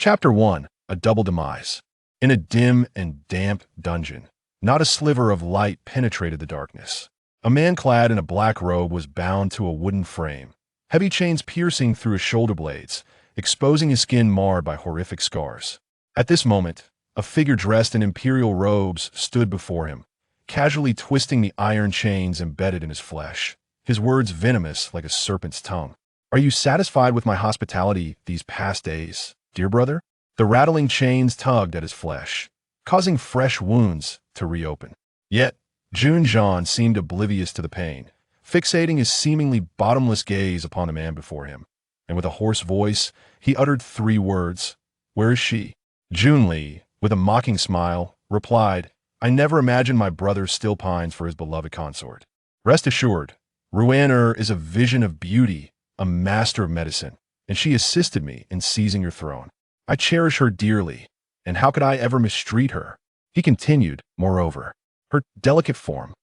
Chapter 1. A Double Demise. In a dim and damp dungeon, not a sliver of light penetrated the darkness. A man clad in a black robe was bound to a wooden frame, heavy chains piercing through his shoulder blades, exposing his skin marred by horrific scars. At this moment, a figure dressed in imperial robes stood before him, casually twisting the iron chains embedded in his flesh, his words venomous like a serpent's tongue. "Are you satisfied with my hospitality these past days, dear brother?" The rattling chains tugged at his flesh, causing fresh wounds to reopen. Yet, Jun seemed oblivious to the pain, fixating his seemingly bottomless gaze upon the man before him. And with a hoarse voice, he uttered 3 words. "Where is she?" Junli, with a mocking smile, replied, "I never imagined my brother still pines for his beloved consort. Rest assured, Ruan is a vision of beauty, a master of medicine, and she assisted me in seizing your throne. I cherish her dearly, and how could I ever mistreat her?" He continued, "Moreover, her delicate form,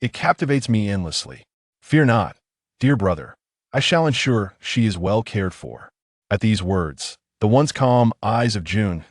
it captivates me endlessly. Fear not, dear brother, I shall ensure she is well cared for." At these words, the once calm eyes of Jun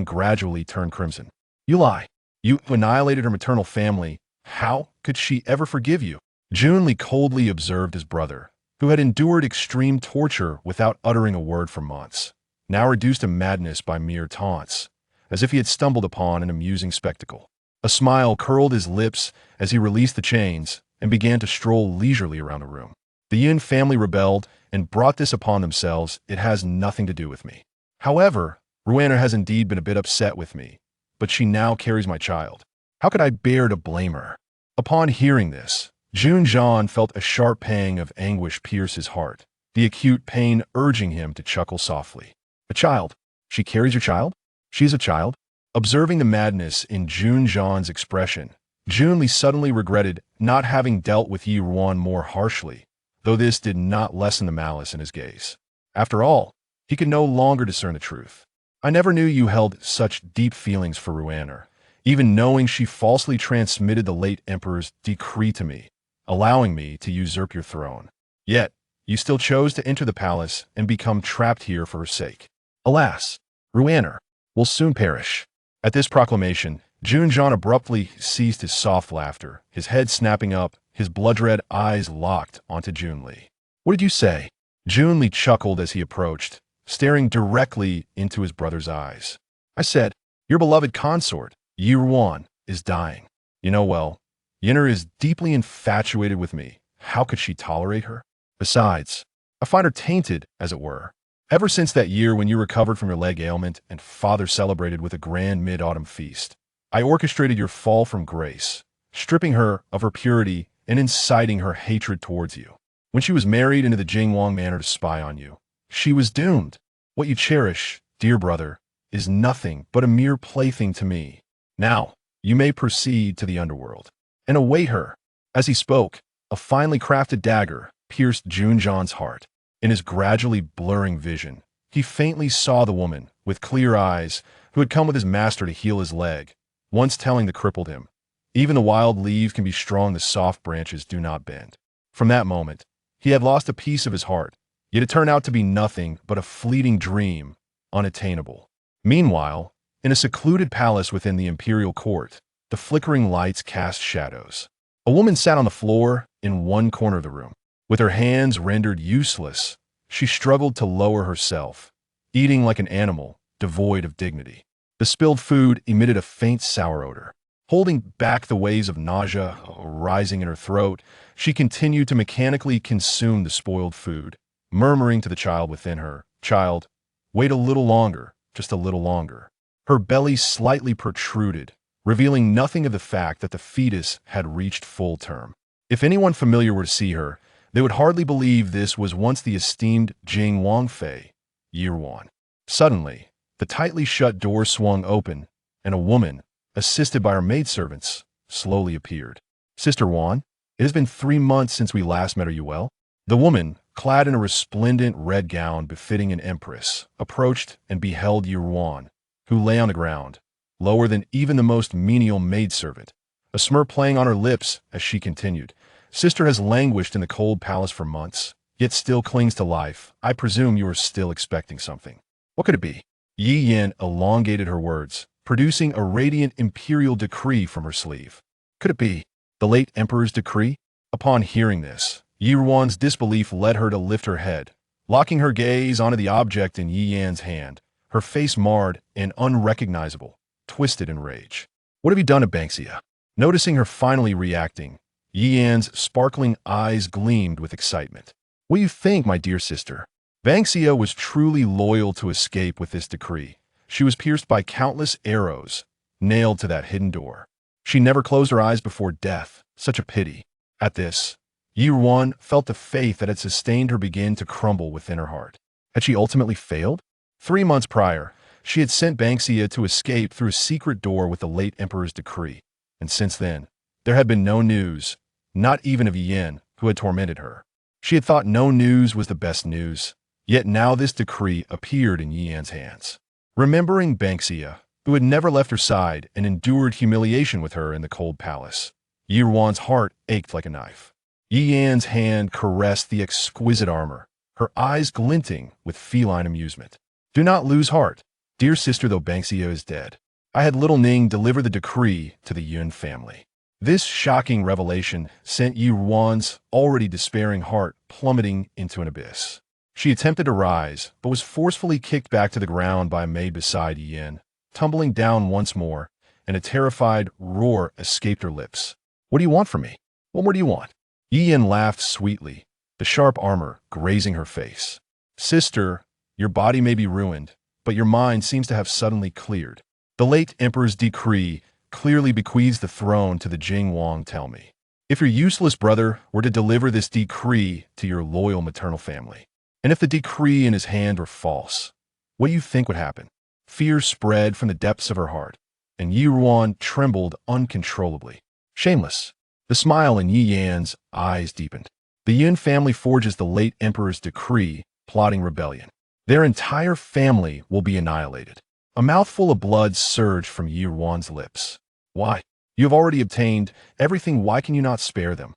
gradually turned crimson. "You lie. You annihilated her maternal family. How could she ever forgive you?" Junli coldly observed his brother, who had endured extreme torture without uttering a word for months, now reduced to madness by mere taunts, as if he had stumbled upon an amusing spectacle. A smile curled his lips as he released the chains and began to stroll leisurely around the room. "The Yin family rebelled and brought this upon themselves. It has nothing to do with me. However, Ruan has indeed been a bit upset with me, but she now carries my child. How could I bear to blame her?" Upon hearing this, Jun felt a sharp pang of anguish pierce his heart, the acute pain urging him to chuckle softly. "A child? She carries your child? She is a child?" Observing the madness in Jun's expression, Junli suddenly regretted not having dealt with Yi Ruan more harshly, though this did not lessen the malice in his gaze. After all, he could no longer discern the truth. "I never knew you held such deep feelings for Ruan, even knowing she falsely transmitted the late emperor's decree to me, allowing me to usurp your throne. Yet, you still chose to enter the palace and become trapped here for her sake. Alas, Ruan will soon perish." At this proclamation, Jun abruptly ceased his soft laughter, his head snapping up, his blood-red eyes locked onto Junli. "What did you say?" Junli chuckled as he approached, staring directly into his brother's eyes. "I said, your beloved consort, Yi Ruan, is dying. You know well, Yinner is deeply infatuated with me. How could she tolerate her? Besides, I find her tainted, as it were. Ever since that year when you recovered from your leg ailment and father celebrated with a grand mid-autumn feast, I orchestrated your fall from grace, stripping her of her purity and inciting her hatred towards you. When she was married into the Jingwang manor to spy on you, she was doomed. What you cherish, dear brother, is nothing but a mere plaything to me. Now, you may proceed to the underworld and await her." As he spoke, a finely crafted dagger pierced Jun's heart. In his gradually blurring vision, he faintly saw the woman, with clear eyes, who had come with his master to heal his leg, once telling the crippled him, "Even the wild leaves can be strong, the soft branches do not bend." From that moment, he had lost a piece of his heart, yet it turned out to be nothing but a fleeting dream, unattainable. Meanwhile, in a secluded palace within the imperial court, the flickering lights cast shadows. A woman sat on the floor in one corner of the room. With her hands rendered useless, she struggled to lower herself, eating like an animal, devoid of dignity. The spilled food emitted a faint sour odor. Holding back the waves of nausea rising in her throat, she continued to mechanically consume the spoiled food, murmuring to the child within her, "Child, wait a little longer, just a little longer." Her belly slightly protruded, revealing nothing of the fact that the fetus had reached full term. If anyone familiar were to see her, they would hardly believe this was once the esteemed Jing Wangfei, Yi Ruan. Suddenly, the tightly shut door swung open, and a woman, assisted by her maidservants, slowly appeared. "Sister Ruan, it has been 3 months since we last met. Are you well?" The woman, clad in a resplendent red gown befitting an empress, approached and beheld Yi Ruan, who lay on the ground, lower than even the most menial maidservant, a smirk playing on her lips as she continued, "Sister has languished in the cold palace for months, yet still clings to life. I presume you are still expecting something. What could it be?" Yi Yan elongated her words, producing a radiant imperial decree from her sleeve. Could it be the late emperor's decree? Upon hearing this, Yi Ruan's disbelief led her to lift her head, locking her gaze onto the object in Yi Yan's hand, her face marred and unrecognizable, twisted in rage. What have you done to Banksia? Noticing her finally reacting, Yi Yan's sparkling eyes gleamed with excitement. What do you think, my dear sister? Banksia was truly loyal to escape with this decree. She was pierced by countless arrows, nailed to that hidden door. She never closed her eyes before death. Such a pity. At this, Yi Ruan felt the faith that had sustained her begin to crumble within her heart. Had she ultimately failed? 3 months prior, she had sent Banksia to escape through a secret door with the late emperor's decree. And since then, there had been no news, not even of Yin, who had tormented her. She had thought no news was the best news, yet now this decree appeared in Yi Yan's hands. Remembering Banksia, who had never left her side and endured humiliation with her in the cold palace, Yi Ruan's heart ached like a knife. Yi Yan's hand caressed the exquisite armor, her eyes glinting with feline amusement. Do not lose heart, dear sister, though Banksia is dead. I had little Ning deliver the decree to the Yun family. This shocking revelation sent Yi Ruan's already despairing heart plummeting into an abyss. She attempted to rise, but was forcefully kicked back to the ground by a maid beside Yin, tumbling down once more, and a terrified roar escaped her lips. What do you want from me? What more do you want? Yin laughed sweetly, the sharp armor grazing her face. Sister, your body may be ruined, but your mind seems to have suddenly cleared. The late emperor's decree clearly bequeaths the throne to the Jing Wang. Tell me, if your useless brother were to deliver this decree to your loyal maternal family, and if the decree in his hand were false, what do you think would happen? Fear spread from the depths of her heart, and Yi Ruan trembled uncontrollably. Shameless. The smile in Yi Yan's eyes deepened. The Yun family forges the late emperor's decree, plotting rebellion. Their entire family will be annihilated. A mouthful of blood surged from Yi Ruan's lips. Why? You have already obtained everything. Why can you not spare them?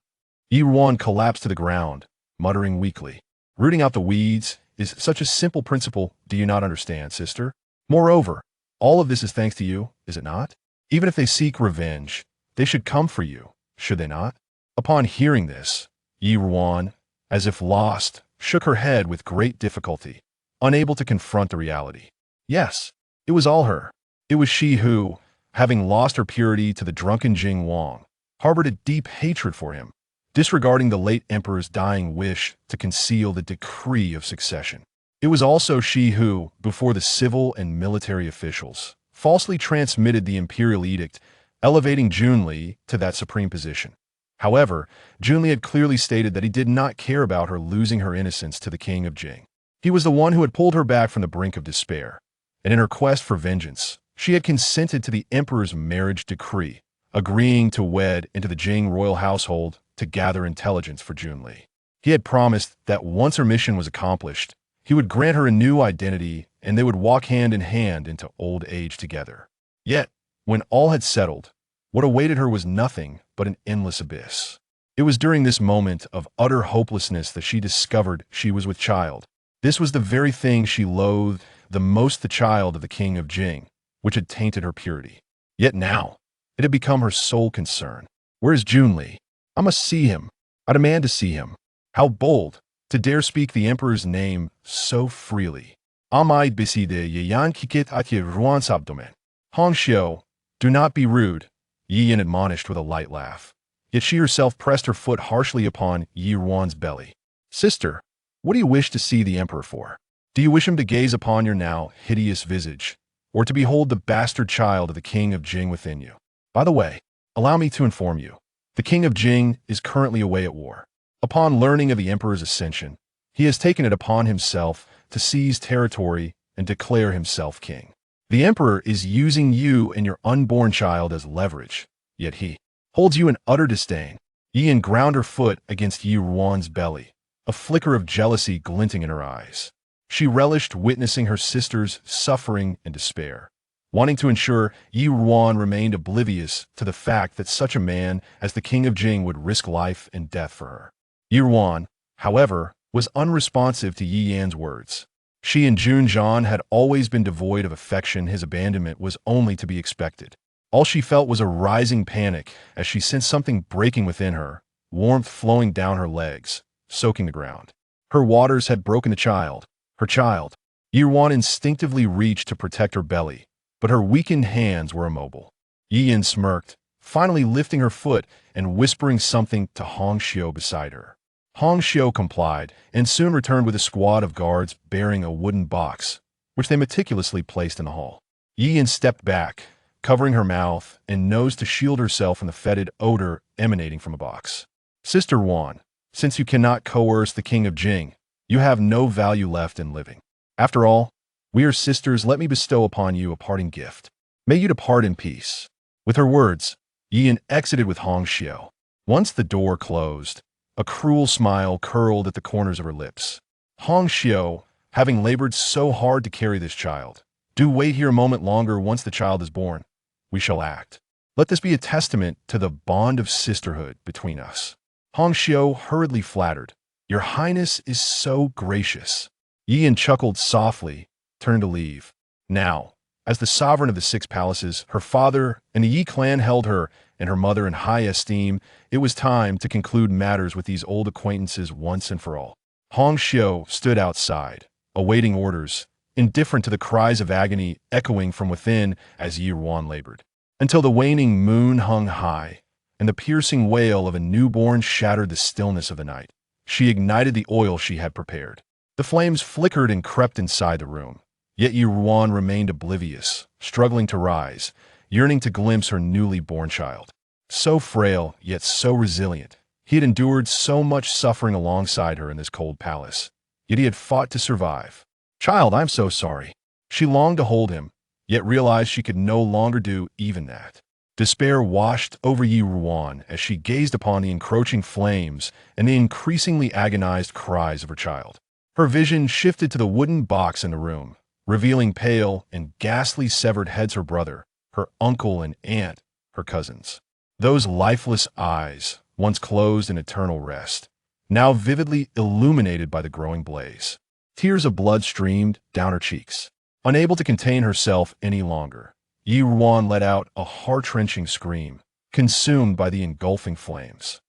Yi Ruan collapsed to the ground, muttering weakly. Rooting out the weeds is such a simple principle. Do you not understand, sister? Moreover, all of this is thanks to you, is it not? Even if they seek revenge, they should come for you, should they not? Upon hearing this, Yi Ruan, as if lost, shook her head with great difficulty, unable to confront the reality. Yes, it was all her. It was she who, having lost her purity to the drunken Jing Wang, harbored a deep hatred for him, disregarding the late emperor's dying wish to conceal the decree of succession. It was also she who, before the civil and military officials, falsely transmitted the imperial edict, elevating Junli to that supreme position. However, Junli had clearly stated that he did not care about her losing her innocence to the king of Jing. He was the one who had pulled her back from the brink of despair, and in her quest for vengeance, she had consented to the emperor's marriage decree, agreeing to wed into the Jing royal household to gather intelligence for Junli. He had promised that once her mission was accomplished, he would grant her a new identity and they would walk hand in hand into old age together. Yet, when all had settled, what awaited her was nothing but an endless abyss. It was during this moment of utter hopelessness that she discovered she was with child. This was the very thing she loathed the most, the child of the king of Jing, which had tainted her purity. Yet now, it had become her sole concern. Where is Junli? I must see him. I demand to see him. How bold, to dare speak the emperor's name so freely. Amai bisi de yayan kikit atye Ruan sabdomen. Hong Xiao, do not be rude, Yi Yin admonished with a light laugh. Yet she herself pressed her foot harshly upon Yi Ruan's belly. Sister, what do you wish to see the emperor for? Do you wish him to gaze upon your now hideous visage, or to behold the bastard child of the king of Jing within you? By the way, allow me to inform you, the king of Jing is currently away at war. Upon learning of the emperor's ascension, he has taken it upon himself to seize territory and declare himself king. The emperor is using you and your unborn child as leverage, yet he holds you in utter disdain. Yi Yin ground her foot against Yi Ruan's belly, a flicker of jealousy glinting in her eyes. She relished witnessing her sister's suffering and despair, wanting to ensure Yi Ruan remained oblivious to the fact that such a man as the king of Jing would risk life and death for her. Yi Ruan, however, was unresponsive to Yi Yan's words. She and Junjian had always been devoid of affection. His abandonment was only to be expected. All she felt was a rising panic as she sensed something breaking within her, warmth flowing down her legs, soaking the ground. Her waters had broken the child, her child. Ruan instinctively reached to protect her belly, but her weakened hands were immobile. Yin smirked, finally lifting her foot and whispering something to Hong Xiu beside her. Hong Xiu complied and soon returned with a squad of guards bearing a wooden box, which they meticulously placed in the hall. Yin stepped back, covering her mouth and nose to shield herself from the fetid odor emanating from a box. Sister Ruan, since you cannot coerce the king of Jing, you have no value left in living. After all, we are sisters. Let me bestow upon you a parting gift. May you depart in peace. With her words, Yin exited with Hong Xiu. Once the door closed, a cruel smile curled at the corners of her lips. Hong Xiu, having labored so hard to carry this child, do wait here a moment longer. Once the child is born, we shall act. Let this be a testament to the bond of sisterhood between us. Hong Xiu hurriedly flattered. Your Highness is so gracious. Yin chuckled softly, turned to leave. Now, as the sovereign of the 6 palaces, her father and the Yi clan held her and her mother in high esteem. It was time to conclude matters with these old acquaintances once and for all. Hong Xiu stood outside, awaiting orders, indifferent to the cries of agony echoing from within as Yi Ruan labored, until the waning moon hung high, and the piercing wail of a newborn shattered the stillness of the night. She ignited the oil she had prepared. The flames flickered and crept inside the room, yet Yi Ruan remained oblivious, struggling to rise, yearning to glimpse her newly born child. So frail, yet so resilient. He had endured so much suffering alongside her in this cold palace, yet he had fought to survive. Child, I'm so sorry. She longed to hold him, yet realized she could no longer do even that. Despair washed over Yi Ruan as she gazed upon the encroaching flames and the increasingly agonized cries of her child. Her vision shifted to the wooden box in the room, revealing pale and ghastly severed heads: her brother, her uncle and aunt, her cousins. Those lifeless eyes, once closed in eternal rest, now vividly illuminated by the growing blaze. Tears of blood streamed down her cheeks. Unable to contain herself any longer, Yi Ruan let out a heart-wrenching scream, consumed by the engulfing flames.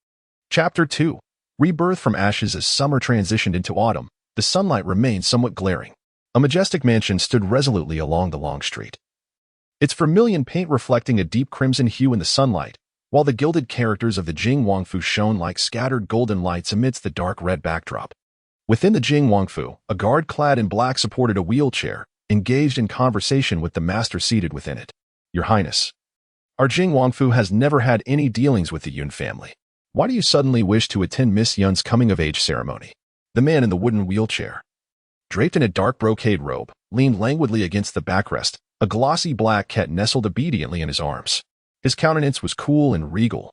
Chapter 2. Rebirth. From ashes. As summer transitioned into autumn, the sunlight remained somewhat glaring. A majestic mansion stood resolutely along the long street, its vermilion paint reflecting a deep crimson hue in the sunlight, while the gilded characters of the Jing Wangfu shone like scattered golden lights amidst the dark red backdrop. Within the Jing Wangfu, a guard clad in black supported a wheelchair, engaged in conversation with the master seated within it. Your Highness, our Jing Wangfu has never had any dealings with the Yun family. Why do you suddenly wish to attend Miss Yun's coming-of-age ceremony? The man in the wooden wheelchair, draped in a dark brocade robe, leaned languidly against the backrest. A glossy black cat nestled obediently in his arms. His countenance was cool and regal,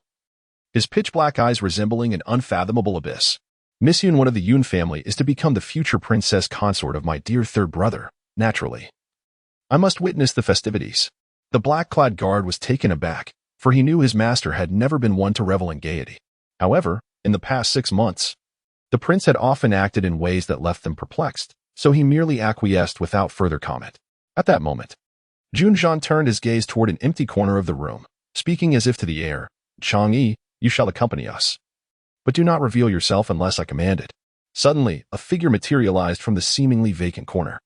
his pitch-black eyes resembling an unfathomable abyss. Miss Yun, one of the Yun family, is to become the future princess consort of my dear third brother. Naturally, I must witness the festivities. The black-clad guard was taken aback, for he knew his master had never been one to revel in gaiety. However, in the past 6 months, the prince had often acted in ways that left them perplexed, so he merely acquiesced without further comment. At that moment, Junjian turned his gaze toward an empty corner of the room, speaking as if to the air. Chang'e, you shall accompany us, but do not reveal yourself unless I command it. Suddenly, a figure materialized from the seemingly vacant corner.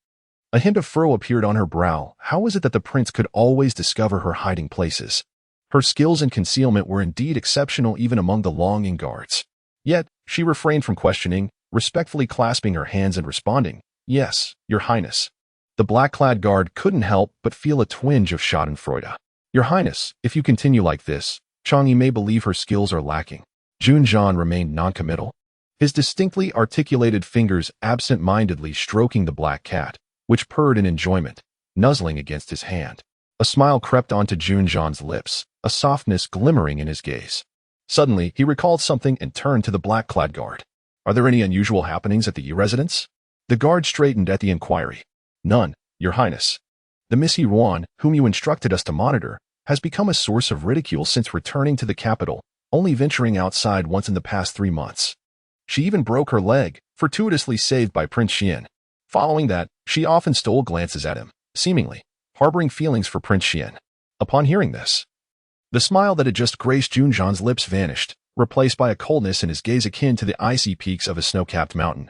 A hint of furrow appeared on her brow. How was it that the prince could always discover her hiding places? Her skills in concealment were indeed exceptional even among the longing guards. Yet, she refrained from questioning, respectfully clasping her hands and responding, "Yes, Your Highness." The black-clad guard couldn't help but feel a twinge of schadenfreude. Your Highness, if you continue like this, Chang'e may believe her skills are lacking. Junjian remained noncommittal, his distinctly articulated fingers absent-mindedly stroking the black cat, which purred in enjoyment, nuzzling against his hand. A smile crept onto Junjian's lips, a softness glimmering in his gaze. Suddenly, he recalled something and turned to the black-clad guard. Are there any unusual happenings at the Yi residence? The guard straightened at the inquiry. None, Your Highness. The Miss Ruan, whom you instructed us to monitor, has become a source of ridicule since returning to the capital, only venturing outside once in the past 3 months. She even broke her leg, fortuitously saved by Prince Xian. Following that, she often stole glances at him, seemingly harboring feelings for Prince Xian. Upon hearing this, the smile that had just graced Junjian's lips vanished, replaced by a coldness in his gaze akin to the icy peaks of a snow-capped mountain,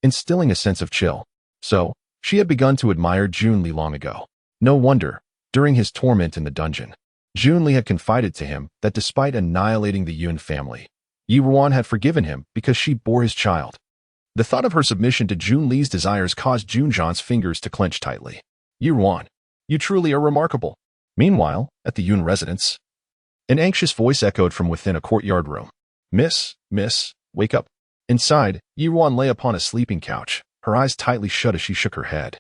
instilling a sense of chill. So, she had begun to admire Junli long ago. No wonder, during his torment in the dungeon, Junli had confided to him that despite annihilating the Yun family, Ruan had forgiven him because she bore his child. The thought of her submission to Junli's desires caused Junjian's fingers to clench tightly. Ruan, you truly are remarkable. Meanwhile, at the Yun residence, an anxious voice echoed from within a courtyard room. Miss, wake up. Inside, Ruan lay upon a sleeping couch, her eyes tightly shut as she shook her head.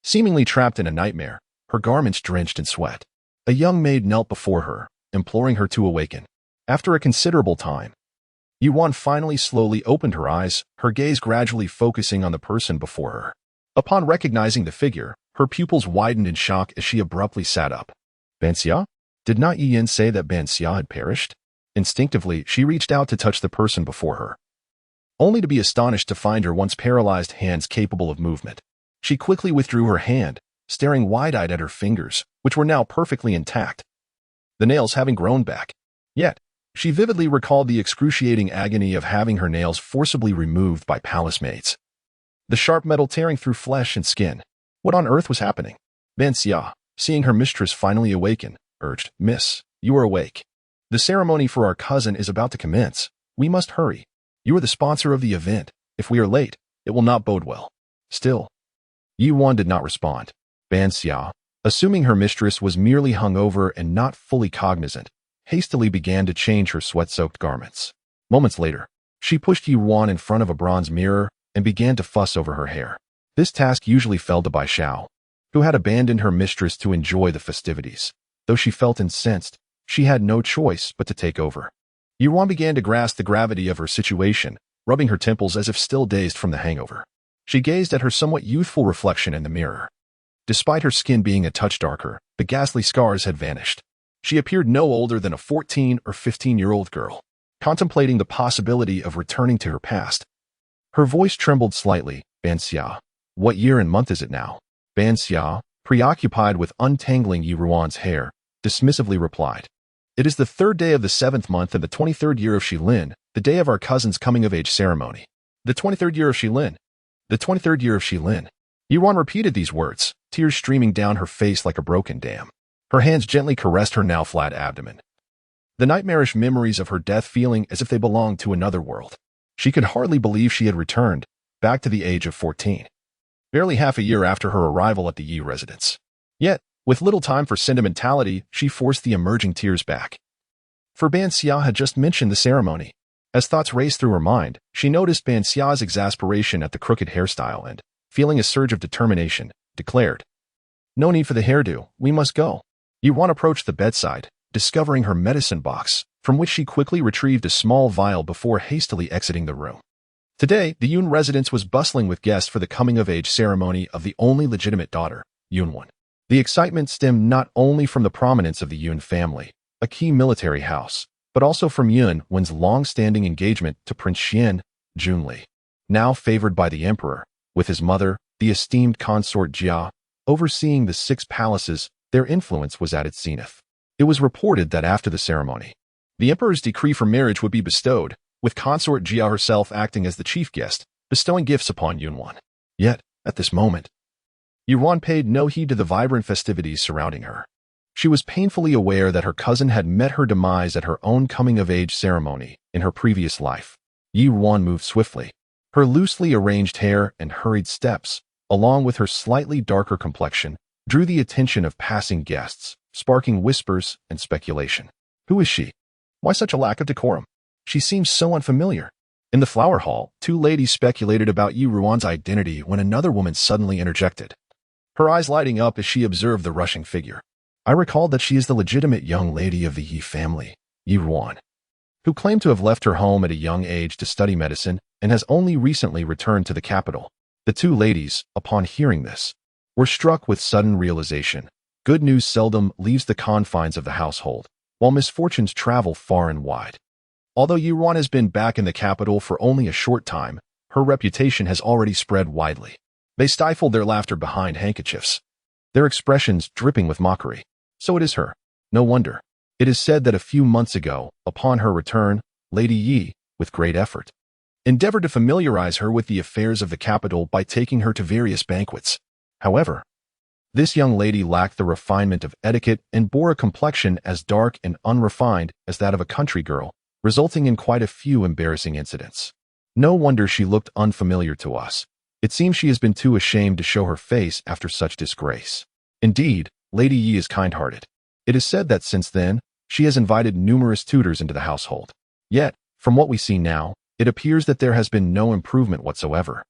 Seemingly trapped in a nightmare, her garments drenched in sweat, a young maid knelt before her, imploring her to awaken. After a considerable time, Ruan finally slowly opened her eyes, her gaze gradually focusing on the person before her. Upon recognizing the figure, her pupils widened in shock as she abruptly sat up. Banxia? Did not Yi Yin say that Banxia had perished? Instinctively, she reached out to touch the person before her, only to be astonished to find her once paralyzed hands capable of movement. She quickly withdrew her hand, staring wide-eyed at her fingers, which were now perfectly intact, the nails having grown back. Yet, she vividly recalled the excruciating agony of having her nails forcibly removed by palace maids. The sharp metal tearing through flesh and skin. What on earth was happening? Banxia, seeing her mistress finally awaken, urged, Miss, you are awake. The ceremony for our cousin is about to commence. We must hurry. You are the sponsor of the event. If we are late, it will not bode well. Still, Ruan did not respond. Banxia, assuming her mistress was merely hungover and not fully cognizant, hastily began to change her sweat-soaked garments. Moments later, she pushed Ruan in front of a bronze mirror and began to fuss over her hair. This task usually fell to Bai Xiao, who had abandoned her mistress to enjoy the festivities. Though she felt incensed, she had no choice but to take over. Ruan began to grasp the gravity of her situation, rubbing her temples as if still dazed from the hangover. She gazed at her somewhat youthful reflection in the mirror. Despite her skin being a touch darker, the ghastly scars had vanished. She appeared no older than a 14 or 15-year-old girl, contemplating the possibility of returning to her past. Her voice trembled slightly. Banxia, what year and month is it now? Banxia, preoccupied with untangling Ruan's hair, dismissively replied, It is the 3rd day of the 7th month and the 23rd year of Shilin, the day of our cousin's coming-of-age ceremony. The 23rd year of Shilin. The 23rd year of Shilin. Ruan repeated these words, tears streaming down her face like a broken dam. Her hands gently caressed her now flat abdomen, the nightmarish memories of her death feeling as if they belonged to another world. She could hardly believe she had returned, back to the age of 14. Barely half a year after her arrival at the Yi residence. Yet, with little time for sentimentality, she forced the emerging tears back. For Banxia had just mentioned the ceremony. As thoughts raced through her mind, she noticed Banxia's exasperation at the crooked hairstyle and, feeling a surge of determination, declared, No need for the hairdo, we must go. Ruan approached the bedside, discovering her medicine box, from which she quickly retrieved a small vial before hastily exiting the room. Today, the Yun residence was bustling with guests for the coming-of-age ceremony of the only legitimate daughter, Yunwan. The excitement stemmed not only from the prominence of the Yun family, a key military house, but also from Yunwan's long-standing engagement to Prince Xian, Junli, now favored by the emperor, with his mother, the esteemed consort Jia, overseeing the 6 palaces. Their influence was at its zenith. It was reported that after the ceremony, the emperor's decree for marriage would be bestowed, with consort Jia herself acting as the chief guest, bestowing gifts upon Yunwan. Yet, at this moment, Ruan paid no heed to the vibrant festivities surrounding her. She was painfully aware that her cousin had met her demise at her own coming-of-age ceremony in her previous life. Ruan moved swiftly. Her loosely arranged hair and hurried steps, along with her slightly darker complexion, drew the attention of passing guests, sparking whispers and speculation. Who is she? Why such a lack of decorum? She seems so unfamiliar. In the flower hall, 2 ladies speculated about Ruan's identity when another woman suddenly interjected, her eyes lighting up as she observed the rushing figure. I recalled that she is the legitimate young lady of the Yi family, Ruan, who claimed to have left her home at a young age to study medicine and has only recently returned to the capital. The 2 ladies, upon hearing this, were struck with sudden realization. Good news seldom leaves the confines of the household, while misfortunes travel far and wide. Although Ruan has been back in the capital for only a short time, her reputation has already spread widely. They stifled their laughter behind handkerchiefs, their expressions dripping with mockery. So it is her. No wonder. It is said that a few months ago, upon her return, Lady Yi, with great effort, endeavored to familiarize her with the affairs of the capital by taking her to various banquets. However, this young lady lacked the refinement of etiquette and bore a complexion as dark and unrefined as that of a country girl, resulting in quite a few embarrassing incidents. No wonder she looked unfamiliar to us. It seems she has been too ashamed to show her face after such disgrace. Indeed, Lady Yi is kind-hearted. It is said that since then, she has invited numerous tutors into the household. Yet, from what we see now, it appears that there has been no improvement whatsoever.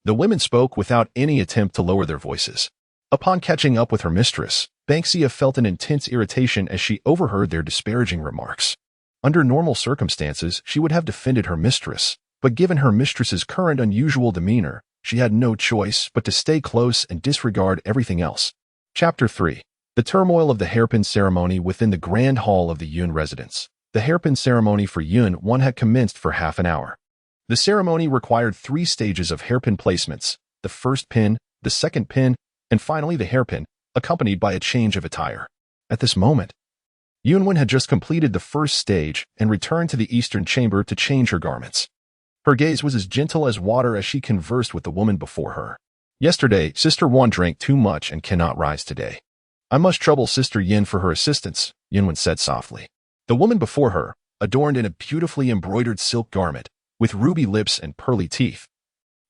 The women spoke without any attempt to lower their voices. Upon catching up with her mistress, Banksia felt an intense irritation as she overheard their disparaging remarks. Under normal circumstances, she would have defended her mistress, but given her mistress's current unusual demeanor, she had no choice but to stay close and disregard everything else. Chapter 3. The turmoil of the hairpin ceremony within the grand hall of the Yun residence. The hairpin ceremony for Yun Wen had commenced for half an hour. The ceremony required 3 stages of hairpin placements, the first pin, the second pin, and finally the hairpin, accompanied by a change of attire. At this moment, Yun Wen had just completed the first stage and returned to the eastern chamber to change her garments. Her gaze was as gentle as water as she conversed with the woman before her. Yesterday, Sister Ruan drank too much and cannot rise today. I must trouble Sister Yin for her assistance, Yun Wen said softly. The woman before her, adorned in a beautifully embroidered silk garment, with ruby lips and pearly teeth,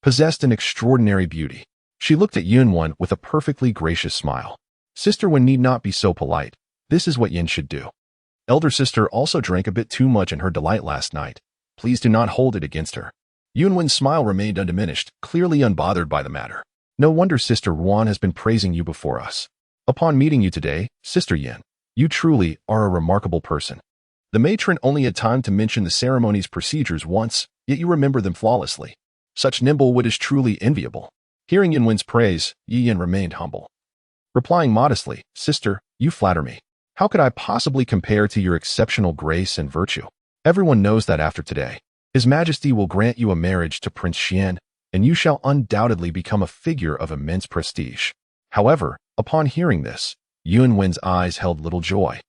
possessed an extraordinary beauty. She looked at Yun Wen with a perfectly gracious smile. Sister Wen need not be so polite. This is what Yin should do. Elder sister also drank a bit too much in her delight last night. Please do not hold it against her. Yun Wen's smile remained undiminished, clearly unbothered by the matter. No wonder Sister Ruan has been praising you before us. Upon meeting you today, Sister Yin, you truly are a remarkable person. The matron only had time to mention the ceremony's procedures once, yet you remember them flawlessly. Such nimble wit is truly enviable. Hearing Yun Wen's praise, Yi Yin remained humble. Replying modestly, Sister, you flatter me. How could I possibly compare to your exceptional grace and virtue? Everyone knows that after today, His Majesty will grant you a marriage to Prince Xian, and you shall undoubtedly become a figure of immense prestige. However, upon hearing this, Yun Wen's eyes held little joy,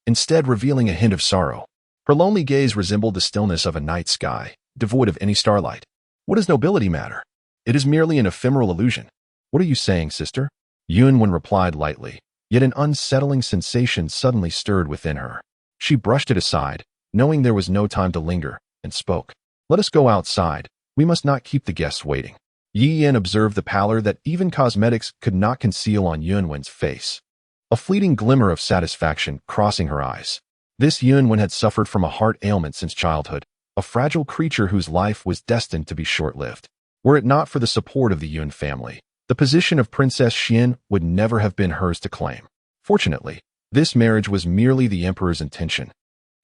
instead revealing a hint of sorrow. Her lonely gaze resembled the stillness of a night sky, devoid of any starlight. What does nobility matter? It is merely an ephemeral illusion. What are you saying, sister? Yun Wen replied lightly, yet an unsettling sensation suddenly stirred within her. She brushed it aside, knowing there was no time to linger, and spoke. Let us go outside. We must not keep the guests waiting. Yi Yin observed the pallor that even cosmetics could not conceal on Yun Wen's face, a fleeting glimmer of satisfaction crossing her eyes. This Yun Wen had suffered from a heart ailment since childhood, a fragile creature whose life was destined to be short-lived. Were it not for the support of the Yun family, the position of Princess Xian would never have been hers to claim. Fortunately, this marriage was merely the emperor's intention.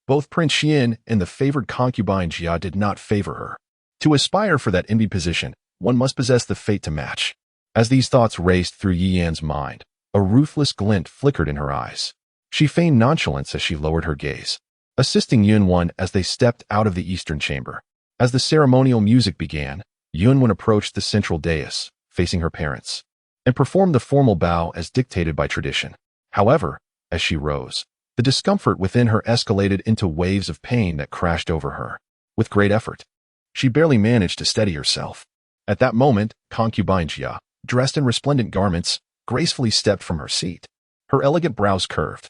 Both Prince Xian and the favored concubine Jia did not favor her. To aspire for that envied position, one must possess the fate to match. As these thoughts raced through Yi Yan's mind, a ruthless glint flickered in her eyes. She feigned nonchalance as she lowered her gaze, assisting Yun Wen as they stepped out of the eastern chamber. As the ceremonial music began, Yun Wen approached the central dais, facing her parents, and performed the formal bow as dictated by tradition. However, as she rose, the discomfort within her escalated into waves of pain that crashed over her. With great effort, she barely managed to steady herself. At that moment, concubine Jia, dressed in resplendent garments, gracefully stepped from her seat. Her elegant brows curved,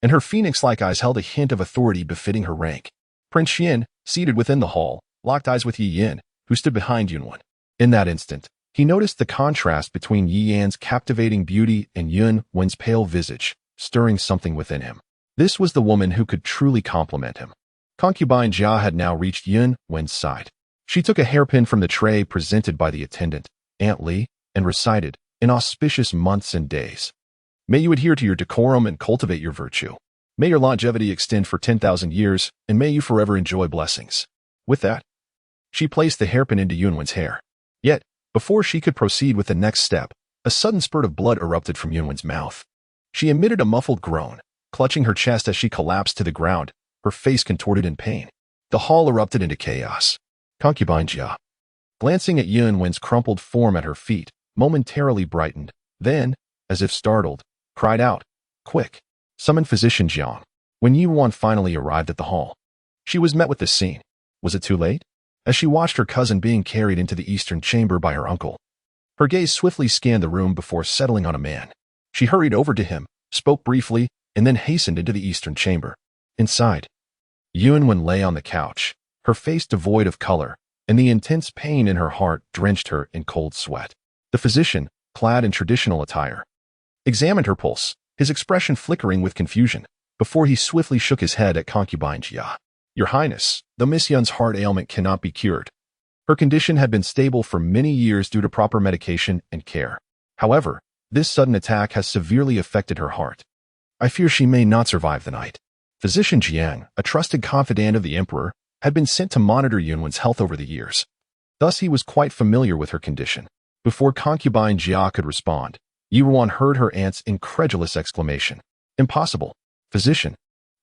and her phoenix-like eyes held a hint of authority befitting her rank. Prince Xian, seated within the hall, locked eyes with Yi Yin, who stood behind Yun Wen. In that instant, he noticed the contrast between Yi Yan's captivating beauty and Yun Wen's pale visage, stirring something within him. This was the woman who could truly compliment him. Concubine Jia had now reached Yun Wen's side. She took a hairpin from the tray presented by the attendant, Aunt Li, and recited, "In auspicious months and days, may you adhere to your decorum and cultivate your virtue. May your longevity extend for 10,000 years, and may you forever enjoy blessings." With that, she placed the hairpin into Yun Wen's hair. Yet, before she could proceed with the next step, a sudden spurt of blood erupted from Yun Wen's mouth. She emitted a muffled groan, clutching her chest as she collapsed to the ground, her face contorted in pain. The hall erupted into chaos. Concubine Jia, glancing at Yun Wen's crumpled form at her feet, momentarily brightened, then, as if startled, cried out, "Quick! Summon Physician Jiang." When Ruan finally arrived at the hall, she was met with this scene. Was it too late? As she watched her cousin being carried into the eastern chamber by her uncle, her gaze swiftly scanned the room before settling on a man. She hurried over to him, spoke briefly, and then hastened into the eastern chamber. Inside, Yuan lay on the couch, her face devoid of color, and the intense pain in her heart drenched her in cold sweat. The physician, clad in traditional attire, examined her pulse, his expression flickering with confusion, before he swiftly shook his head at concubine Jia. "Your Highness, though Miss Yun's heart ailment cannot be cured. Her condition had been stable for many years due to proper medication and care. However, this sudden attack has severely affected her heart. I fear she may not survive the night." Physician Jiang, a trusted confidant of the emperor, had been sent to monitor Yunwen's health over the years. Thus he was quite familiar with her condition. Before concubine Jia could respond, Ruan heard her aunt's incredulous exclamation. "Impossible. Physician,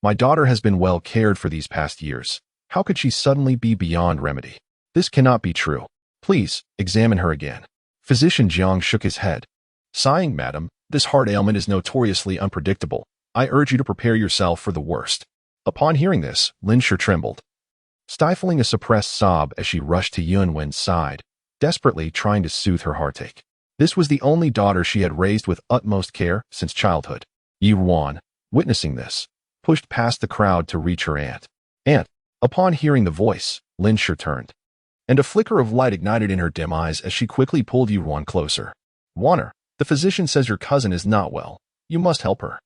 my daughter has been well cared for these past years. How could she suddenly be beyond remedy? This cannot be true. Please, examine her again." Physician Jiang shook his head. Sighing, "Madam, this heart ailment is notoriously unpredictable. I urge you to prepare yourself for the worst." Upon hearing this, Lin Shi trembled, stifling a suppressed sob as she rushed to Yuanwen's side, desperately trying to soothe her heartache. This was the only daughter she had raised with utmost care since childhood. Yuan, witnessing this, pushed past the crowd to reach her aunt. "Aunt," upon hearing the voice, Lin Shi turned, and a flicker of light ignited in her dim eyes as she quickly pulled Yuan closer. "Warner, the physician says your cousin is not well. You must help her."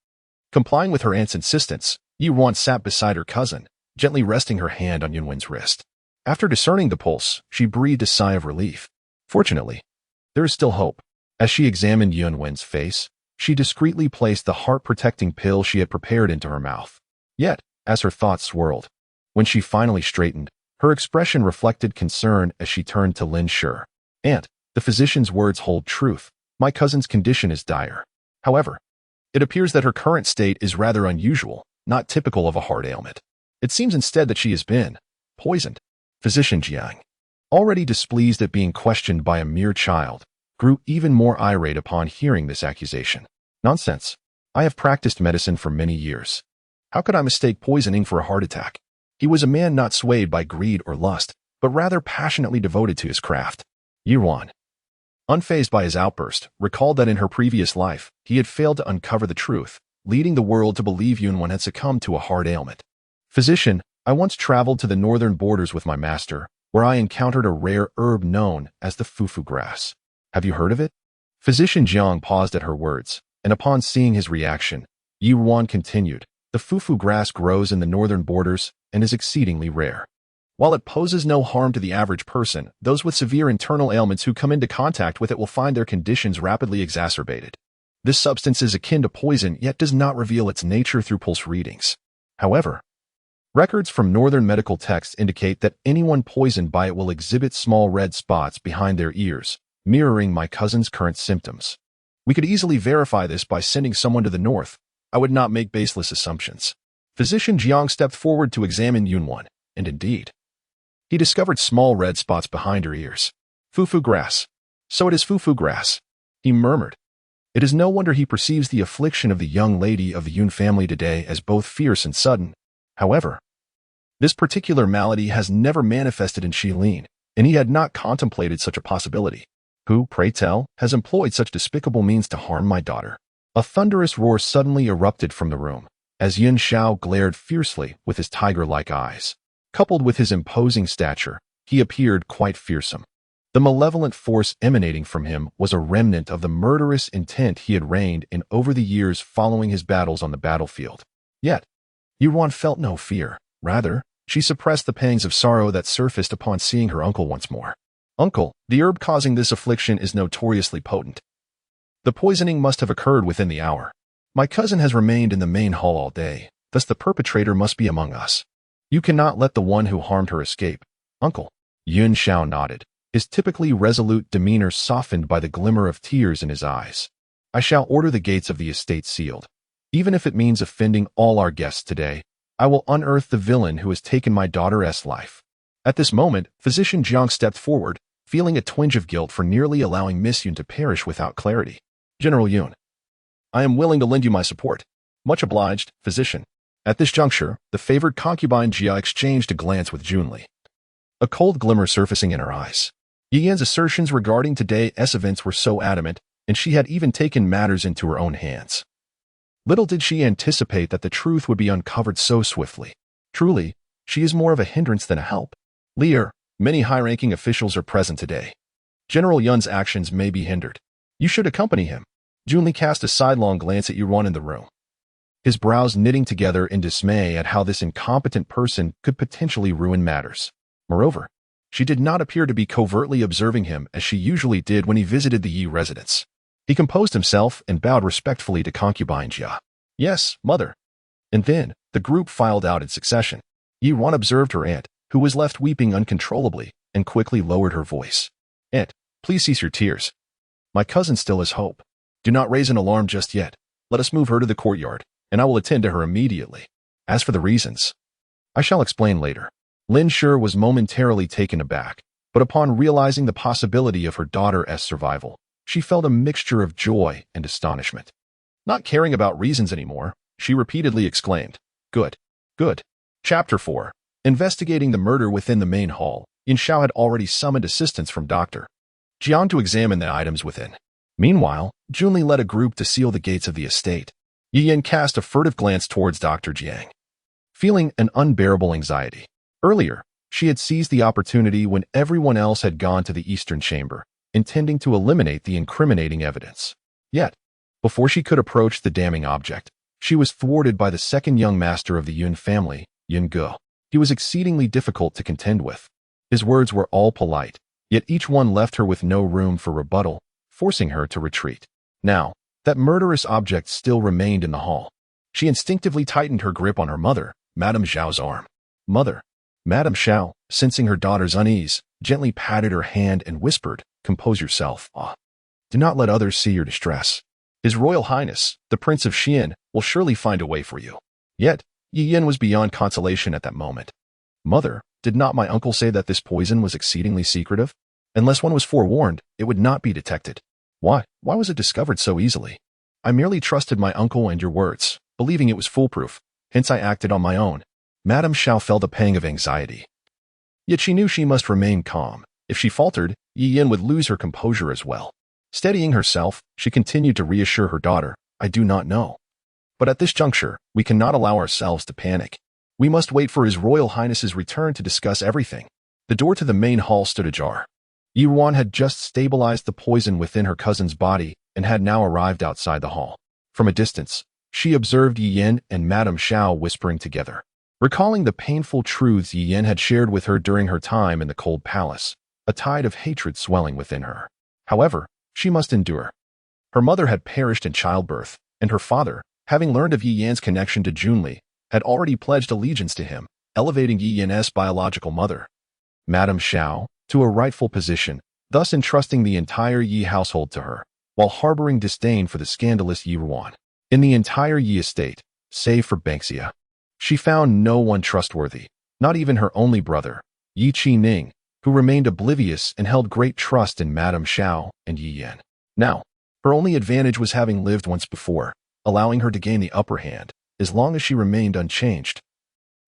Complying with her aunt's insistence, Ruan sat beside her cousin, gently resting her hand on Yunwen's wrist. After discerning the pulse, she breathed a sigh of relief. Fortunately, there is still hope. As she examined Yunwen's face, she discreetly placed the heart-protecting pill she had prepared into her mouth. Yet, as her thoughts swirled, when she finally straightened, her expression reflected concern as she turned to Lin Shi. "Aunt, the physician's words hold truth. My cousin's condition is dire. However, it appears that her current state is rather unusual, not typical of a heart ailment. It seems instead that she has been poisoned." Physician Jiang, already displeased at being questioned by a mere child, grew even more irate upon hearing this accusation. "Nonsense. I have practiced medicine for many years. How could I mistake poisoning for a heart attack?" He was a man not swayed by greed or lust, but rather passionately devoted to his craft. Ruan, unfazed by his outburst, recalled that in her previous life, he had failed to uncover the truth, leading the world to believe Yuan had succumbed to a heart ailment. "Physician, I once traveled to the northern borders with my master, where I encountered a rare herb known as the fufu grass. Have you heard of it?" Physician Jiang paused at her words, and upon seeing his reaction, Ruan continued, "The fufu grass grows in the northern borders and is exceedingly rare. While it poses no harm to the average person, those with severe internal ailments who come into contact with it will find their conditions rapidly exacerbated. This substance is akin to poison, yet does not reveal its nature through pulse readings. However, records from northern medical texts indicate that anyone poisoned by it will exhibit small red spots behind their ears, mirroring my cousin's current symptoms. We could easily verify this by sending someone to the north. I would not make baseless assumptions." Physician Jiang stepped forward to examine Yuan, and indeed, he discovered small red spots behind her ears. "Fufu grass. So it is fufu grass," he murmured. It is no wonder he perceives the affliction of the young lady of the Yun family today as both fierce and sudden. However, this particular malady has never manifested in Shilin, and he had not contemplated such a possibility. "Who, pray tell, has employed such despicable means to harm my daughter?" A thunderous roar suddenly erupted from the room, as Yun Shao glared fiercely with his tiger-like eyes. Coupled with his imposing stature, he appeared quite fearsome. The malevolent force emanating from him was a remnant of the murderous intent he had reigned in over the years following his battles on the battlefield. Yet, Ruan felt no fear. Rather, she suppressed the pangs of sorrow that surfaced upon seeing her uncle once more. "Uncle, the herb causing this affliction is notoriously potent. The poisoning must have occurred within the hour. My cousin has remained in the main hall all day, thus the perpetrator must be among us. You cannot let the one who harmed her escape, uncle." Yun Shao nodded, his typically resolute demeanor softened by the glimmer of tears in his eyes. "I shall order the gates of the estate sealed. Even if it means offending all our guests today, I will unearth the villain who has taken my daughter's life." At this moment, Physician Jiang stepped forward, feeling a twinge of guilt for nearly allowing Miss Yun to perish without clarity. General Yun, I am willing to lend you my support. Much obliged, physician. At this juncture, the favored concubine Jia exchanged a glance with Junli, a cold glimmer surfacing in her eyes. Yi Yan's assertions regarding today's events were so adamant, and she had even taken matters into her own hands. Little did she anticipate that the truth would be uncovered so swiftly. Truly, she is more of a hindrance than a help. Lear, many high-ranking officials are present today. General Yun's actions may be hindered. You should accompany him. Junli cast a sidelong glance at Ruan in the room, his brows knitting together in dismay at how this incompetent person could potentially ruin matters. Moreover, she did not appear to be covertly observing him as she usually did when he visited the Yi residence. He composed himself and bowed respectfully to concubine Jia. Yes, mother. And then, the group filed out in succession. Ruan observed her aunt, who was left weeping uncontrollably, and quickly lowered her voice. Aunt, please cease your tears. My cousin still has hope. Do not raise an alarm just yet. Let us move her to the courtyard, and I will attend to her immediately. As for the reasons, I shall explain later. Lin Sure was momentarily taken aback, but upon realizing the possibility of her daughter's survival, she felt a mixture of joy and astonishment. Not caring about reasons anymore, she repeatedly exclaimed, Good, good. Chapter 4. Investigating the murder within the main hall, Yin Xiao had already summoned assistance from Dr. Jiang to examine the items within. Meanwhile, Junli led a group to seal the gates of the estate. Yi Yan cast a furtive glance towards Dr. Jiang, feeling an unbearable anxiety. Earlier, she had seized the opportunity when everyone else had gone to the eastern chamber, intending to eliminate the incriminating evidence. Yet, before she could approach the damning object, she was thwarted by the second young master of the Yun family, Yun Ge. He was exceedingly difficult to contend with. His words were all polite, yet each one left her with no room for rebuttal, forcing her to retreat. Now, that murderous object still remained in the hall. She instinctively tightened her grip on her mother, Madame Xiao's arm. Mother. Madame Xiao, sensing her daughter's unease, gently patted her hand and whispered, Compose yourself. Do not let others see your distress. His Royal Highness, the Prince of Xian, will surely find a way for you. Yet, Yi Yan was beyond consolation at that moment. Mother, did not my uncle say that this poison was exceedingly secretive? Unless one was forewarned, it would not be detected. Why was it discovered so easily? I merely trusted my uncle and your words, believing it was foolproof. Hence I acted on my own. Madame Xiao felt a pang of anxiety. Yet she knew she must remain calm. If she faltered, Yi Yan would lose her composure as well. Steadying herself, she continued to reassure her daughter, I do not know. But at this juncture, we cannot allow ourselves to panic. We must wait for His Royal Highness's return to discuss everything. The door to the main hall stood ajar. Ruan had just stabilized the poison within her cousin's body and had now arrived outside the hall. From a distance, she observed Yi Yan and Madame Xiao whispering together. Recalling the painful truths Yi Yan had shared with her during her time in the cold palace, a tide of hatred swelling within her. However, she must endure. Her mother had perished in childbirth, and her father, having learned of Yi Yan's connection to Junli, had already pledged allegiance to him, elevating Yi Yan's biological mother, Madame Xiao, to a rightful position, thus entrusting the entire Yi household to her, while harboring disdain for the scandalous Yi Ruan. In the entire Yi estate, save for Banksia, she found no one trustworthy, not even her only brother, Yi Qining, who remained oblivious and held great trust in Madame Xiao and Yi Yan. Now, her only advantage was having lived once before, allowing her to gain the upper hand, as long as she remained unchanged.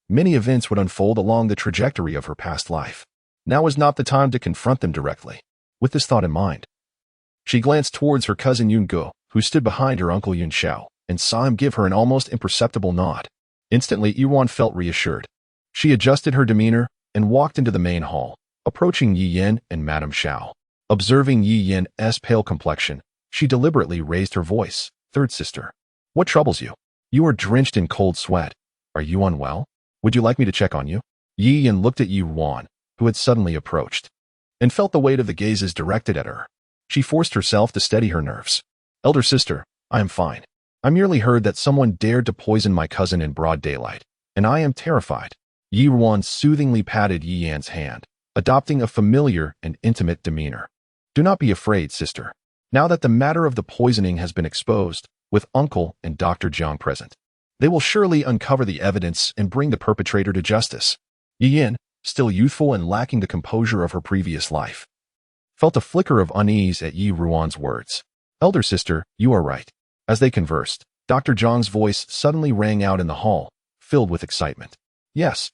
Many events would unfold along the trajectory of her past life. Now was not the time to confront them directly. With this thought in mind, she glanced towards her cousin Yun Ge, who stood behind her uncle Yun Xiao, and saw him give her an almost imperceptible nod. Instantly, Ruan felt reassured. She adjusted her demeanor and walked into the main hall, approaching Yi Yan and Madame Xiao. Observing Yi Yan's pale complexion, she deliberately raised her voice. Third sister, what troubles you? You are drenched in cold sweat. Are you unwell? Would you like me to check on you? Yi Yan looked at Ruan, who had suddenly approached, and felt the weight of the gazes directed at her. She forced herself to steady her nerves. Elder sister, I am fine. I merely heard that someone dared to poison my cousin in broad daylight, and I am terrified. Ruan soothingly patted Yi Yan's hand, adopting a familiar and intimate demeanor. Do not be afraid, sister. Now that the matter of the poisoning has been exposed, with Uncle and Dr. Jiang present, they will surely uncover the evidence and bring the perpetrator to justice. Yi Yan, still youthful and lacking the composure of her previous life, felt a flicker of unease at Yi Ruan's words. Elder sister, you are right. As they conversed, Dr. Zhang's voice suddenly rang out in the hall, filled with excitement. Yes,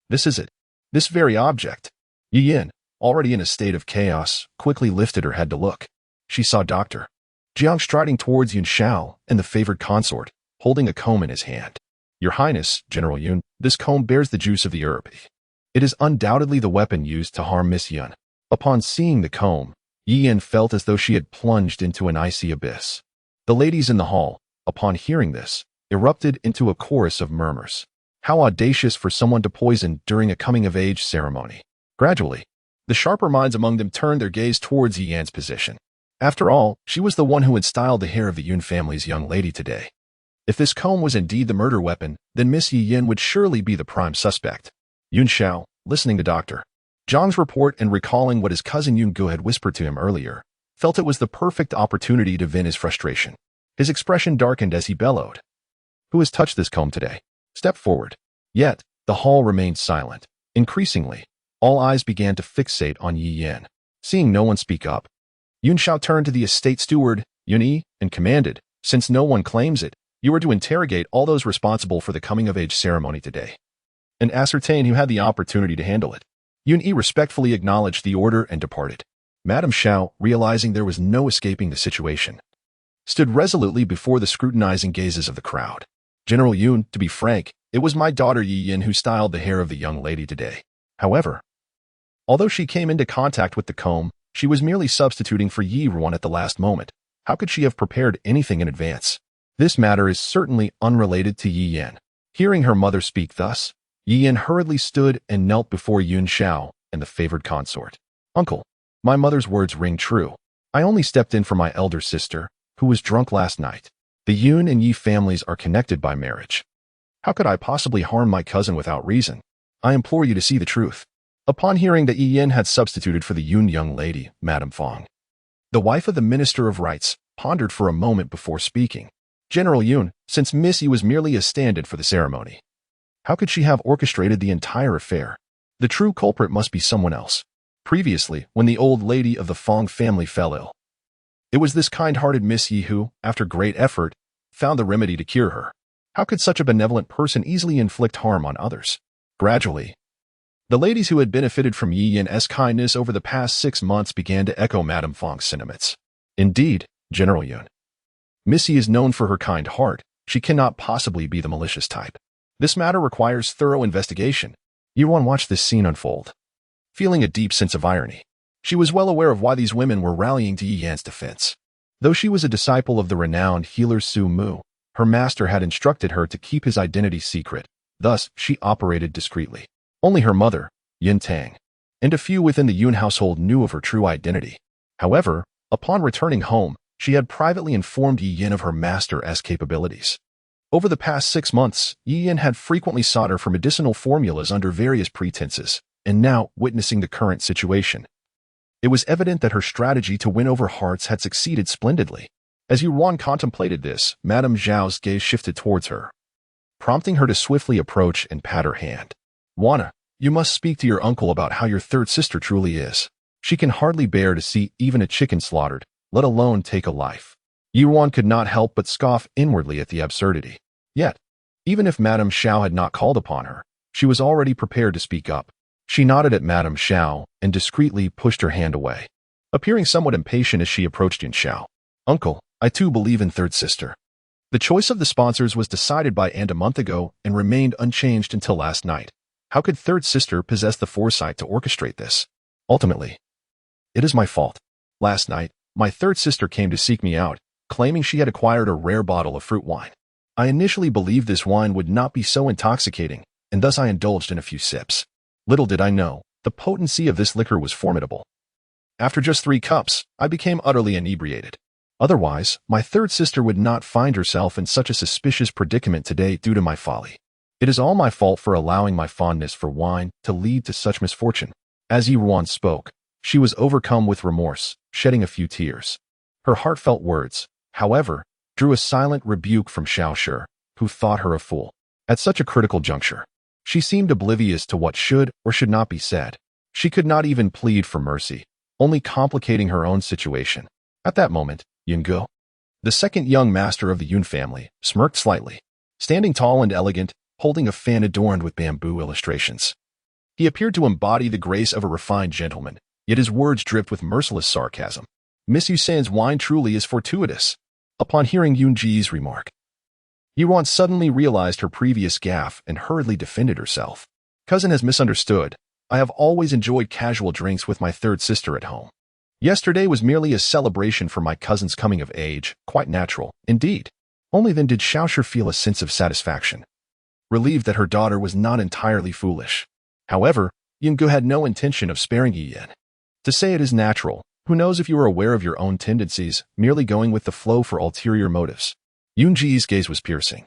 this is it. This very object. Yi Yin, already in a state of chaos, quickly lifted her head to look. She saw Dr. Jiang striding towards Yun Xiao and the favored consort, holding a comb in his hand. Your Highness, General Yun, this comb bears the juice of the herb. It is undoubtedly the weapon used to harm Miss Yun. Upon seeing the comb, Yi Yin felt as though she had plunged into an icy abyss. The ladies in the hall, upon hearing this, erupted into a chorus of murmurs. How audacious for someone to poison during a coming-of-age ceremony. Gradually, the sharper minds among them turned their gaze towards Yi Yan's position. After all, she was the one who had styled the hair of the Yun family's young lady today. If this comb was indeed the murder weapon, then Miss Yi Yin would surely be the prime suspect. Yun Xiao, listening to Dr. Zhang's report and recalling what his cousin Yun Gu had whispered to him earlier, felt it was the perfect opportunity to vent his frustration. His expression darkened as he bellowed. Who has touched this comb today? Step forward. Yet, the hall remained silent. Increasingly, all eyes began to fixate on Yi Yin. Seeing no one speak up, Yun Xiao turned to the estate steward, Yun Yi, and commanded, since no one claims it, you are to interrogate all those responsible for the coming-of-age ceremony today, and ascertain who had the opportunity to handle it. Yun Yi respectfully acknowledged the order and departed. Madame Xiao, realizing there was no escaping the situation, stood resolutely before the scrutinizing gazes of the crowd. General Yun, to be frank, it was my daughter Yi Yin who styled the hair of the young lady today. However, although she came into contact with the comb, she was merely substituting for Yi Ruan at the last moment. How could she have prepared anything in advance? This matter is certainly unrelated to Yi Yin. Hearing her mother speak thus, Yi Yin hurriedly stood and knelt before Yun Xiao and the favored consort. Uncle, my mother's words ring true. I only stepped in for my elder sister, who was drunk last night. The Yun and Yi families are connected by marriage. How could I possibly harm my cousin without reason? I implore you to see the truth. Upon hearing that Yi Yin had substituted for the Yun young lady, Madame Fong, the wife of the Minister of Rites, pondered for a moment before speaking. General Yun, since Miss Yi was merely a stand-in for the ceremony, how could she have orchestrated the entire affair? The true culprit must be someone else. Previously, when the old lady of the Fong family fell ill, it was this kind-hearted Miss Yi who, after great effort, found the remedy to cure her. How could such a benevolent person easily inflict harm on others? Gradually, the ladies who had benefited from Yi Yin's kindness over the past 6 months began to echo Madame Fong's sentiments. Indeed, General Yun, Miss Yi is known for her kind heart. She cannot possibly be the malicious type. This matter requires thorough investigation. Yuan watched this scene unfold, feeling a deep sense of irony. She was well aware of why these women were rallying to Yi Yan's defense. Though she was a disciple of the renowned healer Su Mu, her master had instructed her to keep his identity secret. Thus, she operated discreetly. Only her mother, Yin Tang, and a few within the Yun household knew of her true identity. However, upon returning home, she had privately informed Yi Yin of her master's capabilities. Over the past 6 months, Yi Yin had frequently sought her for medicinal formulas under various pretenses, and now, witnessing the current situation, it was evident that her strategy to win over hearts had succeeded splendidly. As Ruan contemplated this, Madame Zhao's gaze shifted towards her, prompting her to swiftly approach and pat her hand. Wana, you must speak to your uncle about how your third sister truly is. She can hardly bear to see even a chicken slaughtered, let alone take a life. Ruan could not help but scoff inwardly at the absurdity. Yet, even if Madame Xiao had not called upon her, she was already prepared to speak up. She nodded at Madame Xiao and discreetly pushed her hand away, appearing somewhat impatient as she approached Yun Xiao. Uncle, I too believe in third sister. The choice of the sponsors was decided by and a month ago and remained unchanged until last night. How could third sister possess the foresight to orchestrate this? Ultimately, it is my fault. Last night, my third sister came to seek me out, claiming she had acquired a rare bottle of fruit wine. I initially believed this wine would not be so intoxicating, and thus I indulged in a few sips. Little did I know, the potency of this liquor was formidable. After just 3 cups, I became utterly inebriated. Otherwise, my third sister would not find herself in such a suspicious predicament today due to my folly. It is all my fault for allowing my fondness for wine to lead to such misfortune. As Ruan spoke, she was overcome with remorse, shedding a few tears. Her heartfelt words, however, drew a silent rebuke from Xiao Shi, who thought her a fool. At such a critical juncture, she seemed oblivious to what should or should not be said. She could not even plead for mercy. only complicating her own situation. At that moment, Yungo, the second young master of the Yun family, smirked slightly, standing tall and elegant, holding a fan adorned with bamboo illustrations. He appeared to embody the grace of a refined gentleman, yet his words dripped with merciless sarcasm. Miss Yusan's wine truly is fortuitous. Upon hearing Yunji's remark, Ruan suddenly realized her previous gaffe and hurriedly defended herself. Cousin has misunderstood. I have always enjoyed casual drinks with my third sister at home. Yesterday was merely a celebration for my cousin's coming of age, quite natural, indeed. Only then did Xiaoshi feel a sense of satisfaction, relieved that her daughter was not entirely foolish. However, Yungu had no intention of sparing Yi Yin. To say it is natural, who knows if you are aware of your own tendencies, merely going with the flow for ulterior motives. Yunji's gaze was piercing,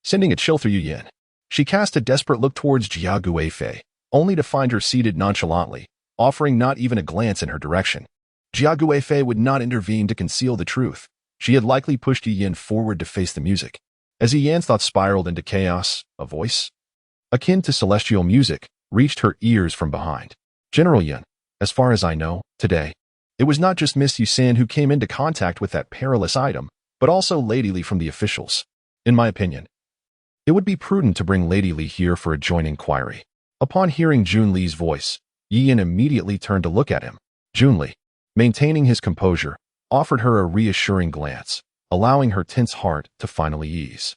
sending a chill through Yi Yin. She cast a desperate look towards Jia Guifei, only to find her seated nonchalantly, offering not even a glance in her direction. Jia Guifei would not intervene to conceal the truth. She had likely pushed Yi Yin forward to face the music. As Yi Yan's thoughts spiraled into chaos, a voice, akin to celestial music, reached her ears from behind. General Yin, as far as I know, today, it was not just Miss Yusan who came into contact with that perilous item, but also Lady Li from the officials. In my opinion, it would be prudent to bring Lady Li here for a joint inquiry. Upon hearing Jun Li's voice, Yi Yin immediately turned to look at him. Jun Li, maintaining his composure, offered her a reassuring glance, allowing her tense heart to finally ease.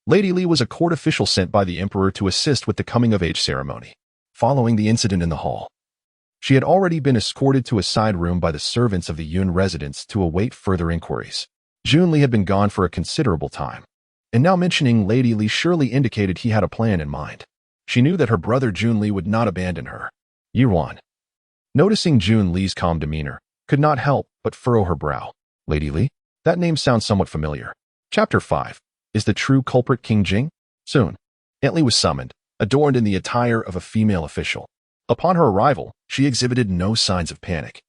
Lady Li was a court official sent by the emperor to assist with the coming-of-age ceremony. Following the incident in the hall, she had already been escorted to a side room by the servants of the Yun residence to await further inquiries. Jun Li had been gone for a considerable time, and now mentioning Lady Li surely indicated he had a plan in mind. She knew that her brother Jun Li would not abandon her. Ruan, noticing Jun Li's calm demeanor, could not help but furrow her brow. Lady Li? That name sounds somewhat familiar. Chapter 5. Is the true culprit King Jing? Soon, Aunt Li was summoned, adorned in the attire of a female official. Upon her arrival, she exhibited no signs of panic,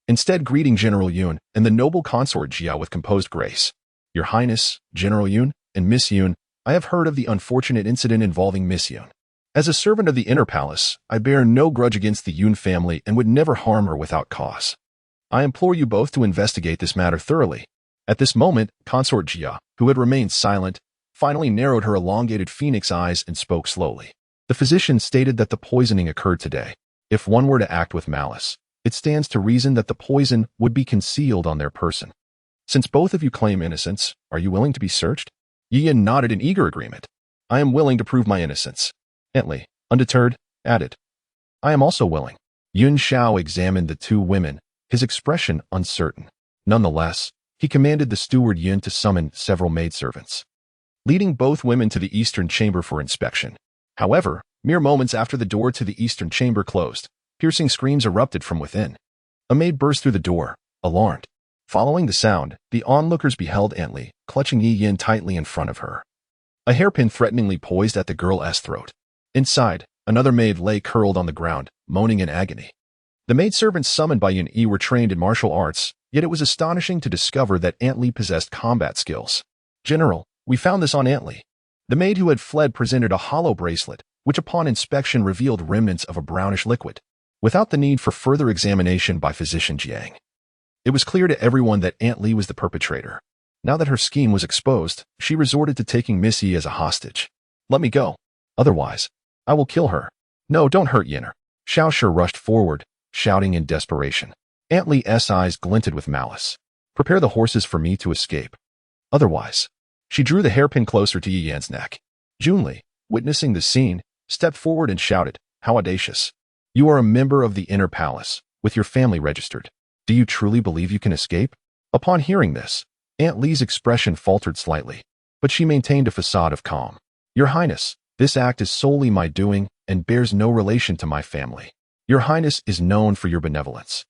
instead greeting General Yun and the noble consort Jia with composed grace. Your Highness, General Yun, and Miss Yun, I have heard of the unfortunate incident involving Miss Yun. As a servant of the Inner Palace, I bear no grudge against the Yun family and would never harm her without cause. I implore you both to investigate this matter thoroughly. At this moment, Consort Jia, who had remained silent, finally narrowed her elongated phoenix eyes and spoke slowly. The physician stated that the poisoning occurred today. If one were to act with malice, it stands to reason that the poison would be concealed on their person. Since both of you claim innocence, are you willing to be searched? Yi Yin nodded in eager agreement. I am willing to prove my innocence. Aunt Li, undeterred, added, I am also willing. Yun Xiao examined the two women, his expression uncertain. Nonetheless, he commanded the steward Yun to summon several maidservants, leading both women to the eastern chamber for inspection. However, mere moments after the door to the eastern chamber closed, piercing screams erupted from within. A maid burst through the door, alarmed. Following the sound, the onlookers beheld Aunt Li, clutching Yi Yin tightly in front of her, a hairpin threateningly poised at the girl's throat. Inside, another maid lay curled on the ground, moaning in agony. The maidservants summoned by Yin Yi were trained in martial arts, yet it was astonishing to discover that Aunt Li possessed combat skills. General, we found this on Aunt Li. The maid who had fled presented a hollow bracelet, which upon inspection revealed remnants of a brownish liquid. Without the need for further examination by physician Jiang, it was clear to everyone that Aunt Li was the perpetrator. Now that her scheme was exposed, she resorted to taking Miss Yi as a hostage. Let me go. Otherwise, I will kill her. No, don't hurt Yinner. Xiaoshi rushed forward, shouting in desperation. Aunt Li's eyes glinted with malice. Prepare the horses for me to escape. Otherwise, she drew the hairpin closer to Yi Yan's neck. Jun Li, witnessing the scene, stepped forward and shouted, how audacious. You are a member of the Inner Palace, with your family registered. Do you truly believe you can escape? Upon hearing this, Aunt Li's expression faltered slightly, but she maintained a facade of calm. Your Highness, this act is solely my doing and bears no relation to my family. Your Highness is known for your benevolence.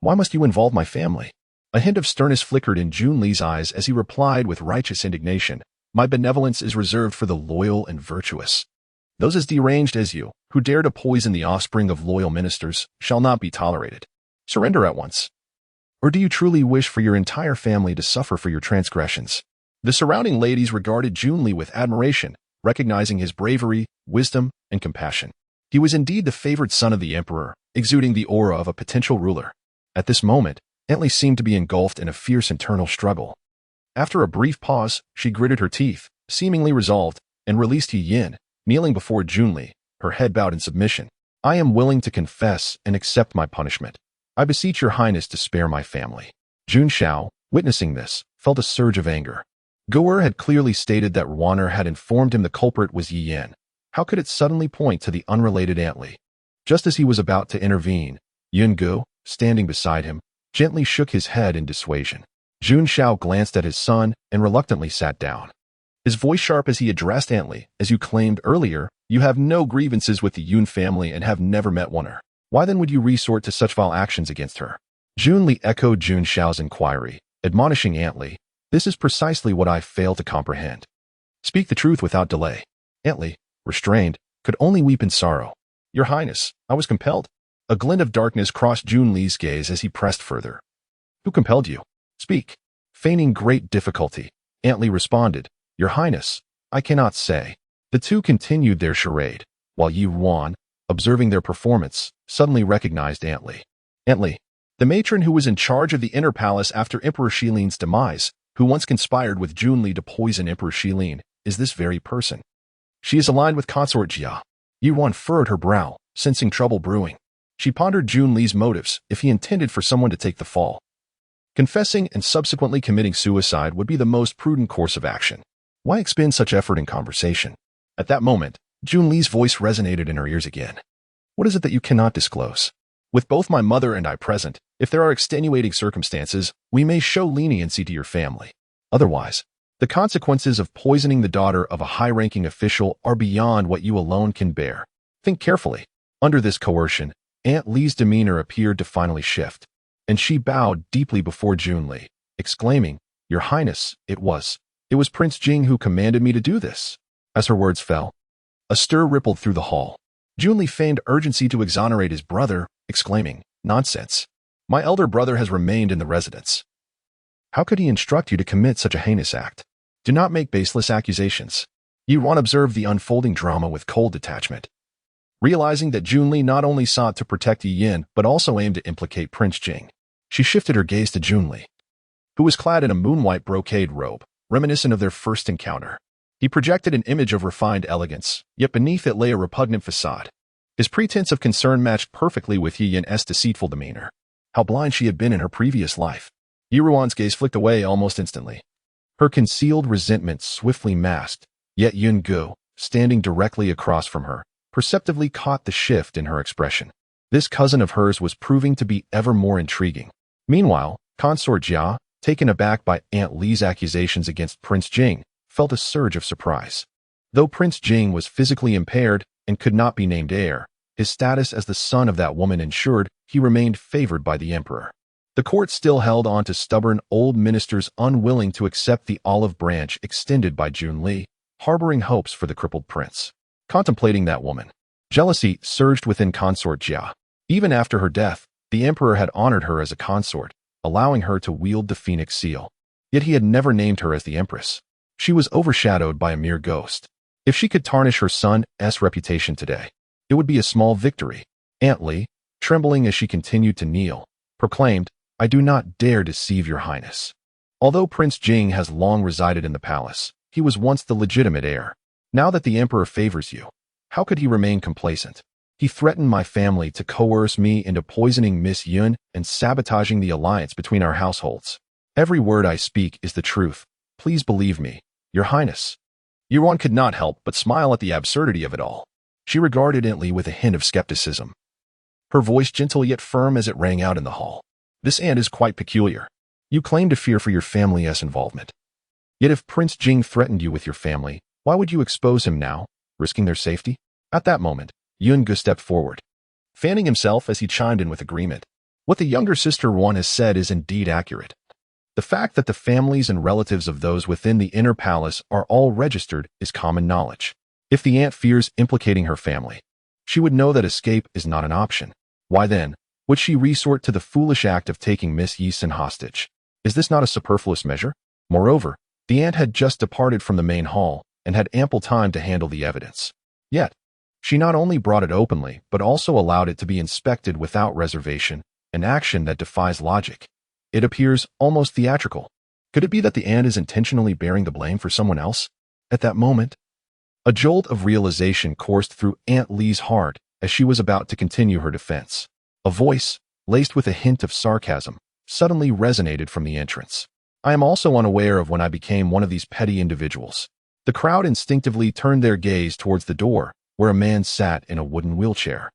Why must you involve my family? A hint of sternness flickered in Jun Li's eyes as he replied with righteous indignation. My benevolence is reserved for the loyal and virtuous. Those as deranged as you, who dare to poison the offspring of loyal ministers, shall not be tolerated. Surrender at once. Or do you truly wish for your entire family to suffer for your transgressions? The surrounding ladies regarded Jun Li with admiration, recognizing his bravery, wisdom, and compassion. He was indeed the favored son of the emperor, exuding the aura of a potential ruler. At this moment, Aunt Lee seemed to be engulfed in a fierce internal struggle. After a brief pause, she gritted her teeth, seemingly resolved, and released Yi Yin, kneeling before Junli, her head bowed in submission. I am willing to confess and accept my punishment. I beseech your highness to spare my family. Jun Xiao, witnessing this, felt a surge of anger. Goer had clearly stated that Ruan had informed him the culprit was Yi Yin. How could it suddenly point to the unrelated Aunt Lee? Just as he was about to intervene, Yun Gu, standing beside him, gently shook his head in dissuasion. Jun Xiao glanced at his son and reluctantly sat down. His voice sharp as he addressed Aunt Lee, as you claimed earlier, you have no grievances with the Yun family and have never met Ruan. Why then would you resort to such vile actions against her? Jun Li echoed Jun Xiao's inquiry, admonishing Aunt Lee, this is precisely what I fail to comprehend. Speak the truth without delay. Aunt Lee, restrained, could only weep in sorrow. Your Highness, I was compelled. A glint of darkness crossed Jun Li's gaze as he pressed further. Who compelled you? Speak. Feigning great difficulty, Aunt Lee responded, Your Highness, I cannot say. The two continued their charade, while Yi Ruan, observing their performance, suddenly recognized Aunt Lee. Aunt Lee, the matron who was in charge of the inner palace after Emperor Xilin's demise, who once conspired with Jun Li to poison Emperor Xilin, is this very person. She is aligned with Consort Jia. Yi Ruan furrowed her brow, sensing trouble brewing. She pondered Jun Li's motives if he intended for someone to take the fall. Confessing and subsequently committing suicide would be the most prudent course of action. Why expend such effort in conversation? At that moment, Jun Li's voice resonated in her ears again. What is it that you cannot disclose? With both my mother and I present, if there are extenuating circumstances, we may show leniency to your family. Otherwise, the consequences of poisoning the daughter of a high-ranking official are beyond what you alone can bear. Think carefully. Under this coercion, Aunt Lee's demeanor appeared to finally shift, and she bowed deeply before Jun Li, exclaiming, Your Highness, it was Prince Jing who commanded me to do this. As her words fell, a stir rippled through the hall. Jun Li feigned urgency to exonerate his brother, exclaiming, Nonsense. My elder brother has remained in the residence. How could he instruct you to commit such a heinous act? Do not make baseless accusations. Yi Ruan observed the unfolding drama with cold detachment. Realizing that Jun Li not only sought to protect Yi Yin, but also aimed to implicate Prince Jing, she shifted her gaze to Jun Li, who was clad in a moon-white brocade robe, reminiscent of their first encounter. He projected an image of refined elegance, yet beneath it lay a repugnant facade. His pretense of concern matched perfectly with Yi Yin's deceitful demeanor. How blind she had been in her previous life. Yi Ruan's gaze flicked away almost instantly. Her concealed resentment swiftly masked, yet Yun Gu, standing directly across from her, perceptively caught the shift in her expression. This cousin of hers was proving to be ever more intriguing. Meanwhile, Consort Jia, taken aback by Aunt Lee's accusations against Prince Jing, felt a surge of surprise. Though Prince Jing was physically impaired and could not be named heir, his status as the son of that woman ensured he remained favored by the emperor. The court still held on to stubborn old ministers unwilling to accept the olive branch extended by Jun Li, harboring hopes for the crippled prince. Contemplating that woman, jealousy surged within Consort Jia. Even after her death, the emperor had honored her as a consort, allowing her to wield the phoenix seal. Yet he had never named her as the empress. She was overshadowed by a mere ghost. If she could tarnish her son's reputation today, it would be a small victory. Aunt Lee, trembling as she continued to kneel, proclaimed, I do not dare deceive your highness. Although Prince Jing has long resided in the palace, he was once the legitimate heir. Now that the emperor favors you, how could he remain complacent? He threatened my family to coerce me into poisoning Miss Yun and sabotaging the alliance between our households. Every word I speak is the truth. Please believe me, your highness. Yi Ruan could not help but smile at the absurdity of it all. She regarded Aunt Lee with a hint of skepticism. Her voice gentle yet firm as it rang out in the hall. This aunt is quite peculiar. You claim to fear for your family's involvement. Yet if Prince Jing threatened you with your family, why would you expose him now, risking their safety? At that moment, Yun Gu stepped forward, fanning himself as he chimed in with agreement. What the younger sister Ruan has said is indeed accurate. The fact that the families and relatives of those within the inner palace are all registered is common knowledge. If the aunt fears implicating her family, she would know that escape is not an option. Why then would she resort to the foolish act of taking Miss Yi Sin hostage? Is this not a superfluous measure? Moreover, the aunt had just departed from the main hall and had ample time to handle the evidence. Yet, she not only brought it openly, but also allowed it to be inspected without reservation an action that defies logic. It appears almost theatrical. Could it be that the aunt is intentionally bearing the blame for someone else? At that moment, a jolt of realization coursed through Aunt Lee's heart as she was about to continue her defense. A voice, laced with a hint of sarcasm, suddenly resonated from the entrance. I am also unaware of when I became one of these petty individuals. The crowd instinctively turned their gaze towards the door, where a man sat in a wooden wheelchair.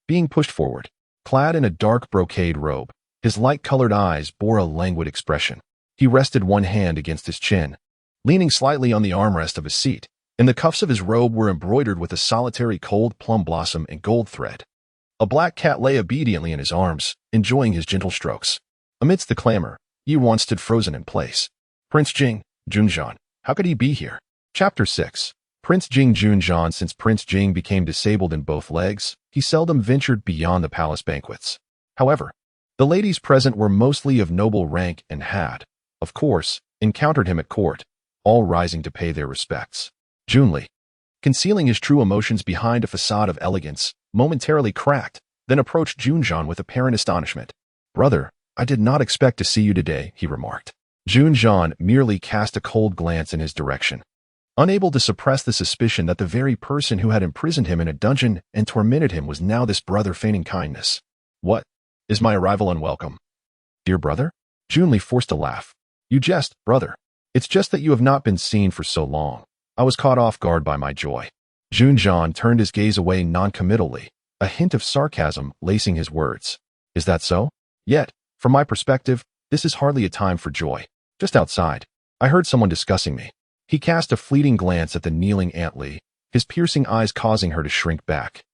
Being pushed forward, clad in a dark brocade robe, his light-colored eyes bore a languid expression. He rested one hand against his chin, leaning slightly on the armrest of his seat, and the cuffs of his robe were embroidered with a solitary cold plum blossom and gold thread. A black cat lay obediently in his arms, enjoying his gentle strokes. Amidst the clamor, Ruan stood frozen in place. Prince Jing, Junjian, how could he be here? Chapter 6. Prince Jing Junjian. Since Prince Jing became disabled in both legs, he seldom ventured beyond the palace banquets. However, the ladies present were mostly of noble rank and had, of course, encountered him at court, all rising to pay their respects. Junli, concealing his true emotions behind a facade of elegance, momentarily cracked, then approached Junjian with apparent astonishment. "Brother, I did not expect to see you today," he remarked. Junjian merely cast a cold glance in his direction, unable to suppress the suspicion that the very person who had imprisoned him in a dungeon and tormented him was now this brother feigning kindness. "What? Is my arrival unwelcome?" "Dear brother?" Junli forced a laugh. "You jest, brother. It's just that you have not been seen for so long. I was caught off guard by my joy." Junjian turned his gaze away noncommittally, a hint of sarcasm lacing his words. "Is that so? Yet, from my perspective, this is hardly a time for joy. Just outside, I heard someone discussing me." He cast a fleeting glance at the kneeling Aunt Lee, his piercing eyes causing her to shrink back.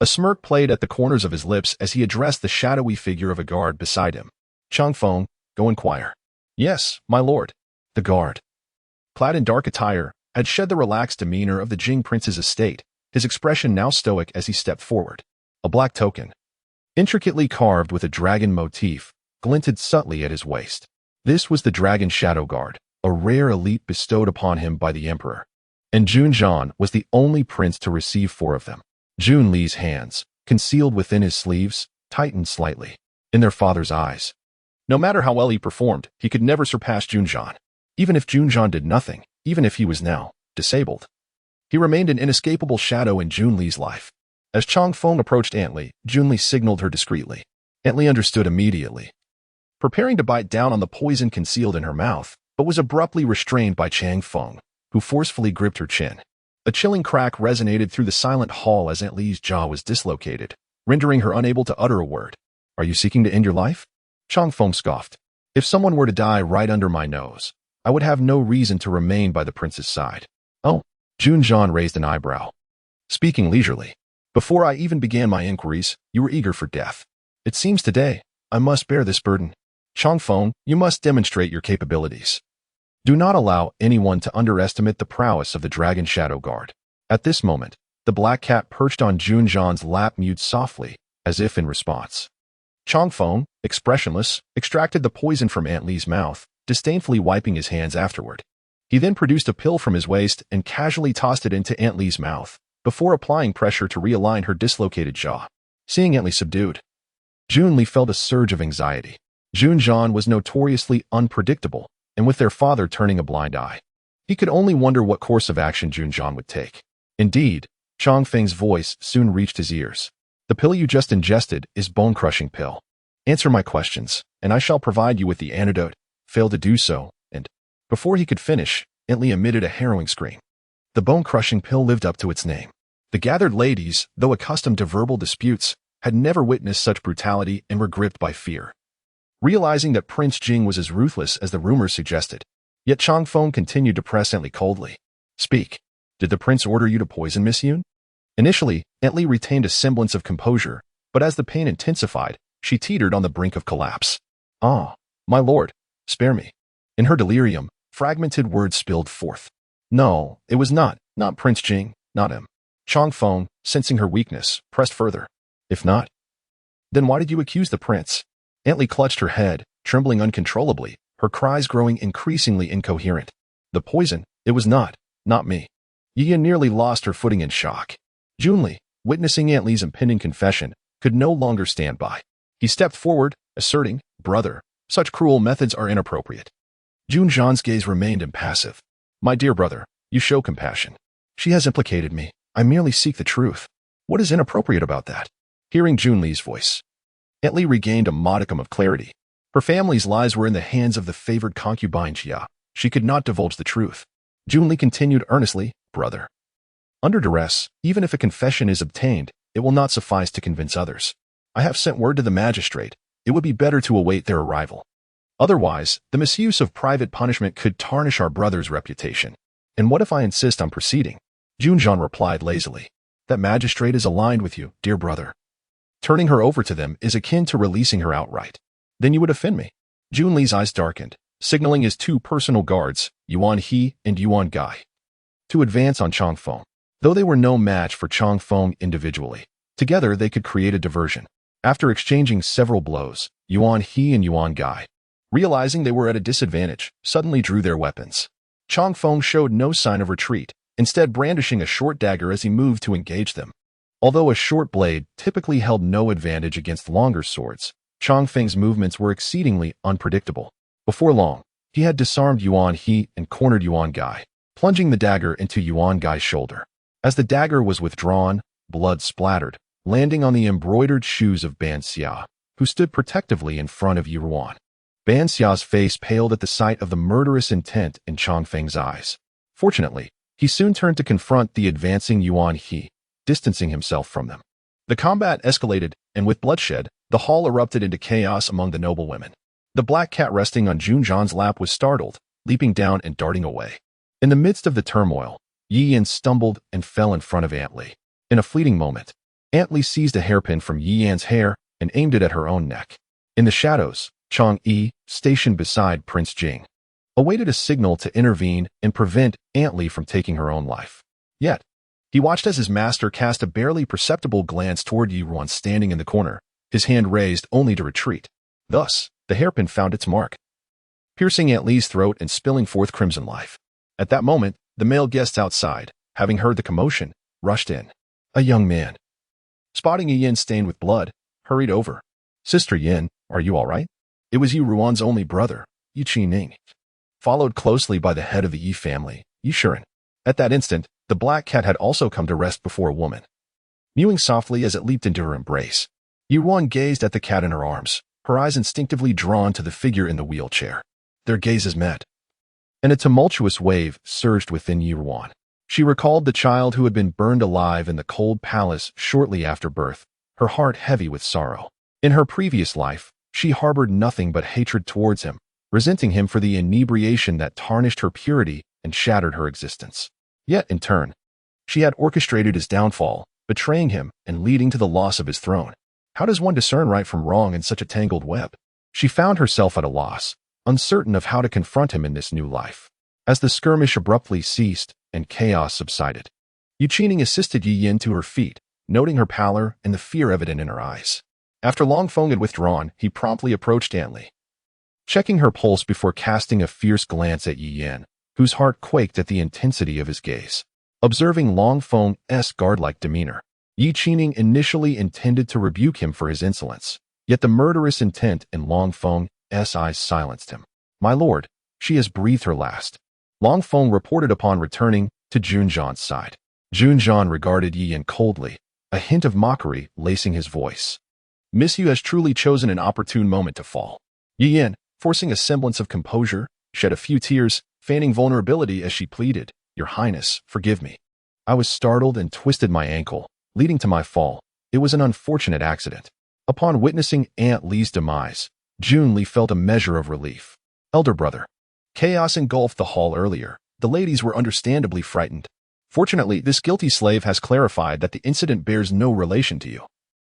A smirk played at the corners of his lips as he addressed the shadowy figure of a guard beside him. "Changfeng, go inquire." "Yes, my lord." The guard, clad in dark attire, had shed the relaxed demeanor of the Jing prince's estate, his expression now stoic as he stepped forward. A black token, intricately carved with a dragon motif, glinted subtly at his waist. This was the Dragon Shadow Guard, a rare elite bestowed upon him by the emperor. And Junjian was the only prince to receive 4 of them. Junli's hands, concealed within his sleeves, tightened slightly. In their father's eyes, no matter how well he performed, he could never surpass Junjian. Even if Junjian did nothing, even if he was now disabled, he remained an inescapable shadow in Junli's life. As Changfeng approached Aunt Lee, Junli signaled her discreetly. Aunt Lee understood immediately, preparing to bite down on the poison concealed in her mouth, but was abruptly restrained by Changfeng, who forcefully gripped her chin. A chilling crack resonated through the silent hall as Aunt Lee's jaw was dislocated, rendering her unable to utter a word. "Are you seeking to end your life?" Changfeng scoffed. "If someone were to die right under my nose, I would have no reason to remain by the prince's side." "Oh," Junjian raised an eyebrow, speaking leisurely. "Before I even began my inquiries, you were eager for death. It seems today I must bear this burden. Changfeng, you must demonstrate your capabilities. Do not allow anyone to underestimate the prowess of the Dragon Shadow Guard." At this moment, the black cat perched on Junjian's lap mewed softly, as if in response. Changfeng, expressionless, extracted the poison from Aunt Lee's mouth, disdainfully wiping his hands afterward. He then produced a pill from his waist and casually tossed it into Aunt Lee's mouth, before applying pressure to realign her dislocated jaw. Seeing Aunt Lee subdued, Junli felt a surge of anxiety. Junjian was notoriously unpredictable, and with their father turning a blind eye, he could only wonder what course of action Junjian would take. Indeed, Changfeng's voice soon reached his ears. "The pill you just ingested is bone-crushing pill. Answer my questions, and I shall provide you with the antidote. Fail to do so, and..." Before he could finish, Aunt Lee emitted a harrowing scream. The bone-crushing pill lived up to its name. The gathered ladies, though accustomed to verbal disputes, had never witnessed such brutality and were gripped by fear, realizing that Prince Jing was as ruthless as the rumors suggested. Yet Changfeng continued to press Aunt Lee coldly. "Speak. Did the prince order you to poison Miss Yun?" Initially, Aunt Lee retained a semblance of composure, but as the pain intensified, she teetered on the brink of collapse. "Ah, my lord, spare me." In her delirium, fragmented words spilled forth. "No, it was not Prince Jing, not him." Changfeng, sensing her weakness, pressed further. "If not, then why did you accuse the prince?" Aunt Lee clutched her head, trembling uncontrollably, her cries growing increasingly incoherent. "The poison, it was not me." Yian nearly lost her footing in shock. Junli, witnessing Aunt Lee's impending confession, could no longer stand by. He stepped forward, asserting, "Brother, such cruel methods are inappropriate." Junjian's gaze remained impassive. "My dear brother, you show compassion. She has implicated me. I merely seek the truth. What is inappropriate about that?" Hearing Junli's voice, Aunt Li regained a modicum of clarity. Her family's lives were in the hands of the favored concubine Jia. She could not divulge the truth. Junli continued earnestly, "Brother, under duress, even if a confession is obtained, it will not suffice to convince others. I have sent word to the magistrate. It would be better to await their arrival. Otherwise, the misuse of private punishment could tarnish our brother's reputation. And what if I insist on proceeding?" Junjian replied lazily. "That magistrate is aligned with you, dear brother. Turning her over to them is akin to releasing her outright. Then you would offend me." Junli's eyes darkened, signaling his two personal guards, Yuan He and Yuan Gai, to advance on Changfeng. Though they were no match for Changfeng individually, together they could create a diversion. After exchanging several blows, Yuan He and Yuan Gai, realizing they were at a disadvantage, suddenly drew their weapons. Changfeng showed no sign of retreat, instead brandishing a short dagger as he moved to engage them. Although a short blade typically held no advantage against longer swords, Changfeng's movements were exceedingly unpredictable. Before long, he had disarmed Yuan He and cornered Yuan Gai, plunging the dagger into Yuan Gai's shoulder. As the dagger was withdrawn, blood splattered, landing on the embroidered shoes of Ban Xia, who stood protectively in front of Ruan. Ban Xia's face paled at the sight of the murderous intent in Changfeng's eyes. Fortunately, he soon turned to confront the advancing Yuan He, distancing himself from them. The combat escalated, and with bloodshed, the hall erupted into chaos among the noblewomen. The black cat resting on Junjian's lap was startled, leaping down and darting away. In the midst of the turmoil, Yi Yan stumbled and fell in front of Aunt Li. In a fleeting moment, Aunt Li seized a hairpin from Yi Yan's hair and aimed it at her own neck. In the shadows, Chang Yi, stationed beside Prince Jing, awaited a signal to intervene and prevent Aunt Li from taking her own life. Yet, he watched as his master cast a barely perceptible glance toward Ruan standing in the corner, his hand raised only to retreat. Thus, the hairpin found its mark, piercing Aunt Li's throat and spilling forth crimson life. At that moment, the male guests outside, having heard the commotion, rushed in. A young man, spotting Yi Yan stained with blood, hurried over. "Sister Yin, are you all right?" It was Yi Ruan's only brother, Yi Qining, followed closely by the head of the Yi family, Yi Shiren. At that instant, the black cat had also come to rest before a woman. Mewing softly as it leaped into her embrace, Yi Ruan gazed at the cat in her arms, her eyes instinctively drawn to the figure in the wheelchair. Their gazes met, and a tumultuous wave surged within Yi Ruan. She recalled the child who had been burned alive in the cold palace shortly after birth, her heart heavy with sorrow. In her previous life, she harbored nothing but hatred towards him, resenting him for the inebriation that tarnished her purity and shattered her existence. Yet, in turn, she had orchestrated his downfall, betraying him and leading to the loss of his throne. How does one discern right from wrong in such a tangled web? She found herself at a loss, uncertain of how to confront him in this new life. As the skirmish abruptly ceased and chaos subsided, Yi Qining assisted Yi Yan to her feet, noting her pallor and the fear evident in her eyes. After Longfeng had withdrawn, he promptly approached Aunt Li, checking her pulse before casting a fierce glance at Yi Yan, whose heart quaked at the intensity of his gaze. Observing Longfeng's guard-like demeanor, Yi Qining initially intended to rebuke him for his insolence, yet the murderous intent in Longfeng's eyes silenced him. "My lord, she has breathed her last," Longfeng reported upon returning to Junjian's side. Junjian regarded Yi Yan coldly, a hint of mockery lacing his voice. "Miss Yu has truly chosen an opportune moment to fall." Yi Yan, forcing a semblance of composure, shed a few tears, feigning vulnerability as she pleaded, "Your Highness, forgive me. I was startled and twisted my ankle, leading to my fall. It was an unfortunate accident." Upon witnessing Aunt Li's demise, Junli felt a measure of relief. "Elder brother." Chaos engulfed the hall earlier. The ladies were understandably frightened. Fortunately, this guilty slave has clarified that the incident bears no relation to you,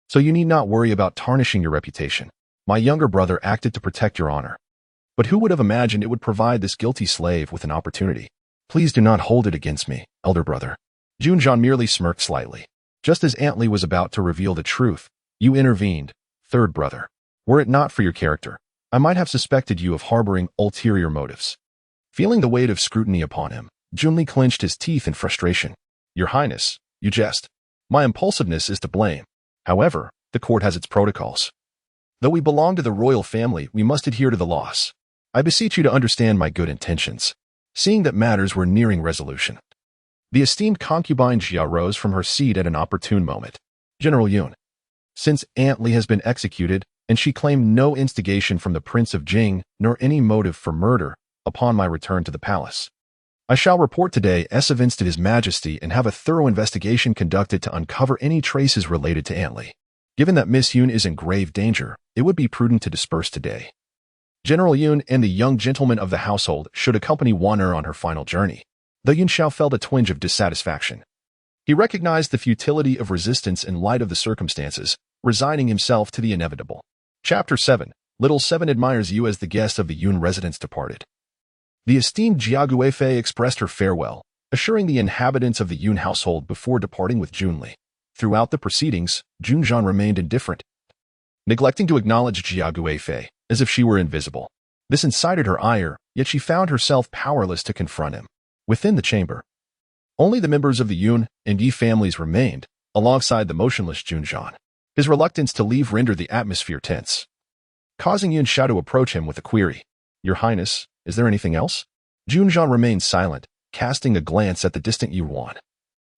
so you need not worry about tarnishing your reputation. My younger brother acted to protect your honor. But who would have imagined it would provide this guilty slave with an opportunity? Please do not hold it against me, elder brother. Junjian merely smirked slightly. Just as Aunt Li was about to reveal the truth, you intervened, third brother. Were it not for your character, I might have suspected you of harboring ulterior motives. Feeling the weight of scrutiny upon him, Junli clenched his teeth in frustration. Your Highness, you jest. My impulsiveness is to blame. However, the court has its protocols. Though we belong to the royal family, we must adhere to the laws. I beseech you to understand my good intentions. Seeing that matters were nearing resolution, the esteemed concubine Jia rose from her seat at an opportune moment. General Yun, since Aunt Li has been executed, and she claimed no instigation from the Prince of Jing nor any motive for murder, upon my return to the palace, I shall report today as events to His Majesty and have a thorough investigation conducted to uncover any traces related to Aunt Li. Given that Miss Yun is in grave danger, it would be prudent to disperse today. General Yun and the young gentleman of the household should accompany Wan on her final journey. Though Yun Xiao felt a twinge of dissatisfaction. He recognized the futility of resistance in light of the circumstances, resigning himself to the inevitable. Chapter 7. Little Seven admires you as the guest of the Yun residence departed. The esteemed Jia Guifei expressed her farewell, assuring the inhabitants of the Yun household before departing with Junli. Throughout the proceedings, Junzhan remained indifferent, neglecting to acknowledge Jia Guifei, as if she were invisible. This incited her ire, yet she found herself powerless to confront him. Within the chamber, only the members of the Yun and Yi families remained, alongside the motionless Junzhan. His reluctance to leave rendered the atmosphere tense, causing Yun Xiao to approach him with a query. Your Highness, is there anything else? Junzhan remained silent, casting a glance at the distant Ruan.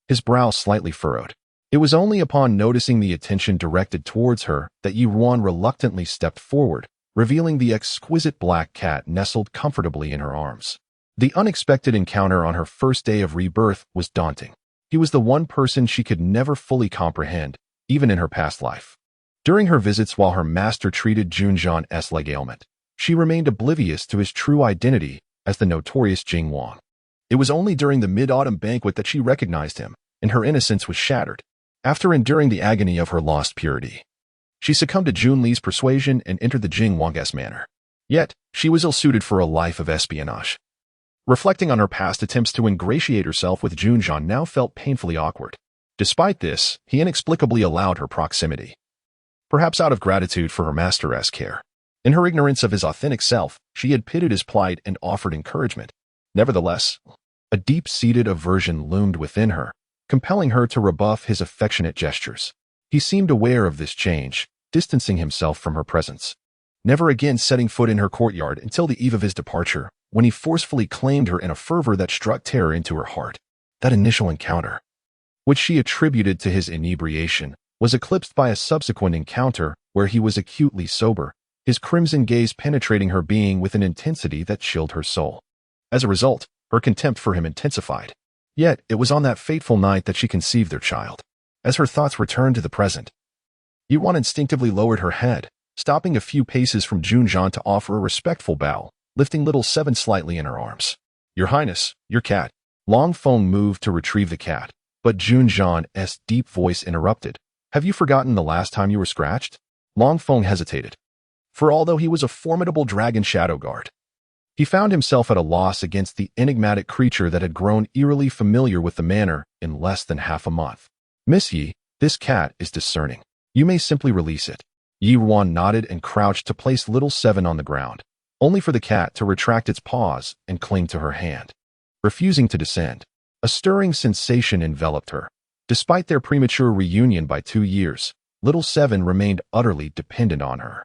His brow slightly furrowed. It was only upon noticing the attention directed towards her that Ruan reluctantly stepped forward, revealing the exquisite black cat nestled comfortably in her arms. The unexpected encounter on her first day of rebirth was daunting. He was the one person she could never fully comprehend, even in her past life. During her visits while her master treated Junzhan's leg ailment, she remained oblivious to his true identity as the notorious Jing Wang. It was only during the mid-autumn banquet that she recognized him, and her innocence was shattered. After enduring the agony of her lost purity, she succumbed to Jun Li's persuasion and entered the Jing Wang's manor. Yet, she was ill-suited for a life of espionage. Reflecting on her past attempts to ingratiate herself with Junzhan now felt painfully awkward. Despite this, he inexplicably allowed her proximity. Perhaps out of gratitude for her master's care. In her ignorance of his authentic self, she had pitied his plight and offered encouragement. Nevertheless, a deep-seated aversion loomed within her, compelling her to rebuff his affectionate gestures. He seemed aware of this change, distancing himself from her presence, never again setting foot in her courtyard until the eve of his departure, when he forcefully claimed her in a fervor that struck terror into her heart. That initial encounter, which she attributed to his inebriation, was eclipsed by a subsequent encounter where he was acutely sober, his crimson gaze penetrating her being with an intensity that chilled her soul. As a result, her contempt for him intensified. Yet, it was on that fateful night that she conceived their child. As her thoughts returned to the present, Ruan instinctively lowered her head, stopping a few paces from Junzhan to offer a respectful bow, lifting little Seven slightly in her arms. Your Highness, your cat. Long Feng moved to retrieve the cat, but Junzhan's deep voice interrupted. Have you forgotten the last time you were scratched? Long Feng hesitated. For although he was a formidable dragon shadow guard, he found himself at a loss against the enigmatic creature that had grown eerily familiar with the manor in less than half a month. Miss Yi, this cat is discerning. You may simply release it. Ruan nodded and crouched to place little Seven on the ground, only for the cat to retract its paws and cling to her hand, refusing to descend. A stirring sensation enveloped her. Despite their premature reunion by 2 years, little Seven remained utterly dependent on her.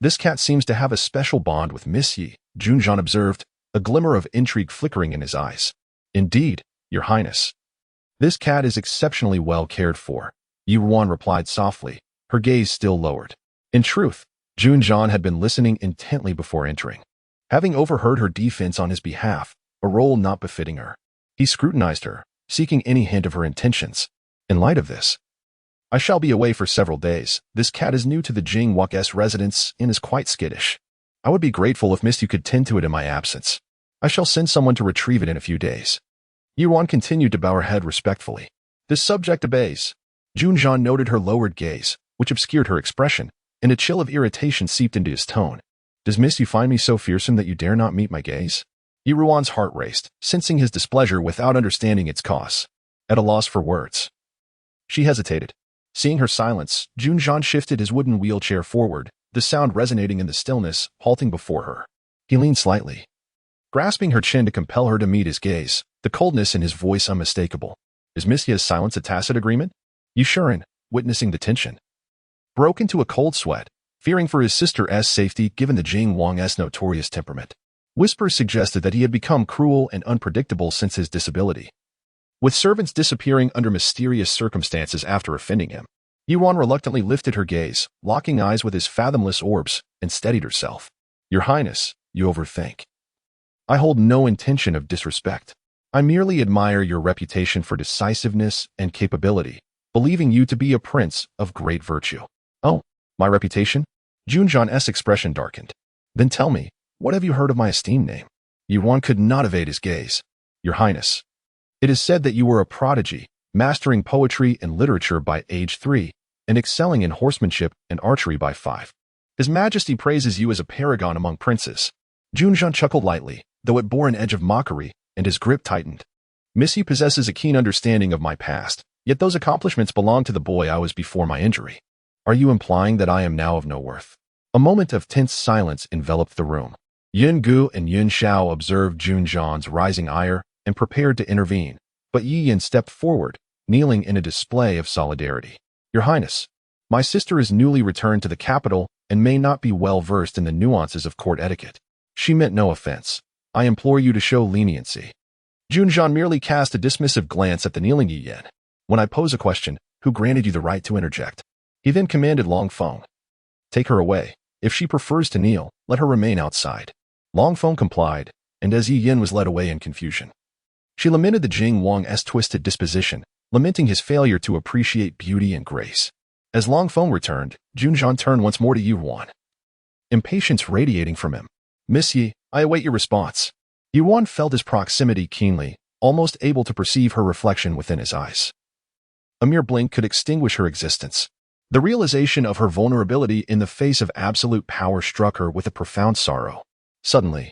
This cat seems to have a special bond with Miss Yi, Junzhan observed, a glimmer of intrigue flickering in his eyes. Indeed, Your Highness. This cat is exceptionally well cared for, Ruan replied softly, her gaze still lowered. In truth, Junzhan had been listening intently before entering, having overheard her defense on his behalf, a role not befitting her. He scrutinized her, seeking any hint of her intentions. In light of this, I shall be away for several days. This cat is new to the Jing Wang's residence and is quite skittish. I would be grateful if Miss You could tend to it in my absence. I shall send someone to retrieve it in a few days. Ruan continued to bow her head respectfully. This subject obeys. Junzhan noted her lowered gaze, which obscured her expression, and a chill of irritation seeped into his tone. Does Miss You find me so fearsome that you dare not meet my gaze? Ruan's heart raced, sensing his displeasure without understanding its cause. At a loss for words, she hesitated. Seeing her silence, Junzhan shifted his wooden wheelchair forward, the sound resonating in the stillness, halting before her. He leaned slightly, grasping her chin to compel her to meet his gaze, the coldness in his voice unmistakable. Is Miss Yi's silence a tacit agreement? Yushuren, witnessing the tension, broke into a cold sweat, fearing for his sister's safety given the Jing Wang's notorious temperament. Whispers suggested that he had become cruel and unpredictable since his disability, with servants disappearing under mysterious circumstances after offending him. Ruan reluctantly lifted her gaze, locking eyes with his fathomless orbs, and steadied herself. Your Highness, you overthink. I hold no intention of disrespect. I merely admire your reputation for decisiveness and capability, believing you to be a prince of great virtue. Oh, my reputation? Junjan's expression darkened. Then tell me, what have you heard of my esteemed name? Ruan could not evade his gaze. Your Highness, it is said that you were a prodigy, mastering poetry and literature by age 3, and excelling in horsemanship and archery by 5. His Majesty praises you as a paragon among princes. Junjan chuckled lightly, though it bore an edge of mockery, and his grip tightened. Missy possesses a keen understanding of my past, yet those accomplishments belong to the boy I was before my injury. Are you implying that I am now of no worth? A moment of tense silence enveloped the room. Yun Gu and Yun Xiao observed Junjan's rising ire and prepared to intervene, but Yi Yin stepped forward, kneeling in a display of solidarity. Your Highness, my sister is newly returned to the capital and may not be well versed in the nuances of court etiquette. She meant no offense. I implore you to show leniency. Junjan merely cast a dismissive glance at the kneeling Yi Yin. When I pose a question, who granted you the right to interject? He then commanded Long Feng. Take her away. If she prefers to kneel, let her remain outside. Long Feng complied, and as Yi Yin was led away in confusion, she lamented the Jing Wang's twisted disposition, lamenting his failure to appreciate beauty and grace. As Long Feng returned, Junjan turned once more to Ruan, impatience radiating from him. Miss Yi, I await your response. Ruan felt his proximity keenly, almost able to perceive her reflection within his eyes. A mere blink could extinguish her existence. The realization of her vulnerability in the face of absolute power struck her with a profound sorrow. Suddenly,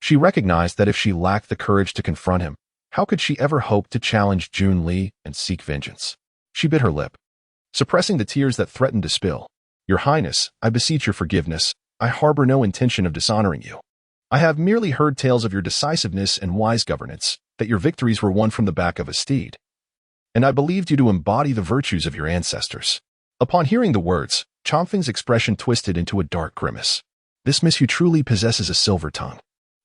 she recognized that if she lacked the courage to confront him, how could she ever hope to challenge Jun Li and seek vengeance? She bit her lip, suppressing the tears that threatened to spill. Your Highness, I beseech your forgiveness. I harbor no intention of dishonoring you. I have merely heard tales of your decisiveness and wise governance, that your victories were won from the back of a steed. And I believed you to embody the virtues of your ancestors. Upon hearing the words, Chongfeng's expression twisted into a dark grimace. This Miss Yu truly possesses a silver tongue,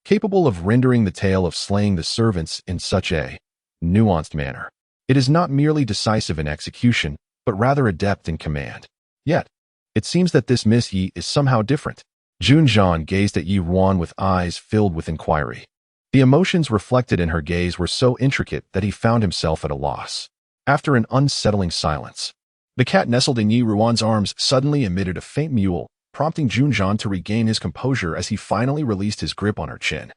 capable of rendering the tale of slaying the servants in such a nuanced manner. It is not merely decisive in execution, but rather adept in command. Yet, it seems that this Miss Yi is somehow different. Junjan gazed at Ruan with eyes filled with inquiry. The emotions reflected in her gaze were so intricate that he found himself at a loss. After an unsettling silence, the cat nestled in Ruan's arms suddenly emitted a faint mewl, prompting Junjan to regain his composure as he finally released his grip on her chin,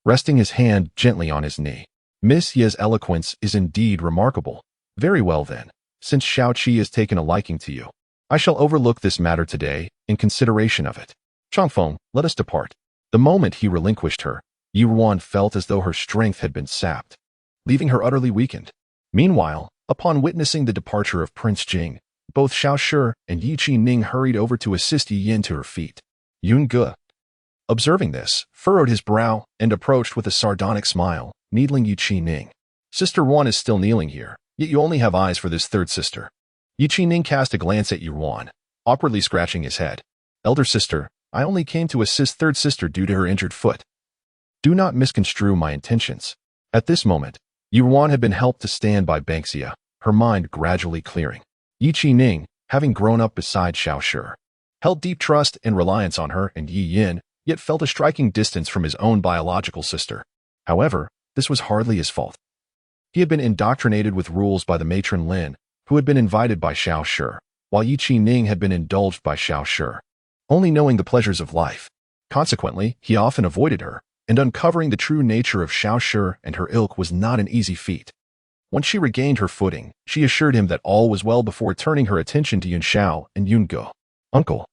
resting his hand gently on his knee. Miss Yi's eloquence is indeed remarkable. Very well then, since Xiao Qi has taken a liking to you, I shall overlook this matter today in consideration of it. Chongfeng, let us depart. The moment he relinquished her, Ruan felt as though her strength had been sapped, leaving her utterly weakened. Meanwhile, upon witnessing the departure of Prince Jing, both Xiao Shi and Yi Qi-ning hurried over to assist Yi Yin to her feet. Yun Ge, observing this, furrowed his brow and approached with a sardonic smile, needling Yi Qi-ning. Sister Ruan is still kneeling here, yet you only have eyes for this third sister. Yi Qi-ning cast a glance at Ruan, awkwardly scratching his head. Elder sister, I only came to assist third sister due to her injured foot. Do not misconstrue my intentions. At this moment, Ruan had been helped to stand by Banksia, her mind gradually clearing. Yi Qi-ning, having grown up beside Xiao Shi, held deep trust and reliance on her and Yi Yin, yet felt a striking distance from his own biological sister. However, this was hardly his fault. He had been indoctrinated with rules by the matron Lin, who had been invited by Xiao Shi, while Yi Qi-ning had been indulged by Xiao Shi, only knowing the pleasures of life. Consequently, he often avoided her, and uncovering the true nature of Xiao Shi and her ilk was not an easy feat. Once she regained her footing, she assured him that all was well before turning her attention to Yun Xiao and Yun Ge. Uncle,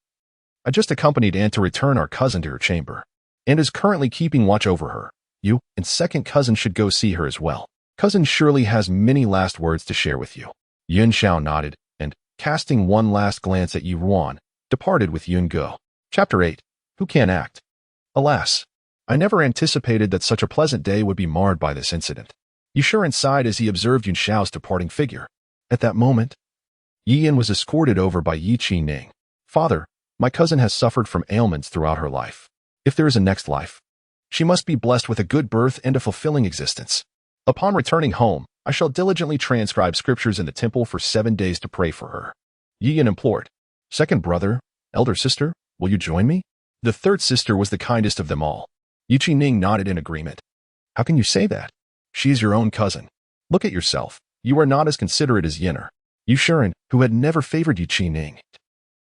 I just accompanied Aunt to return our cousin to her chamber, and is currently keeping watch over her. You and second cousin should go see her as well. Cousin surely has many last words to share with you. Yun Xiao nodded, and, casting one last glance at Ruan, departed with Yun Ge. Chapter 8. Who Can Act? Alas, I never anticipated that such a pleasant day would be marred by this incident. Yushuren sighed as he observed Yun Xiao's departing figure. At that moment, Yi Yin was escorted over by Yi Qi-ning. Father, My cousin has suffered from ailments throughout her life. If there is a next life, she must be blessed with a good birth and a fulfilling existence. Upon returning home, I shall diligently transcribe scriptures in the temple for 7 days to pray for her. Yi Yan implored. Second brother, elder sister, will you join me? The third sister was the kindest of them all. Yi Ning nodded in agreement. How can you say that? She is your own cousin. Look at yourself. You are not as considerate as Yin'er. Yu Shiren, who had never favored Yi Ning,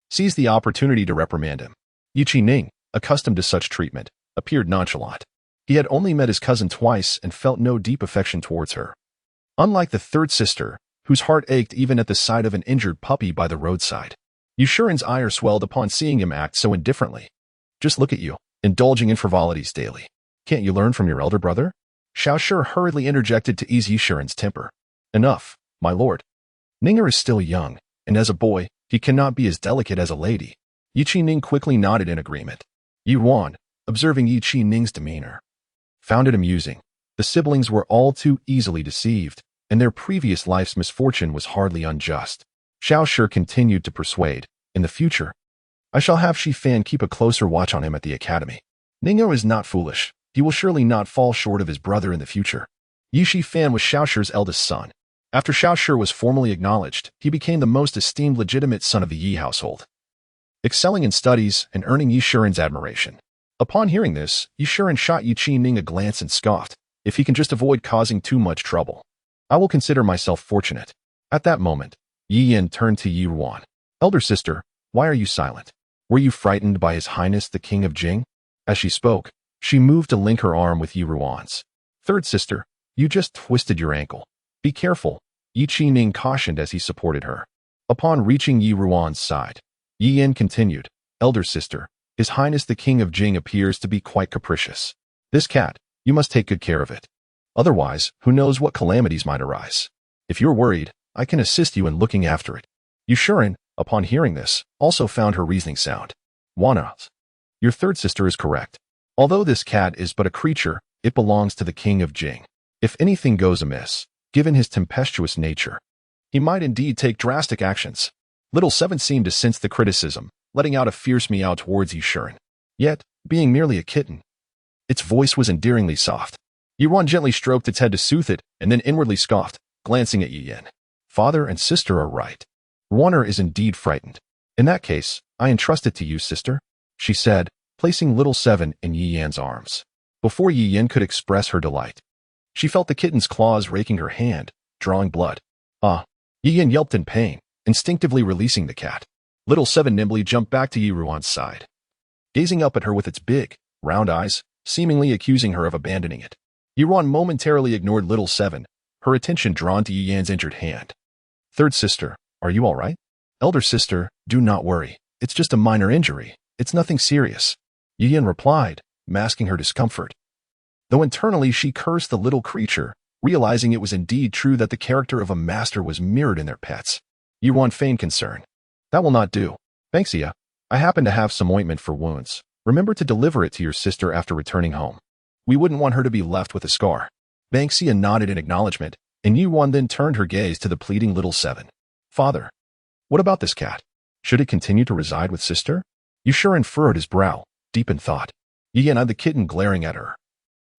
seized the opportunity to reprimand him. Yi Ning, accustomed to such treatment, appeared nonchalant. He had only met his cousin twice and felt no deep affection towards her. Unlike the third sister, whose heart ached even at the sight of an injured puppy by the roadside, Yu Shiren's ire swelled upon seeing him act so indifferently. Just look at you, indulging in frivolities daily. Can't you learn from your elder brother? Xiao Shi hurriedly interjected to ease Yu Shiren's temper. Enough, my lord. Ninger is still young, and as a boy, he cannot be as delicate as a lady. Yi Ning quickly nodded in agreement. Ruan, observing Yi Ning's demeanor, found it amusing. The siblings were all too easily deceived, and their previous life's misfortune was hardly unjust. Xiao Shi continued to persuade. In the future, I shall have Shi Fan keep a closer watch on him at the academy. Ninger is not foolish. He will surely not fall short of his brother in the future. Yi Shi Fan was Xiao Shi's eldest son. After Xiao Shi was formally acknowledged, he became the most esteemed legitimate son of the Yi household, excelling in studies and earning Yi Shiren's admiration. Upon hearing this, Yi Shiren shot Yi Ning a glance and scoffed. If he can just avoid causing too much trouble, I will consider myself fortunate. At that moment, Yi Yan turned to Yi Ruan. Elder sister, why are you silent? Were you frightened by His Highness the King of Jing? As she spoke, she moved to link her arm with Yi Ruan's. Third sister, you just twisted your ankle. Be careful, Yi Ning cautioned as he supported her. Upon reaching Yi Ruan's side, Yi Yan continued, Elder sister, His Highness the King of Jing appears to be quite capricious. This cat, you must take good care of it. Otherwise, who knows what calamities might arise. If you're worried, I can assist you in looking after it. Yu Shiren, upon hearing this, also found her reasoning sound. Wana, your third sister is correct. Although this cat is but a creature, it belongs to the King of Jing. If anything goes amiss, given his tempestuous nature, he might indeed take drastic actions. Little Seven seemed to sense the criticism, letting out a fierce meow towards Yu Shiren. Yet, being merely a kitten, its voice was endearingly soft. Ruan gently stroked its head to soothe it, and then inwardly scoffed, glancing at Yi Yan. Father and sister are right. Ruaner is indeed frightened. In that case, I entrust it to you, sister, she said, placing little Seven in Yi Yan's arms. Before Yi Yan could express her delight, she felt the kitten's claws raking her hand, drawing blood. Ah! Yi Yan yelped in pain, instinctively releasing the cat. Little Seven nimbly jumped back to Yi Ruan's side, gazing up at her with its big, round eyes, seemingly accusing her of abandoning it. Yi Ruan momentarily ignored Little Seven, her attention drawn to Yi Yan's injured hand. Third sister, are you all right? Elder sister, do not worry. It's just a minor injury. It's nothing serious. Yi Yan replied, masking her discomfort. Though internally she cursed the little creature, realizing it was indeed true that the character of a master was mirrored in their pets. Yi Ruan feigned concern. That will not do. Banksia, I happen to have some ointment for wounds. Remember to deliver it to your sister after returning home. We wouldn't want her to be left with a scar. Banksia nodded in acknowledgement, and Yi Ruan then turned her gaze to the pleading Little Seven. Father, what about this cat? Should it continue to reside with sister? Yu Shiren furrowed his brow, deep in thought. Yi Yan eyed the kitten glaring at her,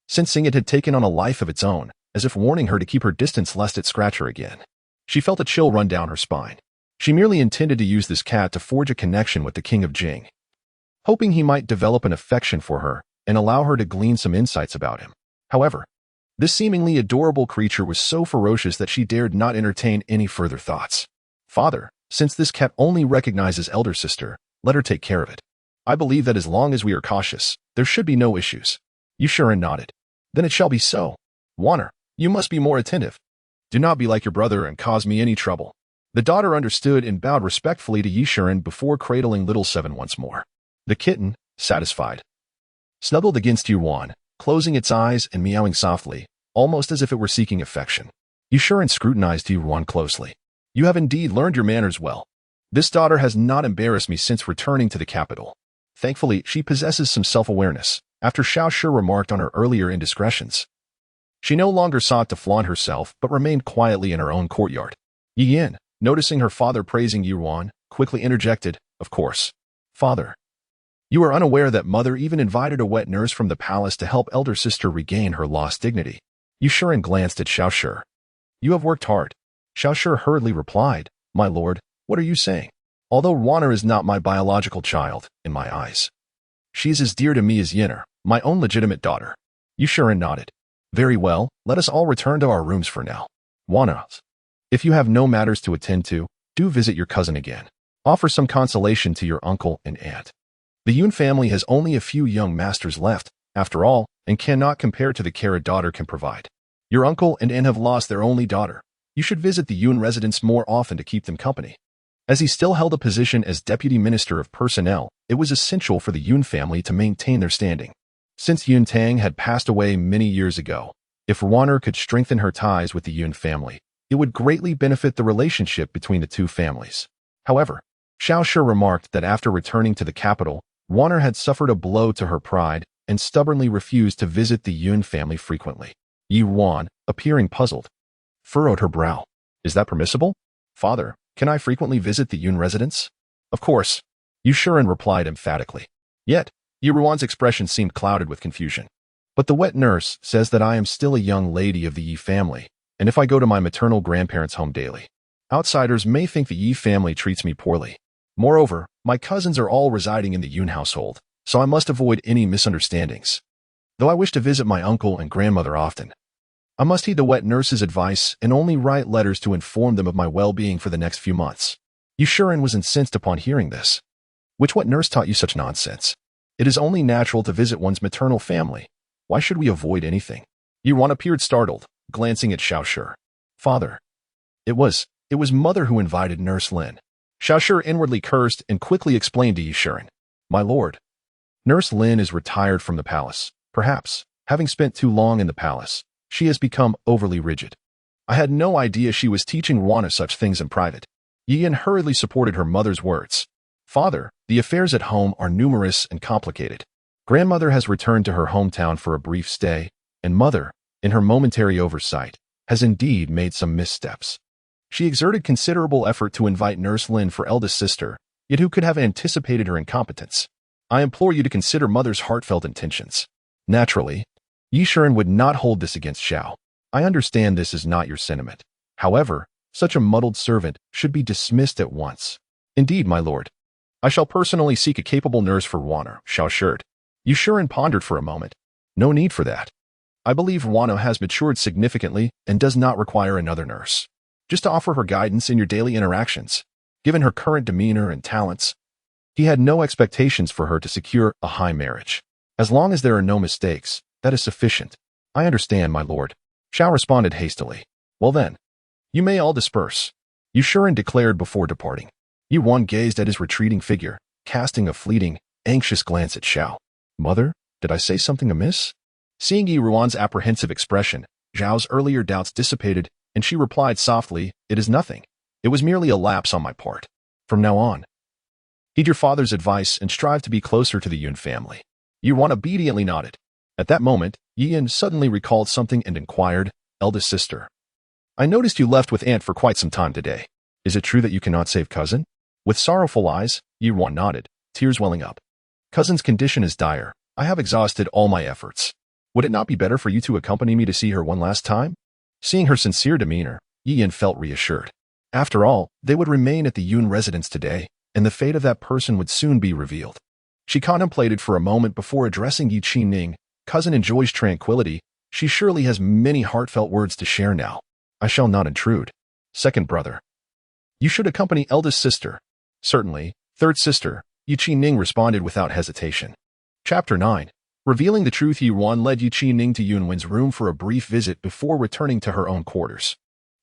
sensing it had taken on a life of its own, as if warning her to keep her distance lest it scratch her again. She felt a chill run down her spine. She merely intended to use this cat to forge a connection with the King of Jing, hoping he might develop an affection for her and allow her to glean some insights about him. However, this seemingly adorable creature was so ferocious that she dared not entertain any further thoughts. Father, since this cat only recognizes elder sister, let her take care of it. I believe that as long as we are cautious, there should be no issues. Yu Shiren nodded. Then it shall be so. Waner, you must be more attentive. Do not be like your brother and cause me any trouble. The daughter understood and bowed respectfully to Yu Shiren before cradling Little Seven once more. The kitten, satisfied, snuggled against Ruan, closing its eyes and meowing softly, almost as if it were seeking affection. Yu Shiren scrutinized Ruan closely. You have indeed learned your manners well. This daughter has not embarrassed me since returning to the capital. Thankfully, she possesses some self-awareness. After Xiao Shi remarked on her earlier indiscretions, she no longer sought to flaunt herself but remained quietly in her own courtyard. Yi Yan, noticing her father praising Ruan, quickly interjected, of course. Father, you are unaware that mother even invited a wet nurse from the palace to help elder sister regain her lost dignity. Yusheng glanced at Xiaoshi. You have worked hard. Xiaoshi hurriedly replied, My lord, what are you saying? Although Ruan is not my biological child, in my eyes, she is as dear to me as Yin'er, my own legitimate daughter. Yusheng nodded. Very well, let us all return to our rooms for now. Ruan, if you have no matters to attend to, do visit your cousin again. Offer some consolation to your uncle and aunt. The Yun family has only a few young masters left, after all, and cannot compare to the care a daughter can provide. Your uncle and aunt have lost their only daughter. You should visit the Yun residents more often to keep them company. As he still held a position as Deputy Minister of Personnel, it was essential for the Yun family to maintain their standing. Since Yun Tang had passed away many years ago, if Ruan could strengthen her ties with the Yun family, it would greatly benefit the relationship between the two families. However, Xiaoshi remarked that after returning to the capital, Ruan had suffered a blow to her pride and stubbornly refused to visit the Yun family frequently. Yi Ruan, appearing puzzled, furrowed her brow. Is that permissible? Father, can I frequently visit the Yun residence? Of course, Yusheng replied emphatically. Yet, Yi Ruan's expression seemed clouded with confusion. But the wet nurse says that I am still a young lady of the Yi family, and if I go to my maternal grandparents' home daily, outsiders may think the Yi family treats me poorly. Moreover, my cousins are all residing in the Yun household, so I must avoid any misunderstandings. Though I wish to visit my uncle and grandmother often, I must heed the wet nurse's advice and only write letters to inform them of my well-being for the next few months. Yusheng was incensed upon hearing this. Which wet nurse taught you such nonsense? It is only natural to visit one's maternal family. Why should we avoid anything? Yi Ruan appeared startled, glancing at Xiaoshi. Father. It was mother who invited Nurse Lin. Xiaoshi inwardly cursed and quickly explained to Yusheng. My lord. Nurse Lin is retired from the palace. Perhaps, having spent too long in the palace, she has become overly rigid. I had no idea she was teaching Ruan such things in private. Yin hurriedly supported her mother's words. Father, the affairs at home are numerous and complicated. Grandmother has returned to her hometown for a brief stay, and mother, in her momentary oversight, has indeed made some missteps. She exerted considerable effort to invite Nurse Lin for eldest sister, yet who could have anticipated her incompetence? I implore you to consider mother's heartfelt intentions. Naturally, Yusheng would not hold this against Xiao. I understand this is not your sentiment. However, such a muddled servant should be dismissed at once. Indeed, my lord. I shall personally seek a capable nurse for Ruan, Xiao assured. Yusheng pondered for a moment. No need for that. I believe Ruan has matured significantly and does not require another nurse. Just to offer her guidance in your daily interactions. Given her current demeanor and talents, he had no expectations for her to secure a high marriage. As long as there are no mistakes, that is sufficient. I understand, my lord. Xiao responded hastily. Well then, you may all disperse. Yusheng declared before departing. Yi Ruan gazed at his retreating figure, casting a fleeting, anxious glance at Xiao. Mother, did I say something amiss? Seeing Yi Ruan's apprehensive expression, Zhao's earlier doubts dissipated, and she replied softly, It is nothing. It was merely a lapse on my part. From now on, heed your father's advice and strive to be closer to the Yun family. Yi Ruan obediently nodded. At that moment, Yin suddenly recalled something and inquired, Eldest sister. I noticed you left with aunt for quite some time today. Is it true that you cannot save cousin? With sorrowful eyes, Yi Ruan nodded, tears welling up. Cousin's condition is dire. I have exhausted all my efforts. Would it not be better for you to accompany me to see her one last time? Seeing her sincere demeanor, Yin felt reassured. After all, they would remain at the Yun residence today, and the fate of that person would soon be revealed. She contemplated for a moment before addressing Yi Qingning. Cousin enjoys tranquility. She surely has many heartfelt words to share now. I shall not intrude. Second brother. You should accompany eldest sister. Certainly. Third sister. Yi Qingning responded without hesitation. Chapter 9. Revealing the truth, Yi Ruan led Yi Qingning to Yunwen's room for a brief visit before returning to her own quarters.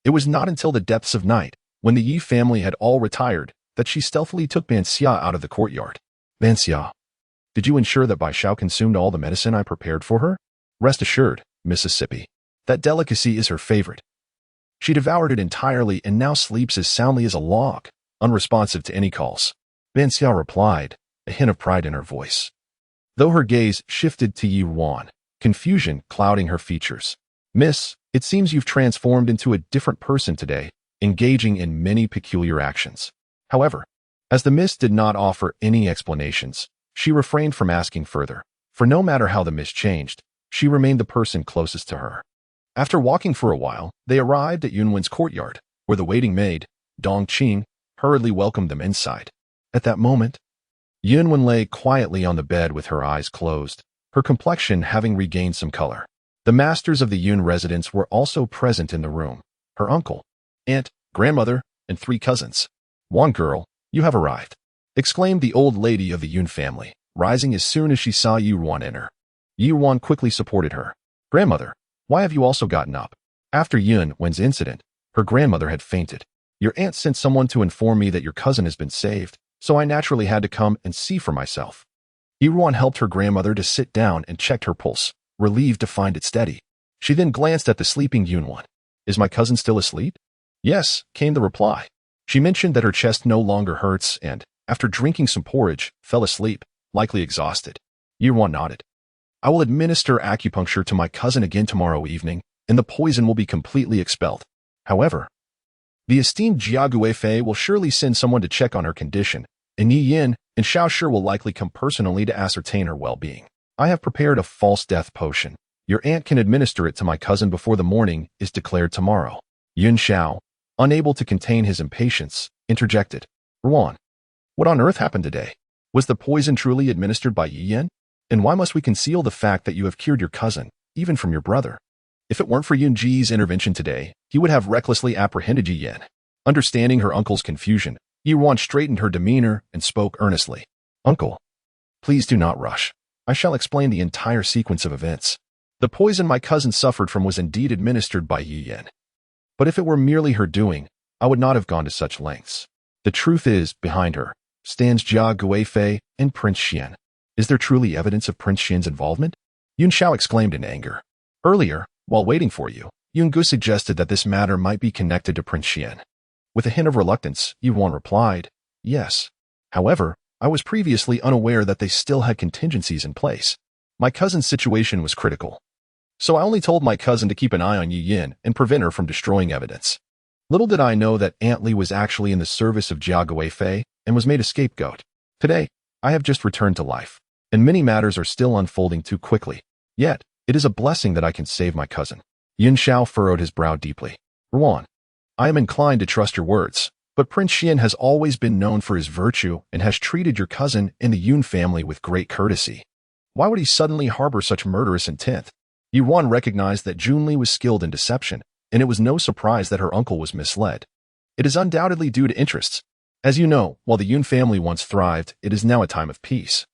It was not until the depths of night, when the Yi family had all retired, that she stealthily took Banxia out of the courtyard. Banxia, did you ensure that Bai Xiao consumed all the medicine I prepared for her? Rest assured, Mississippi, that delicacy is her favorite. She devoured it entirely and now sleeps as soundly as a log, unresponsive to any calls. Banxia replied, a hint of pride in her voice. Though her gaze shifted to Yi Ruan, confusion clouding her features. Miss, it seems you've transformed into a different person today, engaging in many peculiar actions. However, As the mist did not offer any explanations, she refrained from asking further, for no matter how the mist changed, she remained the person closest to her. After walking for a while, they arrived at Yunwen's courtyard, where the waiting maid, Dong Qing, hurriedly welcomed them inside. At that moment, Yunwen lay quietly on the bed with her eyes closed, her complexion having regained some color. The masters of the Yun residence were also present in the room. Her uncle, aunt, grandmother, and 3 cousins. "One girl, you have arrived," exclaimed the old lady of the Yun family, rising as soon as she saw Ruan enter. Ruan quickly supported her. "Grandmother, why have you also gotten up?" After Yunwen's incident, her grandmother had fainted. "Your aunt sent someone to inform me that your cousin has been saved, so I naturally had to come and see for myself." Ruan helped her grandmother to sit down and checked her pulse, relieved to find it steady. She then glanced at the sleeping Yunwen. "Is my cousin still asleep?" "Yes," came the reply. She mentioned that her chest no longer hurts and, after drinking some porridge, fell asleep, likely exhausted. Ruan nodded. "I will administer acupuncture to my cousin again tomorrow evening, and the poison will be completely expelled. However, the esteemed Jia Guifei will surely send someone to check on her condition, and Yi Yin and Xiao Shi will likely come personally to ascertain her well-being. I have prepared a false death potion. Your aunt can administer it to my cousin before the morning is declared tomorrow." Yun Xiao, unable to contain his impatience, interjected. "Ruan, what on earth happened today? Was the poison truly administered by Yi Yin? And why must we conceal the fact that you have cured your cousin, even from your brother? If it weren't for Yun Ji's intervention today, he would have recklessly apprehended Yi Yin." Understanding her uncle's confusion, Ruan straightened her demeanor and spoke earnestly. "Uncle, please do not rush. I shall explain the entire sequence of events. The poison my cousin suffered from was indeed administered by Yi Yin. But if it were merely her doing, I would not have gone to such lengths. The truth is, behind her stands Jia Guifei and Prince Xian. Is there truly evidence of Prince Xian's involvement?" Yun Xiao exclaimed in anger. "Earlier, while waiting for you, Yun Gu suggested that this matter might be connected to Prince Xian." With a hint of reluctance, Yuan replied, "Yes. However, I was previously unaware that they still had contingencies in place. My cousin's situation was critical. So I only told my cousin to keep an eye on Yi Yin and prevent her from destroying evidence. Little did I know that Aunt Li was actually in the service of Jia Guifei and was made a scapegoat. Today, I have just returned to life, and many matters are still unfolding too quickly. Yet, it is a blessing that I can save my cousin." Yun Xiao furrowed his brow deeply. "Ruan, I am inclined to trust your words, but Prince Xian has always been known for his virtue and has treated your cousin and the Yun family with great courtesy. Why would he suddenly harbor such murderous intent?" Yuan recognized that Junli was skilled in deception, and it was no surprise that her uncle was misled. It is undoubtedly due to interests. As you know, while the Yun family once thrived, it is now a time of peace.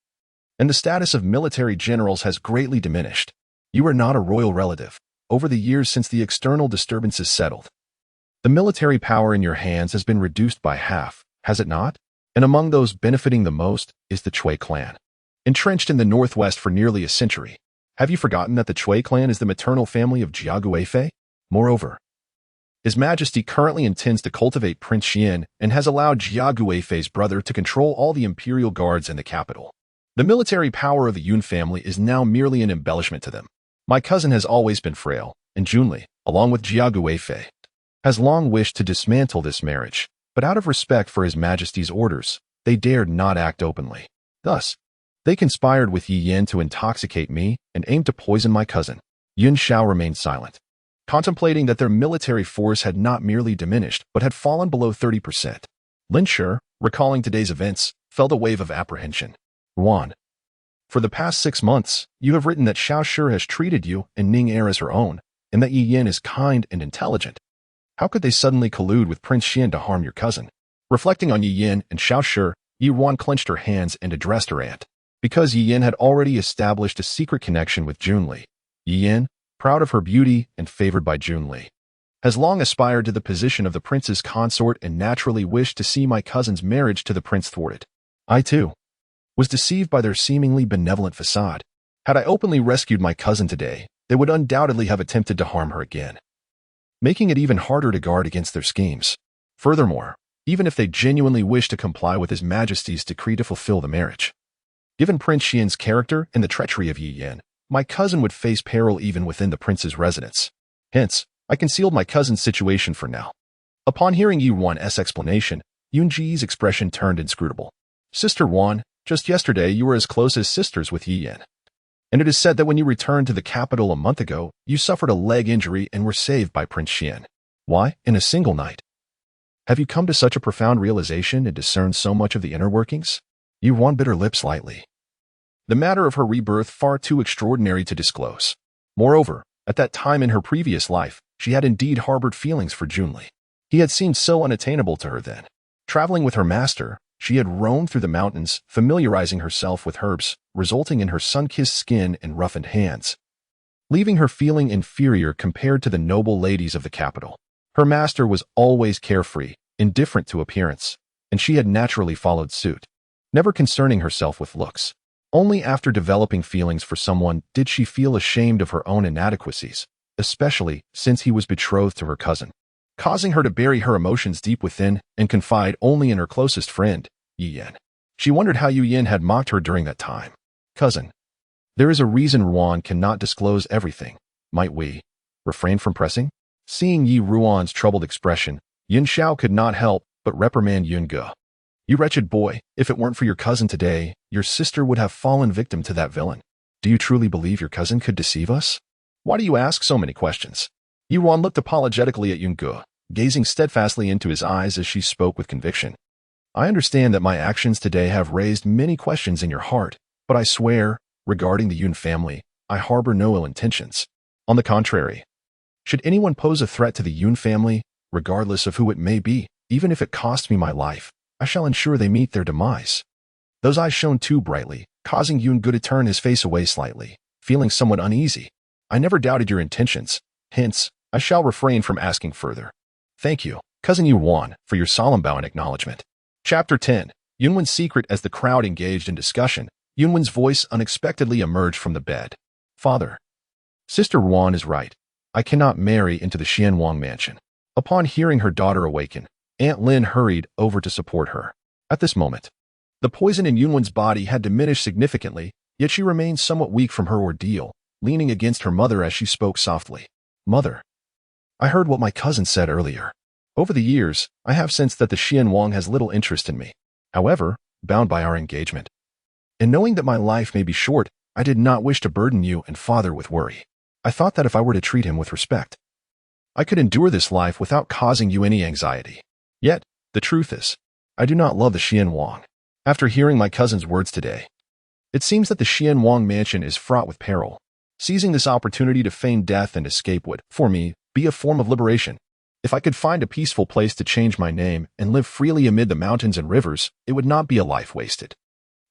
And the status of military generals has greatly diminished. You are not a royal relative. Over the years since the external disturbances settled, the military power in your hands has been reduced by half, has it not? And among those benefiting the most is the Chui clan. Entrenched in the northwest for nearly a century, have you forgotten that the Chui clan is the maternal family of Jia Guifei? Moreover, His Majesty currently intends to cultivate Prince Xian and has allowed Jia Guifei's brother to control all the imperial guards in the capital. The military power of the Yun family is now merely an embellishment to them. My cousin has always been frail, and Junli, along with Jia Guifei, has long wished to dismantle this marriage, but out of respect for His Majesty's orders, they dared not act openly. Thus, they conspired with Yi Yin to intoxicate me and aimed to poison my cousin. Yun Xiao remained silent, contemplating that their military force had not merely diminished, but had fallen below 30%. Lin Shi, recalling today's events, felt a wave of apprehension. Ruan, for the past 6 months, you have written that Xiao Shi has treated you and Ning Er as her own, and that Yi Yin is kind and intelligent. How could they suddenly collude with Prince Xian to harm your cousin? Reflecting on Yi Yin and Xiao Shi, Ruan clenched her hands and addressed her aunt. Because Yi Yin had already established a secret connection with Junli, Yi Yin, proud of her beauty and favored by Junli, has long aspired to the position of the prince's consort and naturally wished to see my cousin's marriage to the prince thwarted. I, too, was deceived by their seemingly benevolent facade. Had I openly rescued my cousin today, they would undoubtedly have attempted to harm her again, making it even harder to guard against their schemes. Furthermore, even if they genuinely wished to comply with His Majesty's decree to fulfill the marriage, given Prince Xian's character and the treachery of Yi Yin, my cousin would face peril even within the prince's residence. Hence, I concealed my cousin's situation for now. Upon hearing Yuan's explanation, Yunji's expression turned inscrutable. Sister Ruan, just yesterday you were as close as sisters with Yi Yin. And it is said that when you returned to the capital a month ago, you suffered a leg injury and were saved by Prince Xian. Why, in a single night? Have you come to such a profound realization and discerned so much of the inner workings? Yi Ruan bit her lips lightly. The matter of her rebirth far too extraordinary to disclose. Moreover, at that time in her previous life, she had indeed harbored feelings for Junli. He had seemed so unattainable to her then. Traveling with her master, she had roamed through the mountains, familiarizing herself with herbs, resulting in her sun-kissed skin and roughened hands, leaving her feeling inferior compared to the noble ladies of the capital. Her master was always carefree, indifferent to appearance, and she had naturally followed suit, never concerning herself with looks. Only after developing feelings for someone did she feel ashamed of her own inadequacies, especially since he was betrothed to her cousin, causing her to bury her emotions deep within and confide only in her closest friend, Yi Yin. She wondered how Yu Yin had mocked her during that time. Cousin, there is a reason Ruan cannot disclose everything. Might we refrain from pressing? Seeing Yi Ruan's troubled expression, Yin Xiao could not help but reprimand Yun Ge. You wretched boy, if it weren't for your cousin today, your sister would have fallen victim to that villain. Do you truly believe your cousin could deceive us? Why do you ask so many questions? Yi Ruan looked apologetically at Yun Ge, gazing steadfastly into his eyes as she spoke with conviction. I understand that my actions today have raised many questions in your heart, but I swear, regarding the Yun family, I harbor no ill intentions. On the contrary, should anyone pose a threat to the Yun family, regardless of who it may be, even if it costs me my life, I shall ensure they meet their demise. Those eyes shone too brightly, causing Yun Ge to turn his face away slightly, feeling somewhat uneasy. I never doubted your intentions, hence, I shall refrain from asking further. Thank you, Cousin Yi Ruan, for your solemn bow and acknowledgement. Chapter 10. Yunwen's secret. As the crowd engaged in discussion, Yunwen's voice unexpectedly emerged from the bed. Father, Sister Ruan is right. I cannot marry into the Xianwang mansion. Upon hearing her daughter awaken, Aunt Lin hurried over to support her. At this moment, the poison in Yunwen's body had diminished significantly, yet she remained somewhat weak from her ordeal, leaning against her mother as she spoke softly. Mother, I heard what my cousin said earlier. Over the years, I have sensed that the Xianwang has little interest in me. However, bound by our engagement, and knowing that my life may be short, I did not wish to burden you and father with worry. I thought that if I were to treat him with respect, I could endure this life without causing you any anxiety. Yet, the truth is, I do not love the Xianwang. After hearing my cousin's words today, it seems that the Xianwang mansion is fraught with peril. Seizing this opportunity to feign death and escape would, for me, be a form of liberation. If I could find a peaceful place to change my name and live freely amid the mountains and rivers, it would not be a life wasted.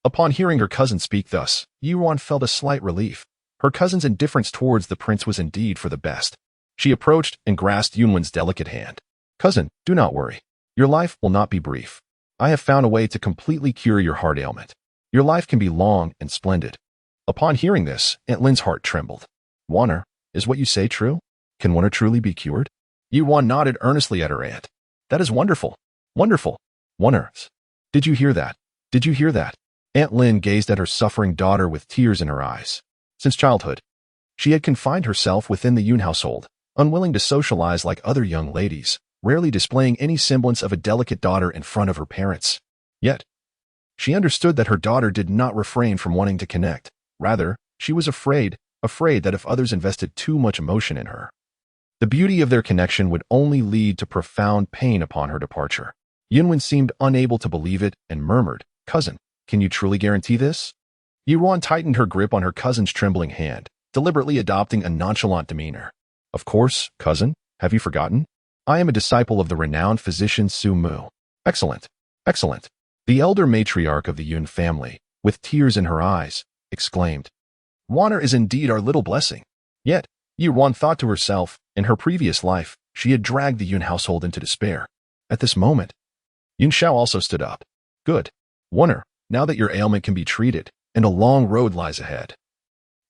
Upon hearing her cousin speak thus, Yi Ruan felt a slight relief. Her cousin's indifference towards the prince was indeed for the best. She approached and grasped Yunwen's delicate hand. Cousin, do not worry. Your life will not be brief. I have found a way to completely cure your heart ailment. Your life can be long and splendid. Upon hearing this, Aunt Lin's heart trembled. Wanner, is what you say true? Can Wanner truly be cured? Yi Ruan nodded earnestly at her aunt. That is wonderful. Wonderful. Wanner, did you hear that? Did you hear that? Aunt Lin gazed at her suffering daughter with tears in her eyes. Since childhood, she had confined herself within the Yun household, unwilling to socialize like other young ladies, rarely displaying any semblance of a delicate daughter in front of her parents. Yet, she understood that her daughter did not refrain from wanting to connect. Rather, she was afraid that if others invested too much emotion in her, the beauty of their connection would only lead to profound pain upon her departure. Yunwen seemed unable to believe it and murmured, Cousin, can you truly guarantee this? Yi Ruan tightened her grip on her cousin's trembling hand, deliberately adopting a nonchalant demeanor. Of course, cousin, have you forgotten? I am a disciple of the renowned physician Su Mu. Excellent, excellent. The elder matriarch of the Yun family, with tears in her eyes, exclaimed, Wanner is indeed our little blessing. Yet, Yi Ruan thought to herself, in her previous life, she had dragged the Yun household into despair. At this moment, Yun Xiao also stood up. Good. Wanner, now that your ailment can be treated, and a long road lies ahead,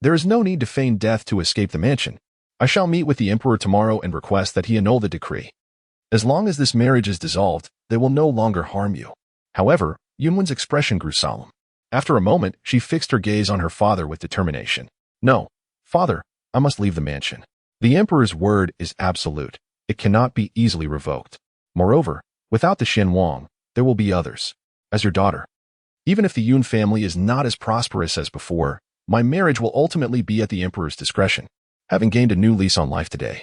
there is no need to feign death to escape the mansion. I shall meet with the emperor tomorrow and request that he annul the decree. As long as this marriage is dissolved, they will no longer harm you. However, Yunwen's expression grew solemn. After a moment, she fixed her gaze on her father with determination. No, father, I must leave the mansion. The emperor's word is absolute. It cannot be easily revoked. Moreover, without the Xianwang, there will be others. As your daughter, even if the Yun family is not as prosperous as before, my marriage will ultimately be at the Emperor's discretion. Having gained a new lease on life today,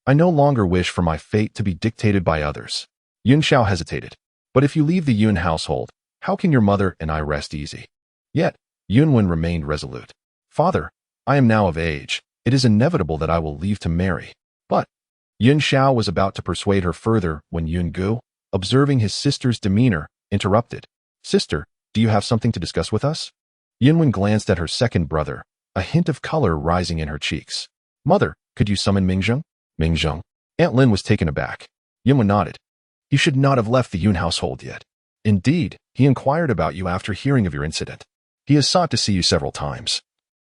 I no longer wish for my fate to be dictated by others. Yun Xiao hesitated. But if you leave the Yun household, how can your mother and I rest easy? Yet, Yunwen remained resolute. Father, I am now of age. It is inevitable that I will leave to marry. But Yun Xiao was about to persuade her further when Yun Gu, observing his sister's demeanor, interrupted. Sister, do you have something to discuss with us? Yunwen glanced at her second brother, a hint of color rising in her cheeks. Mother, could you summon Mingzheng? Mingzheng. Aunt Lin was taken aback. Yunwen nodded. You should not have left the Yun household yet. Indeed, he inquired about you after hearing of your incident. He has sought to see you several times.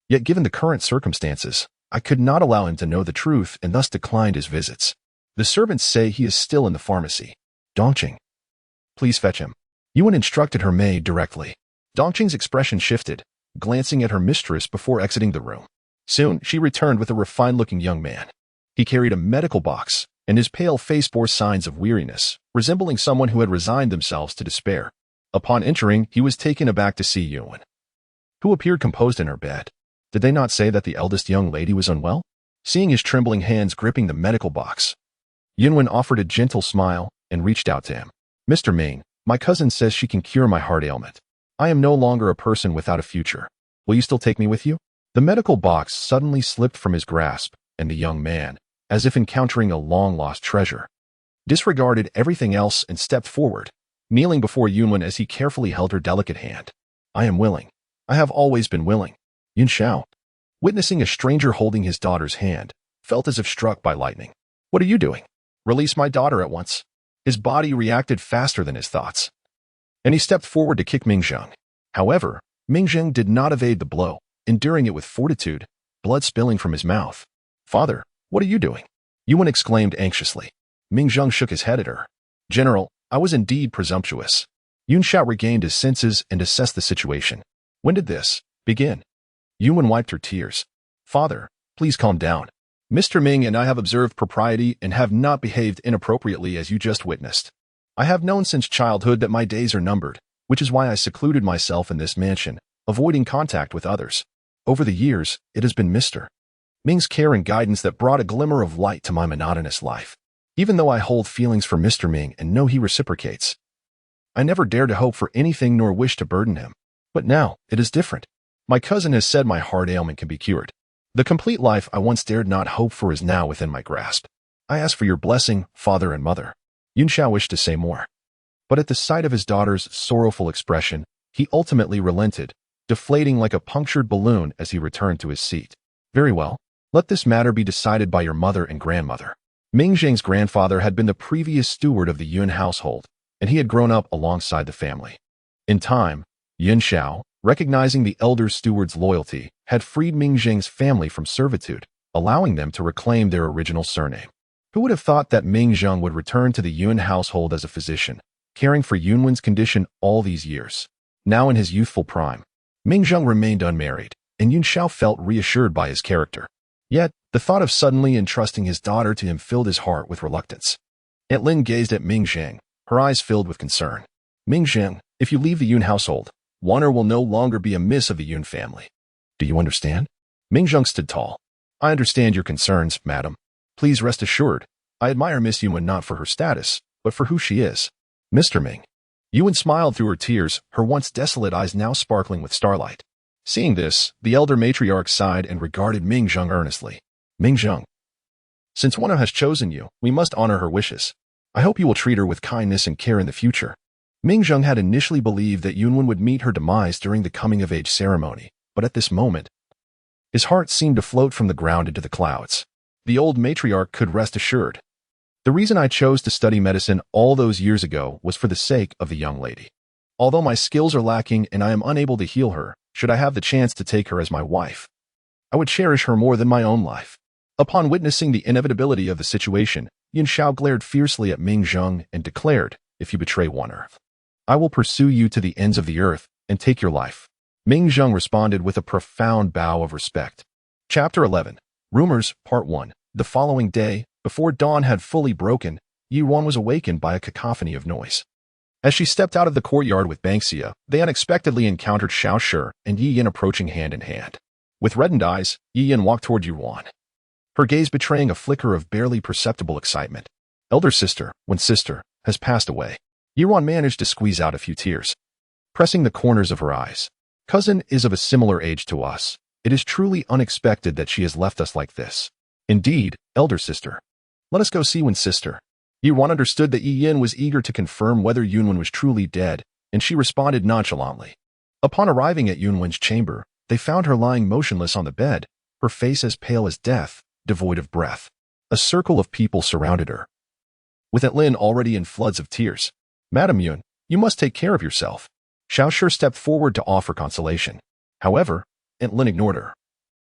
Yet given the current circumstances, I could not allow him to know the truth and thus declined his visits. The servants say he is still in the pharmacy. Dongqing. Please fetch him. Yuan instructed her maid directly. Dongqing's expression shifted, glancing at her mistress before exiting the room. Soon, she returned with a refined-looking young man. He carried a medical box, and his pale face bore signs of weariness, resembling someone who had resigned themselves to despair. Upon entering, he was taken aback to see Yuan, who appeared composed in her bed. Did they not say that the eldest young lady was unwell? Seeing his trembling hands gripping the medical box, Yunwen offered a gentle smile and reached out to him. Mr. Ming, my cousin says she can cure my heart ailment. I am no longer a person without a future. Will you still take me with you? The medical box suddenly slipped from his grasp, and the young man, as if encountering a long-lost treasure, disregarded everything else and stepped forward, kneeling before Yunwen as he carefully held her delicate hand. I am willing. I have always been willing. Yun Xiao, witnessing a stranger holding his daughter's hand, felt as if struck by lightning. What are you doing? Release my daughter at once. His body reacted faster than his thoughts, and he stepped forward to kick Mingzheng. However, Mingzheng did not evade the blow, enduring it with fortitude, blood spilling from his mouth. Father, what are you doing? Yuan exclaimed anxiously. Mingzheng shook his head at her. General, I was indeed presumptuous. Yun Xiao regained his senses and assessed the situation. When did this begin? Yuan wiped her tears. Father, please calm down. Mr. Ming and I have observed propriety and have not behaved inappropriately as you just witnessed. I have known since childhood that my days are numbered, which is why I secluded myself in this mansion, avoiding contact with others. Over the years, it has been Mr. Ming's care and guidance that brought a glimmer of light to my monotonous life. Even though I hold feelings for Mr. Ming and know he reciprocates, I never dare to hope for anything nor wish to burden him. But now, it is different. My cousin has said my heart ailment can be cured. The complete life I once dared not hope for is now within my grasp. I ask for your blessing, father and mother. Yun Xiao wished to say more, but at the sight of his daughter's sorrowful expression, he ultimately relented, deflating like a punctured balloon as he returned to his seat. Very well. Let this matter be decided by your mother and grandmother. Mingzheng's grandfather had been the previous steward of the Yun household, and he had grown up alongside the family. In time, Yun Xiao, recognizing the elder steward's loyalty, had freed Mingzheng's family from servitude, allowing them to reclaim their original surname. Who would have thought that Mingzheng would return to the Yun household as a physician, caring for Yunwen's condition all these years? Now in his youthful prime, Mingzheng remained unmarried, and Yun Xiao felt reassured by his character. Yet, the thought of suddenly entrusting his daughter to him filled his heart with reluctance. Aunt Lin gazed at Mingzheng, her eyes filled with concern. Mingzheng, if you leave the Yun household, honor will no longer be amiss of the Yun family. Do you understand? Mingzheng stood tall. I understand your concerns, madam. Please rest assured, I admire Miss Yuan not for her status, but for who she is. Mr. Ming. Yuan smiled through her tears, her once desolate eyes now sparkling with starlight. Seeing this, the elder matriarch sighed and regarded Mingzheng earnestly. Mingzheng, since one has chosen you, we must honor her wishes. I hope you will treat her with kindness and care in the future. Mingzheng had initially believed that Yunwen would meet her demise during the coming-of-age ceremony, but at this moment, his heart seemed to float from the ground into the clouds. The old matriarch could rest assured. The reason I chose to study medicine all those years ago was for the sake of the young lady. Although my skills are lacking and I am unable to heal her, should I have the chance to take her as my wife, I would cherish her more than my own life. Upon witnessing the inevitability of the situation, Yun Xiao glared fiercely at Mingzheng and declared, if you betray one earth, I will pursue you to the ends of the earth and take your life. Mingzheng responded with a profound bow of respect. Chapter 11. Rumors, Part 1. The following day, before dawn had fully broken, Ruan was awakened by a cacophony of noise. As she stepped out of the courtyard with Banksia, they unexpectedly encountered Xiao Shi and Yi Yin approaching hand in hand. With reddened eyes, Yi Yin walked toward Ruan, her gaze betraying a flicker of barely perceptible excitement. Elder sister, when sister, has passed away. Ruan managed to squeeze out a few tears, pressing the corners of her eyes. Cousin is of a similar age to us. It is truly unexpected that she has left us like this. Indeed, elder sister. Let us go see when sister. Ruan understood that Yi Yin was eager to confirm whether Yunwen was truly dead, and she responded nonchalantly. Upon arriving at Yunwen's chamber, they found her lying motionless on the bed, her face as pale as death, devoid of breath. A circle of people surrounded her, with Aunt Lin already in floods of tears. Madam Yun, you must take care of yourself. Xiao Shi stepped forward to offer consolation. However, Aunt Lin ignored her,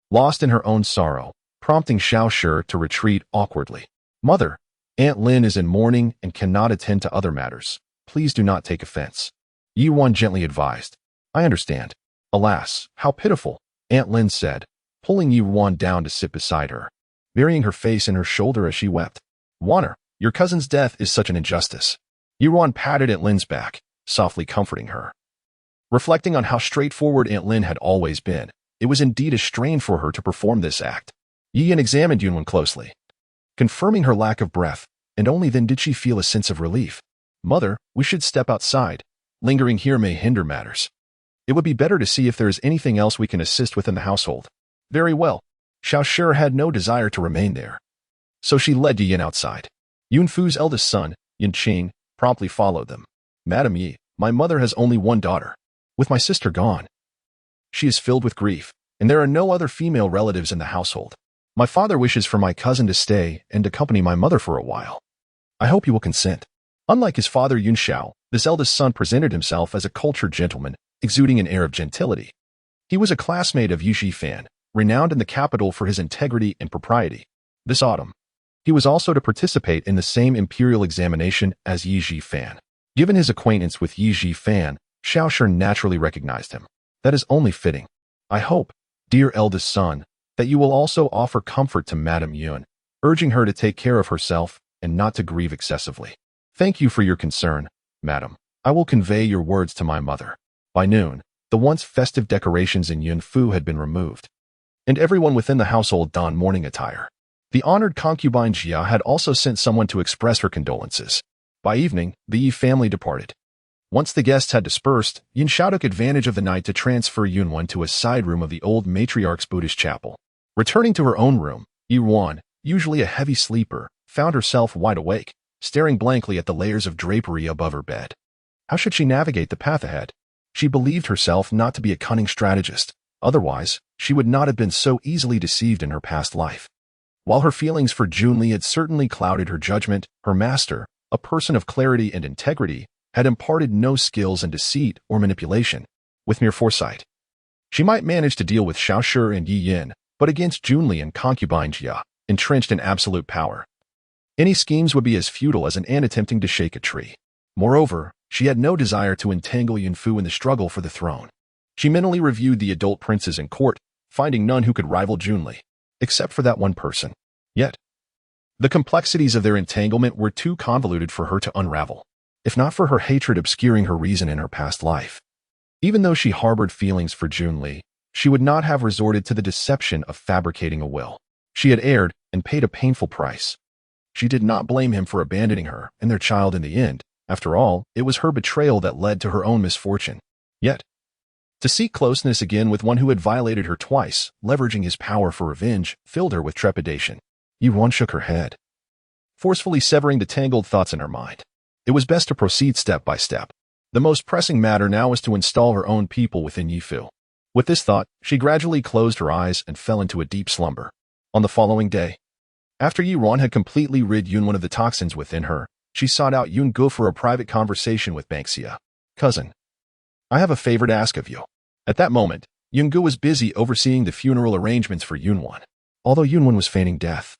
lost in her own sorrow, prompting Xiao Shi to retreat awkwardly. Mother, Aunt Lin is in mourning and cannot attend to other matters. Please do not take offense. Yuan gently advised. I understand. Alas, how pitiful, Aunt Lin said, pulling Yuan down to sit beside her, burying her face in her shoulder as she wept. Wanner, your cousin's death is such an injustice. Yuan patted Aunt Lin's back, softly comforting her. Reflecting on how straightforward Aunt Lin had always been, it was indeed a strain for her to perform this act. Yi Yin examined Yunwen closely, confirming her lack of breath, and only then did she feel a sense of relief. Mother, we should step outside. Lingering here may hinder matters. It would be better to see if there is anything else we can assist with in the household. Very well. Xiao Shi had no desire to remain there, so she led Yi Yin outside. Yun Fu's eldest son, Yin Qing, promptly followed them. Madam Yi, my mother has only one daughter. With my sister gone, she is filled with grief, and there are no other female relatives in the household. My father wishes for my cousin to stay and accompany my mother for a while. I hope you will consent. Unlike his father Yun Xiao, this eldest son presented himself as a cultured gentleman, exuding an air of gentility. He was a classmate of Yi Fan, renowned in the capital for his integrity and propriety. This autumn, he was also to participate in the same imperial examination as Yi Fan. Given his acquaintance with Yi Fan, Xiao Shi naturally recognized him. That is only fitting. I hope, dear eldest son, that you will also offer comfort to Madam Yun, urging her to take care of herself and not to grieve excessively. Thank you for your concern, madam. I will convey your words to my mother. By noon, the once festive decorations in Yun Fu had been removed, and everyone within the household donned mourning attire. The honored concubine Jia had also sent someone to express her condolences. By evening, the Yi family departed. Once the guests had dispersed, Yin Xiao took advantage of the night to transfer Yunwen to a side room of the old matriarch's Buddhist chapel. Returning to her own room, Yuan, usually a heavy sleeper, found herself wide awake, staring blankly at the layers of drapery above her bed. How should she navigate the path ahead? She believed herself not to be a cunning strategist. Otherwise, she would not have been so easily deceived in her past life. While her feelings for Junli had certainly clouded her judgment, her master, a person of clarity and integrity, had imparted no skills in deceit or manipulation. With mere foresight, she might manage to deal with Xiao Shi and Yi Yin, but against Junli and concubine Jia, entrenched in absolute power, any schemes would be as futile as an ant attempting to shake a tree. Moreover, she had no desire to entangle Yun Fu in the struggle for the throne. She mentally reviewed the adult princes in court, finding none who could rival Junli, except for that one person. Yet, the complexities of their entanglement were too convoluted for her to unravel, if not for her hatred obscuring her reason in her past life. Even though she harbored feelings for Junli, she would not have resorted to the deception of fabricating a will. She had erred and paid a painful price. She did not blame him for abandoning her and their child in the end. After all, it was her betrayal that led to her own misfortune. Yet, to seek closeness again with one who had violated her twice, leveraging his power for revenge, filled her with trepidation. Yuan shook her head, forcefully severing the tangled thoughts in her mind. It was best to proceed step by step. The most pressing matter now was to install her own people within Yifu. With this thought, she gradually closed her eyes and fell into a deep slumber. On the following day, after Ruan had completely rid Yunwen of the toxins within her, she sought out Yun Gu for a private conversation with Banksia. Cousin, I have a favor to ask of you. At that moment, Yun Gu was busy overseeing the funeral arrangements for Yunwen. Although Yunwen was feigning death,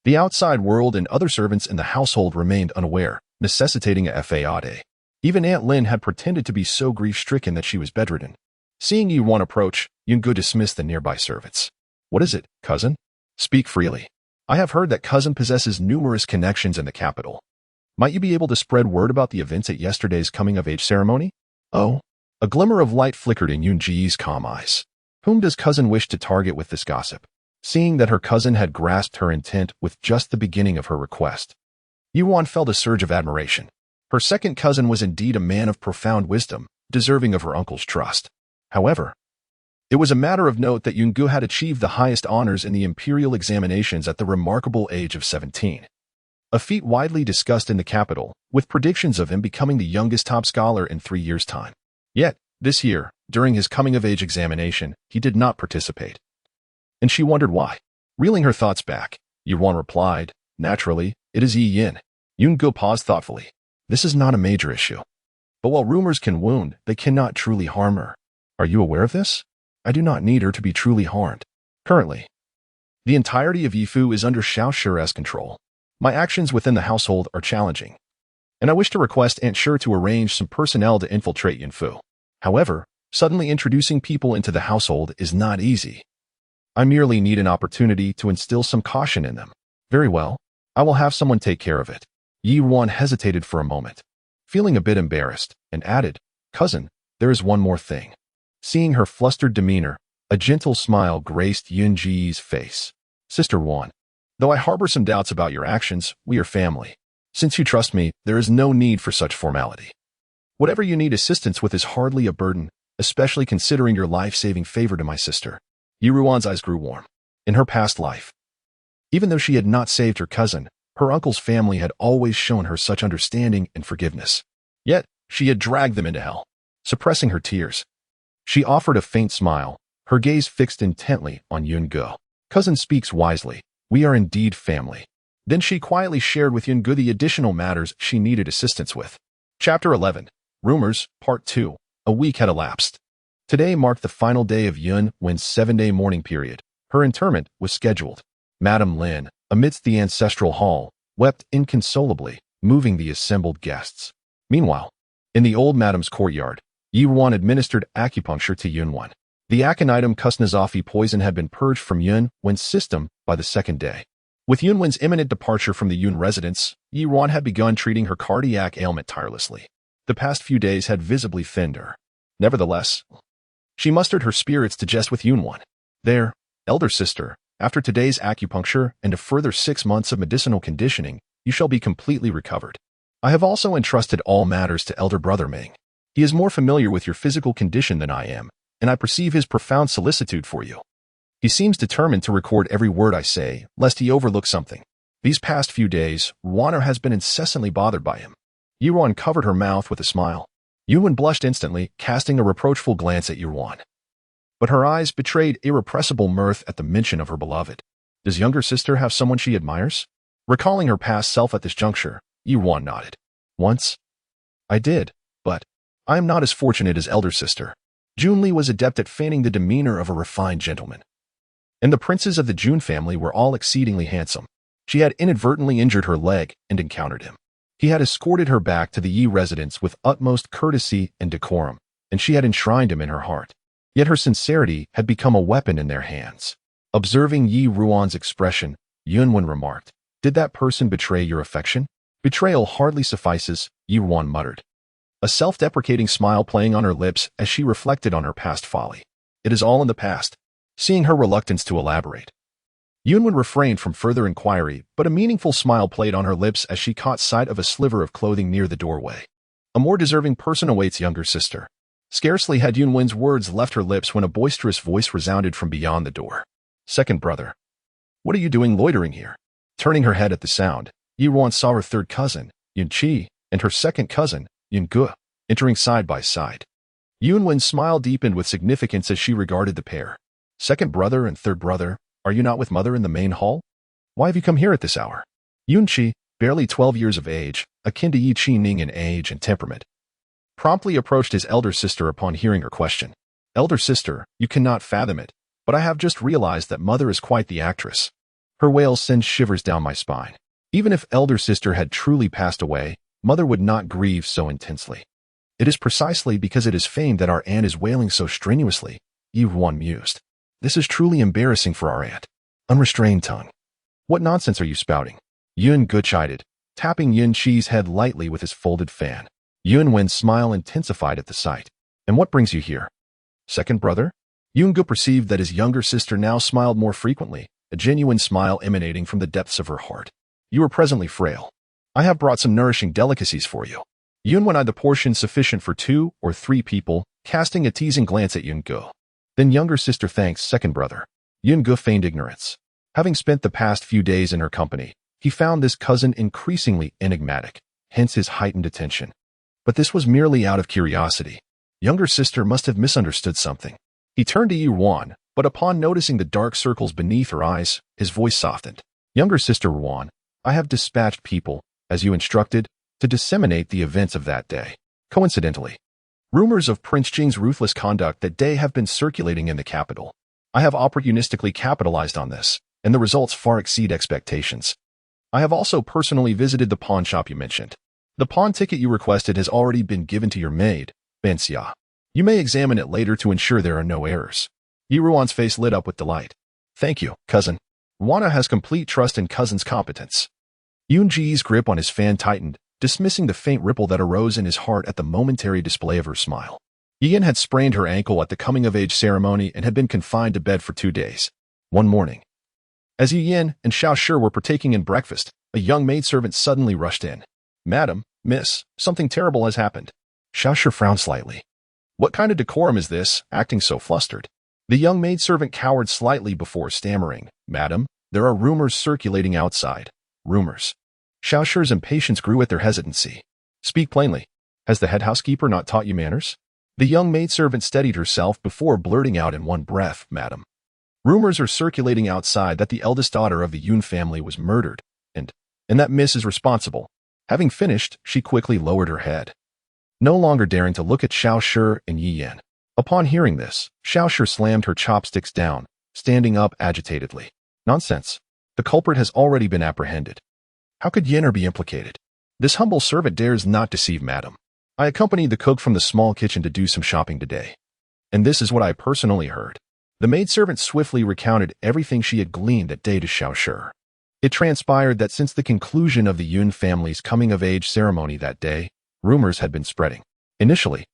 the outside world and other servants in the household remained unaware, necessitating a fade. Even Aunt Lin had pretended to be so grief-stricken that she was bedridden. Seeing Yuan approach, Yun Gu dismissed the nearby servants. What is it, cousin? Speak freely. I have heard that cousin possesses numerous connections in the capital. Might you be able to spread word about the events at yesterday's coming-of-age ceremony? Oh, a glimmer of light flickered in Yunji's calm eyes. Whom does cousin wish to target with this gossip? Seeing that her cousin had grasped her intent with just the beginning of her request, Ruan felt a surge of admiration. Her second cousin was indeed a man of profound wisdom, deserving of her uncle's trust. However, it was a matter of note that Yungu had achieved the highest honors in the imperial examinations at the remarkable age of 17. A feat widely discussed in the capital, with predictions of him becoming the youngest top scholar in 3 years' time. Yet, this year, during his coming-of-age examination, he did not participate. And she wondered why. Reeling her thoughts back, Ruan replied, "Naturally, it is Yi Yin." Yungu paused thoughtfully. "This is not a major issue. But while rumors can wound, they cannot truly harm her. Are you aware of this? I do not need her to be truly harmed. Currently, the entirety of Yifu is under Xiao Shi's control. My actions within the household are challenging, and I wish to request Aunt Shi to arrange some personnel to infiltrate Yunfu. However, suddenly introducing people into the household is not easy. I merely need an opportunity to instill some caution in them." "Very well. I will have someone take care of it." Ruan hesitated for a moment, feeling a bit embarrassed, and added, "Cousin, there is one more thing." Seeing her flustered demeanor, a gentle smile graced Yunji's face. "Sister Ruan, though I harbor some doubts about your actions, we are family. Since you trust me, there is no need for such formality. Whatever you need assistance with is hardly a burden, especially considering your life-saving favor to my sister." Ruan's eyes grew warm. In her past life, even though she had not saved her cousin, her uncle's family had always shown her such understanding and forgiveness. Yet, she had dragged them into hell. Suppressing her tears, she offered a faint smile, her gaze fixed intently on Yungu. "Cousin speaks wisely. We are indeed family." Then she quietly shared with Yungu the additional matters she needed assistance with. Chapter 11. Rumors, Part 2. A week had elapsed. Today marked the final day of Yunwen's 7-day mourning period. Her interment was scheduled. Madame Lin, amidst the ancestral hall, wept inconsolably, moving the assembled guests. Meanwhile, in the old madame's courtyard, Ruan administered acupuncture to Yunwen. The aconitum Kusnazofi poison had been purged from Yunwen's system by the second day. With Yunwen's imminent departure from the Yun residence, Ruan had begun treating her cardiac ailment tirelessly. The past few days had visibly thinned her. Nevertheless, she mustered her spirits to jest with Yunwen. "There, elder sister, after today's acupuncture and a further 6 months of medicinal conditioning, you shall be completely recovered. I have also entrusted all matters to elder brother Ming. He is more familiar with your physical condition than I am, and I perceive his profound solicitude for you. He seems determined to record every word I say, lest he overlook something. These past few days, Ruan has been incessantly bothered by him." Ruan covered her mouth with a smile. Yunwen blushed instantly, casting a reproachful glance at Ruan. But her eyes betrayed irrepressible mirth at the mention of her beloved. Does younger sister have someone she admires? Recalling her past self at this juncture, Ruan nodded. "Once, I did, but I am not as fortunate as elder sister." Junli was adept at feigning the demeanor of a refined gentleman. And the princes of the Jun family were all exceedingly handsome. She had inadvertently injured her leg and encountered him. He had escorted her back to the Yi residence with utmost courtesy and decorum, and she had enshrined him in her heart. Yet her sincerity had become a weapon in their hands. Observing Yi Ruan's expression, Yunwen remarked, "Did that person betray your affection?" "Betrayal hardly suffices," Yi Ruan muttered, a self-deprecating smile playing on her lips as she reflected on her past folly. "It is all in the past." Seeing her reluctance to elaborate, Yunwen refrained from further inquiry, but a meaningful smile played on her lips as she caught sight of a sliver of clothing near the doorway. "A more deserving person awaits, younger sister." Scarcely had Yunwen's words left her lips when a boisterous voice resounded from beyond the door. "Second brother, what are you doing loitering here?" Turning her head at the sound, Ruan saw her third cousin, Yunqi, and her second cousin, Yungu, entering side by side. Yunwen's smile deepened with significance as she regarded the pair. "Second brother and third brother, are you not with mother in the main hall? Why have you come here at this hour?" Yunqi, barely 12 years of age, akin to Yi Qining in age and temperament, promptly approached his elder sister upon hearing her question. "Elder sister, you cannot fathom it, but I have just realized that mother is quite the actress. Her wail sends shivers down my spine. Even if elder sister had truly passed away, mother would not grieve so intensely. It is precisely because it is famed that our aunt is wailing so strenuously," Ruan mused. "This is truly embarrassing for our aunt." Unrestrained tongue. "What nonsense are you spouting?" Yungu chided. tapping Yun Qi's head lightly with his folded fan. Yun Wen's smile intensified at the sight. And what brings you here? Second brother? Yungu perceived that his younger sister now smiled more frequently, a genuine smile emanating from the depths of her heart. You are presently frail. I have brought some nourishing delicacies for you. Yun Wen eyed the portion sufficient for 2 or 3 people, casting a teasing glance at Yungu. Then younger sister thanks second brother. Yungu feigned ignorance. Having spent the past few days in her company, he found this cousin increasingly enigmatic, hence his heightened attention. But this was merely out of curiosity. Younger sister must have misunderstood something. He turned to Ruan, but upon noticing the dark circles beneath her eyes, his voice softened. Younger sister Ruan, I have dispatched people, as you instructed, to disseminate the events of that day. Coincidentally, rumors of Prince Jing's ruthless conduct that day have been circulating in the capital. I have opportunistically capitalized on this, and the results far exceed expectations. I have also personally visited the pawn shop you mentioned. The pawn ticket you requested has already been given to your maid, Banxia. You may examine it later to ensure there are no errors. Ruan's face lit up with delight. Thank you, cousin. Ruana has complete trust in cousin's competence. Yunji's grip on his fan tightened, dismissing the faint ripple that arose in his heart at the momentary display of her smile. Yin had sprained her ankle at the coming-of-age ceremony and had been confined to bed for 2 days. One morning, as Yin and Xiao Shi were partaking in breakfast, a young maidservant suddenly rushed in. Madam, miss, something terrible has happened. Xiao Shi frowned slightly. What kind of decorum is this, acting so flustered? The young maidservant cowered slightly before stammering. Madam, there are rumors circulating outside. Rumors. Xiao Shi's impatience grew at their hesitancy. Speak plainly. Has the head housekeeper not taught you manners? The young maidservant steadied herself before blurting out in one breath, Madam. Rumors are circulating outside that the eldest daughter of the Yun family was murdered, and that Miss is responsible. Having finished, she quickly lowered her head, no longer daring to look at Xiao Shi and Yi Yan. Upon hearing this, Xiao Shi slammed her chopsticks down, standing up agitatedly. Nonsense. The culprit has already been apprehended. How could Yenner be implicated? This humble servant dares not deceive Madam. I accompanied the cook from the small kitchen to do some shopping today. And this is what I personally heard. The maidservant swiftly recounted everything she had gleaned that day to Xiao Shi. It transpired that since the conclusion of the Yun family's coming-of-age ceremony that day, rumors had been spreading. Initially,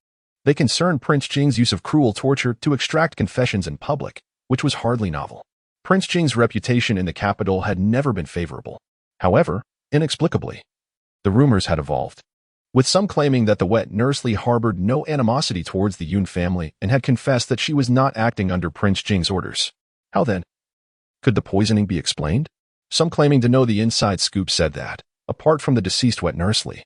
they concerned Prince Jing's use of cruel torture to extract confessions in public, which was hardly novel. Prince Jing's reputation in the capital had never been favorable. However, inexplicably, the rumors had evolved, with some claiming that the wet nursely harbored no animosity towards the Yun family and had confessed that she was not acting under Prince Jing's orders. How then? Could the poisoning be explained? Some claiming to know the inside scoop said that, apart from the deceased wet nursely,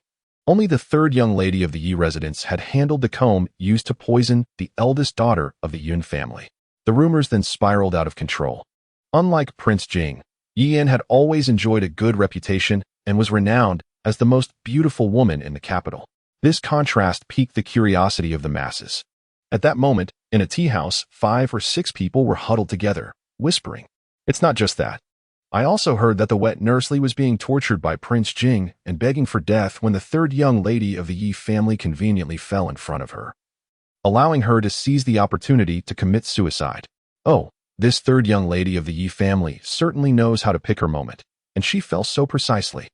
only the third young lady of the Yi residence had handled the comb used to poison the eldest daughter of the Yun family. The rumors then spiraled out of control. Unlike Prince Jing, Yi Yan had always enjoyed a good reputation and was renowned as the most beautiful woman in the capital. This contrast piqued the curiosity of the masses. At that moment, in a tea house, 5 or 6 people were huddled together, whispering. It's not just that. I also heard that the wet nursely was being tortured by Prince Jing and begging for death when the third young lady of the Yi family conveniently fell in front of her, allowing her to seize the opportunity to commit suicide. Oh, this third young lady of the Yi family certainly knows how to pick her moment, and she fell so precisely.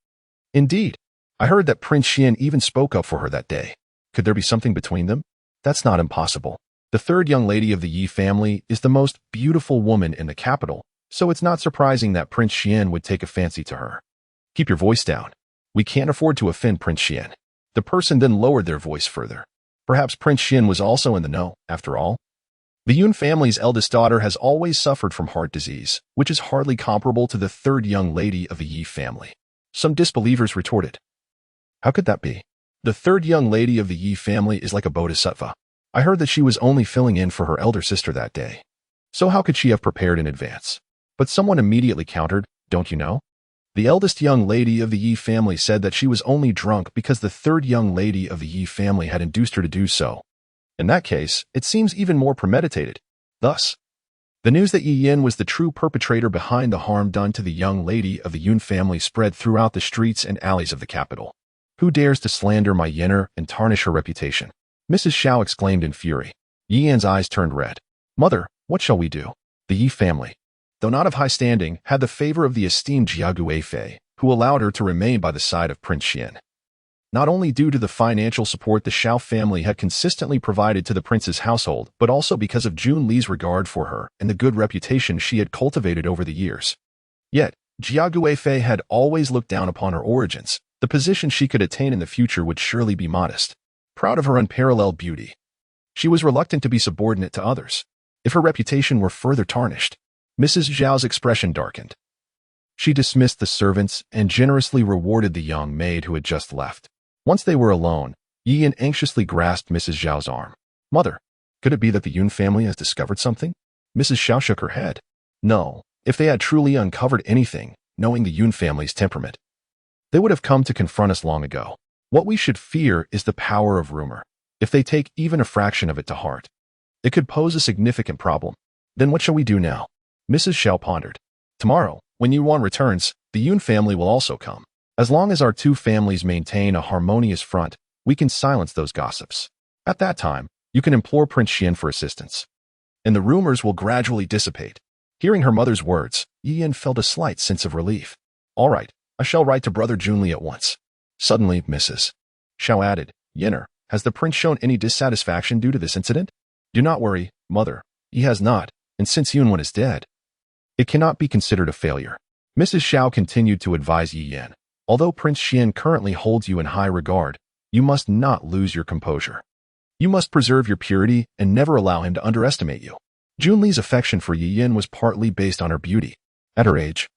Indeed, I heard that Prince Xian even spoke up for her that day. Could there be something between them? That's not impossible. The third young lady of the Yi family is the most beautiful woman in the capital, so it's not surprising that Prince Xian would take a fancy to her. Keep your voice down. We can't afford to offend Prince Xian. The person then lowered their voice further. Perhaps Prince Xian was also in the know, after all. The Yun family's eldest daughter has always suffered from heart disease, which is hardly comparable to the third young lady of the Yi family. Some disbelievers retorted. How could that be? The third young lady of the Yi family is like a bodhisattva. I heard that she was only filling in for her elder sister that day. So how could she have prepared in advance? But someone immediately countered, don't you know? The eldest young lady of the Yi family said that she was only drunk because the third young lady of the Yi family had induced her to do so. In that case, it seems even more premeditated. Thus, the news that Yi Yin was the true perpetrator behind the harm done to the young lady of the Yun family spread throughout the streets and alleys of the capital. Who dares to slander my Yenner and tarnish her reputation? Mrs. Xiao exclaimed in fury. Yi Yan's eyes turned red. Mother, what shall we do? The Yi family, though not of high standing, had the favor of the esteemed Jiagu Fei, who allowed her to remain by the side of Prince Xian. Not only due to the financial support the Xiao family had consistently provided to the prince's household, but also because of Jun Li's regard for her and the good reputation she had cultivated over the years. Yet, Jia Guifei had always looked down upon her origins. The position she could attain in the future would surely be modest. Proud of her unparalleled beauty, she was reluctant to be subordinate to others. If her reputation were further tarnished, Mrs. Zhao's expression darkened. She dismissed the servants and generously rewarded the young maid who had just left. Once they were alone, Yi Yan anxiously grasped Mrs. Zhao's arm. "Mother, could it be that the Yun family has discovered something?" Mrs. Zhao shook her head. No, if they had truly uncovered anything, knowing the Yun family's temperament, they would have come to confront us long ago. What we should fear is the power of rumor. If they take even a fraction of it to heart, it could pose a significant problem. Then what shall we do now? Mrs. Zhao pondered. Tomorrow, when Ruan returns, the Yun family will also come. As long as our two families maintain a harmonious front, we can silence those gossips. At that time, you can implore Prince Xian for assistance, and the rumors will gradually dissipate. Hearing her mother's words, Yi Yan felt a slight sense of relief. All right, I shall write to Brother Junli at once. Suddenly, Mrs. Zhao added, Yenner, has the prince shown any dissatisfaction due to this incident? Do not worry, mother, he has not, and since Yunwen is dead, it cannot be considered a failure. Mrs. Zhao continued to advise Yi Yan. Although Prince Xian currently holds you in high regard, you must not lose your composure. You must preserve your purity and never allow him to underestimate you. Junli's affection for Yi Yan was partly based on her beauty. At her age,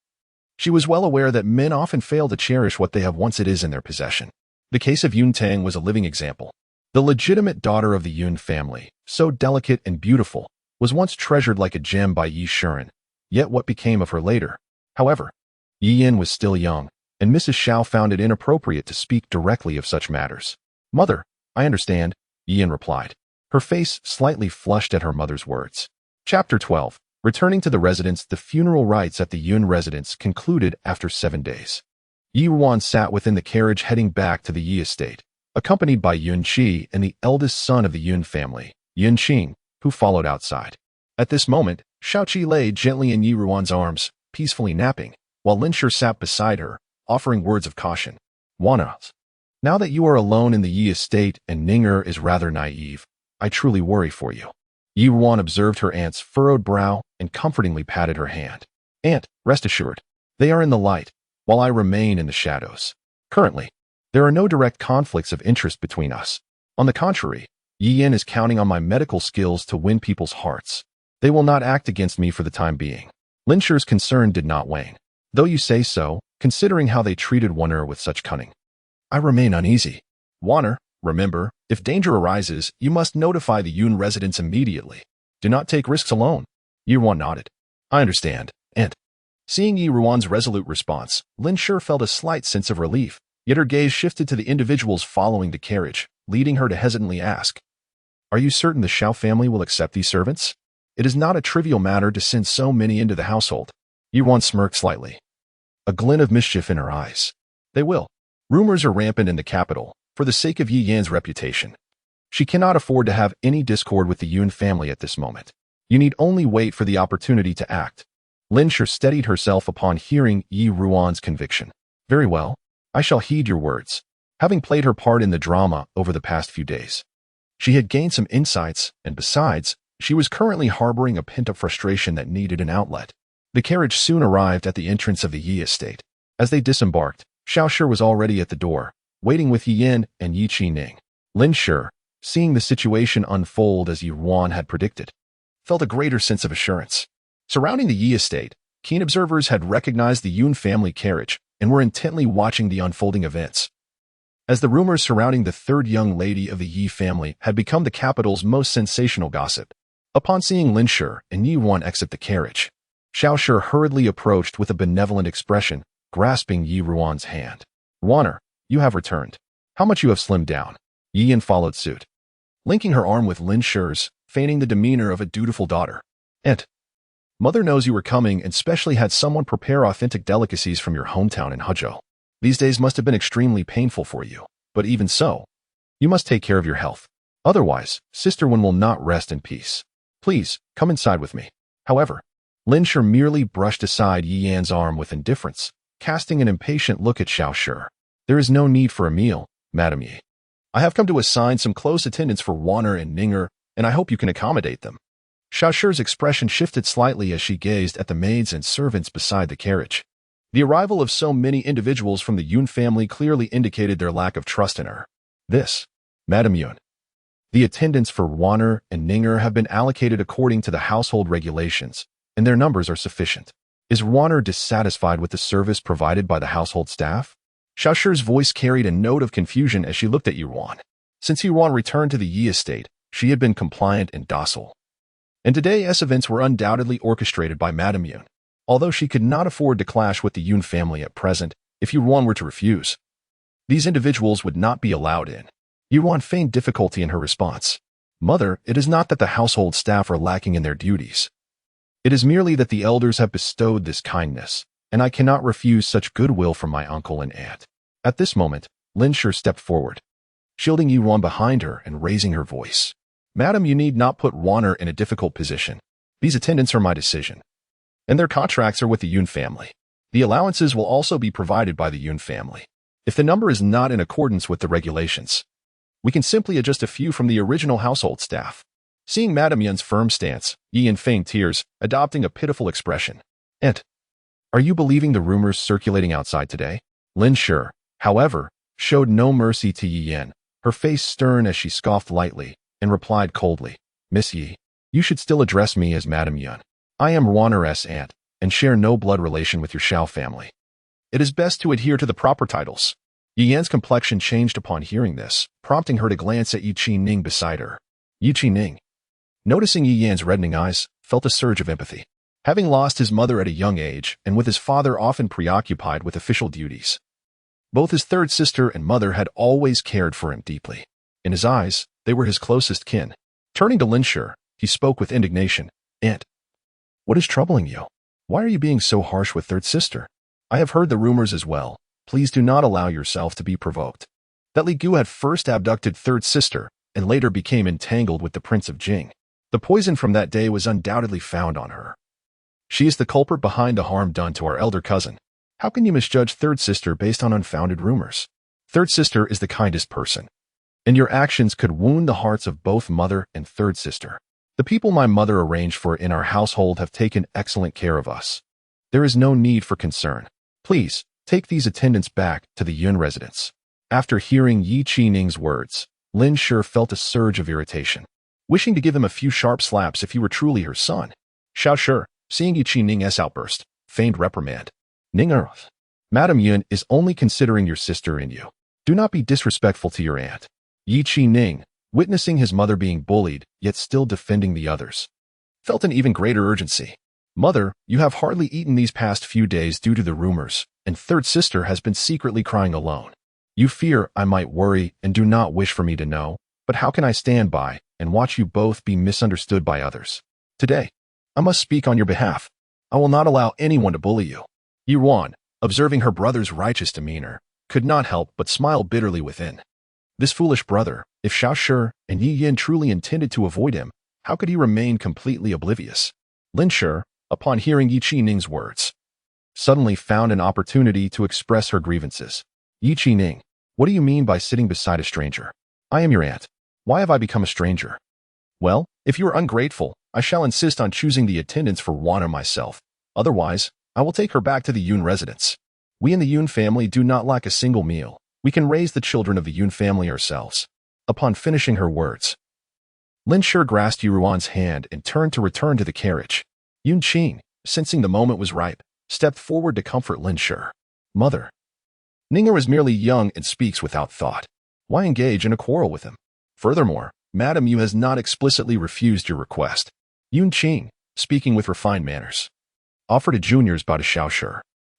she was well aware that men often fail to cherish what they have once it is in their possession. The case of Yun Tang was a living example. The legitimate daughter of the Yun family, so delicate and beautiful, was once treasured like a gem by Yi Shiren. Yet what became of her later? However, Yi Yan was still young, and Mrs. Zhao found it inappropriate to speak directly of such matters. Mother, I understand, Yi Yan replied, her face slightly flushed at her mother's words. Chapter 12. Returning to the residence, the funeral rites at the Yun residence concluded after 7 days. Yi Ruan sat within the carriage heading back to the Yi estate, accompanied by Yun Qi and the eldest son of the Yun family, Yun Qing, who followed outside. At this moment, Shaoqi lay gently in Yi Ruan's arms, peacefully napping, while Linshi sat beside her, offering words of caution. Wana, now that you are alone in the Yi estate and Ninger is rather naive, I truly worry for you. Yi Ruan observed her aunt's furrowed brow and comfortingly patted her hand. Aunt, rest assured, they are in the light, while I remain in the shadows. Currently, there are no direct conflicts of interest between us. On the contrary, Yi Yan is counting on my medical skills to win people's hearts. They will not act against me for the time being. Linshi's concern did not wane. Though you say so, considering how they treated Wan'er with such cunning, I remain uneasy. Wan'er, remember, if danger arises, you must notify the Yun residents immediately. Do not take risks alone. Yi Ruan nodded. I understand, Aunt. Seeing Yi Ruan's resolute response, Linshi felt a slight sense of relief, yet her gaze shifted to the individuals following the carriage, leading her to hesitantly ask, Are you certain the Xiao family will accept these servants? It is not a trivial matter to send so many into the household. Yi Ruan smirked slightly, a glint of mischief in her eyes. They will. Rumors are rampant in the capital, for the sake of Yi Yan's reputation. She cannot afford to have any discord with the Yun family at this moment. You need only wait for the opportunity to act. Linshi steadied herself upon hearing Yi Ruan's conviction. Very well, I shall heed your words. Having played her part in the drama over the past few days, she had gained some insights, and besides, she was currently harboring a pent-up frustration that needed an outlet. The carriage soon arrived at the entrance of the Yi estate. As they disembarked, Shaoshi was already at the door, waiting with Yi Yan and Yi Qining. Linshi, seeing the situation unfold as Yi Ruan had predicted, felt a greater sense of assurance. Surrounding the Yi estate, keen observers had recognized the Yun family carriage and were intently watching the unfolding events. As the rumors surrounding the third young lady of the Yi family had become the capital's most sensational gossip, upon seeing Linshi and Yi Ruan exit the carriage, Shaoshi hurriedly approached with a benevolent expression, grasping Yi Ruan's hand. Wan'er, you have returned. How much you have slimmed down. Yi Yan followed suit, linking her arm with Linshi's, feigning the demeanor of a dutiful daughter. Aunt, Mother knows you were coming and specially had someone prepare authentic delicacies from your hometown in Huzhou. These days must have been extremely painful for you, but even so, you must take care of your health. Otherwise, Sister Wen will not rest in peace. Please, come inside with me. However, Linshi merely brushed aside Yi Yan's arm with indifference, casting an impatient look at Xiao Shi. There is no need for a meal, Madam Yi. I have come to assign some close attendants for Ruan and Ninger, and I hope you can accommodate them. Xiao Shi's expression shifted slightly as she gazed at the maids and servants beside the carriage. The arrival of so many individuals from the Yun family clearly indicated their lack of trust in her. This, Madam Yun. The attendants for Ruan and Ninger have been allocated according to the household regulations, and their numbers are sufficient. Is Ruan dissatisfied with the service provided by the household staff? Xiao Shi's voice carried a note of confusion as she looked at Ruan. Since Ruan returned to the Yi estate, she had been compliant and docile. And today's events were undoubtedly orchestrated by Madame Yun. Although she could not afford to clash with the Yun family at present, if Ruan were to refuse, these individuals would not be allowed in. Ruan feigned difficulty in her response. Mother, it is not that the household staff are lacking in their duties. It is merely that the elders have bestowed this kindness, and I cannot refuse such goodwill from my uncle and aunt. At this moment, Lin Shi stepped forward, shielding Ruan behind her and raising her voice. Madam, you need not put Ruan in a difficult position. These attendants are my decision, and their contracts are with the Yun family. The allowances will also be provided by the Yun family. If the number is not in accordance with the regulations, we can simply adjust a few from the original household staff. Seeing Madame Yun's firm stance, Yi Yin feigned tears, adopting a pitiful expression. Aunt, are you believing the rumors circulating outside today? Lin Shi, however, showed no mercy to Yi Yin, her face stern as she scoffed lightly, and replied coldly, Miss Yi, you should still address me as Madame Yun. I am Ruan's aunt, and share no blood relation with your Xiao family. It is best to adhere to the proper titles. Yi Yan's complexion changed upon hearing this, prompting her to glance at Yi Ning beside her. Yi Ning, noticing Yi Yan's reddening eyes, felt a surge of empathy. Having lost his mother at a young age, and with his father often preoccupied with official duties, both his third sister and mother had always cared for him deeply. In his eyes, they were his closest kin. Turning to Lin Shi, he spoke with indignation. Aunt, what is troubling you? Why are you being so harsh with third sister? I have heard the rumors as well. Please do not allow yourself to be provoked. That Li Gu had first abducted third sister and later became entangled with the Prince of Jing. The poison from that day was undoubtedly found on her. She is the culprit behind the harm done to our elder cousin. How can you misjudge third sister based on unfounded rumors? Third sister is the kindest person, and your actions could wound the hearts of both mother and third sister. The people my mother arranged for in our household have taken excellent care of us. There is no need for concern. Please, take these attendants back to the Yun residence. After hearing Yi Ning's words, Lin Shi felt a surge of irritation, wishing to give him a few sharp slaps if he were truly her son. Xiao Shi, seeing Yi Ning's outburst, feigned reprimand. Ninger, Madam Yun is only considering your sister and you. Do not be disrespectful to your aunt. Yi Ning, witnessing his mother being bullied, yet still defending the others, felt an even greater urgency. Mother, you have hardly eaten these past few days due to the rumors, and third sister has been secretly crying alone. You fear I might worry and do not wish for me to know, but how can I stand by and watch you both be misunderstood by others? Today, I must speak on your behalf. I will not allow anyone to bully you. Ruan, observing her brother's righteous demeanor, could not help but smile bitterly within. This foolish brother, if Xiao Shi and Yi Yin truly intended to avoid him, how could he remain completely oblivious? Lin Shi, upon hearing Yi Ning's words, suddenly found an opportunity to express her grievances. Yi Ning, what do you mean by sitting beside a stranger? I am your aunt. Why have I become a stranger? Well, if you are ungrateful, I shall insist on choosing the attendants for Ruan myself. Otherwise, I will take her back to the Yun residence. We in the Yun family do not lack a single meal. We can raise the children of the Yun family ourselves. Upon finishing her words, Lin Shi grasped Ruan's hand and turned to return to the carriage. Yun Qing, sensing the moment was ripe, stepped forward to comfort Lin Shi. Mother, Ninger is merely young and speaks without thought. Why engage in a quarrel with him? Furthermore, Madame Yu has not explicitly refused your request. Yun Qing, speaking with refined manners, offered a junior's bow to Xiao Shi.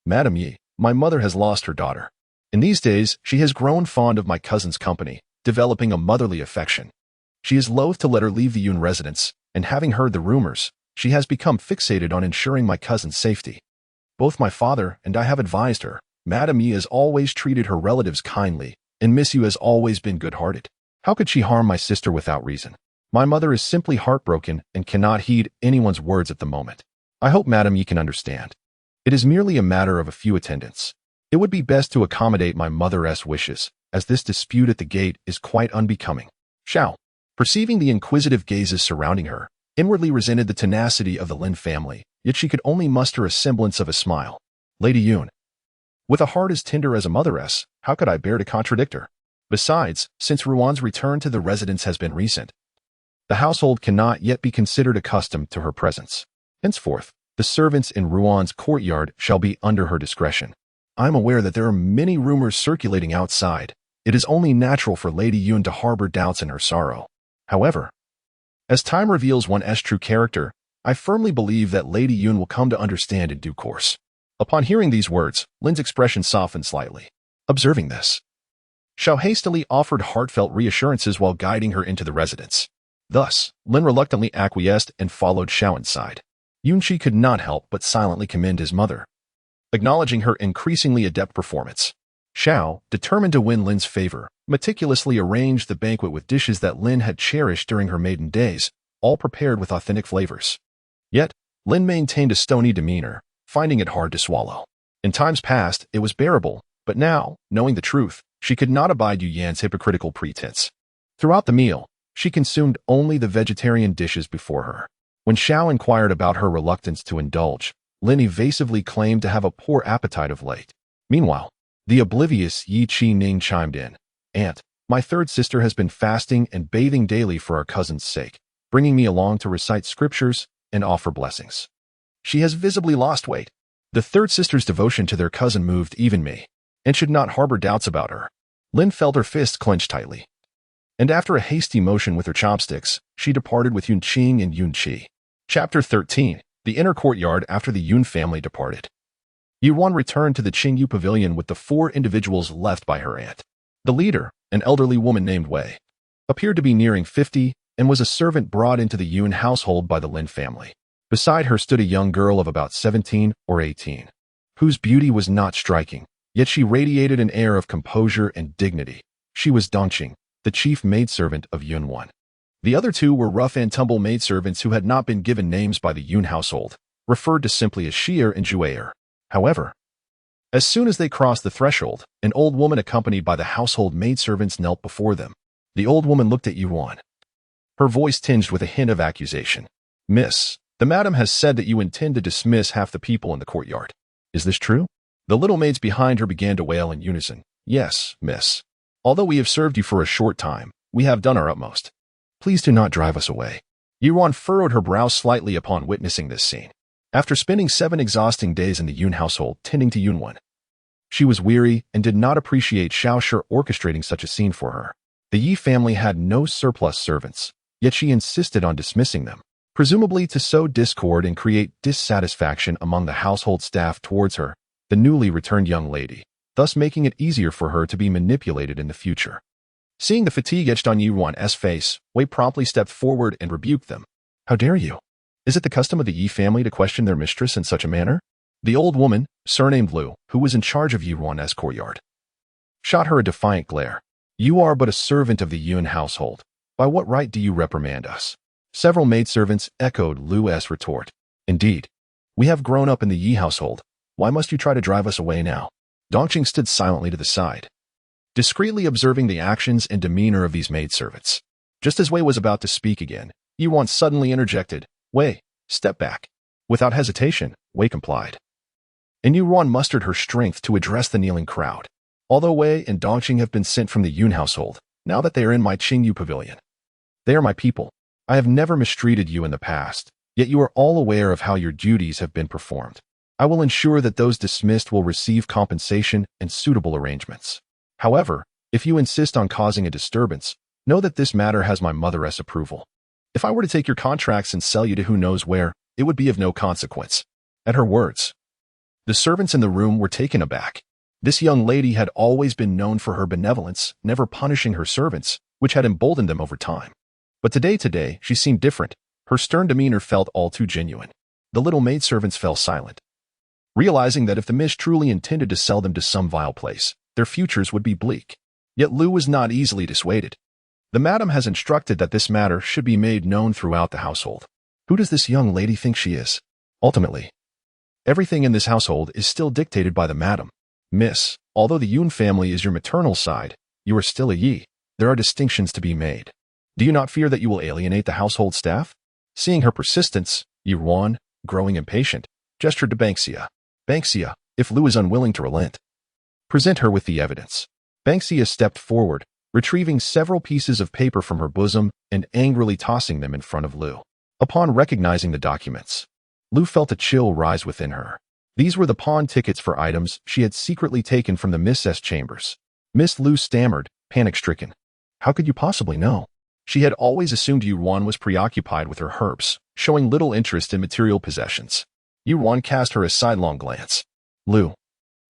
Madame Yi, my mother has lost her daughter. In these days, she has grown fond of my cousin's company, developing a motherly affection. She is loath to let her leave the Yun residence, and having heard the rumors, she has become fixated on ensuring my cousin's safety. Both my father and I have advised her. Madame Yi has always treated her relatives kindly, and Miss Yu has always been good-hearted. How could she harm my sister without reason? My mother is simply heartbroken and cannot heed anyone's words at the moment. I hope Madame Yi can understand. It is merely a matter of a few attendants. It would be best to accommodate my mother's wishes, as this dispute at the gate is quite unbecoming. Xiao, perceiving the inquisitive gazes surrounding her, inwardly resented the tenacity of the Lin family, yet she could only muster a semblance of a smile. Lady Yun. With a heart as tender as a motheress, how could I bear to contradict her? Besides, since Ruan's return to the residence has been recent, the household cannot yet be considered accustomed to her presence. Henceforth, the servants in Ruan's courtyard shall be under her discretion. I am aware that there are many rumors circulating outside. It is only natural for Lady Yun to harbor doubts in her sorrow. However, as time reveals one's true character, I firmly believe that Lady Yun will come to understand in due course. Upon hearing these words, Lin's expression softened slightly. Observing this, Xiao hastily offered heartfelt reassurances while guiding her into the residence. Thus, Lin reluctantly acquiesced and followed Xiao inside. Yunqi could not help but silently commend his mother, acknowledging her increasingly adept performance. Xiao, determined to win Lin's favor, meticulously arranged the banquet with dishes that Lin had cherished during her maiden days, all prepared with authentic flavors. Yet, Lin maintained a stony demeanor, finding it hard to swallow. In times past, it was bearable, but now, knowing the truth, she could not abide Yu Yan's hypocritical pretense. Throughout the meal, she consumed only the vegetarian dishes before her. When Xiao inquired about her reluctance to indulge, Lin evasively claimed to have a poor appetite of late. Meanwhile, the oblivious Yi Qi Ning chimed in. Aunt, my third sister has been fasting and bathing daily for our cousin's sake, bringing me along to recite scriptures and offer blessings. She has visibly lost weight. The third sister's devotion to their cousin moved even me, and should not harbor doubts about her. Lin felt her fists clench tightly, and after a hasty motion with her chopsticks, she departed with Yun Qing and Yun Qi. Chapter 13. The inner courtyard after the Yun family departed. Ruan returned to the Qingyu pavilion with the 4 individuals left by her aunt. The leader, an elderly woman named Wei, appeared to be nearing 50 and was a servant brought into the Yun household by the Lin family. Beside her stood a young girl of about 17 or 18, whose beauty was not striking, yet she radiated an air of composure and dignity. She was Dongqing, the chief maidservant of Yunwan. The other 2 were rough-and-tumble maidservants who had not been given names by the Yun household, referred to simply as Shier and Juer. However, as soon as they crossed the threshold, an old woman accompanied by the household maidservants knelt before them. The old woman looked at Yuan, her voice tinged with a hint of accusation. Miss, the madam has said that you intend to dismiss half the people in the courtyard. Is this true? The little maids behind her began to wail in unison. Yes, miss. Although we have served you for a short time, we have done our utmost. Please do not drive us away. Yuan furrowed her brow slightly upon witnessing this scene. After spending 7 exhausting days in the Yun household tending to Yunwan, she was weary and did not appreciate Xiao Shi orchestrating such a scene for her. The Yi family had no surplus servants, yet she insisted on dismissing them, presumably to sow discord and create dissatisfaction among the household staff towards her, the newly returned young lady, thus making it easier for her to be manipulated in the future. Seeing the fatigue etched on Yuan's face, Wei promptly stepped forward and rebuked them. How dare you? Is it the custom of the Yi family to question their mistress in such a manner? The old woman, surnamed Lu, who was in charge of Yuan's courtyard, shot her a defiant glare. You are but a servant of the Yun household. By what right do you reprimand us? Several maidservants echoed Lu's retort. Indeed, we have grown up in the Yi household. Why must you try to drive us away now? Dongqing stood silently to the side, discreetly observing the actions and demeanor of these maidservants. Just as Wei was about to speak again, Yuan suddenly interjected. Wei, step back. Without hesitation, Wei complied, and Yuan mustered her strength to address the kneeling crowd. Although Wei and Dongqing have been sent from the Yun household, now that they are in my Qingyu pavilion, they are my people. I have never mistreated you in the past, yet you are all aware of how your duties have been performed. I will ensure that those dismissed will receive compensation and suitable arrangements. However, if you insist on causing a disturbance, know that this matter has my mother's approval. If I were to take your contracts and sell you to who knows where, it would be of no consequence. At her words, the servants in the room were taken aback. This young lady had always been known for her benevolence, never punishing her servants, which had emboldened them over time. But today, she seemed different. Her stern demeanor felt all too genuine. The little maidservants fell silent, realizing that if the miss truly intended to sell them to some vile place, their futures would be bleak. Yet Lu was not easily dissuaded. The madam has instructed that this matter should be made known throughout the household. Who does this young lady think she is? Ultimately, Everything in this household is still dictated by the madam. Miss, although the Yun family is your maternal side, you are still a Yi. There are distinctions to be made. Do you not fear that you will alienate the household staff? Seeing her persistence, Ruan, growing impatient, gestured to Banksia. Banksia, if Lu is unwilling to relent, present her with the evidence. Banksia stepped forward, retrieving several pieces of paper from her bosom and angrily tossing them in front of Lu. Upon recognizing the documents, Lu felt a chill rise within her. These were the pawn tickets for items she had secretly taken from the Miss S chambers. Miss Lu stammered, panic-stricken. How could you possibly know? She had always assumed Ruan was preoccupied with her herbs, showing little interest in material possessions. Ruan cast her a sidelong glance. Lu,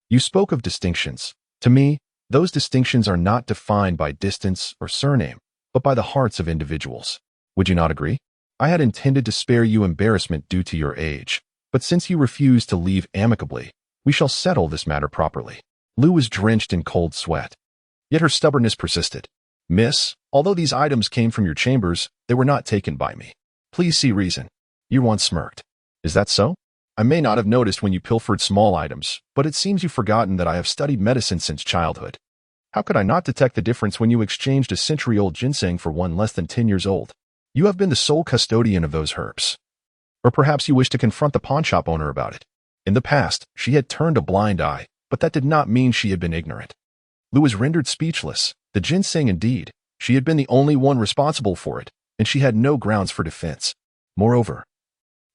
you spoke of distinctions. To me, those distinctions are not defined by distance or surname, but by the hearts of individuals. Would you not agree? I had intended to spare you embarrassment due to your age, but since you refuse to leave amicably, we shall settle this matter properly. Lu was drenched in cold sweat. Yet her stubbornness persisted. Miss, although these items came from your chambers, they were not taken by me. Please see reason. Ruan smirked. Is that so? I may not have noticed when you pilfered small items, but it seems you've forgotten that I have studied medicine since childhood. How could I not detect the difference when you exchanged a century-old ginseng for one less than 10 years old? You have been the sole custodian of those herbs. Or perhaps you wish to confront the pawnshop owner about it. In the past, she had turned a blind eye, but that did not mean she had been ignorant. Lu was rendered speechless. The ginseng indeed, she had been the only one responsible for it, and she had no grounds for defense. Moreover,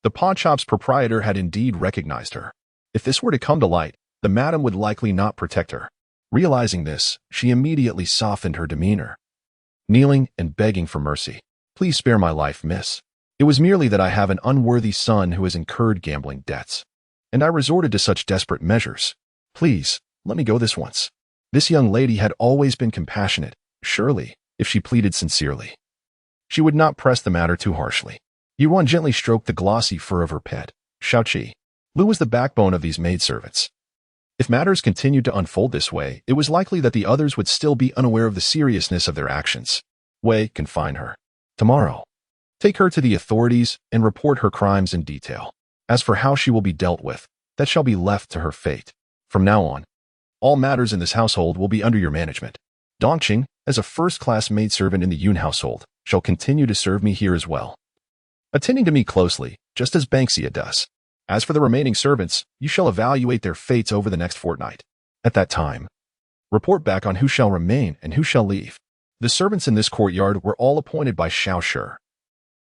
the pawnshop's proprietor had indeed recognized her. If this were to come to light, the madam would likely not protect her. Realizing this, she immediately softened her demeanor, kneeling and begging for mercy. Please spare my life, miss. It was merely that I have an unworthy son who has incurred gambling debts, and I resorted to such desperate measures. Please, let me go this once. This young lady had always been compassionate. Surely, if she pleaded sincerely, she would not press the matter too harshly. Ruan gently stroked the glossy fur of her pet, Xiaoqi. Lu was the backbone of these maidservants. If matters continued to unfold this way, it was likely that the others would still be unaware of the seriousness of their actions. Wei, confine her. Tomorrow, take her to the authorities and report her crimes in detail. As for how she will be dealt with, that shall be left to her fate. From now on, all matters in this household will be under your management. Dongqing, as a first-class maidservant in the Yun household, shall continue to serve me here as well, attending to me closely, just as Banksia does. As for the remaining servants, you shall evaluate their fates over the next fortnight. At that time, report back on who shall remain and who shall leave. The servants in this courtyard were all appointed by Xiao Shi.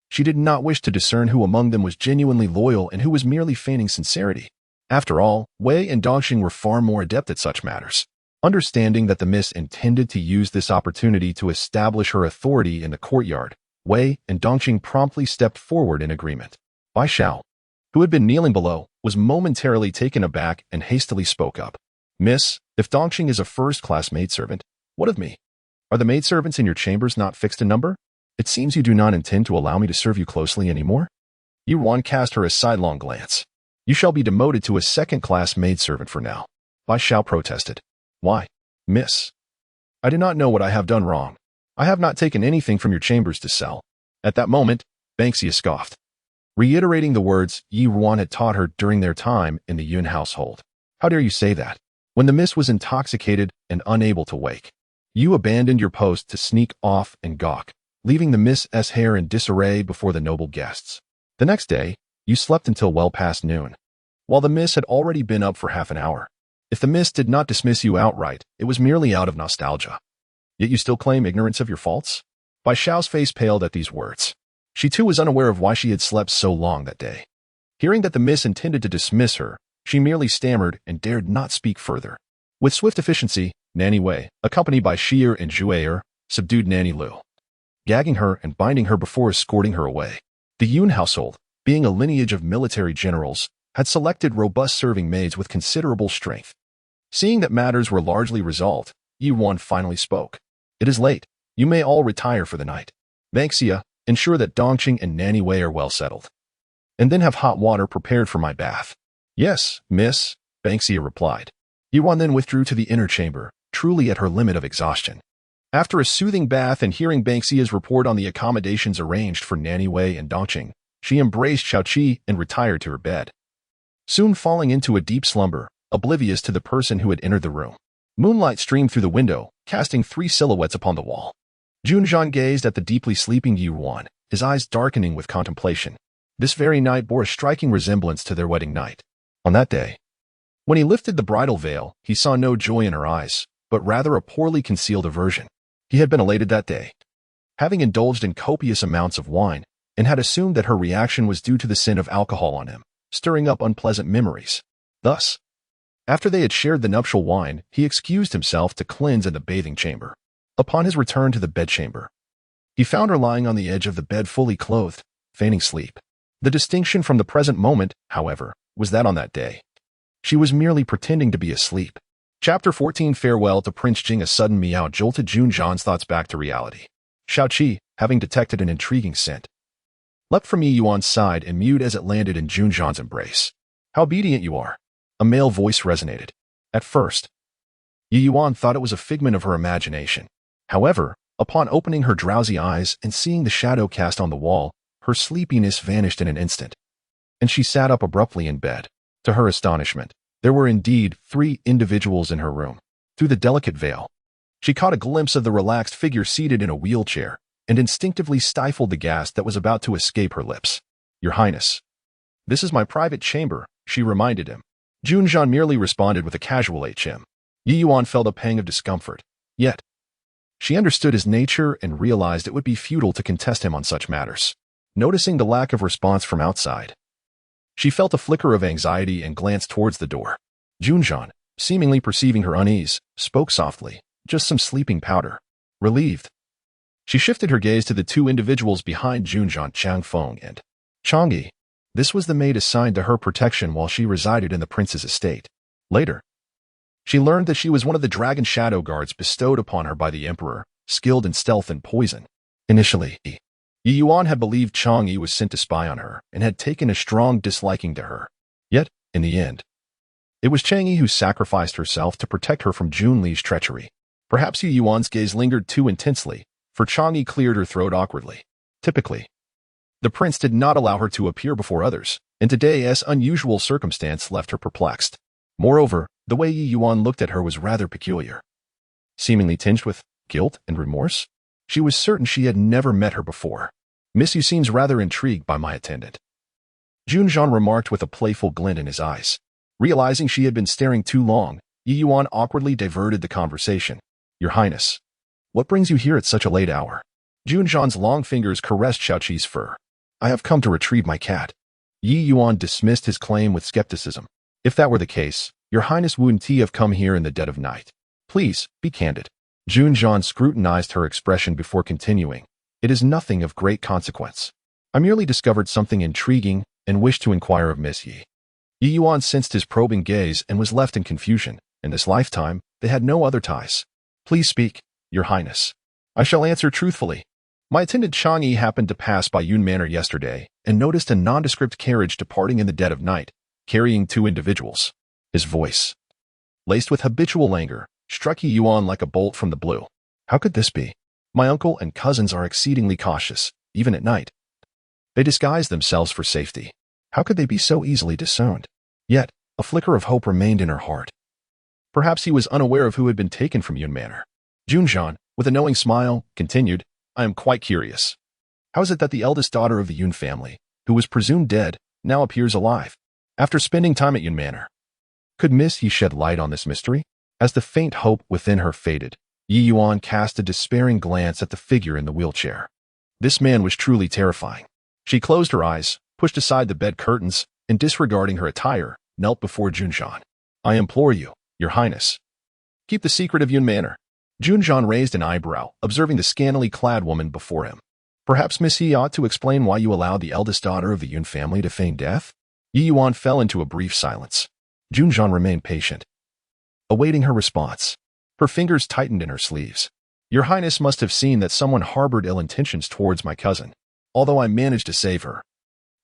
She did not wish to discern who among them was genuinely loyal and who was merely feigning sincerity. After all, Wei and Dongqing were far more adept at such matters. Understanding that the miss intended to use this opportunity to establish her authority in the courtyard, Wei and Dongqing promptly stepped forward in agreement. Bai Xiao, who had been kneeling below, was momentarily taken aback and hastily spoke up. Miss, if Dongqing is a first-class maidservant, what of me? Are the maidservants in your chambers not fixed in number? It seems you do not intend to allow me to serve you closely anymore. Ruan cast her a sidelong glance. You shall be demoted to a second-class maidservant for now. Bai Xiao protested. Why? Miss, I do not know what I have done wrong. I have not taken anything from your chambers to sell. At that moment, Banksia scoffed, reiterating the words Ruan had taught her during their time in the Yun household. How dare you say that? When the miss was intoxicated and unable to wake, you abandoned your post to sneak off and gawk, leaving the Miss S hair in disarray before the noble guests. The next day, you slept until well past noon, while the miss had already been up for half an hour. If the miss did not dismiss you outright, it was merely out of nostalgia. Yet you still claim ignorance of your faults? Bai Xiao's face paled at these words. She too was unaware of why she had slept so long that day. Hearing that the miss intended to dismiss her, she merely stammered and dared not speak further. With swift efficiency, Nanny Wei, accompanied by Shi'er and Zhu'er, subdued Nanny Lu, gagging her and binding her before escorting her away. The Yun household, being a lineage of military generals, had selected robust serving maids with considerable strength. Seeing that matters were largely resolved, Ruan finally spoke. It is late. You may all retire for the night. Banksia, ensure that Dongqing and Nanny Wei are well settled, and then have hot water prepared for my bath. Yes, miss, Banksia replied. Ruan then withdrew to the inner chamber, truly at her limit of exhaustion. After a soothing bath and hearing Banksia's report on the accommodations arranged for Nanny Wei and Dongqing, she embraced Xiaoqi and retired to her bed. soon falling into a deep slumber, oblivious to the person who had entered the room. Moonlight streamed through the window, casting 3 silhouettes upon the wall. Junjian gazed at the deeply sleeping Ruan, his eyes darkening with contemplation. This very night bore a striking resemblance to their wedding night. On that day, when he lifted the bridal veil, he saw no joy in her eyes, but rather a poorly concealed aversion. He had been elated that day, having indulged in copious amounts of wine, and had assumed that her reaction was due to the scent of alcohol on him, stirring up unpleasant memories. Thus, after they had shared the nuptial wine, he excused himself to cleanse in the bathing chamber. Upon his return to the bedchamber, he found her lying on the edge of the bed fully clothed, feigning sleep. The distinction from the present moment, however, was that on that day, she was merely pretending to be asleep. Chapter 14 Farewell to Prince Jing. A sudden meow jolted Junjian's thoughts back to reality. Xiaoqi, having detected an intriguing scent, leapt from Yuan's side and mewed as it landed in Junjian's embrace. How obedient you are! A male voice resonated. At first, Yuan thought it was a figment of her imagination. However, upon opening her drowsy eyes and seeing the shadow cast on the wall, her sleepiness vanished in an instant, and she sat up abruptly in bed. To her astonishment, there were indeed 3 individuals in her room. Through the delicate veil, she caught a glimpse of the relaxed figure seated in a wheelchair, and instinctively stifled the gasp that was about to escape her lips. Your Highness, this is my private chamber, she reminded him. Junjian merely responded with a casual HM. Yuan felt a pang of discomfort. Yet, she understood his nature and realized it would be futile to contest him on such matters. Noticing the lack of response from outside, she felt a flicker of anxiety and glanced towards the door. Junjian, seemingly perceiving her unease, spoke softly, just some sleeping powder. Relieved, she shifted her gaze to the 2 individuals behind Junjian, Changfeng and Changyi. This was the maid assigned to her protection while she resided in the prince's estate. Later, she learned that she was one of the dragon shadow guards bestowed upon her by the emperor, skilled in stealth and poison. Initially, Yuan had believed Changyi was sent to spy on her and had taken a strong disliking to her. Yet, in the end, it was Changyi who sacrificed herself to protect her from Junli's treachery. Perhaps Yuan's gaze lingered too intensely, for Changyi cleared her throat awkwardly. Typically, the prince did not allow her to appear before others, and today's unusual circumstance left her perplexed. Moreover, the way Yuan looked at her was rather peculiar. Seemingly tinged with guilt and remorse, she was certain she had never met her before. Miss Yu seems rather intrigued by my attendant, Junjian remarked with a playful glint in his eyes. Realizing she had been staring too long, Yuan awkwardly diverted the conversation. Your Highness, what brings you here at such a late hour? Junjian's long fingers caressed Xiaoqi's fur. I have come to retrieve my cat. Yuan dismissed his claim with skepticism. If that were the case, Your Highness wouldn't have come here in the dead of night. Please, be candid. Junjian scrutinized her expression before continuing. It is nothing of great consequence. I merely discovered something intriguing and wished to inquire of Miss Yi. Yuan sensed his probing gaze and was left in confusion. In this lifetime, they had no other ties. Please speak, Your Highness. I shall answer truthfully. My attendant Changyi happened to pass by Yun Manor yesterday and noticed a nondescript carriage departing in the dead of night, carrying 2 individuals. His voice, laced with habitual anger, struck Yuan like a bolt from the blue. How could this be? My uncle and cousins are exceedingly cautious, even at night. They disguise themselves for safety. How could they be so easily disowned? Yet, a flicker of hope remained in her heart. Perhaps he was unaware of who had been taken from Yun Manor. Junjian, with a knowing smile, continued, I am quite curious. How is it that the eldest daughter of the Yun family, who was presumed dead, now appears alive? After spending time at Yun Manor, could Miss Yi shed light on this mystery? As the faint hope within her faded, Yuan cast a despairing glance at the figure in the wheelchair. This man was truly terrifying. She closed her eyes, pushed aside the bed curtains, and disregarding her attire, knelt before Junjian. I implore you, Your Highness, keep the secret of Yun Manor. Junjian raised an eyebrow, observing the scantily clad woman before him. Perhaps Miss Yi ought to explain why you allowed the eldest daughter of the Yun family to feign death? Yuan fell into a brief silence. Junjian remained patient, awaiting her response. Her fingers tightened in her sleeves. Your Highness must have seen that someone harbored ill intentions towards my cousin, although I managed to save her.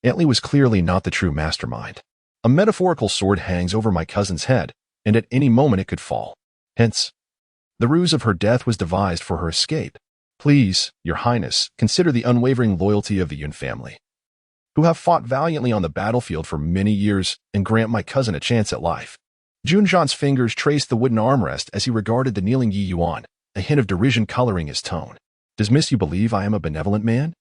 Li was clearly not the true mastermind. A metaphorical sword hangs over my cousin's head, and at any moment it could fall. Hence, the ruse of her death was devised for her escape. Please, Your Highness, consider the unwavering loyalty of the Yun family. who have fought valiantly on the battlefield for many years and grant my cousin a chance at life. Junjian's fingers traced the wooden armrest as he regarded the kneeling Yi Yuan, a hint of derision coloring his tone. Does Miss Yu believe I am a benevolent man?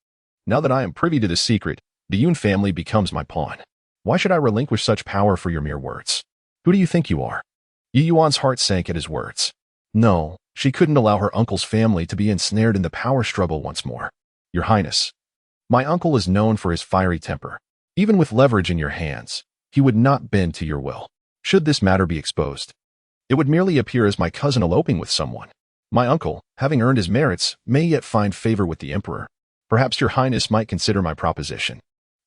Now that I am privy to this secret, the Yun family becomes my pawn. Why should I relinquish such power for your mere words? Who do you think you are? Yi Yuan's heart sank at his words. No, she couldn't allow her uncle's family to be ensnared in the power struggle once more. Your Highness, my uncle is known for his fiery temper. Even with leverage in your hands, he would not bend to your will. Should this matter be exposed, it would merely appear as my cousin eloping with someone. My uncle, having earned his merits, may yet find favor with the emperor. Perhaps your Highness might consider my proposition.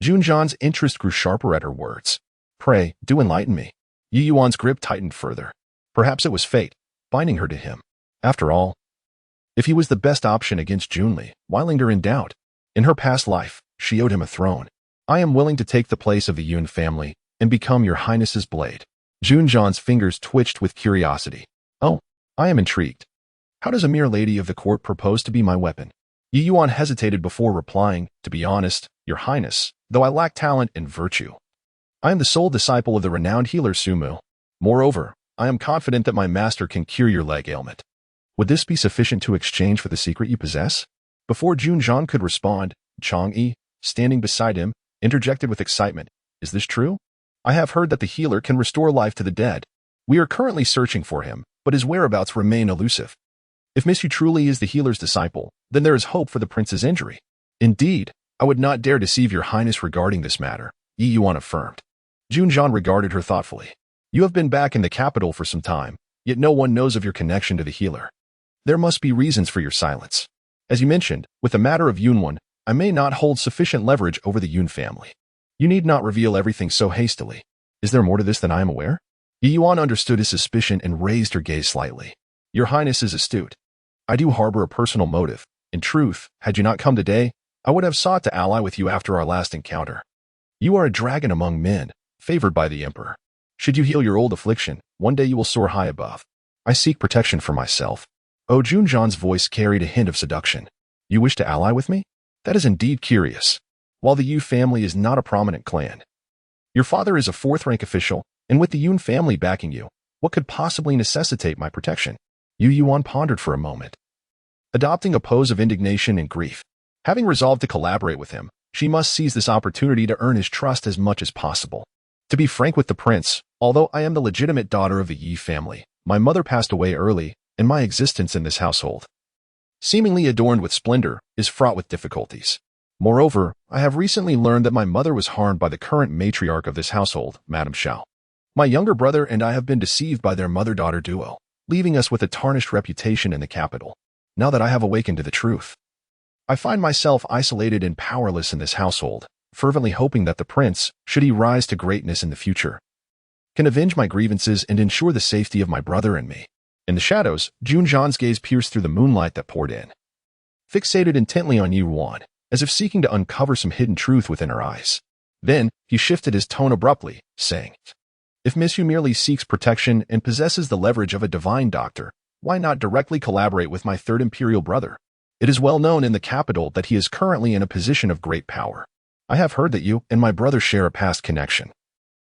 Junjian's interest grew sharper at her words. Pray, do enlighten me. Yi Yuan's grip tightened further. Perhaps it was fate, binding her to him. After all, if he was the best option against Junli, why linger in doubt? In her past life, she owed him a throne. I am willing to take the place of the Yun family and become your Highness's blade. Junjian's fingers twitched with curiosity. Oh, I am intrigued. How does a mere lady of the court propose to be my weapon? Yi Yuan hesitated before replying, to be honest, your Highness, though I lack talent and virtue. I am the sole disciple of the renowned healer Sumu. Moreover, I am confident that my master can cure your leg ailment. Would this be sufficient to exchange for the secret you possess? Before Junjian could respond, Chang'e, standing beside him, interjected with excitement. Is this true? I have heard that the healer can restore life to the dead. We are currently searching for him, but his whereabouts remain elusive. If Miss Yu truly is the healer's disciple, then there is hope for the prince's injury. Indeed, I would not dare deceive your Highness regarding this matter, Yi Yuan affirmed. Junjian regarded her thoughtfully. You have been back in the capital for some time, yet no one knows of your connection to the healer. There must be reasons for your silence. As you mentioned, with the matter of Yunwan, I may not hold sufficient leverage over the Yun family. You need not reveal everything so hastily. Is there more to this than I am aware? Yi Yuan understood his suspicion and raised her gaze slightly. Your Highness is astute. I do harbor a personal motive. In truth, had you not come today, I would have sought to ally with you after our last encounter. You are a dragon among men, favored by the Emperor. Should you heal your old affliction, one day you will soar high above. I seek protection for myself. Oh, Junjian's voice carried a hint of seduction. You wish to ally with me? That is indeed curious. While the Yu family is not a prominent clan, your father is a fourth-rank official, and with the Yun family backing you, what could possibly necessitate my protection? Yi Yuan pondered for a moment, adopting a pose of indignation and grief. Having resolved to collaborate with him, she must seize this opportunity to earn his trust as much as possible. To be frank with the prince, although I am the legitimate daughter of the Yi family, my mother passed away early, and my existence in this household, seemingly adorned with splendor, is fraught with difficulties. Moreover, I have recently learned that my mother was harmed by the current matriarch of this household, Madame Xiao. My younger brother and I have been deceived by their mother-daughter duo, leaving us with a tarnished reputation in the capital. Now that I have awakened to the truth, I find myself isolated and powerless in this household, fervently hoping that the prince, should he rise to greatness in the future, can avenge my grievances and ensure the safety of my brother and me. In the shadows, Junjian's gaze pierced through the moonlight that poured in, fixated intently on Yi Yuan, as if seeking to uncover some hidden truth within her eyes. Then, he shifted his tone abruptly, saying, If Miss Yu merely seeks protection and possesses the leverage of a divine doctor, why not directly collaborate with my third imperial brother? It is well known in the capital that he is currently in a position of great power. I have heard that you and my brother share a past connection.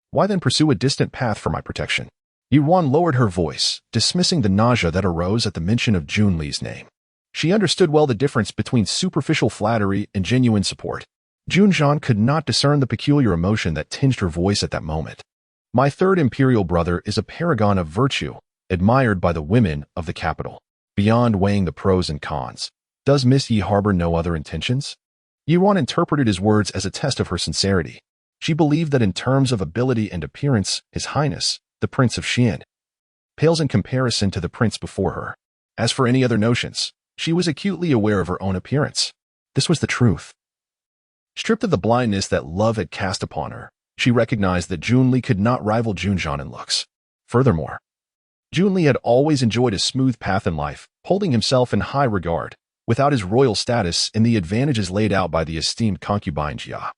Why then pursue a distant path for my protection? Yi Yuan lowered her voice, dismissing the nausea that arose at the mention of Junli's name. She understood well the difference between superficial flattery and genuine support. Junjian could not discern the peculiar emotion that tinged her voice at that moment. My third imperial brother is a paragon of virtue, admired by the women of the capital. Beyond weighing the pros and cons, does Miss Yi harbor no other intentions? Yi Yuan interpreted his words as a test of her sincerity. She believed that in terms of ability and appearance, His Highness, the Prince of Xian, pales in comparison to the prince before her. As for any other notions, she was acutely aware of her own appearance. This was the truth. Stripped of the blindness that love had cast upon her, she recognized that Junli could not rival Junjian in looks. Furthermore, Junli had always enjoyed a smooth path in life, holding himself in high regard, without his royal status and the advantages laid out by the esteemed concubine Jia.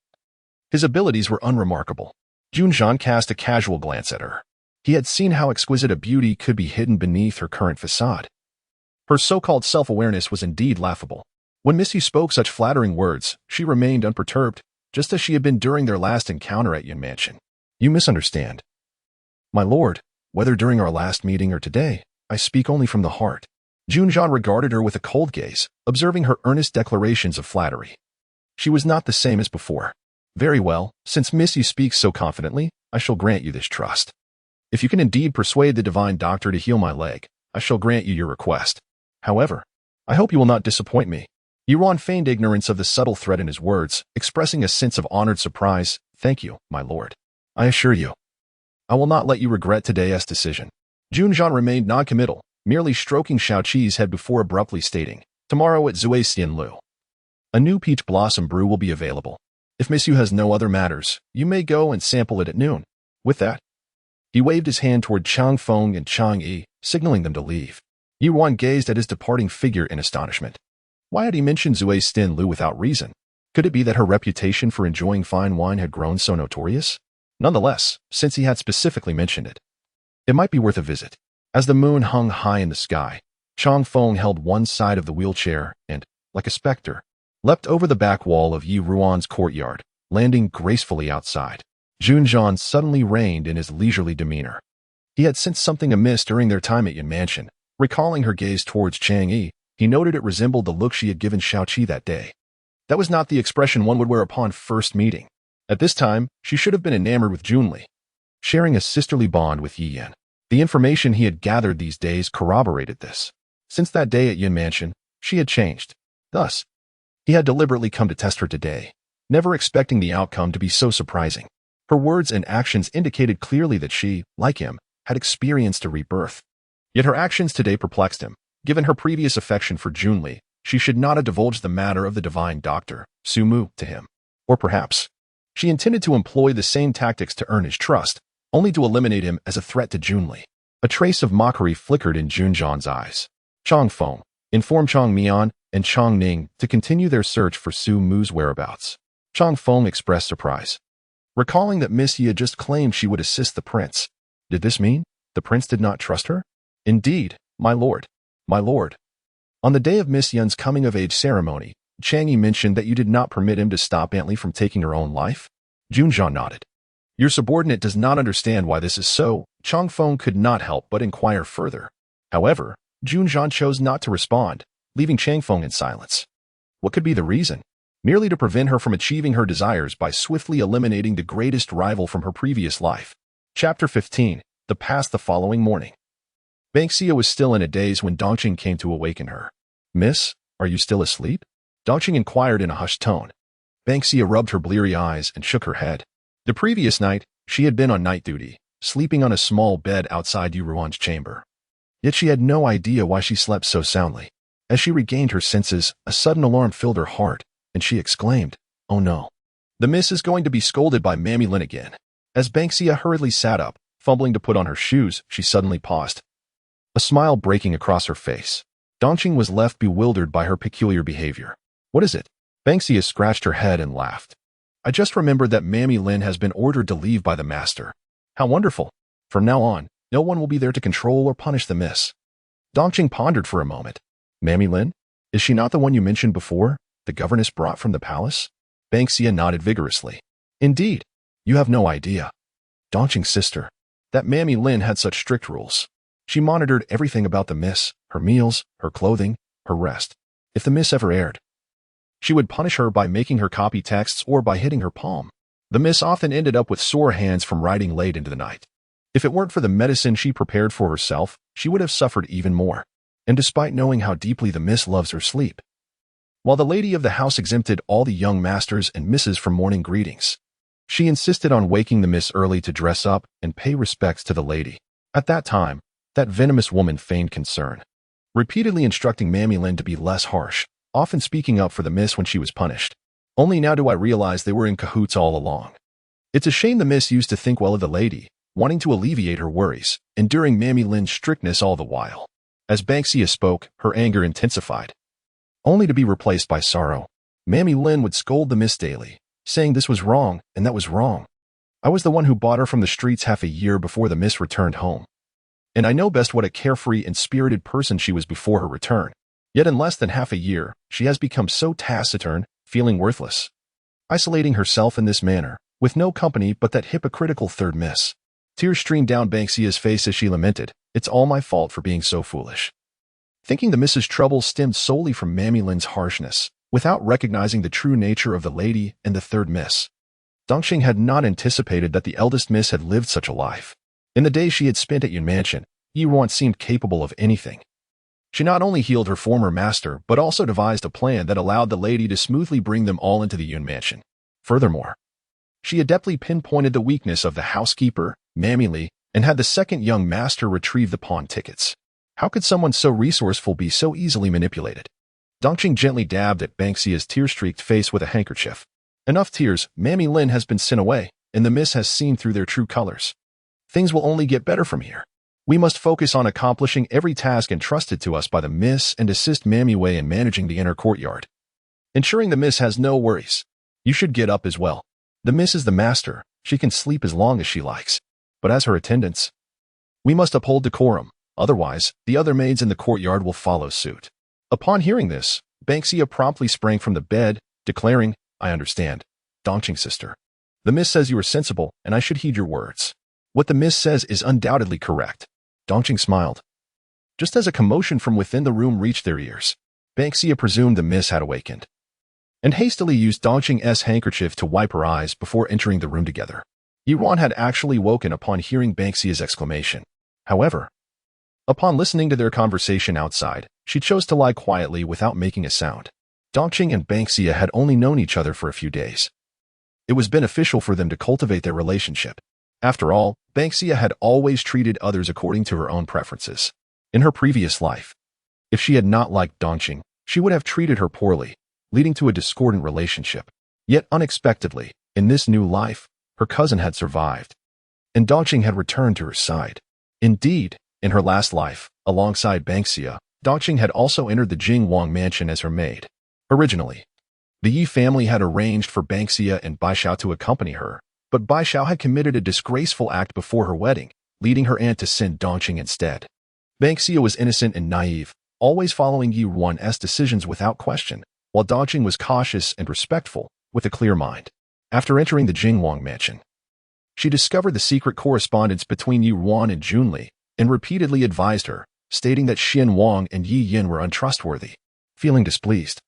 His abilities were unremarkable. Junjian cast a casual glance at her. He had seen how exquisite a beauty could be hidden beneath her current facade. Her so-called self-awareness was indeed laughable. When Miss Yu spoke such flattering words, she remained unperturbed, just as she had been during their last encounter at Yin Mansion. You misunderstand. My lord, whether during our last meeting or today, I speak only from the heart. Junjian regarded her with a cold gaze, observing her earnest declarations of flattery. She was not the same as before. Very well, since Miss you speaks so confidently, I shall grant you this trust. If you can indeed persuade the divine doctor to heal my leg, I shall grant you your request. However, I hope you will not disappoint me. Ruan feigned ignorance of the subtle threat in his words, expressing a sense of honored surprise. Thank you, my lord. I assure you, I will not let you regret today's decision. Junjian remained non-committal, merely stroking Xiaoqi's head before abruptly stating, tomorrow at Zui Xianlu. A new peach blossom brew will be available. If Miss Yu has no other matters, you may go and sample it at noon. With that, he waved his hand toward Chang Feng and Chang Yi, signaling them to leave. Ruan gazed at his departing figure in astonishment. Why had he mentioned Zui Xianlu without reason? Could it be that her reputation for enjoying fine wine had grown so notorious? Nonetheless, since he had specifically mentioned it, it might be worth a visit. As the moon hung high in the sky, Chang Feng held one side of the wheelchair and, like a specter, leapt over the back wall of Yi Ruan's courtyard, landing gracefully outside. Junjian suddenly reined in his leisurely demeanor. He had sensed something amiss during their time at Yin Mansion. Recalling her gaze towards Chang Yi, he noted it resembled the look she had given Xiaoqi that day. That was not the expression one would wear upon first meeting. At this time, she should have been enamored with Junli, sharing a sisterly bond with Yi Yan. The information he had gathered these days corroborated this. Since that day at Yin Mansion, she had changed. Thus, he had deliberately come to test her today, never expecting the outcome to be so surprising. Her words and actions indicated clearly that she, like him, had experienced a rebirth. Yet her actions today perplexed him. Given her previous affection for Junli, she should not have divulged the matter of the divine doctor, Sumu, to him. Or perhaps, she intended to employ the same tactics to earn his trust, only to eliminate him as a threat to Junli. A trace of mockery flickered in Junjian's eyes. Chang Feng informed Chang Mian and Chang Ning to continue their search for Su Mu's whereabouts. Chang Feng expressed surprise, recalling that Miss Yi had just claimed she would assist the prince. Did this mean the prince did not trust her? Indeed, my lord. My lord. On the day of Miss Yun's coming-of-age ceremony, Chang Yi mentioned that you did not permit him to stop Aunt Li from taking her own life? Junjian nodded. Your subordinate does not understand why this is so. Chang Feng could not help but inquire further. However, Junjian chose not to respond, leaving Chang Feng in silence. What could be the reason? Merely to prevent her from achieving her desires by swiftly eliminating the greatest rival from her previous life. Chapter 15. The past the following morning. Banksia was still in a daze when Dongqing came to awaken her. Miss, are you still asleep? Dongqing inquired in a hushed tone. Banksia rubbed her bleary eyes and shook her head. The previous night, she had been on night duty, sleeping on a small bed outside Ruan's chamber. Yet she had no idea why she slept so soundly. As she regained her senses, a sudden alarm filled her heart, and she exclaimed, "Oh no. The miss is going to be scolded by Mammy Lin again." As Banksia hurriedly sat up, fumbling to put on her shoes, she suddenly paused, a smile breaking across her face. Dongqing was left bewildered by her peculiar behavior. What is it? Banksia scratched her head and laughed. I just remembered that Mammy Lin has been ordered to leave by the master. How wonderful. From now on, no one will be there to control or punish the miss. Dongqing pondered for a moment. Mammy Lin? Is she not the one you mentioned before, the governess brought from the palace? Banksia nodded vigorously. Indeed. You have no idea. Dongqing's sister. That Mammy Lin had such strict rules. She monitored everything about the miss, her meals, her clothing, her rest. If the miss ever erred, she would punish her by making her copy texts or by hitting her palm. The miss often ended up with sore hands from writing late into the night. If it weren't for the medicine she prepared for herself, she would have suffered even more. And despite knowing how deeply the miss loves her sleep, while the lady of the house exempted all the young masters and misses from morning greetings, she insisted on waking the miss early to dress up and pay respects to the lady. At that time, that venomous woman feigned concern, repeatedly instructing Mammy Lin to be less harsh, often speaking up for the miss when she was punished. Only now do I realize they were in cahoots all along. It's a shame the miss used to think well of the lady, wanting to alleviate her worries, enduring Mammy Lin's strictness all the while. As Banksia spoke, her anger intensified, only to be replaced by sorrow. Mammy Lin would scold the miss daily, saying this was wrong and that was wrong. I was the one who bought her from the streets half a year before the miss returned home. And I know best what a carefree and spirited person she was before her return. Yet in less than half a year, she has become so taciturn, feeling worthless. isolating herself in this manner, with no company but that hypocritical third miss. Tears streamed down Banksia's face as she lamented, "It's all my fault for being so foolish." Thinking the Miss's trouble stemmed solely from Mammy Lin's harshness, without recognizing the true nature of the lady and the third miss. Dongqing had not anticipated that the eldest miss had lived such a life. In the days she had spent at Yun Mansion, Ruan seemed capable of anything. She not only healed her former master, but also devised a plan that allowed the lady to smoothly bring them all into the Yun Mansion. Furthermore, she adeptly pinpointed the weakness of the housekeeper, Mammy Li, and had the second young master retrieve the pawn tickets. How could someone so resourceful be so easily manipulated? Dongqing gently dabbed at Banksia's tear-streaked face with a handkerchief. Enough tears, Mammy Lin has been sent away, and the miss has seen through their true colors. Things will only get better from here. We must focus on accomplishing every task entrusted to us by the miss and assist Mammy Wei in managing the inner courtyard, ensuring the miss has no worries. You should get up as well. The miss is the master. She can sleep as long as she likes. But as her attendants, we must uphold decorum. Otherwise, the other maids in the courtyard will follow suit. Upon hearing this, Banksia promptly sprang from the bed, declaring, "I understand, Dongqing sister. The miss says you are sensible, and I should heed your words. What the miss says is undoubtedly correct." Dongqing smiled. Just as a commotion from within the room reached their ears, Banksia presumed the miss had awakened, and hastily used Dongqing's handkerchief to wipe her eyes before entering the room together. Ruan had actually woken upon hearing Banksia's exclamation. However, upon listening to their conversation outside, she chose to lie quietly without making a sound. Dongqing and Banksia had only known each other for a few days. It was beneficial for them to cultivate their relationship. After all, Banksia had always treated others according to her own preferences. In her previous life, if she had not liked Dongqing, she would have treated her poorly, leading to a discordant relationship. Yet unexpectedly, in this new life, her cousin had survived, and Dongqing had returned to her side. Indeed, in her last life, alongside Banksia, Dongqing had also entered the Jing Wang mansion as her maid. Originally, the Yi family had arranged for Banksia and Baishao to accompany her, but Baishao had committed a disgraceful act before her wedding, leading her aunt to send Dongqing instead. Banksia was innocent and naive, always following Ruan's decisions without question, while Dongqing was cautious and respectful, with a clear mind. After entering the Jingwang mansion, she discovered the secret correspondence between Ruan and Junli, and repeatedly advised her, stating that Xin Wang and Yi Yin were untrustworthy. Feeling displeased,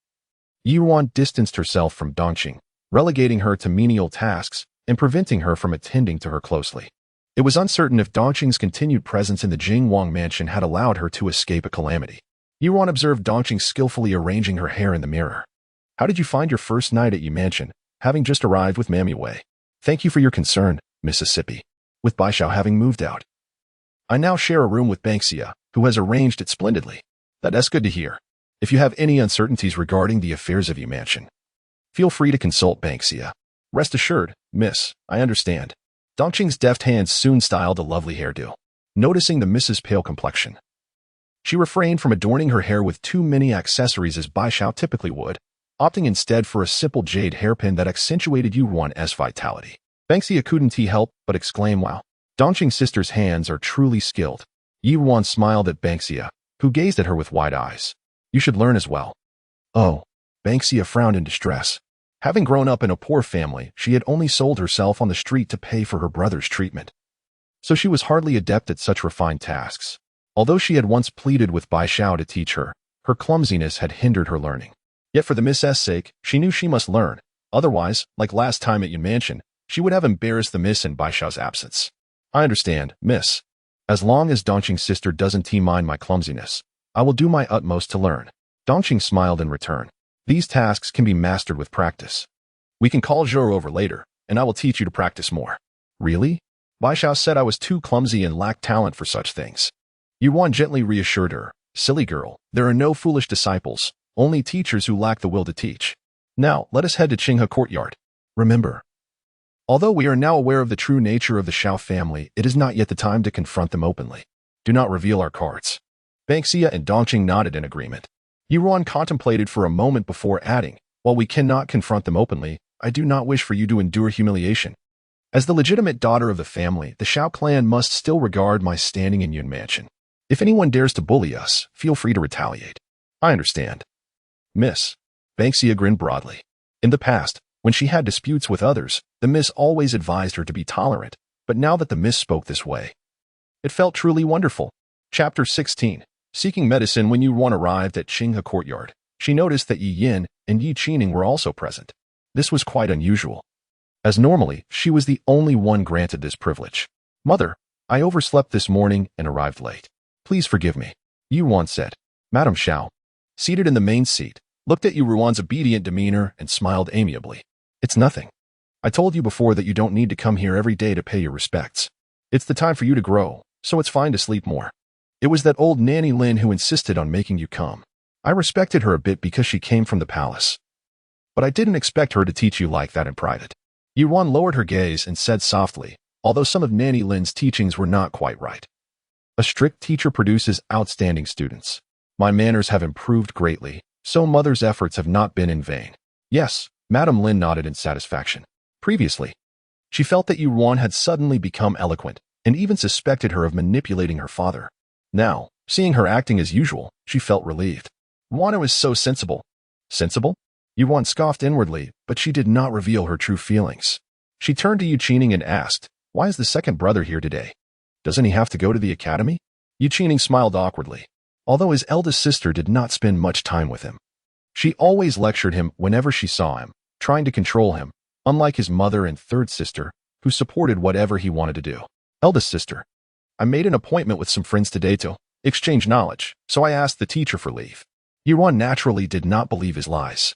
Ruan distanced herself from Dongqing, relegating her to menial tasks and preventing her from attending to her closely. It was uncertain if Dongqing's continued presence in the Jingwang mansion had allowed her to escape a calamity. Ruan observed Dongqing skillfully arranging her hair in the mirror. "How did you find your first night at Yi Mansion, having just arrived with Mammy Wei? Thank you for your concern, Mississippi. With Baishao having moved out, I now share a room with Banksia, who has arranged it splendidly." "That's good to hear. If you have any uncertainties regarding the affairs of Yi Mansion, feel free to consult Banksia. Rest assured, miss, I understand." Dongqing's deft hands soon styled a lovely hairdo. Noticing the miss's pale complexion, she refrained from adorning her hair with too many accessories as Baishao typically would, opting instead for a simple jade hairpin that accentuated Ruan's vitality. Banksia couldn't help but exclaim, "Wow, Dongqing's sister's hands are truly skilled." Ruan smiled at Banksia, who gazed at her with wide eyes. "You should learn as well." "Oh." Banksia frowned in distress. Having grown up in a poor family, she had only sold herself on the street to pay for her brother's treatment, so she was hardly adept at such refined tasks. Although she had once pleaded with Baishao to teach her, her clumsiness had hindered her learning. Yet for the miss's sake, she knew she must learn. Otherwise, like last time at Yun Mansion, she would have embarrassed the miss in Baishao's absence. "I understand, miss. As long as Dongqing's sister doesn't mind my clumsiness, I will do my utmost to learn." Dongqing smiled in return. "These tasks can be mastered with practice. We can call Zhou over later, and I will teach you to practice more." "Really?" Baishao said I was too clumsy and lacked talent for such things. Ruan gently reassured her, "Silly girl, there are no foolish disciples, only teachers who lack the will to teach. Now, let us head to Qinghe Courtyard. Remember, although we are now aware of the true nature of the Shao family, it is not yet the time to confront them openly. Do not reveal our cards." Banksia and Dongqing nodded in agreement. Ruan contemplated for a moment before adding, "While we cannot confront them openly, I do not wish for you to endure humiliation. As the legitimate daughter of the family, the Shao clan must still regard my standing in Yun Mansion. If anyone dares to bully us, feel free to retaliate." "I understand, miss." Banksia grinned broadly. In the past, When she had disputes with others, the miss always advised her to be tolerant, but now that the miss spoke this way, it felt truly wonderful. Chapter 16. Seeking medicine. When Ruan arrived at Qinghe courtyard, she noticed that Yi Yin and Yi Qining were also present. This was quite unusual, as normally she was the only one granted this privilege. Mother, I overslept this morning and arrived late. Please forgive me, Ruan said. Madame Xiao, seated in the main seat, looked at Ruan's obedient demeanor and smiled amiably. It's nothing. I told you before that you don't need to come here every day to pay your respects. It's the time for you to grow, so it's fine to sleep more. It was that old Nanny Lin who insisted on making you come. I respected her a bit because she came from the palace, but I didn't expect her to teach you like that in private. Ruan lowered her gaze and said softly, although some of Nanny Lin's teachings were not quite right. A strict teacher produces outstanding students. My manners have improved greatly, so mother's efforts have not been in vain. Yes, Madame Lin nodded in satisfaction. Previously, she felt that Ruan had suddenly become eloquent and even suspected her of manipulating her father. Now, seeing her acting as usual, she felt relieved. Ruan was so sensible. Sensible? Ruan scoffed inwardly, but she did not reveal her true feelings. She turned to Yi Qining and asked, why is the second brother here today? Doesn't he have to go to the academy? Yi Qining smiled awkwardly, although his eldest sister did not spend much time with him. She always lectured him whenever she saw him, trying to control him, unlike his mother and third sister, who supported whatever he wanted to do. Eldest sister, I made an appointment with some friends today to exchange knowledge, so I asked the teacher for leave. Ruan naturally did not believe his lies.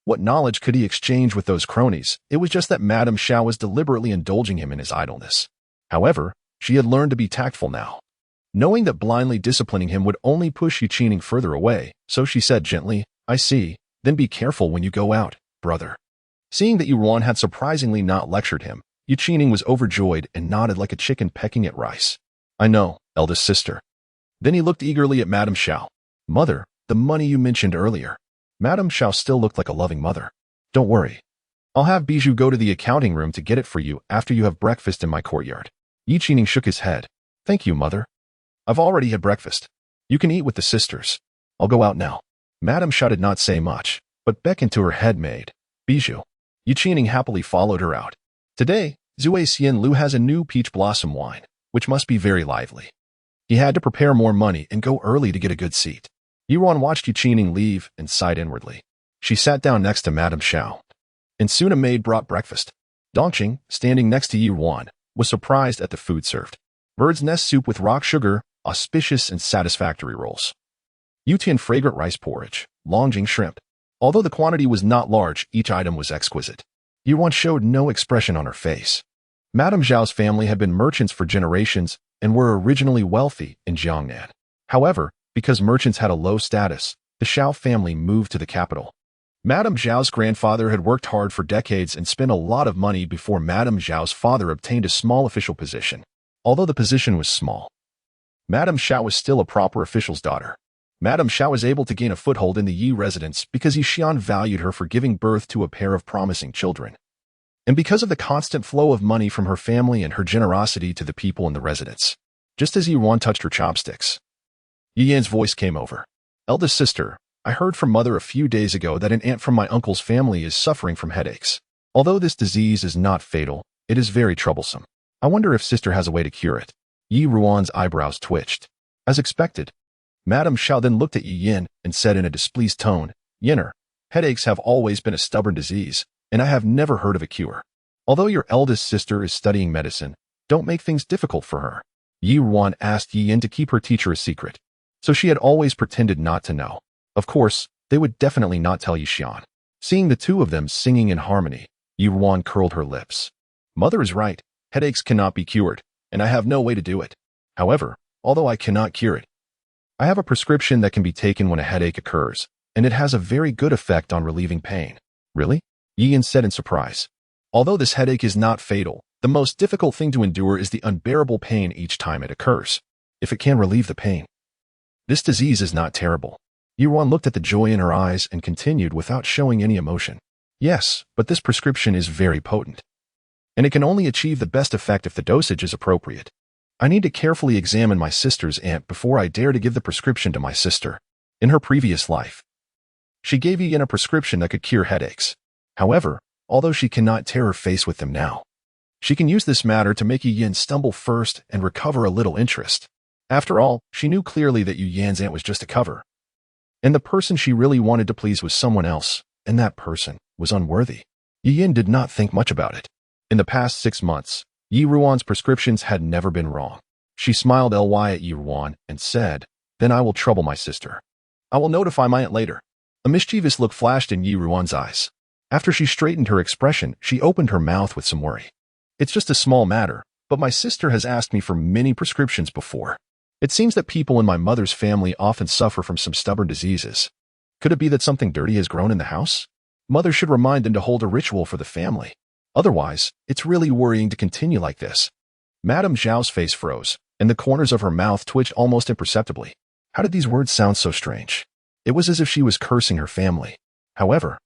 What knowledge could he exchange with those cronies? It was just that Madame Xiao was deliberately indulging him in his idleness. However, she had learned to be tactful now, knowing that blindly disciplining him would only push Yi Qining further away, so she said gently, I see, then be careful when you go out, brother. Seeing that Ruan had surprisingly not lectured him, Yi Qining was overjoyed and nodded like a chicken pecking at rice. I know, eldest sister. Then he looked eagerly at Madame Xiao. Mother, the money you mentioned earlier. Madame Xiao still looked like a loving mother. Don't worry. I'll have Bijou go to the accounting room to get it for you after you have breakfast in my courtyard. Yi Qining shook his head. Thank you, mother. I've already had breakfast. You can eat with the sisters. I'll go out now. Madame Xiao did not say much, but beckoned to her head maid, Bijou. Yi Qining happily followed her out. Today, Zui Xian Lu has a new peach blossom wine, which must be very lively. He had to prepare more money and go early to get a good seat. Ruan watched Yi Qining leave and sighed inwardly. She sat down next to Madame Xiao, and soon a maid brought breakfast. Dongqing, standing next to Ruan, was surprised at the food served. Bird's nest soup with rock sugar, auspicious and satisfactory rolls. Yutian fragrant rice porridge, Longjing shrimp. Although the quantity was not large, each item was exquisite. Ruan showed no expression on her face. Madame Zhao's family had been merchants for generations and were originally wealthy in Jiangnan. However, because merchants had a low status, the Xiao family moved to the capital. Madame Zhao's grandfather had worked hard for decades and spent a lot of money before Madame Zhao's father obtained a small official position. Although the position was small, Madame Xiao was still a proper official's daughter. Madame Xiao was able to gain a foothold in the Yi residence because Yi Xian valued her for giving birth to a pair of promising children, and because of the constant flow of money from her family and her generosity to the people in the residence. Just as Ruan touched her chopsticks, Yi Yan's voice came over. Eldest sister, I heard from mother a few days ago that an aunt from my uncle's family is suffering from headaches. Although this disease is not fatal, it is very troublesome. I wonder if sister has a way to cure it. Ruan's eyebrows twitched. As expected, Madame Xiao then looked at Yi Yin and said in a displeased tone, Yinner, headaches have always been a stubborn disease, and I have never heard of a cure. Although your eldest sister is studying medicine, don't make things difficult for her. Ruan asked Yi Yin to keep her teacher a secret, so she had always pretended not to know. Of course, they would definitely not tell Yi Xian. Seeing the two of them singing in harmony, Ruan curled her lips. Mother is right, headaches cannot be cured, and I have no way to do it. However, although I cannot cure it, I have a prescription that can be taken when a headache occurs, and it has a very good effect on relieving pain. Really? Yi Yin said in surprise. Although this headache is not fatal, the most difficult thing to endure is the unbearable pain each time it occurs. If it can relieve the pain, this disease is not terrible. Ruan looked at the joy in her eyes and continued without showing any emotion. Yes, but this prescription is very potent, and it can only achieve the best effect if the dosage is appropriate. I need to carefully examine my sister's aunt before I dare to give the prescription to my sister. In her previous life, she gave Yi Yin a prescription that could cure headaches. However, although she cannot tear her face with them now. She can use this matter to make Yu Yan stumble first and recover a little interest. After all, she knew clearly that Yu Yan's aunt was just a cover. And the person she really wanted to please was someone else, and that person was unworthy. Yu Yan did not think much about it. In the past 6 months, Yi Ruan's prescriptions had never been wrong. She smiled ly at Yi Ruan and said, "Then I will trouble my sister. I will notify my aunt later." A mischievous look flashed in Yi Ruan's eyes. After she straightened her expression, she opened her mouth with some worry. "It's just a small matter, but my sister has asked me for many prescriptions before. It seems that people in my mother's family often suffer from some stubborn diseases. Could it be that something dirty has grown in the house? Mother should remind them to hold a ritual for the family. Otherwise, it's really worrying to continue like this." Madame Zhao's face froze, and the corners of her mouth twitched almost imperceptibly. How did these words sound so strange? It was as if she was cursing her family. However,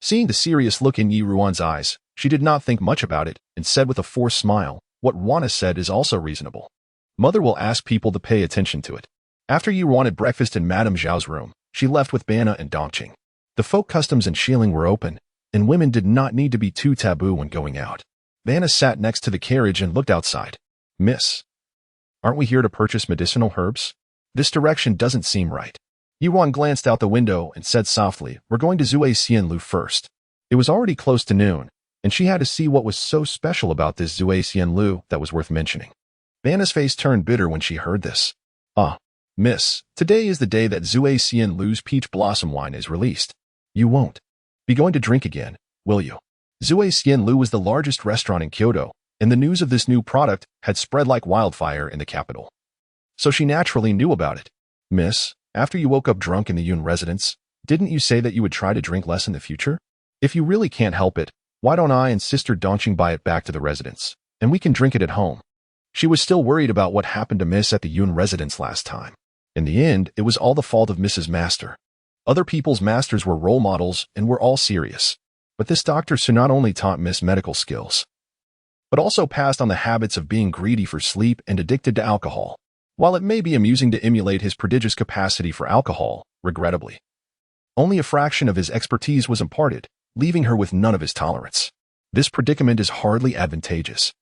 seeing the serious look in Yi Ruan's eyes, she did not think much about it and said with a forced smile, "What Ruan has said is also reasonable. Mother will ask people to pay attention to it." After Yi Ruan had breakfast in Madame Zhao's room, she left with Bana and Dongqing. The folk customs in Xiling were open, and women did not need to be too taboo when going out. Bana sat next to the carriage and looked outside. "Miss, aren't we here to purchase medicinal herbs? This direction doesn't seem right." Yi Ruan glanced out the window and said softly, "We're going to Zui Xianlu first." It was already close to noon, and she had to see what was so special about this Zui Xianlu that was worth mentioning. Bana's face turned bitter when she heard this. "Ah, miss, today is the day that Zui Xianlu's peach blossom wine is released. You won't be going to drink again, will you?" Zui Xianlu was the largest restaurant in Kyoto, and the news of this new product had spread like wildfire in the capital. So she naturally knew about it. "Miss, after you woke up drunk in the Yun residence, didn't you say that you would try to drink less in the future? If you really can't help it, why don't I and Sister Dongqing buy it back to the residence, and we can drink it at home?" She was still worried about what happened to Miss at the Yun residence last time. In the end, it was all the fault of Mrs. Master. Other people's masters were role models and were all serious. But this doctor so not only taught Miss medical skills, but also passed on the habits of being greedy for sleep and addicted to alcohol. While it may be amusing to emulate his prodigious capacity for alcohol, regrettably, only a fraction of his expertise was imparted, leaving her with none of his tolerance. This predicament is hardly advantageous.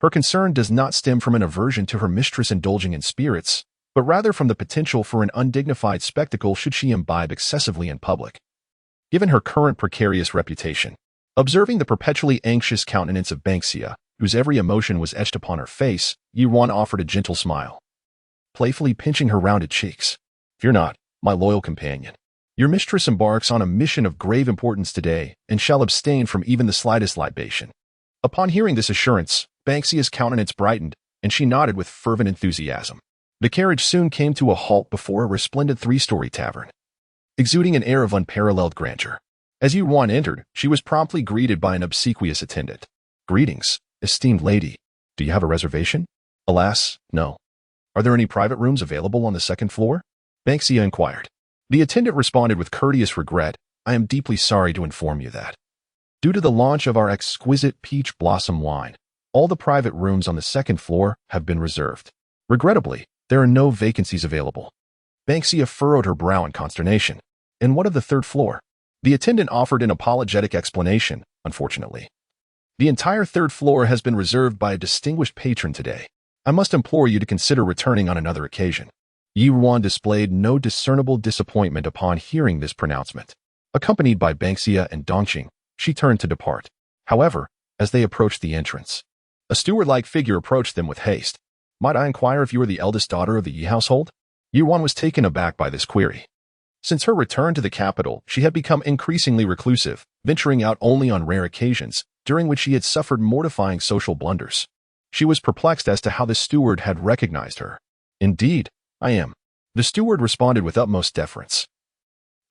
Her concern does not stem from an aversion to her mistress indulging in spirits, but rather from the potential for an undignified spectacle should she imbibe excessively in public. Given her current precarious reputation, observing the perpetually anxious countenance of Banksia, whose every emotion was etched upon her face, Yi Ruan offered a gentle smile, playfully pinching her rounded cheeks. "Fear not, my loyal companion. Your mistress embarks on a mission of grave importance today and shall abstain from even the slightest libation." Upon hearing this assurance, Banksia's countenance brightened, and she nodded with fervent enthusiasm. The carriage soon came to a halt before a resplendent 3-story tavern, exuding an air of unparalleled grandeur. As Yi Ruan entered, she was promptly greeted by an obsequious attendant. "Greetings, esteemed lady. Do you have a reservation?" "Alas, no." "Are there any private rooms available on the 2nd floor?" Banksia inquired. The attendant responded with courteous regret, "I am deeply sorry to inform you that, due to the launch of our exquisite peach blossom wine, all the private rooms on the 2nd floor have been reserved. Regrettably, there are no vacancies available." Banksia furrowed her brow in consternation. "And what of the 3rd floor?" The attendant offered an apologetic explanation. "Unfortunately, the entire 3rd floor has been reserved by a distinguished patron today. I must implore you to consider returning on another occasion." Yi Ruan displayed no discernible disappointment upon hearing this pronouncement. Accompanied by Banksia and Dongqing, she turned to depart. However, as they approached the entrance, a steward-like figure approached them with haste. "Might I inquire if you are the eldest daughter of the Yi household?" Yi Ruan was taken aback by this query. Since her return to the capital, she had become increasingly reclusive, venturing out only on rare occasions, during which she had suffered mortifying social blunders. She was perplexed as to how the steward had recognized her. "Indeed, I am." The steward responded with utmost deference.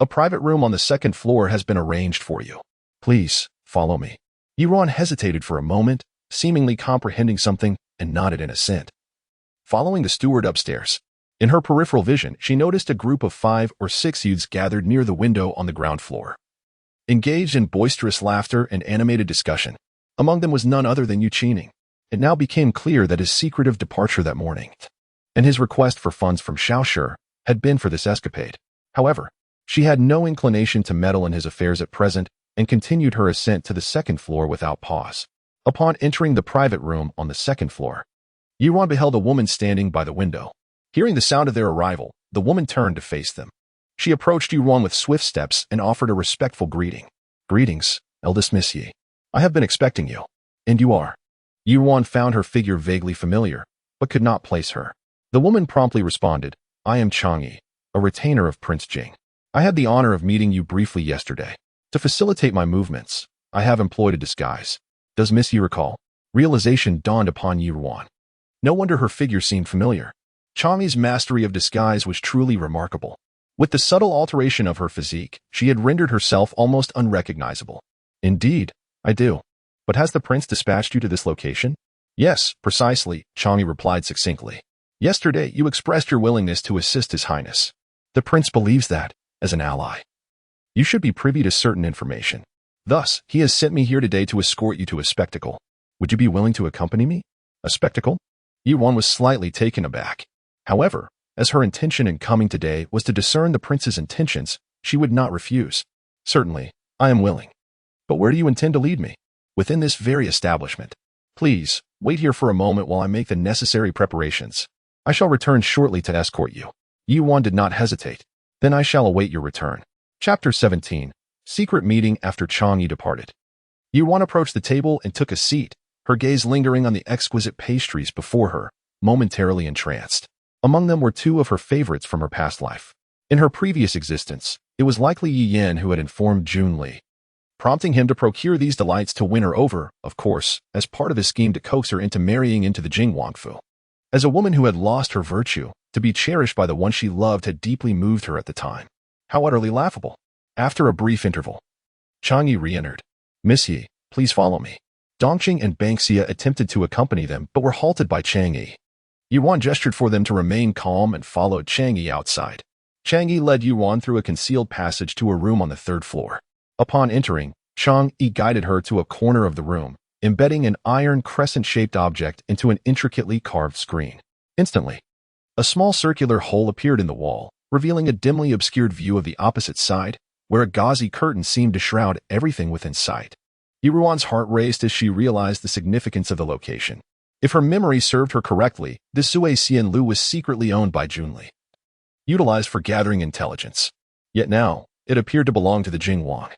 "A private room on the 2nd floor has been arranged for you. Please, follow me." Yi Ruan hesitated for a moment, seemingly comprehending something, and nodded in assent. Following the steward upstairs, in her peripheral vision, she noticed a group of 5 or 6 youths gathered near the window on the ground floor, engaged in boisterous laughter and animated discussion. Among them was none other than Yu Qining. It now became clear that his secretive departure that morning, and his request for funds from Shaoshi, had been for this escapade. However, she had no inclination to meddle in his affairs at present, and continued her ascent to the second floor without pause. Upon entering the private room on the second floor, Ruan beheld a woman standing by the window. Hearing the sound of their arrival, the woman turned to face them. She approached Ruan with swift steps and offered a respectful greeting. "Greetings, eldest Miss Yi. I have been expecting you." "And you are?" Ruan found her figure vaguely familiar, but could not place her. The woman promptly responded, "I am Chang'e, a retainer of Prince Jing. I had the honor of meeting you briefly yesterday. To facilitate my movements, I have employed a disguise. Does Miss Yi recall?" Realization dawned upon Ruan. No wonder her figure seemed familiar. Chang'e's mastery of disguise was truly remarkable. With the subtle alteration of her physique, she had rendered herself almost unrecognizable. "Indeed, I do. But has the prince dispatched you to this location?" "Yes, precisely," Chang'e replied succinctly. "Yesterday, you expressed your willingness to assist His Highness. The prince believes that, as an ally, you should be privy to certain information. Thus, he has sent me here today to escort you to a spectacle. Would you be willing to accompany me?" "A spectacle?" Ruan was slightly taken aback. However, as her intention in coming today was to discern the prince's intentions, she would not refuse. "Certainly, I am willing. But where do you intend to lead me?" "Within this very establishment. Please, wait here for a moment while I make the necessary preparations. I shall return shortly to escort you." Ruan did not hesitate. "Then I shall await your return." Chapter 17. Secret Meeting After Chang'e Departed. Ruan approached the table and took a seat, her gaze lingering on the exquisite pastries before her, momentarily entranced. Among them were two of her favorites from her past life. In her previous existence, it was likely Yi Yan who had informed Junli, prompting him to procure these delights to win her over, of course, as part of his scheme to coax her into marrying into the Jing Wangfu. As a woman who had lost her virtue, to be cherished by the one she loved had deeply moved her at the time. How utterly laughable. After a brief interval, Chang'e re-entered. "Miss Yi, please follow me." Dongqing and Bangxia attempted to accompany them but were halted by Chang'e. Ruan gestured for them to remain calm and followed Chang'e outside. Chang'e led Ruan through a concealed passage to a room on the third floor. Upon entering, Chang'e guided her to a corner of the room, embedding an iron crescent-shaped object into an intricately carved screen. Instantly, a small circular hole appeared in the wall, revealing a dimly obscured view of the opposite side, where a gauzy curtain seemed to shroud everything within sight. Ruan's heart raced as she realized the significance of the location. If her memory served her correctly, this Sui Xian Lu was secretly owned by Junli, utilized for gathering intelligence. Yet now, it appeared to belong to the Jing Wang.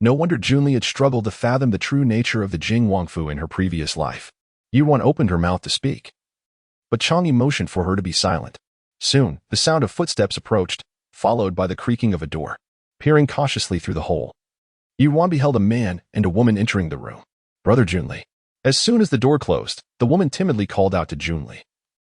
No wonder Junli had struggled to fathom the true nature of the Jing Wangfu in her previous life. Ruan opened her mouth to speak, but Chang'e motioned for her to be silent. Soon, the sound of footsteps approached, followed by the creaking of a door. Peering cautiously through the hole, Ruan beheld a man and a woman entering the room. "Brother Junli." As soon as the door closed, the woman timidly called out to Junli,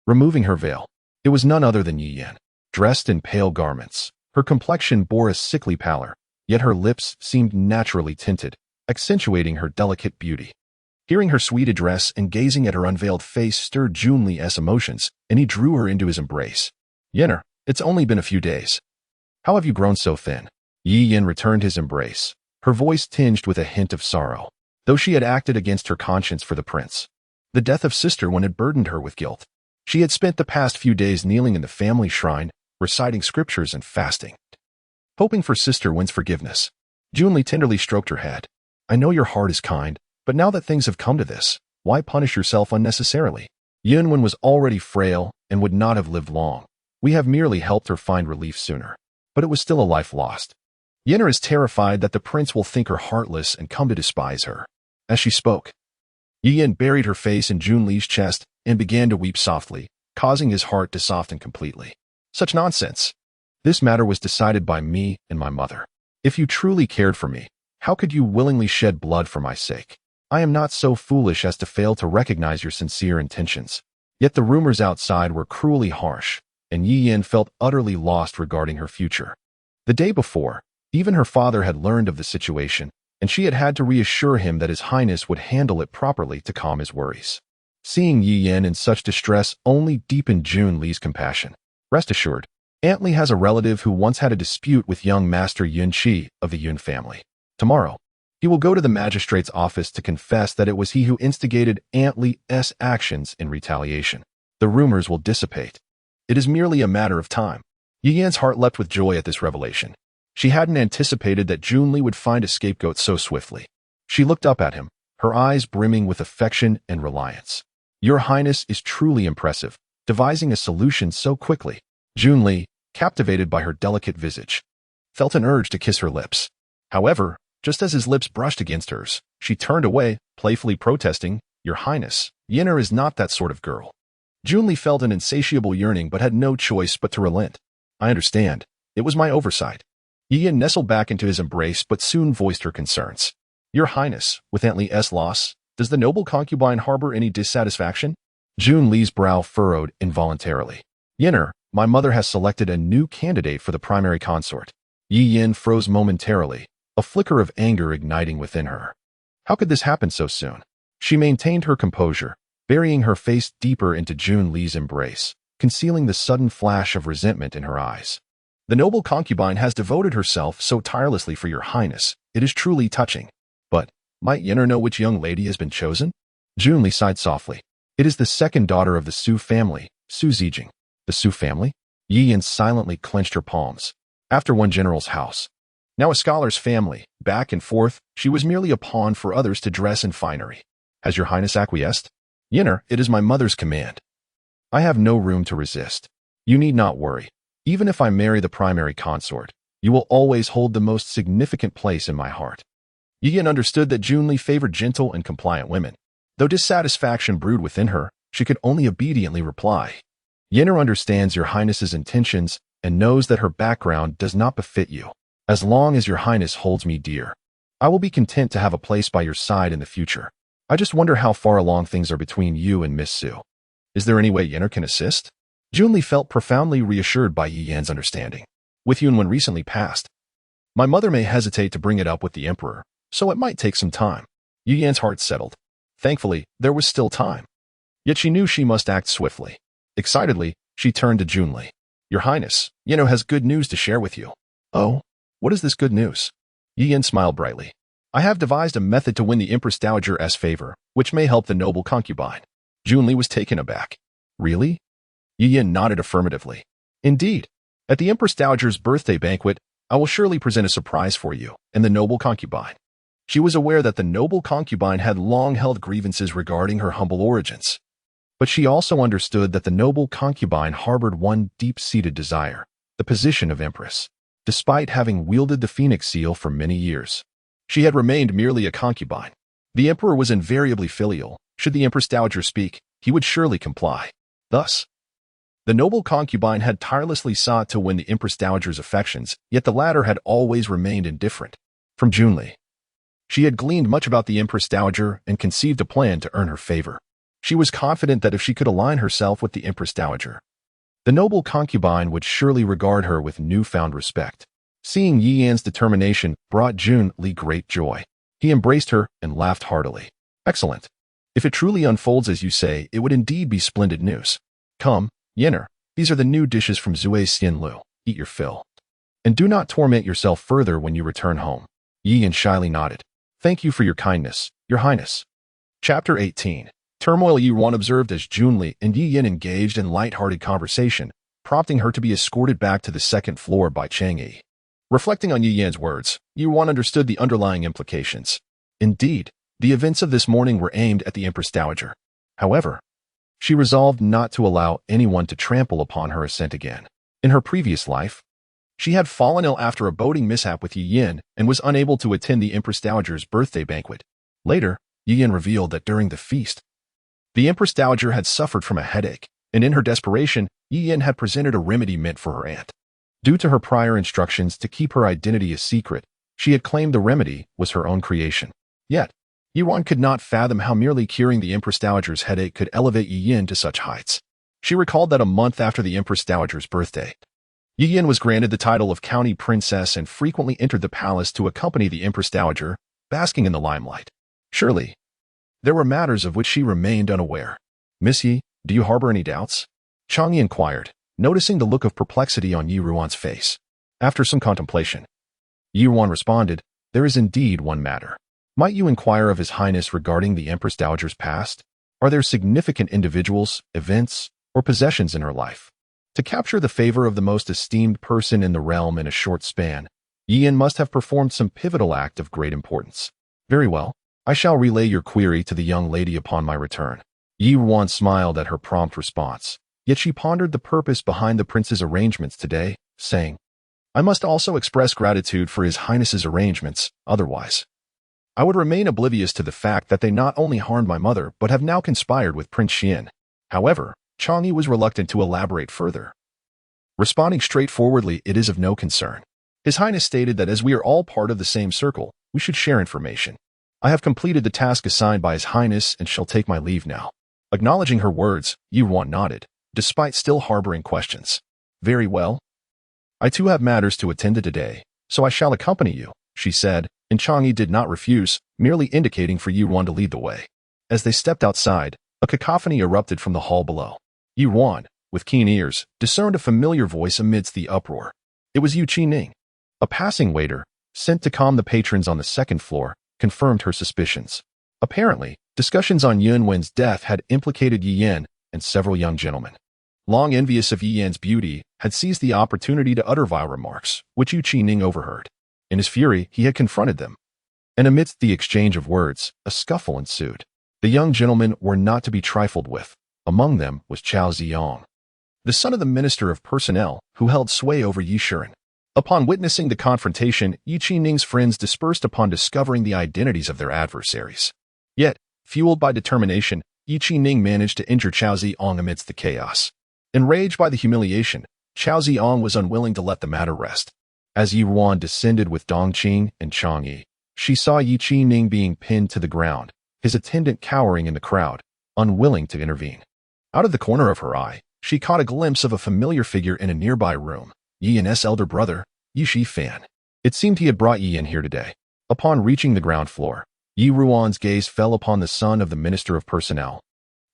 removing her veil. It was none other than Yi Yan. Dressed in pale garments, her complexion bore a sickly pallor, yet her lips seemed naturally tinted, accentuating her delicate beauty. Hearing her sweet address and gazing at her unveiled face stirred Junli's emotions, and he drew her into his embrace. "Yenner, it's only been a few days. How have you grown so thin?" Yi Yan returned his embrace, her voice tinged with a hint of sorrow. Though she had acted against her conscience for the prince, the death of Sister Wen had burdened her with guilt. She had spent the past few days kneeling in the family shrine, reciting scriptures and fasting, hoping for Sister Wen's forgiveness. Junli tenderly stroked her head. "I know your heart is kind, but now that things have come to this, why punish yourself unnecessarily? Yunwen was already frail and would not have lived long. We have merely helped her find relief sooner. But it was still a life lost. Yenner is terrified that the prince will think her heartless and come to despise her." As she spoke, Yi Yan buried her face in Junli's chest and began to weep softly, causing his heart to soften completely. "Such nonsense. This matter was decided by me and my mother. If you truly cared for me, how could you willingly shed blood for my sake? I am not so foolish as to fail to recognize your sincere intentions." Yet the rumors outside were cruelly harsh, and Yi Yan felt utterly lost regarding her future. The day before, even her father had learned of the situation, and she had had to reassure him that His Highness would handle it properly to calm his worries. Seeing Yi Yan in such distress only deepened Junli's compassion. "Rest assured, Aunt Li has a relative who once had a dispute with young Master Yun Qi of the Yun family. Tomorrow, he will go to the magistrate's office to confess that it was he who instigated Aunt Li's actions in retaliation. The rumors will dissipate. It is merely a matter of time." Yi Yan's heart leapt with joy at this revelation. She hadn't anticipated that Junli would find a scapegoat so swiftly. She looked up at him, her eyes brimming with affection and reliance. Your Highness is truly impressive, devising a solution so quickly. Junli, captivated by her delicate visage, felt an urge to kiss her lips. However, just as his lips brushed against hers, she turned away, playfully protesting, Your Highness, Yinner is not that sort of girl. Junli felt an insatiable yearning but had no choice but to relent. I understand. It was my oversight. Yin nestled back into his embrace but soon voiced her concerns. Your Highness, with Aunt Li's loss, does the noble concubine harbor any dissatisfaction? Junli's brow furrowed involuntarily. Yinner, my mother has selected a new candidate for the primary consort. Yi Yin froze momentarily, a flicker of anger igniting within her. How could this happen so soon? She maintained her composure, burying her face deeper into Junli's embrace, concealing the sudden flash of resentment in her eyes. The noble concubine has devoted herself so tirelessly for your Highness. It is truly touching. But, might Yinner know which young lady has been chosen? Junli sighed softly. It is the second daughter of the Su family, Su Zijing. The Su family? Yi Yin silently clenched her palms. After one general's house. Now a scholar's family, back and forth, she was merely a pawn for others to dress in finery. Has your Highness acquiesced? Yinner, it is my mother's command. I have no room to resist. You need not worry. Even if I marry the primary consort, you will always hold the most significant place in my heart. Yi Yin understood that Junli favored gentle and compliant women. Though dissatisfaction brewed within her, she could only obediently reply. Yinner understands your Highness's intentions and knows that her background does not befit you. As long as your Highness holds me dear, I will be content to have a place by your side in the future. I just wonder how far along things are between you and Miss Su. Is there any way Yinner can assist? Junli felt profoundly reassured by Yi Yan's understanding. With Yunwen recently passed, my mother may hesitate to bring it up with the Emperor, so it might take some time. Yi Yan's heart settled. Thankfully, there was still time. Yet she knew she must act swiftly. Excitedly, she turned to Junli. Your Highness, Yinner has good news to share with you. Oh, what is this good news? Yi Yan smiled brightly. I have devised a method to win the Empress Dowager's favor, which may help the noble concubine. Junli was taken aback. Really? Yi Yin nodded affirmatively. Indeed. At the Empress Dowager's birthday banquet, I will surely present a surprise for you and the noble concubine. She was aware that the noble concubine had long held grievances regarding her humble origins. But she also understood that the noble concubine harbored one deep-seated desire, the position of Empress. Despite having wielded the Phoenix Seal for many years, she had remained merely a concubine. The Emperor was invariably filial. Should the Empress Dowager speak, he would surely comply. Thus, the noble concubine had tirelessly sought to win the Empress Dowager's affections, yet the latter had always remained indifferent. From Junli, she had gleaned much about the Empress Dowager and conceived a plan to earn her favor. She was confident that if she could align herself with the Empress Dowager, the noble concubine would surely regard her with newfound respect. Seeing Yi Yan's determination brought Junli great joy. He embraced her and laughed heartily. Excellent. If it truly unfolds as you say, it would indeed be splendid news. Come, Yinner, these are the new dishes from Zue's Xianlu. Eat your fill. And do not torment yourself further when you return home. Yi Yan shyly nodded. Thank you for your kindness, your Highness. Chapter 18. Turmoil. Ruan observed as Junli and Yi Yin engaged in light-hearted conversation, prompting her to be escorted back to the second floor by Chang'e. Reflecting on Yi Yan's words, Ruan understood the underlying implications. Indeed, the events of this morning were aimed at the Empress Dowager. However, she resolved not to allow anyone to trample upon her ascent again. In her previous life, she had fallen ill after a boating mishap with Yi Yin and was unable to attend the Empress Dowager's birthday banquet. Later, Yi Yin revealed that during the feast, the Empress Dowager had suffered from a headache, and in her desperation, Yi Yin had presented a remedy meant for her aunt. Due to her prior instructions to keep her identity a secret, she had claimed the remedy was her own creation. Yet, Ruan could not fathom how merely curing the Empress Dowager's headache could elevate Yi Yin to such heights. She recalled that a month after the Empress Dowager's birthday, Yi Yin was granted the title of County Princess and frequently entered the palace to accompany the Empress Dowager, basking in the limelight. Surely, there were matters of which she remained unaware. Miss Yi, do you harbor any doubts? Chang'e inquired, noticing the look of perplexity on Yi Ruan's face. After some contemplation, Yi Ruan responded, there is indeed one matter. Might you inquire of His Highness regarding the Empress Dowager's past? Are there significant individuals, events, or possessions in her life? To capture the favor of the most esteemed person in the realm in a short span, Yin must have performed some pivotal act of great importance. Very well. I shall relay your query to the young lady upon my return. Ruan smiled at her prompt response, yet she pondered the purpose behind the prince's arrangements today, saying, I must also express gratitude for His Highness's arrangements, otherwise I would remain oblivious to the fact that they not only harmed my mother but have now conspired with Prince Xian. However, Chang'e was reluctant to elaborate further. Responding straightforwardly, it is of no concern. His Highness stated that as we are all part of the same circle, we should share information. I have completed the task assigned by His Highness and shall take my leave now. Acknowledging her words, Ruan nodded, despite still harboring questions. Very well. I too have matters to attend to today, so I shall accompany you, she said, and Chang'e did not refuse, merely indicating for Ruan to lead the way. As they stepped outside, a cacophony erupted from the hall below. Ruan, with keen ears, discerned a familiar voice amidst the uproar. It was Yu Qining. A passing waiter, sent to calm the patrons on the second floor, confirmed her suspicions. Apparently, discussions on Yun Wen's death had implicated Yi Yan and several young gentlemen. Long envious of Yi Yan's beauty, had seized the opportunity to utter vile remarks, which Yu Qining overheard. In his fury, he had confronted them. And amidst the exchange of words, a scuffle ensued. The young gentlemen were not to be trifled with. Among them was Chao Ziyong, the son of the Minister of Personnel, who held sway over Yi Shiren. Upon witnessing the confrontation, Yu Qining's friends dispersed upon discovering the identities of their adversaries. Yet, fueled by determination, Yu Qining managed to injure Chao Ziyong amidst the chaos. Enraged by the humiliation, Chao Ziyong was unwilling to let the matter rest. As Ruan descended with Dongqing and Chang'e, she saw Yu Qining being pinned to the ground, his attendant cowering in the crowd, unwilling to intervene. Out of the corner of her eye, she caught a glimpse of a familiar figure in a nearby room, Yi Yan's elder brother, Yi Shifan. It seemed he had brought Yi Yan here today. Upon reaching the ground floor, Ruan's gaze fell upon the son of the Minister of Personnel,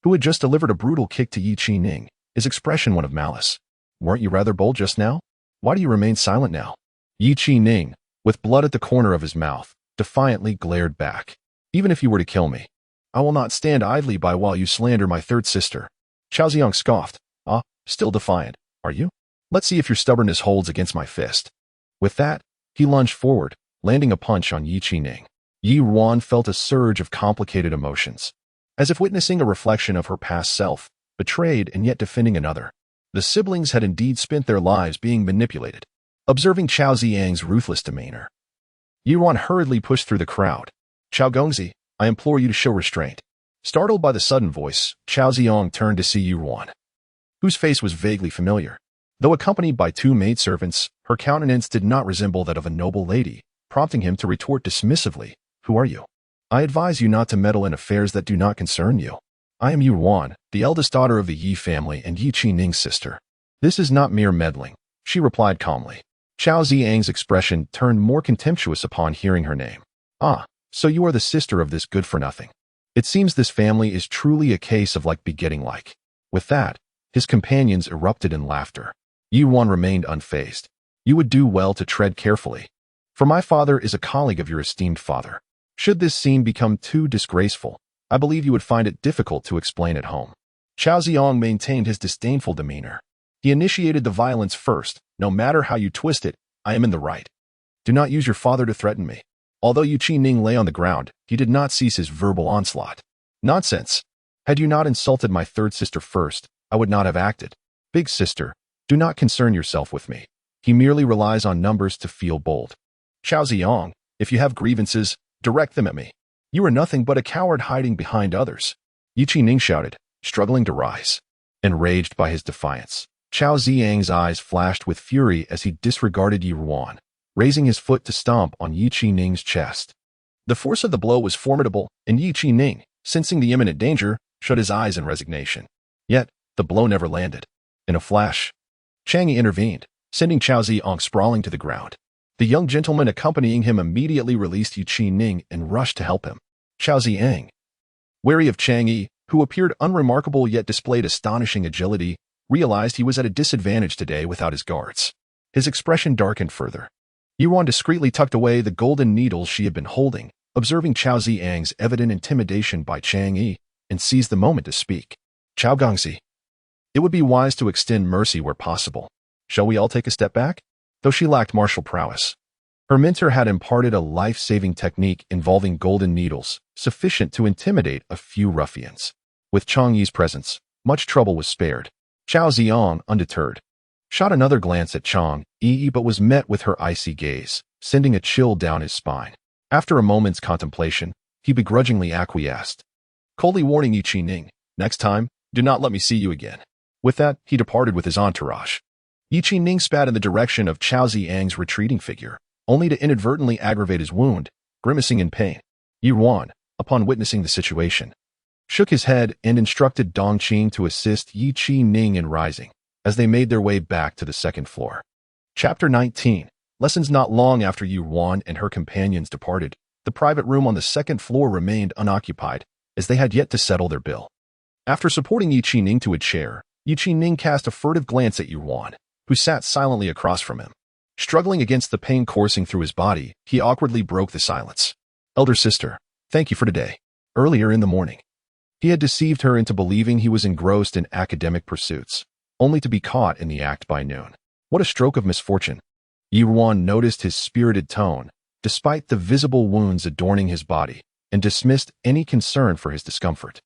who had just delivered a brutal kick to Yu Qining, his expression one of malice. Weren't you rather bold just now? Why do you remain silent now? Yu Qining, with blood at the corner of his mouth, defiantly glared back. Even if you were to kill me, I will not stand idly by while you slander my third sister. Chao Ziyong scoffed. Ah, still defiant, are you? Let's see if your stubbornness holds against my fist. With that, he lunged forward, landing a punch on Yu Qining. Ruan felt a surge of complicated emotions, as if witnessing a reflection of her past self, betrayed and yet defending another. The siblings had indeed spent their lives being manipulated. Observing Chao Ziyang's ruthless demeanor, Ruan hurriedly pushed through the crowd. Chao Gongzi, I implore you to show restraint. Startled by the sudden voice, Chao Ziyong turned to see Ruan, whose face was vaguely familiar. Though accompanied by two maidservants, her countenance did not resemble that of a noble lady, prompting him to retort dismissively, Who are you? I advise you not to meddle in affairs that do not concern you. I am Ruan, the eldest daughter of the Yi family and Yu Qining's sister. This is not mere meddling, she replied calmly. Chao Ziyang's expression turned more contemptuous upon hearing her name. Ah, so you are the sister of this good-for-nothing. It seems this family is truly a case of like begetting like. With that, his companions erupted in laughter. Ruan remained unfazed. You would do well to tread carefully, for my father is a colleague of your esteemed father. Should this scene become too disgraceful, I believe you would find it difficult to explain at home. Chao Ziyong maintained his disdainful demeanor. He initiated the violence first. No matter how you twist it, I am in the right. Do not use your father to threaten me. Although Yu Qining lay on the ground, he did not cease his verbal onslaught. Nonsense. Had you not insulted my third sister first, I would not have acted. Big sister, do not concern yourself with me. He merely relies on numbers to feel bold. Chao Ziyong, if you have grievances, direct them at me. You are nothing but a coward hiding behind others. Yu Qining shouted, struggling to rise. Enraged by his defiance, Chao Ziyang's eyes flashed with fury as he disregarded Ruan, raising his foot to stomp on Yu Qining's chest. The force of the blow was formidable, and Yu Qining, sensing the imminent danger, shut his eyes in resignation. Yet, the blow never landed. In a flash, Chang'e intervened, sending Chao Ziyong sprawling to the ground. The young gentleman accompanying him immediately released Yu Qining and rushed to help him. Chao Ziyang, wary of Chang'e, who appeared unremarkable yet displayed astonishing agility, realized he was at a disadvantage today without his guards. His expression darkened further. Ruan discreetly tucked away the golden needles she had been holding, observing Chao Ziyang's evident intimidation by Chang'e, and seized the moment to speak. Chao Gongzi, it would be wise to extend mercy where possible. Shall we all take a step back? Though she lacked martial prowess, Her mentor had imparted a life-saving technique involving golden needles, sufficient to intimidate a few ruffians. With Chang Yi's presence, much trouble was spared. Xiao Ziong, undeterred, shot another glance at Chang Yi but was met with her icy gaze, sending a chill down his spine. After a moment's contemplation, he begrudgingly acquiesced, coldly warning Yi Qining, "Next time, do not let me see you again." With that, he departed with his entourage. Yi Qining spat in the direction of Chao Ziang's retreating figure, only to inadvertently aggravate his wound, grimacing in pain. Ruan, upon witnessing the situation, shook his head and instructed Dong Qing to assist Yi Qining in rising, as they made their way back to the second floor. Chapter 19. Lessons. Not long after Ruan and her companions departed, the private room on the second floor remained unoccupied, as they had yet to settle their bill. After supporting Yi Qining to a chair, Yi Qining cast a furtive glance at Ruan, who sat silently across from him. Struggling against the pain coursing through his body, he awkwardly broke the silence. "Elder sister, thank you for today." Earlier in the morning, he had deceived her into believing he was engrossed in academic pursuits, only to be caught in the act by noon. What a stroke of misfortune. Ruan noticed his spirited tone, despite the visible wounds adorning his body, and dismissed any concern for his discomfort.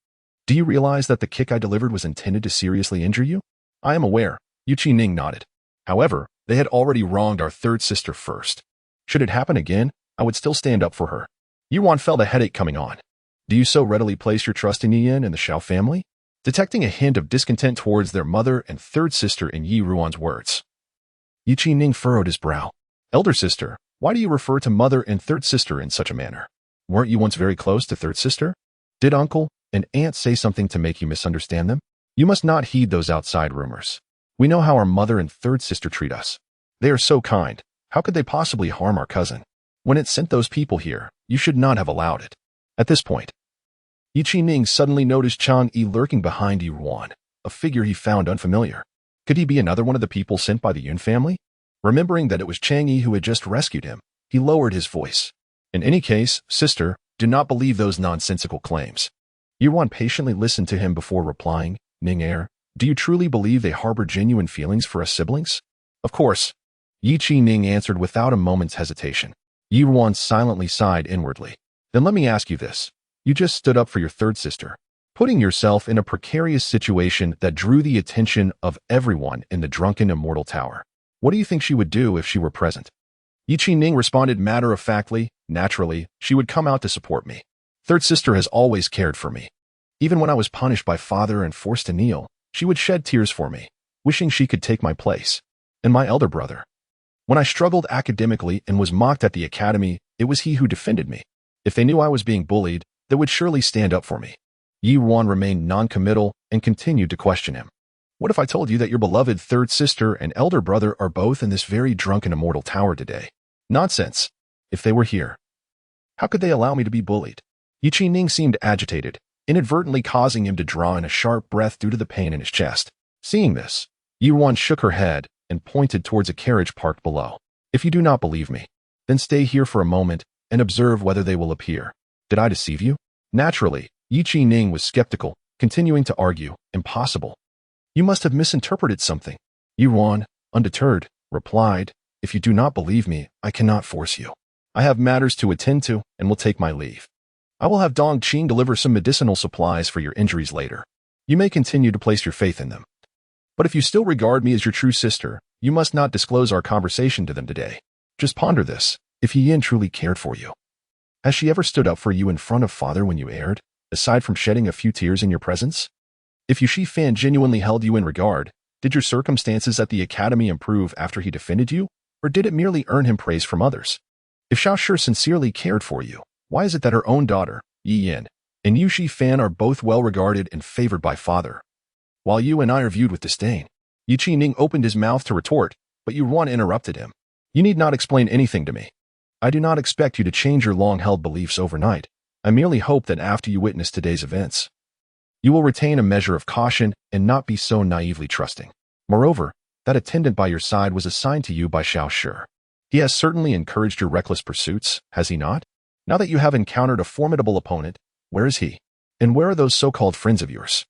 "Do you realize that the kick I delivered was intended to seriously injure you?" "I am aware," Yi Qining nodded. "However, they had already wronged our third sister first. Should it happen again, I would still stand up for her." Ruan felt a headache coming on. "Do you so readily place your trust in Yin and the Xiao family?" Detecting a hint of discontent towards their mother and third sister in Ruan's words, Yi Qining furrowed his brow. "Elder sister, why do you refer to mother and third sister in such a manner? Weren't you once very close to third sister? Did uncle and aunt say something to make you misunderstand them? You must not heed those outside rumors. We know how our mother and third sister treat us. They are so kind. How could they possibly harm our cousin? When it sent those people here, you should not have allowed it." At this point, Yi Qining suddenly noticed Chang Yi lurking behind Ruan, a figure he found unfamiliar. Could he be another one of the people sent by the Yun family? Remembering that it was Chang Yi who had just rescued him, he lowered his voice. "In any case, sister, do not believe those nonsensical claims." Ruan patiently listened to him before replying, "Ning Er, do you truly believe they harbor genuine feelings for us siblings?" "Of course," Yi Qining answered without a moment's hesitation. Ruan silently sighed inwardly. "Then let me ask you this. You just stood up for your third sister, putting yourself in a precarious situation that drew the attention of everyone in the drunken immortal tower. What do you think she would do if she were present?" Yi Qining responded matter-of-factly, "Naturally, she would come out to support me. Third sister has always cared for me. Even when I was punished by father and forced to kneel, she would shed tears for me, wishing she could take my place. And my elder brother. When I struggled academically and was mocked at the academy, it was he who defended me. If they knew I was being bullied, they would surely stand up for me." Ruan remained non-committal and continued to question him. "What if I told you that your beloved third sister and elder brother are both in this very drunken immortal tower today?" "Nonsense. If they were here, how could they allow me to be bullied?" Yi Qining seemed agitated, inadvertently causing him to draw in a sharp breath due to the pain in his chest. Seeing this, Ruan shook her head and pointed towards a carriage parked below. "If you do not believe me, then stay here for a moment and observe whether they will appear. Did I deceive you?" Naturally, Yi Qining was skeptical, continuing to argue, "Impossible. You must have misinterpreted something." Ruan, undeterred, replied, "If you do not believe me, I cannot force you. I have matters to attend to and will take my leave. I will have Dong Qing deliver some medicinal supplies for your injuries later. You may continue to place your faith in them. But if you still regard me as your true sister, you must not disclose our conversation to them today. Just ponder this. If Yin truly cared for you, has she ever stood up for you in front of father when you erred, aside from shedding a few tears in your presence? If Yu Shifan genuinely held you in regard, did your circumstances at the academy improve after he defended you, or did it merely earn him praise from others? If Xiao Shi sincerely cared for you, why is it that her own daughter, Yi Yin, and Yu Shifan are both well regarded and favored by father, while you and I are viewed with disdain?" Yi Qining opened his mouth to retort, but Ruan interrupted him. "You need not explain anything to me. I do not expect you to change your long-held beliefs overnight. I merely hope that after you witness today's events, you will retain a measure of caution and not be so naively trusting. Moreover, that attendant by your side was assigned to you by Xiao Shi. He has certainly encouraged your reckless pursuits, has he not? Now that you have encountered a formidable opponent, where is he? And where are those so-called friends of yours?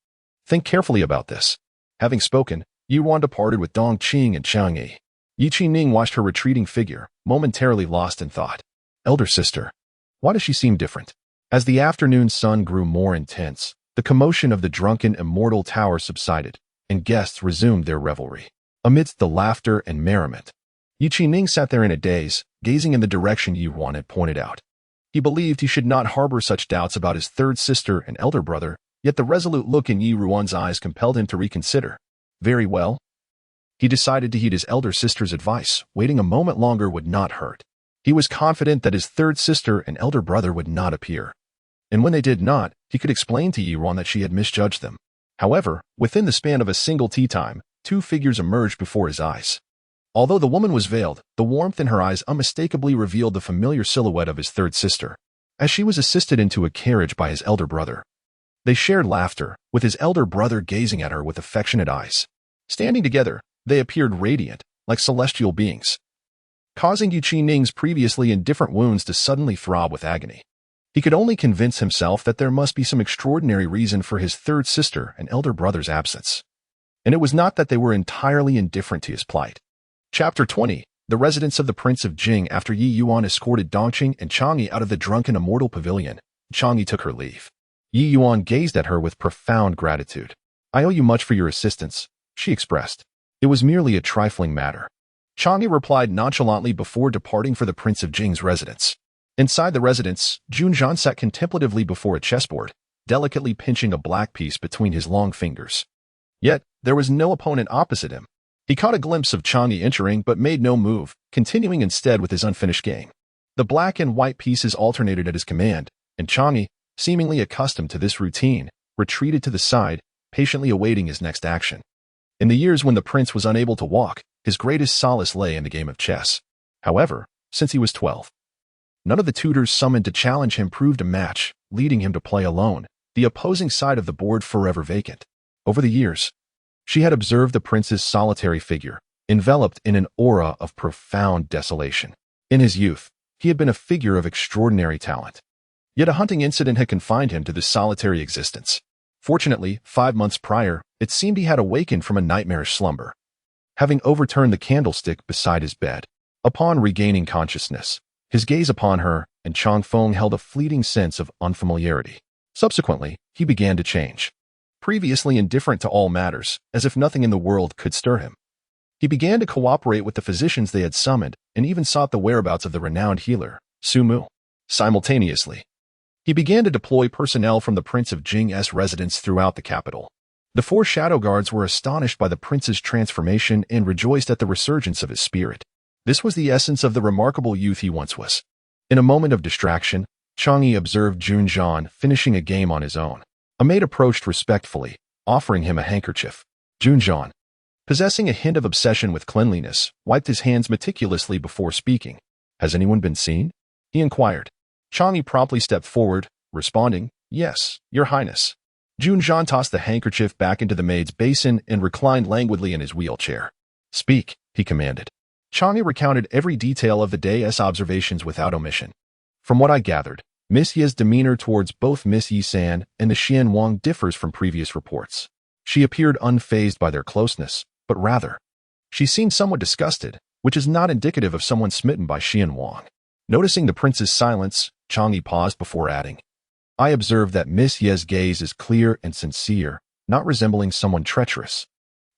Think carefully about this." Having spoken, Ruan departed with Dong Qing and Chang Yi. Yi Ning watched her retreating figure, momentarily lost in thought. Elder sister. Why does she seem different? As the afternoon sun grew more intense, the commotion of the drunken immortal tower subsided, and guests resumed their revelry. Amidst the laughter and merriment, Yi Ning sat there in a daze, gazing in the direction Ruan had pointed out. He believed he should not harbor such doubts about his third sister and elder brother, yet the resolute look in Ruan's eyes compelled him to reconsider. Very well. He decided to heed his elder sister's advice. Waiting a moment longer would not hurt. He was confident that his third sister and elder brother would not appear. And when they did not, he could explain to Ruan that she had misjudged them. However, within the span of a single tea time, two figures emerged before his eyes. Although the woman was veiled, the warmth in her eyes unmistakably revealed the familiar silhouette of his third sister, as she was assisted into a carriage by his elder brother. They shared laughter, with his elder brother gazing at her with affectionate eyes. Standing together, they appeared radiant, like celestial beings, causing Yi Ning's previously indifferent wounds to suddenly throb with agony. He could only convince himself that there must be some extraordinary reason for his third sister and elder brother's absence. And it was not that they were entirely indifferent to his plight. Chapter 20. The residence of the Prince of Jing. After Yi Yuan escorted Dongqing and Chang'e out of the drunken immortal pavilion, Chang'e took her leave. Yi Yuan gazed at her with profound gratitude. I owe you much for your assistance, she expressed. It was merely a trifling matter. Chang'e replied nonchalantly before departing for the Prince of Jing's residence. Inside the residence, Junzhan sat contemplatively before a chessboard, delicately pinching a black piece between his long fingers. Yet, there was no opponent opposite him. He caught a glimpse of Chang'e entering but made no move, continuing instead with his unfinished game. The black and white pieces alternated at his command, and Chang'e, seemingly accustomed to this routine, retreated to the side, patiently awaiting his next action. In the years when the prince was unable to walk, his greatest solace lay in the game of chess. However, since he was 12, none of the tutors summoned to challenge him proved a match, leading him to play alone, the opposing side of the board forever vacant. Over the years, she had observed the prince's solitary figure, enveloped in an aura of profound desolation. In his youth, he had been a figure of extraordinary talent. Yet a hunting incident had confined him to this solitary existence. Fortunately, 5 months prior, it seemed he had awakened from a nightmarish slumber, having overturned the candlestick beside his bed. Upon regaining consciousness, his gaze upon her and Chang Feng held a fleeting sense of unfamiliarity. Subsequently, he began to change. Previously indifferent to all matters, as if nothing in the world could stir him, he began to cooperate with the physicians they had summoned and even sought the whereabouts of the renowned healer, Su Mu. Simultaneously, he began to deploy personnel from the Prince of Jing's residence throughout the capital. The 4 shadow guards were astonished by the prince's transformation and rejoiced at the resurgence of his spirit. This was the essence of the remarkable youth he once was. In a moment of distraction, Chang'e observed Junzhan finishing a game on his own. A maid approached respectfully, offering him a handkerchief. Junzhan, possessing a hint of obsession with cleanliness, wiped his hands meticulously before speaking. Has anyone been seen? He inquired. Chang'e promptly stepped forward, responding, Yes, Your Highness. Junzhan tossed the handkerchief back into the maid's basin and reclined languidly in his wheelchair. Speak, he commanded. Chang'e recounted every detail of the day's observations without omission. From what I gathered, Miss Ye's demeanor towards both Miss Yi San and the Xian Wang differs from previous reports. She appeared unfazed by their closeness, but rather, she seemed somewhat disgusted, which is not indicative of someone smitten by Xian Wang. Noticing the prince's silence, Chang'e paused before adding, I observe that Miss Ye's gaze is clear and sincere, not resembling someone treacherous.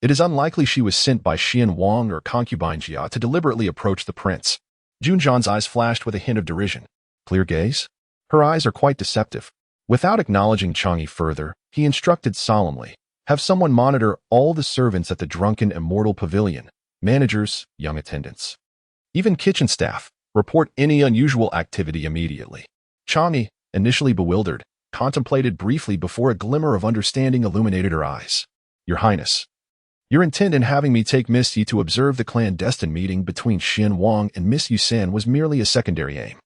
It is unlikely she was sent by Xian Wang or concubine Jia to deliberately approach the prince. Junzhan's eyes flashed with a hint of derision. Clear gaze? Her eyes are quite deceptive. Without acknowledging Chang'e further, he instructed solemnly, have someone monitor all the servants at the drunken immortal pavilion, managers, young attendants, even kitchen staff. Report any unusual activity immediately. Chang'e, initially bewildered, contemplated briefly before a glimmer of understanding illuminated her eyes. Your Highness, your intent in having me take Miss Yi to observe the clandestine meeting between Xian Wang and Miss Yi San was merely a secondary aim.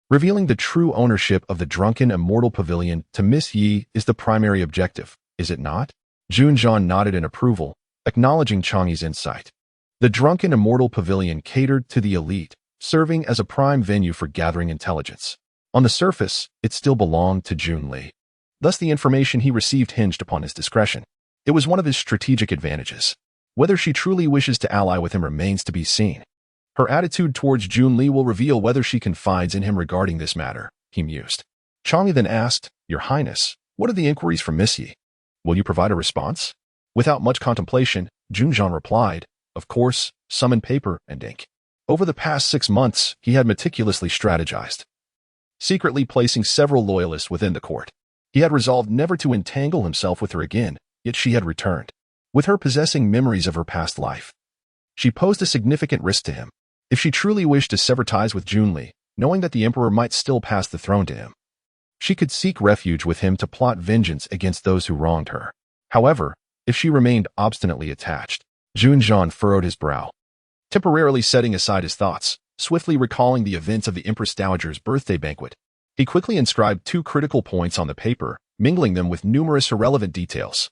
Revealing the true ownership of the drunken immortal pavilion to Miss Yi is the primary objective, is it not? Junzhan nodded in approval, acknowledging Chang'e's insight. The drunken immortal pavilion catered to the elite, serving as a prime venue for gathering intelligence. On the surface, it still belonged to Jun Li. Thus the information he received hinged upon his discretion. It was one of his strategic advantages. Whether she truly wishes to ally with him remains to be seen. Her attitude towards Junli will reveal whether she confides in him regarding this matter, he mused. Changli then asked, Your Highness, what are the inquiries from Miss Yi? Will you provide a response? Without much contemplation, Junzhan replied, Of course, summon paper and ink. Over the past 6 months, he had meticulously strategized, secretly placing several loyalists within the court. He had resolved never to entangle himself with her again, yet she had returned. With her possessing memories of her past life, she posed a significant risk to him. If she truly wished to sever ties with Junli, knowing that the emperor might still pass the throne to him, she could seek refuge with him to plot vengeance against those who wronged her. However, if she remained obstinately attached, Junzhan furrowed his brow, temporarily setting aside his thoughts, swiftly recalling the events of the Empress Dowager's birthday banquet. He quickly inscribed 2 critical points on the paper, mingling them with numerous irrelevant details.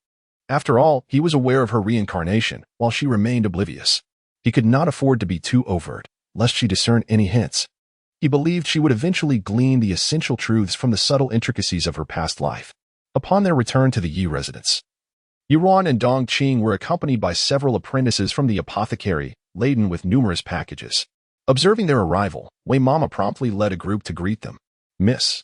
After all, he was aware of her reincarnation, while she remained oblivious. He could not afford to be too overt, lest she discern any hints. He believed she would eventually glean the essential truths from the subtle intricacies of her past life. Upon their return to the Yi residence, Ruan and Dong Qing were accompanied by several apprentices from the apothecary, laden with numerous packages. Observing their arrival, Wei Mama promptly led a group to greet them. Miss,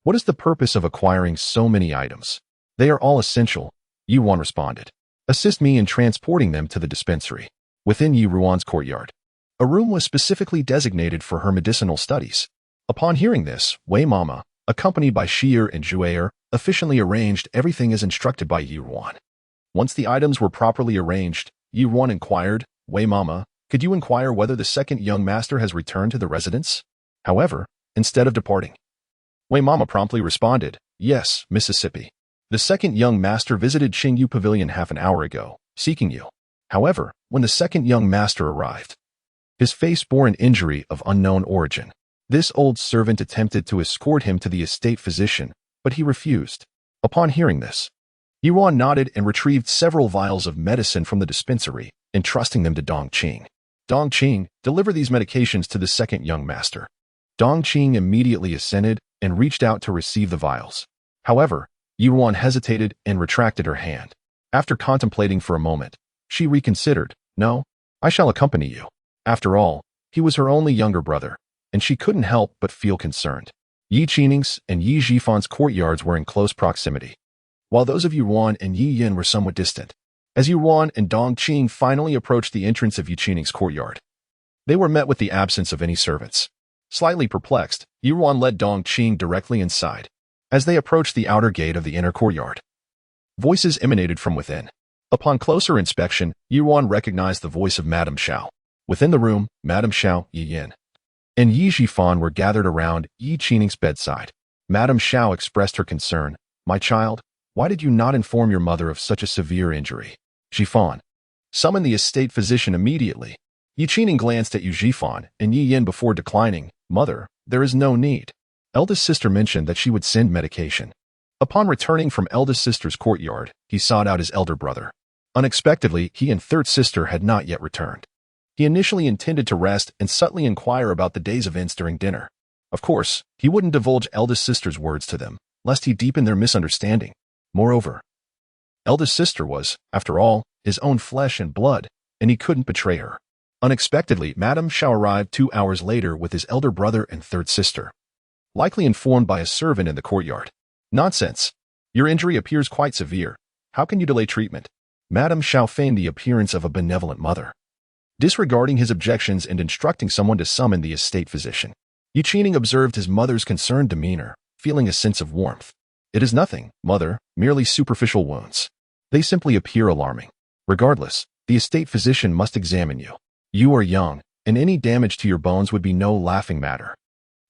what is the purpose of acquiring so many items? They are all essential, Ruan responded. Assist me in transporting them to the dispensary. Within Ruan's courtyard, a room was specifically designated for her medicinal studies. Upon hearing this, Wei Mama, accompanied by Shi'er and Ju'er, efficiently arranged everything as instructed by Ruan. Once the items were properly arranged, Ruan inquired, Wei Mama, could you inquire whether the second young master has returned to the residence? However, instead of departing, Wei Mama promptly responded, Yes, Mississippi. The second young master visited Qingyu Pavilion half an hour ago, seeking you. However, when the second young master arrived, his face bore an injury of unknown origin. This old servant attempted to escort him to the estate physician, but he refused. Upon hearing this, Ruan nodded and retrieved several vials of medicine from the dispensary, entrusting them to Dong Qing. Dong Qing, deliver these medications to the second young master. Dong Qing immediately assented and reached out to receive the vials. However, Ruan hesitated and retracted her hand. After contemplating for a moment, she reconsidered. No, I shall accompany you. After all, he was her only younger brother, and she couldn't help but feel concerned. Yi Qining's and Yi Jifan's courtyards were in close proximity, while those of Ruan and Yi Yin were somewhat distant. As Ruan and Dong Qing finally approached the entrance of Yi Qining's courtyard, they were met with the absence of any servants. Slightly perplexed, Ruan led Dong Qing directly inside. As they approached the outer gate of the inner courtyard, voices emanated from within. Upon closer inspection, Ruan recognized the voice of Madame Xiao. Within the room, Madame Xiao, Yi Yin, and Yi Jifan were gathered around Yi Qining's bedside. Madame Xiao expressed her concern. My child, why did you not inform your mother of such a severe injury? Jifan, summon the estate physician immediately. Yi Qining glanced at Yu Jifan and Yi Yin before declining. Mother, there is no need. Eldest sister mentioned that she would send medication. Upon returning from eldest sister's courtyard, he sought out his elder brother. Unexpectedly, he and third sister had not yet returned. He initially intended to rest and subtly inquire about the day's events during dinner. Of course, he wouldn't divulge eldest sister's words to them, lest he deepen their misunderstanding. Moreover, eldest sister was, after all, his own flesh and blood, and he couldn't betray her. Unexpectedly, Madame Xiao arrived 2 hours later with his elder brother and third sister, likely informed by a servant in the courtyard. Nonsense. Your injury appears quite severe. How can you delay treatment? Madame Xiao feigned the appearance of a benevolent mother, disregarding his objections and instructing someone to summon the estate physician. Yi Qining observed his mother's concerned demeanor, feeling a sense of warmth. It is nothing, mother, merely superficial wounds. They simply appear alarming. Regardless, the estate physician must examine you. You are young, and any damage to your bones would be no laughing matter.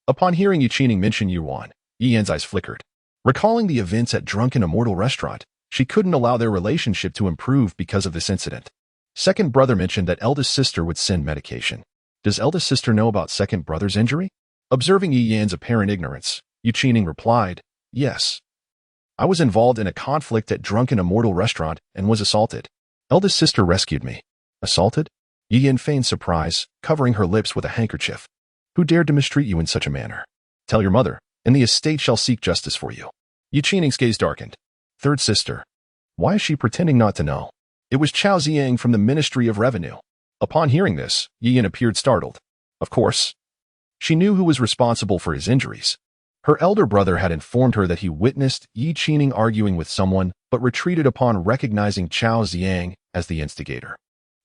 Upon hearing Yi Qining mention Ruan, Yi Yan's eyes flickered. Recalling the events at Drunken Immortal Restaurant, she couldn't allow their relationship to improve because of this incident. Second brother mentioned that eldest sister would send medication. Does eldest sister know about second brother's injury? Observing Yi Yan's apparent ignorance, Yi Qining replied, Yes. I was involved in a conflict at Drunken Immortal Restaurant and was assaulted. Eldest sister rescued me. Assaulted? Yi Yan feigned surprise, covering her lips with a handkerchief. Who dared to mistreat you in such a manner? Tell your mother, and the estate shall seek justice for you. Yi Qining's gaze darkened. Third sister. Why is she pretending not to know? It was Chao Ziyang from the Ministry of Revenue. Upon hearing this, Yi Yin appeared startled. Of course, she knew who was responsible for his injuries. Her elder brother had informed her that he witnessed Yi Qining arguing with someone, but retreated upon recognizing Chao Ziyang as the instigator.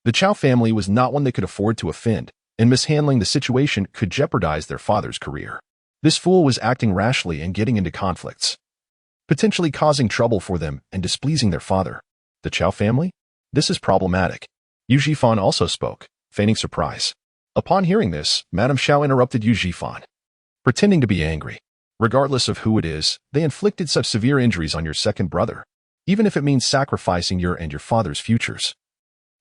The Chao family was not one they could afford to offend, and mishandling the situation could jeopardize their father's career. This fool was acting rashly and getting into conflicts, potentially causing trouble for them and displeasing their father. The Chao family? This is problematic. Yu Zhifan also spoke, feigning surprise. Upon hearing this, Madame Xiao interrupted Yu Zhifan, pretending to be angry. Regardless of who it is, they inflicted such severe injuries on your second brother, even if it means sacrificing your and your father's futures.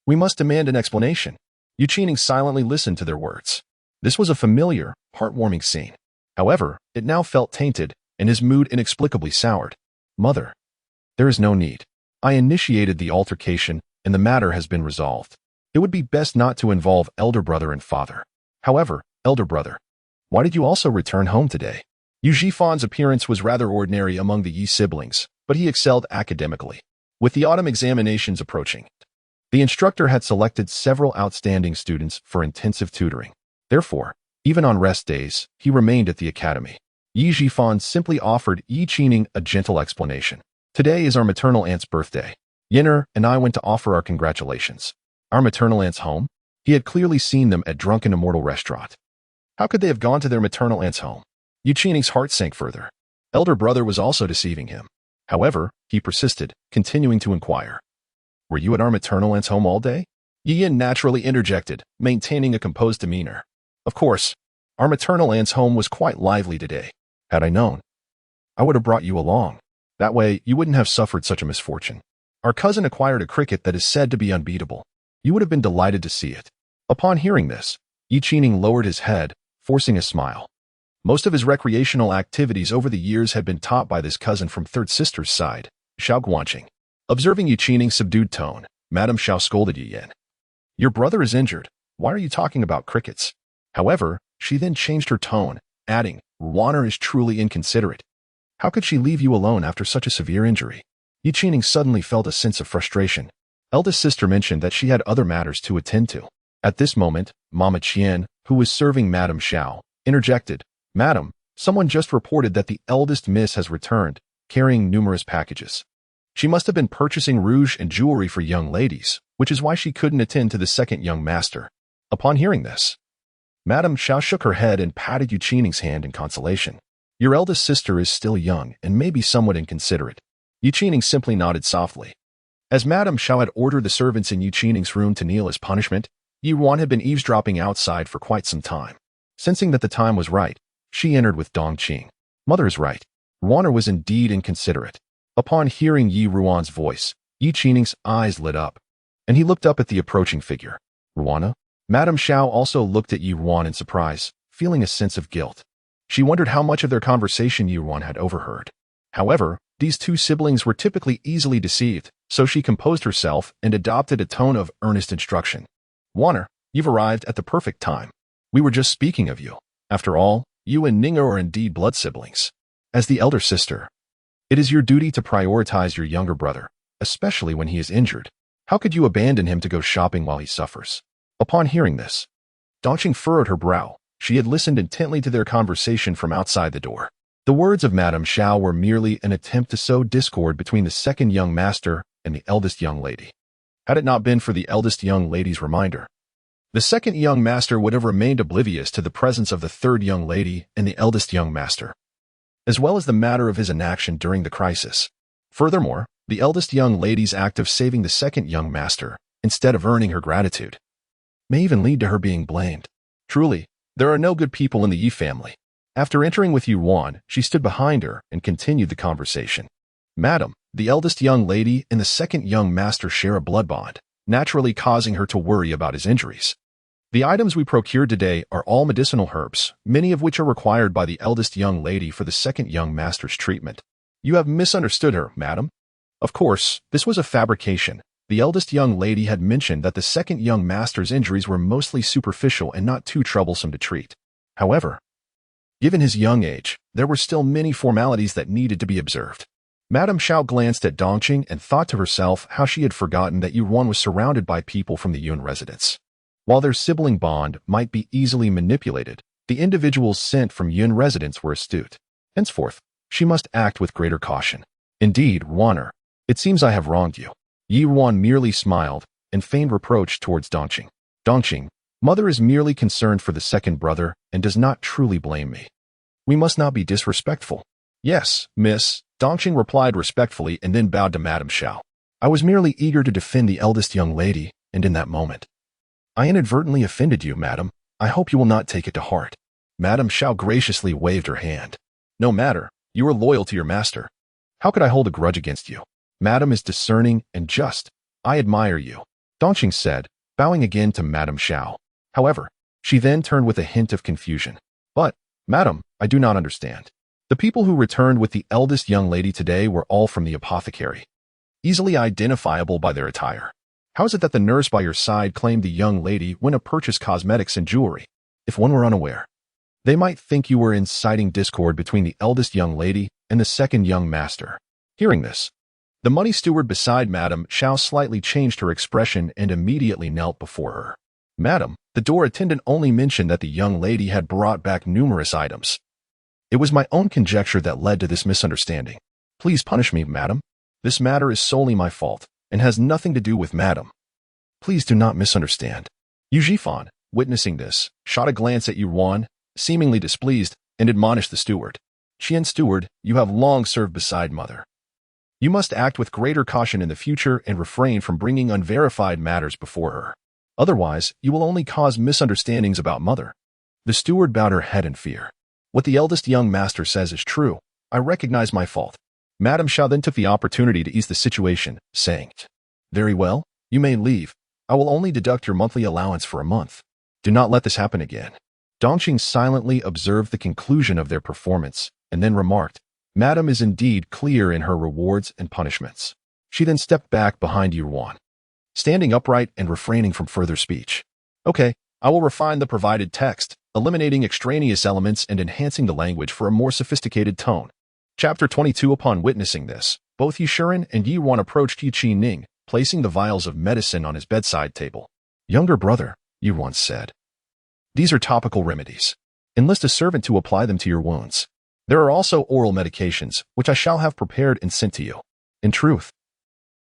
We must demand an explanation. Yu Qining silently listened to their words. This was a familiar, heartwarming scene. However, it now felt tainted, and his mood inexplicably soured. Mother, there is no need. I initiated the altercation, and the matter has been resolved. It would be best not to involve elder brother and father. However, elder brother, why did you also return home today? Yu Zhifan's appearance was rather ordinary among the Yi siblings, but he excelled academically. With the autumn examinations approaching, the instructor had selected several outstanding students for intensive tutoring. Therefore, even on rest days, he remained at the academy. Yi Zhifan simply offered Yi Qining a gentle explanation. Today is our maternal aunt's birthday. Yin'er and I went to offer our congratulations. Our maternal aunt's home? He had clearly seen them at Drunken Immortal Restaurant. How could they have gone to their maternal aunt's home? Yu Qining's heart sank further. Elder brother was also deceiving him. However, he persisted, continuing to inquire. Were you at our maternal aunt's home all day? Yi Yin naturally interjected, maintaining a composed demeanor. Of course, our maternal aunt's home was quite lively today. Had I known, I would have brought you along. That way, you wouldn't have suffered such a misfortune. Our cousin acquired a cricket that is said to be unbeatable. You would have been delighted to see it. Upon hearing this, Yi Qining lowered his head, forcing a smile. Most of his recreational activities over the years had been taught by this cousin from third sister's side, Xiao Guanqing. Observing Yi Qining's subdued tone, Madame Xiao scolded Yi Yin. Your brother is injured. Why are you talking about crickets? However, she then changed her tone, adding, Ruan is truly inconsiderate. How could she leave you alone after such a severe injury? Yi Qining suddenly felt a sense of frustration. Eldest sister mentioned that she had other matters to attend to. At this moment, Mama Qian, who was serving Madame Xiao, interjected. Madam, someone just reported that the eldest miss has returned, carrying numerous packages. She must have been purchasing rouge and jewelry for young ladies, which is why she couldn't attend to the second young master. Upon hearing this, Madame Xiao shook her head and patted Yu Qining's hand in consolation. Your eldest sister is still young and may be somewhat inconsiderate. Yu Qining simply nodded softly. As Madame Xiao had ordered the servants in Yu Qining's room to kneel as punishment, Yi Ruan had been eavesdropping outside for quite some time. Sensing that the time was right, she entered with Dongqing. Mother is right. Ruan was indeed inconsiderate. Upon hearing Yi Ruan's voice, Yi Qining's eyes lit up, and he looked up at the approaching figure. Ruan? Madame Xiao also looked at Yi Ruan in surprise, feeling a sense of guilt. She wondered how much of their conversation Yi Ruan had overheard. However, these two siblings were typically easily deceived, so she composed herself and adopted a tone of earnest instruction. Ruan, you've arrived at the perfect time. We were just speaking of you. After all, you and Ning are indeed blood siblings. As the elder sister, it is your duty to prioritize your younger brother, especially when he is injured. How could you abandon him to go shopping while he suffers? Upon hearing this, Dongqing furrowed her brow. She had listened intently to their conversation from outside the door. The words of Madame Xiao were merely an attempt to sow discord between the second young master and the eldest young lady. Had it not been for the eldest young lady's reminder, the second young master would have remained oblivious to the presence of the third young lady and the eldest young master, as well as the matter of his inaction during the crisis. Furthermore, the eldest young lady's act of saving the second young master, instead of earning her gratitude, may even lead to her being blamed. Truly, there are no good people in the Yi family. After entering with Yi Ruan, she stood behind her and continued the conversation. Madam, the eldest young lady and the second young master share a blood bond, naturally causing her to worry about his injuries. The items we procured today are all medicinal herbs, many of which are required by the eldest young lady for the second young master's treatment. You have misunderstood her, madam. Of course, this was a fabrication. The eldest young lady had mentioned that the second young master's injuries were mostly superficial and not too troublesome to treat. However, given his young age, there were still many formalities that needed to be observed. Madame Xiao glanced at Dongqing and thought to herself how she had forgotten that Ruan was surrounded by people from the Yun residence. While their sibling bond might be easily manipulated, the individuals sent from Yun residence were astute. Henceforth, she must act with greater caution. Indeed, Ruaner, it seems I have wronged you. Yi Ruan merely smiled and feigned reproach towards Dongqing. Dongqing, mother is merely concerned for the second brother and does not truly blame me. We must not be disrespectful. Yes, miss, Dongqing replied respectfully and then bowed to Madame Xiao. I was merely eager to defend the eldest young lady, and in that moment, I inadvertently offended you, madam. I hope you will not take it to heart. Madame Xiao graciously waved her hand. No matter, you are loyal to your master. How could I hold a grudge against you? Madam is discerning and just. I admire you, Dongqing said, bowing again to Madame Xiao. However, she then turned with a hint of confusion. But, madam, I do not understand. The people who returned with the eldest young lady today were all from the apothecary, easily identifiable by their attire. How is it that the nurse by your side claimed the young lady went to purchase cosmetics and jewelry? If one were unaware, they might think you were inciting discord between the eldest young lady and the second young master. Hearing this, the money steward beside Madame Xiao slightly changed her expression and immediately knelt before her. Madam, the door attendant only mentioned that the young lady had brought back numerous items. It was my own conjecture that led to this misunderstanding. Please punish me, madam. This matter is solely my fault and has nothing to do with madam. Please do not misunderstand. Yu Jifan, witnessing this, shot a glance at Ruan, seemingly displeased, and admonished the steward. Qian steward, you have long served beside mother. You must act with greater caution in the future and refrain from bringing unverified matters before her. Otherwise, you will only cause misunderstandings about mother. The steward bowed her head in fear. What the eldest young master says is true. I recognize my fault. Madame Xiao then took the opportunity to ease the situation, saying, Very well, you may leave. I will only deduct your monthly allowance for a month. Do not let this happen again. Dongqing silently observed the conclusion of their performance, and then remarked, Madam is indeed clear in her rewards and punishments. She then stepped back behind Ruan, standing upright and refraining from further speech. Okay, I will refine the provided text, eliminating extraneous elements and enhancing the language for a more sophisticated tone. Chapter 22. Upon witnessing this, both Yishuren and Ruan approached Qi Ning, placing the vials of medicine on his bedside table. Younger brother, Ruan said. These are topical remedies. Enlist a servant to apply them to your wounds. There are also oral medications, which I shall have prepared and sent to you. In truth,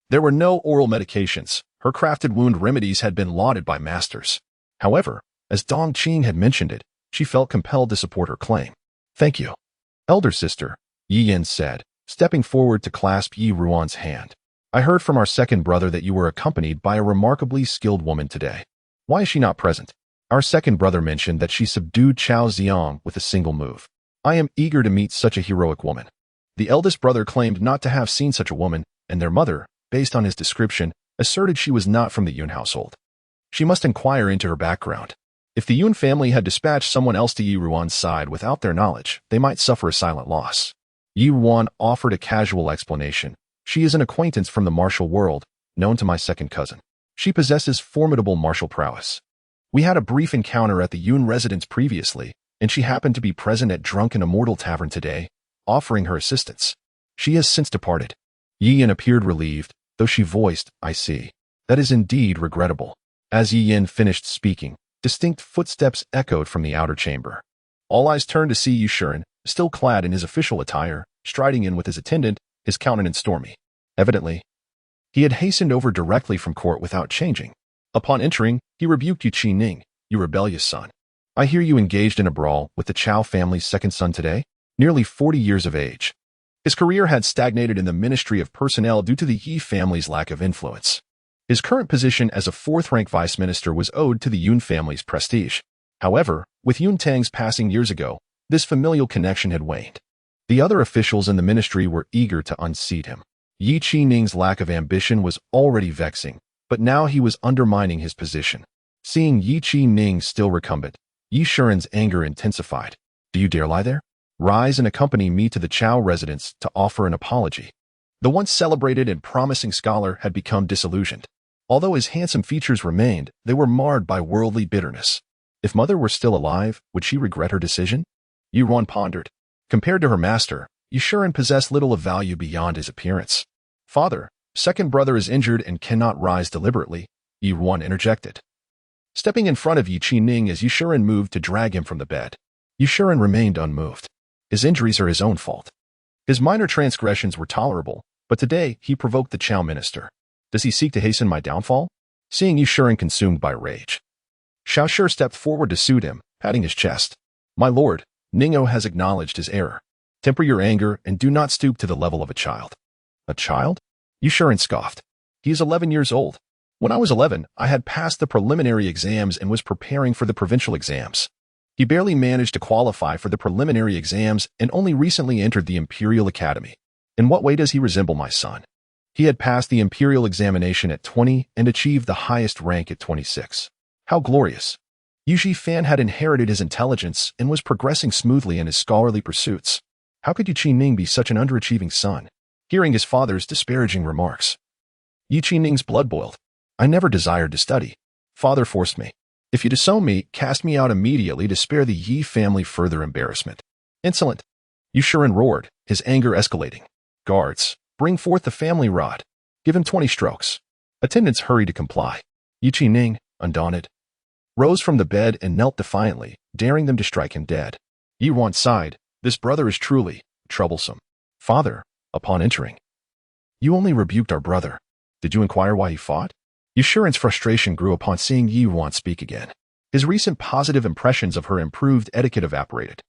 there were no oral medications. Her crafted wound remedies had been lauded by masters. However, as Dongqing had mentioned it, she felt compelled to support her claim. Thank you. Elder sister, Yi Yin said, stepping forward to clasp Yi Ruan's hand. I heard from our second brother that you were accompanied by a remarkably skilled woman today. Why is she not present? Our second brother mentioned that she subdued Chao Xiang with a single move. I am eager to meet such a heroic woman. The eldest brother claimed not to have seen such a woman, and their mother, based on his description, asserted she was not from the Yun household. She must inquire into her background. If the Yun family had dispatched someone else to Yi Ruan's side without their knowledge, they might suffer a silent loss. Yi Ruan offered a casual explanation. She is an acquaintance from the martial world, known to my second cousin. She possesses formidable martial prowess. We had a brief encounter at the Yun residence previously, and she happened to be present at Drunken Immortal Tavern today, offering her assistance. She has since departed. Yi Yin appeared relieved, though she voiced, I see. That is indeed regrettable. As Yi Yin finished speaking, distinct footsteps echoed from the outer chamber. All eyes turned to see Yishuren, still clad in his official attire, striding in with his attendant, his countenance stormy. Evidently, he had hastened over directly from court without changing. Upon entering, he rebuked Qi Ning, you rebellious son. I hear you engaged in a brawl with the Chao family's second son today, nearly 40 years of age. His career had stagnated in the Ministry of Personnel due to the Yi family's lack of influence. His current position as a fourth-rank vice minister was owed to the Yun family's prestige. However, with Yun Tang's passing years ago, this familial connection had waned. The other officials in the ministry were eager to unseat him. Yi Qi Ning's lack of ambition was already vexing, but now he was undermining his position. Seeing Yi Qi Ning still recumbent, Yishuren's anger intensified. Do you dare lie there? Rise and accompany me to the Chao residence to offer an apology. The once celebrated and promising scholar had become disillusioned. Although his handsome features remained, they were marred by worldly bitterness. If mother were still alive, would she regret her decision? Ruan pondered. Compared to her master, Yushuren possessed little of value beyond his appearance. Father, second brother is injured and cannot rise deliberately, Ruan interjected. Stepping in front of Yi Ning as Yushuren moved to drag him from the bed. Yushuren remained unmoved. His injuries are his own fault. His minor transgressions were tolerable, but today he provoked the Chao minister. Does he seek to hasten my downfall? Seeing Yushuren consumed by rage, Xiao Shi stepped forward to soothe him, patting his chest. My lord, Ningyo has acknowledged his error. Temper your anger and do not stoop to the level of a child. A child? Yushuren scoffed. He is 11 years old. When I was 11, I had passed the preliminary exams and was preparing for the provincial exams. He barely managed to qualify for the preliminary exams and only recently entered the Imperial Academy. In what way does he resemble my son? He had passed the Imperial examination at 20 and achieved the highest rank at 26. How glorious! Yu Fan had inherited his intelligence and was progressing smoothly in his scholarly pursuits. How could Yu Ning be such an underachieving son? Hearing his father's disparaging remarks, Yu Ning's blood boiled. I never desired to study. Father forced me. If you disown me, cast me out immediately to spare the Yi family further embarrassment. Insolent! Yushuren roared, his anger escalating. Guards, bring forth the family rod. Give him 20 strokes. Attendants hurried to comply. Yu Ning, undaunted, rose from the bed and knelt defiantly, daring them to strike him dead. Ruan sighed. This brother is truly troublesome. Father, upon entering, you only rebuked our brother. Did you inquire why he fought? Yushuren's frustration grew upon seeing Ruan speak again. His recent positive impressions of her improved etiquette evaporated.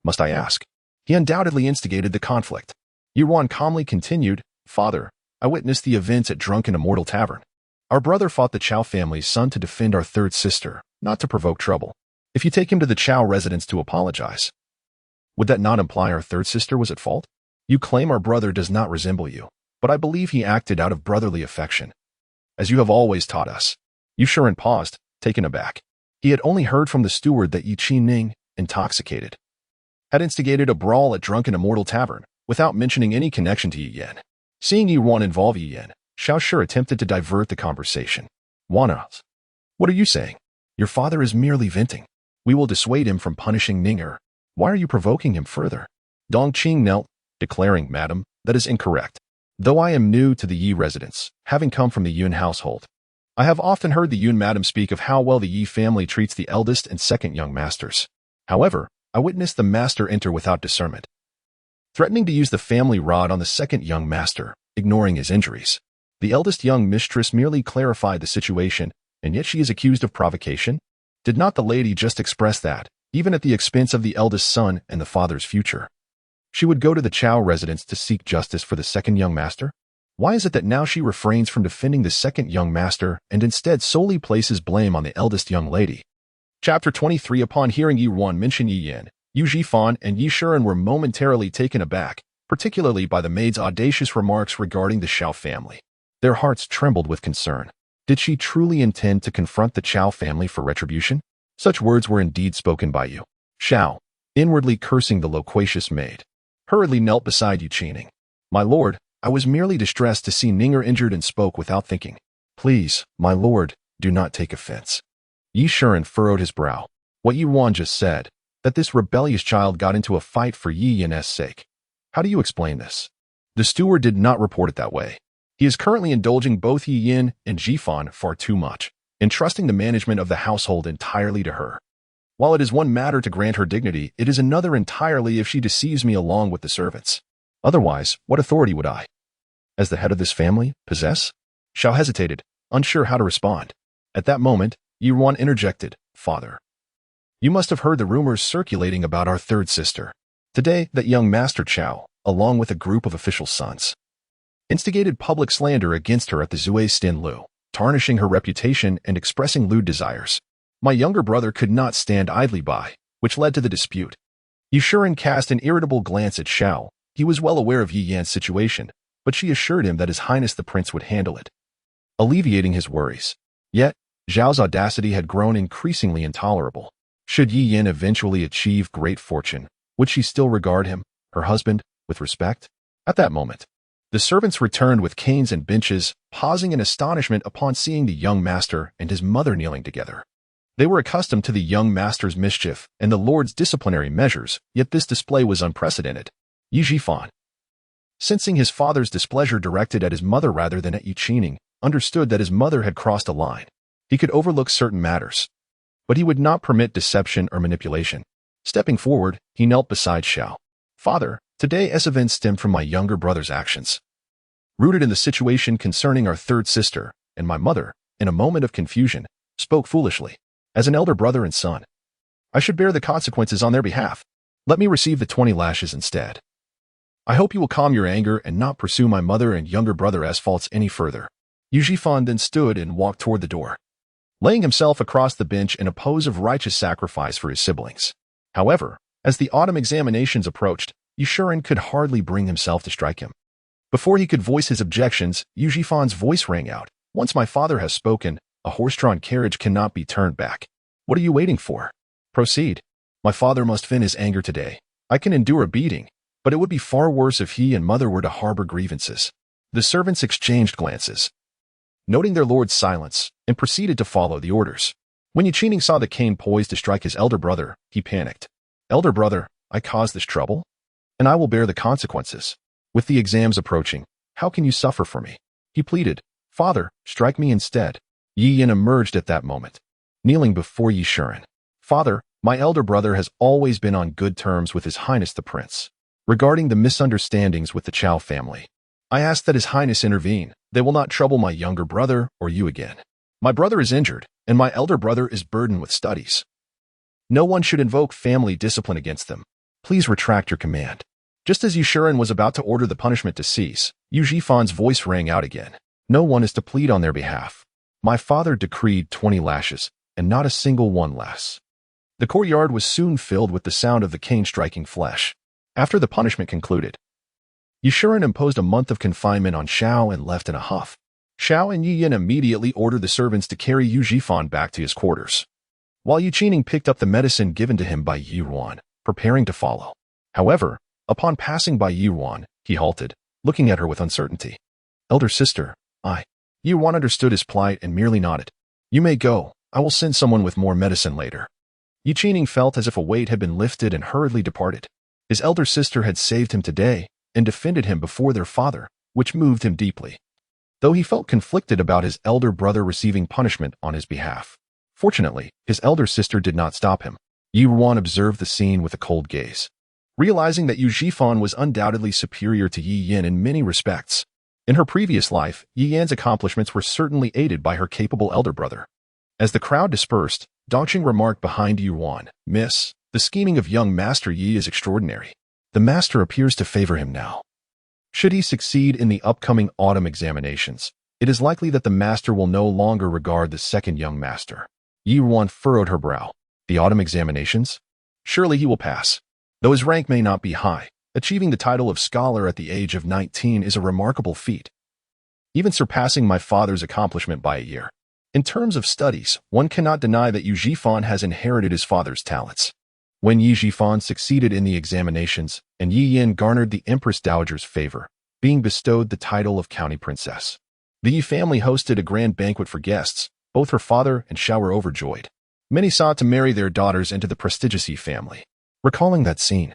Must I ask? He undoubtedly instigated the conflict. Ruan calmly continued, Father, I witnessed the events at Drunken Immortal Tavern. Our brother fought the Chao family's son to defend our third sister, not to provoke trouble. If you take him to the Chao residence to apologize, would that not imply our third sister was at fault? You claim our brother does not resemble you, but I believe he acted out of brotherly affection, as you have always taught us. Yushuren paused, taken aback. He had only heard from the steward that Yi Ning, intoxicated, had instigated a brawl at Drunken Immortal Tavern, without mentioning any connection to Yi Yan. Seeing Ruan involve Yi Yan, Xiao Shi attempted to divert the conversation. Wana, what are you saying? Your father is merely venting. We will dissuade him from punishing Ninger. Why are you provoking him further? Dongqing knelt, declaring, Madam, that is incorrect. Though I am new to the Yi residence, having come from the Yun household, I have often heard the Yun madam speak of how well the Yi family treats the eldest and second young masters. However, I witnessed the master enter without discernment, threatening to use the family rod on the second young master, ignoring his injuries. The eldest young mistress merely clarified the situation, and yet she is accused of provocation? Did not the lady just express that, even at the expense of the eldest son and the father's future, she would go to the Chao residence to seek justice for the second young master? Why is it that now she refrains from defending the second young master and instead solely places blame on the eldest young lady? Chapter 23. Upon hearing Ruan mention Yi Yan, Yu Fan and Yushuren were momentarily taken aback, particularly by the maid's audacious remarks regarding the Xiao family. Their hearts trembled with concern. Did she truly intend to confront the Chao family for retribution? Such words were indeed spoken by Yu Xiao, inwardly cursing the loquacious maid, hurriedly knelt beside Yu Ning. My lord, I was merely distressed to see Ninger injured and spoke without thinking. Please, my lord, do not take offense. Yushuren furrowed his brow. What Ruan just said, that this rebellious child got into a fight for Yi Yan's sake. How do you explain this? The steward did not report it that way. He is currently indulging both Yi Yan and Fan far too much, entrusting the management of the household entirely to her. While it is one matter to grant her dignity, it is another entirely if she deceives me along with the servants. Otherwise, what authority would I, as the head of this family, possess? Xiao hesitated, unsure how to respond. At that moment, Ruan interjected, Father, you must have heard the rumors circulating about our third sister. Today, that young Master Chao, along with a group of official sons, instigated public slander against her at the Zui Stin Lu, tarnishing her reputation and expressing lewd desires. My younger brother could not stand idly by, which led to the dispute. Yushuren cast an irritable glance at Xiao. He was well aware of Yi Yan's situation, but she assured him that His Highness the Prince would handle it, alleviating his worries. Yet, Zhao's audacity had grown increasingly intolerable. Should Yi Yan eventually achieve great fortune, would she still regard him, her husband, with respect? At that moment, the servants returned with canes and benches, pausing in astonishment upon seeing the young master and his mother kneeling together. They were accustomed to the young master's mischief and the Lord's disciplinary measures, yet this display was unprecedented. Yi Jifan, sensing his father's displeasure directed at his mother rather than at Yi Qining, understood that his mother had crossed a line. He could overlook certain matters, but he would not permit deception or manipulation. Stepping forward, he knelt beside Xiao. Father, today's event stemmed from my younger brother's actions. Rooted in the situation concerning our third sister, and my mother, in a moment of confusion, spoke foolishly. As an elder brother and son, I should bear the consequences on their behalf. Let me receive the 20 lashes instead. I hope you will calm your anger and not pursue my mother and younger brother's faults any further. Yu Jifan then stood and walked toward the door, laying himself across the bench in a pose of righteous sacrifice for his siblings. However, as the autumn examinations approached, Yushuren could hardly bring himself to strike him. Before he could voice his objections, Yu Jifan's voice rang out. Once my father has spoken, a horse-drawn carriage cannot be turned back. What are you waiting for? Proceed. My father must vent his anger today. I can endure a beating, but it would be far worse if he and mother were to harbor grievances. The servants exchanged glances, noting their lord's silence, and proceeded to follow the orders. When Yi Qining saw the cane poised to strike his elder brother, he panicked. Elder brother, I caused this trouble, and I will bear the consequences. With the exams approaching, how can you suffer for me? He pleaded. Father, strike me instead. Yi Yin emerged at that moment, kneeling before Yushuren. Father, my elder brother has always been on good terms with His Highness the Prince. Regarding the misunderstandings with the Chao family, I ask that His Highness intervene. They will not trouble my younger brother or you again. My brother is injured, and my elder brother is burdened with studies. No one should invoke family discipline against them. Please retract your command. Just as Yushuren was about to order the punishment to cease, Yu Jifan's voice rang out again. No one is to plead on their behalf. My father decreed 20 lashes, and not a single one less. The courtyard was soon filled with the sound of the cane striking flesh. After the punishment concluded, Yushuren imposed a month of confinement on Xiao and left in a huff. Xiao and Yi Yin immediately ordered the servants to carry Yu Jifan back to his quarters, while Yi Qining picked up the medicine given to him by Yi Ruan, preparing to follow. However, upon passing by Yi Ruan, he halted, looking at her with uncertainty. Elder sister, Yi Ruan understood his plight and merely nodded. You may go. I will send someone with more medicine later. Yi Qining felt as if a weight had been lifted and hurriedly departed. His elder sister had saved him today and defended him before their father, which moved him deeply, though he felt conflicted about his elder brother receiving punishment on his behalf. Fortunately, his elder sister did not stop him. Yi Ruan observed the scene with a cold gaze, realizing that Yu Jifan was undoubtedly superior to Yi Yin in many respects. In her previous life, Yi Yan's accomplishments were certainly aided by her capable elder brother. As the crowd dispersed, Dongqing remarked behind Yi Ruan, Miss, the scheming of young Master Yi is extraordinary. The master appears to favor him now. Should he succeed in the upcoming autumn examinations, it is likely that the master will no longer regard the second young master. Yi Ruan furrowed her brow. The autumn examinations? Surely he will pass. Though his rank may not be high, achieving the title of scholar at the age of 19 is a remarkable feat, even surpassing my father's accomplishment by a year. In terms of studies, one cannot deny that Yu Jifan has inherited his father's talents. When Yi Jifan succeeded in the examinations, and Yi Yin garnered the Empress Dowager's favor, being bestowed the title of County Princess, the Yi family hosted a grand banquet for guests. Both her father and Xiao were overjoyed. Many sought to marry their daughters into the prestigious Yi family. Recalling that scene,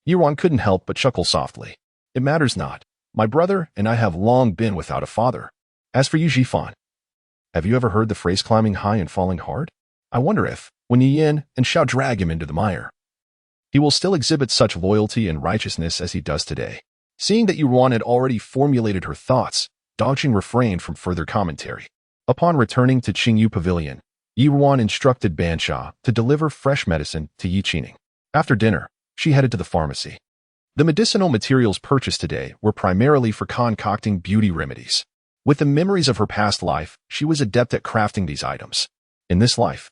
Yi Ruan couldn't help but chuckle softly. It matters not. My brother and I have long been without a father. As for Yu Jifan, have you ever heard the phrase climbing high and falling hard? I wonder if, when Yi Yin and Xiao drag him into the mire, he will still exhibit such loyalty and righteousness as he does today. Seeing that Yi Ruan had already formulated her thoughts, Dongqing refrained from further commentary. Upon returning to Qingyu Pavilion, Yi Ruan instructed Bansha to deliver fresh medicine to Yi Qining. After dinner, she headed to the pharmacy. The medicinal materials purchased today were primarily for concocting beauty remedies. With the memories of her past life, she was adept at crafting these items. In this life,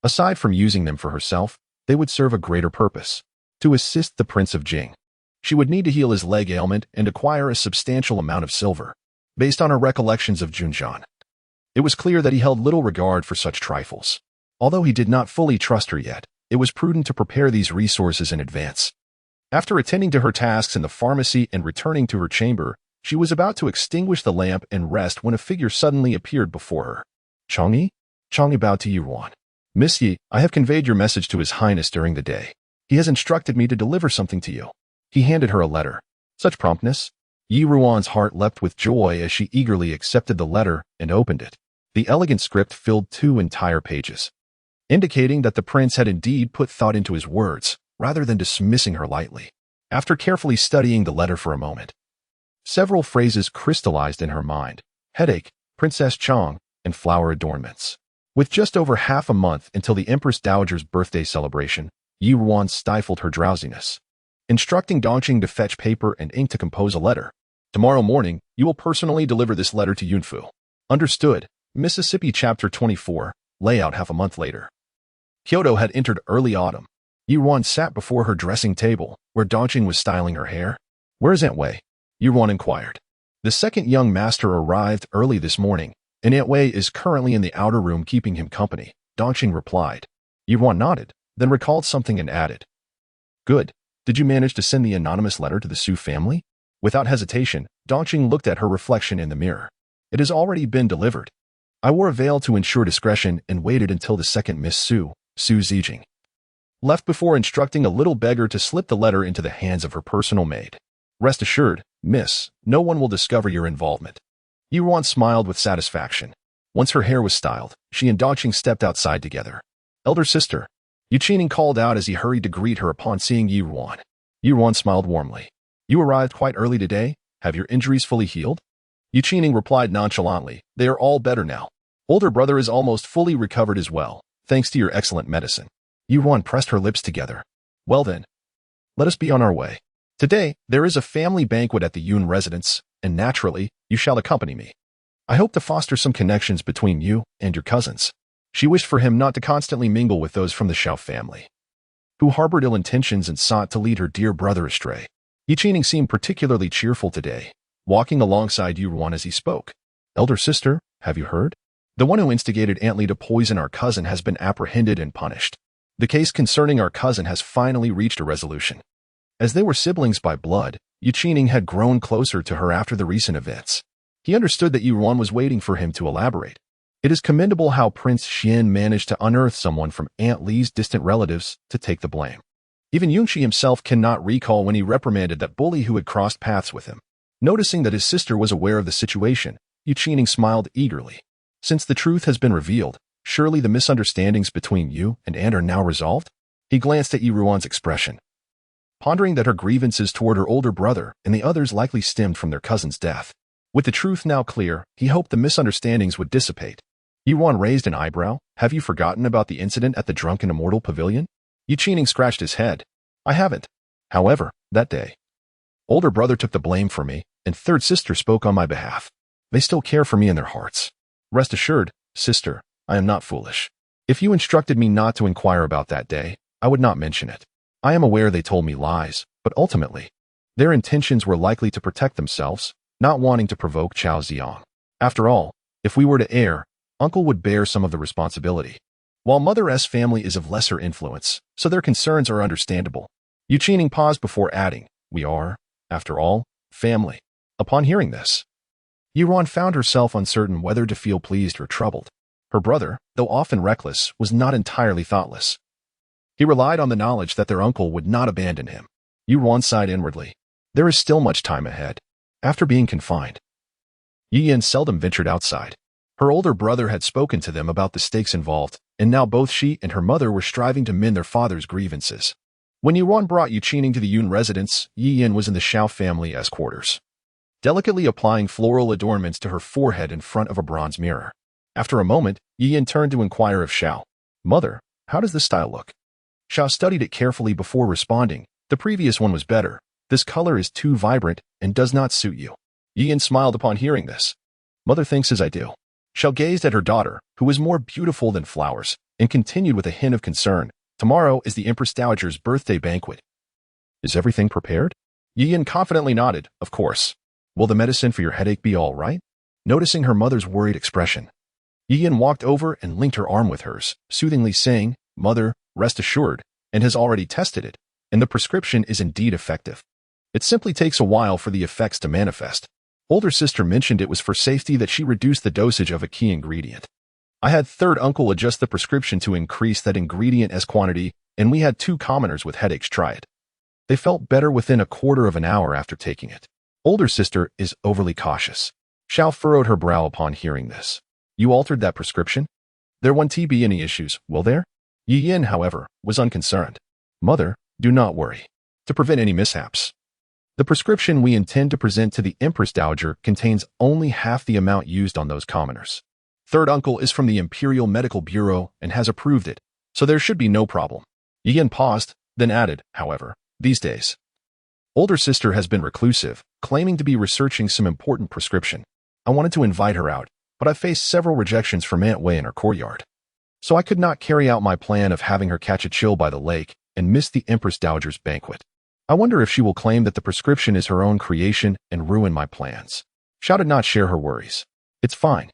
aside from using them for herself, they would serve a greater purpose. To assist the Prince of Jing, she would need to heal his leg ailment and acquire a substantial amount of silver. Based on her recollections of Junjian, it was clear that he held little regard for such trifles. Although he did not fully trust her yet, it was prudent to prepare these resources in advance. After attending to her tasks in the pharmacy and returning to her chamber, she was about to extinguish the lamp and rest when a figure suddenly appeared before her. Changyi? Changyi bowed to Yi Ruan. Miss Yi, I have conveyed your message to His Highness during the day. He has instructed me to deliver something to you. He handed her a letter. Such promptness! Yi Ruan's heart leapt with joy as she eagerly accepted the letter and opened it. The elegant script filled 2 entire pages, indicating that the prince had indeed put thought into his words, rather than dismissing her lightly. After carefully studying the letter for a moment, several phrases crystallized in her mind: headache, Princess Chang, and flower adornments. With just over half a month until the Empress Dowager's birthday celebration, Yi Ruan stifled her drowsiness, instructing Dong Jing to fetch paper and ink to compose a letter. Tomorrow morning, you will personally deliver this letter to Yunfu. Understood. Mississippi Chapter 24, layout half a month later. Kyoto had entered early autumn. Yi Ruan sat before her dressing table, where Dong Jing was styling her hair. Where is Aunt Wei? Yi Ruan inquired. The second young master arrived early this morning, and Aunt Wei is currently in the outer room keeping him company, Dong Jing replied. Yi Ruan nodded, then recalled something and added, Good. Did you manage to send the anonymous letter to the Su family? Without hesitation, Dong Jing looked at her reflection in the mirror. It has already been delivered. I wore a veil to ensure discretion and waited until the second Miss Su Zijing, left before instructing a little beggar to slip the letter into the hands of her personal maid. Rest assured, miss, no one will discover your involvement. Yi Ruan smiled with satisfaction. Once her hair was styled, she and Dong Jing stepped outside together. Elder sister, Yu Qining called out as he hurried to greet her upon seeing Yi Ruan. Yi Ruan smiled warmly. You arrived quite early today? Have your injuries fully healed? Yu Qining replied nonchalantly. They are all better now. Older brother is almost fully recovered as well, thanks to your excellent medicine. Yi Ruan pressed her lips together. Well then, let us be on our way. Today, there is a family banquet at the Yun residence, and naturally, you shall accompany me. I hope to foster some connections between you and your cousins. She wished for him not to constantly mingle with those from the Xiao family, who harbored ill intentions and sought to lead her dear brother astray. Yi Qining seemed particularly cheerful today, walking alongside Yi Ruan as he spoke. Elder sister, have you heard? The one who instigated Aunt Li to poison our cousin has been apprehended and punished. The case concerning our cousin has finally reached a resolution. As they were siblings by blood, Yi Qining had grown closer to her after the recent events. He understood that Yi Ruan was waiting for him to elaborate. It is commendable how Prince Xian managed to unearth someone from Aunt Li's distant relatives to take the blame. Even Yunxi himself cannot recall when he reprimanded that bully who had crossed paths with him. Noticing that his sister was aware of the situation, Yi Qining smiled eagerly. Since the truth has been revealed, surely the misunderstandings between you and Aunt are now resolved? He glanced at Yi Ruan's expression, pondering that her grievances toward her older brother and the others likely stemmed from their cousin's death. With the truth now clear, he hoped the misunderstandings would dissipate. Yi Ruan raised an eyebrow. Have you forgotten about the incident at the Drunken Immortal Pavilion? Yi Qining scratched his head. I haven't. However, that day, older brother took the blame for me, and third sister spoke on my behalf. They still care for me in their hearts. Rest assured, sister, I am not foolish. If you instructed me not to inquire about that day, I would not mention it. I am aware they told me lies, but ultimately, their intentions were likely to protect themselves, not wanting to provoke Chao Ziong. After all, if we were to err, uncle would bear some of the responsibility. While Mother-S family is of lesser influence, so their concerns are understandable. Yu Qining paused before adding, we are, after all, family. Upon hearing this, Yi Ruan found herself uncertain whether to feel pleased or troubled. Her brother, though often reckless, was not entirely thoughtless. He relied on the knowledge that their uncle would not abandon him. Yi Ruan sighed inwardly. There is still much time ahead. After being confined, Yi Yin seldom ventured outside. Her older brother had spoken to them about the stakes involved, and now both she and her mother were striving to mend their father's grievances. When Yi Ruan brought Yu Qining to the Yun residence, Yi Yin was in the Xiao family's quarters, delicately applying floral adornments to her forehead in front of a bronze mirror. After a moment, Yi Yin turned to inquire of Xiao. Mother, how does this style look? Xiao studied it carefully before responding. The previous one was better. This color is too vibrant and does not suit you. Yi Yin smiled upon hearing this. Mother thinks as I do. Xiao gazed at her daughter, who was more beautiful than flowers, and continued with a hint of concern. Tomorrow is the Empress Dowager's birthday banquet. Is everything prepared? Yi Yin confidently nodded, of course. Will the medicine for your headache be all right? Noticing her mother's worried expression, Yi Yin walked over and linked her arm with hers, soothingly saying, Mother, rest assured, and has already tested it, and the prescription is indeed effective. It simply takes a while for the effects to manifest. Older sister mentioned it was for safety that she reduced the dosage of a key ingredient. I had third uncle adjust the prescription to increase that ingredient's quantity, and we had 2 commoners with headaches try it. They felt better within a quarter of an hour after taking it. Older sister is overly cautious. Xiao furrowed her brow upon hearing this. You altered that prescription? There won't be any issues, will there? Yi Yin, however, was unconcerned. Mother, do not worry. To prevent any mishaps, the prescription we intend to present to the Empress Dowager contains only half the amount used on those commoners. Third uncle is from the Imperial Medical Bureau and has approved it, so there should be no problem. Yi Yin paused, then added, however, these days. Older sister has been reclusive, claiming to be researching some important prescription. I wanted to invite her out, but I faced several rejections from Aunt Wei in her courtyard. So I could not carry out my plan of having her catch a chill by the lake and miss the Empress Dowager's banquet. I wonder if she will claim that the prescription is her own creation and ruin my plans. Xiao did not share her worries. It's fine.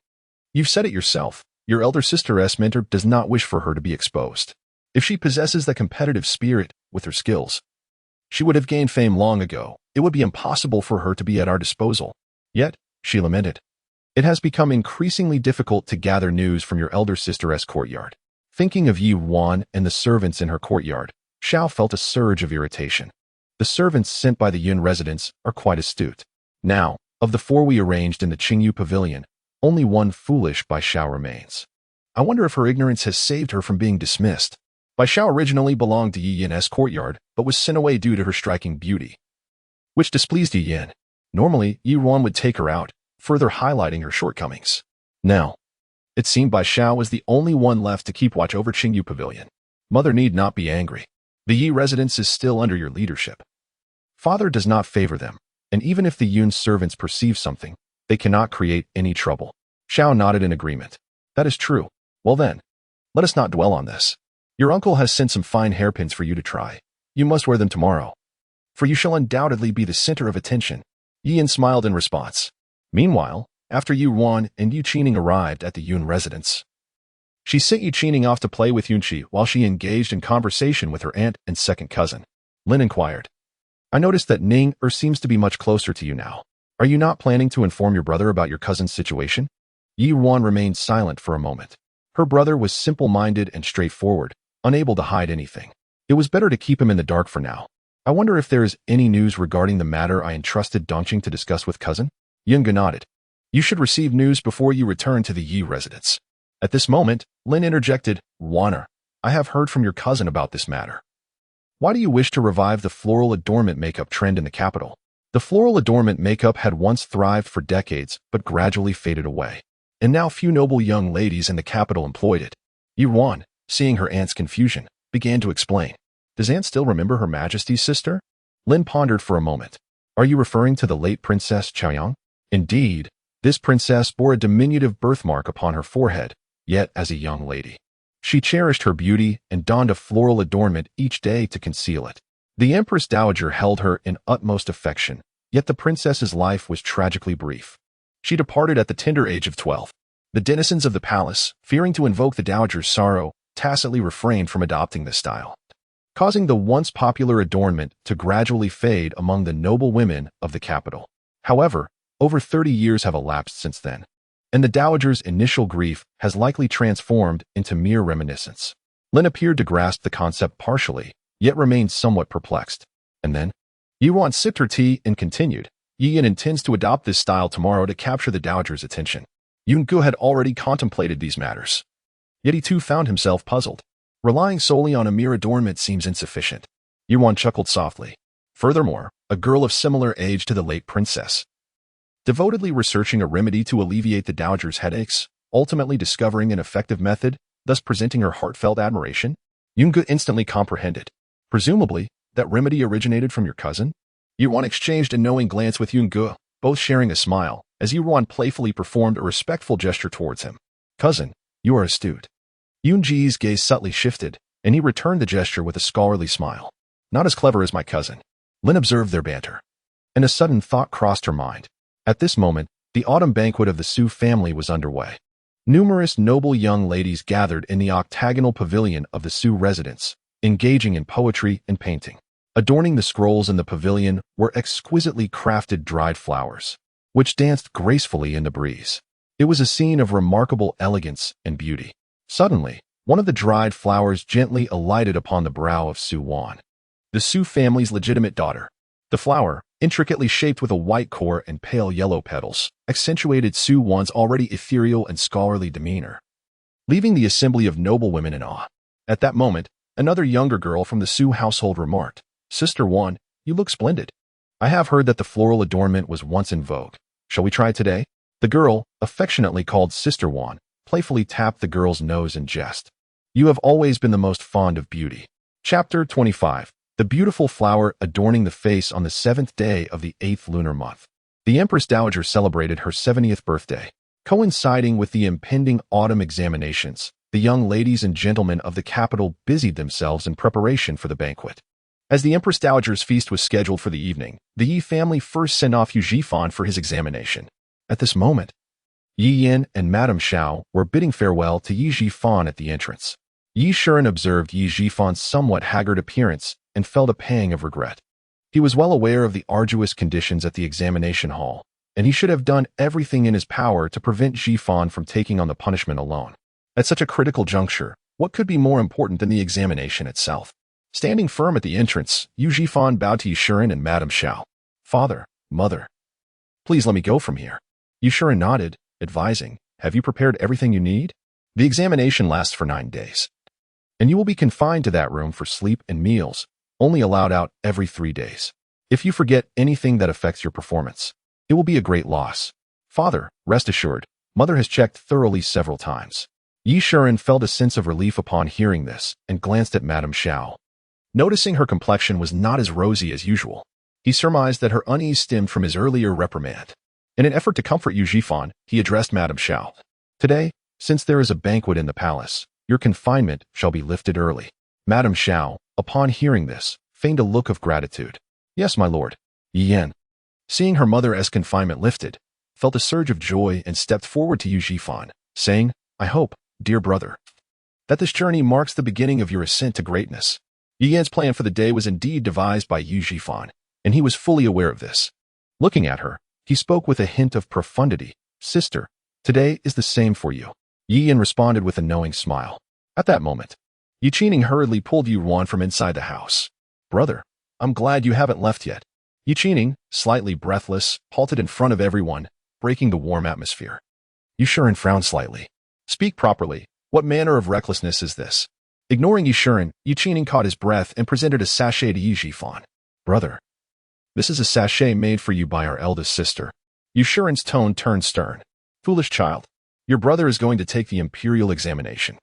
You've said it yourself. Your elder sister's mentor does not wish for her to be exposed. If she possesses the competitive spirit with her skills, she would have gained fame long ago. It would be impossible for her to be at our disposal. Yet, she lamented, it has become increasingly difficult to gather news from your elder sister's courtyard. Thinking of Yi Ruan and the servants in her courtyard, Xiao felt a surge of irritation. The servants sent by the Yun residents are quite astute. Now, of the 4 we arranged in the Qingyu Pavilion, only one foolish Bai Xiao remains. I wonder if her ignorance has saved her from being dismissed. Bai Xiao originally belonged to Yi Yin's courtyard, but was sent away due to her striking beauty, which displeased Yi Yin. Normally, Yi Ruan would take her out, further highlighting her shortcomings. Now, it seemed Bai Xiao was the only one left to keep watch over Qingyu Pavilion. Mother need not be angry. The Yi residence is still under your leadership. Father does not favor them, and even if the Yun servants perceive something, they cannot create any trouble. Xiao nodded in agreement. That is true. Well then, let us not dwell on this. Your uncle has sent some fine hairpins for you to try. You must wear them tomorrow, for you shall undoubtedly be the center of attention. Yi Yin smiled in response. Meanwhile, after Yu Ruan and Yu Qining arrived at the Yun residence, she sent Yu Qining off to play with Yunqi while she engaged in conversation with her aunt and second cousin. Lin inquired, I noticed that Ning seems to be much closer to you now. Are you not planning to inform your brother about your cousin's situation? Yi Ruan remained silent for a moment. Her brother was simple-minded and straightforward, unable to hide anything. It was better to keep him in the dark for now. I wonder if there is any news regarding the matter I entrusted Dongqing to discuss with cousin? Yunga nodded. You should receive news before you return to the Yi residence. At this moment, Lin interjected, Ruaner, I have heard from your cousin about this matter. Why do you wish to revive the floral adornment makeup trend in the capital? The floral adornment makeup had once thrived for decades, but gradually faded away. And now few noble young ladies in the capital employed it. Yi Ruan, seeing her aunt's confusion, began to explain. Does aunt still remember her majesty's sister? Lin pondered for a moment. Are you referring to the late Princess Chaoyang? Indeed, this princess bore a diminutive birthmark upon her forehead, yet as a young lady, she cherished her beauty and donned a floral adornment each day to conceal it. The Empress Dowager held her in utmost affection, yet the princess's life was tragically brief. She departed at the tender age of 12. The denizens of the palace, fearing to invoke the Dowager's sorrow, tacitly refrained from adopting this style, causing the once popular adornment to gradually fade among the noble women of the capital. However, over 30 years have elapsed since then, and the Dowager's initial grief has likely transformed into mere reminiscence. Lin appeared to grasp the concept partially, yet remained somewhat perplexed. And then, Yi Ruan sipped her tea and continued, Yi Yin intends to adopt this style tomorrow to capture the Dowager's attention. Yun Gu had already contemplated these matters, yet he too found himself puzzled. Relying solely on a mere adornment seems insufficient. Yi Ruan chuckled softly. Furthermore, a girl of similar age to the late princess, devotedly researching a remedy to alleviate the Dowager's headaches, ultimately discovering an effective method, thus presenting her heartfelt admiration? Yunga instantly comprehended. Presumably, that remedy originated from your cousin? Yi Ruan exchanged a knowing glance with Yunga, both sharing a smile, as Yi Ruan playfully performed a respectful gesture towards him. Cousin, you are astute. Yunji's gaze subtly shifted, and he returned the gesture with a scholarly smile. Not as clever as my cousin. Lin observed their banter, and a sudden thought crossed her mind. At this moment, the autumn banquet of the Su family was underway. Numerous noble young ladies gathered in the octagonal pavilion of the Su residence, engaging in poetry and painting. Adorning the scrolls in the pavilion were exquisitely crafted dried flowers, which danced gracefully in the breeze. It was a scene of remarkable elegance and beauty. Suddenly, one of the dried flowers gently alighted upon the brow of Su Wan. the Su family's legitimate daughter. The flower, intricately shaped with a white core and pale yellow petals, accentuated Su Wan's already ethereal and scholarly demeanor, leaving the assembly of noble women in awe. At that moment, another younger girl from the Su household remarked, "Sister Wan, you look splendid. I have heard that the floral adornment was once in vogue. Shall we try it today?" The girl, affectionately called Sister Wan, playfully tapped the girl's nose in jest. "You have always been the most fond of beauty." Chapter 25. The beautiful flower adorning the face on the 7th day of the 8th lunar month. The Empress Dowager celebrated her 70th birthday. Coinciding with the impending autumn examinations, the young ladies and gentlemen of the capital busied themselves in preparation for the banquet. As the Empress Dowager's feast was scheduled for the evening, the Yi family first sent off Yu Jifan for his examination. At this moment, Yi Yin and Madame Xiao were bidding farewell to Yi Jifan at the entrance. Yi Shuren observed Yi Jifan's somewhat haggard appearance and felt a pang of regret. He was well aware of the arduous conditions at the examination hall, and he should have done everything in his power to prevent Jifan from taking on the punishment alone. At such a critical juncture, what could be more important than the examination itself? Standing firm at the entrance, Yu Jifan bowed to Yi Shuren and Madame Xiao. "Father, Mother, please let me go from here." Yi Shuren nodded, advising, "Have you prepared everything you need? The examination lasts for 9 days, and you will be confined to that room for sleep and meals, only allowed out every 3 days. If you forget anything that affects your performance, it will be a great loss. Father, rest assured, Mother has checked thoroughly several times." Yi Shuren felt a sense of relief upon hearing this and glanced at Madame Xiao. Noticing her complexion was not as rosy as usual, he surmised that her unease stemmed from his earlier reprimand. In an effort to comfort Yu Jifan, he addressed Madame Xiao. "Today, since there is a banquet in the palace, your confinement shall be lifted early." Madame Xiao, upon hearing this, feigned a look of gratitude. "Yes, my lord." Yi Yin, seeing her mother as confinement lifted, felt a surge of joy and stepped forward to Yu Jifan, saying, "I hope, dear brother, that this journey marks the beginning of your ascent to greatness." Yi Yin's plan for the day was indeed devised by Yu Jifan, and he was fully aware of this. Looking at her, he spoke with a hint of profundity. "Sister, today is the same for you." Yi Yin responded with a knowing smile. At that moment, Yi Qining hurriedly pulled Ruan from inside the house. "Brother, I'm glad you haven't left yet." Yi Qining, slightly breathless, halted in front of everyone, breaking the warm atmosphere. Yi Shuren frowned slightly. "Speak properly. What manner of recklessness is this?" Ignoring Yi Shuren, Yi Qining caught his breath and presented a sachet to Yi Jifan. "Brother, this is a sachet made for you by our eldest sister." Yi Shuren's tone turned stern. "Foolish child, your brother is going to take the imperial examination.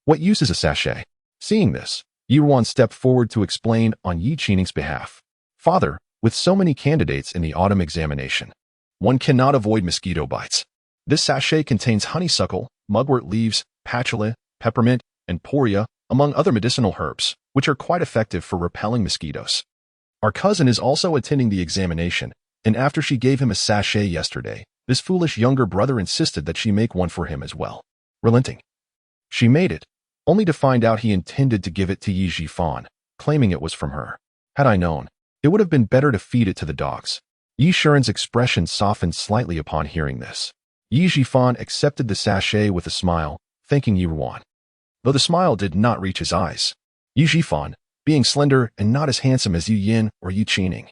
What use is a sachet?" Seeing this, Ruan stepped forward to explain on Yi Qining's behalf. "Father, with so many candidates in the autumn examination, one cannot avoid mosquito bites. This sachet contains honeysuckle, mugwort leaves, patchouli, peppermint, and poria, among other medicinal herbs, which are quite effective for repelling mosquitoes. Our cousin is also attending the examination, and after she gave him a sachet yesterday, this foolish younger brother insisted that she make one for him as well. Relenting, she made it, only to find out he intended to give it to Yi Jifan, claiming it was from her. Had I known, it would have been better to feed it to the dogs." Yi Shuren's expression softened slightly upon hearing this. Yi Jifan accepted the sachet with a smile, thanking Ruan, though the smile did not reach his eyes. Yi Jifan, being slender and not as handsome as Yi Yin or Yi Qining,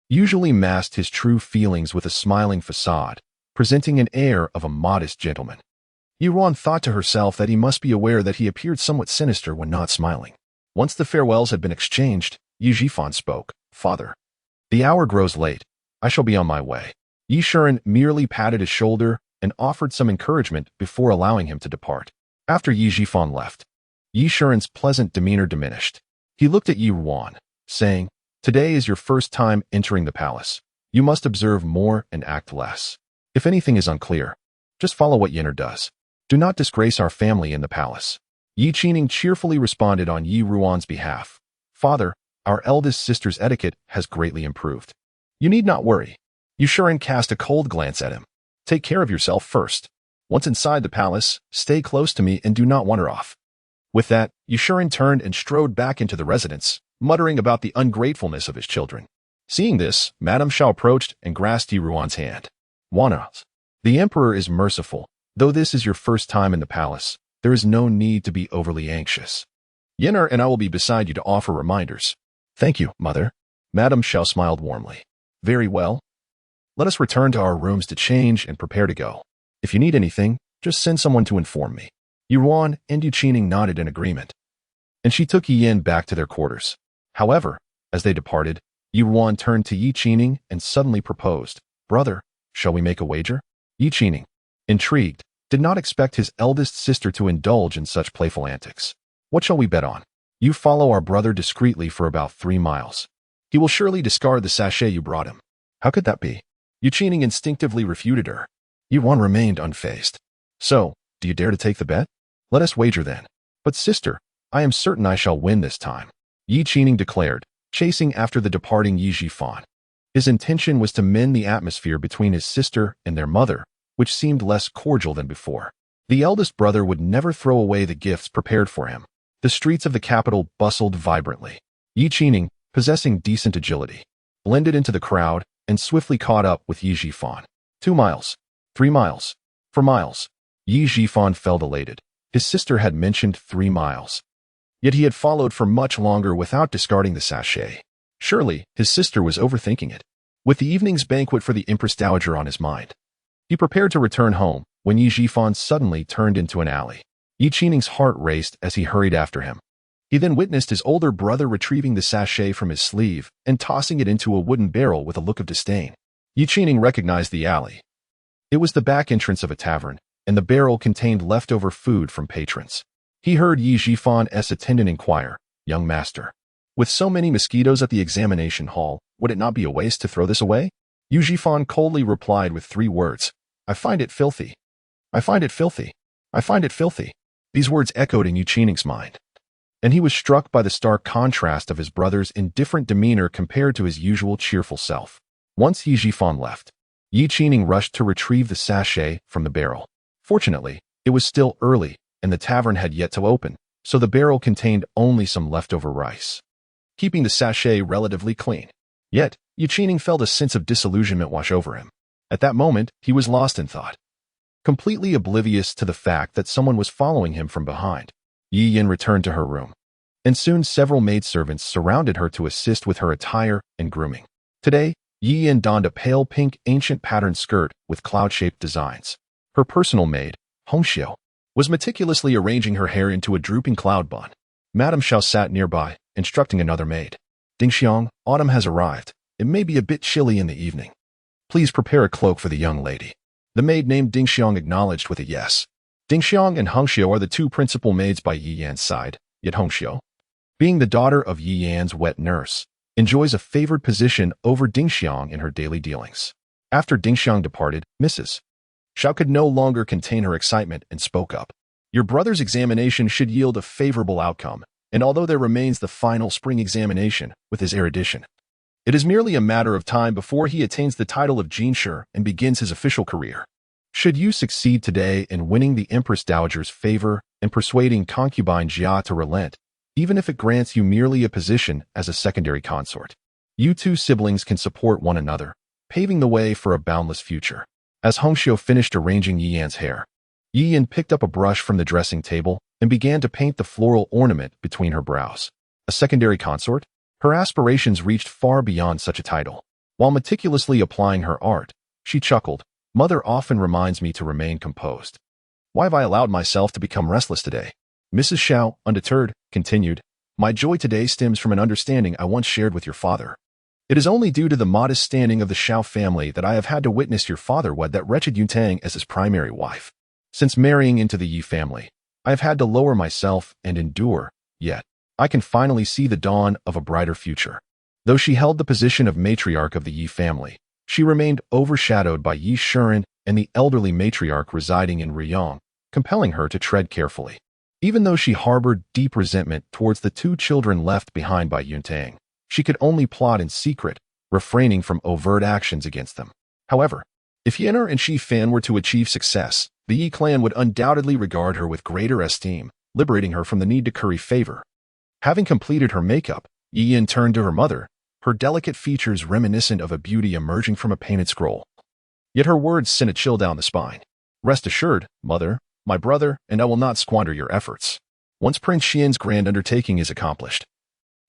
usually masked his true feelings with a smiling facade, presenting an air of a modest gentleman. Ruan thought to herself that he must be aware that he appeared somewhat sinister when not smiling. Once the farewells had been exchanged, Yi Jifan spoke. "Father, the hour grows late. I shall be on my way." Yi Shuren merely patted his shoulder and offered some encouragement before allowing him to depart. After Yi Jifan left, Yi Shuren's pleasant demeanor diminished. He looked at Ruan, saying, "Today is your first time entering the palace. You must observe more and act less. If anything is unclear, just follow what Yenner does. Do not disgrace our family in the palace." Yi Qining cheerfully responded on Yi Ruan's behalf. "Father, our eldest sister's etiquette has greatly improved. You need not worry." Yi Shuren cast a cold glance at him. "Take care of yourself first. Once inside the palace, stay close to me and do not wander off." With that, Yi Shuren turned and strode back into the residence, muttering about the ungratefulness of his children. Seeing this, Madame Xiao approached and grasped Yi Ruan's hand. "Wana, the emperor is merciful. Though this is your first time in the palace, there is no need to be overly anxious. Yenner and I will be beside you to offer reminders." Thank you, mother. Madame Xiao smiled warmly. Very well. Let us return to our rooms to change and prepare to go. If you need anything, just send someone to inform me. Ruan and Yuqining nodded in agreement, and she took Yi Yin back to their quarters. However, as they departed, Ruan turned to Yi Qining and suddenly proposed, Brother, shall we make a wager? Yi Qining, intrigued, did not expect his eldest sister to indulge in such playful antics. What shall we bet on? You follow our brother discreetly for about 3 miles. He will surely discard the sachet you brought him. How could that be? Yi Qining instinctively refuted her. Ruan remained unfazed. So, do you dare to take the bet? Let us wager then. But sister, I am certain I shall win this time, Yi Qining declared, chasing after the departing Yi Zhifan. His intention was to mend the atmosphere between his sister and their mother, which seemed less cordial than before. The eldest brother would never throw away the gifts prepared for him. The streets of the capital bustled vibrantly. Yi Qining, possessing decent agility, blended into the crowd and swiftly caught up with Yi Zhifan. 2 miles. 3 miles. 4 miles. Yi Zhifan felt elated. His sister had mentioned 3 miles. Yet he had followed for much longer without discarding the sachet. Surely, his sister was overthinking it. With the evening's banquet for the Empress Dowager on his mind, he prepared to return home when Yi Zhifan suddenly turned into an alley. Yi Qining's heart raced as he hurried after him. He then witnessed his older brother retrieving the sachet from his sleeve and tossing it into a wooden barrel with a look of disdain. Yi Qining recognized the alley. It was the back entrance of a tavern, and the barrel contained leftover food from patrons. He heard Yi Zhifan's attendant inquire, Young master, with so many mosquitoes at the examination hall, would it not be a waste to throw this away? Yi Zhifan coldly replied with 3 words, I find it filthy. I find it filthy. I find it filthy. These words echoed in Yi Qining's mind, and he was struck by the stark contrast of his brother's indifferent demeanor compared to his usual cheerful self. Once Yi Zhifan left, Yi Qining rushed to retrieve the sachet from the barrel. Fortunately, it was still early, and the tavern had yet to open, so the barrel contained only some leftover rice, keeping the sachet relatively clean. Yet, Yi Qining felt a sense of disillusionment wash over him. At that moment, he was lost in thought, completely oblivious to the fact that someone was following him from behind. Yi Yin returned to her room, and soon several maidservants surrounded her to assist with her attire and grooming. Today, Yi Yin donned a pale pink ancient patterned skirt with cloud-shaped designs. Her personal maid, Hongxiu, was meticulously arranging her hair into a drooping cloud bun. Madame Xiao sat nearby, instructing another maid. Dingxiang, autumn has arrived. It may be a bit chilly in the evening. Please prepare a cloak for the young lady. The maid named Dingxiang acknowledged with a yes. Dingxiang and Hongxiu are the 2 principal maids by Yi Yan's side, yet Hongxiu, being the daughter of Yi Yan's wet nurse, enjoys a favored position over Dingxiang in her daily dealings. After Dingxiang departed, Mrs. Xiao could no longer contain her excitement and spoke up. Your brother's examination should yield a favorable outcome, and although there remains the final spring examination with his erudition, it is merely a matter of time before he attains the title of Jinshi and begins his official career. Should you succeed today in winning the Empress Dowager's favor and persuading concubine Jia to relent, even if it grants you merely a position as a secondary consort, you 2 siblings can support one another, paving the way for a boundless future. As Hongxiu finished arranging Yi Yan's hair, Yi Yin picked up a brush from the dressing table and began to paint the floral ornament between her brows. A secondary consort? Her aspirations reached far beyond such a title. While meticulously applying her art, she chuckled, Mother often reminds me to remain composed. Why have I allowed myself to become restless today? Mrs. Xiao, undeterred, continued, My joy today stems from an understanding I once shared with your father. It is only due to the modest standing of the Xiao family that I have had to witness your father wed that wretched Yuntang as his primary wife. Since marrying into the Yi family, I have had to lower myself and endure, yet I can finally see the dawn of a brighter future. Though she held the position of matriarch of the Yi family, she remained overshadowed by Yi Shuren and the elderly matriarch residing in Riyang, compelling her to tread carefully. Even though she harbored deep resentment towards the 2 children left behind by Yuntang, she could only plot in secret, refraining from overt actions against them. However, if Yenner and Shi Fan were to achieve success, the Yi clan would undoubtedly regard her with greater esteem, liberating her from the need to curry favor. Having completed her makeup, Yi Yin turned to her mother, her delicate features reminiscent of a beauty emerging from a painted scroll. Yet her words sent a chill down the spine. Rest assured, mother, my brother, and I will not squander your efforts. Once Prince Xian's grand undertaking is accomplished,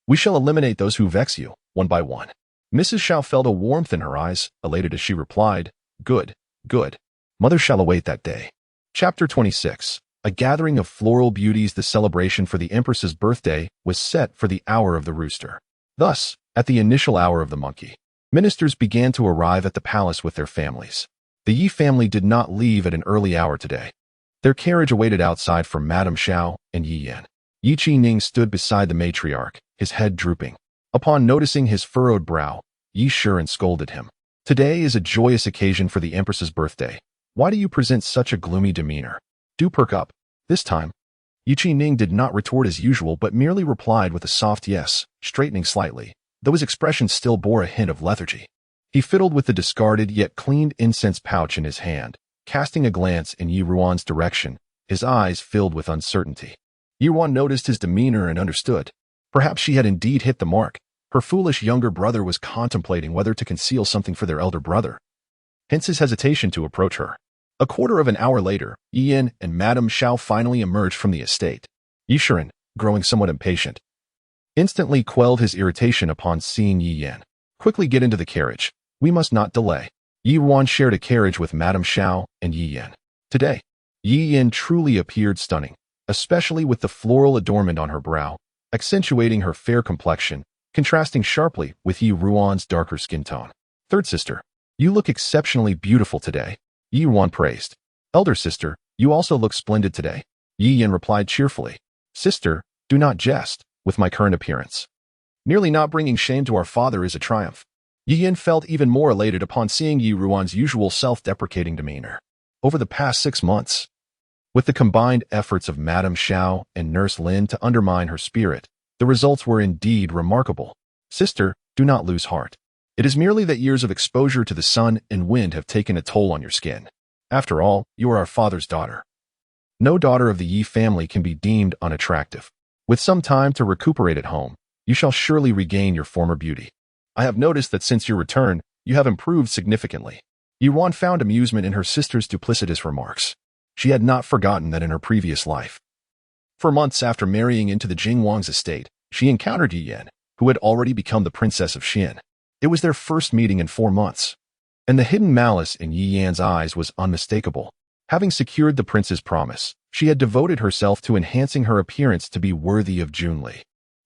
We shall eliminate those who vex you, one by one. Mrs. Xiao felt a warmth in her eyes, elated as she replied, Good, good. Mother shall await that day. Chapter 26. A gathering of floral beauties. The celebration for the Empress's birthday was set for the hour of the rooster. Thus, at the initial hour of the monkey, ministers began to arrive at the palace with their families. The Yi family did not leave at an early hour today. Their carriage awaited outside for Madame Xiao and Yi Yan. Yi Qining stood beside the matriarch, his head drooping. Upon noticing his furrowed brow, Yi Shiren scolded him. Today is a joyous occasion for the Empress's birthday. Why do you present such a gloomy demeanor? Do perk up. This time, Yi Qining did not retort as usual but merely replied with a soft yes, straightening slightly, though his expression still bore a hint of lethargy. He fiddled with the discarded yet cleaned incense pouch in his hand, casting a glance in Yi Ruan's direction, his eyes filled with uncertainty. Yi Ruan noticed his demeanor and understood. Perhaps she had indeed hit the mark. Her foolish younger brother was contemplating whether to conceal something for their elder brother. Hence his hesitation to approach her. A quarter of an hour later, Yi Yan and Madame Xiao finally emerged from the estate. Yi Shiren, growing somewhat impatient, instantly quelled his irritation upon seeing Yi Yan. Quickly get into the carriage. We must not delay. Yi Ruan shared a carriage with Madame Xiao and Yi Yan. Today, Yi Yan truly appeared stunning, especially with the floral adornment on her brow, accentuating her fair complexion, contrasting sharply with Yi Ruan's darker skin tone. Third sister, you look exceptionally beautiful today, Yi Ruan praised. Elder sister, you also look splendid today, Yi Yan replied cheerfully. Sister, do not jest with my current appearance. Nearly not bringing shame to our father is a triumph. Yi Yan felt even more elated upon seeing Yi Ruan's usual self-deprecating demeanor. Over the past 6 months, with the combined efforts of Madame Xiao and Nurse Lin to undermine her spirit, the results were indeed remarkable. Sister, do not lose heart. It is merely that years of exposure to the sun and wind have taken a toll on your skin. After all, you are our father's daughter. No daughter of the Yi family can be deemed unattractive. With some time to recuperate at home, you shall surely regain your former beauty. I have noticed that since your return, you have improved significantly. Yi Ruan found amusement in her sister's duplicitous remarks. She had not forgotten that in her previous life, for months after marrying into the Jing Wang's estate, she encountered Yi Yan, who had already become the Princess of Xin. It was their first meeting in 4 months, and the hidden malice in Yi Yan's eyes was unmistakable. Having secured the prince's promise, she had devoted herself to enhancing her appearance to be worthy of Junli.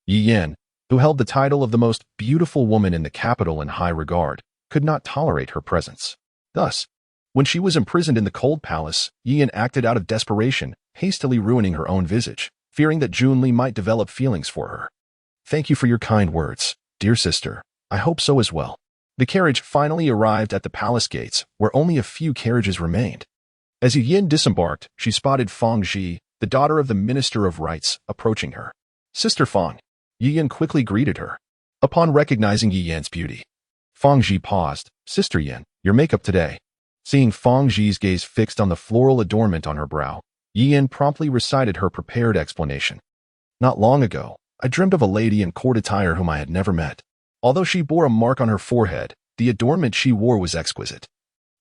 Yi Yan, who held the title of the most beautiful woman in the capital in high regard, could not tolerate her presence. Thus, when she was imprisoned in the cold palace, Yi Yan acted out of desperation, hastily ruining her own visage, fearing that Junli might develop feelings for her. Thank you for your kind words, dear sister. I hope so as well. The carriage finally arrived at the palace gates, where only a few carriages remained. As Yi Yan disembarked, she spotted Fang Ji, the daughter of the Minister of Rites, approaching her. Sister Fang. Yi Yan quickly greeted her. Upon recognizing Yi Yan's beauty, Fang Ji paused. Sister Yan, your makeup today. Seeing Fang Ji's gaze fixed on the floral adornment on her brow, Yi Yan promptly recited her prepared explanation. Not long ago, I dreamt of a lady in court attire whom I had never met. Although she bore a mark on her forehead, the adornment she wore was exquisite.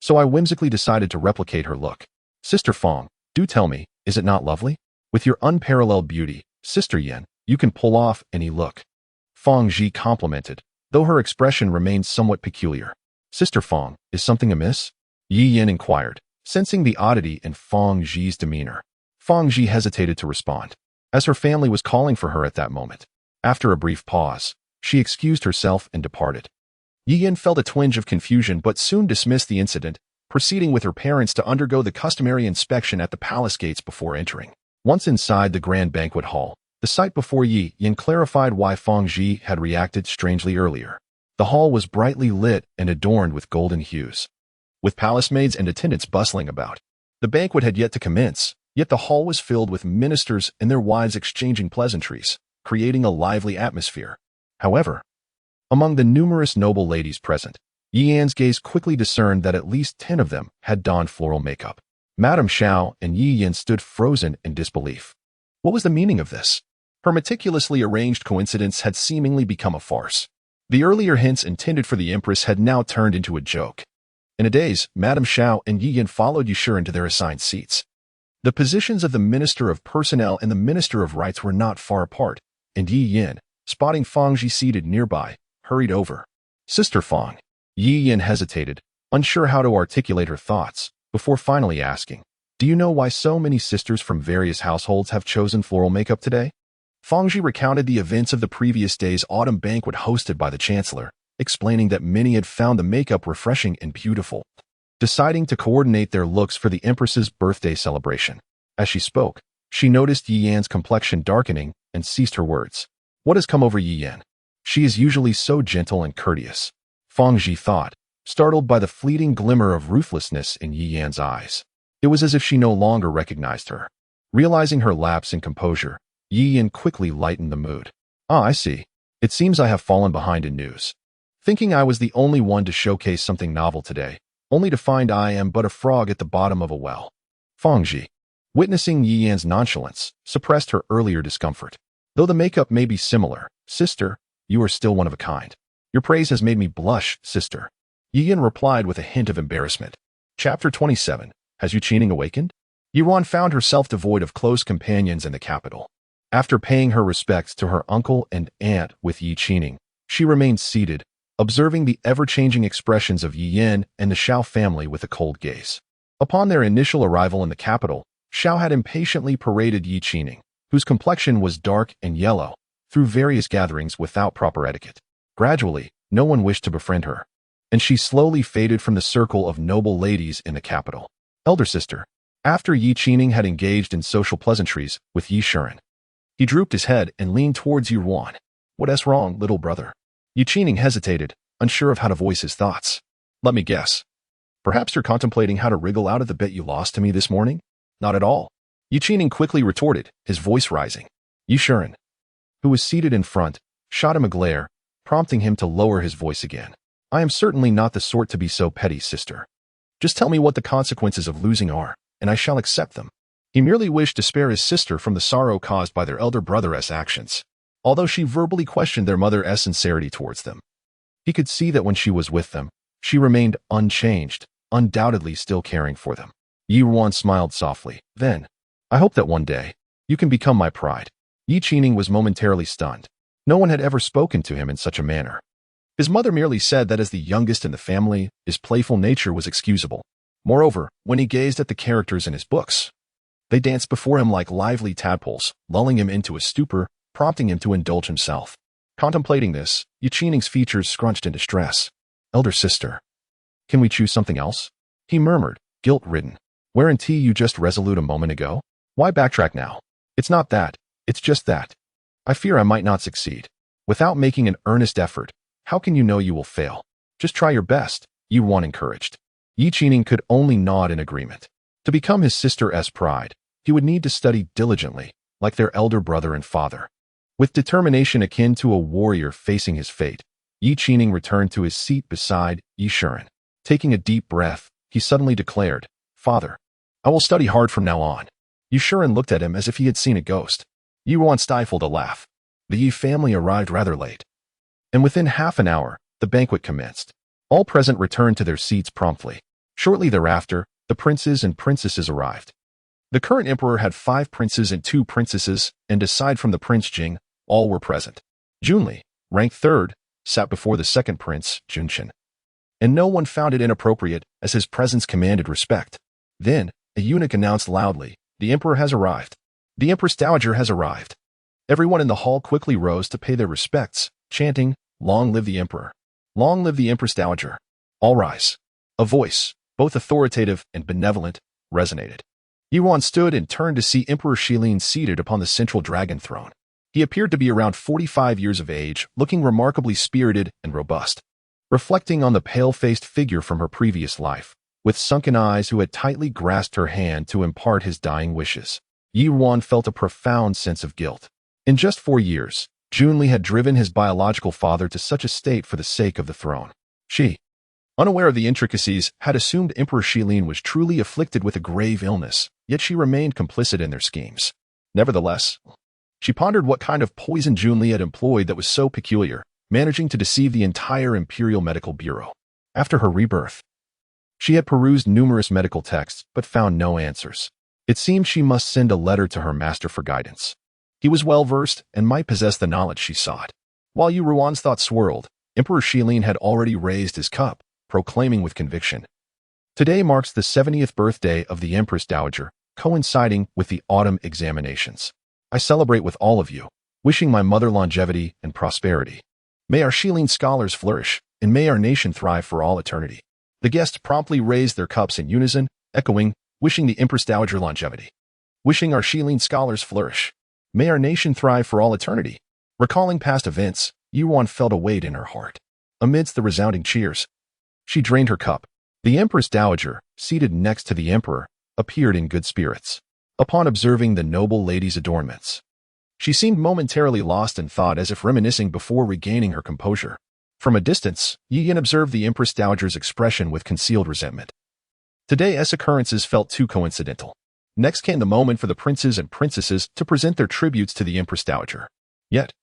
So I whimsically decided to replicate her look. Sister Fang, do tell me, is it not lovely? With your unparalleled beauty, Sister Yan, you can pull off any look. Fang Ji complimented, though her expression remained somewhat peculiar. Sister Fang, is something amiss? Yi Yan inquired, sensing the oddity in Fang Ji's demeanor. Fang Ji hesitated to respond, as her family was calling for her at that moment. After a brief pause, she excused herself and departed. Yi Yan felt a twinge of confusion but soon dismissed the incident, proceeding with her parents to undergo the customary inspection at the palace gates before entering. Once inside the grand banquet hall, the sight before Yi Yan clarified why Fang Ji had reacted strangely earlier. The hall was brightly lit and adorned with golden hues, with palace maids and attendants bustling about. The banquet had yet to commence, yet the hall was filled with ministers and their wives exchanging pleasantries, creating a lively atmosphere. However, among the numerous noble ladies present, Yi Yan's gaze quickly discerned that at least 10 of them had donned floral makeup. Madame Xiao and Yi Yan stood frozen in disbelief. What was the meaning of this? Her meticulously arranged coincidence had seemingly become a farce. The earlier hints intended for the Empress had now turned into a joke. In a daze, Madame Xiao and Yi Yan followed Yi Shiren to their assigned seats. The positions of the Minister of Personnel and the Minister of Rites were not far apart, and Yi Yan, spotting Fang Ji seated nearby, hurried over. "Sister Fang." Yi Yan hesitated, unsure how to articulate her thoughts, before finally asking, "Do you know why so many sisters from various households have chosen floral makeup today?" Fang Ji recounted the events of the previous day's autumn banquet hosted by the Chancellor, explaining that many had found the makeup refreshing and beautiful, deciding to coordinate their looks for the Empress's birthday celebration. As she spoke, she noticed Yi Yan's complexion darkening and ceased her words. What has come over Yi Yan? She is usually so gentle and courteous, Fang Ji thought, startled by the fleeting glimmer of ruthlessness in Yi Yan's eyes. It was as if she no longer recognized her. Realizing her lapse in composure, Yi Yan quickly lightened the mood. "Ah, I see. It seems I have fallen behind in news. Thinking I was the only one to showcase something novel today, only to find I am but a frog at the bottom of a well." Fang Ji, witnessing Yi Yan's nonchalance, suppressed her earlier discomfort. "Though the makeup may be similar, sister, you are still one of a kind. Your praise has made me blush, sister." Yi Yan replied with a hint of embarrassment. Chapter 27. Has Yu Qining awakened? Ruan found herself devoid of close companions in the capital. After paying her respects to her uncle and aunt with Yi Qining, she remained seated, observing the ever-changing expressions of Yi Yan and the Xiao family with a cold gaze. Upon their initial arrival in the capital, Xiao had impatiently paraded Yi Qining, whose complexion was dark and yellow, through various gatherings without proper etiquette. Gradually, no one wished to befriend her, and she slowly faded from the circle of noble ladies in the capital. Elder sister. After Yi Qining had engaged in social pleasantries with Yi Shuren, he drooped his head and leaned towards Yi Ruan. "What's wrong, little brother?" Yi Qining hesitated, unsure of how to voice his thoughts. "Let me guess. Perhaps you're contemplating how to wriggle out of the bet you lost to me this morning?" "Not at all," Yi Qining quickly retorted, his voice rising. Yi Shuren, who was seated in front, shot him a glare, prompting him to lower his voice again. "I am certainly not the sort to be so petty, sister. Just tell me what the consequences of losing are, and I shall accept them." He merely wished to spare his sister from the sorrow caused by their elder brother's actions, although she verbally questioned their mother's sincerity towards them. He could see that when she was with them, she remained unchanged, undoubtedly still caring for them. Yi Ruan smiled softly. "Then, I hope that one day, you can become my pride." Yi Qining was momentarily stunned. No one had ever spoken to him in such a manner. His mother merely said that as the youngest in the family, his playful nature was excusable. Moreover, when he gazed at the characters in his books, they danced before him like lively tadpoles, lulling him into a stupor, prompting him to indulge himself. Contemplating this, Yi Qining's features scrunched into stress. "Elder sister, can we choose something else?" he murmured, guilt-ridden. "Weren't you just resolute a moment ago? Why backtrack now?" "It's not that. It's just that. I fear I might not succeed. Without making an earnest effort, how can you know you will fail? Just try your best," Yi Ruan encouraged. Yi Qining could only nod in agreement. To become his sister's pride, he would need to study diligently, like their elder brother and father. With determination akin to a warrior facing his fate, Yi Qining returned to his seat beside Yi Shuren. Taking a deep breath, he suddenly declared, "Father, I will study hard from now on." Yi Shuren looked at him as if he had seen a ghost. Yi Ruan stifled a laugh. The Yi family arrived rather late, and within half an hour, the banquet commenced. All present returned to their seats promptly. Shortly thereafter, the princes and princesses arrived. The current emperor had 5 princes and 2 princesses, and aside from the Prince Jing, all were present. Junli, ranked 3rd, sat before the second prince, Junshin, and no one found it inappropriate as his presence commanded respect. Then, a eunuch announced loudly, "The emperor has arrived. The empress dowager has arrived." Everyone in the hall quickly rose to pay their respects, chanting, "Long live the emperor! Long live the empress dowager! All rise." A voice, both authoritative and benevolent, resonated. Yi Ruan stood and turned to see Emperor Shilin seated upon the central dragon throne. He appeared to be around 45 years of age, looking remarkably spirited and robust. Reflecting on the pale-faced figure from her previous life, with sunken eyes who had tightly grasped her hand to impart his dying wishes, Yi Ruan felt a profound sense of guilt. In just 4 years, Junli had driven his biological father to such a state for the sake of the throne. She, unaware of the intricacies, had assumed Emperor Shilin was truly afflicted with a grave illness, yet she remained complicit in their schemes. Nevertheless, she pondered what kind of poison Junli had employed that was so peculiar, managing to deceive the entire Imperial Medical Bureau. After her rebirth, she had perused numerous medical texts but found no answers. It seemed she must send a letter to her master for guidance. He was well-versed and might possess the knowledge she sought. While Ruan's thoughts swirled, Emperor Shilin had already raised his cup, proclaiming with conviction, "Today marks the 70th birthday of the Empress Dowager, coinciding with the autumn examinations. I celebrate with all of you, wishing my mother longevity and prosperity. May our Shilin scholars flourish, and may our nation thrive for all eternity." The guests promptly raised their cups in unison, echoing, "Wishing the Empress Dowager longevity. Wishing our Shilin scholars flourish. May our nation thrive for all eternity." Recalling past events, Ruan felt a weight in her heart. Amidst the resounding cheers, she drained her cup. The Empress Dowager, seated next to the Emperor, appeared in good spirits. Upon observing the noble lady's adornments, she seemed momentarily lost in thought, as if reminiscing before regaining her composure. From a distance, Yin observed the Empress Dowager's expression with concealed resentment. Today's occurrences felt too coincidental. Next came the moment for the princes and princesses to present their tributes to the Empress Dowager. Yet,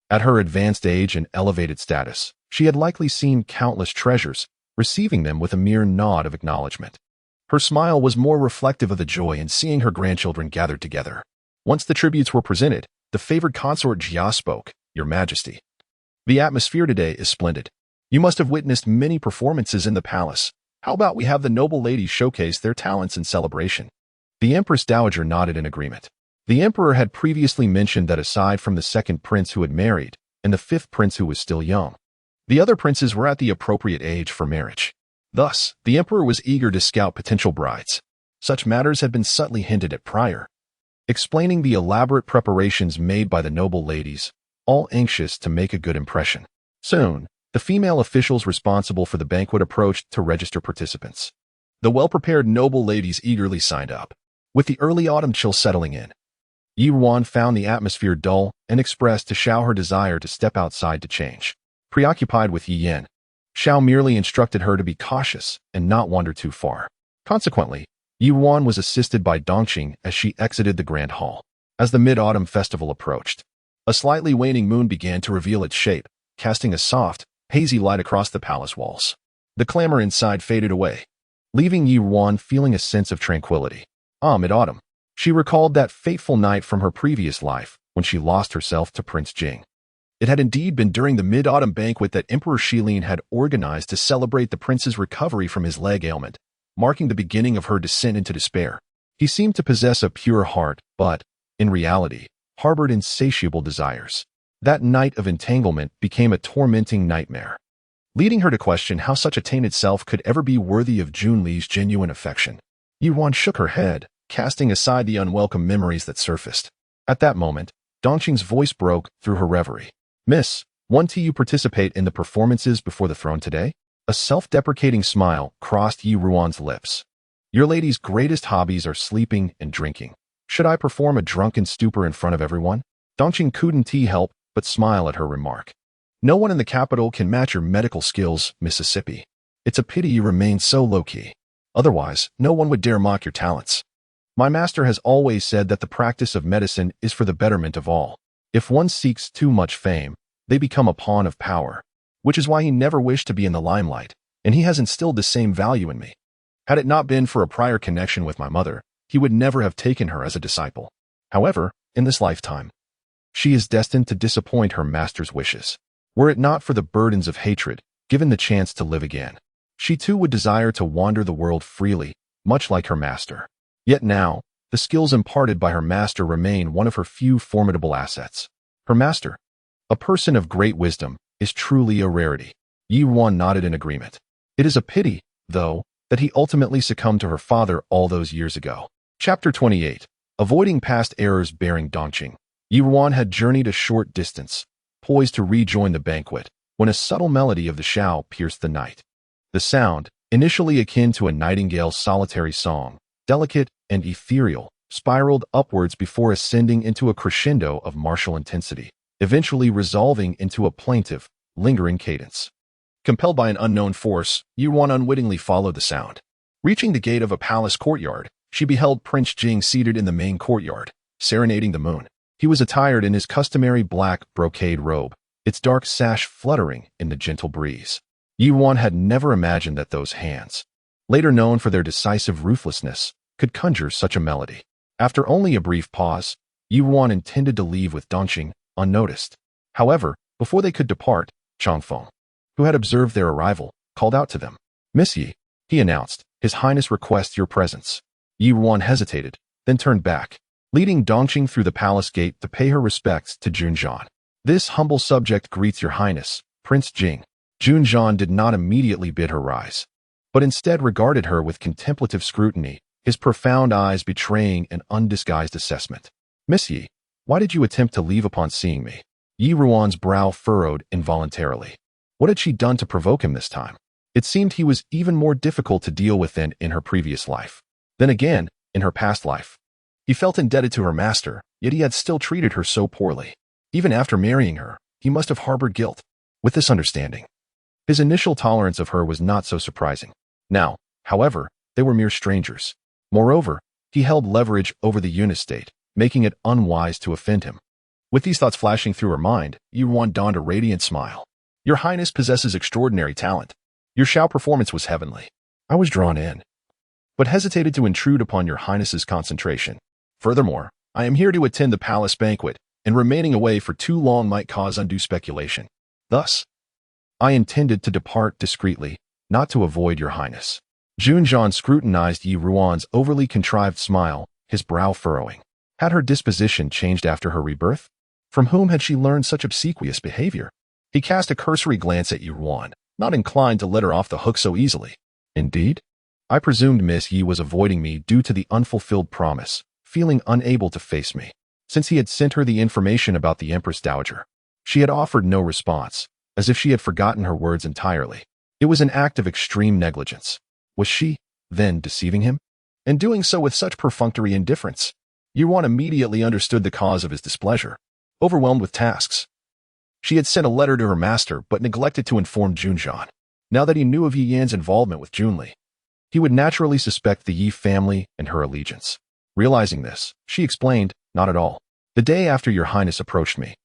at her advanced age and elevated status, she had likely seen countless treasures, receiving them with a mere nod of acknowledgement. Her smile was more reflective of the joy in seeing her grandchildren gathered together. Once the tributes were presented, the favored consort Jia spoke, "Your Majesty, the atmosphere today is splendid. You must have witnessed many performances in the palace. How about we have the noble ladies showcase their talents in celebration?" The Empress Dowager nodded in agreement. The Emperor had previously mentioned that aside from the second prince who had married, and the fifth prince who was still young, the other princes were at the appropriate age for marriage. Thus, the Emperor was eager to scout potential brides. Such matters had been subtly hinted at prior, explaining the elaborate preparations made by the noble ladies, all anxious to make a good impression. Soon, the female officials responsible for the banquet approached to register participants. The well-prepared noble ladies eagerly signed up. With the early autumn chill settling in, Ruan found the atmosphere dull and expressed to Xiao her desire to step outside to change. Preoccupied with Yin, Xiao merely instructed her to be cautious and not wander too far. Consequently, Ruan was assisted by Dongqing as she exited the grand hall. As the mid-autumn festival approached, a slightly waning moon began to reveal its shape, casting a soft, hazy light across the palace walls. The clamor inside faded away, leaving Ruan feeling a sense of tranquility. Mid-autumn. She recalled that fateful night from her previous life when she lost herself to Prince Jing. It had indeed been during the mid-autumn banquet that Emperor Shilin had organized to celebrate the prince's recovery from his leg ailment, marking the beginning of her descent into despair. He seemed to possess a pure heart, but, in reality, harbored insatiable desires. That night of entanglement became a tormenting nightmare, leading her to question how such a tainted self could ever be worthy of Junli's genuine affection. Ruan shook her head, casting aside the unwelcome memories that surfaced. At that moment, Dongqing's voice broke through her reverie. "Miss, won't you participate in the performances before the throne today?" A self-deprecating smile crossed Ruan's lips. "Your lady's greatest hobbies are sleeping and drinking. Should I perform a drunken stupor in front of everyone?" Dongqing couldn't help but smile at her remark. "No one in the capital can match your medical skills, Mississippi. It's a pity you remain so low-key. Otherwise, no one would dare mock your talents. My master has always said that the practice of medicine is for the betterment of all. If one seeks too much fame, they become a pawn of power, which is why he never wished to be in the limelight, and he has instilled the same value in me. Had it not been for a prior connection with my mother, he would never have taken her as a disciple. However, in this lifetime, she is destined to disappoint her master's wishes. Were it not for the burdens of hatred, given the chance to live again, she too would desire to wander the world freely, much like her master. Yet now, the skills imparted by her master remain one of her few formidable assets. Her master, a person of great wisdom, is truly a rarity." Ruan nodded in agreement. "It is a pity, though, that he ultimately succumbed to her father all those years ago." Chapter 28. Avoiding past errors bearing Dongqing. Ruan had journeyed a short distance, poised to rejoin the banquet, when a subtle melody of the Xiao pierced the night. The sound, initially akin to a nightingale's solitary song, delicate and ethereal, spiraled upwards before ascending into a crescendo of martial intensity, eventually resolving into a plaintive, lingering cadence. Compelled by an unknown force, Ruan unwittingly followed the sound. Reaching the gate of a palace courtyard, she beheld Prince Jing seated in the main courtyard, serenading the moon. He was attired in his customary black brocade robe, its dark sash fluttering in the gentle breeze. Ruan had never imagined that those hands, later known for their decisive ruthlessness, could conjure such a melody. After only a brief pause, Ruan intended to leave with Dongqing unnoticed. However, before they could depart, Changfeng, who had observed their arrival, called out to them. "Miss Yi," he announced, "His Highness requests your presence." Ruan hesitated, then turned back, leading Dongqing through the palace gate to pay her respects to Junjian. "This humble subject greets your Highness, Prince Jing." Junjian did not immediately bid her rise, but instead regarded her with contemplative scrutiny, his profound eyes betraying an undisguised assessment. "Miss Yi, why did you attempt to leave upon seeing me?" Ruan's brow furrowed involuntarily. What had she done to provoke him this time? It seemed he was even more difficult to deal with than in her previous life. Then again, in her past life. He felt indebted to her master, yet he had still treated her so poorly. Even after marrying her, he must have harbored guilt. With this understanding, his initial tolerance of her was not so surprising. Now, however, they were mere strangers. Moreover, he held leverage over the Yun estate, making it unwise to offend him. With these thoughts flashing through her mind, Ruan donned a radiant smile. "Your Highness possesses extraordinary talent. Your Shao performance was heavenly. I was drawn in, but hesitated to intrude upon your Highness's concentration. Furthermore, I am here to attend the palace banquet, and remaining away for too long might cause undue speculation. Thus, I intended to depart discreetly, not to avoid your Highness." Junjian scrutinized Ruan's overly contrived smile, his brow furrowing. Had her disposition changed after her rebirth? From whom had she learned such obsequious behavior? He cast a cursory glance at Ruan, not inclined to let her off the hook so easily. "Indeed? I presumed Miss Yi was avoiding me due to the unfulfilled promise, feeling unable to face me. Since he had sent her the information about the Empress Dowager, she had offered no response, as if she had forgotten her words entirely. It was an act of extreme negligence. Was she, then, deceiving him? And doing so with such perfunctory indifference? Ruan immediately understood the cause of his displeasure. Overwhelmed with tasks, she had sent a letter to her master but neglected to inform Junjian. Now that he knew of Yi Yan's involvement with Junli, he would naturally suspect the Yi family and her allegiance. Realizing this, she explained, "Not at all. The day after your Highness approached me,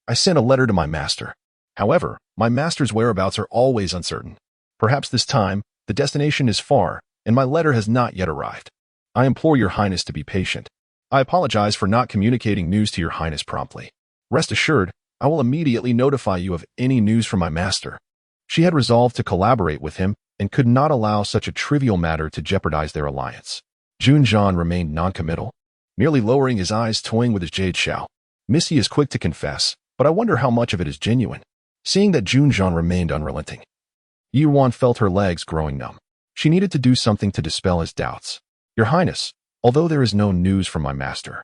I sent a letter to my master. However, my master's whereabouts are always uncertain. Perhaps this time, the destination is far, and my letter has not yet arrived. I implore your Highness to be patient. I apologize for not communicating news to your Highness promptly. Rest assured, I will immediately notify you of any news from my master." She had resolved to collaborate with him and could not allow such a trivial matter to jeopardize their alliance. Junjian remained noncommittal, merely lowering his eyes, toying with his jade shao. "Miss Yi is quick to confess, but I wonder how much of it is genuine." Seeing that Junjian remained unrelenting, Ruan felt her legs growing numb. She needed to do something to dispel his doubts. "Your Highness, although there is no news from my master,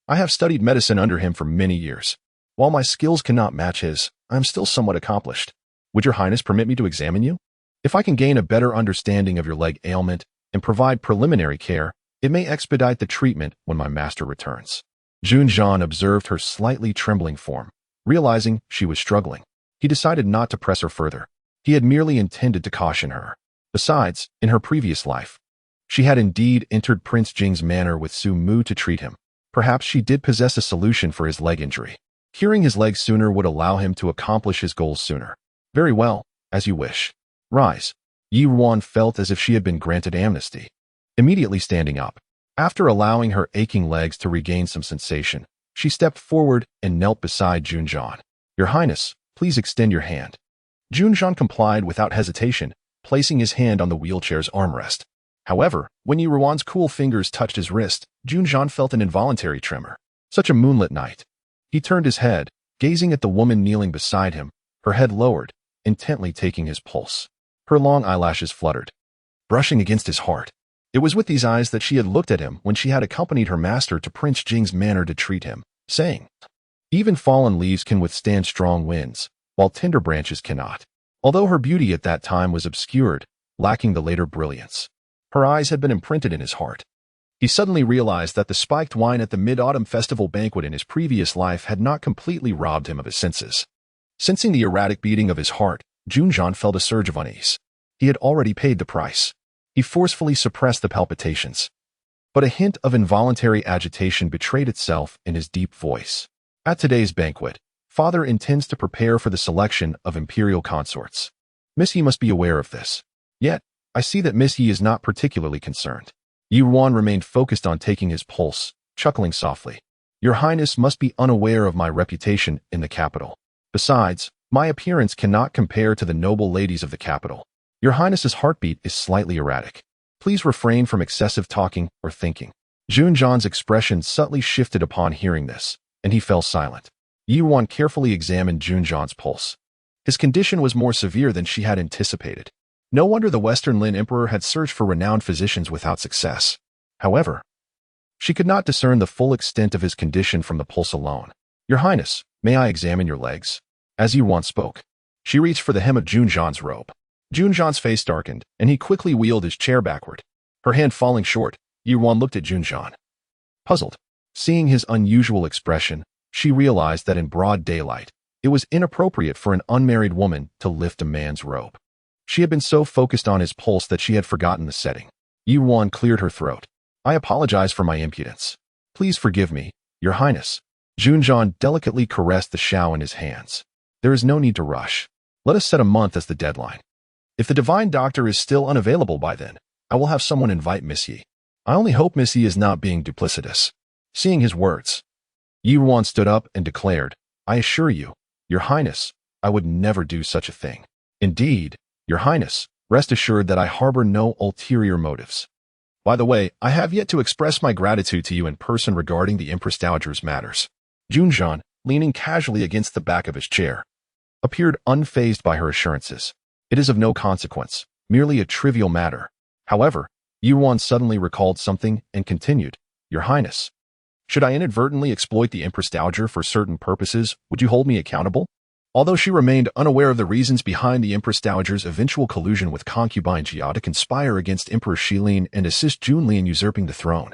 I have studied medicine under him for many years. While my skills cannot match his, I am still somewhat accomplished. Would your Highness permit me to examine you? If I can gain a better understanding of your leg ailment and provide preliminary care, it may expedite the treatment when my master returns." Junjian observed her slightly trembling form. Realizing she was struggling, he decided not to press her further. He had merely intended to caution her. Besides, in her previous life, she had indeed entered Prince Jing's manor with Su Mu to treat him. Perhaps she did possess a solution for his leg injury. Curing his leg sooner would allow him to accomplish his goals sooner. "Very well, as you wish. Rise." Ruan felt as if she had been granted amnesty. Immediately standing up, after allowing her aching legs to regain some sensation, she stepped forward and knelt beside Junjian. "Your Highness, please extend your hand." Junjian complied without hesitation, placing his hand on the wheelchair's armrest. However, when Ruan's cool fingers touched his wrist, Junjian felt an involuntary tremor. Such a moonlit night. He turned his head, gazing at the woman kneeling beside him, her head lowered, intently taking his pulse. Her long eyelashes fluttered, brushing against his heart. It was with these eyes that she had looked at him when she had accompanied her master to Prince Jing's manor to treat him, saying, "Even fallen leaves can withstand strong winds, while tender branches cannot." Although her beauty at that time was obscured, lacking the later brilliance, her eyes had been imprinted in his heart. He suddenly realized that the spiked wine at the Mid-Autumn Festival banquet in his previous life had not completely robbed him of his senses. Sensing the erratic beating of his heart, Junjian felt a surge of unease. He had already paid the price. He forcefully suppressed the palpitations, but a hint of involuntary agitation betrayed itself in his deep voice. "At today's banquet, Father intends to prepare for the selection of imperial consorts. Miss Yi must be aware of this. Yet, I see that Miss Yi is not particularly concerned." Ruan remained focused on taking his pulse, chuckling softly. Your Highness must be unaware of my reputation in the capital. Besides, my appearance cannot compare to the noble ladies of the capital. Your Highness's heartbeat is slightly erratic. Please refrain from excessive talking or thinking. Junjan's expression subtly shifted upon hearing this, and he fell silent. Ruan carefully examined Junjan's pulse. His condition was more severe than she had anticipated. No wonder the Western Lin Emperor had searched for renowned physicians without success. However, she could not discern the full extent of his condition from the pulse alone. Your Highness, may I examine your legs? As Ruan spoke, she reached for the hem of Junjan's robe. Junjan's face darkened, and he quickly wheeled his chair backward. Her hand falling short, Ruan looked at Junjan. Puzzled, seeing his unusual expression, she realized that in broad daylight, it was inappropriate for an unmarried woman to lift a man's robe. She had been so focused on his pulse that she had forgotten the setting. Ruan cleared her throat. I apologize for my impudence. Please forgive me, Your Highness. Junjan delicately caressed the shao in his hands. There is no need to rush. Let us set a month as the deadline. If the divine doctor is still unavailable by then, I will have someone invite Miss Yi. I only hope Miss Yi is not being duplicitous. Seeing his words, Ruan stood up and declared, I assure you, Your Highness, I would never do such a thing. Indeed, Your Highness, rest assured that I harbor no ulterior motives. By the way, I have yet to express my gratitude to you in person regarding the Empress Dowager's matters. Junjan, leaning casually against the back of his chair, appeared unfazed by her assurances. It is of no consequence, merely a trivial matter. However, Ruan suddenly recalled something and continued, Your Highness, should I inadvertently exploit the Empress Dowager for certain purposes, would you hold me accountable? Although she remained unaware of the reasons behind the Empress Dowager's eventual collusion with concubine Jia to conspire against Emperor Shilin and assist Junli in usurping the throne.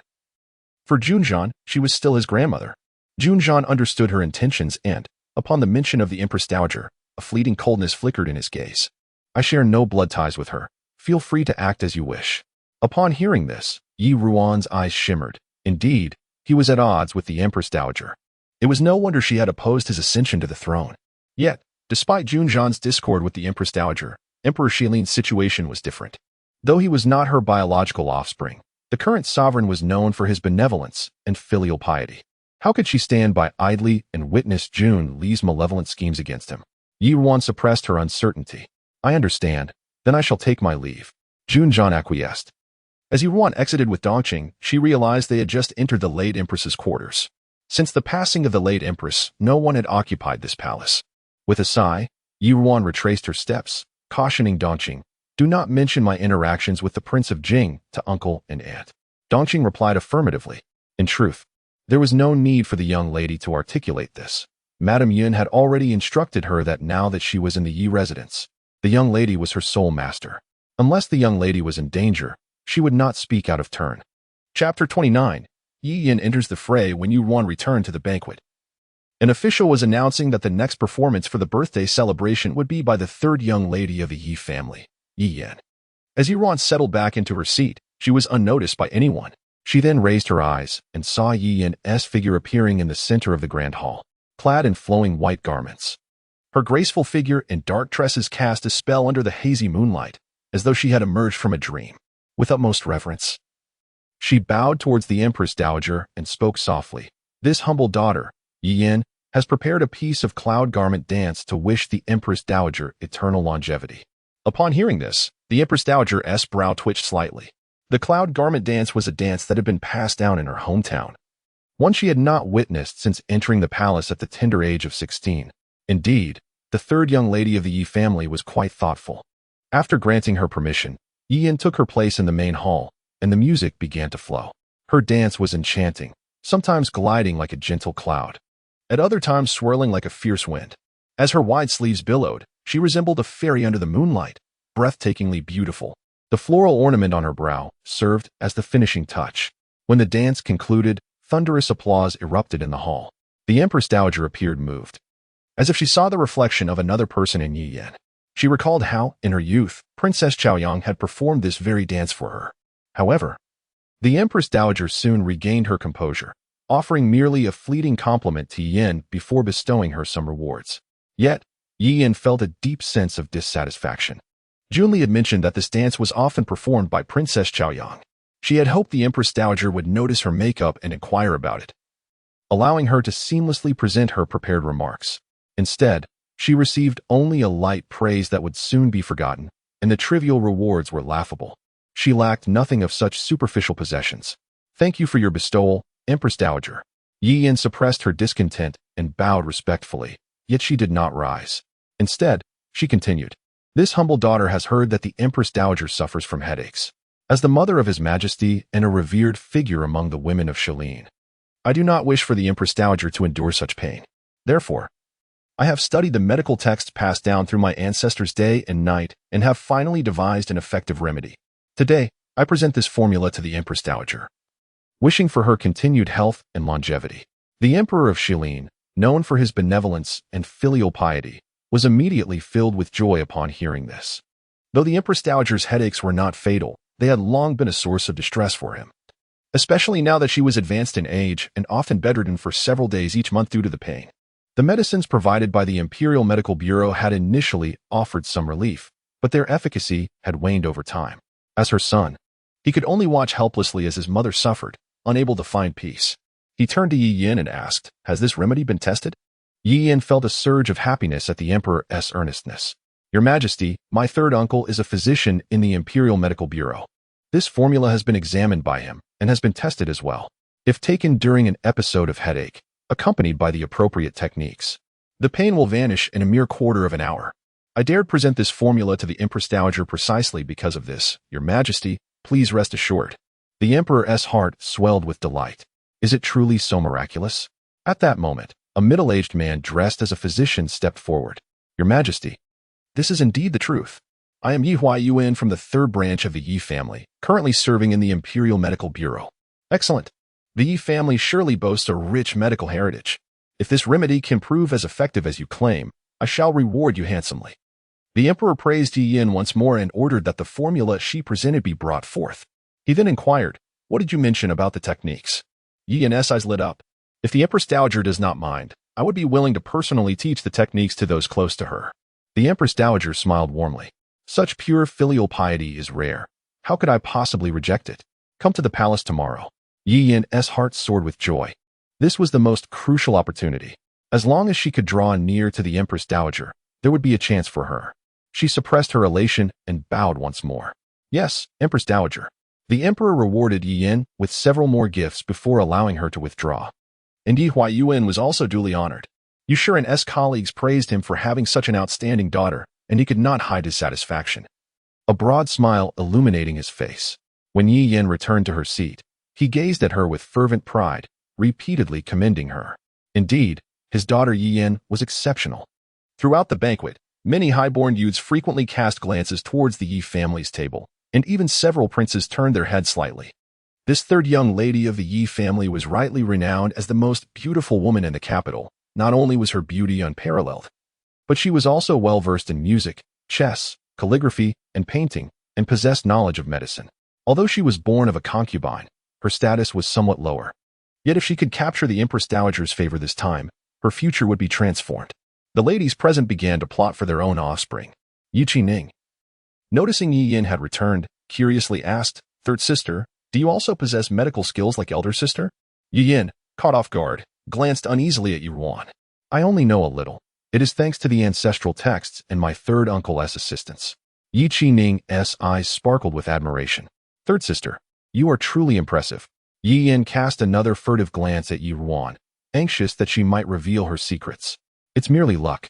For Junjan, she was still his grandmother. Junjan understood her intentions and, upon the mention of the Empress Dowager, a fleeting coldness flickered in his gaze. I share no blood ties with her. Feel free to act as you wish. Upon hearing this, Ruan's eyes shimmered. Indeed, he was at odds with the Empress Dowager. It was no wonder she had opposed his ascension to the throne. Yet, despite Junjan's discord with the Empress Dowager, Emperor Shilin's situation was different. Though he was not her biological offspring, the current sovereign was known for his benevolence and filial piety. How could she stand by idly and witness Jun Li's malevolent schemes against him? Ruan suppressed her uncertainty. I understand. Then I shall take my leave. Junjan acquiesced. As Ruan exited with Dongqing, she realized they had just entered the late Empress's quarters. Since the passing of the late Empress, no one had occupied this palace. With a sigh, Ruan retraced her steps, cautioning Dongqing, do not mention my interactions with the Prince of Jing to uncle and aunt. Dongqing replied affirmatively. In truth, there was no need for the young lady to articulate this. Madame Yun had already instructed her that now that she was in the Yi residence, the young lady was her sole master. Unless the young lady was in danger, she would not speak out of turn. Chapter 29. Yi Yin enters the fray when Ruan returned to the banquet. An official was announcing that the next performance for the birthday celebration would be by the third young lady of the Yi family, Yi Yin. As Ruan settled back into her seat, she was unnoticed by anyone. She then raised her eyes and saw Yi Yin's figure appearing in the center of the grand hall, clad in flowing white garments. Her graceful figure and dark tresses cast a spell under the hazy moonlight, as though she had emerged from a dream. With utmost reverence, she bowed towards the Empress Dowager and spoke softly. This humble daughter, Yi Yin, has prepared a piece of cloud garment dance to wish the Empress Dowager eternal longevity. Upon hearing this, the Empress Dowager's brow twitched slightly. The cloud garment dance was a dance that had been passed down in her hometown, one she had not witnessed since entering the palace at the tender age of 16. Indeed, the third young lady of the Yi family was quite thoughtful. After granting her permission, Yi Yin took her place in the main hall, and the music began to flow. Her dance was enchanting, sometimes gliding like a gentle cloud, at other times swirling like a fierce wind. As her wide sleeves billowed, she resembled a fairy under the moonlight, breathtakingly beautiful. The floral ornament on her brow served as the finishing touch. When the dance concluded, thunderous applause erupted in the hall. The Empress Dowager appeared moved, as if she saw the reflection of another person in Yi Yin. She recalled how, in her youth, Princess Chaoyang had performed this very dance for her. However, the Empress Dowager soon regained her composure, offering merely a fleeting compliment to Yi Yin before bestowing her some rewards. Yet, Yi Yin felt a deep sense of dissatisfaction. Junli had mentioned that this dance was often performed by Princess Chaoyang. She had hoped the Empress Dowager would notice her makeup and inquire about it. allowing her to seamlessly present her prepared remarks. Instead, she received only a light praise that would soon be forgotten, and the trivial rewards were laughable. She lacked nothing of such superficial possessions. "Thank you for your bestowal, Empress Dowager." Yi Yin suppressed her discontent and bowed respectfully, yet she did not rise. Instead, she continued, "This humble daughter has heard that the Empress Dowager suffers from headaches. As the mother of His Majesty and a revered figure among the women of Shilin, I do not wish for the Empress Dowager to endure such pain. Therefore, I have studied the medical texts passed down through my ancestors day and night and have finally devised an effective remedy. Today, I present this formula to the Empress Dowager, wishing for her continued health and longevity." The Emperor of Shilin, known for his benevolence and filial piety, was immediately filled with joy upon hearing this. Though the Empress Dowager's headaches were not fatal, they had long been a source of distress for him, especially now that she was advanced in age and often bedridden for several days each month due to the pain. The medicines provided by the Imperial Medical Bureau had initially offered some relief, but their efficacy had waned over time. As her son, he could only watch helplessly as his mother suffered, unable to find peace. He turned to Yi Yin and asked, "Has this remedy been tested?" Yi Yin felt a surge of happiness at the Emperor's earnestness. "Your Majesty, my third uncle is a physician in the Imperial Medical Bureau. This formula has been examined by him and has been tested as well. If taken during an episode of headache, accompanied by the appropriate techniques, the pain will vanish in a mere quarter of an hour. I dared present this formula to the Empress Dowager precisely because of this. Your Majesty, please rest assured." The Emperor's heart swelled with delight. "Is it truly so miraculous?" At that moment, a middle-aged man dressed as a physician stepped forward. "Your Majesty, this is indeed the truth. I am Yi Huayuan from the third branch of the Yi family, currently serving in the Imperial Medical Bureau." "Excellent. The Yi family surely boasts a rich medical heritage. If this remedy can prove as effective as you claim, I shall reward you handsomely." The Emperor praised Yi Yin once more and ordered that the formula she presented be brought forth. He then inquired, "What did you mention about the techniques?" Yi Yin's eyes lit up. "If the Empress Dowager does not mind, I would be willing to personally teach the techniques to those close to her." The Empress Dowager smiled warmly. "Such pure filial piety is rare. How could I possibly reject it? Come to the palace tomorrow." Yi Yin's heart soared with joy. This was the most crucial opportunity. As long as she could draw near to the Empress Dowager, there would be a chance for her. She suppressed her elation and bowed once more. "Yes, Empress Dowager." The Emperor rewarded Yi Yin with several more gifts before allowing her to withdraw. And Yi Huayuan was also duly honored. Yushuran's colleagues praised him for having such an outstanding daughter, and he could not hide his satisfaction, a broad smile illuminating his face. When Yi Yin returned to her seat, he gazed at her with fervent pride, repeatedly commending her. Indeed, his daughter Yi Yin was exceptional. Throughout the banquet, many high-born youths frequently cast glances towards the Yi family's table, and even several princes turned their heads slightly. This third young lady of the Yi family was rightly renowned as the most beautiful woman in the capital. Not only was her beauty unparalleled, but she was also well-versed in music, chess, calligraphy, and painting, and possessed knowledge of medicine. Although she was born of a concubine, her status was somewhat lower. Yet if she could capture the Empress Dowager's favor this time, her future would be transformed. The ladies present began to plot for their own offspring. Yi Ning, noticing Yi Yin had returned, curiously asked, "Third sister, do you also possess medical skills like elder sister?" Yi Yin, caught off guard, glanced uneasily at Ruan. "I only know a little. It is thanks to the ancestral texts and my third uncle's assistance." Yi Ning's eyes sparkled with admiration. "Third sister, you are truly impressive." Yi Yin cast another furtive glance at Yi Ruan, anxious that she might reveal her secrets. "It's merely luck.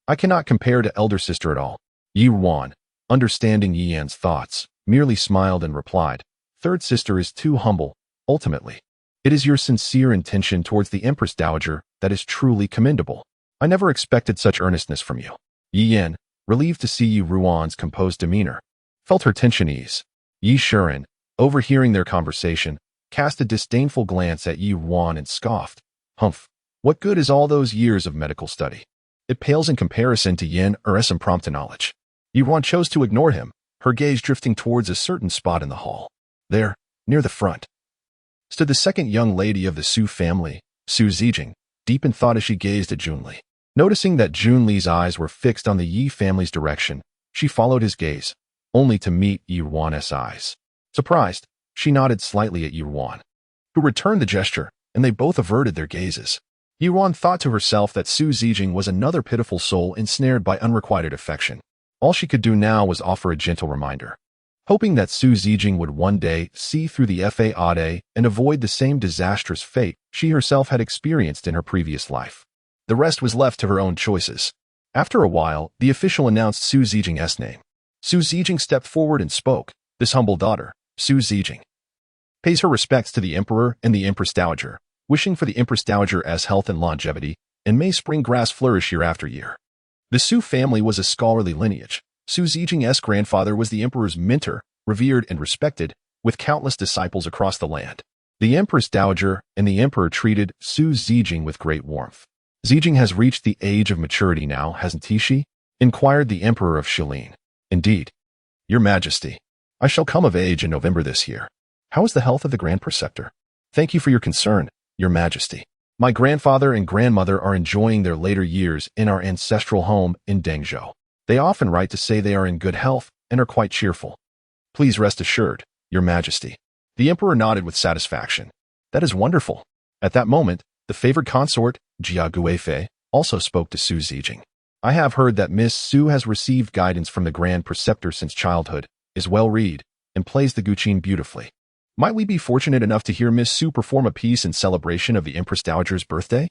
I cannot compare to elder sister at all." Yi Ruan, understanding Yi Yin's thoughts, merely smiled and replied, "Third sister is too humble. Ultimately, it is your sincere intention towards the Empress Dowager that is truly commendable. I never expected such earnestness from you." Yi Yin, relieved to see Yi Ruan's composed demeanor, felt her tension ease. Yi Shuren, overhearing their conversation, cast a disdainful glance at Yi Ruan and scoffed. "Humph, what good is all those years of medical study? It pales in comparison to Yin Er's impromptu knowledge." Yi Ruan chose to ignore him, her gaze drifting towards a certain spot in the hall. There, near the front, stood the second young lady of the Su family, Su Zijing, deep in thought as she gazed at Junli. Noticing that Junli's eyes were fixed on the Yi family's direction, she followed his gaze, only to meet Yi Ruan's eyes. Surprised, she nodded slightly at Yi Ruan, who returned the gesture and they both averted their gazes. Ruan thought to herself that Su Zijing was another pitiful soul ensnared by unrequited affection. All she could do now was offer a gentle reminder. Hoping that Su Zijing would one day see through the fade and avoid the same disastrous fate she herself had experienced in her previous life. The rest was left to her own choices. After a while, the official announced Su Zijing's name. Su Zijing stepped forward and spoke. This humble daughter, Su Zijing, pays her respects to the Emperor and the Empress Dowager, wishing for the Empress Dowager's health and longevity, and may spring grass flourish year after year. The Su family was a scholarly lineage. Su Zijing's grandfather was the Emperor's mentor, revered and respected, with countless disciples across the land. The Empress Dowager and the Emperor treated Su Zijing with great warmth. Zijing has reached the age of maturity now, hasn't she? Inquired the Emperor of Shilin. Indeed, Your Majesty. I shall come of age in November this year. How is the health of the Grand Preceptor? Thank you for your concern, Your Majesty. My grandfather and grandmother are enjoying their later years in our ancestral home in Dengzhou. They often write to say they are in good health and are quite cheerful. Please rest assured, Your Majesty. The Emperor nodded with satisfaction. That is wonderful. At that moment, the favored consort, Jia Guifei, also spoke to Su Zijing. I have heard that Miss Su has received guidance from the Grand Preceptor since childhood, is well-read, and plays the guqin beautifully. Might we be fortunate enough to hear Miss Su perform a piece in celebration of the Empress Dowager's birthday?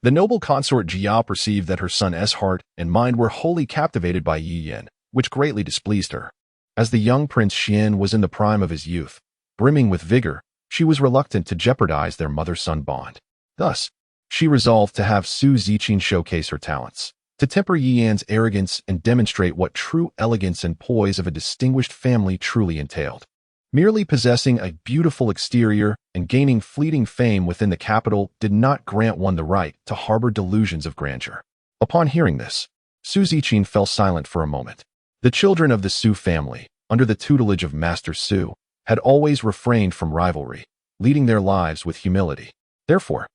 The noble consort Jia perceived that her son's heart and mind were wholly captivated by Yi Yan, which greatly displeased her. As the young Prince Xian was in the prime of his youth, brimming with vigor, she was reluctant to jeopardize their mother-son bond. Thus, she resolved to have Su Zijing showcase her talents, to temper Yi Yan's arrogance and demonstrate what true elegance and poise of a distinguished family truly entailed. Merely possessing a beautiful exterior and gaining fleeting fame within the capital did not grant one the right to harbor delusions of grandeur. Upon hearing this, Su Zijing fell silent for a moment. The children of the Su family, under the tutelage of Master Su, had always refrained from rivalry, leading their lives with humility. Therefore,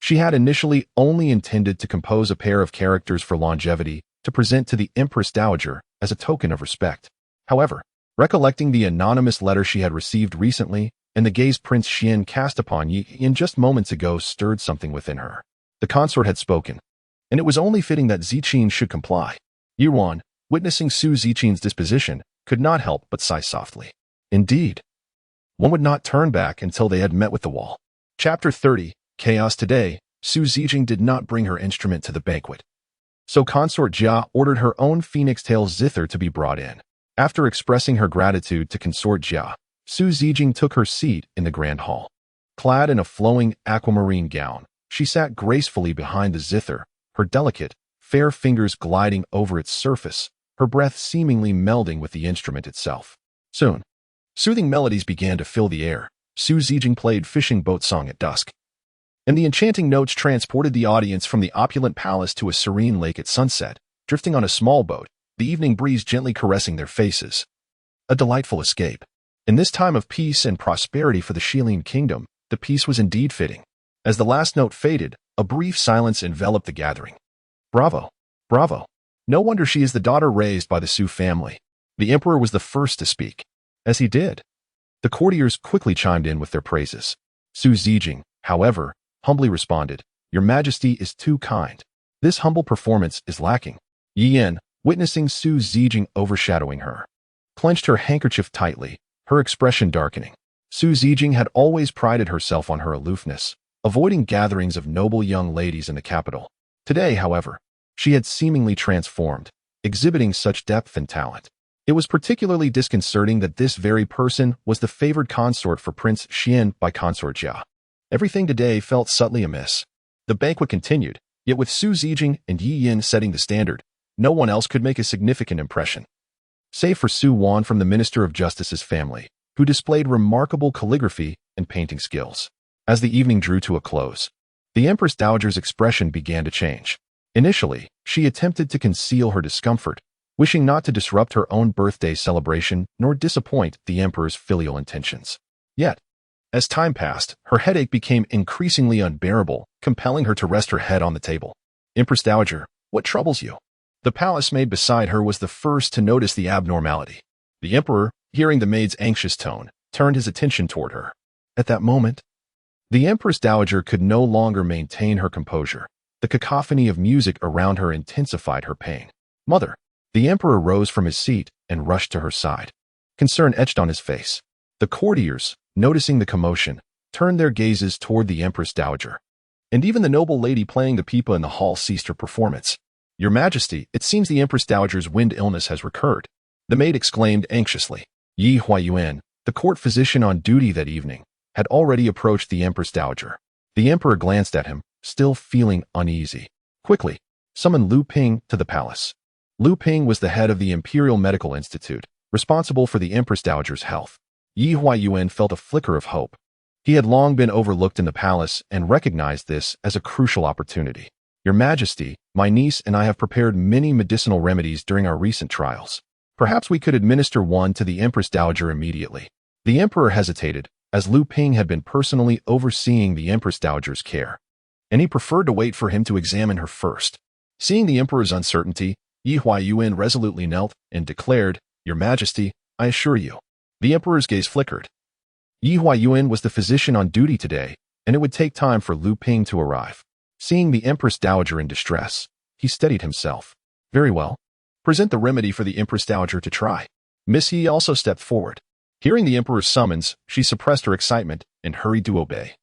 she had initially only intended to compose a pair of characters for longevity to present to the Empress Dowager as a token of respect. However, recollecting the anonymous letter she had received recently and the gaze Prince Xian cast upon Yi Yan just moments ago stirred something within her. The consort had spoken, and it was only fitting that Zijing should comply. Ruan, witnessing Su Zijing's disposition, could not help but sigh softly. Indeed, one would not turn back until they had met with the wall. Chapter 30, Chaos. Today, Su Zijing did not bring her instrument to the banquet. So Consort Jia ordered her own phoenix tail zither to be brought in. After expressing her gratitude to Consort Jia, Su Zijing took her seat in the grand hall. Clad in a flowing aquamarine gown, she sat gracefully behind the zither, her delicate, fair fingers gliding over its surface, her breath seemingly melding with the instrument itself. Soon, soothing melodies began to fill the air. Su Zijing played fishing boat song at dusk, and the enchanting notes transported the audience from the opulent palace to a serene lake at sunset, drifting on a small boat, the evening breeze gently caressing their faces. A delightful escape. In this time of peace and prosperity for the Shilin kingdom, the peace was indeed fitting. As the last note faded, a brief silence enveloped the gathering. Bravo! Bravo! No wonder she is the daughter raised by the Su family. The emperor was the first to speak. As he did, the courtiers quickly chimed in with their praises. Su Zijing, however, humbly responded, Your Majesty is too kind. This humble performance is lacking. Yi Yan, witnessing Su Zijing overshadowing her, clenched her handkerchief tightly, her expression darkening. Su Zijing had always prided herself on her aloofness, avoiding gatherings of noble young ladies in the capital. Today, however, she had seemingly transformed, exhibiting such depth and talent. It was particularly disconcerting that this very person was the favored consort for Prince Xian by Consort Jia. Everything today felt subtly amiss. The banquet continued, yet with Su Zijing and Yi Yan setting the standard, no one else could make a significant impression. Save for Su Wan from the Minister of Justice's family, who displayed remarkable calligraphy and painting skills. As the evening drew to a close, the Empress Dowager's expression began to change. Initially, she attempted to conceal her discomfort, wishing not to disrupt her own birthday celebration nor disappoint the Emperor's filial intentions. Yet, as time passed, her headache became increasingly unbearable, compelling her to rest her head on the table. Empress Dowager, what troubles you? The palace maid beside her was the first to notice the abnormality. The Emperor, hearing the maid's anxious tone, turned his attention toward her. At that moment, The Empress Dowager could no longer maintain her composure. The cacophony of music around her intensified her pain. "Mother!" The Emperor rose from his seat and rushed to her side. Concern etched on his face. The courtiers, noticing the commotion, turned their gazes toward the Empress Dowager. And even the noble lady playing the pipa in the hall ceased her performance. "Your Majesty, it seems the Empress Dowager's wind illness has recurred," the maid exclaimed anxiously. Yi Huayuan, the court physician on duty that evening, had already approached the Empress Dowager. The Emperor glanced at him, still feeling uneasy. "Quickly, summon Lu Ping to the palace." Lu Ping was the head of the Imperial Medical Institute, responsible for the Empress Dowager's health. Yi Huayuan felt a flicker of hope. He had long been overlooked in the palace and recognized this as a crucial opportunity. "Your Majesty, my niece and I have prepared many medicinal remedies during our recent trials. Perhaps we could administer one to the Empress Dowager immediately." The Emperor hesitated, as Lu Ping had been personally overseeing the Empress Dowager's care, and he preferred to wait for him to examine her first. Seeing the Emperor's uncertainty, Yi Huayuan resolutely knelt and declared, "Your Majesty, I assure you." The Emperor's gaze flickered. Yi Huayuan was the physician on duty today, and it would take time for Lu Ping to arrive. Seeing the Empress Dowager in distress, he steadied himself. "Very well. Present the remedy for the Empress Dowager to try." Miss Yi also stepped forward. Hearing the Emperor's summons, she suppressed her excitement and hurried to obey,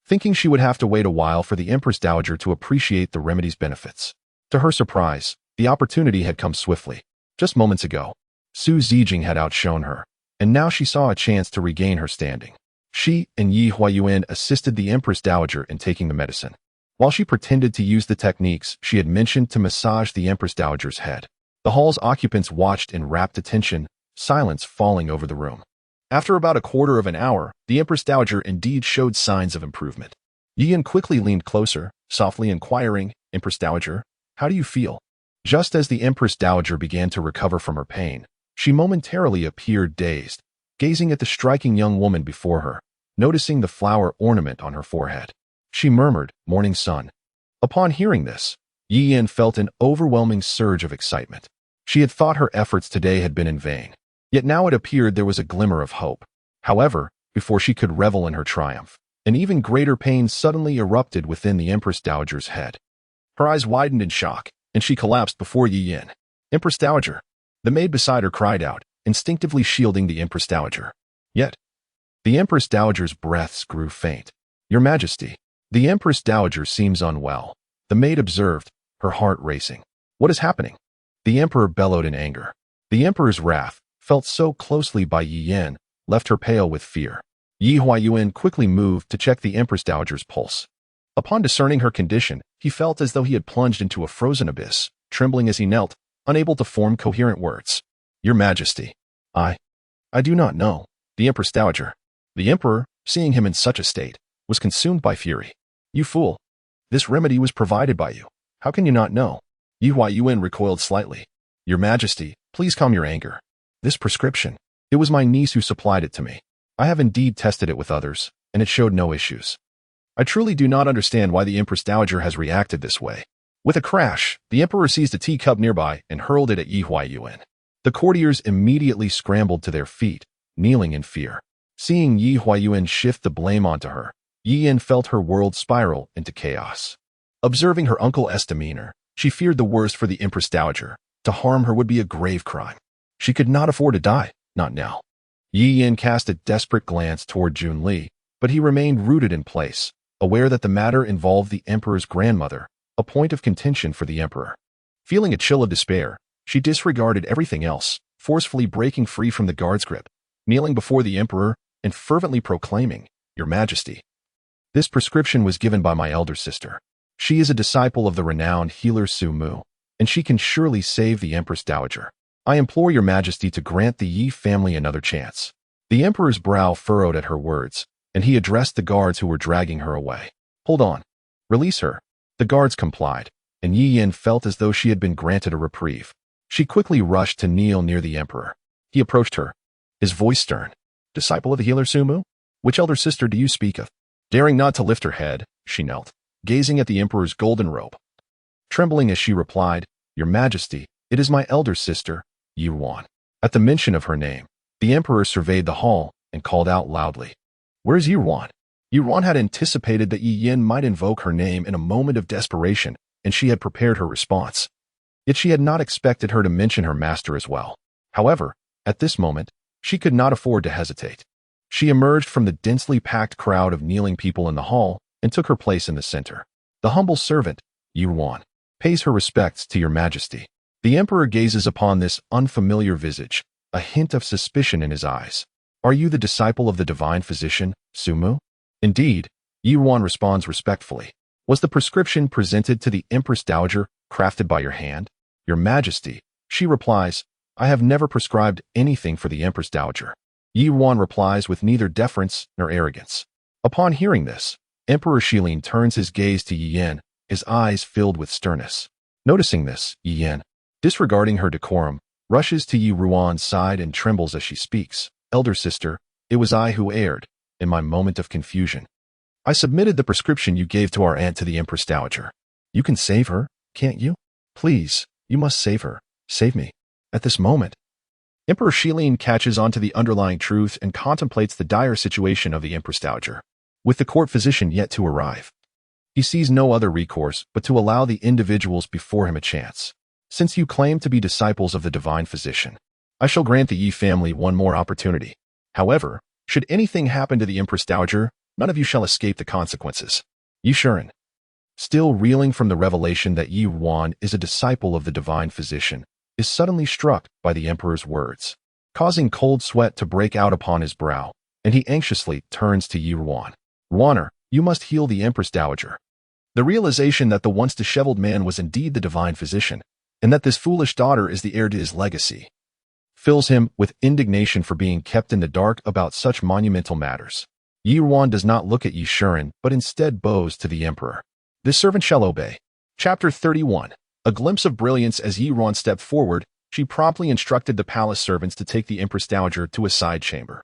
thinking she would have to wait a while for the Empress Dowager to appreciate the remedy's benefits. To her surprise, the opportunity had come swiftly. Just moments ago, Su Zijing had outshone her, and now she saw a chance to regain her standing. She and Yi Huayuan assisted the Empress Dowager in taking the medicine, while she pretended to use the techniques she had mentioned to massage the Empress Dowager's head. The hall's occupants watched in rapt attention, silence falling over the room. After about a quarter of an hour, the Empress Dowager indeed showed signs of improvement. Yian quickly leaned closer, softly inquiring, "Empress Dowager, how do you feel?" Just as the Empress Dowager began to recover from her pain, she momentarily appeared dazed, gazing at the striking young woman before her, noticing the flower ornament on her forehead. She murmured, "Morning sun." Upon hearing this, Yian felt an overwhelming surge of excitement. She had thought her efforts today had been in vain. Yet now it appeared there was a glimmer of hope. However, before she could revel in her triumph, an even greater pain suddenly erupted within the Empress Dowager's head. Her eyes widened in shock, and she collapsed before Yi Yin. "Empress Dowager!" The maid beside her cried out, instinctively shielding the Empress Dowager. Yet, the Empress Dowager's breaths grew faint. "Your Majesty, the Empress Dowager seems unwell," the maid observed, her heart racing. "What is happening?" The Emperor bellowed in anger. The Emperor's wrath, felt so closely by Yi Yin, left her pale with fear. Yi Huayuan quickly moved to check the Empress Dowager's pulse. Upon discerning her condition, he felt as though he had plunged into a frozen abyss, trembling as he knelt, unable to form coherent words. "Your Majesty, I do not know." The Empress Dowager. The Emperor, seeing him in such a state, was consumed by fury. "You fool! This remedy was provided by you. How can you not know?" Yi Huayuan recoiled slightly. "Your Majesty, please calm your anger. This prescription, it was my niece who supplied it to me. I have indeed tested it with others, and it showed no issues. I truly do not understand why the Empress Dowager has reacted this way." With a crash, the Emperor seized a teacup nearby and hurled it at Yi Huayuan. The courtiers immediately scrambled to their feet, kneeling in fear. Seeing Yi Huayuan shift the blame onto her, Yi Yin felt her world spiral into chaos. Observing her uncle's demeanor, she feared the worst for the Empress Dowager. To harm her would be a grave crime. She could not afford to die, not now. Yi Yin cast a desperate glance toward Jun Li, but he remained rooted in place, aware that the matter involved the Emperor's grandmother, a point of contention for the Emperor. Feeling a chill of despair, she disregarded everything else, forcefully breaking free from the guard's grip, kneeling before the Emperor, and fervently proclaiming, "Your Majesty, this prescription was given by my elder sister. She is a disciple of the renowned healer Su Mu, and she can surely save the Empress Dowager. I implore your Majesty to grant the Yi family another chance." The Emperor's brow furrowed at her words, and he addressed the guards who were dragging her away. "Hold on. Release her." The guards complied, and Yi Yin felt as though she had been granted a reprieve. She quickly rushed to kneel near the Emperor. He approached her, his voice stern. "Disciple of the healer Su Mu? Which elder sister do you speak of?" Daring not to lift her head, she knelt, gazing at the Emperor's golden robe. Trembling as she replied, "Your Majesty, it is my elder sister, Ruan." At the mention of her name, the Emperor surveyed the hall and called out loudly, "Where's Ruan?" Ruan had anticipated that Yi Yin might invoke her name in a moment of desperation, and she had prepared her response. Yet she had not expected her to mention her master as well. However, at this moment, she could not afford to hesitate. She emerged from the densely packed crowd of kneeling people in the hall and took her place in the center. The humble servant, Ruan, pays her respects to your majesty. The emperor gazes upon this unfamiliar visage, a hint of suspicion in his eyes. Are you the disciple of the divine physician, Sumu? Indeed, Ruan responds respectfully. Was the prescription presented to the Empress Dowager crafted by your hand? Your majesty, she replies, I have never prescribed anything for the Empress Dowager. Ruan replies with neither deference nor arrogance. Upon hearing this, Emperor Shilin turns his gaze to Yi Yin, his eyes filled with sternness. Noticing this, Yi Yin, disregarding her decorum, rushes to Ruan's side and trembles as she speaks. Elder sister, it was I who erred, in my moment of confusion. I submitted the prescription you gave to our aunt to the Empress Dowager. You can save her, can't you? Please, you must save her. Save me. At this moment. Emperor Shilin catches on to the underlying truth and contemplates the dire situation of the Empress Dowager. With the court physician yet to arrive, he sees no other recourse but to allow the individuals before him a chance. Since you claim to be disciples of the divine physician, I shall grant the Yi family one more opportunity. However, should anything happen to the Empress Dowager, none of you shall escape the consequences. Yi Shuren, still reeling from the revelation that Ruan is a disciple of the divine physician, is suddenly struck by the emperor's words, causing cold sweat to break out upon his brow, and he anxiously turns to Ruan. Ruaner, you must heal the Empress Dowager. The realization that the once disheveled man was indeed the divine physician, and that this foolish daughter is the heir to his legacy, fills him with indignation for being kept in the dark about such monumental matters. Ruan does not look at Yi Shuren, but instead bows to the emperor. This servant shall obey. Chapter 31. A glimpse of brilliance as Ruan stepped forward, she promptly instructed the palace servants to take the Empress Dowager to a side chamber.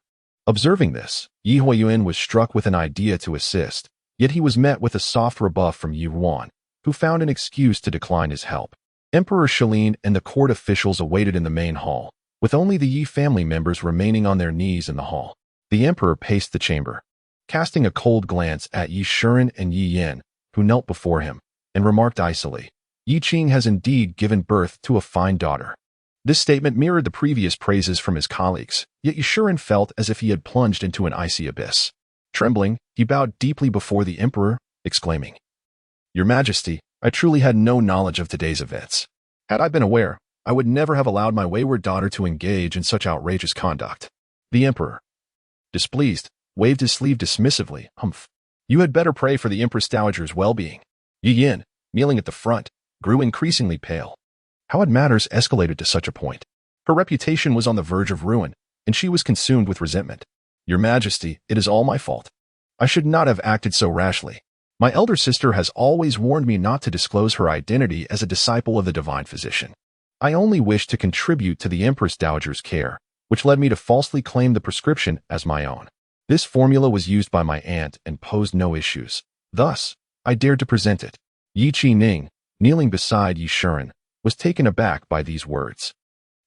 Observing this, Yi Huiyuan was struck with an idea to assist, yet he was met with a soft rebuff from Ruan, who found an excuse to decline his help. Emperor Shilin and the court officials awaited in the main hall, with only the Yi family members remaining on their knees in the hall. The emperor paced the chamber, casting a cold glance at Yi Shuren and Yi Yin, who knelt before him, and remarked icily, Yi Qing has indeed given birth to a fine daughter. This statement mirrored the previous praises from his colleagues, yet Yi Shuren felt as if he had plunged into an icy abyss. Trembling, he bowed deeply before the emperor, exclaiming, Your Majesty, I truly had no knowledge of today's events. Had I been aware, I would never have allowed my wayward daughter to engage in such outrageous conduct. The emperor, displeased, waved his sleeve dismissively. Humph. You had better pray for the Empress Dowager's well-being. Yi Yin, kneeling at the front, grew increasingly pale. How had matters escalated to such a point? Her reputation was on the verge of ruin, and she was consumed with resentment. Your Majesty, it is all my fault. I should not have acted so rashly. My elder sister has always warned me not to disclose her identity as a disciple of the divine physician. I only wished to contribute to the Empress Dowager's care, which led me to falsely claim the prescription as my own. This formula was used by my aunt and posed no issues. Thus, I dared to present it. Yi Qining, kneeling beside Yi Shuren, was taken aback by these words.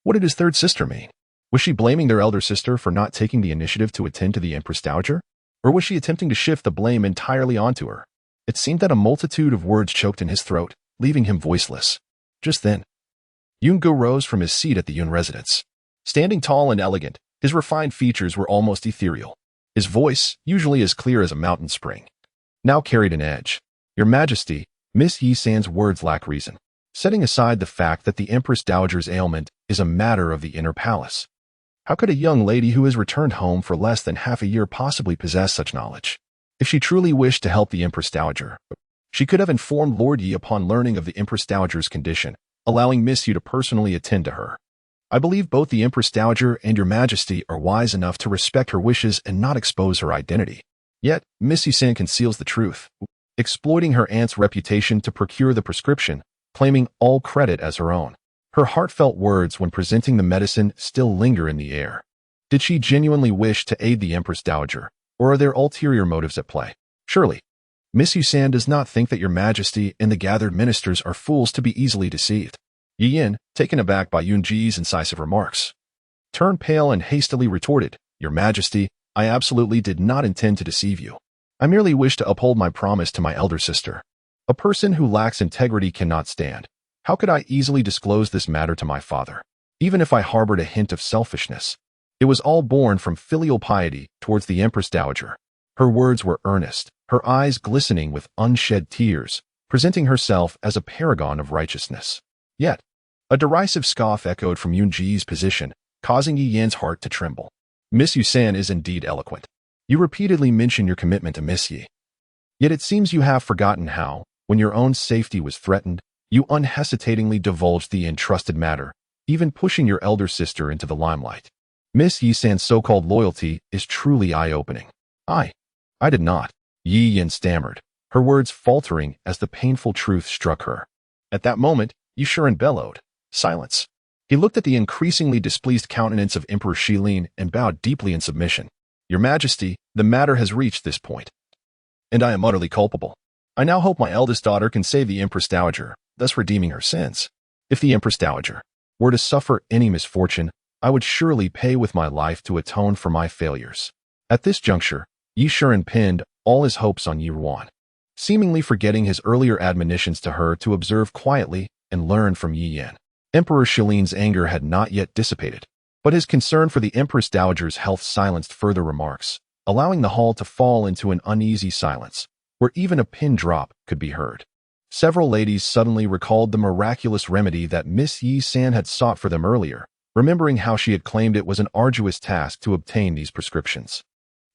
What did his third sister mean? Was she blaming their elder sister for not taking the initiative to attend to the Empress Dowager? Or was she attempting to shift the blame entirely onto her? It seemed that a multitude of words choked in his throat, leaving him voiceless. Just then, Yungu rose from his seat at the Yun residence. Standing tall and elegant, his refined features were almost ethereal. His voice, usually as clear as a mountain spring, now carried an edge. Your Majesty, Miss Yi San's words lack reason. Setting aside the fact that the Empress Dowager's ailment is a matter of the inner palace, how could a young lady who has returned home for less than half a year possibly possess such knowledge? If she truly wished to help the Empress Dowager, she could have informed Lord Yi upon learning of the Empress Dowager's condition, allowing Miss Yi to personally attend to her. I believe both the Empress Dowager and Your Majesty are wise enough to respect her wishes and not expose her identity. Yet, Miss Yi San conceals the truth, exploiting her aunt's reputation to procure the prescription, claiming all credit as her own. Her heartfelt words when presenting the medicine still linger in the air. Did she genuinely wish to aid the Empress Dowager, or are there ulterior motives at play? Surely, Miss Yi San does not think that Your Majesty and the gathered ministers are fools to be easily deceived. Yi Yin, taken aback by Yun Ji's incisive remarks, turned pale and hastily retorted, Your Majesty, I absolutely did not intend to deceive you. I merely wish to uphold my promise to my elder sister. A person who lacks integrity cannot stand. How could I easily disclose this matter to my father? Even if I harbored a hint of selfishness. It was all born from filial piety towards the Empress Dowager. Her words were earnest, her eyes glistening with unshed tears, presenting herself as a paragon of righteousness. Yet, a derisive scoff echoed from Yunji's position, causing Yi Yan's heart to tremble. Miss Yusan is indeed eloquent. You repeatedly mention your commitment to Miss Yi. Yet it seems you have forgotten how, when your own safety was threatened, you unhesitatingly divulged the entrusted matter, even pushing your elder sister into the limelight. Miss Yisan's so-called loyalty is truly eye-opening. I did not. Yi Yan stammered, her words faltering as the painful truth struck her. At that moment, Yishuren bellowed, "Silence." He looked at the increasingly displeased countenance of Emperor Shilin and bowed deeply in submission. Your Majesty, the matter has reached this point, and I am utterly culpable. I now hope my eldest daughter can save the Empress Dowager, thus redeeming her sins. If the Empress Dowager were to suffer any misfortune, I would surely pay with my life to atone for my failures. At this juncture, Yishuren pinned all his hopes on Yi Ruan, seemingly forgetting his earlier admonitions to her to observe quietly and learn from Yi Yan. Emperor Shilin's anger had not yet dissipated, but his concern for the Empress Dowager's health silenced further remarks, allowing the hall to fall into an uneasy silence, where even a pin drop could be heard. Several ladies suddenly recalled the miraculous remedy that Miss Yi San had sought for them earlier, remembering how she had claimed it was an arduous task to obtain these prescriptions.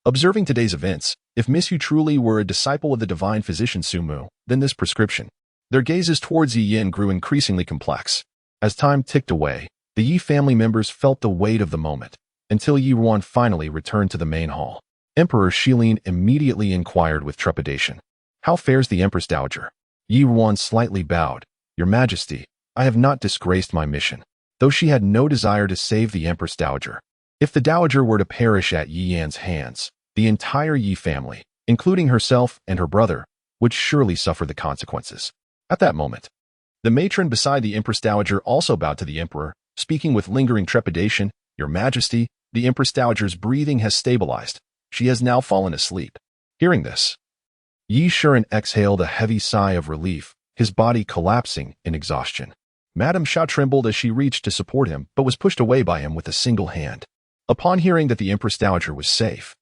Observing today's events, if Miss Yu truly were a disciple of the divine physician Sumu, then this prescription. Their gazes towards Yi Yin grew increasingly complex. As time ticked away, the Yi family members felt the weight of the moment, until Yi Ruan finally returned to the main hall. Emperor Shilin immediately inquired with trepidation, "How fares the Empress Dowager?" Yi Ruan slightly bowed, "Your Majesty, I have not disgraced my mission, though she had no desire to save the Empress Dowager. If the Dowager were to perish at Yi Yan's hands, the entire Yi family, including herself and her brother, would surely suffer the consequences." At that moment, the matron beside the Empress Dowager also bowed to the Emperor, speaking with lingering trepidation, "Your Majesty, the Empress Dowager's breathing has stabilized. She has now fallen asleep." Hearing this, Yishuren exhaled a heavy sigh of relief, his body collapsing in exhaustion. Madame Sha trembled as she reached to support him, but was pushed away by him with a single hand. Upon hearing that the Empress Dowager was safe,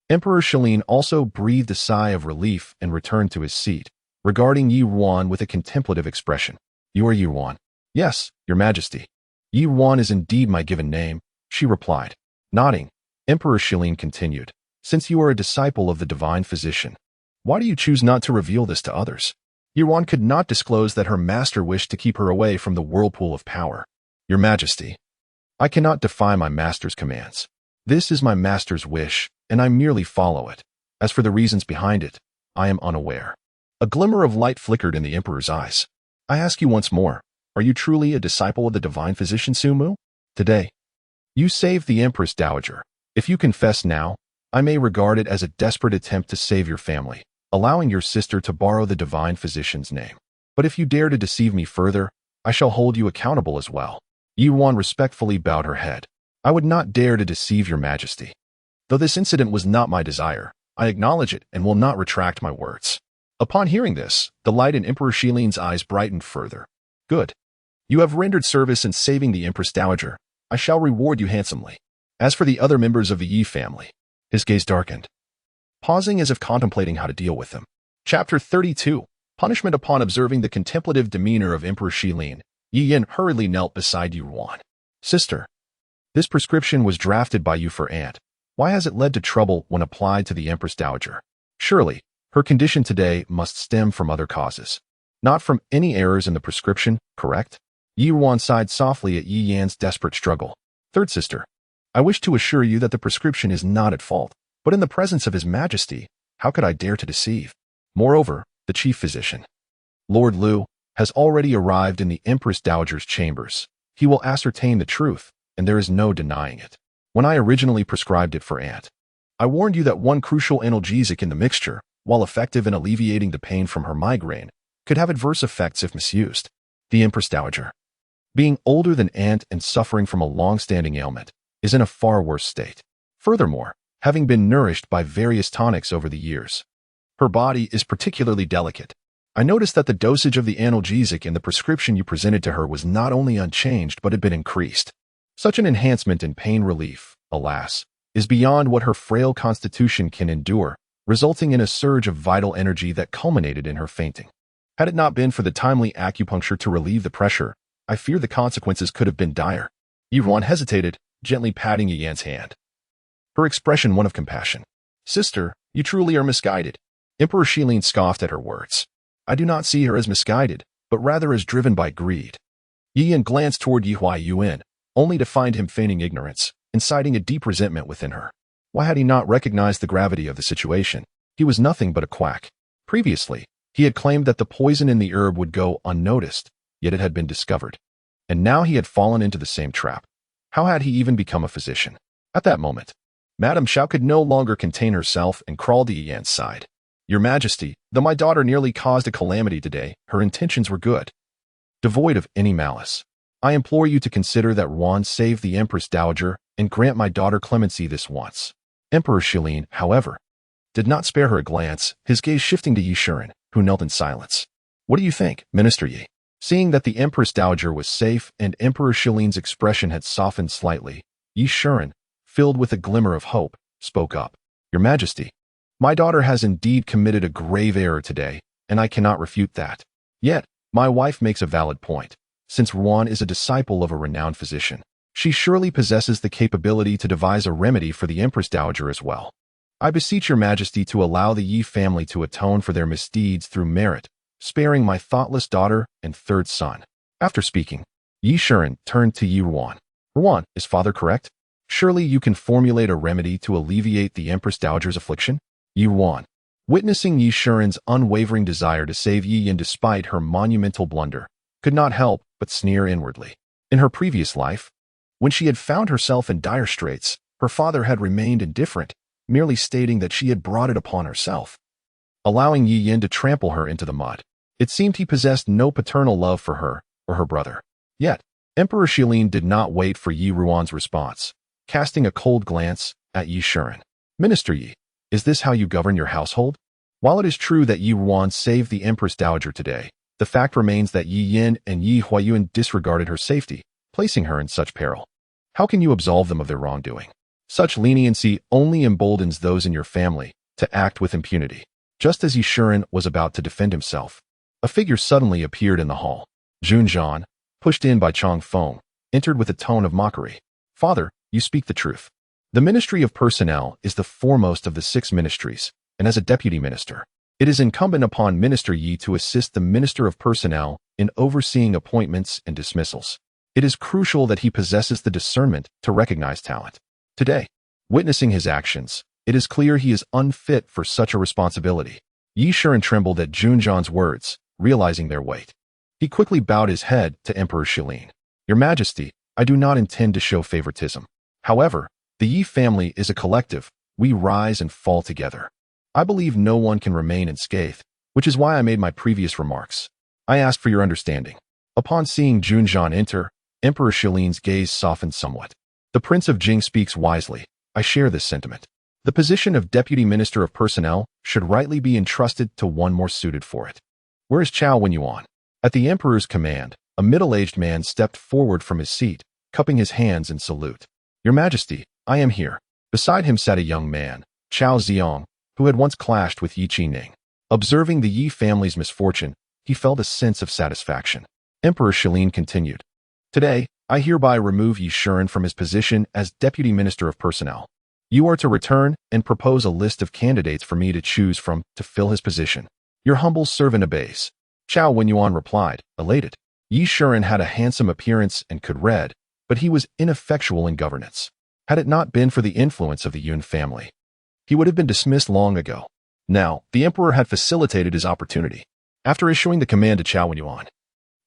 Emperor Shilin also breathed a sigh of relief and returned to his seat, regarding Yi Ruan with a contemplative expression. "You are Yi Ruan?" "Yes, Your Majesty." "Yi Ruan is indeed my given name," she replied. Nodding, Emperor Shilin continued, "Since you are a disciple of the divine physician, why do you choose not to reveal this to others?" Yi Ruan could not disclose that her master wished to keep her away from the whirlpool of power. "Your Majesty, I cannot defy my master's commands. This is my master's wish, and I merely follow it. As for the reasons behind it, I am unaware." A glimmer of light flickered in the Emperor's eyes. "I ask you once more, are you truly a disciple of the divine physician Sumu? Today, you saved the Empress Dowager. If you confess now, I may regard it as a desperate attempt to save your family, allowing your sister to borrow the divine physician's name. But if you dare to deceive me further, I shall hold you accountable as well." Yi Ruan respectfully bowed her head. "I would not dare to deceive your Majesty. Though this incident was not my desire, I acknowledge it and will not retract my words." Upon hearing this, the light in Emperor Shilin's eyes brightened further. "Good. You have rendered service in saving the Empress Dowager. I shall reward you handsomely. As for the other members of the Yi family," his gaze darkened, pausing as if contemplating how to deal with them. Chapter 32. Punishment. Upon observing the contemplative demeanor of Emperor Shilin, Yi Yin hurriedly knelt beside Yi Ruan. "Sister, this prescription was drafted by you for Aunt. Why has it led to trouble when applied to the Empress Dowager? Surely, her condition today must stem from other causes. Not from any errors in the prescription, correct?" Yi Ruan sighed softly at Yi Yan's desperate struggle. "Third sister, I wish to assure you that the prescription is not at fault, but in the presence of His Majesty, how could I dare to deceive? Moreover, the chief physician, Lord Lu, has already arrived in the Empress Dowager's chambers. He will ascertain the truth, and there is no denying it. When I originally prescribed it for Aunt, I warned you that one crucial analgesic in the mixture, while effective in alleviating the pain from her migraine, could have adverse effects if misused. The Empress Dowager, being older than Aunt and suffering from a long-standing ailment, is in a far worse state. Furthermore, having been nourished by various tonics over the years, Her body is particularly delicate. I noticed that the dosage of the analgesic in the prescription you presented to her was not only unchanged but had been increased. Such an enhancement in pain relief, alas, is beyond what her frail constitution can endure, resulting in a surge of vital energy that culminated in her fainting. Had it not been for the timely acupuncture to relieve the pressure, I fear the consequences could have been dire. Ruan hesitated, gently patting Yian's hand. Her expression one of compassion. Sister, you truly are misguided. Emperor Shilin scoffed at her words. I do not see her as misguided, but rather as driven by greed. Yian glanced toward Yi Huayuan, only to find him feigning ignorance, inciting a deep resentment within her. Why had he not recognized the gravity of the situation? He was nothing but a quack. Previously, he had claimed that the poison in the herb would go unnoticed, yet it had been discovered. And now he had fallen into the same trap. How had he even become a physician? At that moment, Madame Xiao could no longer contain herself and crawled to Yian's side. Your Majesty, though my daughter nearly caused a calamity today, her intentions were good, devoid of any malice. I implore you to consider that Ruan saved the Empress Dowager and grant my daughter clemency this once. Emperor Shilin, however, did not spare her a glance, his gaze shifting to Yi Shiren, who knelt in silence. What do you think, Minister Yi? Seeing that the Empress Dowager was safe and Emperor Shilin's expression had softened slightly, Yi Shiren, filled with a glimmer of hope, spoke up. Your Majesty, my daughter has indeed committed a grave error today, and I cannot refute that. Yet, my wife makes a valid point. Since Ruan is a disciple of a renowned physician, she surely possesses the capability to devise a remedy for the Empress Dowager as well. I beseech your Majesty to allow the Yi family to atone for their misdeeds through merit, sparing my thoughtless daughter and third son. After speaking, Yi Shiren turned to Yi Ruan. Ruan, is father correct? Surely you can formulate a remedy to alleviate the Empress Dowager's affliction? Yi Ruan, witnessing Yi Shiren's unwavering desire to save Yi Yin despite her monumental blunder, could not help but sneer inwardly. In her previous life, when she had found herself in dire straits, her father had remained indifferent, merely stating that she had brought it upon herself, allowing Yi Yin to trample her into the mud. It seemed he possessed no paternal love for her or her brother. Yet, Emperor Shilin did not wait for Yi Ruan's response, casting a cold glance at Yi Shiren. Minister Yi, is this how you govern your household? While it is true that Yi Ruan saved the Empress Dowager today, the fact remains that Yi Yin and Yi Huayuan disregarded her safety, placing her in such peril. How can you absolve them of their wrongdoing? Such leniency only emboldens those in your family to act with impunity. Just as Yi Shiren was about to defend himself, a figure suddenly appeared in the hall. Junjian, pushed in by Chang Feng, entered with a tone of mockery. Father, you speak the truth. The Ministry of Personnel is the foremost of the 6 ministries, and as a deputy minister, it is incumbent upon Minister Yi to assist the Minister of Personnel in overseeing appointments and dismissals. It is crucial that he possesses the discernment to recognize talent. Today, witnessing his actions, it is clear he is unfit for such a responsibility. Yi Shiren trembled at Junjian's words, realizing their weight. He quickly bowed his head to Emperor Shilin. Your Majesty, I do not intend to show favoritism. However, the Yi family is a collective. We rise and fall together. I believe no one can remain unscathed, which is why I made my previous remarks. I ask for your understanding. Upon seeing Junjian enter, Emperor Shilin's gaze softened somewhat. The Prince of Jing speaks wisely. I share this sentiment. The position of Deputy Minister of Personnel should rightly be entrusted to one more suited for it. Where is Chao Wenyuan? At the Emperor's command, a middle-aged man stepped forward from his seat, cupping his hands in salute. Your Majesty, I am here. Beside him sat a young man, Chao Ziong, who had once clashed with Yi Qining. Observing the Yi family's misfortune, he felt a sense of satisfaction. Emperor Shilin continued. Today, I hereby remove Yi Shiren from his position as Deputy Minister of Personnel. You are to return and propose a list of candidates for me to choose from to fill his position. Your humble servant obeys. Chao Wenyuan replied, elated. Yi Shiren had a handsome appearance and could read, but he was ineffectual in governance. Had it not been for the influence of the Yun family, he would have been dismissed long ago. Now, the Emperor had facilitated his opportunity. After issuing the command to Chao Wenyuan,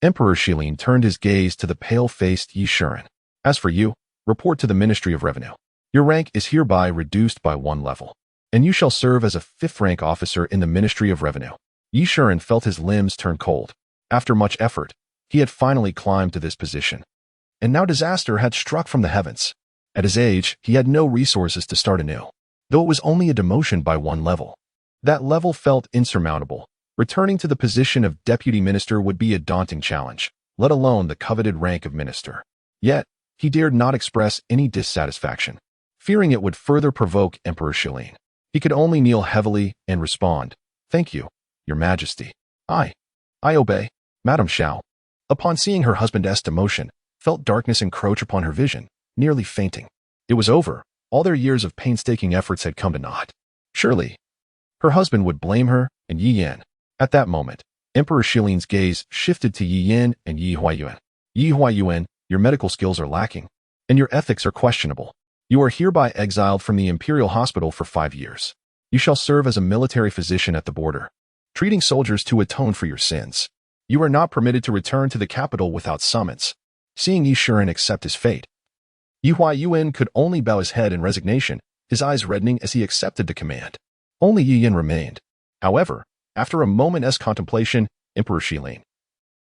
Emperor Shilin turned his gaze to the pale-faced Yi Shiren. As for you, report to the Ministry of Revenue. Your rank is hereby reduced by 1 level, and you shall serve as a 5th-rank officer in the Ministry of Revenue. Yi Shiren felt his limbs turn cold. After much effort, he had finally climbed to this position. And now disaster had struck from the heavens. At his age, he had no resources to start anew. Though it was only a demotion by 1 level, That level felt insurmountable. Returning to the position of deputy minister would be a daunting challenge, let alone the coveted rank of minister. Yet, he dared not express any dissatisfaction, fearing it would further provoke Emperor Shilin. He could only kneel heavily and respond, "Thank you, Your Majesty. I obey, Madame Xiao." Upon seeing her husband's emotion, felt darkness encroach upon her vision, nearly fainting. It was over. All their years of painstaking efforts had come to naught. Surely, her husband would blame her and Yi Yan. At that moment, Emperor Shilin's gaze shifted to Yi Yan and Yi Huayuan. Yi Huayuan, your medical skills are lacking, and your ethics are questionable. You are hereby exiled from the Imperial Hospital for 5 years. You shall serve as a military physician at the border, treating soldiers to atone for your sins. You are not permitted to return to the capital without summons. Seeing Yi Shuren accept his fate, Yi Huayuan could only bow his head in resignation, his eyes reddening as he accepted the command. Only Yi Yan remained. However, after a moment's contemplation, Emperor Shilin,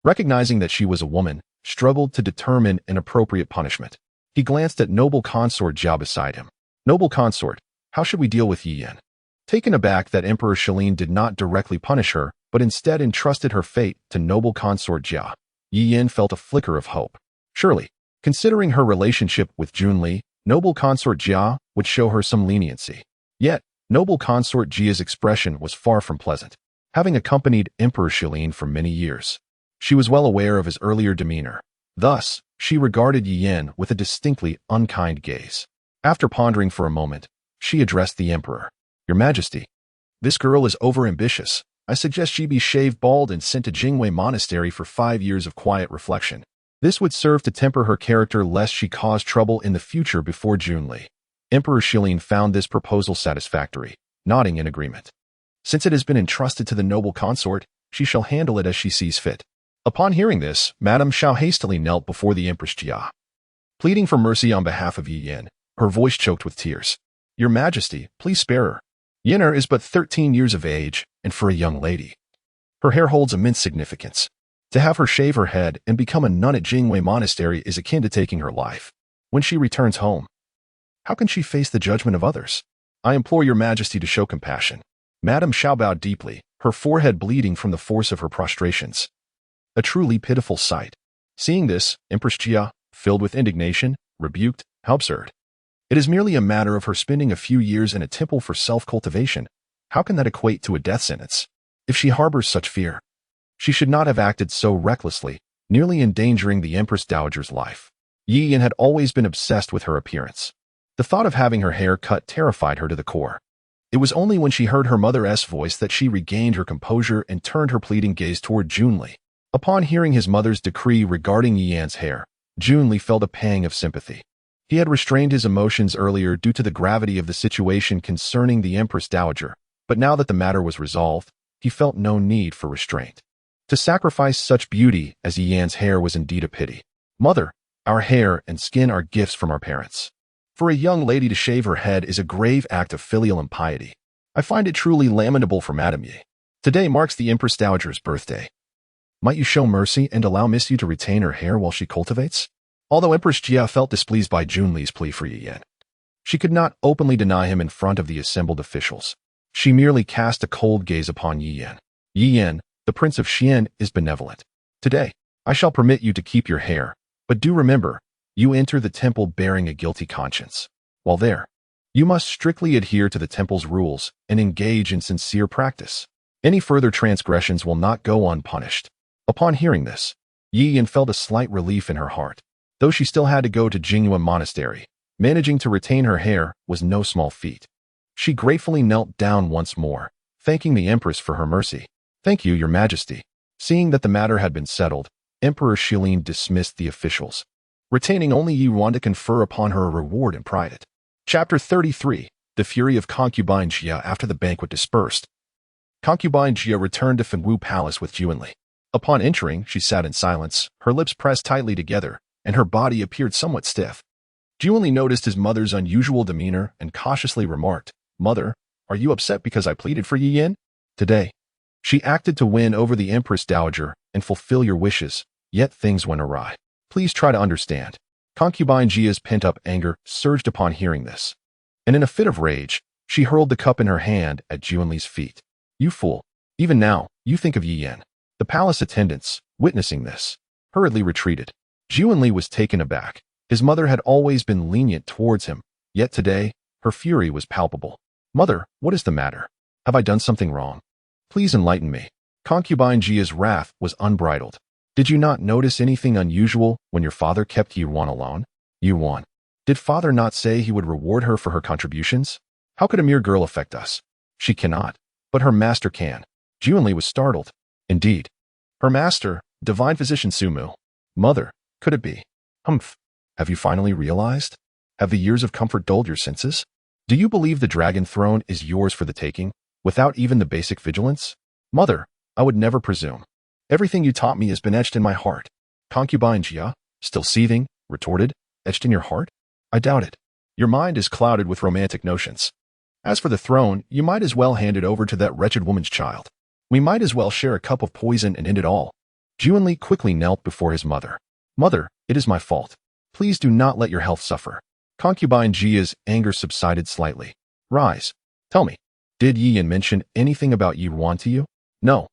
recognizing that she was a woman, struggled to determine an appropriate punishment. He glanced at noble consort Jia beside him. "Noble consort, how should we deal with Yi Yan?" Taken aback that Emperor Shilin did not directly punish her, but instead entrusted her fate to noble consort Jia, Yi Yan felt a flicker of hope. Surely, considering her relationship with Junli, noble consort Jia would show her some leniency. Yet, noble consort Jia's expression was far from pleasant. Having accompanied Emperor Shilin for many years, she was well aware of his earlier demeanor. Thus, she regarded Yi Yan with a distinctly unkind gaze. After pondering for a moment, she addressed the emperor. "Your Majesty, this girl is overambitious. I suggest she be shaved bald and sent to Jingwei Monastery for 5 years of quiet reflection. This would serve to temper her character lest she cause trouble in the future before Junli." Emperor Shilin found this proposal satisfactory, nodding in agreement. "Since it has been entrusted to the noble consort, she shall handle it as she sees fit." Upon hearing this, Madame Xiao hastily knelt before the Empress Jia, pleading for mercy on behalf of Yi Yan, her voice choked with tears. "Your Majesty, please spare her. Yin'er is but 13 years of age, and for a young lady, her hair holds immense significance. To have her shave her head and become a nun at Jingwei Monastery is akin to taking her life. When she returns home, how can she face the judgment of others? I implore your Majesty to show compassion." Madame Xiao bowed deeply, her forehead bleeding from the force of her prostrations. A truly pitiful sight. Seeing this, Empress Jia, filled with indignation, rebuked, "How absurd. It is merely a matter of her spending a few years in a temple for self-cultivation. How can that equate to a death sentence? If she harbors such fear, she should not have acted so recklessly, nearly endangering the Empress Dowager's life." Yi Yan had always been obsessed with her appearance. The thought of having her hair cut terrified her to the core. It was only when she heard her mother's voice that she regained her composure and turned her pleading gaze toward Junli. Upon hearing his mother's decree regarding Yi Yan's hair, Junli felt a pang of sympathy. He had restrained his emotions earlier due to the gravity of the situation concerning the Empress Dowager, but now that the matter was resolved, he felt no need for restraint. To sacrifice such beauty as Yi Yan's hair was indeed a pity. "Mother, our hair and skin are gifts from our parents. For a young lady to shave her head is a grave act of filial impiety. I find it truly lamentable for Madame Yi. Today marks the Empress Dowager's birthday. Might you show mercy and allow Miss Yu to retain her hair while she cultivates?" Although Empress Jia felt displeased by Junli's plea for Yi Yan, she could not openly deny him in front of the assembled officials. She merely cast a cold gaze upon Yi Yan. "Yi Yan, the Prince of Xian, is benevolent. Today, I shall permit you to keep your hair, but do remember, you enter the temple bearing a guilty conscience. While there, you must strictly adhere to the temple's rules and engage in sincere practice. Any further transgressions will not go unpunished." Upon hearing this, Yi Yan felt a slight relief in her heart. Though she still had to go to Jingwei Monastery, managing to retain her hair was no small feat. She gratefully knelt down once more, thanking the Empress for her mercy. "Thank you, Your Majesty." Seeing that the matter had been settled, Emperor Shilin dismissed the officials, retaining only Ruan to confer upon her a reward in private. Chapter 33. The Fury of Concubine Jia. After the banquet dispersed, Concubine Jia returned to Fengwu Palace with Junli. Upon entering, she sat in silence, her lips pressed tightly together, and her body appeared somewhat stiff. Junli noticed his mother's unusual demeanor and cautiously remarked, "Mother, are you upset because I pleaded for Yi Yan? Today, she acted to win over the Empress Dowager and fulfill your wishes, yet things went awry. Please try to understand." Concubine Jia's pent-up anger surged upon hearing this, and in a fit of rage, she hurled the cup in her hand at Junli's feet. You fool. Even now, you think of Yi Yan. The palace attendants, witnessing this, hurriedly retreated. Juanli was taken aback. His mother had always been lenient towards him, yet today, her fury was palpable. Mother, what is the matter? Have I done something wrong? Please enlighten me. Concubine Jia's wrath was unbridled. Did you not notice anything unusual when your father kept Ruan alone? Ruan. Did father not say he would reward her for her contributions? How could a mere girl affect us? She cannot, but her master can. Juanli was startled. Indeed. Her master, divine physician Sumu. Mother, could it be? Humph. Have you finally realized? Have the years of comfort dulled your senses? Do you believe the dragon throne is yours for the taking, without even the basic vigilance? Mother, I would never presume. Everything you taught me has been etched in my heart. Concubine Jia, still seething, retorted, etched in your heart? I doubt it. Your mind is clouded with romantic notions. As for the throne, you might as well hand it over to that wretched woman's child. We might as well share a cup of poison and end it all. Juanli quickly knelt before his mother. Mother, it is my fault. Please do not let your health suffer. Concubine Jia's anger subsided slightly. Rise. Tell me, did Yi Yan mention anything about Ruan to you? No.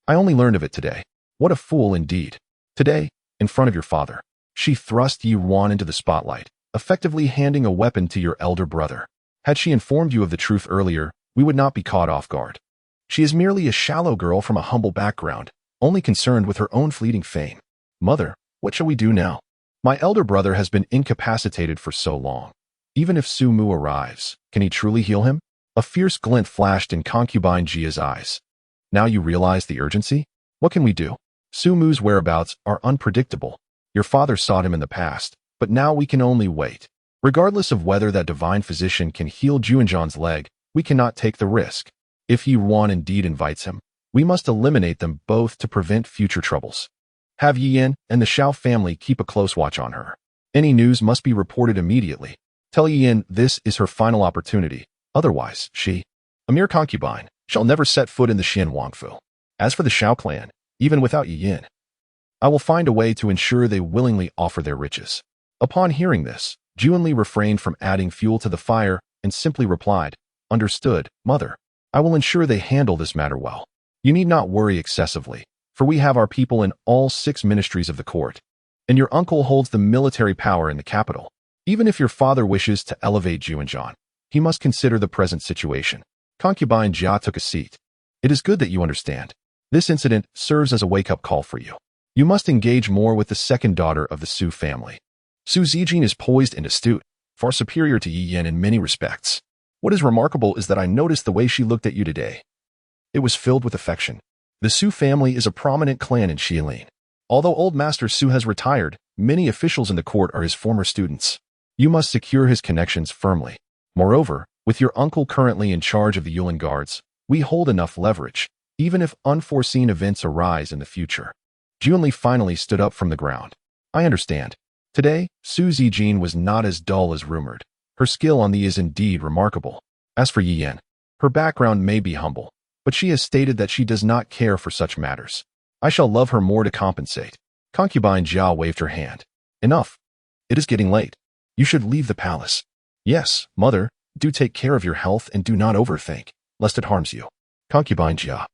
I only learned of it today. What a fool indeed. Today, in front of your father, she thrust Ruan into the spotlight, effectively handing a weapon to your elder brother. Had she informed you of the truth earlier, we would not be caught off guard. She is merely a shallow girl from a humble background, only concerned with her own fleeting fame. Mother, what shall we do now? My elder brother has been incapacitated for so long. Even if Sumu arrives, can he truly heal him? A fierce glint flashed in Concubine Jia's eyes. Now you realize the urgency? What can we do? Sumu's whereabouts are unpredictable. Your father sought him in the past, but now we can only wait. Regardless of whether that divine physician can heal Juanzhan's leg, we cannot take the risk. If Ruan indeed invites him, we must eliminate them both to prevent future troubles. Have Yi Yan and the Shao family keep a close watch on her. Any news must be reported immediately. Tell Yi Yan this is her final opportunity. Otherwise, she, a mere concubine, shall never set foot in the Xian Wangfu. As for the Shao clan, even without Yi Yan, I will find a way to ensure they willingly offer their riches. Upon hearing this, Juanli refrained from adding fuel to the fire and simply replied, Understood, mother. I will ensure they handle this matter well. You need not worry excessively, for we have our people in all 6 ministries of the court, and your uncle holds the military power in the capital. Even if your father wishes to elevate Juanzhan, he must consider the present situation. Concubine Jia took a seat. It is good that you understand. This incident serves as a wake-up call for you. You must engage more with the second daughter of the Su family. Su Zijin is poised and astute, far superior to Yi Yan in many respects. What is remarkable is that I noticed the way she looked at you today. It was filled with affection. The Su family is a prominent clan in Xilin. Although old Master Su has retired, many officials in the court are his former students. You must secure his connections firmly. Moreover, with your uncle currently in charge of the Yulin Guards, we hold enough leverage, even if unforeseen events arise in the future. Juanli finally stood up from the ground. I understand. Today, Su Zijin was not as dull as rumored. Her skill on the is indeed remarkable. As for Yi Yan, her background may be humble, but she has stated that she does not care for such matters. I shall love her more to compensate. Concubine Jia waved her hand. Enough. It is getting late. You should leave the palace. Yes, mother, do take care of your health and do not overthink, lest it harms you. Concubine Jia,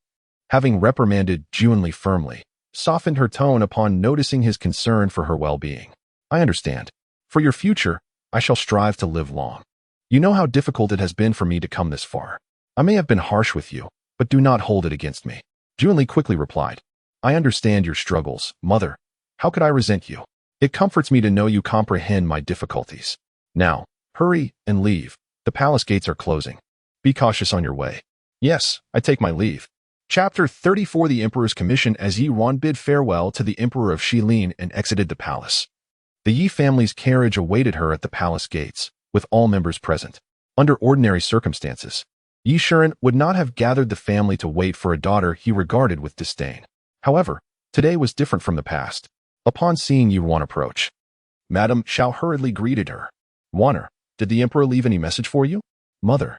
having reprimanded Juanli firmly, softened her tone upon noticing his concern for her well-being. I understand. For your future, I shall strive to live long. You know how difficult it has been for me to come this far. I may have been harsh with you, but do not hold it against me. Juanli quickly replied. I understand your struggles, mother. How could I resent you? It comforts me to know you comprehend my difficulties. Now, hurry and leave. The palace gates are closing. Be cautious on your way. Yes, I take my leave. Chapter 34. The Emperor's commission. As Yi Ruan bid farewell to the Emperor of Xilin and exited the palace. The Yi family's carriage awaited her at the palace gates, with all members present. Under ordinary circumstances, Yi Shiren would not have gathered the family to wait for a daughter he regarded with disdain. However, today was different from the past. Upon seeing Yi Ruan approach, Madame Shao hurriedly greeted her. Ruaner, did the Emperor leave any message for you? Mother.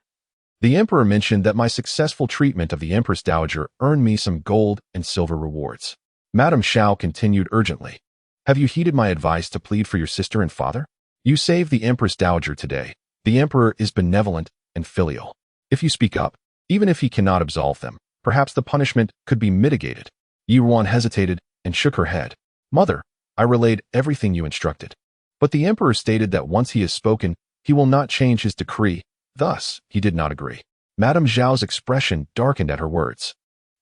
The Emperor mentioned that my successful treatment of the Empress Dowager earned me some gold and silver rewards. Madame Shao continued urgently. Have you heeded my advice to plead for your sister and father? You saved the Empress Dowager today. The Emperor is benevolent and filial. If you speak up, even if he cannot absolve them, Perhaps the punishment could be mitigated. Ruan hesitated and shook her head. Mother, I relayed everything you instructed. But the emperor stated that once he has spoken, he will not change his decree. Thus, he did not agree. Madame Zhao's expression darkened at her words.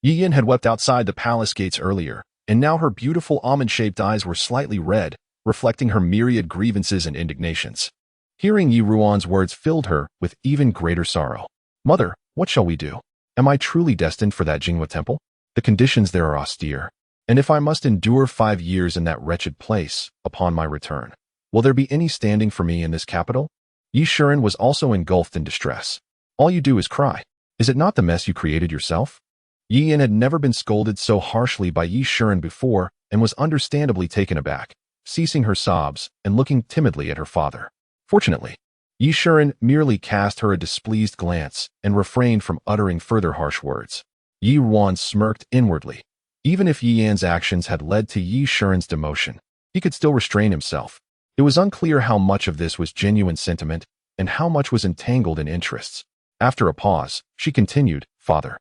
Yi Yin had wept outside the palace gates earlier, and now her beautiful almond-shaped eyes were slightly red, reflecting her myriad grievances and indignations. Hearing Yi Ruan's words filled her with even greater sorrow. Mother, what shall we do? Am I truly destined for that Jinghua temple? The conditions there are austere. And if I must endure 5 years in that wretched place, upon my return, will there be any standing for me in this capital? Yi Shuren was also engulfed in distress. All you do is cry. Is it not the mess you created yourself? Yi Yin had never been scolded so harshly by Yi Shuren before and was understandably taken aback, ceasing her sobs and looking timidly at her father. Fortunately, Yi Shuren merely cast her a displeased glance and refrained from uttering further harsh words. Yi Ruan smirked inwardly. Even if Yi Yan's actions had led to Yi Shuren's demotion, he could still restrain himself. It was unclear how much of this was genuine sentiment and how much was entangled in interests. After a pause, she continued, Father.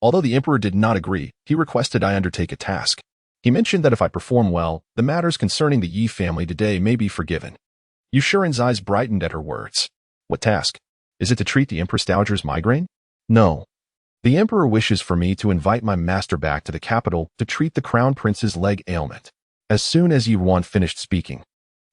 Although the emperor did not agree, he requested I undertake a task. He mentioned that if I perform well, the matters concerning the Yi family today may be forgiven. Yi Shuren's eyes brightened at her words. What task? Is it to treat the Empress Dowager's migraine? No. The emperor wishes for me to invite my master back to the capital to treat the crown prince's leg ailment. As soon as Yi Ruan finished speaking,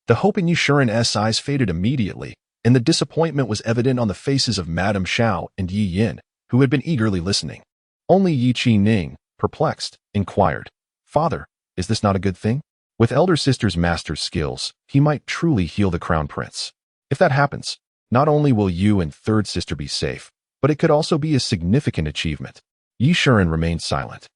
the hope in Yi Shuren's eyes faded immediately, and the disappointment was evident on the faces of Madame Xiao and Yi Yin, who had been eagerly listening. Only Yi Qi-ning, perplexed, inquired, Father, is this not a good thing? With elder sister's master's skills, he might truly heal the crown prince. If that happens, not only will you and third sister be safe, but it could also be a significant achievement. Yi Shuren remained silent.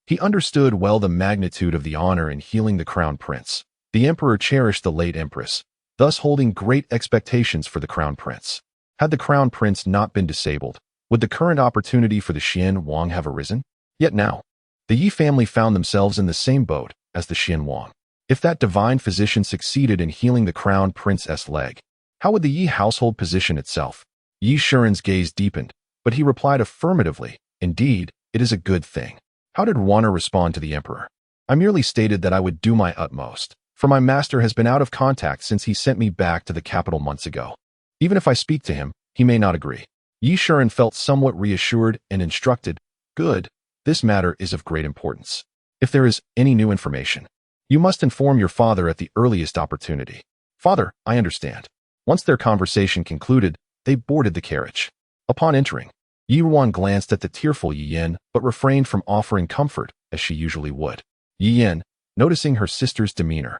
He understood well the magnitude of the honor in healing the crown prince. The emperor cherished the late empress, thus holding great expectations for the crown prince. Had the crown prince not been disabled, would the current opportunity for the Xian Wang have arisen? Yet now, the Yi family found themselves in the same boat as the Xian Wang. If that divine physician succeeded in healing the crown prince's leg, how would the Yi household position itself? Yi Shuren's gaze deepened, but he replied affirmatively, Indeed, it is a good thing. How did Ruan respond to the emperor? I merely stated that I would do my utmost, for my master has been out of contact since he sent me back to the capital months ago. Even if I speak to him, he may not agree. Yi Shuren felt somewhat reassured and instructed, Good, this matter is of great importance. If there is any new information, you must inform your father at the earliest opportunity. Father, I understand. Once their conversation concluded, they boarded the carriage. Upon entering, Yi Ruan glanced at the tearful Yi Yin, but refrained from offering comfort, as she usually would. Yi Yin, noticing her sister's demeanor,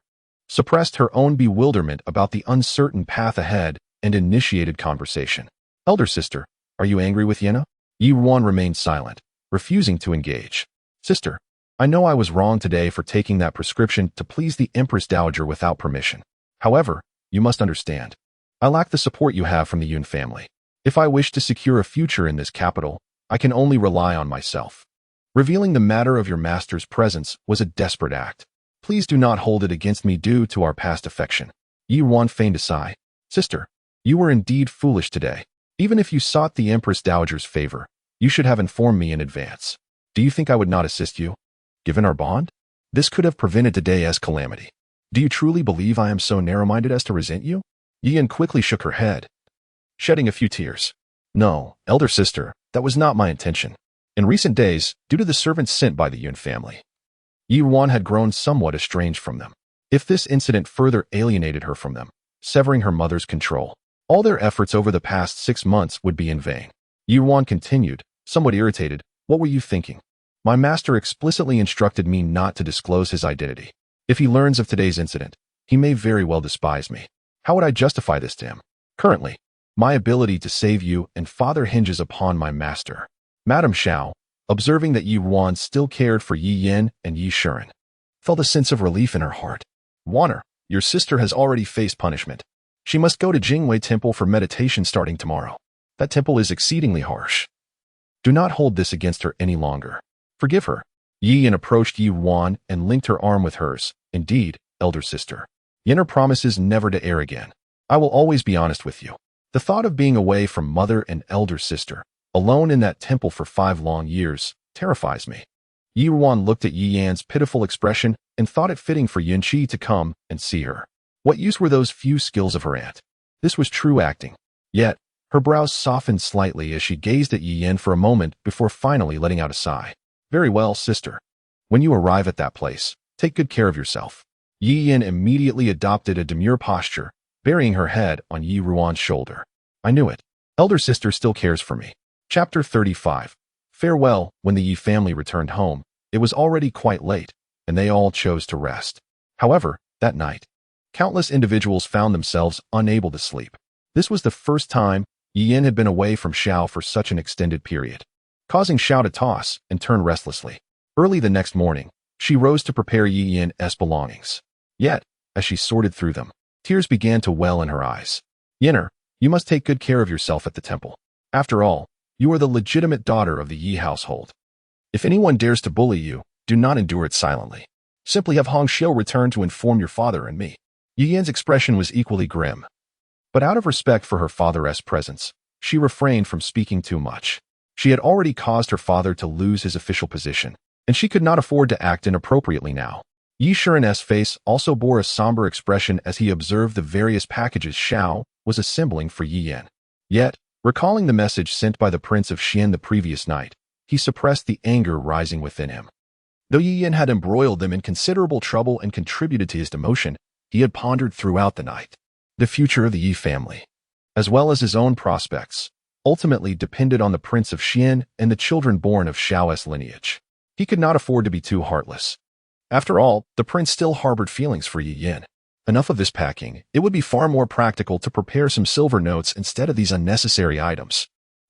suppressed her own bewilderment about the uncertain path ahead and initiated conversation. Elder sister, are you angry with Yenna? Yi Ruan remained silent, refusing to engage. Sister, I know I was wrong today for taking that prescription to please the Empress Dowager without permission. However, you must understand, I lack the support you have from the Yun family. If I wish to secure a future in this capital, I can only rely on myself. Revealing the matter of your master's presence was a desperate act. Please do not hold it against me due to our past affection. Yi Ruan feigned a sigh. Sister, you were indeed foolish today. Even if you sought the Empress Dowager's favor, you should have informed me in advance. Do you think I would not assist you? Given our bond? This could have prevented today's calamity. Do you truly believe I am so narrow-minded as to resent you? Yi Yin quickly shook her head, shedding a few tears. No, elder sister, that was not my intention. In recent days, due to the servants sent by the Yun family, Yi Ruan had grown somewhat estranged from them. If this incident further alienated her from them, severing her mother's control, all their efforts over the past 6 months would be in vain. Yi Ruan continued, somewhat irritated, What were you thinking? My master explicitly instructed me not to disclose his identity. If he learns of today's incident, he may very well despise me. How would I justify this to him? Currently, my ability to save you and father hinges upon my master. Madame Xiao, observing that Yi Ruan still cared for Yi Yin and Yi Shuren, felt a sense of relief in her heart. Ruaner, your sister has already faced punishment. She must go to Jingwei Temple for meditation starting tomorrow. That temple is exceedingly harsh. Do not hold this against her any longer. Forgive her. Yi Yin approached Yi Ruan and linked her arm with hers. Indeed, elder sister. Yenna promises never to err again. I will always be honest with you. The thought of being away from mother and elder sister, alone in that temple for 5 long years, terrifies me. Yi Ruan looked at Yi Yan's pitiful expression and thought it fitting for Yun Qi to come and see her. What use were those few skills of her aunt? This was true acting. Yet, her brows softened slightly as she gazed at Yi Yan for a moment before finally letting out a sigh. Very well, sister. When you arrive at that place, take good care of yourself. Yi Yan immediately adopted a demure posture, burying her head on Yi Ruan's shoulder. I knew it. Elder sister still cares for me. Chapter 35. Farewell. When the Yi family returned home, it was already quite late, and they all chose to rest. However, that night, countless individuals found themselves unable to sleep. This was the first time Yi Yan had been away from Xiao for such an extended period, causing Xiao to toss and turn restlessly. Early the next morning, she rose to prepare Yi Yan's belongings. Yet, as she sorted through them, tears began to well in her eyes. Yinner, you must take good care of yourself at the temple. After all, you are the legitimate daughter of the Yi household. If anyone dares to bully you, do not endure it silently. Simply have Hong Xiu return to inform your father and me. Yi Yan's expression was equally grim. But out of respect for her father's presence, she refrained from speaking too much. She had already caused her father to lose his official position, and she could not afford to act inappropriately now. Yi Shuren's face also bore a somber expression as he observed the various packages Xiao was assembling for Yi Yan. Yet, recalling the message sent by the Prince of Xian the previous night, he suppressed the anger rising within him. Though Yi Yan had embroiled them in considerable trouble and contributed to his demotion, he had pondered throughout the night. The future of the Yi family, as well as his own prospects, ultimately depended on the Prince of Xian and the children born of Xiao's lineage. He could not afford to be too heartless. After all, the prince still harbored feelings for Yi Yan. Enough of this packing. It would be far more practical to prepare some silver notes instead of these unnecessary items.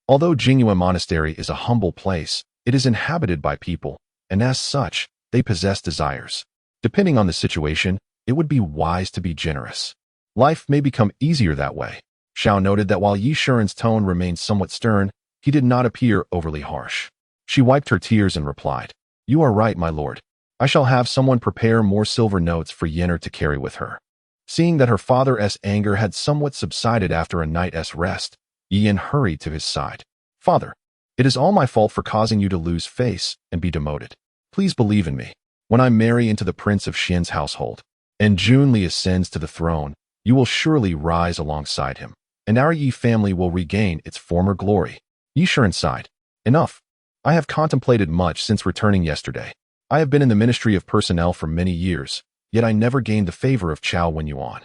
Although Jingyuan Monastery is a humble place, it is inhabited by people, and as such, they possess desires. Depending on the situation, it would be wise to be generous. Life may become easier that way. Xiao noted that while Yi Shuren's tone remained somewhat stern, he did not appear overly harsh. She wiped her tears and replied, "You are right, my lord. I shall have someone prepare more silver notes for Yenner to carry with her." Seeing that her father's anger had somewhat subsided after a night's rest, Yi Yan hurried to his side. "Father, it is all my fault for causing you to lose face and be demoted. Please believe in me. When I marry into the Prince of Xian's household, and Junli ascends to the throne, you will surely rise alongside him, and our Yi family will regain its former glory." Yi Shuren sighed. "Enough. I have contemplated much since returning yesterday. I have been in the Ministry of Personnel for many years, yet I never gained the favor of Chao Wenyuan.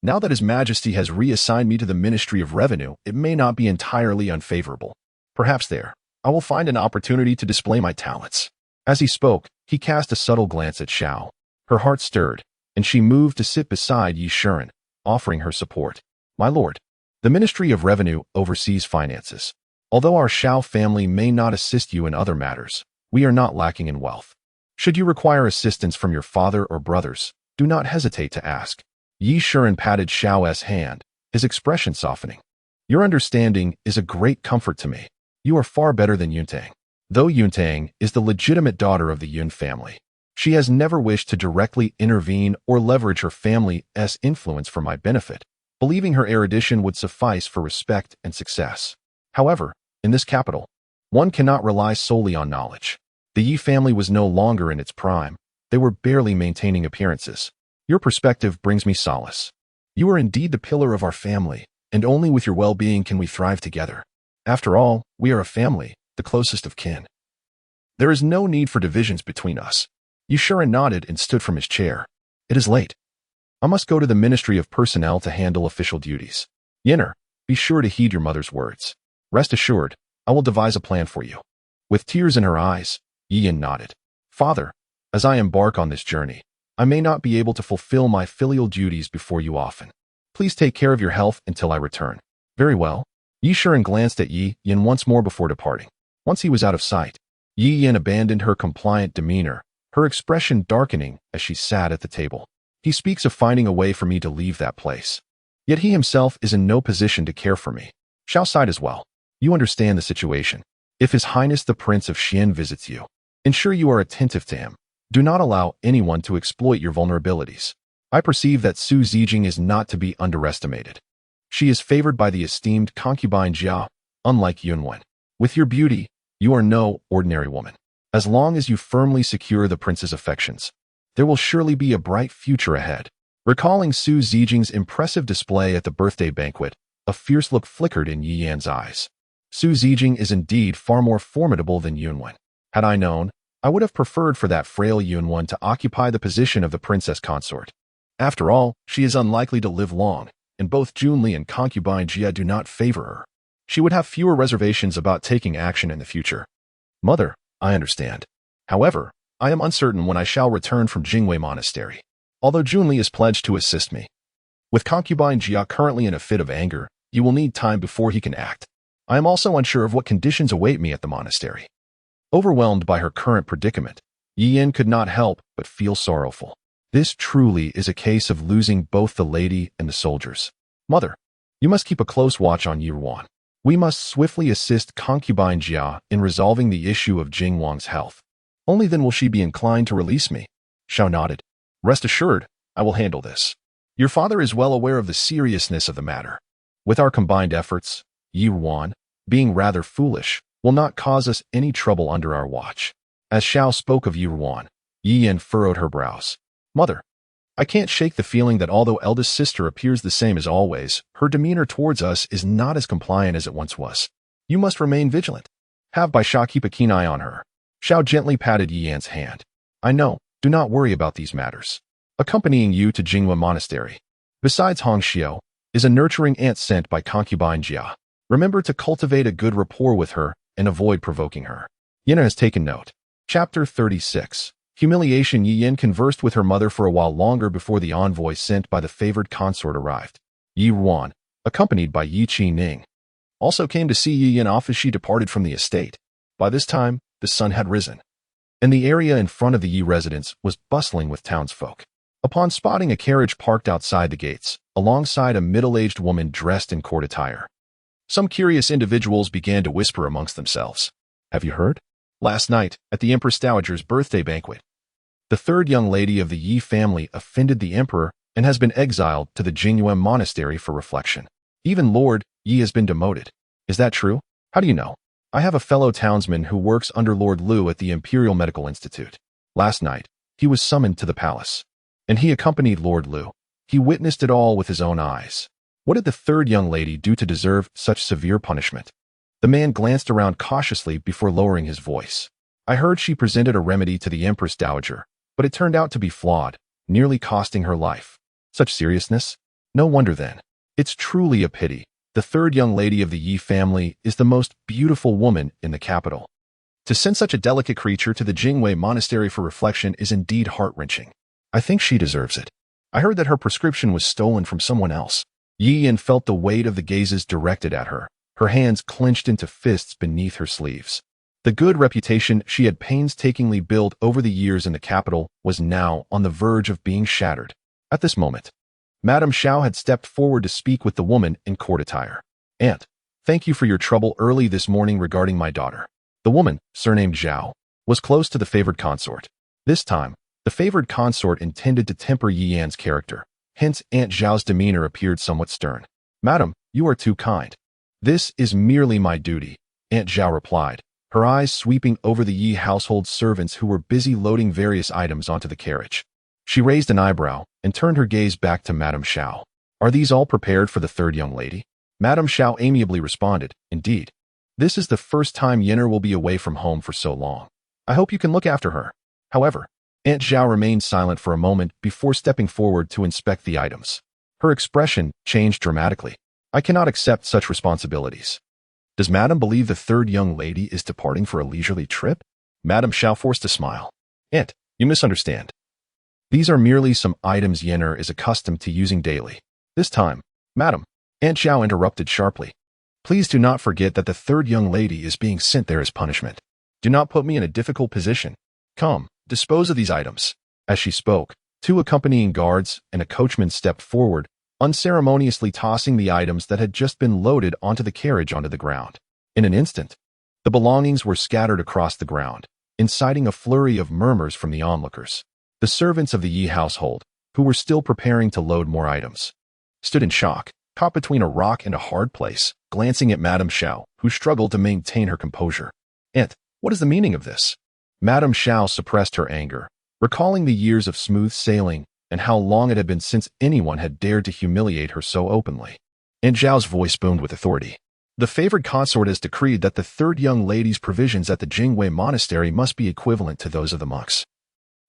Now that His Majesty has reassigned me to the Ministry of Revenue, it may not be entirely unfavorable. Perhaps there, I will find an opportunity to display my talents." As he spoke, he cast a subtle glance at Xiao. Her heart stirred, and she moved to sit beside Yi Shuren, offering her support. "My lord, the Ministry of Revenue oversees finances. Although our Xiao family may not assist you in other matters, we are not lacking in wealth. Should you require assistance from your father or brothers, do not hesitate to ask." Yi Shuren patted Xiao's hand, his expression softening. "Your understanding is a great comfort to me. You are far better than Yuntang. Though Yuntang is the legitimate daughter of the Yun family, she has never wished to directly intervene or leverage her family's influence for my benefit, believing her erudition would suffice for respect and success. However, in this capital, one cannot rely solely on knowledge. The Yi family was no longer in its prime. They were barely maintaining appearances. Your perspective brings me solace. You are indeed the pillar of our family, and only with your well-being can we thrive together. After all, we are a family, the closest of kin. There is no need for divisions between us." Yi Shuren nodded and stood from his chair. "It is late. I must go to the Ministry of Personnel to handle official duties. Yenner, be sure to heed your mother's words. Rest assured, I will devise a plan for you." With tears in her eyes, Yi Yan nodded. "Father, as I embark on this journey, I may not be able to fulfill my filial duties before you often. Please take care of your health until I return." "Very well." Yi Shuren glanced at Yi Yan once more before departing. Once he was out of sight, Yi Yan abandoned her compliant demeanor, her expression darkening as she sat at the table. "He speaks of finding a way for me to leave that place. Yet he himself is in no position to care for me." Xiao sighed as well. "You understand the situation. If His Highness the Prince of Xian visits you, ensure you are attentive to him. Do not allow anyone to exploit your vulnerabilities. I perceive that Su Zijing is not to be underestimated. She is favored by the esteemed concubine Jia, unlike Yunwen. With your beauty, you are no ordinary woman. As long as you firmly secure the prince's affections, there will surely be a bright future ahead. Recalling Su Zijing's impressive display at the birthday banquet, a fierce look flickered in Yi Yan's eyes. Su Zijing is indeed far more formidable than Yunwen. Had I known, I would have preferred for that frail Yunwen to occupy the position of the princess consort. After all, she is unlikely to live long, and both Junli and concubine Jia do not favor her. She would have fewer reservations about taking action in the future. Mother, I understand. However, I am uncertain when I shall return from Jingwei Monastery, although Junli is pledged to assist me. With concubine Jia currently in a fit of anger, you will need time before he can act. I am also unsure of what conditions await me at the monastery. Overwhelmed by her current predicament, Yi Yan could not help but feel sorrowful. This truly is a case of losing both the lady and the soldiers. Mother, you must keep a close watch on Ruan. We must swiftly assist concubine Jia in resolving the issue of Jing Wang's health. Only then will she be inclined to release me. Xiao nodded. Rest assured, I will handle this. Your father is well aware of the seriousness of the matter. With our combined efforts, Ruan, being rather foolish, will not cause us any trouble under our watch. As Xiao spoke of Ruan, Yi Yan furrowed her brows. Mother, I can't shake the feeling that although eldest sister appears the same as always, her demeanor towards us is not as compliant as it once was. You must remain vigilant. Have Bai Sha keep a keen eye on her. Xiao gently patted Yi Yan's hand. I know, do not worry about these matters. Accompanying you to Jingwa Monastery, besides Hong Xiao, is a nurturing aunt sent by concubine Jia. Remember to cultivate a good rapport with her and avoid provoking her. Yena has taken note. Chapter 36. Humiliation. Yi Yan conversed with her mother for a while longer before the envoy sent by the favored consort arrived. Yi Ruan, accompanied by Yi Qi Ning, also came to see Yi Yan off as she departed from the estate. By this time, the sun had risen, and the area in front of the Yi residence was bustling with townsfolk. Upon spotting a carriage parked outside the gates, alongside a middle-aged woman dressed in court attire, some curious individuals began to whisper amongst themselves. Have you heard? Last night, at the Empress Dowager's birthday banquet, the third young lady of the Yi family offended the emperor and has been exiled to the Jingyuan Monastery for reflection. Even Lord Yi has been demoted. Is that true? How do you know? I have a fellow townsman who works under Lord Lu at the Imperial Medical Institute. Last night, he was summoned to the palace, and he accompanied Lord Lu. He witnessed it all with his own eyes. What did the third young lady do to deserve such severe punishment? The man glanced around cautiously before lowering his voice. I heard she presented a remedy to the Empress Dowager, but it turned out to be flawed, nearly costing her life. Such seriousness? No wonder then. It's truly a pity. The third young lady of the Yi family is the most beautiful woman in the capital. To send such a delicate creature to the Jingwei Monastery for reflection is indeed heart-wrenching. I think she deserves it. I heard that her prescription was stolen from someone else. Yi Yan felt the weight of the gazes directed at her, her hands clenched into fists beneath her sleeves. The good reputation she had painstakingly built over the years in the capital was now on the verge of being shattered. At this moment, Madame Xiao had stepped forward to speak with the woman in court attire. Aunt, thank you for your trouble early this morning regarding my daughter. The woman, surnamed Zhao, was close to the favored consort. This time, the favored consort intended to temper Yi Yan's character. Hence, Aunt Zhao's demeanor appeared somewhat stern. Madam, you are too kind. This is merely my duty, Aunt Zhao replied, her eyes sweeping over the Yi household servants who were busy loading various items onto the carriage. She raised an eyebrow and turned her gaze back to Madame Xiao. Are these all prepared for the third young lady? Madame Xiao amiably responded, Indeed. This is the first time Yenner will be away from home for so long. I hope you can look after her. However, Aunt Zhao remained silent for a moment before stepping forward to inspect the items. Her expression changed dramatically. I cannot accept such responsibilities. Does Madame believe the third young lady is departing for a leisurely trip? Madame Xiao forced a smile. Aunt, you misunderstand. These are merely some items Yenner is accustomed to using daily. This time, Madam, Aunt Xiao interrupted sharply. Please do not forget that the third young lady is being sent there as punishment. Do not put me in a difficult position. Come, dispose of these items. As she spoke, two accompanying guards and a coachman stepped forward, unceremoniously tossing the items that had just been loaded onto the carriage onto the ground. In an instant, the belongings were scattered across the ground, inciting a flurry of murmurs from the onlookers. The servants of the Yi household, who were still preparing to load more items, stood in shock, caught between a rock and a hard place, glancing at Madame Xiao, who struggled to maintain her composure. Aunt, what is the meaning of this? Madame Xiao suppressed her anger, recalling the years of smooth sailing and how long it had been since anyone had dared to humiliate her so openly. Aunt Zhao's voice boomed with authority. The favored consort has decreed that the third young lady's provisions at the Jingwei Monastery must be equivalent to those of the monks.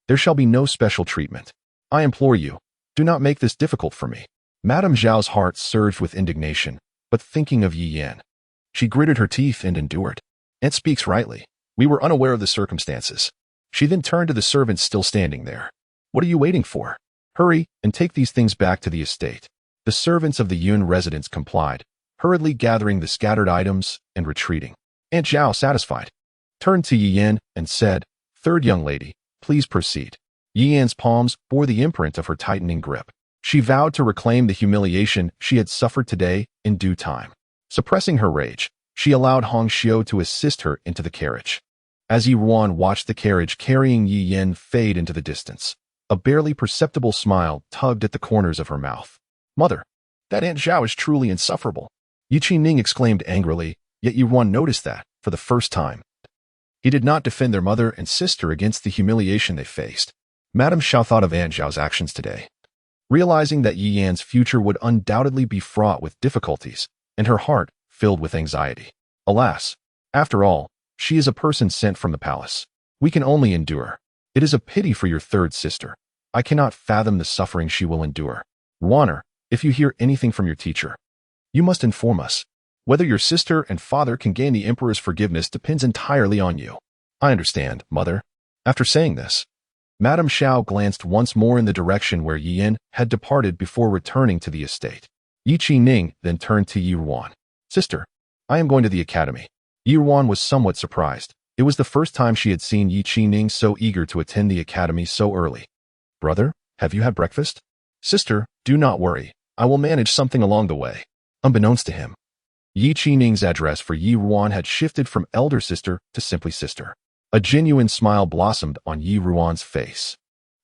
There shall be no special treatment. I implore you, do not make this difficult for me. Madame Zhao's heart surged with indignation, but thinking of Yi Yan, she gritted her teeth and endured. Aunt speaks rightly. We were unaware of the circumstances. She then turned to the servants still standing there. What are you waiting for? Hurry and take these things back to the estate. The servants of the Yun residence complied, hurriedly gathering the scattered items and retreating. Aunt Zhao, satisfied, turned to Yi Yan and said, Third young lady, please proceed. Yi Yan's palms bore the imprint of her tightening grip. She vowed to reclaim the humiliation she had suffered today in due time. Suppressing her rage, she allowed Hong Xiu to assist her into the carriage. As Yi Ruan watched the carriage carrying Yi Yan fade into the distance, a barely perceptible smile tugged at the corners of her mouth. Mother, that Aunt Zhao is truly insufferable. Yi Qingning exclaimed angrily, yet Yi Ruan noticed that, for the first time, he did not defend their mother and sister against the humiliation they faced. Madame Xiao thought of Aunt Zhao's actions today. Realizing that Yi Yan's future would undoubtedly be fraught with difficulties, and her heart filled with anxiety. Alas, after all, she is a person sent from the palace. We can only endure. It is a pity for your third sister. I cannot fathom the suffering she will endure. Ruaner, if you hear anything from your teacher, you must inform us. Whether your sister and father can gain the emperor's forgiveness depends entirely on you. I understand, mother. After saying this, Madame Xiao glanced once more in the direction where Yi Yan had departed before returning to the estate. Yi Qingning then turned to Yi Ruan. Sister, I am going to the academy. Yi Ruan was somewhat surprised. It was the first time she had seen Yi Qingning so eager to attend the academy so early. Brother, have you had breakfast? Sister, do not worry. I will manage something along the way. Unbeknownst to him, Yi Qingning's address for Yi Ruan had shifted from elder sister to simply sister. A genuine smile blossomed on Yi Ruan's face.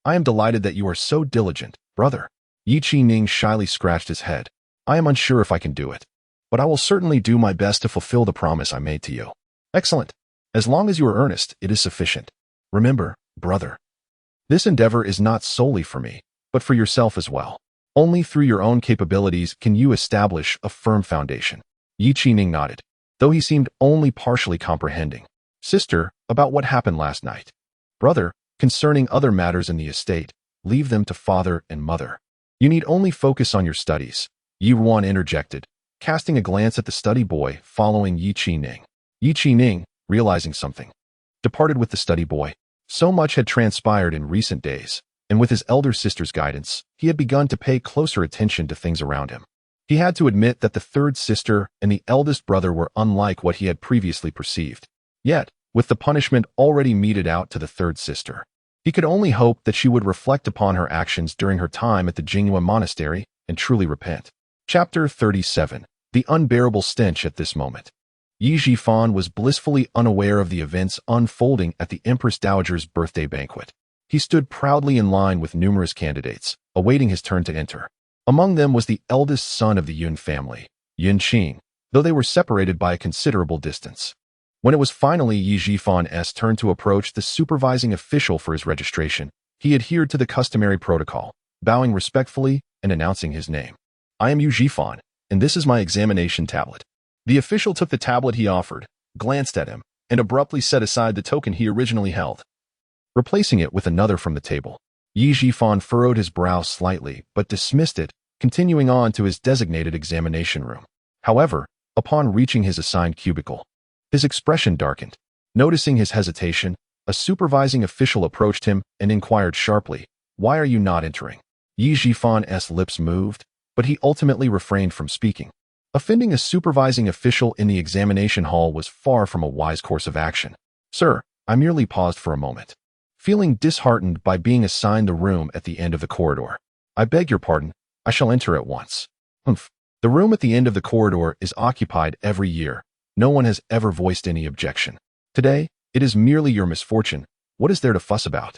I am delighted that you are so diligent, brother. Yi Qingning shyly scratched his head. I am unsure if I can do it, but I will certainly do my best to fulfill the promise I made to you. Excellent. As long as you are earnest, it is sufficient. Remember, brother, this endeavor is not solely for me, but for yourself as well. Only through your own capabilities can you establish a firm foundation. Yi Qingning nodded, though he seemed only partially comprehending. Sister, about what happened last night. Brother, concerning other matters in the estate, leave them to father and mother. You need only focus on your studies. Yi Ruan interjected, casting a glance at the study boy following Yi Qingning. Yi Qingning, realizing something, departed with the study boy. So much had transpired in recent days, and with his elder sister's guidance, he had begun to pay closer attention to things around him. He had to admit that the third sister and the eldest brother were unlike what he had previously perceived. Yet, with the punishment already meted out to the third sister, he could only hope that she would reflect upon her actions during her time at the Jingwei Monastery and truly repent. Chapter 37. The unbearable stench at this moment. Yi Zhifan was blissfully unaware of the events unfolding at the Empress Dowager's birthday banquet. He stood proudly in line with numerous candidates, awaiting his turn to enter. Among them was the eldest son of the Yun family, Yun Qing, though they were separated by a considerable distance. When it was finally Yi Zhifan's turn to approach the supervising official for his registration, he adhered to the customary protocol, bowing respectfully and announcing his name. I am Yi Zhifan, and this is my examination tablet. The official took the tablet he offered, glanced at him, and abruptly set aside the token he originally held, replacing it with another from the table. Yi Zhifan furrowed his brow slightly, but dismissed it, continuing on to his designated examination room. However, upon reaching his assigned cubicle, his expression darkened. Noticing his hesitation, a supervising official approached him and inquired sharply, "Why are you not entering?" Yi Zhifan's lips moved, but he ultimately refrained from speaking. Offending a supervising official in the examination hall was far from a wise course of action. Sir, I merely paused for a moment, feeling disheartened by being assigned the room at the end of the corridor. I beg your pardon, I shall enter at once. Humph. The room at the end of the corridor is occupied every year. No one has ever voiced any objection. Today, it is merely your misfortune. What is there to fuss about?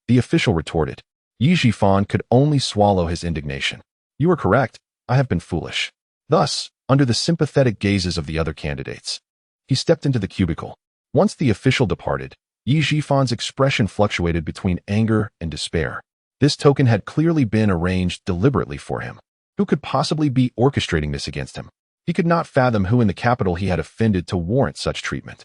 The official retorted. Yi Zhifan could only swallow his indignation. You are correct. I have been foolish. Thus, under the sympathetic gazes of the other candidates, he stepped into the cubicle. Once the official departed, Yi Jifan's expression fluctuated between anger and despair. This token had clearly been arranged deliberately for him. Who could possibly be orchestrating this against him? He could not fathom who in the capital he had offended to warrant such treatment.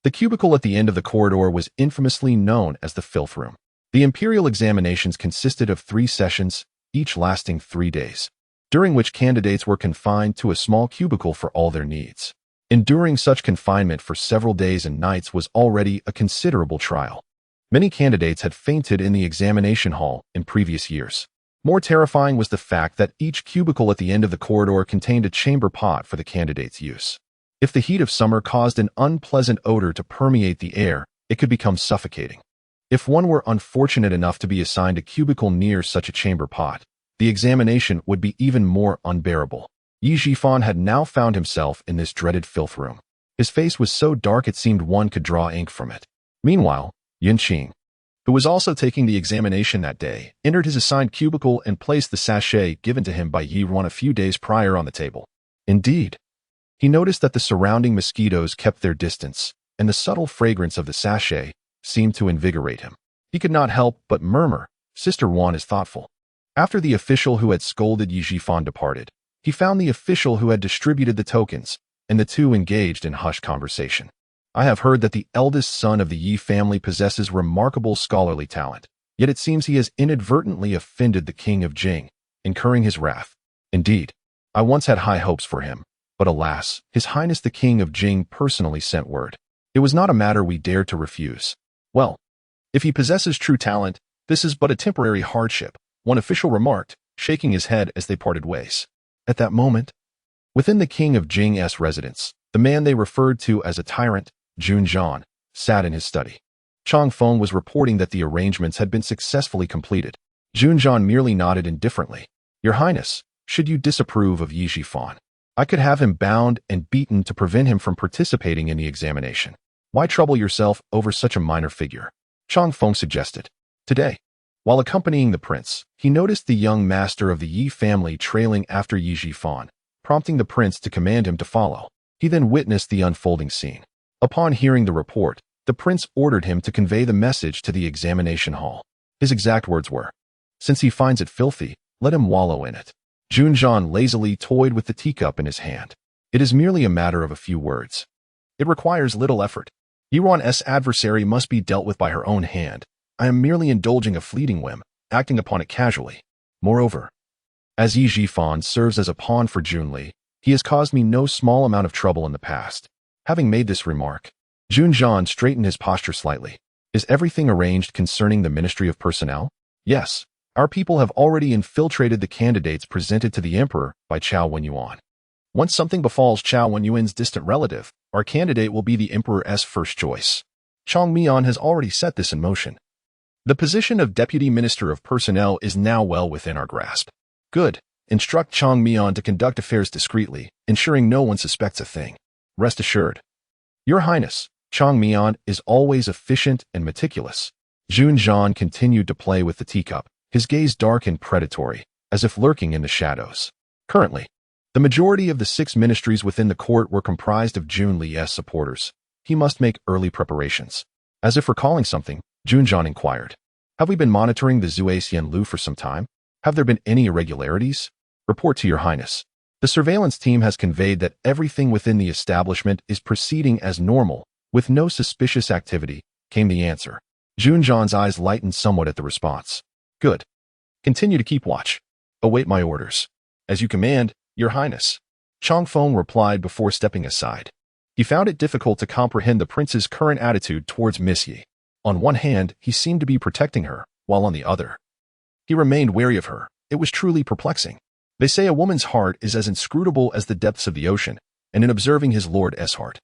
The cubicle at the end of the corridor was infamously known as the filth room. The imperial examinations consisted of 3 sessions, each lasting 3 days, during which candidates were confined to a small cubicle for all their needs. Enduring such confinement for several days and nights was already a considerable trial. Many candidates had fainted in the examination hall in previous years. More terrifying was the fact that each cubicle at the end of the corridor contained a chamber pot for the candidate's use. If the heat of summer caused an unpleasant odor to permeate the air, it could become suffocating. If one were unfortunate enough to be assigned a cubicle near such a chamber pot, the examination would be even more unbearable. Yi Jifan had now found himself in this dreaded filth room. His face was so dark it seemed one could draw ink from it. Meanwhile, Yin Qing, who was also taking the examination that day, entered his assigned cubicle and placed the sachet given to him by Yi Ruan a few days prior on the table. Indeed, he noticed that the surrounding mosquitoes kept their distance, and the subtle fragrance of the sachet seemed to invigorate him. He could not help but murmur, "Sister Ruan is thoughtful." After the official who had scolded Yi Jifan departed, he found the official who had distributed the tokens, and the two engaged in hushed conversation. "I have heard that the eldest son of the Yi family possesses remarkable scholarly talent, yet it seems he has inadvertently offended the king of Jing, incurring his wrath. Indeed, I once had high hopes for him, but alas, His Highness the King of Jing personally sent word. It was not a matter we dared to refuse. Well, if he possesses true talent, this is but a temporary hardship," one official remarked, shaking his head as they parted ways. At that moment, within the King of Jing's residence, the man they referred to as a tyrant, Jun Zhan, sat in his study. Chang Feng was reporting that the arrangements had been successfully completed. Jun Zhan merely nodded indifferently. "Your Highness, should you disapprove of Yi Jifan, I could have him bound and beaten to prevent him from participating in the examination. Why trouble yourself over such a minor figure?" Chang Feng suggested. Today, while accompanying the prince, he noticed the young master of the Yi family trailing after Yi Jifan, prompting the prince to command him to follow. He then witnessed the unfolding scene. Upon hearing the report, the prince ordered him to convey the message to the examination hall. His exact words were, "Since he finds it filthy, let him wallow in it." Jun Zhan lazily toyed with the teacup in his hand. "It is merely a matter of a few words. It requires little effort. Yi Ruan's adversary must be dealt with by her own hand. I am merely indulging a fleeting whim, acting upon it casually. Moreover, as Yi Jifan serves as a pawn for Junli, he has caused me no small amount of trouble in the past." Having made this remark, Jun Zhan straightened his posture slightly. "Is everything arranged concerning the Ministry of Personnel?" "Yes. Our people have already infiltrated the candidates presented to the Emperor by Chao Wenyuan. Once something befalls Chao Wenyuan's distant relative, our candidate will be the Emperor's first choice. Chang Mian has already set this in motion. The position of Deputy Minister of Personnel is now well within our grasp." "Good. Instruct Chang Mian to conduct affairs discreetly, ensuring no one suspects a thing. Rest assured, Your Highness, Chang Mian is always efficient and meticulous." Jun Zhan continued to play with the teacup, his gaze dark and predatory, as if lurking in the shadows. Currently, the majority of the 6 ministries within the court were comprised of Jun Li's supporters. He must make early preparations. As if recalling something, Jun Zhan inquired, "Have we been monitoring the Zuasian Lu for some time? Have there been any irregularities?" "Report to Your Highness. The surveillance team has conveyed that everything within the establishment is proceeding as normal, with no suspicious activity," came the answer. Jun Zhan's eyes lightened somewhat at the response. "Good. Continue to keep watch. Await my orders." "As you command, Your Highness," Chang Feng replied before stepping aside. He found it difficult to comprehend the prince's current attitude towards Miss Yi. On one hand, he seemed to be protecting her, while on the other, he remained wary of her. It was truly perplexing. They say a woman's heart is as inscrutable as the depths of the ocean, and in observing his Lord's heart,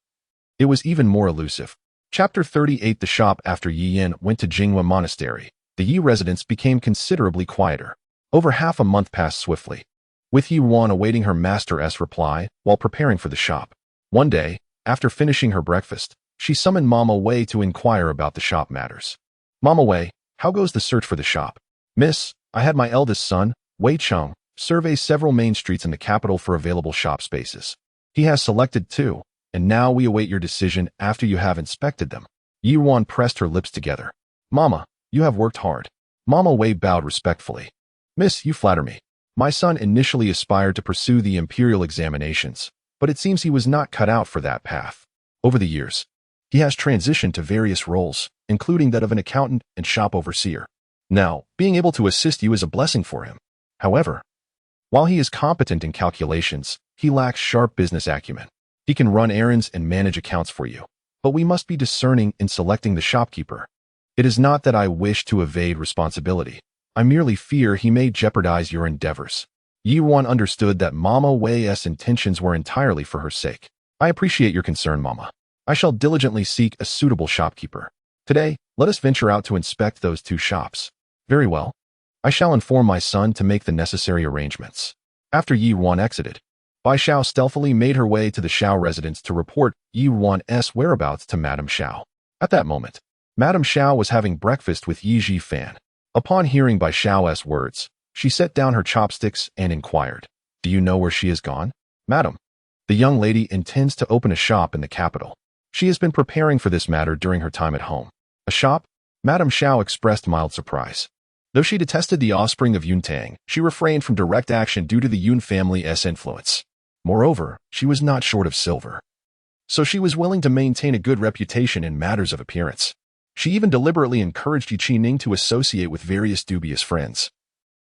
it was even more elusive. Chapter 38. The shop. After Yi Yin went to Jinghua Monastery, the Yi residence became considerably quieter. Over half a month passed swiftly, with Yi Ruan awaiting her master's reply while preparing for the shop. One day, after finishing her breakfast, she summoned Mama Wei to inquire about the shop matters. "Mama Wei, how goes the search for the shop?" "Miss, I had my eldest son, Wei Cheng, survey several main streets in the capital for available shop spaces. He has selected 2, and now we await your decision after you have inspected them." Ruan pressed her lips together. Mama, you have worked hard. Mama Wei bowed respectfully. Miss, you flatter me. My son initially aspired to pursue the imperial examinations, but it seems he was not cut out for that path. Over the years, he has transitioned to various roles, including that of an accountant and shop overseer. Now, being able to assist you is a blessing for him. However, while he is competent in calculations, he lacks sharp business acumen. He can run errands and manage accounts for you, but we must be discerning in selecting the shopkeeper. It is not that I wish to evade responsibility. I merely fear he may jeopardize your endeavors. Ruan understood that Mama Wei's intentions were entirely for her sake. I appreciate your concern, Mama. I shall diligently seek a suitable shopkeeper. Today, let us venture out to inspect those 2 shops. Very well. I shall inform my son to make the necessary arrangements. After Ruan exited, Bai Xiao stealthily made her way to the Xiao residence to report Ruan's whereabouts to Madame Xiao. At that moment, Madame Xiao was having breakfast with Yi Zhifan. Upon hearing Bai Xiao's words, she set down her chopsticks and inquired, Do you know where she has gone? Madam, the young lady intends to open a shop in the capital. She has been preparing for this matter during her time at home. A shop? Madame Xiao expressed mild surprise. Though she detested the offspring of Yuntang, she refrained from direct action due to the Yun family's influence. Moreover, she was not short of silver, so she was willing to maintain a good reputation in matters of appearance. She even deliberately encouraged Yi Qining to associate with various dubious friends,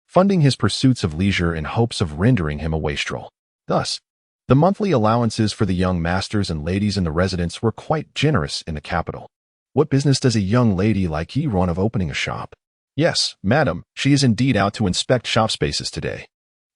funding his pursuits of leisure in hopes of rendering him a wastrel. Thus, the monthly allowances for the young masters and ladies in the residence were quite generous in the capital. What business does a young lady like Ruan have opening a shop? Yes, madam, she is indeed out to inspect shop spaces today.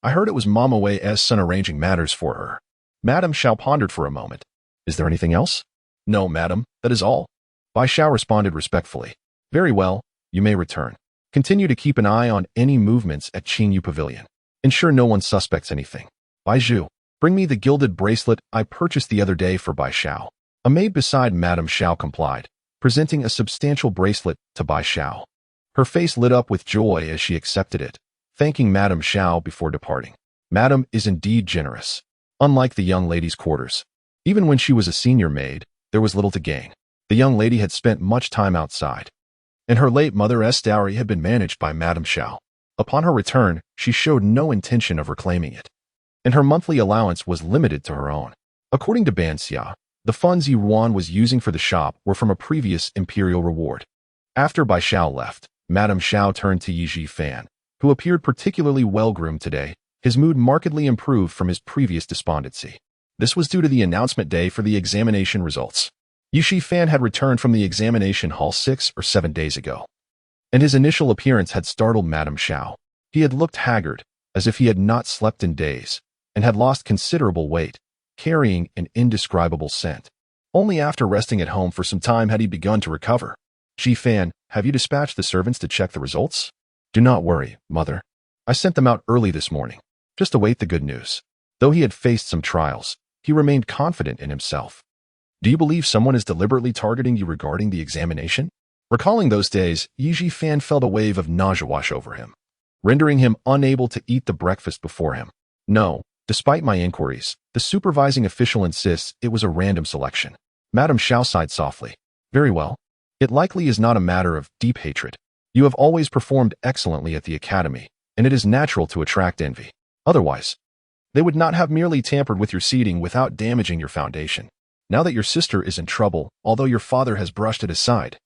I heard it was Mama Wei's son arranging matters for her. Madame Xiao pondered for a moment. Is there anything else? No, madam, that is all. Bai Xiao responded respectfully. Very well, you may return. Continue to keep an eye on any movements at Qingyu Pavilion. Ensure no one suspects anything. Bai Zhu, bring me the gilded bracelet I purchased the other day for Bai Xiao. A maid beside Madame Xiao complied, presenting a substantial bracelet to Bai Xiao. Her face lit up with joy as she accepted it, thanking Madame Xiao before departing. Madame is indeed generous. Unlike the young lady's quarters, even when she was a senior maid, there was little to gain. The young lady had spent much time outside, and her late mother's dowry had been managed by Madame Xiao. Upon her return, she showed no intention of reclaiming it, and her monthly allowance was limited to her own. According to Ban Xia, the funds Ruan was using for the shop were from a previous imperial reward. After Bai Xiao left, Madame Xiao turned to Yi Zhifan, who appeared particularly well-groomed today. His mood markedly improved from his previous despondency. This was due to the announcement day for the examination results. Yi Zhifan had returned from the examination hall 6 or 7 days ago, and his initial appearance had startled Madame Xiao. He had looked haggard, as if he had not slept in days, and had lost considerable weight, carrying an indescribable scent. Only after resting at home for some time had he begun to recover. Zhifan, have you dispatched the servants to check the results? Do not worry, mother. I sent them out early this morning. Just await the good news. Though he had faced some trials, he remained confident in himself. Do you believe someone is deliberately targeting you regarding the examination? Recalling those days, Yi Zhifan felt a wave of nausea wash over him, rendering him unable to eat the breakfast before him. No, despite my inquiries, the supervising official insists it was a random selection. Madame Xiao sighed softly. Very well. It likely is not a matter of deep hatred. You have always performed excellently at the academy, and it is natural to attract envy. Otherwise, they would not have merely tampered with your seating without damaging your foundation. Now that your sister is in trouble, although your father has brushed it aside,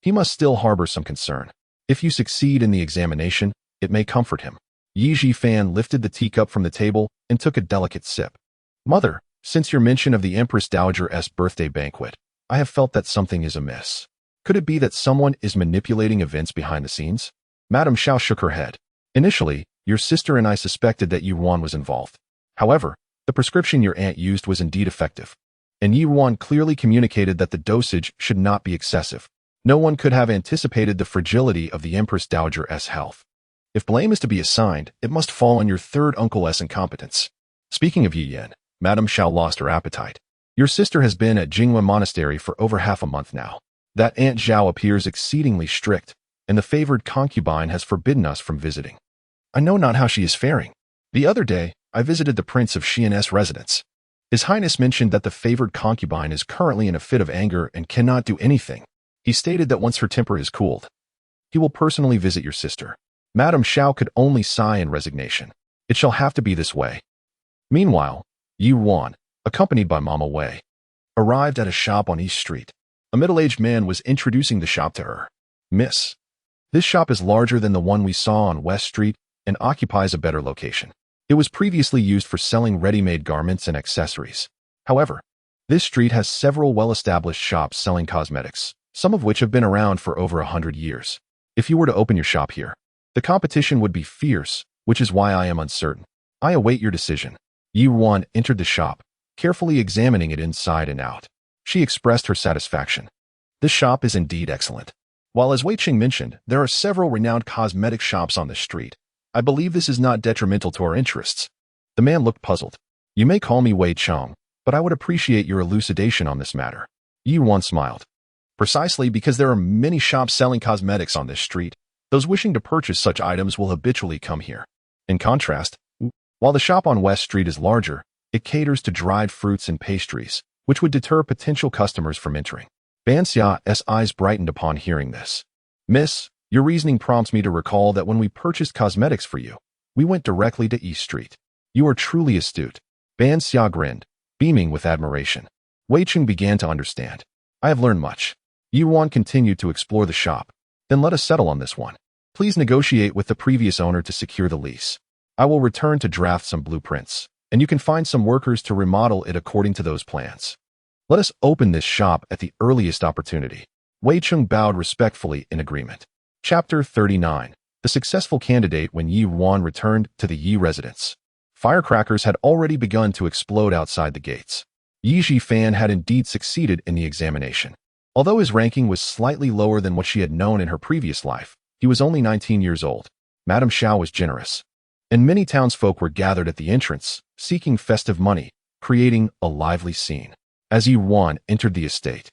he must still harbor some concern. If you succeed in the examination, it may comfort him. Yi Zhifan lifted the teacup from the table and took a delicate sip. Mother, since your mention of the Empress Dowager's birthday banquet, I have felt that something is amiss. Could it be that someone is manipulating events behind the scenes? Madame Xiao shook her head. Initially, your sister and I suspected that Ruan was involved. However, the prescription your aunt used was indeed effective, and Ruan clearly communicated that the dosage should not be excessive. No one could have anticipated the fragility of the Empress Dowager's health. If blame is to be assigned, it must fall on your third uncle's incompetence. Speaking of Yi Yan, Madame Xiao lost her appetite. Your sister has been at Jingwen Monastery for over half a month now. That Aunt Zhao appears exceedingly strict, and the favored concubine has forbidden us from visiting. I know not how she is faring. The other day, I visited the Prince of Xian's residence. His Highness mentioned that the favored concubine is currently in a fit of anger and cannot do anything. He stated that once her temper is cooled, he will personally visit your sister. Madame Xiao could only sigh in resignation. It shall have to be this way. Meanwhile, Ruan, accompanied by Mama Wei, arrived at a shop on East Street. A middle-aged man was introducing the shop to her. Miss, this shop is larger than the one we saw on West Street and occupies a better location. It was previously used for selling ready-made garments and accessories. However, this street has several well-established shops selling cosmetics, some of which have been around for over 100 years. If you were to open your shop here, the competition would be fierce, which is why I am uncertain. I await your decision. Ruan entered the shop, carefully examining it inside and out. She expressed her satisfaction. This shop is indeed excellent. While as Wei Qing mentioned, there are several renowned cosmetic shops on this street, I believe this is not detrimental to our interests. The man looked puzzled. You may call me Wei Chong, but I would appreciate your elucidation on this matter. Ruan smiled. Precisely because there are many shops selling cosmetics on this street, those wishing to purchase such items will habitually come here. In contrast, while the shop on West Street is larger, it caters to dried fruits and pastries, which would deter potential customers from entering. Ban Xia's eyes brightened upon hearing this. Miss, your reasoning prompts me to recall that when we purchased cosmetics for you, we went directly to East Street. You are truly astute. Ban Xia grinned, beaming with admiration. Wei Qing began to understand. I have learned much. Ruan continued to explore the shop. Then let us settle on this one. Please negotiate with the previous owner to secure the lease. I will return to draft some blueprints, and you can find some workers to remodel it according to those plans. Let us open this shop at the earliest opportunity. Wei Qing bowed respectfully in agreement. Chapter 39. The successful candidate when Ruan returned to the Yi residence. Firecrackers had already begun to explode outside the gates. Yi Fan had indeed succeeded in the examination. Although his ranking was slightly lower than what she had known in her previous life, he was only 19 years old. Madame Xiao was generous, and many townsfolk were gathered at the entrance, seeking festive money, creating a lively scene. As Ruan entered the estate,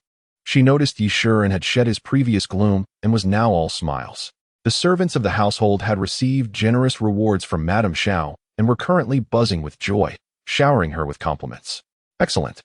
she noticed Yi Shiren had shed his previous gloom and was now all smiles. The servants of the household had received generous rewards from Madame Xiao and were currently buzzing with joy, showering her with compliments. Excellent.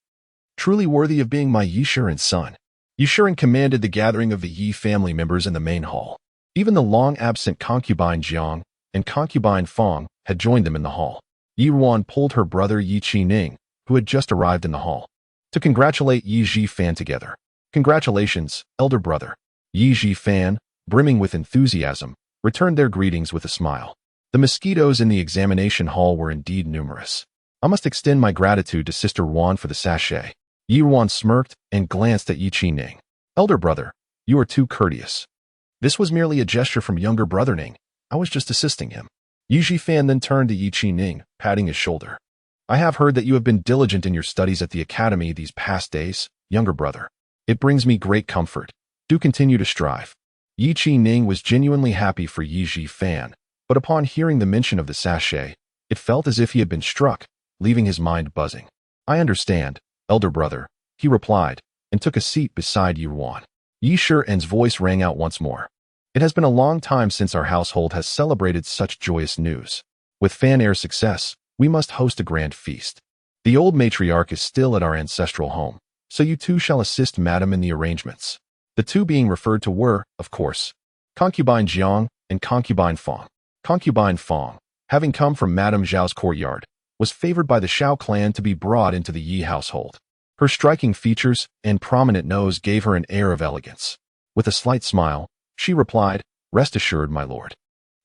Truly worthy of being my Yi Shiren's son. Yi Shiren commanded the gathering of the Yi family members in the main hall. Even the long-absent concubine Jiang and concubine Fong had joined them in the hall. Ruan pulled her brother Yi Qining, who had just arrived in the hall, to congratulate Yi Fan together. Congratulations, elder brother. Yi Fan, brimming with enthusiasm, returned their greetings with a smile. The mosquitoes in the examination hall were indeed numerous. I must extend my gratitude to Sister Ruan for the sachet. Ruan smirked and glanced at Yi Qining. Elder brother, you are too courteous. This was merely a gesture from younger brother Ning. I was just assisting him. Yi Fan then turned to Yi Qining, patting his shoulder. I have heard that you have been diligent in your studies at the academy these past days, younger brother. It brings me great comfort. Do continue to strive. Yi Qining was genuinely happy for Yi Fan, but upon hearing the mention of the sachet, it felt as if he had been struck, leaving his mind buzzing. I understand, elder brother, he replied, and took a seat beside Ruan. Yi Shiren's voice rang out once more. It has been a long time since our household has celebrated such joyous news. With Fan Air's success, we must host a grand feast. The old matriarch is still at our ancestral home, so you two shall assist Madame in the arrangements. The two being referred to were, of course, concubine Jiang and concubine Fong. Concubine Fong, having come from Madame Zhao's courtyard, was favored by the Xiao clan to be brought into the Yi household. Her striking features and prominent nose gave her an air of elegance. With a slight smile, she replied, Rest assured, my lord.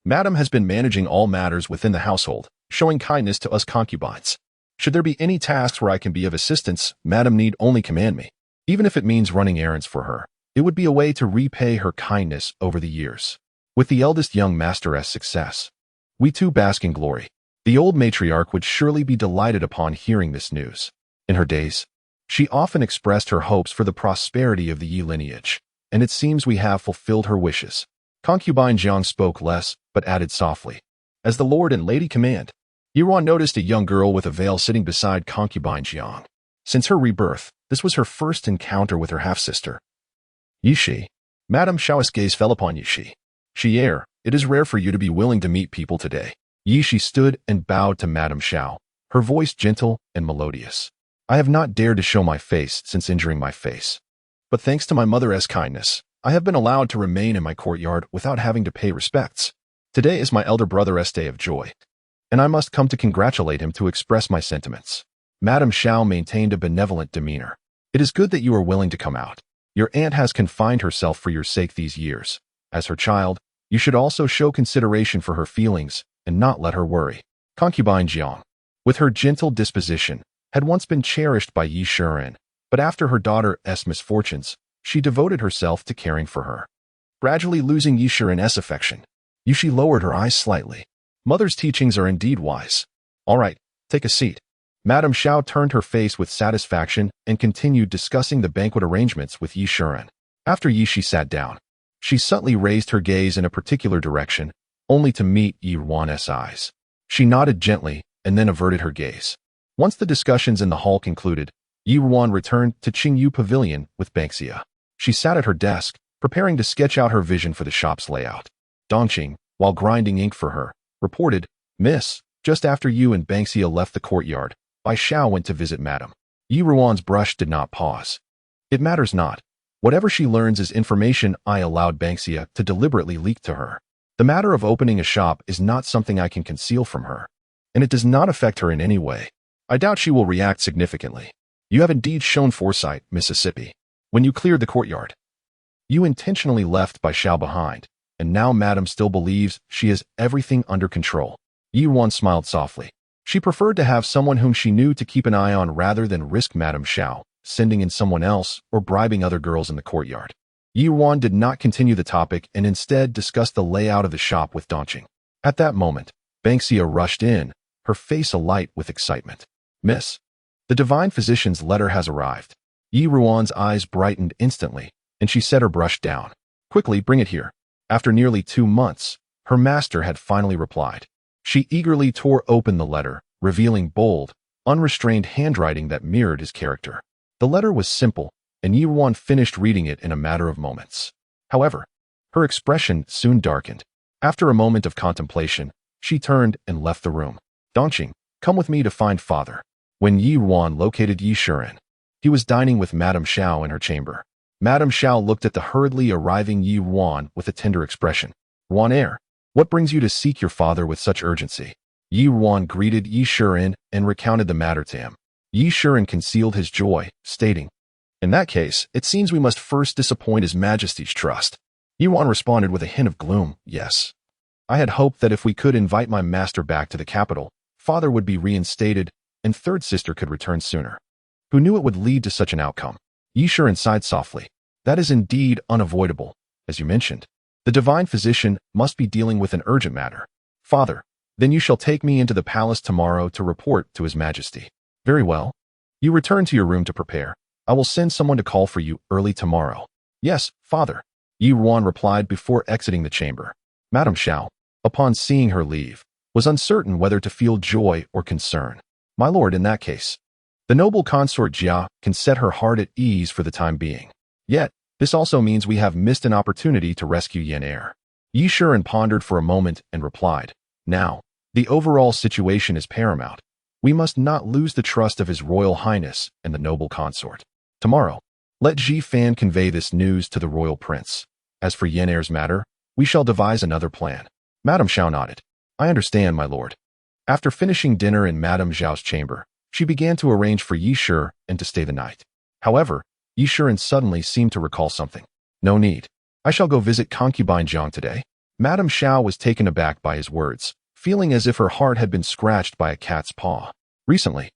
Madame has been managing all matters within the household, showing kindness to us concubines. Should there be any tasks where I can be of assistance, Madame need only command me. Even if it means running errands for her, it would be a way to repay her kindness over the years. With the eldest young masteress' success, we too bask in glory. The old matriarch would surely be delighted upon hearing this news. In her days, she often expressed her hopes for the prosperity of the Yi lineage, and it seems we have fulfilled her wishes. Concubine Jiang spoke less, but added softly, As the lord and lady command. Ruan noticed a young girl with a veil sitting beside concubine Jiang. Since her rebirth, this was her first encounter with her half-sister. Yishi. Madame Xiao's gaze fell upon Yishi. Xier, it is rare for you to be willing to meet people today. Yishi stood and bowed to Madame Xiao, her voice gentle and melodious. I have not dared to show my face since injuring my face. But thanks to my mother's kindness, I have been allowed to remain in my courtyard without having to pay respects. Today is my elder brother's day of joy, and I must come to congratulate him to express my sentiments. Madame Xiao maintained a benevolent demeanor. It is good that you are willing to come out. Your aunt has confined herself for your sake these years. As her child, you should also show consideration for her feelings and not let her worry. Concubine Jiang, with her gentle disposition, had once been cherished by Yi Shiren, but after her daughter's misfortunes, she devoted herself to caring for her. Gradually losing Yi Shiren's affection, Yushi lowered her eyes slightly. Mother's teachings are indeed wise. All right, take a seat. Madame Xiao turned her face with satisfaction and continued discussing the banquet arrangements with Yi Shiren. After Yi Shi sat down, she subtly raised her gaze in a particular direction, only to meet Yi Ruan's eyes. She nodded gently and then averted her gaze. Once the discussions in the hall concluded, Yi Ruan returned to Qingyu Pavilion with Banksia. She sat at her desk, preparing to sketch out her vision for the shop's layout. Dongqing, while grinding ink for her, reported, "Miss, just after you and Banksia left the courtyard, Bai Xiao went to visit Madame." Yi Ruan's brush did not pause. "It matters not. Whatever she learns is information I allowed Banksia to deliberately leak to her. The matter of opening a shop is not something I can conceal from her, and it does not affect her in any way. I doubt she will react significantly. You have indeed shown foresight, Mississippi. When you cleared the courtyard, you intentionally left Bai Xiao behind, and now Madame still believes she has everything under control." Yi Ruan smiled softly. She preferred to have someone whom she knew to keep an eye on rather than risk Madame Xiao sending in someone else or bribing other girls in the courtyard. Yi Ruan did not continue the topic and instead discussed the layout of the shop with Dongqing. At that moment, Banksia rushed in, her face alight with excitement. "Miss, the divine physician's letter has arrived." Yi Ruan's eyes brightened instantly, and she set her brush down. "Quickly, bring it here." After nearly 2 months, her master had finally replied. She eagerly tore open the letter, revealing bold, unrestrained handwriting that mirrored his character. The letter was simple, and Yi Ruan finished reading it in a matter of moments. However, her expression soon darkened. After a moment of contemplation, she turned and left the room. "Dongqing, come with me to find father." When Yi Ruan located Yi Shiren, he was dining with Madame Xiao in her chamber. Madame Xiao looked at the hurriedly arriving Yi Ruan with a tender expression. "Ruan, what brings you to seek your father with such urgency?" Yi Ruan greeted Yi Shiren and recounted the matter to him. Yi Shiren concealed his joy, stating, "In that case, it seems we must first disappoint His Majesty's trust." Yi Ruan responded with a hint of gloom, "Yes. I had hoped that if we could invite my master back to the capital, father would be reinstated and third sister could return sooner. Who knew it would lead to such an outcome?" Yi Shiren sighed softly. "That is indeed unavoidable, as you mentioned. The divine physician must be dealing with an urgent matter. Father, then you shall take me into the palace tomorrow to report to His Majesty." "Very well. You return to your room to prepare. I will send someone to call for you early tomorrow." "Yes, father," Yi Ruan replied before exiting the chamber. Madame Xiao, upon seeing her leave, was uncertain whether to feel joy or concern. "My lord, in that case, the noble consort Jia can set her heart at ease for the time being. Yet, this also means we have missed an opportunity to rescue Yan. Yi Shiren pondered for a moment and replied, "Now, the overall situation is paramount. We must not lose the trust of His Royal Highness and the noble consort. Tomorrow, let Ji Fan convey this news to the royal prince. As for Yan's matter, we shall devise another plan." Madame Xiao nodded. "I understand, my lord." After finishing dinner in Madame Xiao's chamber, she began to arrange for Yi Shi and to stay the night. However, Yi Shiren suddenly seemed to recall something. "No need. I shall go visit concubine Jiang today." Madame Xiao was taken aback by his words, feeling as if her heart had been scratched by a cat's paw. Recently,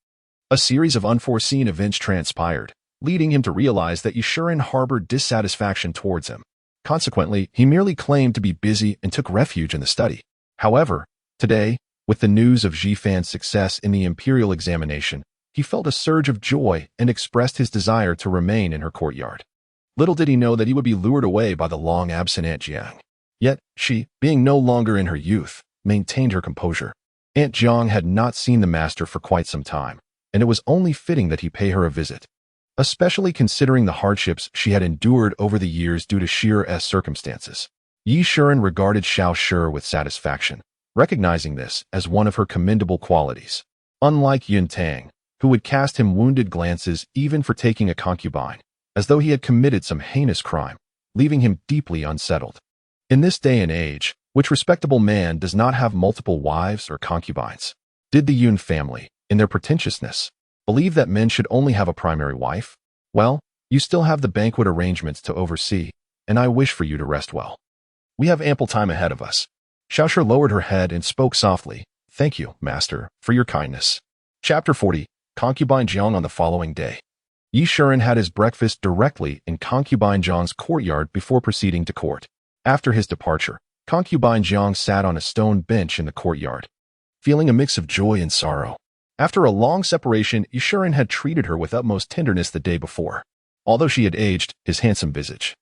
a series of unforeseen events transpired, leading him to realize that Yi Shiren harbored dissatisfaction towards him. Consequently, he merely claimed to be busy and took refuge in the study. However, today, with the news of Ji Fan's success in the imperial examination, he felt a surge of joy and expressed his desire to remain in her courtyard. Little did he know that he would be lured away by the long-absent Aunt Jiang. Yet, she, being no longer in her youth, maintained her composure. Aunt Jiang had not seen the master for quite some time, and it was only fitting that he pay her a visit, especially considering the hardships she had endured over the years due to Shi's circumstances. Yi Shiren regarded Xiao Shi with satisfaction, recognizing this as one of her commendable qualities. Unlike Yun Tang, who would cast him wounded glances even for taking a concubine, as though he had committed some heinous crime, leaving him deeply unsettled. In this day and age, which respectable man does not have multiple wives or concubines? Did the Yun family, in their pretentiousness, believe that men should only have a primary wife? Well, you still have the banquet arrangements to oversee, and I wish for you to rest well. We have ample time ahead of us. Xiaoshi lowered her head and spoke softly. Thank you, master, for your kindness. Chapter 40. Concubine Jiang on the following day. Yi Shiren had his breakfast directly in Concubine Jiang's courtyard before proceeding to court. After his departure, Concubine Jiang sat on a stone bench in the courtyard, feeling a mix of joy and sorrow. After a long separation, Yi Shiren had treated her with utmost tenderness the day before. Although she had aged, his handsome visage,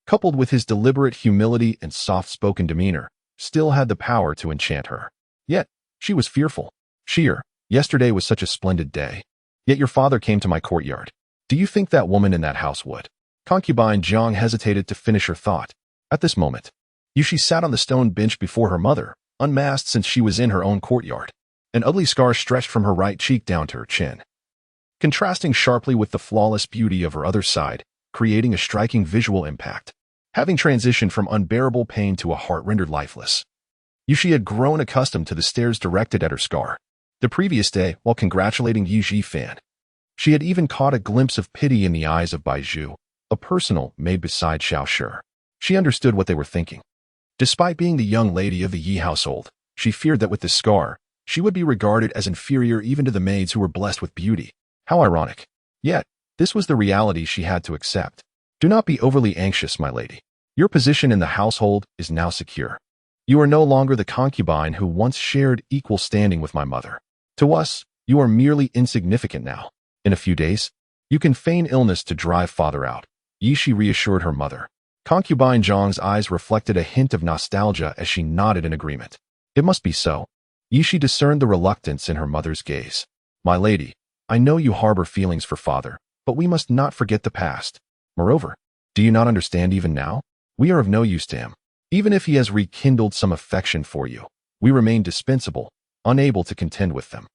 coupled with his deliberate humility and soft-spoken demeanor, still had the power to enchant her. Yet, she was fearful. Yesterday was such a splendid day. Yet your father came to my courtyard. Do you think that woman in that house would? Concubine Jiang hesitated to finish her thought. At this moment, Yushi sat on the stone bench before her mother, unmasked since she was in her own courtyard. An ugly scar stretched from her right cheek down to her chin, contrasting sharply with the flawless beauty of her other side, creating a striking visual impact. Having transitioned from unbearable pain to a heart rendered lifeless, Yushi had grown accustomed to the stares directed at her scar. The previous day, while congratulating Yi Jifan, she had even caught a glimpse of pity in the eyes of Baizhu, a personal maid beside Xiaoshi. She understood what they were thinking. Despite being the young lady of the Yi household, she feared that with this scar, she would be regarded as inferior even to the maids who were blessed with beauty. How ironic. Yet, this was the reality she had to accept. Do not be overly anxious, my lady. Your position in the household is now secure. You are no longer the concubine who once shared equal standing with my mother. To us, you are merely insignificant now. In a few days, you can feign illness to drive father out. Yishi reassured her mother. Concubine Zhang's eyes reflected a hint of nostalgia as she nodded in agreement. It must be so. Yishi discerned the reluctance in her mother's gaze. My lady, I know you harbor feelings for father, but we must not forget the past. Moreover, do you not understand even now? We are of no use to him. Even if he has rekindled some affection for you, we remain dispensable, unable to contend with them.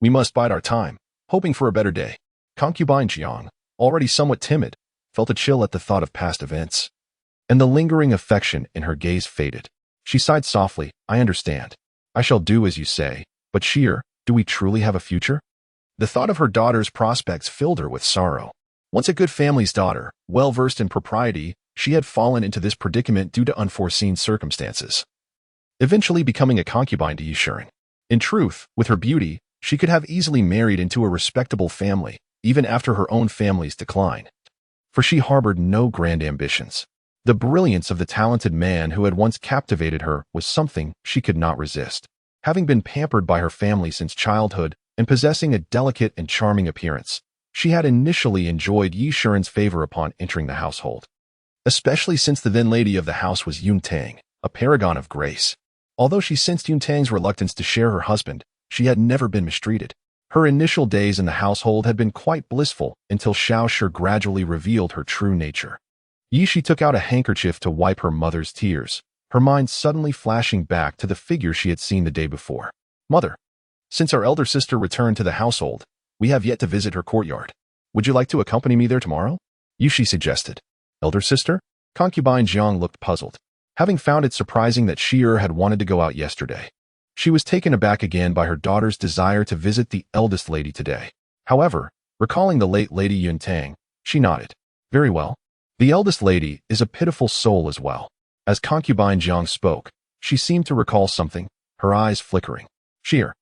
We must bide our time, hoping for a better day. Concubine Jiang, already somewhat timid, felt a chill at the thought of past events, and the lingering affection in her gaze faded. She sighed softly. I understand. I shall do as you say, but Sheer, do we truly have a future? The thought of her daughter's prospects filled her with sorrow. Once a good family's daughter, well-versed in propriety, she had fallen into this predicament due to unforeseen circumstances, eventually becoming a concubine to Yi Shiren. In truth, with her beauty, she could have easily married into a respectable family, even after her own family's decline. For she harbored no grand ambitions. The brilliance of the talented man who had once captivated her was something she could not resist. Having been pampered by her family since childhood and possessing a delicate and charming appearance, she had initially enjoyed Yi Shiren's favor upon entering the household, especially since the then lady of the house was Yun Tang, a paragon of grace. Although she sensed Yun Tang's reluctance to share her husband, she had never been mistreated. Her initial days in the household had been quite blissful until Xiaoshi gradually revealed her true nature. Yishi took out a handkerchief to wipe her mother's tears, her mind suddenly flashing back to the figure she had seen the day before. Mother, since our elder sister returned to the household, we have yet to visit her courtyard. Would you like to accompany me there tomorrow? Yushi suggested. Elder sister? Concubine Jiang looked puzzled. Having found it surprising that Sheer had wanted to go out yesterday, she was taken aback again by her daughter's desire to visit the eldest lady today. However, recalling the late Lady Yun Tang, she nodded. Very well. The eldest lady is a pitiful soul as well. As Concubine Jiang spoke, she seemed to recall something, her eyes flickering. Sheer,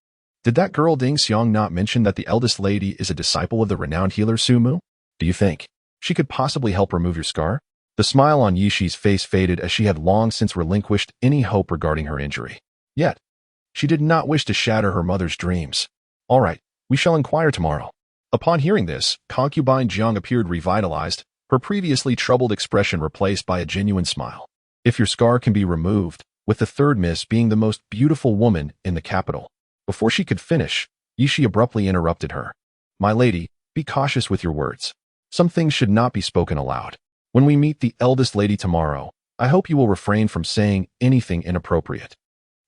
did that girl Ding Xiang not mention that the eldest lady is a disciple of the renowned healer Su Mu? Do you think she could possibly help remove your scar? The smile on Yishi's face faded as she had long since relinquished any hope regarding her injury. Yet, she did not wish to shatter her mother's dreams. All right, we shall inquire tomorrow. Upon hearing this, Concubine Jiang appeared revitalized, her previously troubled expression replaced by a genuine smile. If your scar can be removed, with the third miss being the most beautiful woman in the capital. Before she could finish, Yishi abruptly interrupted her. My lady, be cautious with your words. Some things should not be spoken aloud. When we meet the eldest lady tomorrow, I hope you will refrain from saying anything inappropriate.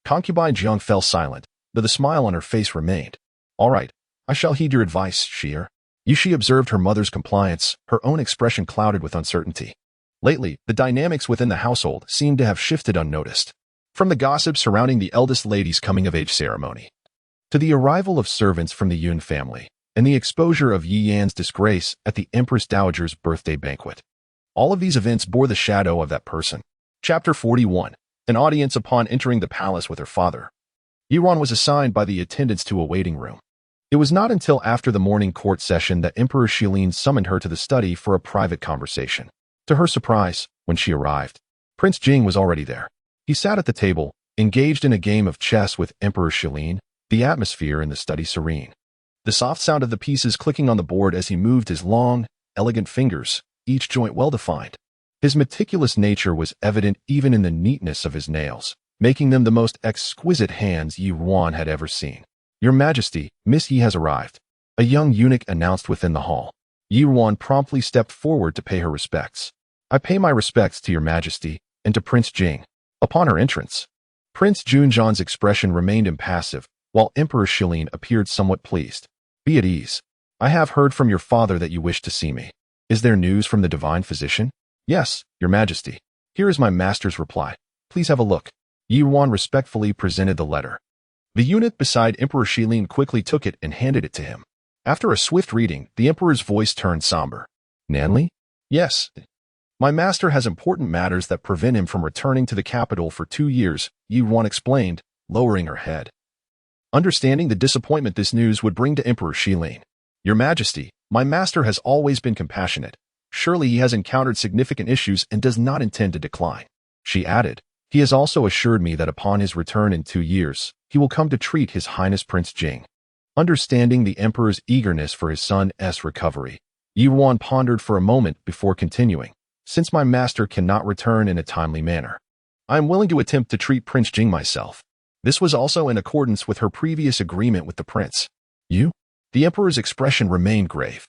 Concubine Jiang fell silent, but the smile on her face remained. All right, I shall heed your advice, Sheer. Yishi observed her mother's compliance, her own expression clouded with uncertainty. Lately, the dynamics within the household seemed to have shifted unnoticed. From the gossip surrounding the eldest lady's coming-of-age ceremony, to the arrival of servants from the Yun family, and the exposure of Yi Yan's disgrace at the Empress Dowager's birthday banquet. All of these events bore the shadow of that person. Chapter 41. An audience upon entering the palace with her father. Ruan was assigned by the attendants to a waiting room. It was not until after the morning court session that Emperor Shilin summoned her to the study for a private conversation. To her surprise, when she arrived, Prince Jing was already there. He sat at the table, engaged in a game of chess with Emperor Shilin, the atmosphere in the study serene. The soft sound of the pieces clicking on the board as he moved his long, elegant fingers, each joint well-defined. His meticulous nature was evident even in the neatness of his nails, making them the most exquisite hands Ruan had ever seen. "Your Majesty, Miss Yi has arrived," a young eunuch announced within the hall. Ruan promptly stepped forward to pay her respects. "I pay my respects to Your Majesty and to Prince Jing." Upon her entrance, Prince Junjan's expression remained impassive, while Emperor Shilin appeared somewhat pleased. "Be at ease. I have heard from your father that you wish to see me. Is there news from the divine physician?" "Yes, Your Majesty. Here is my master's reply. Please have a look." Ruan respectfully presented the letter. The eunuch beside Emperor Shilin quickly took it and handed it to him. After a swift reading, the emperor's voice turned somber. "Nanli?" "Yes. My master has important matters that prevent him from returning to the capital for 2 years," Ruan explained, lowering her head. Understanding the disappointment this news would bring to Emperor Shilin. "Your Majesty, my master has always been compassionate. Surely he has encountered significant issues and does not intend to decline." She added, "He has also assured me that upon his return in 2 years, he will come to treat His Highness Prince Jing." Understanding the emperor's eagerness for his son's recovery, Ruan pondered for a moment before continuing. "Since my master cannot return in a timely manner, I am willing to attempt to treat Prince Jing myself." This was also in accordance with her previous agreement with the prince. "You?" The emperor's expression remained grave.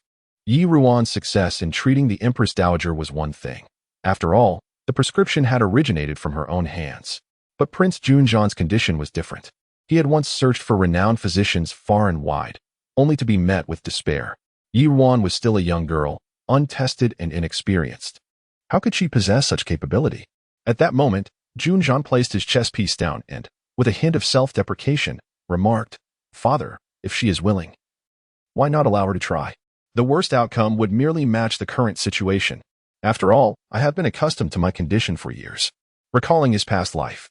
Ruan's success in treating the Empress Dowager was one thing. After all, the prescription had originated from her own hands. But Prince Junjan's condition was different. He had once searched for renowned physicians far and wide, only to be met with despair. Ruan was still a young girl, untested and inexperienced. How could she possess such capability? At that moment, Junjan placed his chess piece down and, with a hint of self-deprecation, remarked, "Father, if she is willing, why not allow her to try? The worst outcome would merely match the current situation. After all, I have been accustomed to my condition for years." Recalling his past life,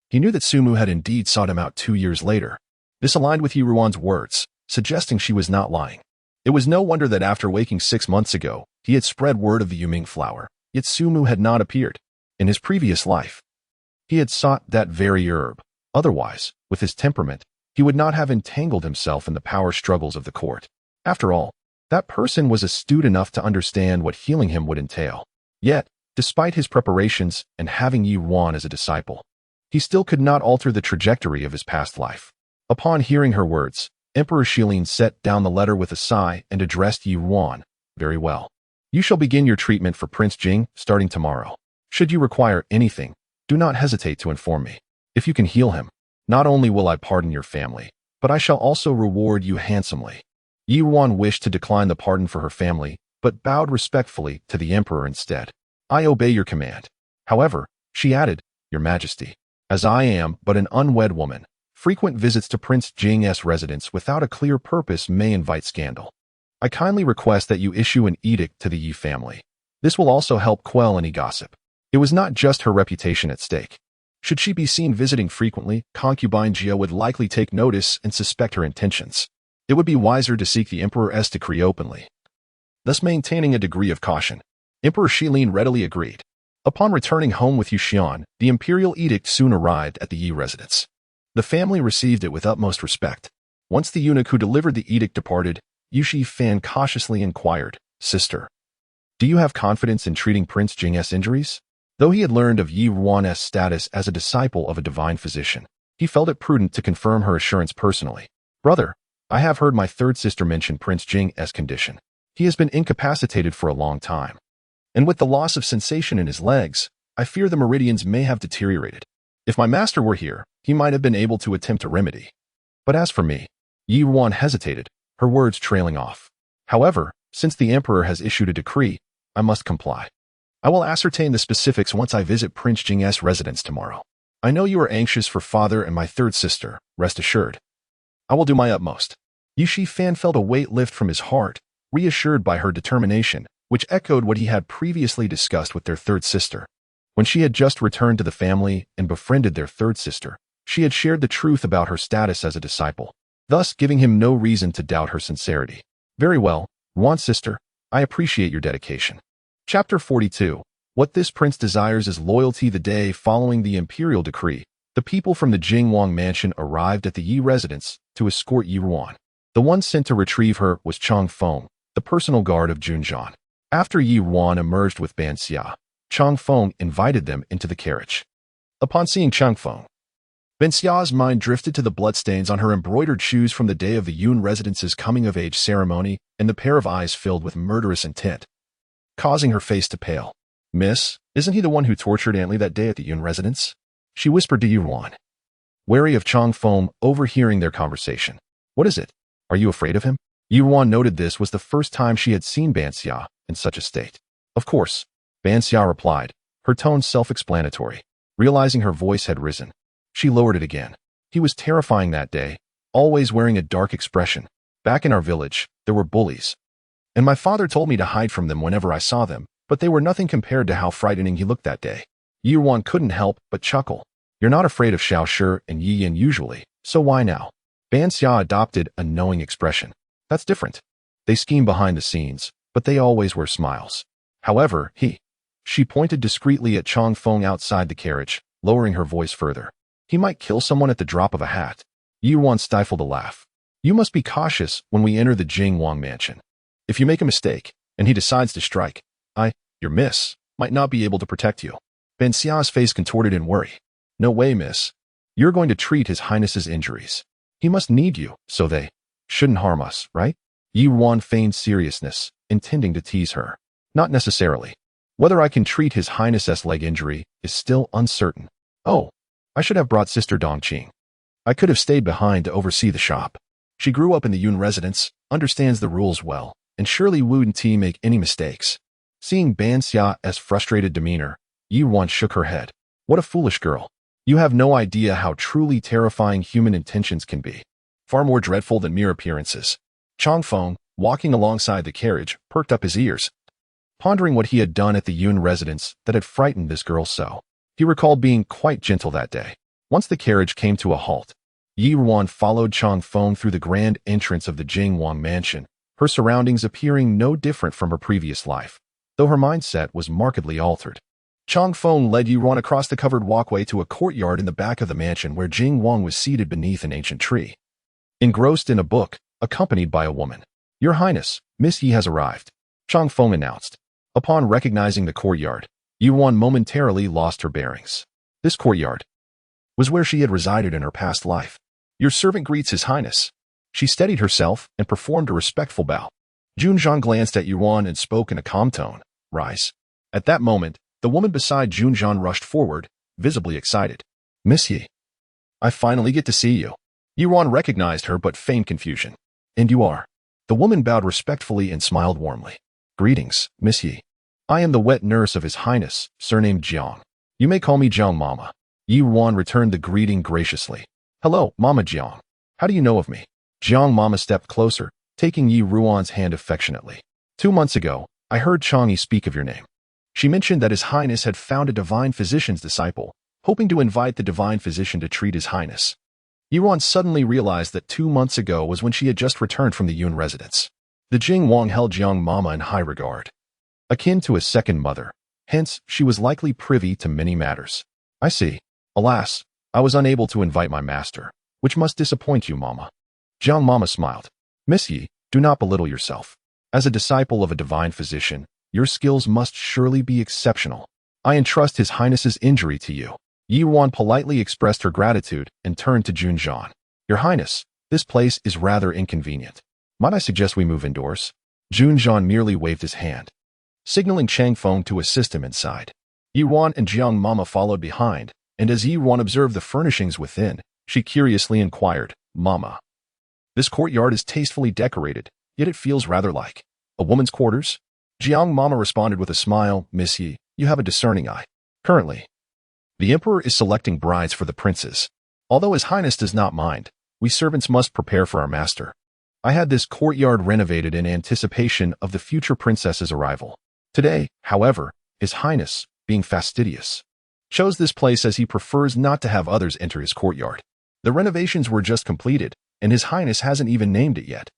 he knew that Sumu had indeed sought him out 2 years later. This aligned with Ruan's words, suggesting she was not lying. It was no wonder that after waking 6 months ago, he had spread word of the Yuming flower, yet Sumu had not appeared. In his previous life, he had sought that very herb. Otherwise, with his temperament, he would not have entangled himself in the power struggles of the court. After all, that person was astute enough to understand what healing him would entail. Yet, despite his preparations and having Ruan as a disciple, he still could not alter the trajectory of his past life. Upon hearing her words, Emperor Shilin set down the letter with a sigh and addressed Ruan. "Very well. You shall begin your treatment for Prince Jing starting tomorrow. Should you require anything, do not hesitate to inform me. If you can heal him, not only will I pardon your family, but I shall also reward you handsomely." Ruan wished to decline the pardon for her family, but bowed respectfully to the emperor instead. "I obey your command. However," she added, "Your Majesty, as I am but an unwed woman, frequent visits to Prince Jing's residence without a clear purpose may invite scandal. I kindly request that you issue an edict to the Yi family. This will also help quell any gossip." It was not just her reputation at stake. Should she be seen visiting frequently, concubine Jia would likely take notice and suspect her intentions. It would be wiser to seek the emperor's decree openly, thus maintaining a degree of caution. Emperor Shilin readily agreed. Upon returning home with Yuxian, the imperial edict soon arrived at the Yi residence. The family received it with utmost respect. Once the eunuch who delivered the edict departed, Yushi Fan cautiously inquired, "Sister, do you have confidence in treating Prince Jing's injuries?" Though he had learned of Ruan's status as a disciple of a divine physician, he felt it prudent to confirm her assurance personally. "Brother, I have heard my third sister mention Prince Jing's condition. He has been incapacitated for a long time, and with the loss of sensation in his legs, I fear the meridians may have deteriorated. If my master were here, he might have been able to attempt a remedy. But as for me," Ruan hesitated, her words trailing off. "However, since the emperor has issued a decree, I must comply." I will ascertain the specifics once I visit Prince Jing's residence tomorrow. I know you are anxious for father and my third sister, rest assured. I will do my utmost. Yu Shifan felt a weight lift from his heart, reassured by her determination, which echoed what he had previously discussed with their third sister. When she had just returned to the family and befriended their third sister, she had shared the truth about her status as a disciple, thus giving him no reason to doubt her sincerity. Very well, Ruan's sister, I appreciate your dedication. Chapter 42. What this prince desires is loyalty. The day following the imperial decree, the people from the Jingwang mansion arrived at the Yi residence to escort Yi Ruan. The one sent to retrieve her was Chang Feng, the personal guard of Junjian. After Yi Ruan emerged with Ban Xia, Chang Feng invited them into the carriage. Upon seeing Chang Feng, Ban Xia's mind drifted to the bloodstains on her embroidered shoes from the day of the Yun residence's coming-of-age ceremony and the pair of eyes filled with murderous intent, causing her face to pale. Miss, isn't he the one who tortured Aunt Li that day at the Yun residence? She whispered to Yi Ruan, wary of Chang Feng overhearing their conversation. What is it? Are you afraid of him? Yi Ruan noted this was the first time she had seen Ban Xia in such a state. Of course, Ban Xia replied, her tone self-explanatory. Realizing her voice had risen, she lowered it again. He was terrifying that day, always wearing a dark expression. Back in our village, there were bullies, and my father told me to hide from them whenever I saw them, but they were nothing compared to how frightening he looked that day. Yi Ruan couldn't help but chuckle. You're not afraid of Xiao Shi and Yi Yin usually, so why now? Ban Xia adopted a knowing expression. That's different. They scheme behind the scenes, but they always wear smiles. However, she pointed discreetly at Chang Feng outside the carriage, lowering her voice further. He might kill someone at the drop of a hat. Yi Ruan stifled a laugh. You must be cautious when we enter the Jingwang mansion. If you make a mistake, and he decides to strike, your miss, might not be able to protect you. Ban Xia's face contorted in worry. No way, miss. You're going to treat His Highness's injuries. He must need you, so they shouldn't harm us, right? Yi Ruan feigned seriousness, intending to tease her. Not necessarily. Whether I can treat His Highness's leg injury is still uncertain. Oh, I should have brought Sister Dongqing. I could have stayed behind to oversee the shop. She grew up in the Yun residence, understands the rules well, and surely wouldn't make any mistakes. Seeing Ban Xia's frustrated demeanor, Yi Ruan shook her head. What a foolish girl. You have no idea how truly terrifying human intentions can be. Far more dreadful than mere appearances. Chang Feng, walking alongside the carriage, perked up his ears, pondering what he had done at the Yun residence that had frightened this girl so. He recalled being quite gentle that day. Once the carriage came to a halt, Yi Ruan followed Chang Feng through the grand entrance of the Jingwang mansion, her surroundings appearing no different from her previous life, though her mindset was markedly altered. Chang Feng led Yi Ruan across the covered walkway to a courtyard in the back of the mansion where Jingwang was seated beneath an ancient tree, engrossed in a book, accompanied by a woman. Your Highness, Miss Yi has arrived, Chang Feng announced. Upon recognizing the courtyard, Yi Ruan momentarily lost her bearings. This courtyard was where she had resided in her past life. Your servant greets His Highness. She steadied herself and performed a respectful bow. Junjian glanced at Yi Ruan and spoke in a calm tone. Rise. At that moment, the woman beside Junjian rushed forward, visibly excited. Miss Yi, I finally get to see you. Yi Ruan recognized her but feigned confusion. And you are? The woman bowed respectfully and smiled warmly. Greetings, Miss Yi. I am the wet nurse of His Highness, surnamed Jiang. You may call me Jiang Mama. Yi Ruan returned the greeting graciously. Hello, Mama Jiang. How do you know of me? Jiang Mama stepped closer, taking Yi Ruan's hand affectionately. 2 months ago, I heard Chang'e speak of your name. She mentioned that His Highness had found a divine physician's disciple, hoping to invite the divine physician to treat His Highness. Yi Ruan suddenly realized that 2 months ago was when she had just returned from the Yun residence. The Jingwang held Jiang Mama in high regard, akin to a second mother. Hence, she was likely privy to many matters. I see. Alas, I was unable to invite my master, which must disappoint you, Mama. Jiang Mama smiled. Miss Yi, do not belittle yourself. As a disciple of a divine physician, your skills must surely be exceptional. I entrust His Highness's injury to you. Yi Ruan politely expressed her gratitude and turned to Junjian. Your Highness, this place is rather inconvenient. Might I suggest we move indoors? Junjian merely waved his hand, signaling Chang Feng to assist him inside. Yi Ruan and Jiang Mama followed behind, and as Yi Ruan observed the furnishings within, she curiously inquired, Mama, this courtyard is tastefully decorated, yet it feels rather like a woman's quarters? Jiang Mama responded with a smile, Miss Yi, You have a discerning eye. Currently, the Emperor is selecting brides for the princes. Although His Highness does not mind, we servants must prepare for our master. I had this courtyard renovated in anticipation of the future princess's arrival. Today, however, His Highness, being fastidious, chose this place as he prefers not to have others enter his courtyard. The renovations were just completed, and His Highness hasn't even named it yet.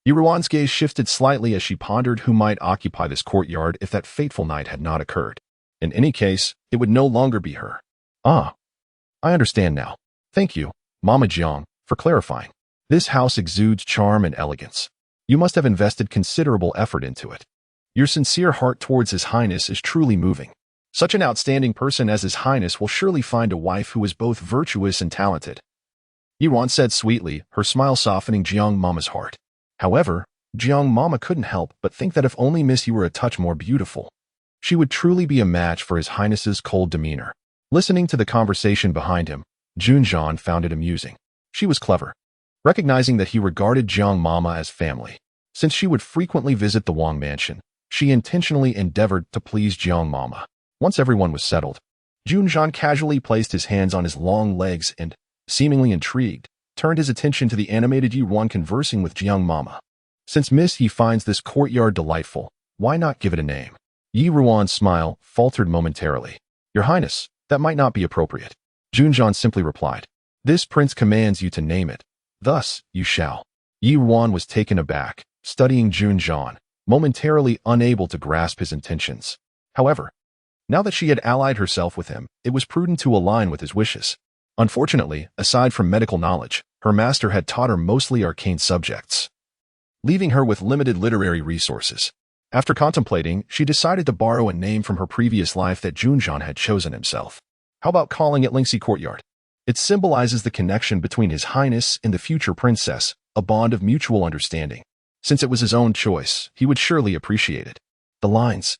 Ruan's gaze shifted slightly as she pondered who might occupy this courtyard if that fateful night had not occurred. In any case, it would no longer be her. Ah, I understand now. Thank you, Mama Jiang, for clarifying. This house exudes charm and elegance. You must have invested considerable effort into it. Your sincere heart towards His Highness is truly moving. Such an outstanding person as His Highness will surely find a wife who is both virtuous and talented. Ruan said sweetly, her smile softening Jiang Mama's heart. However, Jiang Mama couldn't help but think that if only Missy were a touch more beautiful, she would truly be a match for His Highness's cold demeanor. Listening to the conversation behind him, Junjian found it amusing. She was clever, recognizing that he regarded Jiang Mama as family. Since she would frequently visit the Wang mansion, she intentionally endeavored to please Jiang Mama. Once everyone was settled, Junjian casually placed his hands on his long legs and, seemingly intrigued, turned his attention to the animated Ruan conversing with Jiang Mama. Since Miss Yi finds this courtyard delightful, why not give it a name? Ruan's smile faltered momentarily. Your Highness, that might not be appropriate. Junjian simply replied. This prince commands you to name it. Thus, you shall. Ruan was taken aback, studying Junjian, momentarily unable to grasp his intentions. However, now that she had allied herself with him, it was prudent to align with his wishes. Unfortunately, aside from medical knowledge, her master had taught her mostly arcane subjects, leaving her with limited literary resources. After contemplating, she decided to borrow a name from her previous life that Junjian had chosen himself. How about calling it Lingxi Courtyard? It symbolizes the connection between His Highness and the future princess, a bond of mutual understanding. Since it was his own choice, he would surely appreciate it. The lines,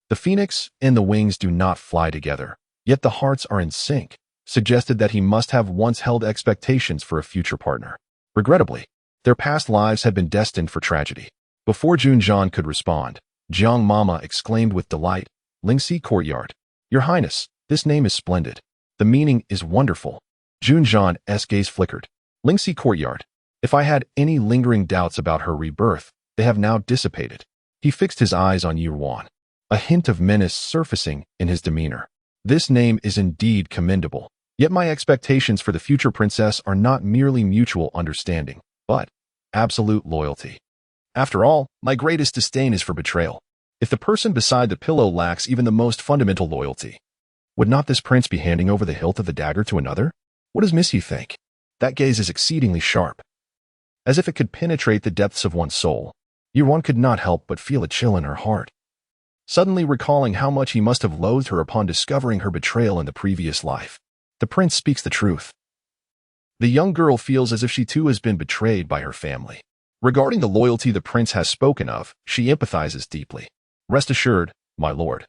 the phoenix and the wings do not fly together, yet the hearts are in sync, suggested that he must have once held expectations for a future partner. Regrettably, their past lives had been destined for tragedy. Before Junjian could respond, Jiang Mama exclaimed with delight, Lingxi Courtyard. Your Highness, this name is splendid. The meaning is wonderful. Junjian's gaze flickered. Lingxi Courtyard. If I had any lingering doubts about her rebirth, they have now dissipated. He fixed his eyes on Ruan, a hint of menace surfacing in his demeanor. This name is indeed commendable. Yet my expectations for the future princess are not merely mutual understanding, but absolute loyalty. After all, my greatest disdain is for betrayal. If the person beside the pillow lacks even the most fundamental loyalty, would not this prince be handing over the hilt of the dagger to another? What does Missy think? That gaze is exceedingly sharp, as if it could penetrate the depths of one's soul. Ruan could not help but feel a chill in her heart, suddenly recalling how much he must have loathed her upon discovering her betrayal in the previous life. The prince speaks the truth. The young girl feels as if she too has been betrayed by her family. Regarding the loyalty the prince has spoken of, she empathizes deeply. Rest assured, my lord,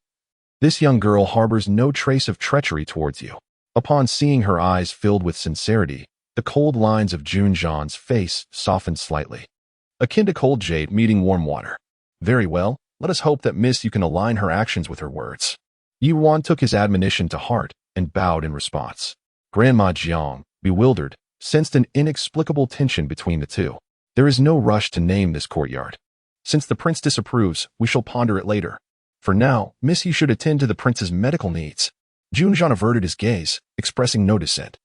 this young girl harbors no trace of treachery towards you. Upon seeing her eyes filled with sincerity, the cold lines of Junjian's face softened slightly, akin to cold jade meeting warm water. Very well, let us hope that Miss you can align her actions with her words. Ruan took his admonition to heart and bowed in response. Grandma Jiang, bewildered, sensed an inexplicable tension between the two. There is no rush to name this courtyard. Since the prince disapproves, we shall ponder it later. For now, Miss Yi should attend to the prince's medical needs. Junjian averted his gaze, expressing no dissent,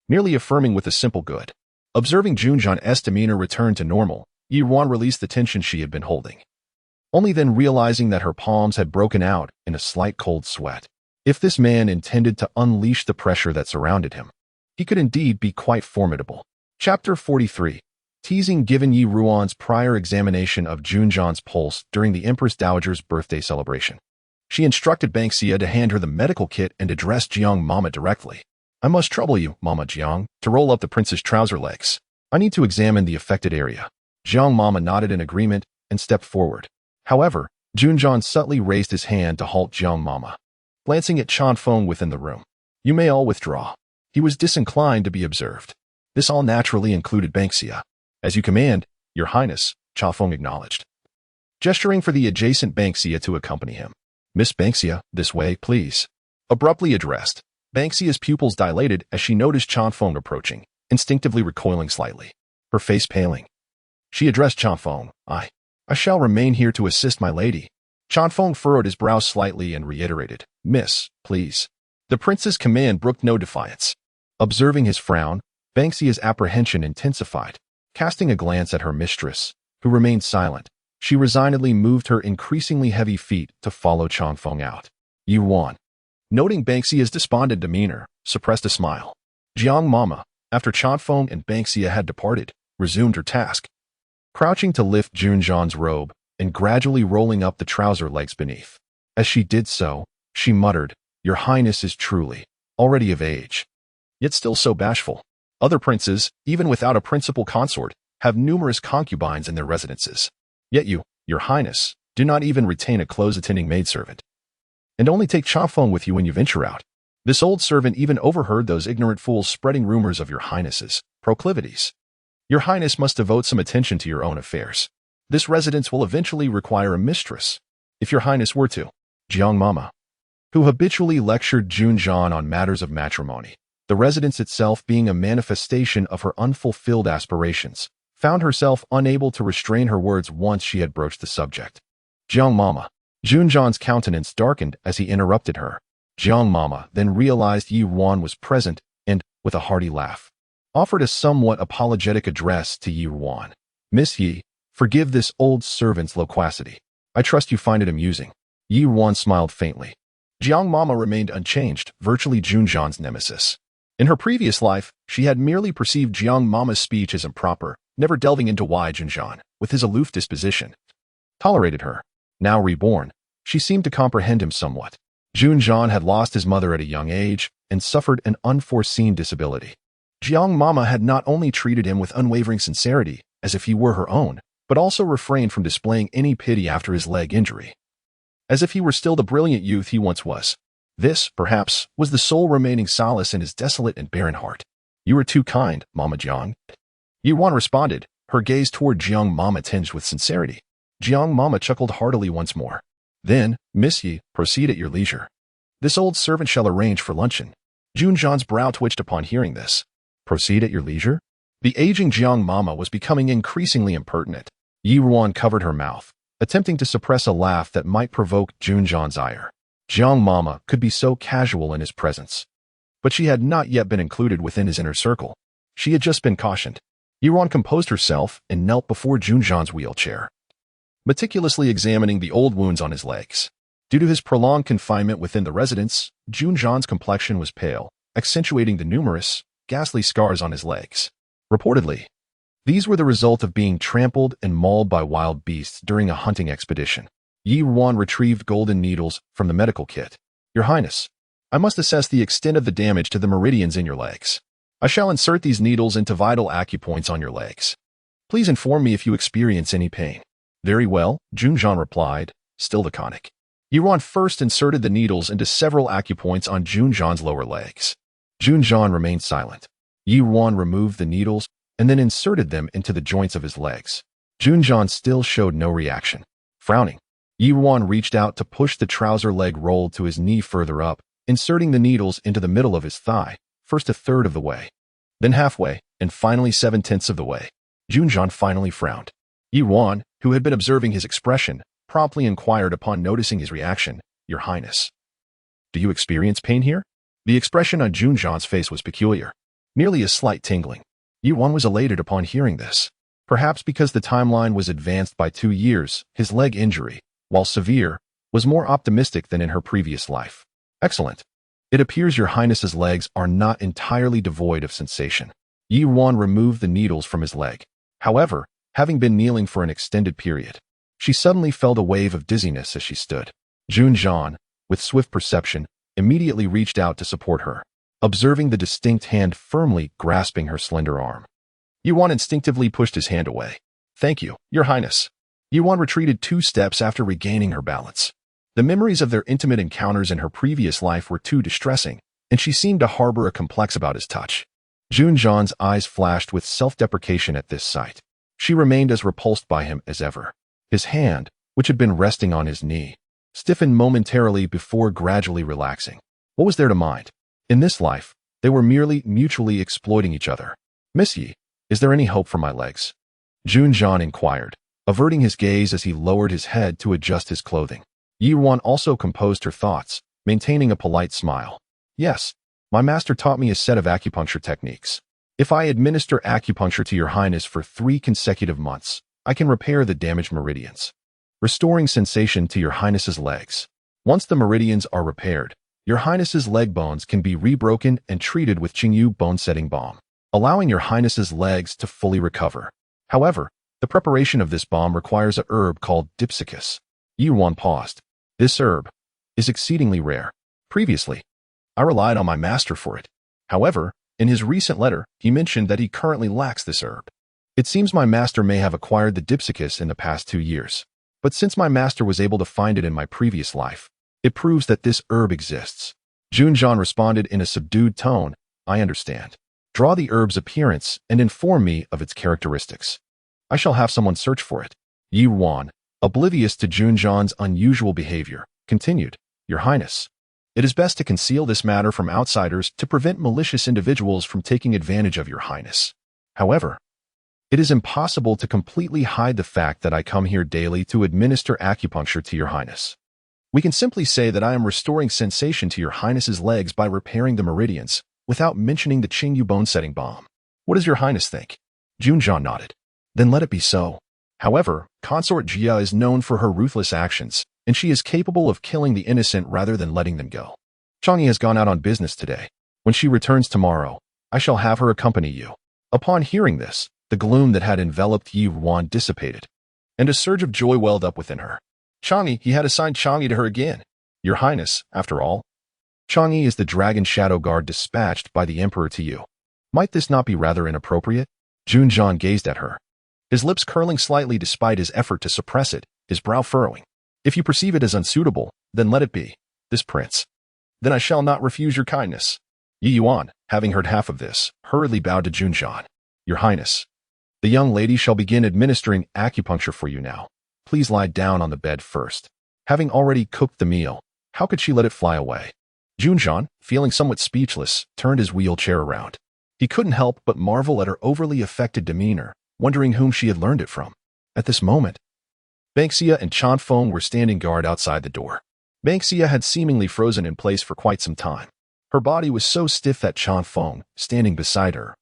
merely affirming with a simple good. Observing Junjian's demeanor return to normal, Ruan released the tension she had been holding, only then realizing that her palms had broken out in a slight cold sweat. If this man intended to unleash the pressure that surrounded him, he could indeed be quite formidable. Chapter 43. Teasing. Given Ruan's prior examination of Junjian's pulse during the Empress Dowager's birthday celebration, she instructed Banksia to hand her the medical kit and address Jiang Mama directly. I must trouble you, Mama Jiang, to roll up the prince's trouser legs. I need to examine the affected area. Jiang Mama nodded in agreement and stepped forward. However, Junjian subtly raised his hand to halt Jiang Mama. Glancing at Chan Feng within the room, you may all withdraw. He was disinclined to be observed. This all naturally included Banksia. As you command, Your Highness, Chan Feng acknowledged, gesturing for the adjacent Banksia to accompany him. Miss Banksia, this way, please. Abruptly addressed, Banksia's pupils dilated as she noticed Chanfeng approaching, instinctively recoiling slightly, her face paling. She addressed Chanfeng. I shall remain here to assist my lady. Chanfeng furrowed his brows slightly and reiterated, Miss, please. The prince's command brooked no defiance. Observing his frown, Banksia's apprehension intensified. Casting a glance at her mistress, who remained silent, she resignedly moved her increasingly heavy feet to follow Chanfeng out. Ruan, noting Banksia's despondent demeanor, suppressed a smile. Jiang Mama, after Chanfeng and Banksia had departed, resumed her task. Crouching to lift Junjan's robe and gradually rolling up the trouser legs beneath. As she did so, she muttered, Your Highness is truly already of age, yet still so bashful. Other princes, even without a principal consort, have numerous concubines in their residences. Yet you, Your Highness, do not even retain a close-attending maidservant. And only take Chanfeng with you when you venture out. This old servant even overheard those ignorant fools spreading rumors of Your Highness's proclivities. Your Highness must devote some attention to your own affairs. This residence will eventually require a mistress, if Your Highness were to. Jiang Mama, who habitually lectured Junjan on matters of matrimony, the residence itself being a manifestation of her unfulfilled aspirations, found herself unable to restrain her words once she had broached the subject. Jiang Mama. Junjan's countenance darkened as he interrupted her. Jiang Mama then realized Yi Ruan was present and, with a hearty laugh, offered a somewhat apologetic address to Yi Ruan. Miss Yi, forgive this old servant's loquacity. I trust you find it amusing. Yi Ruan smiled faintly. Jiang Mama remained unchanged, virtually Junjan's nemesis. In her previous life, she had merely perceived Jiang Mama's speech as improper, never delving into why Junjan, with his aloof disposition, tolerated her. Now reborn, she seemed to comprehend him somewhat. Junjan had lost his mother at a young age and suffered an unforeseen disability. Jiang Mama had not only treated him with unwavering sincerity, as if he were her own, but also refrained from displaying any pity after his leg injury, as if he were still the brilliant youth he once was. This, perhaps, was the sole remaining solace in his desolate and barren heart. You were too kind, Mama Jiang. Yi Ruan responded, her gaze toward Jiang Mama tinged with sincerity. Jiang Mama chuckled heartily once more. Then, Miss Yi, proceed at your leisure. This old servant shall arrange for luncheon. Junjan's brow twitched upon hearing this. Proceed at your leisure? The aging Jiang Mama was becoming increasingly impertinent. Yi Ruan covered her mouth, attempting to suppress a laugh that might provoke Junjan's ire. Jiang Mama could be so casual in his presence. But she had not yet been included within his inner circle. She had just been cautioned. Yi Ruan composed herself and knelt before Junjan's wheelchair, meticulously examining the old wounds on his legs. Due to his prolonged confinement within the residence, Junjan's complexion was pale, accentuating the numerous, ghastly scars on his legs. Reportedly, these were the result of being trampled and mauled by wild beasts during a hunting expedition. Yi Ruan retrieved golden needles from the medical kit. Your Highness, I must assess the extent of the damage to the meridians in your legs. I shall insert these needles into vital acupoints on your legs. Please inform me if you experience any pain. Very well, Junjan replied, still laconic. Yi Ruan first inserted the needles into several acupoints on Junjan's lower legs. Junjan remained silent. Yi Ruan removed the needles and then inserted them into the joints of his legs. Junjan still showed no reaction. Frowning, Yi Ruan reached out to push the trouser leg rolled to his knee further up, inserting the needles into the middle of his thigh, first a third of the way, then halfway, and finally 7/10 of the way. Junjan finally frowned. Yi Ruan, who had been observing his expression, promptly inquired upon noticing his reaction, Your Highness, do you experience pain here? The expression on Junjan's face was peculiar, merely a slight tingling. Yi Ruan was elated upon hearing this. Perhaps because the timeline was advanced by 2 years, his leg injury, while severe, was more optimistic than in her previous life. Excellent. It appears Your Highness's legs are not entirely devoid of sensation. Yi Ruan removed the needles from his leg. However, having been kneeling for an extended period, she suddenly felt a wave of dizziness as she stood. Junjan, with swift perception, immediately reached out to support her, observing the distinct hand firmly grasping her slender arm. Yi Ruan instinctively pushed his hand away. Thank you, Your Highness. Yi Ruan retreated 2 steps after regaining her balance. The memories of their intimate encounters in her previous life were too distressing, and she seemed to harbor a complex about his touch. Junjan's eyes flashed with self-deprecation at this sight. She remained as repulsed by him as ever. His hand, which had been resting on his knee, stiffened momentarily before gradually relaxing. What was there to mind? In this life, they were merely mutually exploiting each other. Miss Yi, is there any hope for my legs? Junjian inquired, averting his gaze as he lowered his head to adjust his clothing. Ruan also composed her thoughts, maintaining a polite smile. Yes, my master taught me a set of acupuncture techniques. If I administer acupuncture to your highness for 3 consecutive months, I can repair the damaged meridians, restoring sensation to your highness's legs. Once the meridians are repaired, your highness's leg bones can be rebroken and treated with Qingyu bone-setting balm, allowing your highness's legs to fully recover. However, the preparation of this balm requires a herb called dipsacus. Yuan paused. This herb is exceedingly rare. Previously, I relied on my master for it. However, in his recent letter, he mentioned that he currently lacks this herb. It seems my master may have acquired the dipsacus in the past 2 years. But since my master was able to find it in my previous life, it proves that this herb exists. Junjian responded in a subdued tone, I understand. Draw the herb's appearance and inform me of its characteristics. I shall have someone search for it. Yuan, oblivious to Junjian's unusual behavior, continued, Your Highness, it is best to conceal this matter from outsiders to prevent malicious individuals from taking advantage of Your Highness. However, it is impossible to completely hide the fact that I come here daily to administer acupuncture to Your Highness. We can simply say that I am restoring sensation to Your Highness's legs by repairing the meridians, without mentioning the Qingyu bone-setting balm. What does Your Highness think? Junjian nodded. Then let it be so. However, Consort Jia is known for her ruthless actions, and she is capable of killing the innocent rather than letting them go. Changyi has gone out on business today. When she returns tomorrow, I shall have her accompany you. Upon hearing this, the gloom that had enveloped Yuan dissipated, and a surge of joy welled up within her. Changyi, he had assigned Changyi to her again. Your Highness, after all, Changyi is the dragon shadow guard dispatched by the Emperor to you. Might this not be rather inappropriate? Junjian gazed at her, his lips curling slightly despite his effort to suppress it, his brow furrowing. If you perceive it as unsuitable, then let it be. This prince. Then I shall not refuse your kindness. Yuan, having heard half of this, hurriedly bowed to Junjian. Your Highness, the young lady shall begin administering acupuncture for you now. Please lie down on the bed first. Having already cooked the meal, how could she let it fly away? Junjian, feeling somewhat speechless, turned his wheelchair around. He couldn't help but marvel at her overly affected demeanor, wondering whom she had learned it from. At this moment, Banksia and Chanfeng were standing guard outside the door. Banksia had seemingly frozen in place for quite some time. Her body was so stiff that Chanfeng, standing beside her,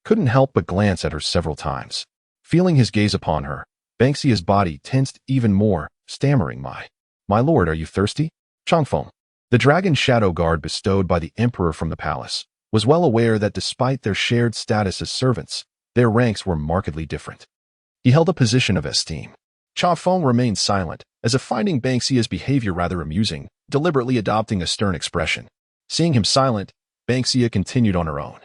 couldn't help but glance at her several times. Feeling his gaze upon her, Banksia's body tensed even more, stammering, My lord, are you thirsty? Chanfeng, the dragon shadow guard bestowed by the emperor from the palace, was well aware that despite their shared status as servants, their ranks were markedly different. He held a position of esteem. Chanfeng remained silent, as if finding Banksia's behavior rather amusing, deliberately adopting a stern expression. Seeing him silent, Banksia continued on her own.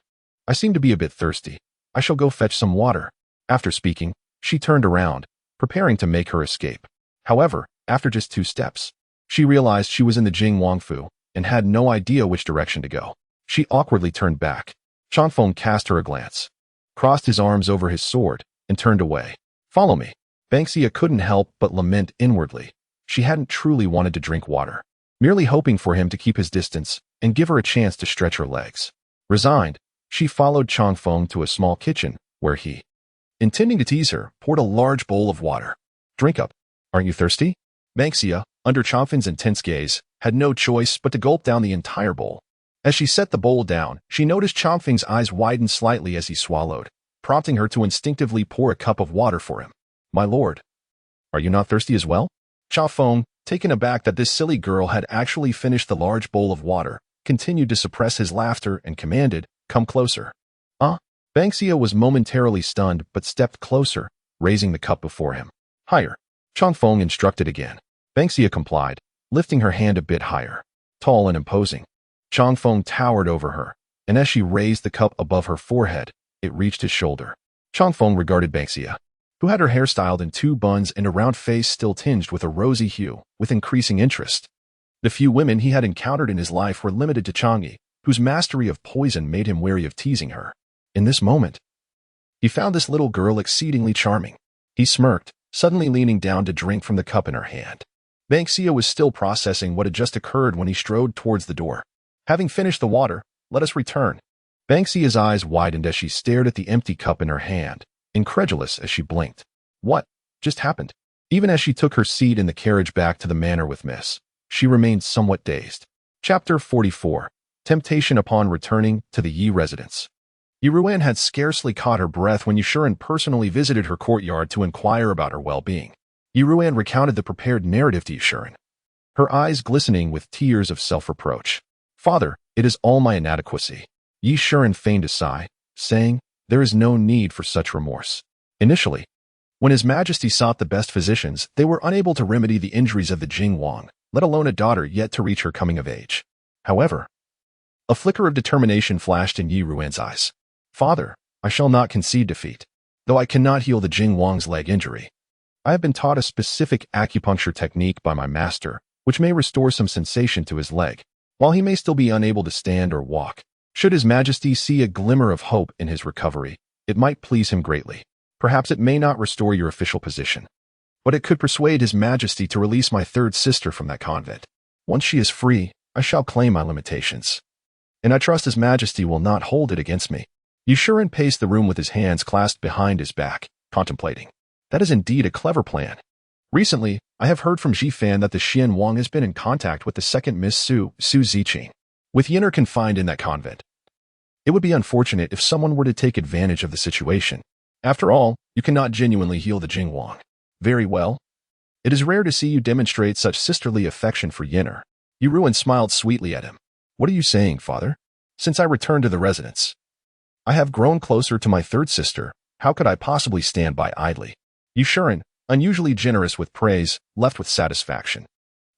I seem to be a bit thirsty. I shall go fetch some water. After speaking, she turned around, preparing to make her escape. However, after just 2 steps, she realized she was in the Jing Wangfu and had no idea which direction to go. She awkwardly turned back. Chanfeng cast her a glance, crossed his arms over his sword, and turned away. Follow me. Banksia couldn't help but lament inwardly. She hadn't truly wanted to drink water, merely hoping for him to keep his distance and give her a chance to stretch her legs. Resigned, she followed Chanfeng to a small kitchen, where he, intending to tease her, poured a large bowl of water. Drink up. Aren't you thirsty? Banksia, under Chanfeng's intense gaze, had no choice but to gulp down the entire bowl. As she set the bowl down, she noticed Chanfeng's eyes widen slightly as he swallowed, prompting her to instinctively pour a cup of water for him. My lord, are you not thirsty as well? Chanfeng, taken aback that this silly girl had actually finished the large bowl of water, continued to suppress his laughter and commanded, Come closer. Banksia was momentarily stunned but stepped closer, raising the cup before him. Higher. Chanfeng instructed again. Banksia complied, lifting her hand a bit higher. Tall and imposing, Chanfeng towered over her, and as she raised the cup above her forehead, it reached his shoulder. Chanfeng regarded Banksia, who had her hair styled in 2 buns and a round face still tinged with a rosy hue, with increasing interest. The few women he had encountered in his life were limited to Changyi, whose mastery of poison made him wary of teasing her. In this moment, he found this little girl exceedingly charming. He smirked, suddenly leaning down to drink from the cup in her hand. Banksia was still processing what had just occurred when he strode towards the door. Having finished the water, let us return. Banksia's eyes widened as she stared at the empty cup in her hand, incredulous as she blinked. What just happened? Even as she took her seat in the carriage back to the manor with Miss, she remained somewhat dazed. Chapter 44. Temptation upon returning to the Yi residence. Ruan had scarcely caught her breath when Yushuren personally visited her courtyard to inquire about her well-being. Ruan recounted the prepared narrative to Yushuren, her eyes glistening with tears of self-reproach. Father, it is all my inadequacy. Yushuren feigned a sigh, saying, there is no need for such remorse. Initially, when His Majesty sought the best physicians, they were unable to remedy the injuries of the Jing Wang, let alone a daughter yet to reach her coming of age. However, a flicker of determination flashed in Ruan's eyes. Father, I shall not concede defeat. Though I cannot heal the Jing Wang's leg injury, I have been taught a specific acupuncture technique by my master, which may restore some sensation to his leg, while he may still be unable to stand or walk. Should His Majesty see a glimmer of hope in his recovery, it might please him greatly. Perhaps it may not restore your official position, but it could persuade His Majesty to release my third sister from that convent. Once she is free, I shall claim my limitations, and I trust His Majesty will not hold it against me. Yushuren paced the room with his hands clasped behind his back, contemplating. That is indeed a clever plan. Recently, I have heard from Jifan that the Xian Wang has been in contact with the second Miss Su Ziqing. With Yinner confined in that convent, it would be unfortunate if someone were to take advantage of the situation. After all, you cannot genuinely heal the Jing Wang. Very well. It is rare to see you demonstrate such sisterly affection for Yinner. Ruan smiled sweetly at him. What are you saying, father? Since I returned to the residence, I have grown closer to my third sister. How could I possibly stand by idly? Yushuren, unusually generous with praise, left with satisfaction.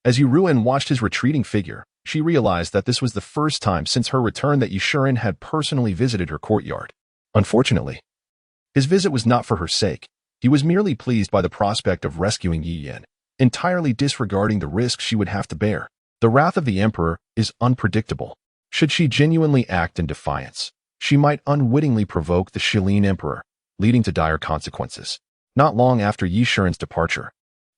As Ruan watched his retreating figure, she realized that this was the first time since her return that Yushuren had personally visited her courtyard. Unfortunately, his visit was not for her sake. He was merely pleased by the prospect of rescuing Yi Yin, entirely disregarding the risks she would have to bear. The wrath of the emperor is unpredictable. Should she genuinely act in defiance, she might unwittingly provoke the Shilin emperor, leading to dire consequences. Not long after Yushuren's departure,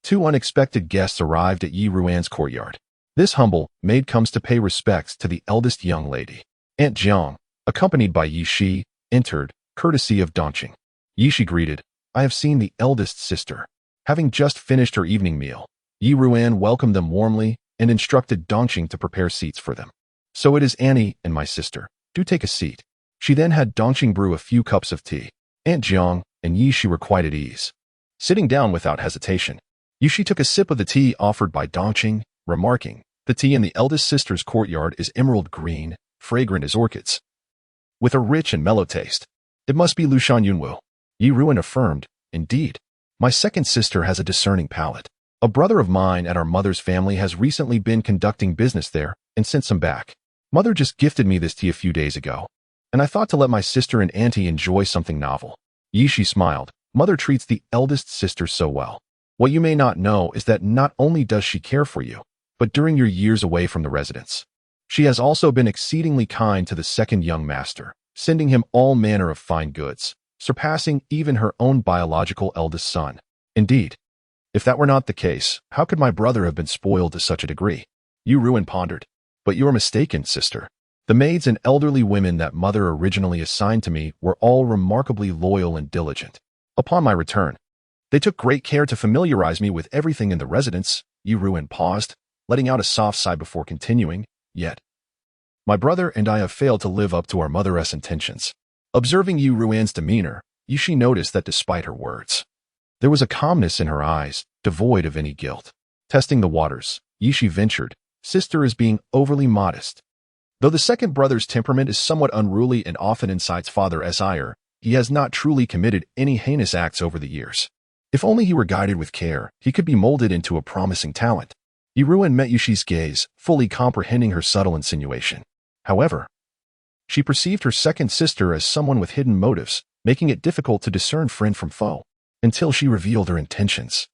two unexpected guests arrived at Ruan's courtyard. This humble maid comes to pay respects to the eldest young lady. Aunt Jiang, accompanied by Yi Shi, entered, courtesy of Dongqing. Yi Shi greeted, I have seen the eldest sister. Having just finished her evening meal, Ruan welcomed them warmly and instructed Dongqing to prepare seats for them. So it is Annie and my sister. Do take a seat. She then had Dongqing brew a few cups of tea. Aunt Jiang and Yi Shi were quite at ease. Sitting down without hesitation, Yi Shi took a sip of the tea offered by Dongqing, remarking, the tea in the eldest sister's courtyard is emerald green, fragrant as orchids, with a rich and mellow taste. It must be Lushan Yunwu. Ruan affirmed, indeed. My second sister has a discerning palate. A brother of mine at our mother's family has recently been conducting business there and sent some back. Mother just gifted me this tea a few days ago, and I thought to let my sister and auntie enjoy something novel. Yi Shi smiled. Mother treats the eldest sister so well. What you may not know is that not only does she care for you, but during your years away from the residence, she has also been exceedingly kind to the second young master, sending him all manner of fine goods, surpassing even her own biological eldest son. Indeed, if that were not the case, how could my brother have been spoiled to such a degree? Ruan pondered. But you're mistaken, sister. The maids and elderly women that mother originally assigned to me were all remarkably loyal and diligent. Upon my return, they took great care to familiarize me with everything in the residence. Ruan paused, letting out a soft sigh before continuing, yet my brother and I have failed to live up to our mother's intentions. Observing Ruan's demeanor, Yi Shi noticed that despite her words, there was a calmness in her eyes, devoid of any guilt. Testing the waters, Yi Shi ventured, sister is being overly modest. Though the second brother's temperament is somewhat unruly and often incites father's ire, he has not truly committed any heinous acts over the years. If only he were guided with care, he could be molded into a promising talent. Ruan met Yi Shi's gaze, fully comprehending her subtle insinuation. However, she perceived her second sister as someone with hidden motives, making it difficult to discern friend from foe, until she revealed her intentions.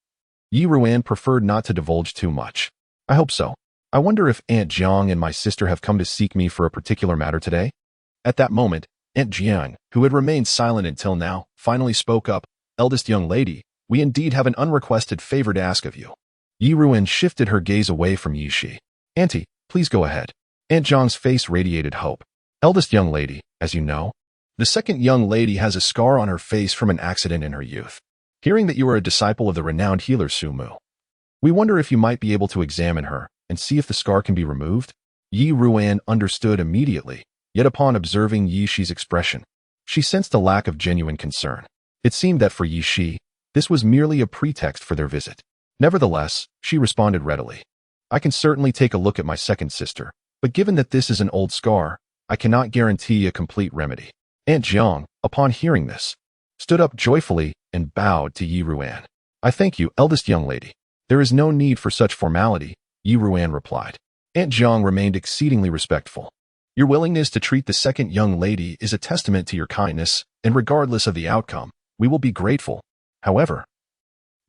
Ruan preferred not to divulge too much. I hope so. I wonder if Aunt Jiang and my sister have come to seek me for a particular matter today? At that moment, Aunt Jiang, who had remained silent until now, finally spoke up. Eldest young lady, we indeed have an unrequested favor to ask of you. Ruan shifted her gaze away from Shi. Auntie, please go ahead. Aunt Zhang's face radiated hope. Eldest young lady, as you know. The second young lady has a scar on her face from an accident in her youth. Hearing that you are a disciple of the renowned healer Sumu, we wonder if you might be able to examine her and see if the scar can be removed. Ruan understood immediately, yet upon observing Shi's expression, she sensed a lack of genuine concern. It seemed that for Shi, this was merely a pretext for their visit. Nevertheless, she responded readily. I can certainly take a look at my second sister, but given that this is an old scar, I cannot guarantee a complete remedy. Aunt Zhang, upon hearing this, stood up joyfully and bowed to Ruan. I thank you, eldest young lady. There is no need for such formality, Ruan replied. Aunt Zhang remained exceedingly respectful. Your willingness to treat the second young lady is a testament to your kindness, and regardless of the outcome, we will be grateful. However,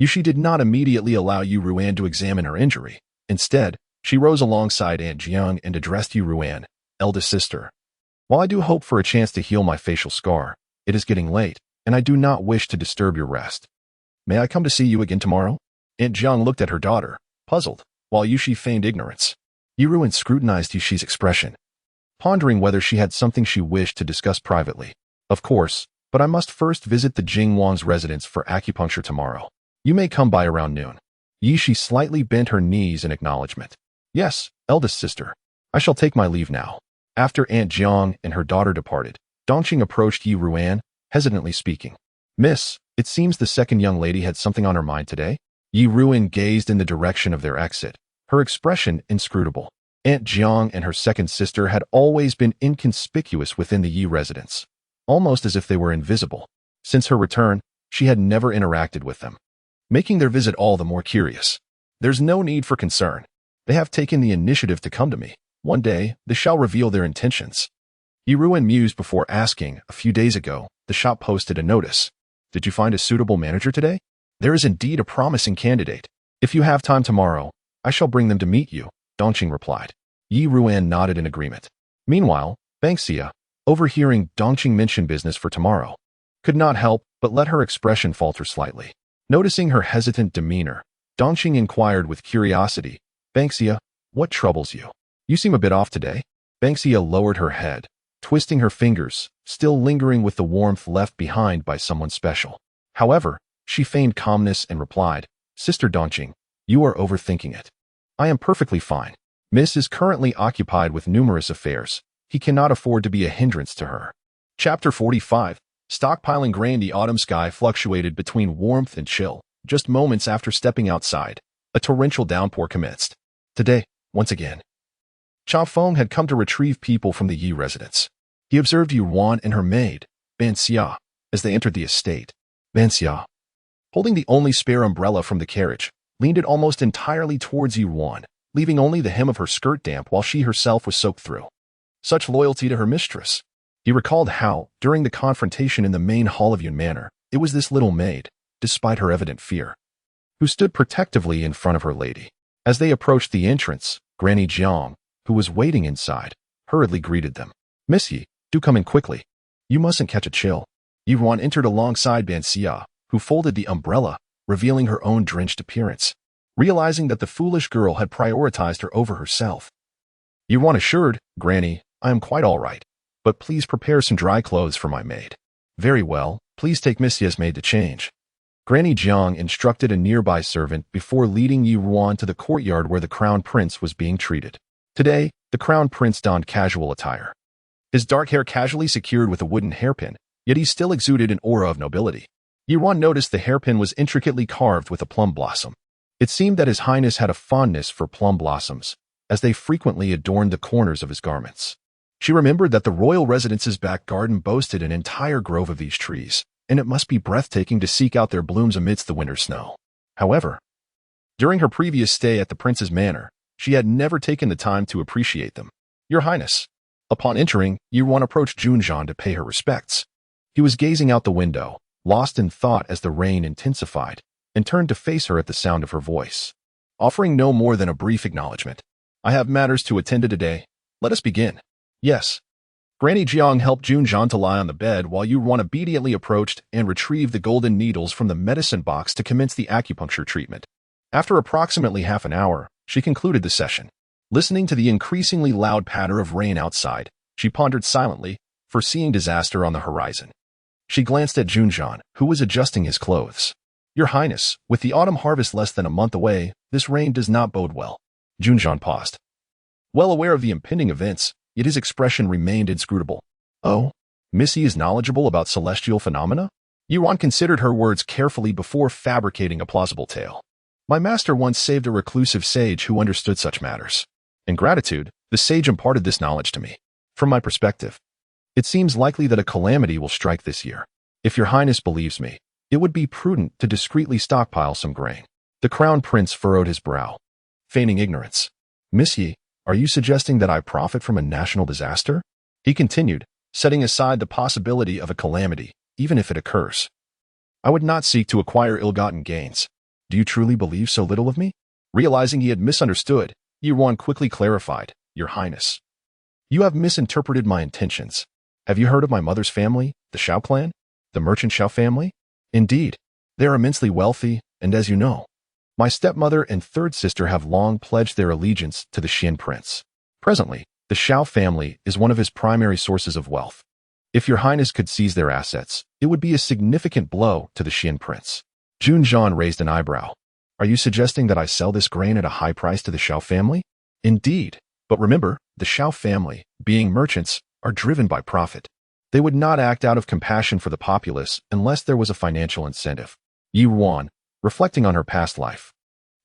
Shi did not immediately allow Ruan to examine her injury. Instead, she rose alongside Aunt Zhang and addressed Ruan, eldest sister. While I do hope for a chance to heal my facial scar, it is getting late, and I do not wish to disturb your rest. May I come to see you again tomorrow? Aunt Zhang looked at her daughter, puzzled, while Shi feigned ignorance. Ruan scrutinized Shi's expression, pondering whether she had something she wished to discuss privately. Of course, but I must first visit the Jing Wang's residence for acupuncture tomorrow. You may come by around noon. Shi slightly bent her knees in acknowledgement. Yes, eldest sister. I shall take my leave now. After Aunt Zhang and her daughter departed, Dongqing approached Ruan, hesitantly speaking. Miss, it seems the second young lady had something on her mind today? Ruan gazed in the direction of their exit, her expression inscrutable. Aunt Zhang and her second sister had always been inconspicuous within the Yi residence, almost as if they were invisible. Since her return, she had never interacted with them, making their visit all the more curious. There's no need for concern. They have taken the initiative to come to me. One day, they shall reveal their intentions. Ruan mused before asking. A few days ago, the shop posted a notice. Did you find a suitable manager today? There is indeed a promising candidate. If you have time tomorrow, I shall bring them to meet you, Dongqing replied. Ruan nodded in agreement. Meanwhile, Banksia, overhearing Dongqing mention business for tomorrow, could not help but let her expression falter slightly. Noticing her hesitant demeanor, Dongqing inquired with curiosity, Banksia, what troubles you? You seem a bit off today. Banksia lowered her head, twisting her fingers, still lingering with the warmth left behind by someone special. However, she feigned calmness and replied, Sister Dongqing, you are overthinking it. I am perfectly fine. Miss is currently occupied with numerous affairs. He cannot afford to be a hindrance to her. Chapter 45. Stockpiling grain. The autumn sky fluctuated between warmth and chill. Just moments after stepping outside, a torrential downpour commenced. Today, once again, Cha Feng had come to retrieve people from the Yi residence. He observed Ruan and her maid, Banxia, as they entered the estate. Banxia, holding the only spare umbrella from the carriage, leaned it almost entirely towards Ruan, leaving only the hem of her skirt damp while she herself was soaked through. Such loyalty to her mistress. He recalled how, during the confrontation in the main hall of Yun Manor, it was this little maid, despite her evident fear, who stood protectively in front of her lady. As they approached the entrance, Granny Jiang, who was waiting inside, hurriedly greeted them. Missy, do come in quickly. You mustn't catch a chill. Ruan entered alongside Banxia, who folded the umbrella, revealing her own drenched appearance. Realizing that the foolish girl had prioritized her over herself, Ruan assured, Granny, I am quite all right, but please prepare some dry clothes for my maid. Very well, please take Missy's maid to change. Granny Jiang instructed a nearby servant before leading Ruan to the courtyard where the crown prince was being treated. Today, the crown prince donned casual attire. His dark hair casually secured with a wooden hairpin, yet he still exuded an aura of nobility. Ruan noticed the hairpin was intricately carved with a plum blossom. It seemed that His Highness had a fondness for plum blossoms, as they frequently adorned the corners of his garments. She remembered that the royal residence's back garden boasted an entire grove of these trees, and it must be breathtaking to seek out their blooms amidst the winter snow. However, during her previous stay at the prince's manor, she had never taken the time to appreciate them. Your Highness. Upon entering, Ruan approached Junzhan to pay her respects. He was gazing out the window, lost in thought as the rain intensified, and turned to face her at the sound of her voice. Offering no more than a brief acknowledgement. I have matters to attend to today. Let us begin. Yes. Granny Jiang helped Junzhan to lie on the bed while Ruan obediently approached and retrieved the golden needles from the medicine box to commence the acupuncture treatment. After approximately half an hour, she concluded the session. Listening to the increasingly loud patter of rain outside, she pondered silently, foreseeing disaster on the horizon. She glanced at Junjan, who was adjusting his clothes. Your Highness, with the autumn harvest less than a month away, this rain does not bode well. Junjan paused. Well aware of the impending events, yet his expression remained inscrutable. Oh, Missy is knowledgeable about celestial phenomena? Yuan considered her words carefully before fabricating a plausible tale. My master once saved a reclusive sage who understood such matters. In gratitude, the sage imparted this knowledge to me. From my perspective, it seems likely that a calamity will strike this year. If your Highness believes me, it would be prudent to discreetly stockpile some grain. The Crown Prince furrowed his brow, feigning ignorance. Miss Yi, are you suggesting that I profit from a national disaster? He continued, setting aside the possibility of a calamity, even if it occurs. I would not seek to acquire ill-gotten gains. Do you truly believe so little of me? Realizing he had misunderstood, Yuan quickly clarified, Your Highness. You have misinterpreted my intentions. Have you heard of my mother's family, the Shao clan? The merchant Shao family? Indeed, they are immensely wealthy, and as you know, my stepmother and third sister have long pledged their allegiance to the Xian prince. Presently, the Shao family is one of his primary sources of wealth. If your Highness could seize their assets, it would be a significant blow to the Xian prince. Junjan raised an eyebrow. Are you suggesting that I sell this grain at a high price to the Shao family? Indeed, but remember, the Shao family, being merchants, are driven by profit. They would not act out of compassion for the populace unless there was a financial incentive. Ruan, reflecting on her past life,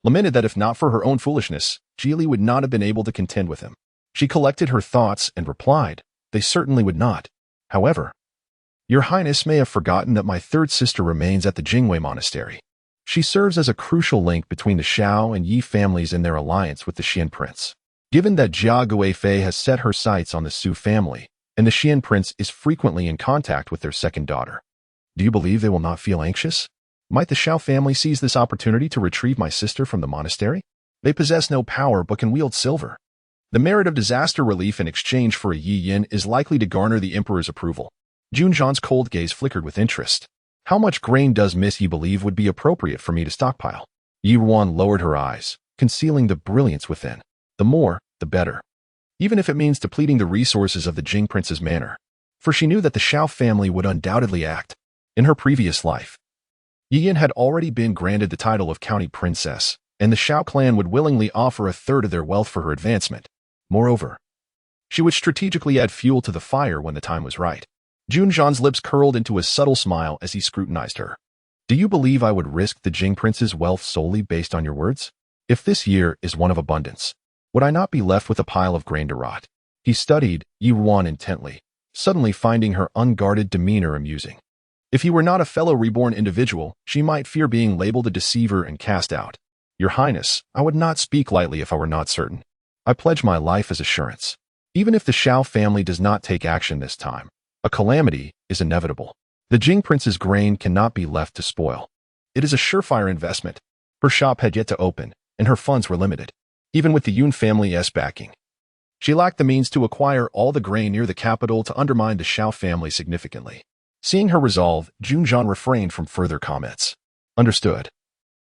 lamented that if not for her own foolishness, Geely would not have been able to contend with him. She collected her thoughts and replied, they certainly would not. However, your Highness may have forgotten that my third sister remains at the Jingwei Monastery. She serves as a crucial link between the Shao and Yi families in their alliance with the Xian prince. Given that Jia Guifei has set her sights on the Su family, and the Xian prince is frequently in contact with their second daughter, do you believe they will not feel anxious? Might the Shao family seize this opportunity to retrieve my sister from the monastery? They possess no power but can wield silver. The merit of disaster relief in exchange for a Yi Yin is likely to garner the Emperor's approval. Junjan's cold gaze flickered with interest. How much grain does Miss Yi believe would be appropriate for me to stockpile? Ruan lowered her eyes, concealing the brilliance within. The more, the better. Even if it means depleting the resources of the Jing prince's manor. For she knew that the Shao family would undoubtedly act. In her previous life, Yi Yin had already been granted the title of county princess, and the Shao clan would willingly offer a third of their wealth for her advancement. Moreover, she would strategically add fuel to the fire when the time was right. Junjan's lips curled into a subtle smile as he scrutinized her. Do you believe I would risk the Jing prince's wealth solely based on your words? If this year is one of abundance, would I not be left with a pile of grain to rot? He studied Ruan intently, suddenly finding her unguarded demeanor amusing. If he were not a fellow reborn individual, she might fear being labeled a deceiver and cast out. Your Highness, I would not speak lightly if I were not certain. I pledge my life as assurance. Even if the Shao family does not take action this time, a calamity is inevitable. The Jing prince's grain cannot be left to spoil. It is a surefire investment. Her shop had yet to open, and her funds were limited. Even with the Yun family's backing, she lacked the means to acquire all the grain near the capital to undermine the Shao family significantly. Seeing her resolve, Junjan refrained from further comments. Understood.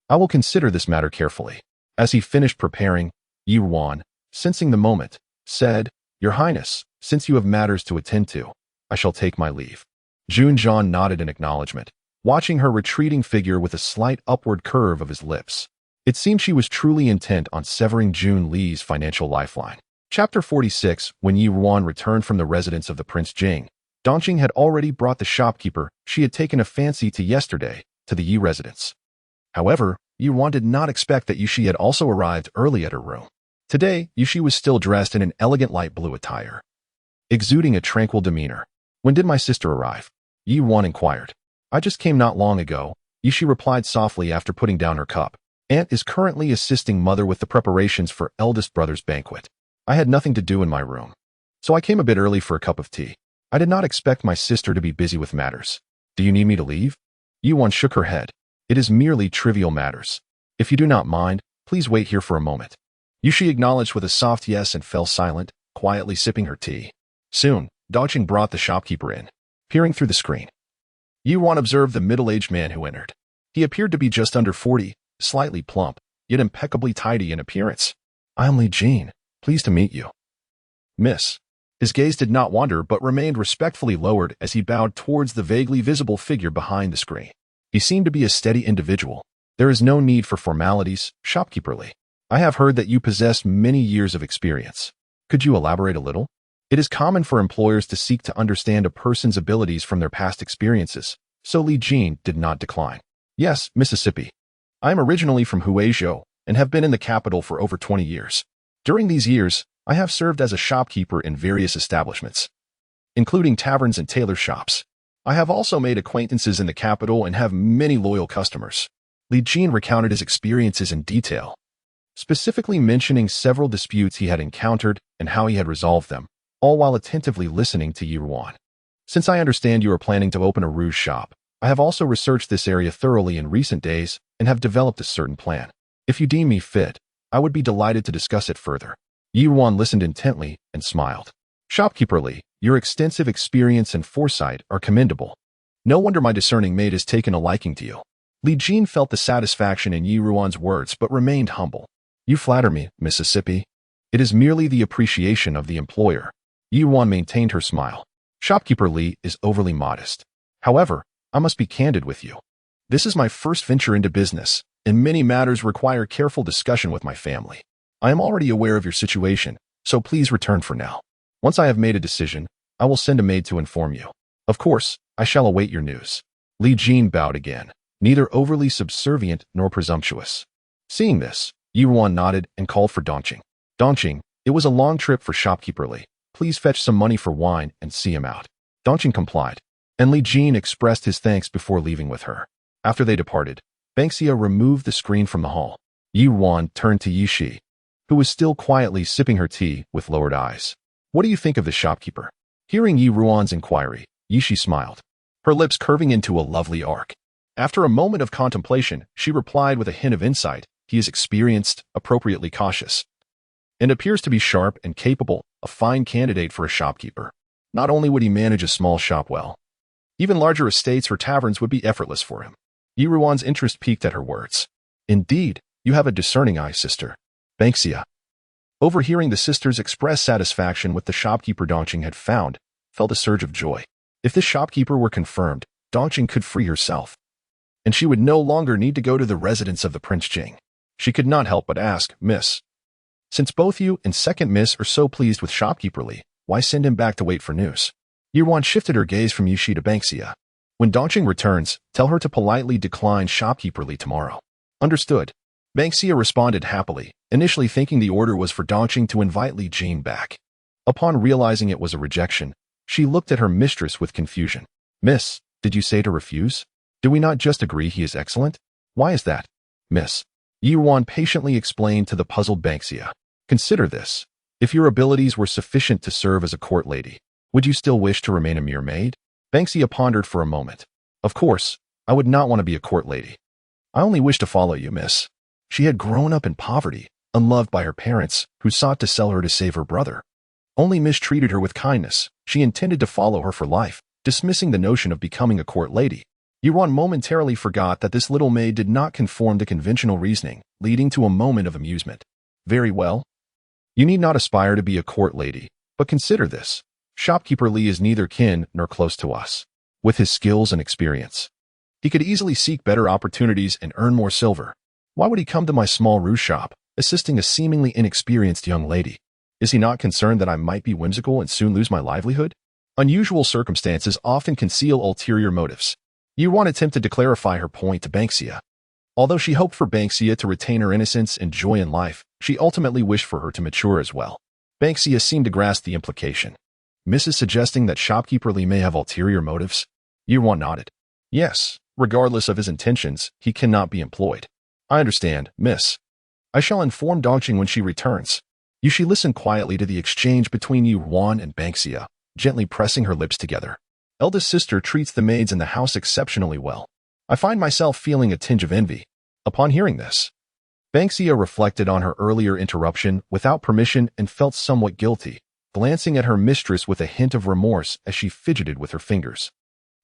I will consider this matter carefully. As he finished preparing, Ruan, sensing the moment, said, Your Highness, since you have matters to attend to, I shall take my leave. Junjan nodded in acknowledgement, watching her retreating figure with a slight upward curve of his lips. It seemed she was truly intent on severing Jun Li's financial lifeline. Chapter 46. When Ruan returned from the residence of the Prince Jing, Dongjing had already brought the shopkeeper she had taken a fancy to yesterday to the Yi residence. However, Ruan did not expect that Yushi had also arrived early at her room. Today, Yushi was still dressed in an elegant light blue attire, exuding a tranquil demeanor. When did my sister arrive? Ruan inquired. I just came not long ago, Yushi replied softly after putting down her cup. Aunt is currently assisting mother with the preparations for eldest brother's banquet. I had nothing to do in my room, so I came a bit early for a cup of tea. I did not expect my sister to be busy with matters. Do you need me to leave? Yuan shook her head. It is merely trivial matters. If you do not mind, please wait here for a moment. Yushi acknowledged with a soft yes and fell silent, quietly sipping her tea. Soon, Dongjing brought the shopkeeper in. Peering through the screen, Yuan observed the middle-aged man who entered. He appeared to be just under 40, slightly plump, yet impeccably tidy in appearance. I am Lord Jing. Pleased to meet you. Miss. His gaze did not wander but remained respectfully lowered as he bowed towards the vaguely visible figure behind the screen. He seemed to be a steady individual. There is no need for formalities, shopkeeper Lee. I have heard that you possess many years of experience. Could you elaborate a little? It is common for employers to seek to understand a person's abilities from their past experiences, so Lord Jing did not decline. Yes, Mississippi. I am originally from Huizhou and have been in the capital for over 20 years. During these years, I have served as a shopkeeper in various establishments, including taverns and tailor shops. I have also made acquaintances in the capital and have many loyal customers. Lord Jing recounted his experiences in detail, specifically mentioning several disputes he had encountered and how he had resolved them, all while attentively listening to Ruan. Since I understand you are planning to open a rouge shop, I have also researched this area thoroughly in recent days and have developed a certain plan. If you deem me fit, I would be delighted to discuss it further. Ruan listened intently and smiled. Shopkeeper Lee, your extensive experience and foresight are commendable. No wonder my discerning maid has taken a liking to you. Lord Jing felt the satisfaction in Ruan's words but remained humble. You flatter me, Mississippi. It is merely the appreciation of the employer. Ruan maintained her smile. Shopkeeper Lee is overly modest. However, I must be candid with you. This is my first venture into business, and many matters require careful discussion with my family. I am already aware of your situation, so please return for now. Once I have made a decision, I will send a maid to inform you. Of course, I shall await your news. Lord Jing bowed again, neither overly subservient nor presumptuous. Seeing this, Ruan nodded and called for Dong Jing. Dong Jing, it was a long trip for shopkeeper Lee. Please fetch some money for wine and see him out. Dong Jing complied, and Lord Jing expressed his thanks before leaving with her. After they departed, Banksia removed the screen from the hall. Ruan turned to Yishi, who was still quietly sipping her tea with lowered eyes. What do you think of the shopkeeper? Hearing Ruan's inquiry, Yishi smiled, her lips curving into a lovely arc. After a moment of contemplation, she replied with a hint of insight. He is experienced, appropriately cautious, and appears to be sharp and capable, a fine candidate for a shopkeeper. Not only would he manage a small shop well, even larger estates or taverns would be effortless for him. Ruan's interest piqued at her words. Indeed, you have a discerning eye, sister. Banksia, overhearing the sisters express satisfaction with the shopkeeper Dong Jing had found, felt a surge of joy. If this shopkeeper were confirmed, Dong Jing could free herself, and she would no longer need to go to the residence of the Prince Jing. She could not help but ask, Miss, since both you and second Miss are so pleased with shopkeeper Lee, why send him back to wait for news? Ruan shifted her gaze from Yishi to Banksia. When Dong Jing returns, tell her to politely decline shopkeeper Lee tomorrow. Understood. Banksia responded happily, initially thinking the order was for Dong Jing to invite Lord Jing back. Upon realizing it was a rejection, she looked at her mistress with confusion. Miss, did you say to refuse? Do we not just agree he is excellent? Why is that? Miss. Ruan patiently explained to the puzzled Banksia. Consider this. If your abilities were sufficient to serve as a court lady, would you still wish to remain a mere maid? Banksia pondered for a moment. Of course, I would not want to be a court lady. I only wish to follow you, miss. She had grown up in poverty, unloved by her parents, who sought to sell her to save her brother. Only mistreated her with kindness. She intended to follow her for life, dismissing the notion of becoming a court lady. Ruan momentarily forgot that this little maid did not conform to conventional reasoning, leading to a moment of amusement. Very well. You need not aspire to be a court lady, but consider this. Shopkeeper Lee is neither kin nor close to us. With his skills and experience, he could easily seek better opportunities and earn more silver. Why would he come to my small rouge shop, assisting a seemingly inexperienced young lady? Is he not concerned that I might be whimsical and soon lose my livelihood? Unusual circumstances often conceal ulterior motives. Ruan attempted to clarify her point to Banksia. Although she hoped for Banksia to retain her innocence and joy in life, she ultimately wished for her to mature as well. Banksia seemed to grasp the implication. Mrs. suggesting that shopkeeper Lee may have ulterior motives? Ruan nodded. Yes, regardless of his intentions, he cannot be employed. I understand, miss. I shall inform Dong Jing when she returns. Yushi listened quietly to the exchange between Ruan and Banksia, gently pressing her lips together. Eldest sister treats the maids in the house exceptionally well. I find myself feeling a tinge of envy. Upon hearing this, Banksia reflected on her earlier interruption without permission and felt somewhat guilty, glancing at her mistress with a hint of remorse as she fidgeted with her fingers.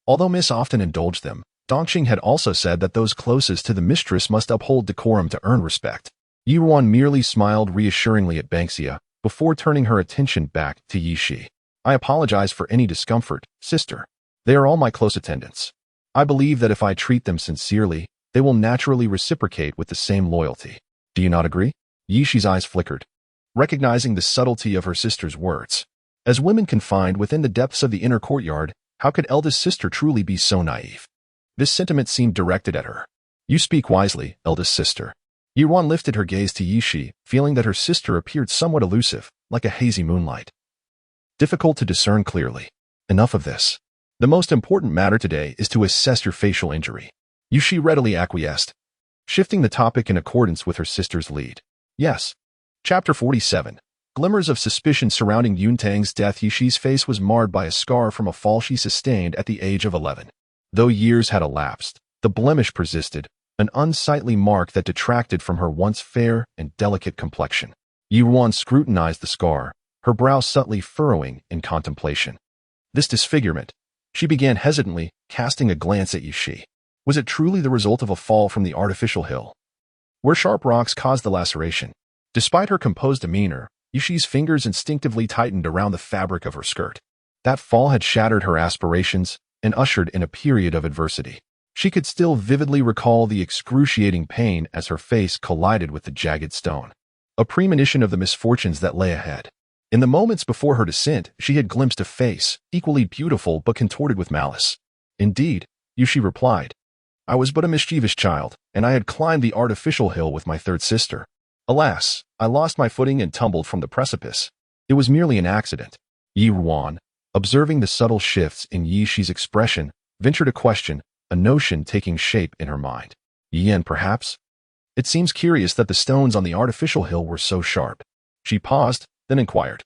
Although Miss often indulged them, Dong Jing had also said that those closest to the mistress must uphold decorum to earn respect. Yi Ruan merely smiled reassuringly at Banksia before turning her attention back to Yi Shi. I apologize for any discomfort, sister. They are all my close attendants. I believe that if I treat them sincerely, they will naturally reciprocate with the same loyalty. Do you not agree? Yi Shi's eyes flickered, recognizing the subtlety of her sister's words. As women confined within the depths of the inner courtyard, how could eldest sister truly be so naive? This sentiment seemed directed at her. You speak wisely, eldest sister. Yi Ruan lifted her gaze to Yi Shi, feeling that her sister appeared somewhat elusive, like a hazy moonlight. Difficult to discern clearly. Enough of this. The most important matter today is to assess your facial injury. Yi Shi readily acquiesced, shifting the topic in accordance with her sister's lead. Yes. Chapter 47. Glimmers of suspicion surrounding Yuntang's death. Yi Shi's face was marred by a scar from a fall she sustained at the age of 11. Though years had elapsed, the blemish persisted, an unsightly mark that detracted from her once fair and delicate complexion. Yi Ruan scrutinized the scar, her brow subtly furrowing in contemplation. This disfigurement, she began hesitantly, casting a glance at Yi Shi. Was it truly the result of a fall from the artificial hill, where sharp rocks caused the laceration? Despite her composed demeanor, Yi Shi's fingers instinctively tightened around the fabric of her skirt. That fall had shattered her aspirations and ushered in a period of adversity. She could still vividly recall the excruciating pain as her face collided with the jagged stone, a premonition of the misfortunes that lay ahead. In the moments before her descent, she had glimpsed a face, equally beautiful but contorted with malice. Indeed, Yi Shi replied, I was but a mischievous child, and I had climbed the artificial hill with my third sister. Alas, I lost my footing and tumbled from the precipice. It was merely an accident. Yi Ruan, observing the subtle shifts in Yi Shi's expression, ventured a question, a notion taking shape in her mind. Yen, perhaps? It seems curious that the stones on the artificial hill were so sharp. She paused, then inquired,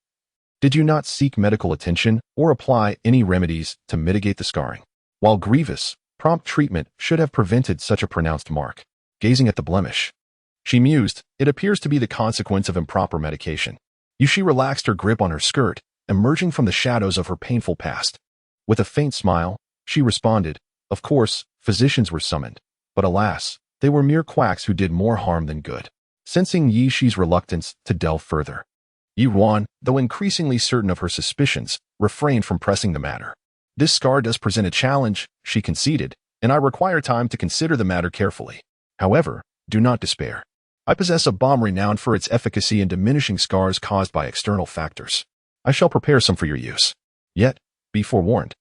Did you not seek medical attention or apply any remedies to mitigate the scarring? While grievous, prompt treatment should have prevented such a pronounced mark. Gazing at the blemish, she mused, it appears to be the consequence of improper medication. Yi Shi relaxed her grip on her skirt, emerging from the shadows of her painful past. With a faint smile, she responded, Of course, physicians were summoned, but alas, they were mere quacks who did more harm than good. Sensing Yi Shi's reluctance to delve further, Yi Ruan, though increasingly certain of her suspicions, refrained from pressing the matter. This scar does present a challenge, she conceded, and I require time to consider the matter carefully. However, do not despair. I possess a balm renowned for its efficacy in diminishing scars caused by external factors. I shall prepare some for your use. Yet, be forewarned.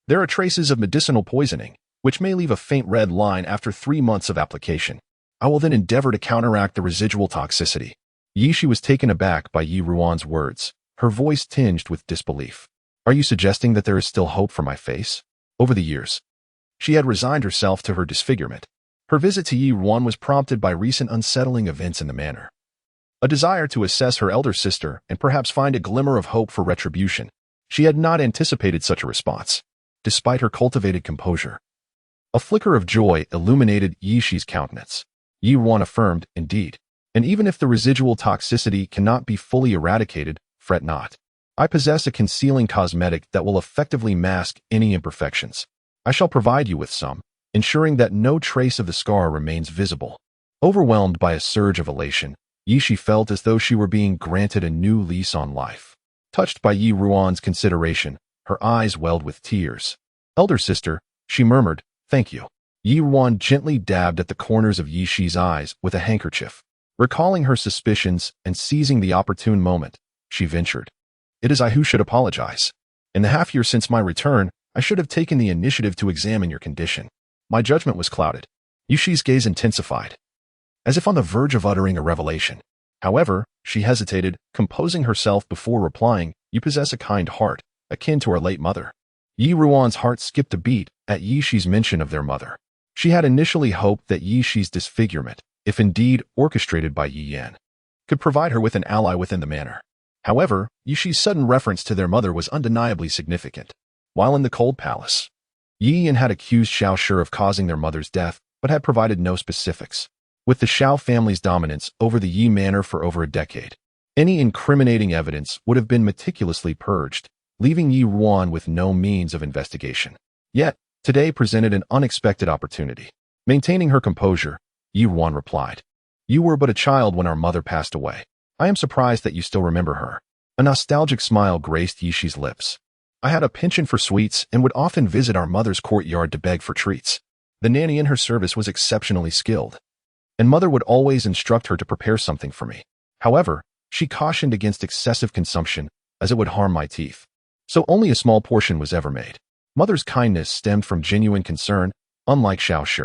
There are traces of medicinal poisoning, which may leave a faint red line after 3 months of application. I will then endeavor to counteract the residual toxicity. Yi Shi was taken aback by Yi Ruan's words, her voice tinged with disbelief. Are you suggesting that there is still hope for my face? Over the years, she had resigned herself to her disfigurement. Her visit to Yi Ruan was prompted by recent unsettling events in the manor. A desire to assess her elder sister and perhaps find a glimmer of hope for retribution. She had not anticipated such a response. Despite her cultivated composure, a flicker of joy illuminated Yi Shi's countenance. Yi Ruan affirmed, indeed, and even if the residual toxicity cannot be fully eradicated, fret not. I possess a concealing cosmetic that will effectively mask any imperfections. I shall provide you with some, ensuring that no trace of the scar remains visible. Overwhelmed by a surge of elation, Yi Shi felt as though she were being granted a new lease on life. Touched by Yi Ruan's consideration, her eyes welled with tears. Elder sister, she murmured, thank you. Yi Ruan gently dabbed at the corners of Yi Shi's eyes with a handkerchief. Recalling her suspicions and seizing the opportune moment, she ventured, It is I who should apologize. In the half year since my return, I should have taken the initiative to examine your condition. My judgment was clouded. Yi Shi's gaze intensified, as if on the verge of uttering a revelation. However, she hesitated, composing herself before replying, You possess a kind heart, akin to our late mother. Yi Ruan's heart skipped a beat at Yi Shi's mention of their mother. She had initially hoped that Yi Shi's disfigurement, if indeed orchestrated by Yi Yan, could provide her with an ally within the manor. However, Yi Shi's sudden reference to their mother was undeniably significant. While in the cold palace, Yi Yan had accused Xiao Shi of causing their mother's death, but had provided no specifics. With the Xiao family's dominance over the Yi manor for over a decade, any incriminating evidence would have been meticulously purged, leaving Yi Ruan with no means of investigation. Yet, today presented an unexpected opportunity. Maintaining her composure, Yi Ruan replied, You were but a child when our mother passed away. I am surprised that you still remember her. A nostalgic smile graced Yishi's lips. I had a penchant for sweets and would often visit our mother's courtyard to beg for treats. The nanny in her service was exceptionally skilled, and mother would always instruct her to prepare something for me. However, she cautioned against excessive consumption, as it would harm my teeth. So only a small portion was ever made. Mother's kindness stemmed from genuine concern, unlike Xiao Shi.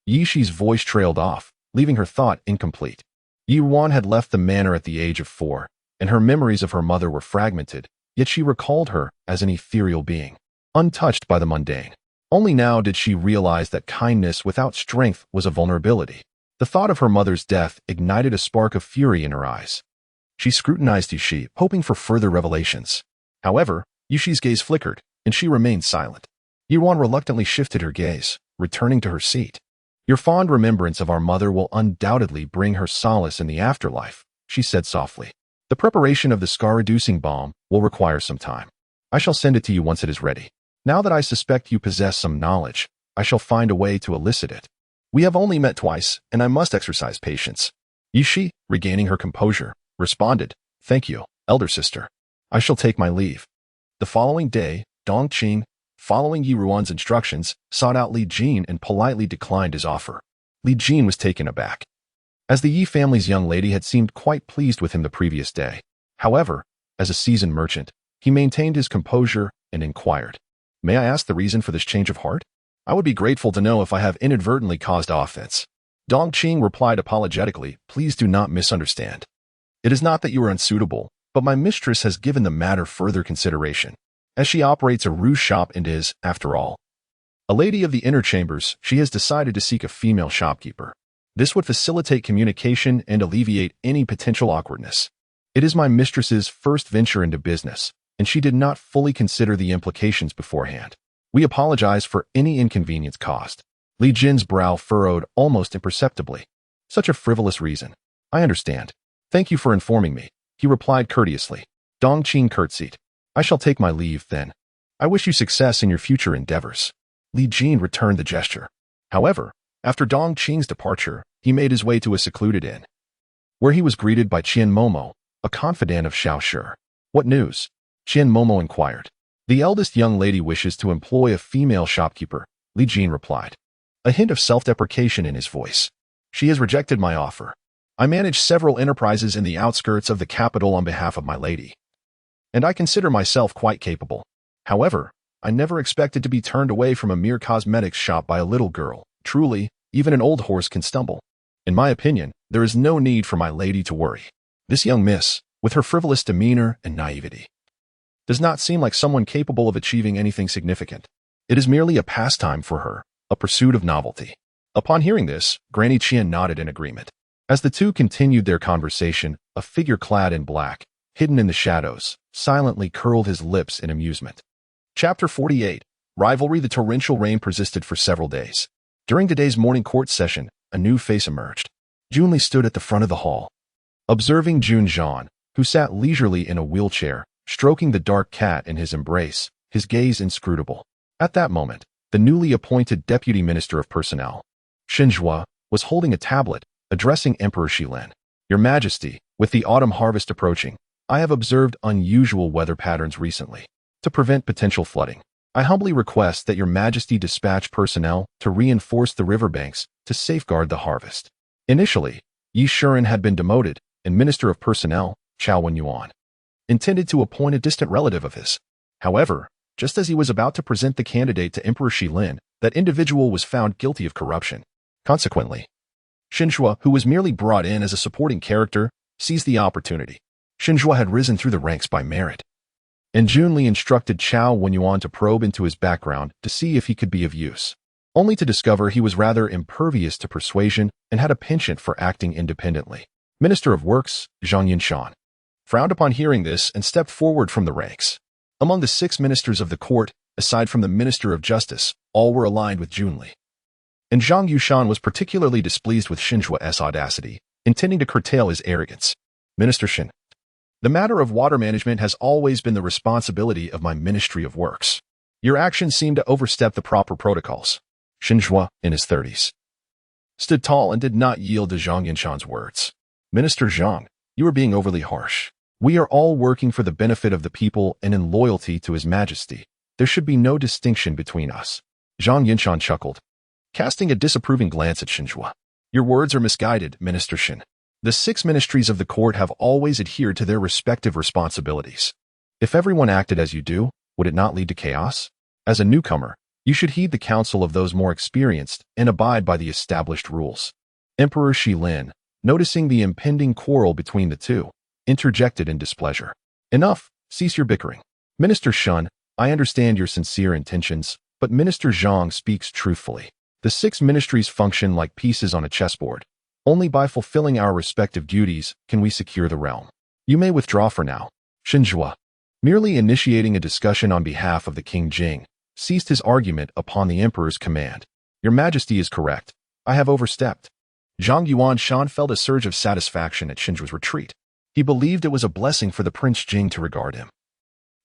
Yishi's voice trailed off, leaving her thought incomplete. Ruan had left the manor at the age of 4, and her memories of her mother were fragmented, yet she recalled her as an ethereal being, untouched by the mundane. Only now did she realize that kindness without strength was a vulnerability. The thought of her mother's death ignited a spark of fury in her eyes. She scrutinized Yishi, hoping for further revelations. However, Yishi's gaze flickered, and she remained silent. Ruan reluctantly shifted her gaze, returning to her seat. Your fond remembrance of our mother will undoubtedly bring her solace in the afterlife, she said softly. The preparation of the scar-reducing balm will require some time. I shall send it to you once it is ready. Now that I suspect you possess some knowledge, I shall find a way to elicit it. We have only met twice, and I must exercise patience. Yishi, regaining her composure, responded, Thank you, elder sister. I shall take my leave. The following day, Dong Qing, following Yi Ruan's instructions, sought out Li Jing and politely declined his offer. Li Jing was taken aback, as the Yi family's young lady had seemed quite pleased with him the previous day. However, as a seasoned merchant, he maintained his composure and inquired, May I ask the reason for this change of heart? I would be grateful to know if I have inadvertently caused offense. Dong Qing replied apologetically, Please do not misunderstand. It is not that you are unsuitable, but my mistress has given the matter further consideration, as she operates a rouge shop and is, after all, a lady of the inner chambers. She has decided to seek a female shopkeeper. This would facilitate communication and alleviate any potential awkwardness. It is my mistress's first venture into business, and she did not fully consider the implications beforehand. We apologize for any inconvenience caused. Li Jin's brow furrowed almost imperceptibly. Such a frivolous reason. I understand. Thank you for informing me, he replied courteously. Dong Qing curtsied. I shall take my leave, then. I wish you success in your future endeavors. Li Jin returned the gesture. However, after Dong Qing's departure, he made his way to a secluded inn, where he was greeted by Qian Momo, a confidant of Xiao Shi. What news? Qian Momo inquired. The eldest young lady wishes to employ a female shopkeeper, Li Jin replied, a hint of self-deprecation in his voice. She has rejected my offer. I manage several enterprises in the outskirts of the capital on behalf of my lady, and I consider myself quite capable. However, I never expected to be turned away from a mere cosmetics shop by a little girl. Truly, even an old horse can stumble. In my opinion, there is no need for my lady to worry. This young miss, with her frivolous demeanor and naivety, does not seem like someone capable of achieving anything significant. It is merely a pastime for her, a pursuit of novelty. Upon hearing this, Granny Qian nodded in agreement. As the two continued their conversation, a figure clad in black, hidden in the shadows, silently curled his lips in amusement. Chapter 48. Rivalry. The torrential rain persisted for several days. During today's morning court session, a new face emerged. Junli stood at the front of the hall, observing Jun Zhan, who sat leisurely in a wheelchair, stroking the dark cat in his embrace, his gaze inscrutable. At that moment, the newly appointed Deputy Minister of Personnel, Xinzhua, was holding a tablet, addressing Emperor Shilin. Your Majesty, with the autumn harvest approaching, I have observed unusual weather patterns recently. To prevent potential flooding, I humbly request that Your Majesty dispatch personnel to reinforce the riverbanks to safeguard the harvest. Initially, Yi Shuren had been demoted, and Minister of Personnel, Chao Wenyuan, intended to appoint a distant relative of his. However, just as he was about to present the candidate to Emperor Shilin, that individual was found guilty of corruption. Consequently, Xinzhua, who was merely brought in as a supporting character, seized the opportunity. Xinzhua had risen through the ranks by merit, and Junli instructed Chao Wenyuan to probe into his background to see if he could be of use, only to discover he was rather impervious to persuasion and had a penchant for acting independently. Minister of Works, Zhang Yinshan, frowned upon hearing this and stepped forward from the ranks. Among the 6 ministers of the court, aside from the Minister of Justice, all were aligned with Junli. And Zhang Yushan was particularly displeased with Xinzhua's audacity, intending to curtail his arrogance. Minister Xin, the matter of water management has always been the responsibility of my Ministry of Works. Your actions seem to overstep the proper protocols. Xinzhua, in his 30s, stood tall and did not yield to Zhang Yinshan's words. Minister Zhang, you are being overly harsh. We are all working for the benefit of the people and in loyalty to His Majesty. There should be no distinction between us. Zhang Yinshan chuckled, casting a disapproving glance at Xinzhua. Your words are misguided, Minister Shin. The 6 ministries of the court have always adhered to their respective responsibilities. If everyone acted as you do, would it not lead to chaos? As a newcomer, you should heed the counsel of those more experienced and abide by the established rules. Emperor Shilin, noticing the impending quarrel between the two, interjected in displeasure. Enough, cease your bickering. Minister Shun, I understand your sincere intentions, but Minister Zhang speaks truthfully. The 6 ministries function like pieces on a chessboard. Only by fulfilling our respective duties can we secure the realm. You may withdraw for now. Xinzhua, merely initiating a discussion on behalf of the King Jing, ceased his argument upon the Emperor's command. Your Majesty is correct. I have overstepped. Zhang Yuanshan felt a surge of satisfaction at Xinzhua's retreat. He believed it was a blessing for the Prince Jing to regard him.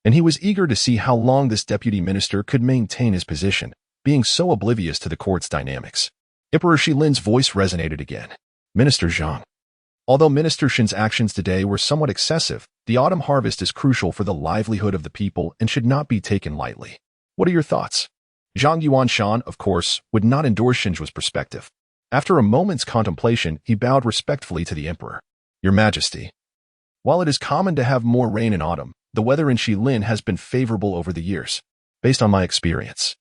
And he was eager to see how long this deputy minister could maintain his position, being so oblivious to the court's dynamics. Emperor Shilin's voice resonated again. Minister Zhang. Although Minister Shin's actions today were somewhat excessive, the autumn harvest is crucial for the livelihood of the people and should not be taken lightly. What are your thoughts? Zhang Yuanshan, of course, would not endorse Xinzhua's perspective. After a moment's contemplation, he bowed respectfully to the emperor. Your Majesty, while it is common to have more rain in autumn, the weather in Shilin has been favorable over the years. Based on my experience,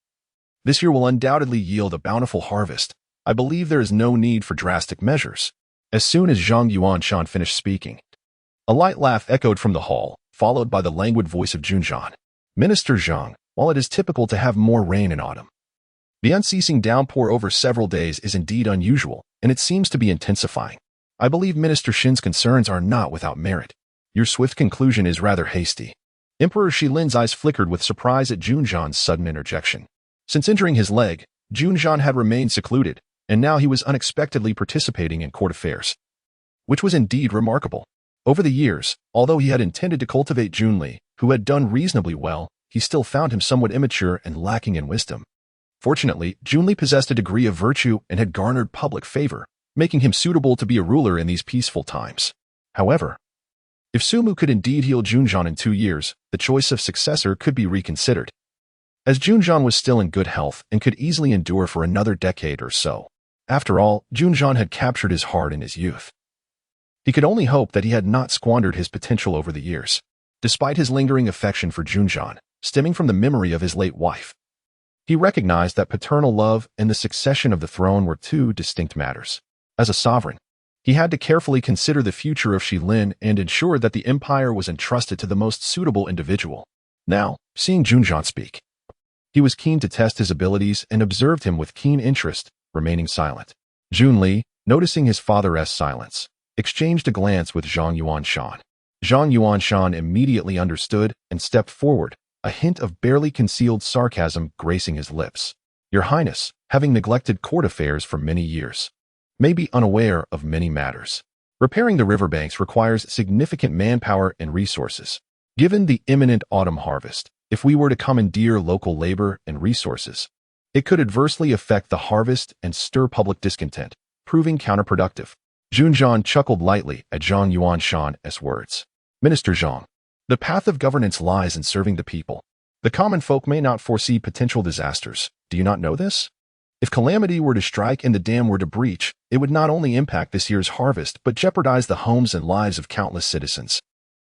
this year will undoubtedly yield a bountiful harvest. I believe there is no need for drastic measures. As soon as Zhang Yuanshan finished speaking, a light laugh echoed from the hall, followed by the languid voice of Junzhan. Minister Zhang, while it is typical to have more rain in autumn, the unceasing downpour over several days is indeed unusual, and it seems to be intensifying. I believe Minister Shin's concerns are not without merit. Your swift conclusion is rather hasty. Emperor Shilin's eyes flickered with surprise at Junzhan's sudden interjection. Since injuring his leg, Junzhan had remained secluded, and now he was unexpectedly participating in court affairs, which was indeed remarkable. Over the years, although he had intended to cultivate Junli, who had done reasonably well, he still found him somewhat immature and lacking in wisdom. Fortunately, Junli possessed a degree of virtue and had garnered public favor, making him suitable to be a ruler in these peaceful times. However, if Sumu could indeed heal Junzhan in 2 years, the choice of successor could be reconsidered. As Junzhan was still in good health and could easily endure for another decade or so. After all, Junzhan had captured his heart in his youth. He could only hope that he had not squandered his potential over the years. Despite his lingering affection for Junzhan, stemming from the memory of his late wife, he recognized that paternal love and the succession of the throne were 2 distinct matters. As a sovereign, he had to carefully consider the future of Shilin and ensure that the empire was entrusted to the most suitable individual. Now, seeing Junzhan speak, he was keen to test his abilities and observed him with keen interest, remaining silent. Junli, noticing his father's silence, exchanged a glance with Zhang Yuanshan. Zhang Yuanshan immediately understood and stepped forward, a hint of barely concealed sarcasm gracing his lips. Your Highness, having neglected court affairs for many years, may be unaware of many matters. Repairing the riverbanks requires significant manpower and resources. Given the imminent autumn harvest, if we were to commandeer local labor and resources, it could adversely affect the harvest and stir public discontent, proving counterproductive. Junzhan chuckled lightly at Zhang Yuanshan's words. Minister Zhang, the path of governance lies in serving the people. The common folk may not foresee potential disasters. Do you not know this? If calamity were to strike and the dam were to breach, it would not only impact this year's harvest but jeopardize the homes and lives of countless citizens.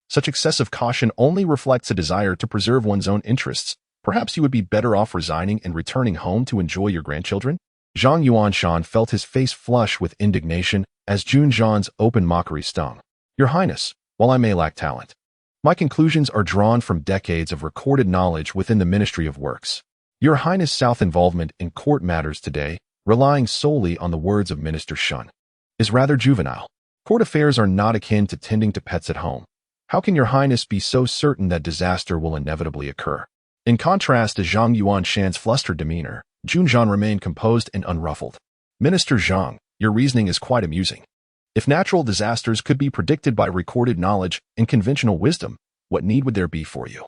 Such excessive caution only reflects a desire to preserve one's own interests. Perhaps you would be better off resigning and returning home to enjoy your grandchildren? Zhang Yuanshan felt his face flush with indignation as Junzhan's open mockery stung. Your Highness, while I may lack talent, my conclusions are drawn from decades of recorded knowledge within the Ministry of Works. Your Highness' South involvement in court matters today, relying solely on the words of Minister Shun, is rather juvenile. Court affairs are not akin to tending to pets at home. How can Your Highness be so certain that disaster will inevitably occur? In contrast to Zhang Yuanshan's flustered demeanor, Junzhan remained composed and unruffled. Minister Zhang, your reasoning is quite amusing. If natural disasters could be predicted by recorded knowledge and conventional wisdom, what need would there be for you?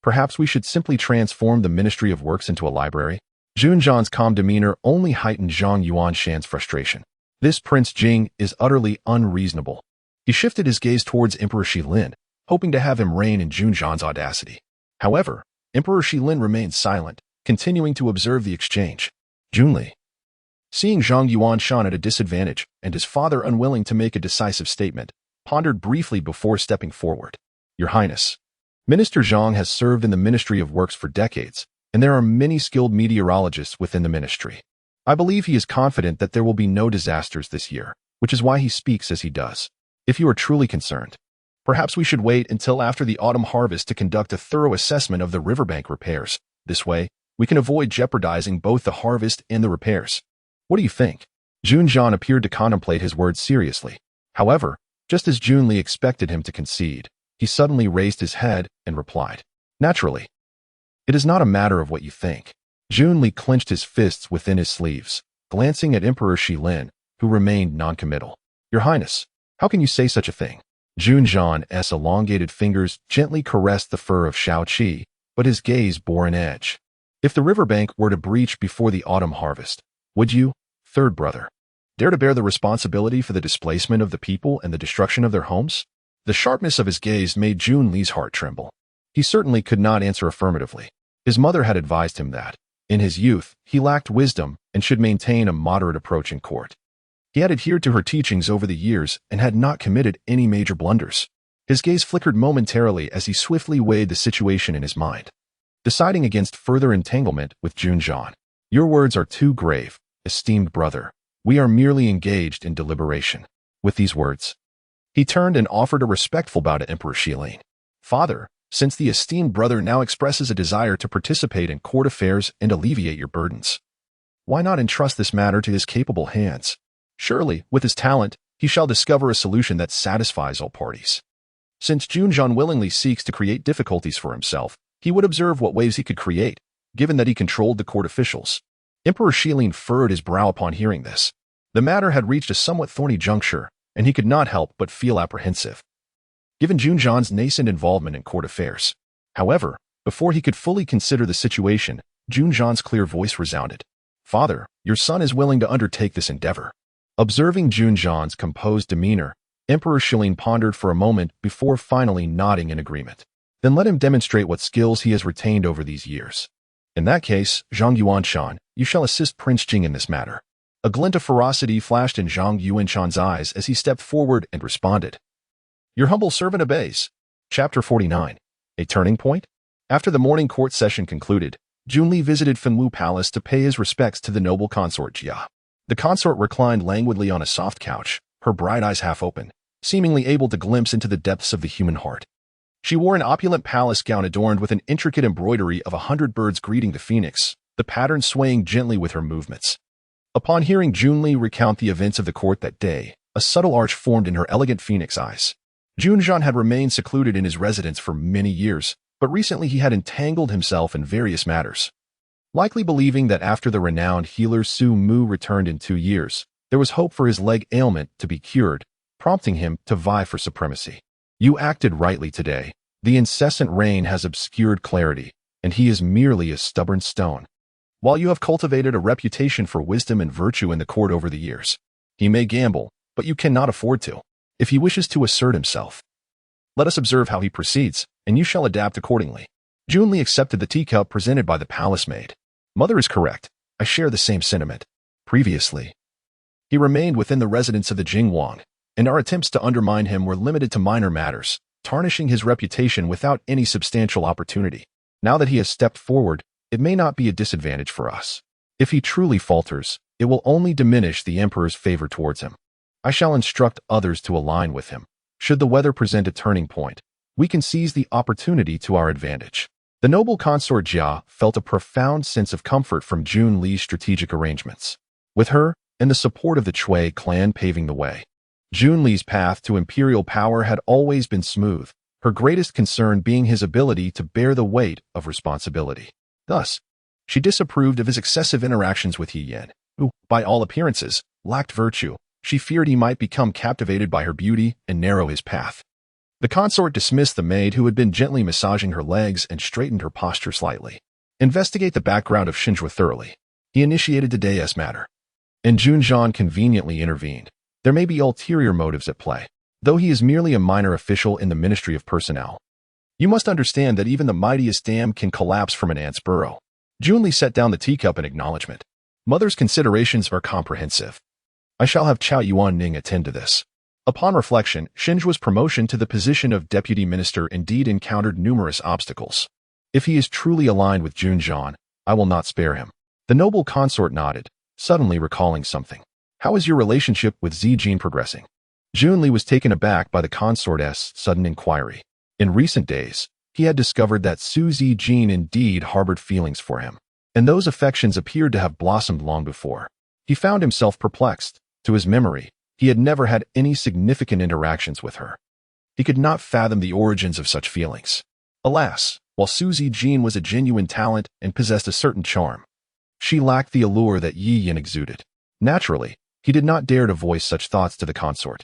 Perhaps we should simply transform the Ministry of Works into a library? Junzhan's calm demeanor only heightened Zhang Yuanshan's frustration. This Prince Jing is utterly unreasonable. He shifted his gaze towards Emperor Shilin, hoping to have him reign in Junzhan's audacity. However, Emperor Shilin remained silent, continuing to observe the exchange. Junli, seeing Zhang Yuanshan at a disadvantage and his father unwilling to make a decisive statement, pondered briefly before stepping forward. Your Highness, Minister Zhang has served in the Ministry of Works for decades, and there are many skilled meteorologists within the ministry. I believe he is confident that there will be no disasters this year, which is why he speaks as he does. If you are truly concerned, perhaps we should wait until after the autumn harvest to conduct a thorough assessment of the riverbank repairs. This way, we can avoid jeopardizing both the harvest and the repairs. What do you think? Junzhan appeared to contemplate his words seriously. However, just as Junli expected him to concede, he suddenly raised his head and replied, Naturally. It is not a matter of what you think. Junli clenched his fists within his sleeves, glancing at Emperor Shilin, who remained noncommittal. Your Highness, how can you say such a thing? Junzhan's elongated fingers gently caressed the fur of Shao Qi, but his gaze bore an edge. If the riverbank were to breach before the autumn harvest, would you, third brother, dare to bear the responsibility for the displacement of the people and the destruction of their homes? The sharpness of his gaze made Junli's heart tremble. He certainly could not answer affirmatively. His mother had advised him that, in his youth, he lacked wisdom and should maintain a moderate approach in court. He had adhered to her teachings over the years and had not committed any major blunders. His gaze flickered momentarily as he swiftly weighed the situation in his mind, deciding against further entanglement with Junzhan. Your words are too grave, esteemed brother. We are merely engaged in deliberation. With these words, he turned and offered a respectful bow to Emperor Shilin. Father, since the esteemed brother now expresses a desire to participate in court affairs and alleviate your burdens, why not entrust this matter to his capable hands? Surely, with his talent, he shall discover a solution that satisfies all parties. Since Junzhan willingly seeks to create difficulties for himself, he would observe what waves he could create, given that he controlled the court officials. Emperor Shilin furrowed his brow upon hearing this. The matter had reached a somewhat thorny juncture, and he could not help but feel apprehensive, given Junzhan's nascent involvement in court affairs. However, before he could fully consider the situation, Junzhan's clear voice resounded. Father, your son is willing to undertake this endeavor. Observing Junzhan's composed demeanor, Emperor Shilin pondered for a moment before finally nodding in agreement. Then let him demonstrate what skills he has retained over these years. In that case, Zhang Yuanshan, you shall assist Prince Jing in this matter. A glint of ferocity flashed in Zhang Yuanshan's eyes as he stepped forward and responded. Your humble servant obeys. Chapter 49. A Turning Point? After the morning court session concluded, Junli visited Fenwu Palace to pay his respects to the noble consort Jia. The consort reclined languidly on a soft couch, her bright eyes half open, seemingly able to glimpse into the depths of the human heart. She wore an opulent palace gown adorned with an intricate embroidery of 100 birds greeting the phoenix, the pattern swaying gently with her movements. Upon hearing Junli recount the events of the court that day, a subtle arch formed in her elegant phoenix eyes. Junzhan had remained secluded in his residence for many years, but recently he had entangled himself in various matters. Likely believing that after the renowned healer Su Mu returned in 2 years, there was hope for his leg ailment to be cured, prompting him to vie for supremacy. You acted rightly today. The incessant rain has obscured clarity, and he is merely a stubborn stone. While you have cultivated a reputation for wisdom and virtue in the court over the years, he may gamble, but you cannot afford to. If he wishes to assert himself, let us observe how he proceeds, and you shall adapt accordingly. Junli accepted the teacup presented by the palace maid. Mother is correct. I share the same sentiment. Previously, he remained within the residence of the Jingwang, and our attempts to undermine him were limited to minor matters, tarnishing his reputation without any substantial opportunity. Now that he has stepped forward, it may not be a disadvantage for us. If he truly falters, it will only diminish the emperor's favor towards him. I shall instruct others to align with him. Should the weather present a turning point, we can seize the opportunity to our advantage. The noble consort Jia felt a profound sense of comfort from Junli's strategic arrangements. With her and the support of the Chui clan paving the way, Junli's path to imperial power had always been smooth, her greatest concern being his ability to bear the weight of responsibility. Thus, she disapproved of his excessive interactions with He Yan, who, by all appearances, lacked virtue. She feared he might become captivated by her beauty and narrow his path. The consort dismissed the maid who had been gently massaging her legs and straightened her posture slightly. Investigate the background of Shinjua thoroughly. He initiated today's matter. and Junjian conveniently intervened. There may be ulterior motives at play, though he is merely a minor official in the Ministry of Personnel. You must understand that even the mightiest dam can collapse from an ant's burrow. Junli set down the teacup in acknowledgement. Mother's considerations are comprehensive. I shall have Chao Yuanning attend to this. Upon reflection, Xinzhua's promotion to the position of deputy minister indeed encountered numerous obstacles. If he is truly aligned with Junjian, I will not spare him. The noble consort nodded, suddenly recalling something. How is your relationship with Zijin progressing? Junli was taken aback by the consort's sudden inquiry. In recent days, he had discovered that Su Zijin indeed harbored feelings for him, and those affections appeared to have blossomed long before. He found himself perplexed. To his memory, he had never had any significant interactions with her. He could not fathom the origins of such feelings. Alas, while Su Zijin was a genuine talent and possessed a certain charm, she lacked the allure that Yi Yin exuded. Naturally, he did not dare to voice such thoughts to the consort,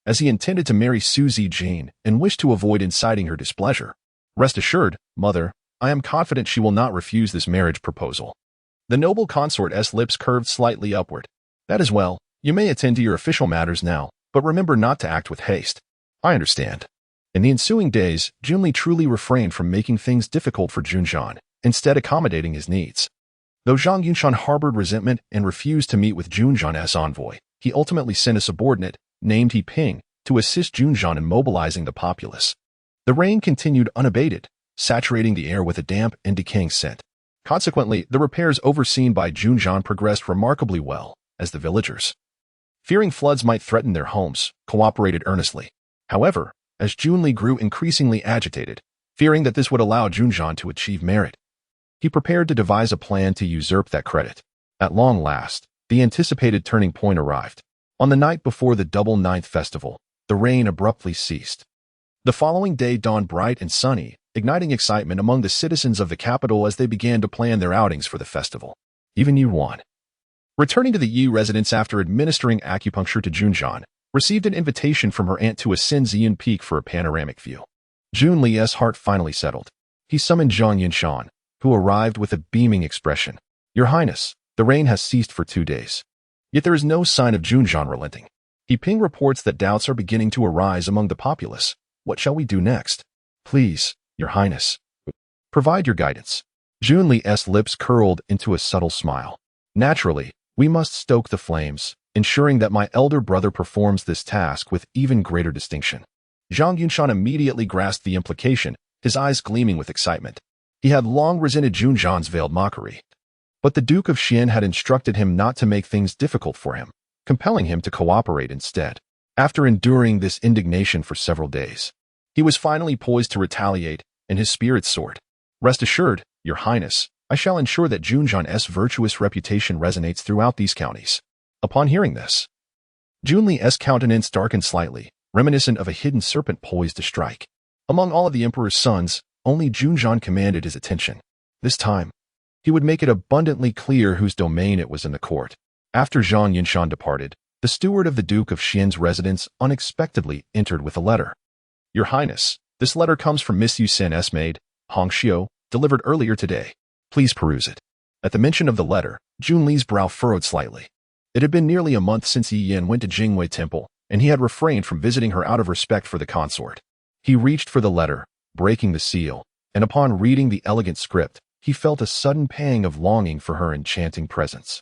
as he intended to marry Su Zijin and wished to avoid inciting her displeasure. Rest assured, mother, I am confident she will not refuse this marriage proposal. The noble consort's lips curved slightly upward. That is well. You may attend to your official matters now, but remember not to act with haste. I understand. In the ensuing days, Junli truly refrained from making things difficult for Junjian, instead accommodating his needs. Though Zhang Yunshan harbored resentment and refused to meet with Junjian's envoy, he ultimately sent a subordinate, named He Ping, to assist Junjian in mobilizing the populace. The rain continued unabated, saturating the air with a damp and decaying scent. Consequently, the repairs overseen by Junjian progressed remarkably well, as the villagers, fearing floods might threaten their homes, cooperated earnestly. However, as Junli grew increasingly agitated, fearing that this would allow Junjian to achieve merit, he prepared to devise a plan to usurp that credit. At long last, the anticipated turning point arrived. On the night before the Double Ninth Festival, the rain abruptly ceased. The following day dawned bright and sunny, igniting excitement among the citizens of the capital as they began to plan their outings for the festival. Even Ruan, returning to the Yi residence after administering acupuncture to Junjian, received an invitation from her aunt to ascend Ziyan Peak for a panoramic view. Junli's heart finally settled. He summoned Zhang Yunshan, who arrived with a beaming expression. Your Highness, the rain has ceased for 2 days. Yet there is no sign of Junjian relenting. He Ping reports that doubts are beginning to arise among the populace. What shall we do next? Please, Your Highness, provide your guidance. Junli's lips curled into a subtle smile. Naturally, we must stoke the flames, ensuring that my elder brother performs this task with even greater distinction. Zhang Yunshan immediately grasped the implication, his eyes gleaming with excitement. He had long resented Junjian's veiled mockery, but the Duke of Xian had instructed him not to make things difficult for him, compelling him to cooperate instead. After enduring this indignation for several days, he was finally poised to retaliate, and his spirits soared. Rest assured, Your Highness, I shall ensure that Junjian's virtuous reputation resonates throughout these counties. Upon hearing this, Junli's countenance darkened slightly, reminiscent of a hidden serpent poised to strike. Among all of the emperor's sons, only Junjian commanded his attention. This time, he would make it abundantly clear whose domain it was in the court. After Zhang Yunshan departed, the steward of the Duke of Xian's residence unexpectedly entered with a letter. Your Highness, this letter comes from Miss Yusen's maid, Hong Xiu, delivered earlier today. Please peruse it. At the mention of the letter, Junli's brow furrowed slightly. It had been nearly a month since Yi Yin went to Jingwei Temple, and he had refrained from visiting her out of respect for the consort. He reached for the letter, breaking the seal, and upon reading the elegant script, he felt a sudden pang of longing for her enchanting presence.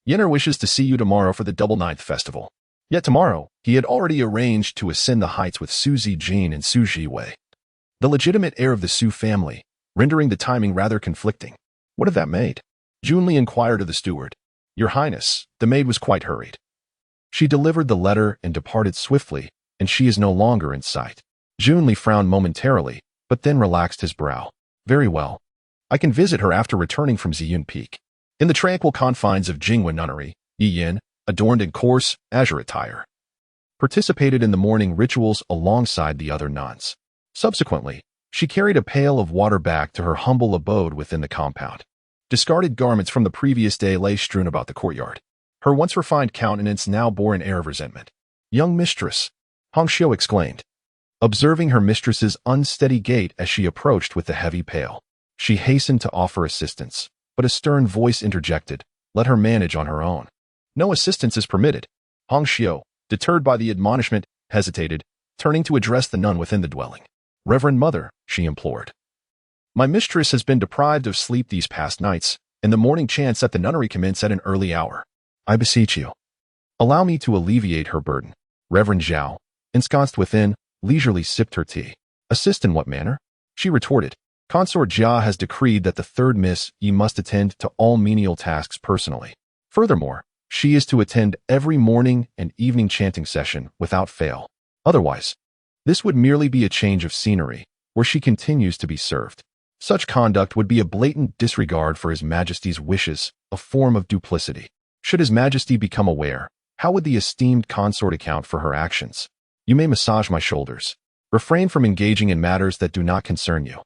Yenner wishes to see you tomorrow for the Double Ninth Festival. Yet tomorrow, he had already arranged to ascend the heights with Su Zijin and Su Jiwei, the legitimate heir of the Su family, rendering the timing rather conflicting. What of that maid? Junli inquired of the steward. Your Highness, the maid was quite hurried. She delivered the letter and departed swiftly, and she is no longer in sight. Junli frowned momentarily, but then relaxed his brow. Very well. I can visit her after returning from Ziyun Peak. In the tranquil confines of Jingwen Nunnery, Yi Yin, adorned in coarse, azure attire, participated in the morning rituals alongside the other nuns. Subsequently, she carried a pail of water back to her humble abode within the compound. Discarded garments from the previous day lay strewn about the courtyard. Her once refined countenance now bore an air of resentment. Young mistress, Hong Xiu exclaimed, observing her mistress's unsteady gait as she approached with the heavy pail. She hastened to offer assistance, but a stern voice interjected, let her manage on her own. No assistance is permitted. Hong Xiu, deterred by the admonishment, hesitated, turning to address the nun within the dwelling. Reverend Mother, she implored. My mistress has been deprived of sleep these past nights, and the morning chants at the nunnery commence at an early hour. I beseech you, allow me to alleviate her burden. Reverend Zhao, ensconced within, leisurely sipped her tea. Assist in what manner? She retorted. Consort Jia has decreed that the third Miss Yi must attend to all menial tasks personally. Furthermore, she is to attend every morning and evening chanting session without fail. Otherwise, this would merely be a change of scenery, where she continues to be served. Such conduct would be a blatant disregard for His Majesty's wishes, a form of duplicity. Should His Majesty become aware, how would the esteemed consort account for her actions? You may massage my shoulders. Refrain from engaging in matters that do not concern you.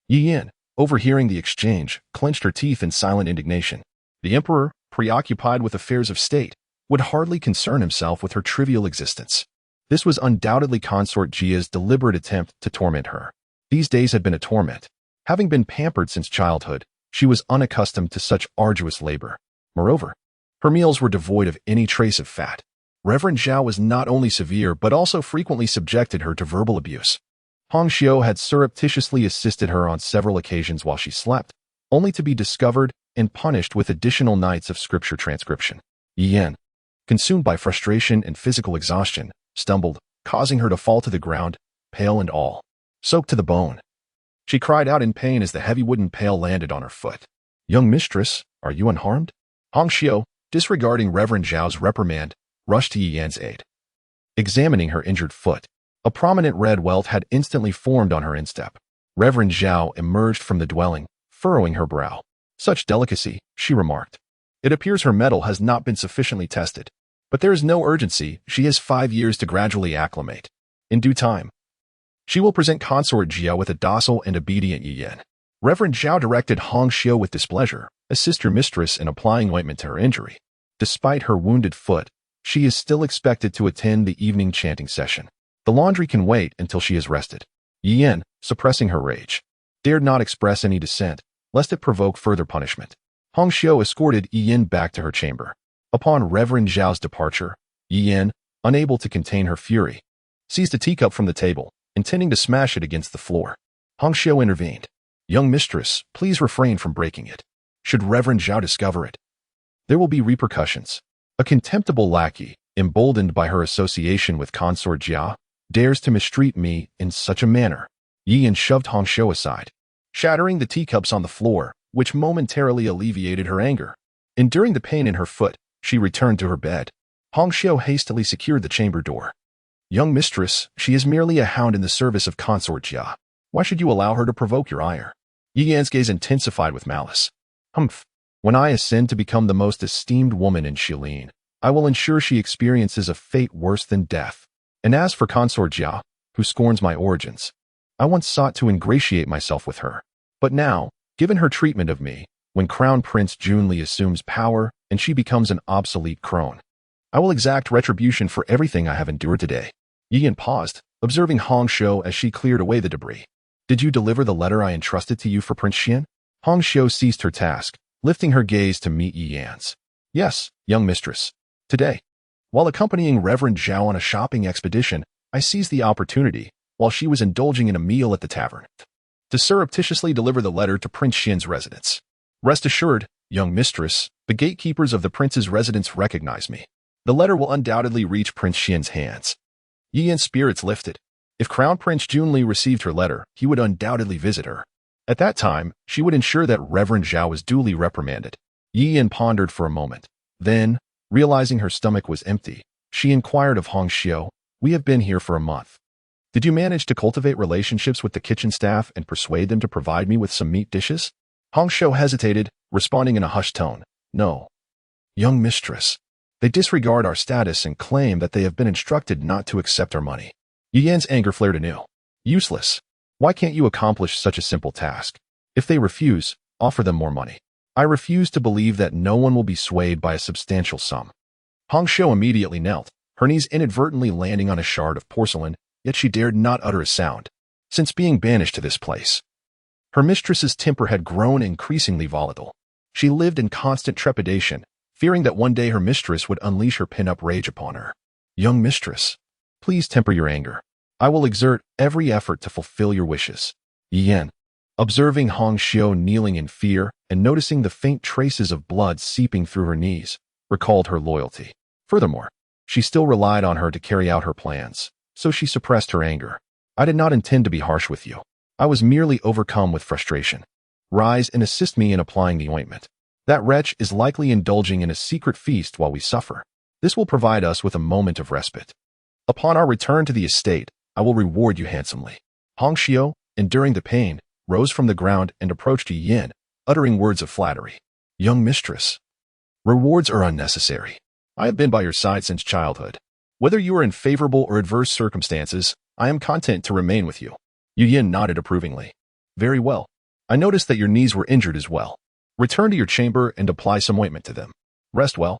Yi Yin, overhearing the exchange, clenched her teeth in silent indignation. The emperor, preoccupied with affairs of state, would hardly concern himself with her trivial existence. This was undoubtedly Consort Jia's deliberate attempt to torment her. These days had been a torment. Having been pampered since childhood, she was unaccustomed to such arduous labor. Moreover, her meals were devoid of any trace of fat. Reverend Zhao was not only severe but also frequently subjected her to verbal abuse. Hong Xiu had surreptitiously assisted her on several occasions while she slept, only to be discovered and punished with additional nights of scripture transcription. Yi Yin, consumed by frustration and physical exhaustion, stumbled, causing her to fall to the ground, pale and all, soaked to the bone. She cried out in pain as the heavy wooden pail landed on her foot. Young mistress, are you unharmed? Hong Xiu, disregarding Reverend Zhao's reprimand, rushed to Yi Yan's aid. Examining her injured foot, a prominent red welt had instantly formed on her instep. Reverend Zhao emerged from the dwelling, furrowing her brow. Such delicacy, she remarked. It appears her mettle has not been sufficiently tested. But there is no urgency, she has 5 years to gradually acclimate. In due time, she will present Consort Jia with a docile and obedient Yi Yin. Reverend Zhao directed Hong Xiu with displeasure, assist her mistress in applying ointment to her injury. Despite her wounded foot, she is still expected to attend the evening chanting session. The laundry can wait until she is rested. Yi Yin, suppressing her rage, dared not express any dissent, lest it provoke further punishment. Hong Xiu escorted Yi Yin back to her chamber. Upon Reverend Zhao's departure, Yi Yin, unable to contain her fury, seized a teacup from the table, intending to smash it against the floor. Hong Xiu intervened. Young mistress, please refrain from breaking it. Should Reverend Zhao discover it, there will be repercussions. A contemptible lackey, emboldened by her association with Consort Jia, dares to mistreat me in such a manner. Yi Yin shoved Hong Xiu aside, shattering the teacups on the floor, which momentarily alleviated her anger. Enduring the pain in her foot, she returned to her bed. Hong Xiu hastily secured the chamber door. Young mistress, she is merely a hound in the service of Consort Jia. Why should you allow her to provoke your ire? Yi Yan's gaze intensified with malice. Humph. When I ascend to become the most esteemed woman in Shilin, I will ensure she experiences a fate worse than death. And as for Consort Jia, who scorns my origins, I once sought to ingratiate myself with her. But now, given her treatment of me, when Crown Prince Junli assumes power and she becomes an obsolete crone, I will exact retribution for everything I have endured today. Yi Yin paused, observing Hong Xiu as she cleared away the debris. Did you deliver the letter I entrusted to you for Prince Xian? Hong Xiu ceased her task, lifting her gaze to meet Yi Yan's. Yes, young mistress. Today, while accompanying Reverend Zhao on a shopping expedition, I seized the opportunity, while she was indulging in a meal at the tavern, to surreptitiously deliver the letter to Prince Xian's residence. Rest assured, young mistress, the gatekeepers of the prince's residence recognize me. The letter will undoubtedly reach Prince Xian's hands. Yi Yan's spirits lifted. If Crown Prince Junli received her letter, he would undoubtedly visit her. At that time, she would ensure that Reverend Zhao was duly reprimanded. Yi Yin pondered for a moment. Then, realizing her stomach was empty, she inquired of Hong Xiu, we have been here for a month. Did you manage to cultivate relationships with the kitchen staff and persuade them to provide me with some meat dishes? Hong Xiu hesitated, responding in a hushed tone. No. Young mistress, they disregard our status and claim that they have been instructed not to accept our money. Yi Yan's anger flared anew. Useless. Why can't you accomplish such a simple task? If they refuse, offer them more money. I refuse to believe that no one will be swayed by a substantial sum. Hong Xiu immediately knelt, her knees inadvertently landing on a shard of porcelain, yet she dared not utter a sound. Since being banished to this place, her mistress's temper had grown increasingly volatile. She lived in constant trepidation, fearing that one day her mistress would unleash her pin-up rage upon her. Young mistress, please temper your anger. I will exert every effort to fulfill your wishes. Yin, observing Hong Xiu kneeling in fear and noticing the faint traces of blood seeping through her knees, recalled her loyalty. Furthermore, she still relied on her to carry out her plans, so she suppressed her anger. I did not intend to be harsh with you. I was merely overcome with frustration. Rise and assist me in applying the ointment. That wretch is likely indulging in a secret feast while we suffer. This will provide us with a moment of respite. Upon our return to the estate, I will reward you handsomely. Hong Xiu, enduring the pain, rose from the ground and approached Yin, uttering words of flattery. Young mistress, rewards are unnecessary. I have been by your side since childhood. Whether you are in favorable or adverse circumstances, I am content to remain with you. Yin nodded approvingly. Very well. I noticed that your knees were injured as well. Return to your chamber and apply some ointment to them. Rest well.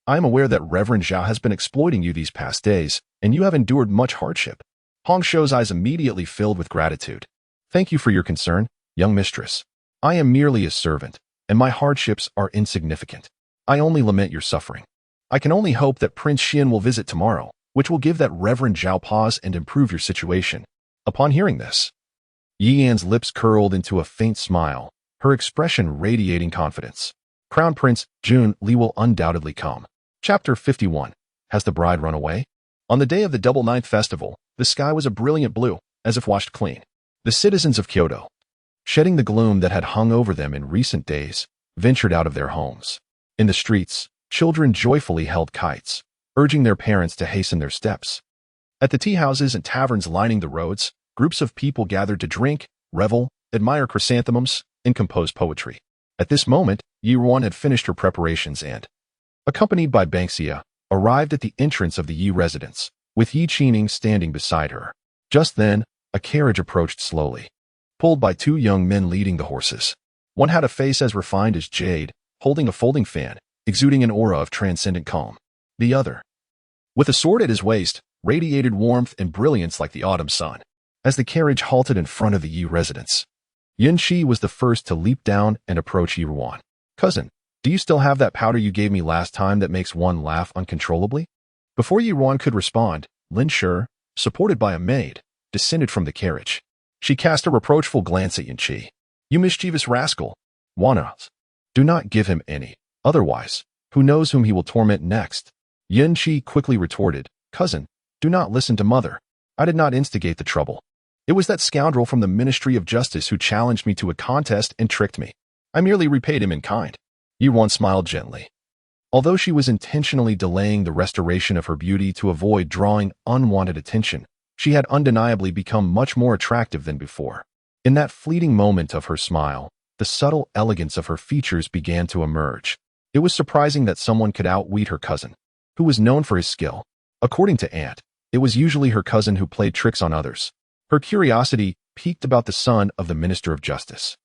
I am aware that Reverend Zhao has been exploiting you these past days, and you have endured much hardship. Hong Xiu's eyes immediately filled with gratitude. Thank you for your concern, young mistress. I am merely a servant, and my hardships are insignificant. I only lament your suffering. I can only hope that Prince Xin will visit tomorrow, which will give that Reverend Zhao pause and improve your situation. Upon hearing this, Yi Yan's lips curled into a faint smile, her expression radiating confidence. Crown Prince Jun Li will undoubtedly come. Chapter 51. Has the bride run away? On the day of the Double Ninth Festival, the sky was a brilliant blue, as if washed clean. The citizens of Kyoto, shedding the gloom that had hung over them in recent days, ventured out of their homes. In the streets, children joyfully held kites, urging their parents to hasten their steps. At the tea houses and taverns lining the roads, groups of people gathered to drink, revel, admire chrysanthemums, and compose poetry. At this moment, Ruan had finished her preparations and, accompanied by Banksia, arrived at the entrance of the Yi residence, with Yi Qining standing beside her. Just then, a carriage approached slowly, pulled by two young men leading the horses. One had a face as refined as jade, holding a folding fan, exuding an aura of transcendent calm. The other, with a sword at his waist, radiated warmth and brilliance like the autumn sun. As the carriage halted in front of the Yi residence, Yin Qi was the first to leap down and approach Yi Ruan. Cousin, do you still have that powder you gave me last time that makes one laugh uncontrollably? Before Yi Ruan could respond, Lin Shi, supported by a maid, descended from the carriage. She cast a reproachful glance at Yin Qi. You mischievous rascal. Wanas, do not give him any. Otherwise, who knows whom he will torment next? Yin Qi quickly retorted, Cousin, do not listen to mother. I did not instigate the trouble. It was that scoundrel from the Ministry of Justice who challenged me to a contest and tricked me. I merely repaid him in kind. Yi Ruan smiled gently. Although she was intentionally delaying the restoration of her beauty to avoid drawing unwanted attention, she had undeniably become much more attractive than before. In that fleeting moment of her smile, the subtle elegance of her features began to emerge. It was surprising that someone could outwit her cousin, who was known for his skill. According to Aunt, it was usually her cousin who played tricks on others. Her curiosity piqued about the son of the Minister of Justice.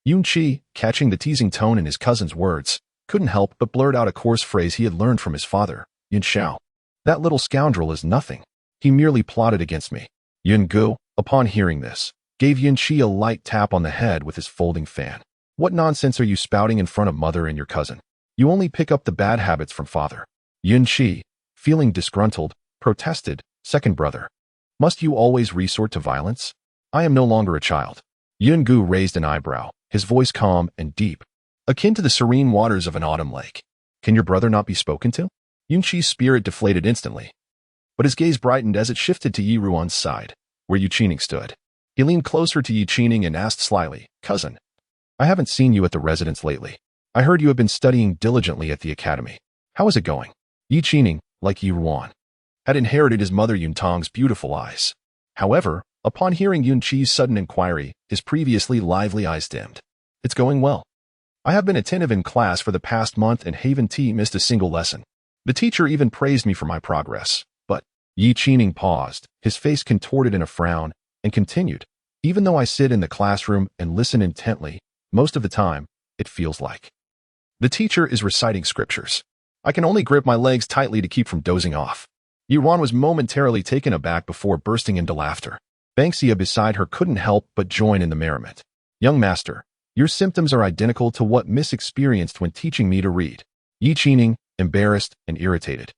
Yun Qi, catching the teasing tone in his cousin's words, couldn't help but blurt out a coarse phrase he had learned from his father, Yun Xiao. That little scoundrel is nothing. He merely plotted against me. Yun Gu, upon hearing this, gave Yun Qi a light tap on the head with his folding fan. What nonsense are you spouting in front of mother and your cousin? You only pick up the bad habits from father. Yun Qi, feeling disgruntled, protested, second brother. Must you always resort to violence? I am no longer a child. Yun Gu raised an eyebrow, his voice calm and deep, akin to the serene waters of an autumn lake. Can your brother not be spoken to? Yun Qi's spirit deflated instantly, but his gaze brightened as it shifted to Yi Ruan's side, where Yi Qining stood. He leaned closer to Yi Qining and asked slyly, Cousin, I haven't seen you at the residence lately. I heard you have been studying diligently at the academy. How is it going? Yi Qining, like Yi Ruan, had inherited his mother Yun Tong's beautiful eyes. However, upon hearing Yun Qi's sudden inquiry, his previously lively eyes dimmed. It's going well. I have been attentive in class for the past month and haven't missed a single lesson. The teacher even praised me for my progress. But Yi Qining paused, his face contorted in a frown, and continued. Even though I sit in the classroom and listen intently, most of the time, it feels like the teacher is reciting scriptures. I can only grip my legs tightly to keep from dozing off. Yi Ruan was momentarily taken aback before bursting into laughter. Banksia beside her couldn't help but join in the merriment. Young master, your symptoms are identical to what Miss experienced when teaching me to read. Yi Qining, embarrassed and irritated,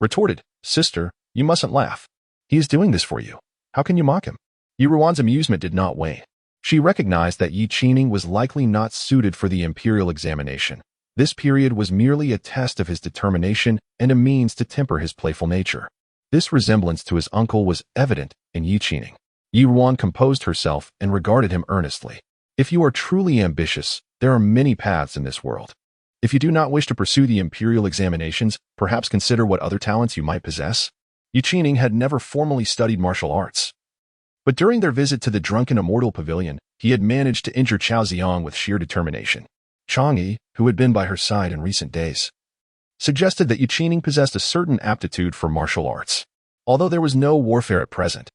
retorted, "Sister, you mustn't laugh. He is doing this for you. How can you mock him?" Yi Ruan's amusement did not wane. She recognized that Yi Qining was likely not suited for the imperial examination. This period was merely a test of his determination and a means to temper his playful nature. This resemblance to his uncle was evident in Yi Qining. Yi Ruan composed herself and regarded him earnestly. "If you are truly ambitious, there are many paths in this world. If you do not wish to pursue the imperial examinations, perhaps consider what other talents you might possess." Yi Qining had never formally studied martial arts. But during their visit to the Drunken Immortal Pavilion, he had managed to injure Chao Xiang with sheer determination. Chang'e, who had been by her side in recent days, suggested that Yi Qining possessed a certain aptitude for martial arts. Although there was no warfare at present,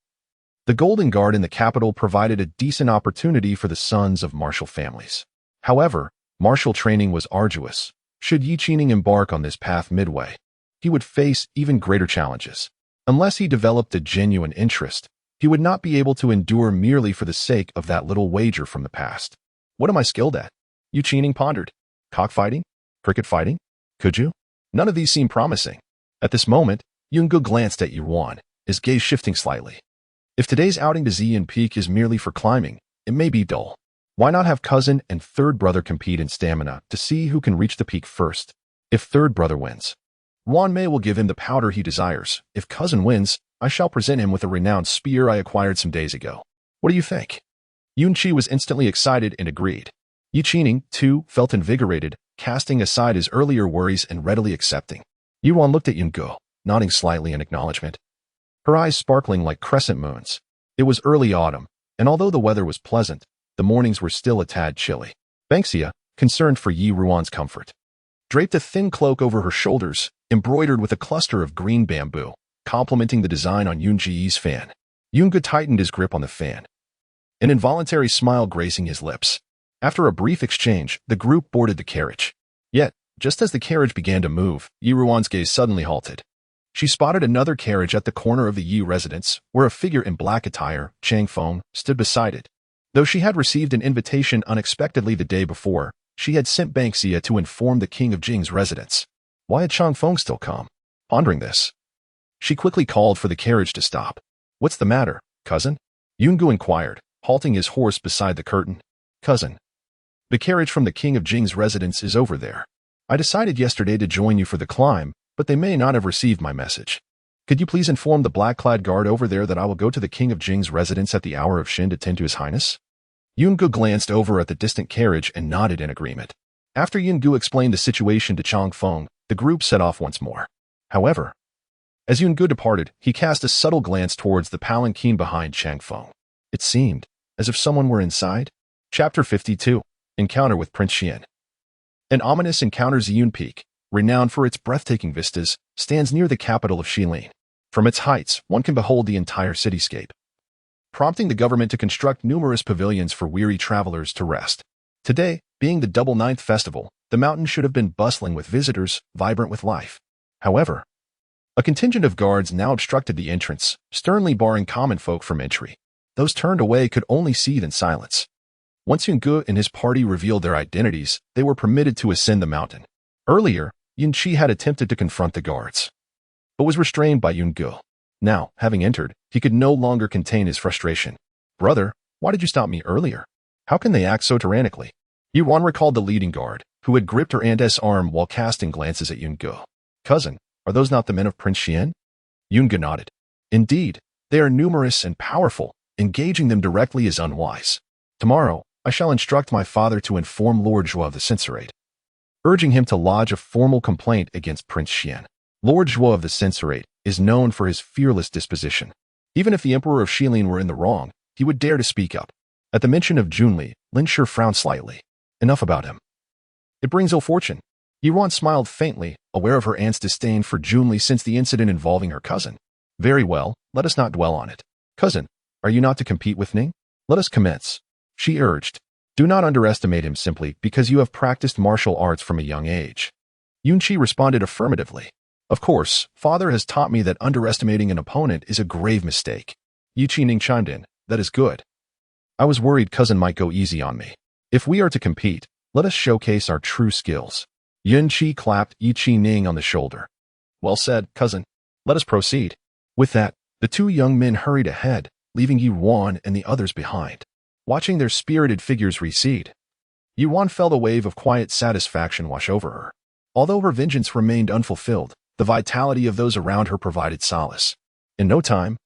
the Golden Guard in the capital provided a decent opportunity for the sons of martial families. However, martial training was arduous. Should Yi Qining embark on this path midway, he would face even greater challenges. Unless he developed a genuine interest, he would not be able to endure merely for the sake of that little wager from the past. "What am I skilled at?" Yi Qining pondered. "Cockfighting? Cricket fighting? Could you?" None of these seemed promising. At this moment, Yungu glanced at Yi Ruan, his gaze shifting slightly. If today's outing to Xian Peak is merely for climbing, it may be dull. Why not have cousin and third brother compete in stamina to see who can reach the peak first? If third brother wins, Ruan Mei will give him the powder he desires. If cousin wins, I shall present him with a renowned spear I acquired some days ago. What do you think? Yunqi was instantly excited and agreed. Yi Qining, too, felt invigorated, casting aside his earlier worries and readily accepting. Yi Ruan looked at Yungu, nodding slightly in acknowledgement, her eyes sparkling like crescent moons. It was early autumn, and although the weather was pleasant, the mornings were still a tad chilly. Banksia, concerned for Yi Ruan's comfort, draped a thin cloak over her shoulders, embroidered with a cluster of green bamboo, complementing the design on Yunji's fan. Yungu tightened his grip on the fan, an involuntary smile gracing his lips. After a brief exchange, the group boarded the carriage. Yet, just as the carriage began to move, Yi Ruan's gaze suddenly halted. She spotted another carriage at the corner of the Yi residence, where a figure in black attire, Chang Feng, stood beside it. Though she had received an invitation unexpectedly the day before, she had sent Banksia to inform the king of Jing's residence. Why had Chang Feng still come? Pondering this, she quickly called for the carriage to stop. "What's the matter, cousin?" Yungu inquired, halting his horse beside the curtain. "Cousin, the carriage from the king of Jing's residence is over there. I decided yesterday to join you for the climb, but they may not have received my message. Could you please inform the black-clad guard over there that I will go to the king of Jing's residence at the hour of Shin to tend to his highness?" Yungu glanced over at the distant carriage and nodded in agreement. After Yungu explained the situation to Chang Feng, the group set off once more. However, as Yungu departed, he cast a subtle glance towards the palanquin behind Chang Feng. It seemed as if someone were inside. Chapter 52. Encounter with Prince Xian. An ominous encounter. Xian Peak, renowned for its breathtaking vistas, stands near the capital of Xilin. From its heights, one can behold the entire cityscape, prompting the government to construct numerous pavilions for weary travelers to rest. Today, being the Double Ninth Festival, the mountain should have been bustling with visitors, vibrant with life. However, a contingent of guards now obstructed the entrance, sternly barring common folk from entry. Those turned away could only seethe in silence. Once Yungu and his party revealed their identities, they were permitted to ascend the mountain. Earlier, Yunqi had attempted to confront the guards, but was restrained by Yungu. Now, having entered, he could no longer contain his frustration. "Brother, why did you stop me earlier? How can they act so tyrannically?" Yi Ruan recalled the leading guard, who had gripped her aunt's arm while casting glances at Yungu. "Cousin, are those not the men of Prince Xian?" Yungu nodded. "Indeed, they are numerous and powerful. Engaging them directly is unwise. Tomorrow, I shall instruct my father to inform Lord Jing of the censorate, urging him to lodge a formal complaint against Prince Xian. Lord Jing of the censorate is known for his fearless disposition. Even if the Emperor of Xilin were in the wrong, he would dare to speak up." At the mention of Junli, Lin Shi frowned slightly. "Enough about him. It brings ill fortune." Yi Ruan smiled faintly, aware of her aunt's disdain for Junli since the incident involving her cousin. "Very well, let us not dwell on it. Cousin, are you not to compete with Ning? Let us commence," she urged. "Do not underestimate him simply because you have practiced martial arts from a young age." Yunqi responded affirmatively. "Of course, father has taught me that underestimating an opponent is a grave mistake." Yi Qining chimed in. "That is good. I was worried cousin might go easy on me. If we are to compete, let us showcase our true skills." Yun Qi clapped Yi Qi Ning on the shoulder. Well said, cousin. Let us proceed. With that, the two young men hurried ahead, leaving Yi Ruan and the others behind. Watching their spirited figures recede, Yi Ruan felt a wave of quiet satisfaction wash over her. Although her vengeance remained unfulfilled, the vitality of those around her provided solace. In no time,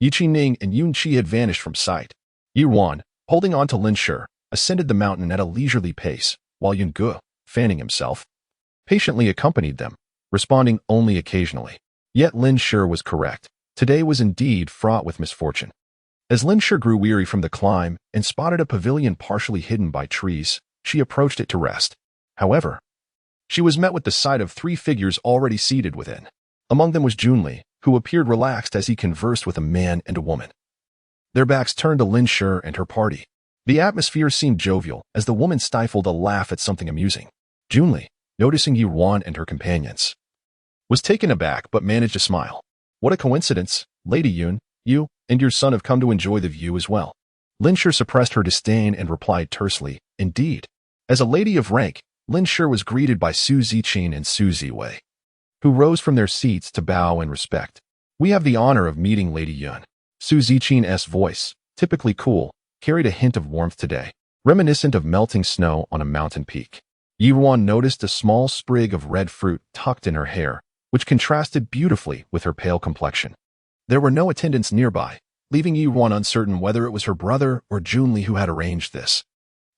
Yi Qi Ning and Yun Qi had vanished from sight. Yi Ruan, holding on to Lin Shi, ascended the mountain at a leisurely pace, while Yun Ge, fanning himself, patiently accompanied them, responding only occasionally. Yet Lin Shi was correct. Today was indeed fraught with misfortune. As Lin Shi grew weary from the climb and spotted a pavilion partially hidden by trees, she approached it to rest. However, she was met with the sight of three figures already seated within. Among them was Junli, who appeared relaxed as he conversed with a man and a woman. Their backs turned to Lin Shi and her party. The atmosphere seemed jovial as the woman stifled a laugh at something amusing. Junli, noticing Yi Ruan and her companions, was taken aback but managed to smile. What a coincidence, Lady Yun, you and your son have come to enjoy the view as well. Lin Shi suppressed her disdain and replied tersely, indeed. As a lady of rank, Lin Shi was greeted by Su Ziqin and Su Ziwei, who rose from their seats to bow in respect. We have the honor of meeting Lady Yun. Su Ziqin's voice, typically cool, carried a hint of warmth today, reminiscent of melting snow on a mountain peak. Yi Ruan noticed a small sprig of red fruit tucked in her hair, which contrasted beautifully with her pale complexion. There were no attendants nearby, leaving Yi Ruan uncertain whether it was her brother or Junli who had arranged this.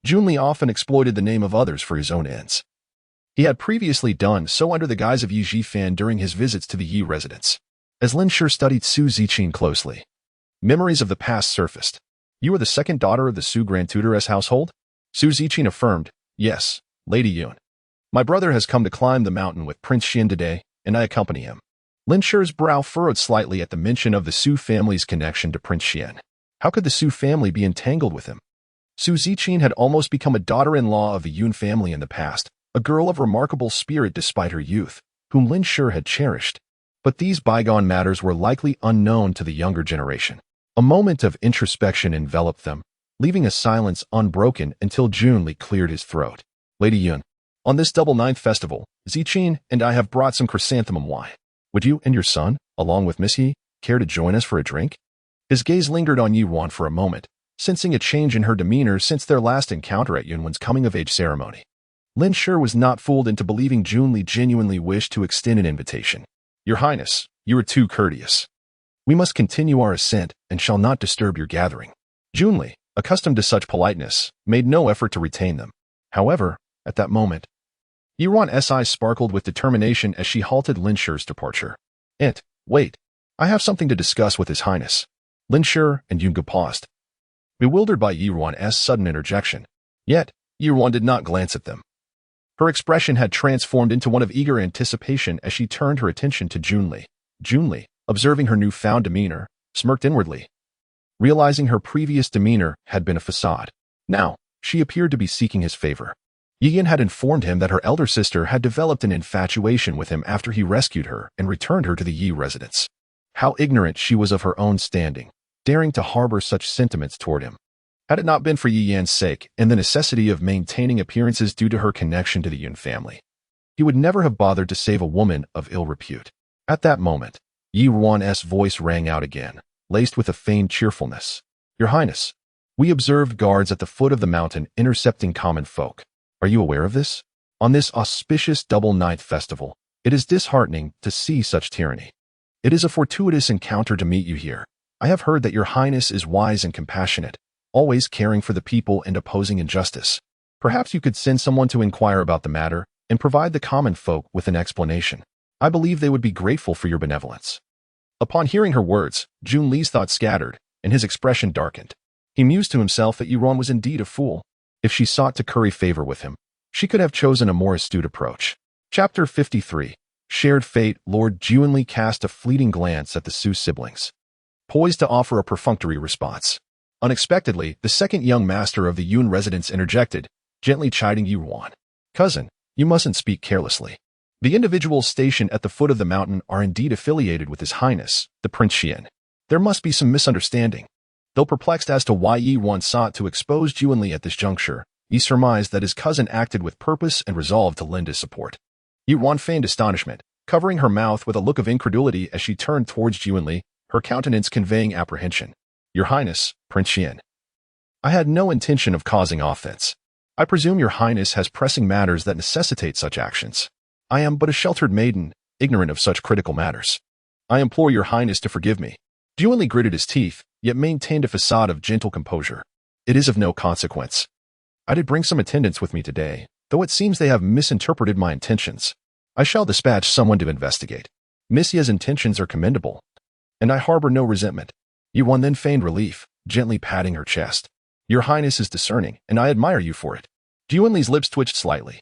Junli often exploited the name of others for his own ends. He had previously done so under the guise of Yi Zhifan during his visits to the Yi residence. As Lin Shi studied Su Ziqin closely, memories of the past surfaced. You are the second daughter of the Su Grand Tutor's household? Su Ziqin affirmed, yes, Lady Yun. My brother has come to climb the mountain with Prince Xian today, and I accompany him. Lin Shi's brow furrowed slightly at the mention of the Su family's connection to Prince Xian. How could the Su family be entangled with him? Su Ziqin had almost become a daughter-in-law of the Yun family in the past, a girl of remarkable spirit despite her youth, whom Lin Shi had cherished. But these bygone matters were likely unknown to the younger generation. A moment of introspection enveloped them, leaving a silence unbroken until Junli cleared his throat. Lady Yun, on this double ninth festival, Ziqin and I have brought some chrysanthemum wine. Would you and your son, along with Miss He, care to join us for a drink? His gaze lingered on Yi Ruan for a moment, sensing a change in her demeanor since their last encounter at Yunwen's coming-of-age ceremony. Lin Shi was not fooled into believing Junli genuinely wished to extend an invitation. Your Highness, you are too courteous. We must continue our ascent and shall not disturb your gathering. Junli, accustomed to such politeness, made no effort to retain them. However, at that moment, Yi Ruan's eyes sparkled with determination as she halted Lin Shi's departure. Wait, I have something to discuss with His Highness. Lin Shi and Yun Ge paused, bewildered by Yi Ruan's sudden interjection. Yet, Yi Ruan did not glance at them. Her expression had transformed into one of eager anticipation as she turned her attention to Junli. Junli, observing her newfound demeanor, smirked inwardly, realizing her previous demeanor had been a facade. Now, she appeared to be seeking his favor. Yi Yin had informed him that her elder sister had developed an infatuation with him after he rescued her and returned her to the Yi residence. How ignorant she was of her own standing, daring to harbor such sentiments toward him. Had it not been for Yi Yan's sake and the necessity of maintaining appearances due to her connection to the Yun family, he would never have bothered to save a woman of ill repute. At that moment, Yi Ruan's voice rang out again, laced with a feigned cheerfulness. Your Highness, we observed guards at the foot of the mountain intercepting common folk. Are you aware of this? On this auspicious double ninth festival, it is disheartening to see such tyranny. It is a fortuitous encounter to meet you here. I have heard that your Highness is wise and compassionate, always caring for the people and opposing injustice. Perhaps you could send someone to inquire about the matter and provide the common folk with an explanation. I believe they would be grateful for your benevolence. Upon hearing her words, Junli's thoughts scattered, and his expression darkened. He mused to himself that Yi Ruan was indeed a fool. If she sought to curry favor with him, she could have chosen a more astute approach. Chapter 53. Shared Fate. Lord Jing cast a fleeting glance at the Su siblings, poised to offer a perfunctory response. Unexpectedly, the second young master of the Yun residence interjected, gently chiding Yi Ruan. Cousin, you mustn't speak carelessly. The individuals stationed at the foot of the mountain are indeed affiliated with His Highness, the Prince Xian. There must be some misunderstanding. Though perplexed as to why Yi Ruan sought to expose Junli at this juncture, He surmised that his cousin acted with purpose and resolved to lend his support. Ruan feigned astonishment, covering her mouth with a look of incredulity as she turned towards Juanli, her countenance conveying apprehension. Your Highness, Prince Xian. I had no intention of causing offense. I presume your Highness has pressing matters that necessitate such actions. I am but a sheltered maiden, ignorant of such critical matters. I implore your Highness to forgive me. Juanli gritted his teeth, yet maintained a facade of gentle composure. It is of no consequence. I did bring some attendants with me today, though it seems they have misinterpreted my intentions. I shall dispatch someone to investigate. Miss Ye's intentions are commendable, and I harbor no resentment. Ruan then feigned relief, gently patting her chest. Your Highness is discerning, and I admire you for it. Juanli's lips twitched slightly.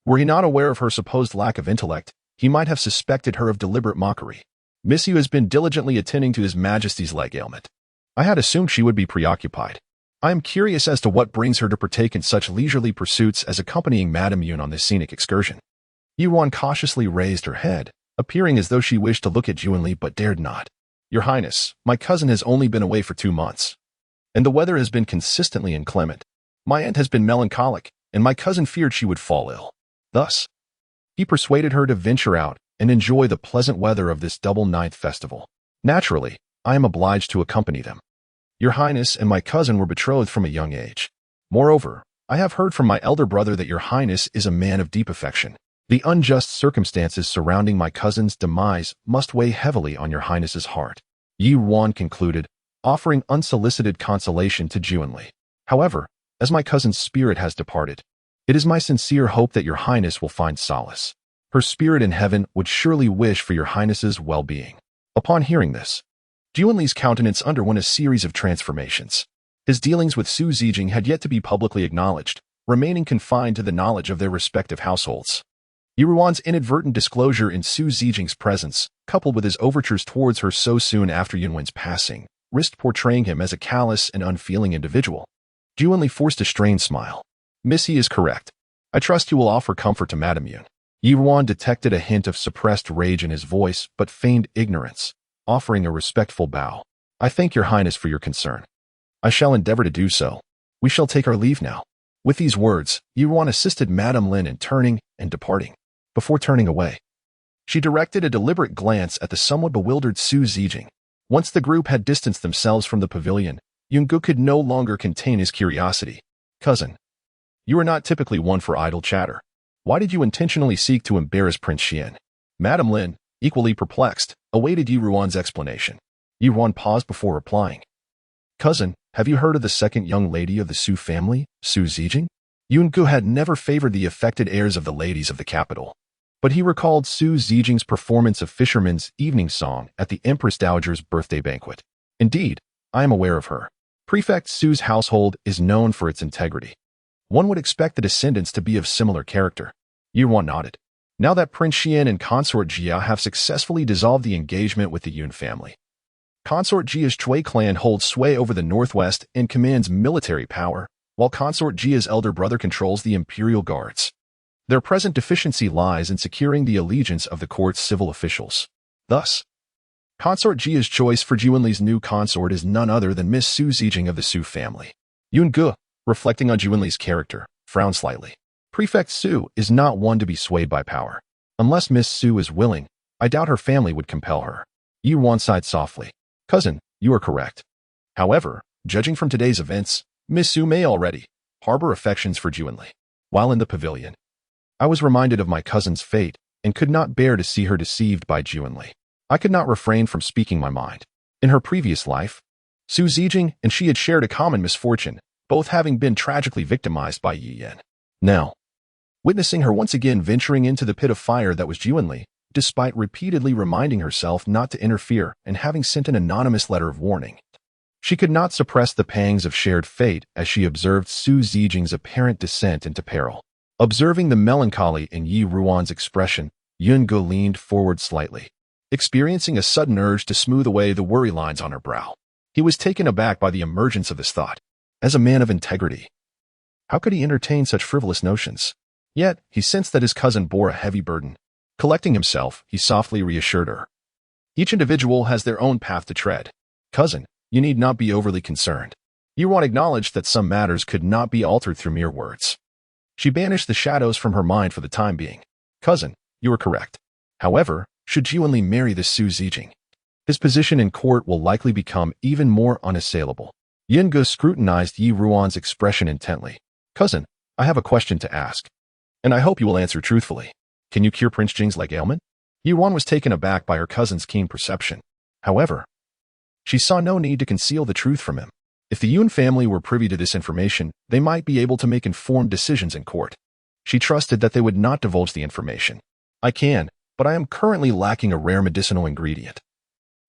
Were he not aware of her supposed lack of intellect, he might have suspected her of deliberate mockery. Miss Yu has been diligently attending to His Majesty's leg ailment. I had assumed she would be preoccupied. I am curious as to what brings her to partake in such leisurely pursuits as accompanying Madame Yun on this scenic excursion. Ruan cautiously raised her head, appearing as though she wished to look at Juanli but dared not. Your Highness, my cousin has only been away for 2 months, and the weather has been consistently inclement. My aunt has been melancholic, and my cousin feared she would fall ill. Thus, he persuaded her to venture out and enjoy the pleasant weather of this double ninth festival. Naturally, I am obliged to accompany them. Your Highness and my cousin were betrothed from a young age. Moreover, I have heard from my elder brother that your Highness is a man of deep affection. The unjust circumstances surrounding my cousin's demise must weigh heavily on your Highness's heart. Ruan concluded, offering unsolicited consolation to Juanli. However, as my cousin's spirit has departed, it is my sincere hope that your Highness will find solace. Her spirit in heaven would surely wish for your Highness's well-being. Upon hearing this, Juanli's countenance underwent a series of transformations. His dealings with Su Zijing had yet to be publicly acknowledged, remaining confined to the knowledge of their respective households. Ruan's inadvertent disclosure in Su Zijing's presence, coupled with his overtures towards her so soon after Yunwen's passing, risked portraying him as a callous and unfeeling individual. Juanli forced a strained smile. Missy is correct. I trust you will offer comfort to Madame Yun. Ruan detected a hint of suppressed rage in his voice, but feigned ignorance, offering a respectful bow. I thank your Highness for your concern. I shall endeavor to do so. We shall take our leave now. With these words, Ruan assisted Madame Lin in turning and departing. Before turning away, she directed a deliberate glance at the somewhat bewildered Su Zijing. Once the group had distanced themselves from the pavilion, Yungu could no longer contain his curiosity. Cousin, you are not typically one for idle chatter. Why did you intentionally seek to embarrass Prince Xian? Madame Lin, equally perplexed, awaited Ruan's explanation. Ruan paused before replying. Cousin, have you heard of the second young lady of the Su family, Su Zijing? Yungu had never favored the affected airs of the ladies of the capital, but he recalled Su Zijing's performance of Fisherman's Evening Song at the Empress Dowager's birthday banquet. Indeed, I am aware of her. Prefect Su's household is known for its integrity. One would expect the descendants to be of similar character. Ruan nodded. Now that Prince Xian and Consort Jia have successfully dissolved the engagement with the Yun family, Consort Jia's Chui clan holds sway over the northwest and commands military power, while Consort Jia's elder brother controls the imperial guards. Their present deficiency lies in securing the allegiance of the court's civil officials. Thus, Consort Jia's choice for Juanli's new consort is none other than Miss Su Zijing of the Su family. Yungu, reflecting on Juanli's character, frowned slightly. Prefect Su is not one to be swayed by power. Unless Miss Su is willing, I doubt her family would compel her. Ruan sighed softly. Cousin, you are correct. However, judging from today's events, Miss Su may already harbor affections for Juanli. While in the pavilion, I was reminded of my cousin's fate and could not bear to see her deceived by Juanli. I could not refrain from speaking my mind. In her previous life, Su Zijing and she had shared a common misfortune, both having been tragically victimized by Yi Yan. Now, witnessing her once again venturing into the pit of fire that was Juanli, despite repeatedly reminding herself not to interfere and having sent an anonymous letter of warning, she could not suppress the pangs of shared fate as she observed Su Zijing's apparent descent into peril. Observing the melancholy in Yi Ruan's expression, Yungu leaned forward slightly, experiencing a sudden urge to smooth away the worry lines on her brow. He was taken aback by the emergence of this thought. As a man of integrity, how could he entertain such frivolous notions? Yet, he sensed that his cousin bore a heavy burden. Collecting himself, he softly reassured her. Each individual has their own path to tread. Cousin, you need not be overly concerned. Ruan acknowledged that some matters could not be altered through mere words. She banished the shadows from her mind for the time being. Cousin, you were correct. However, should Jianli marry this Su Zijing, his position in court will likely become even more unassailable. Yinge scrutinized Yi Ruan's expression intently. Cousin, I have a question to ask, and I hope you will answer truthfully. Can you cure Prince Jing's leg ailment? Yi Ruan was taken aback by her cousin's keen perception. However, she saw no need to conceal the truth from him. If the Yun family were privy to this information, they might be able to make informed decisions in court. She trusted that they would not divulge the information. I can, but I am currently lacking a rare medicinal ingredient,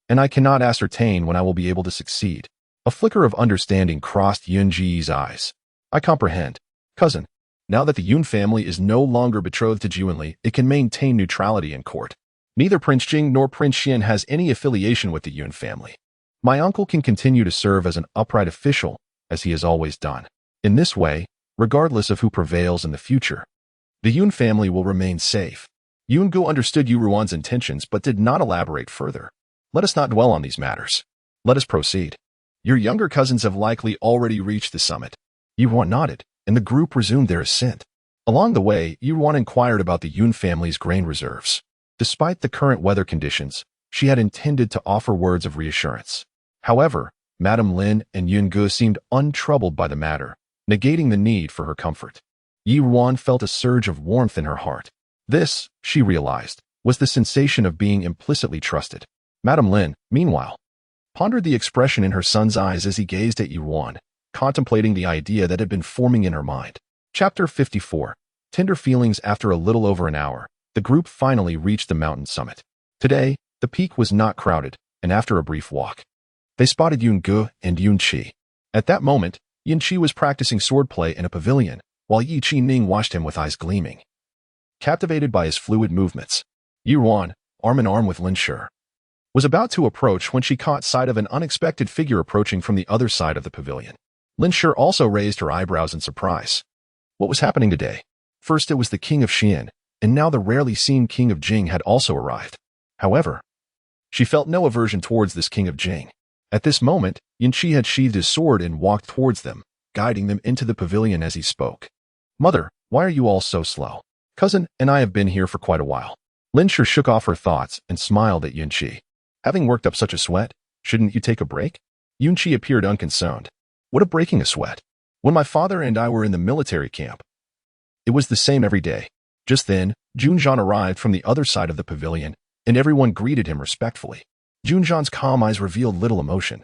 and I cannot ascertain when I will be able to succeed. A flicker of understanding crossed Yun Ji's eyes. I comprehend. Cousin, now that the Yun family is no longer betrothed to Jianli, it can maintain neutrality in court. Neither Prince Jing nor Prince Xian has any affiliation with the Yun family. My uncle can continue to serve as an upright official, as he has always done. In this way, regardless of who prevails in the future, the Yun family will remain safe. Yungu understood Yi Ruan's intentions but did not elaborate further. Let us not dwell on these matters. Let us proceed. Your younger cousins have likely already reached the summit. Yi Ruan nodded, and the group resumed their ascent. Along the way, Yi Ruan inquired about the Yun family's grain reserves. Despite the current weather conditions, she had intended to offer words of reassurance. However, Madame Lin and Yungu seemed untroubled by the matter, negating the need for her comfort. Yi Ruan felt a surge of warmth in her heart. This, she realized, was the sensation of being implicitly trusted. Madame Lin, meanwhile, pondered the expression in her son's eyes as he gazed at Yi Ruan, contemplating the idea that had been forming in her mind. Chapter 54. Tender feelings. After a little over an hour, the group finally reached the mountain summit. Today, the peak was not crowded, and after a brief walk, they spotted Yungu and Yunqi. At that moment, Yunqi was practicing swordplay in a pavilion, while Yi Ning watched him with eyes gleaming. Captivated by his fluid movements, Yi Ruan, arm in arm with Lin Shi, was about to approach when she caught sight of an unexpected figure approaching from the other side of the pavilion. Lin Shi also raised her eyebrows in surprise. What was happening today? First it was the king of Xian, and now the rarely seen king of Jing had also arrived. However, she felt no aversion towards this king of Jing. At this moment, Yunqi had sheathed his sword and walked towards them, guiding them into the pavilion as he spoke. Mother, why are you all so slow? Cousin and I have been here for quite a while. Lin Shi shook off her thoughts and smiled at Yunqi. Having worked up such a sweat, shouldn't you take a break? Yunqi appeared unconcerned. What of breaking a sweat? When my father and I were in the military camp, it was the same every day. Just then, Junzhan arrived from the other side of the pavilion, and everyone greeted him respectfully. Junzhan's calm eyes revealed little emotion,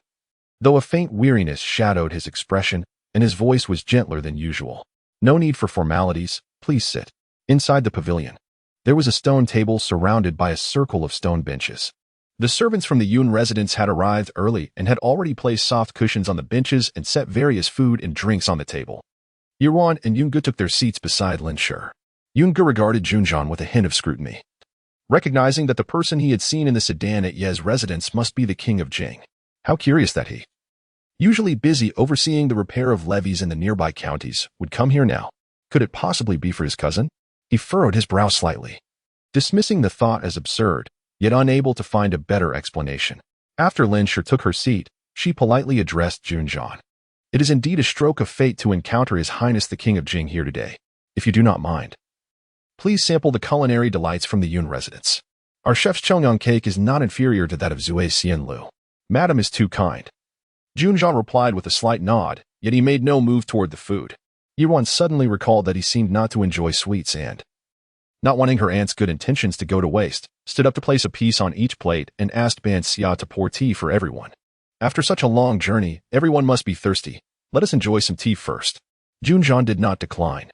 though a faint weariness shadowed his expression, and his voice was gentler than usual. No need for formalities, please sit. Inside the pavilion, there was a stone table surrounded by a circle of stone benches. The servants from the Yun residence had arrived early and had already placed soft cushions on the benches and set various food and drinks on the table. Yi Ruan and Yungu took their seats beside Lin Shi. Yungu regarded Junzhan with a hint of scrutiny, recognizing that the person he had seen in the sedan at Ye's residence must be the king of Jing. How curious that he, usually busy overseeing the repair of levees in the nearby counties, would come here now. Could it possibly be for his cousin? He furrowed his brow slightly, dismissing the thought as absurd, yet unable to find a better explanation. After Lin Shi took her seat, she politely addressed Junzhan. It is indeed a stroke of fate to encounter His Highness the King of Jing here today. If you do not mind, please sample the culinary delights from the Yun residence. Our chef's Chengyang cake is not inferior to that of Zui Xianlu. Madam is too kind. Junzhan replied with a slight nod, yet he made no move toward the food. Yi Ruan suddenly recalled that he seemed not to enjoy sweets and, not wanting her aunt's good intentions to go to waste, stood up to place a piece on each plate and asked Ban Xia to pour tea for everyone. After such a long journey, everyone must be thirsty. Let us enjoy some tea first. Junzhan did not decline,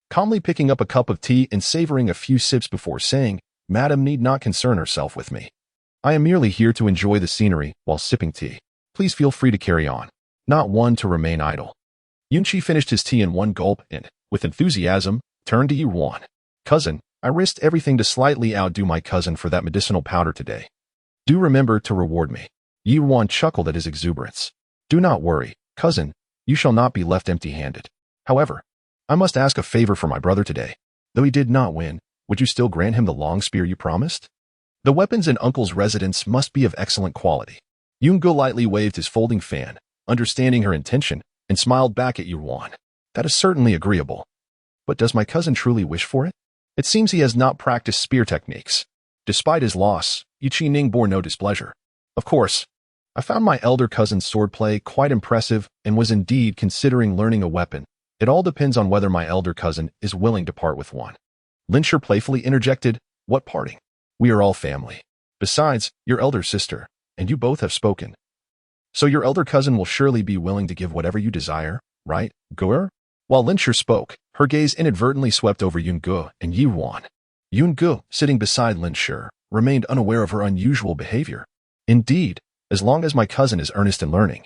calmly picking up a cup of tea and savoring a few sips before saying, Madam need not concern herself with me. I am merely here to enjoy the scenery while sipping tea. Please feel free to carry on. Not one to remain idle. Yunqi finished his tea in one gulp and, with enthusiasm, turned to Yi Ruan. Cousin, I risked everything to slightly outdo my cousin for that medicinal powder today. Do remember to reward me. Yi Ruan chuckled at his exuberance. Do not worry, cousin, you shall not be left empty-handed. However, I must ask a favor for my brother today. Though he did not win, would you still grant him the long spear you promised? The weapons in Uncle's residence must be of excellent quality. Yungu lightly waved his folding fan, understanding her intention, and smiled back at Ruan. That is certainly agreeable. But does my cousin truly wish for it? It seems he has not practiced spear techniques. Despite his loss, Ning bore no displeasure. Of course, I found my elder cousin's swordplay quite impressive and was indeed considering learning a weapon. It all depends on whether my elder cousin is willing to part with one. Linsher playfully interjected, "What parting? We are all family. Besides, your elder sister, and you both have spoken. So your elder cousin will surely be willing to give whatever you desire, right, Gur?" While Linsher spoke, her gaze inadvertently swept over Yun-gu and Yi-Ruan. Yun-gu, sitting beside Linsher, remained unaware of her unusual behavior. "Indeed, as long as my cousin is earnest in learning,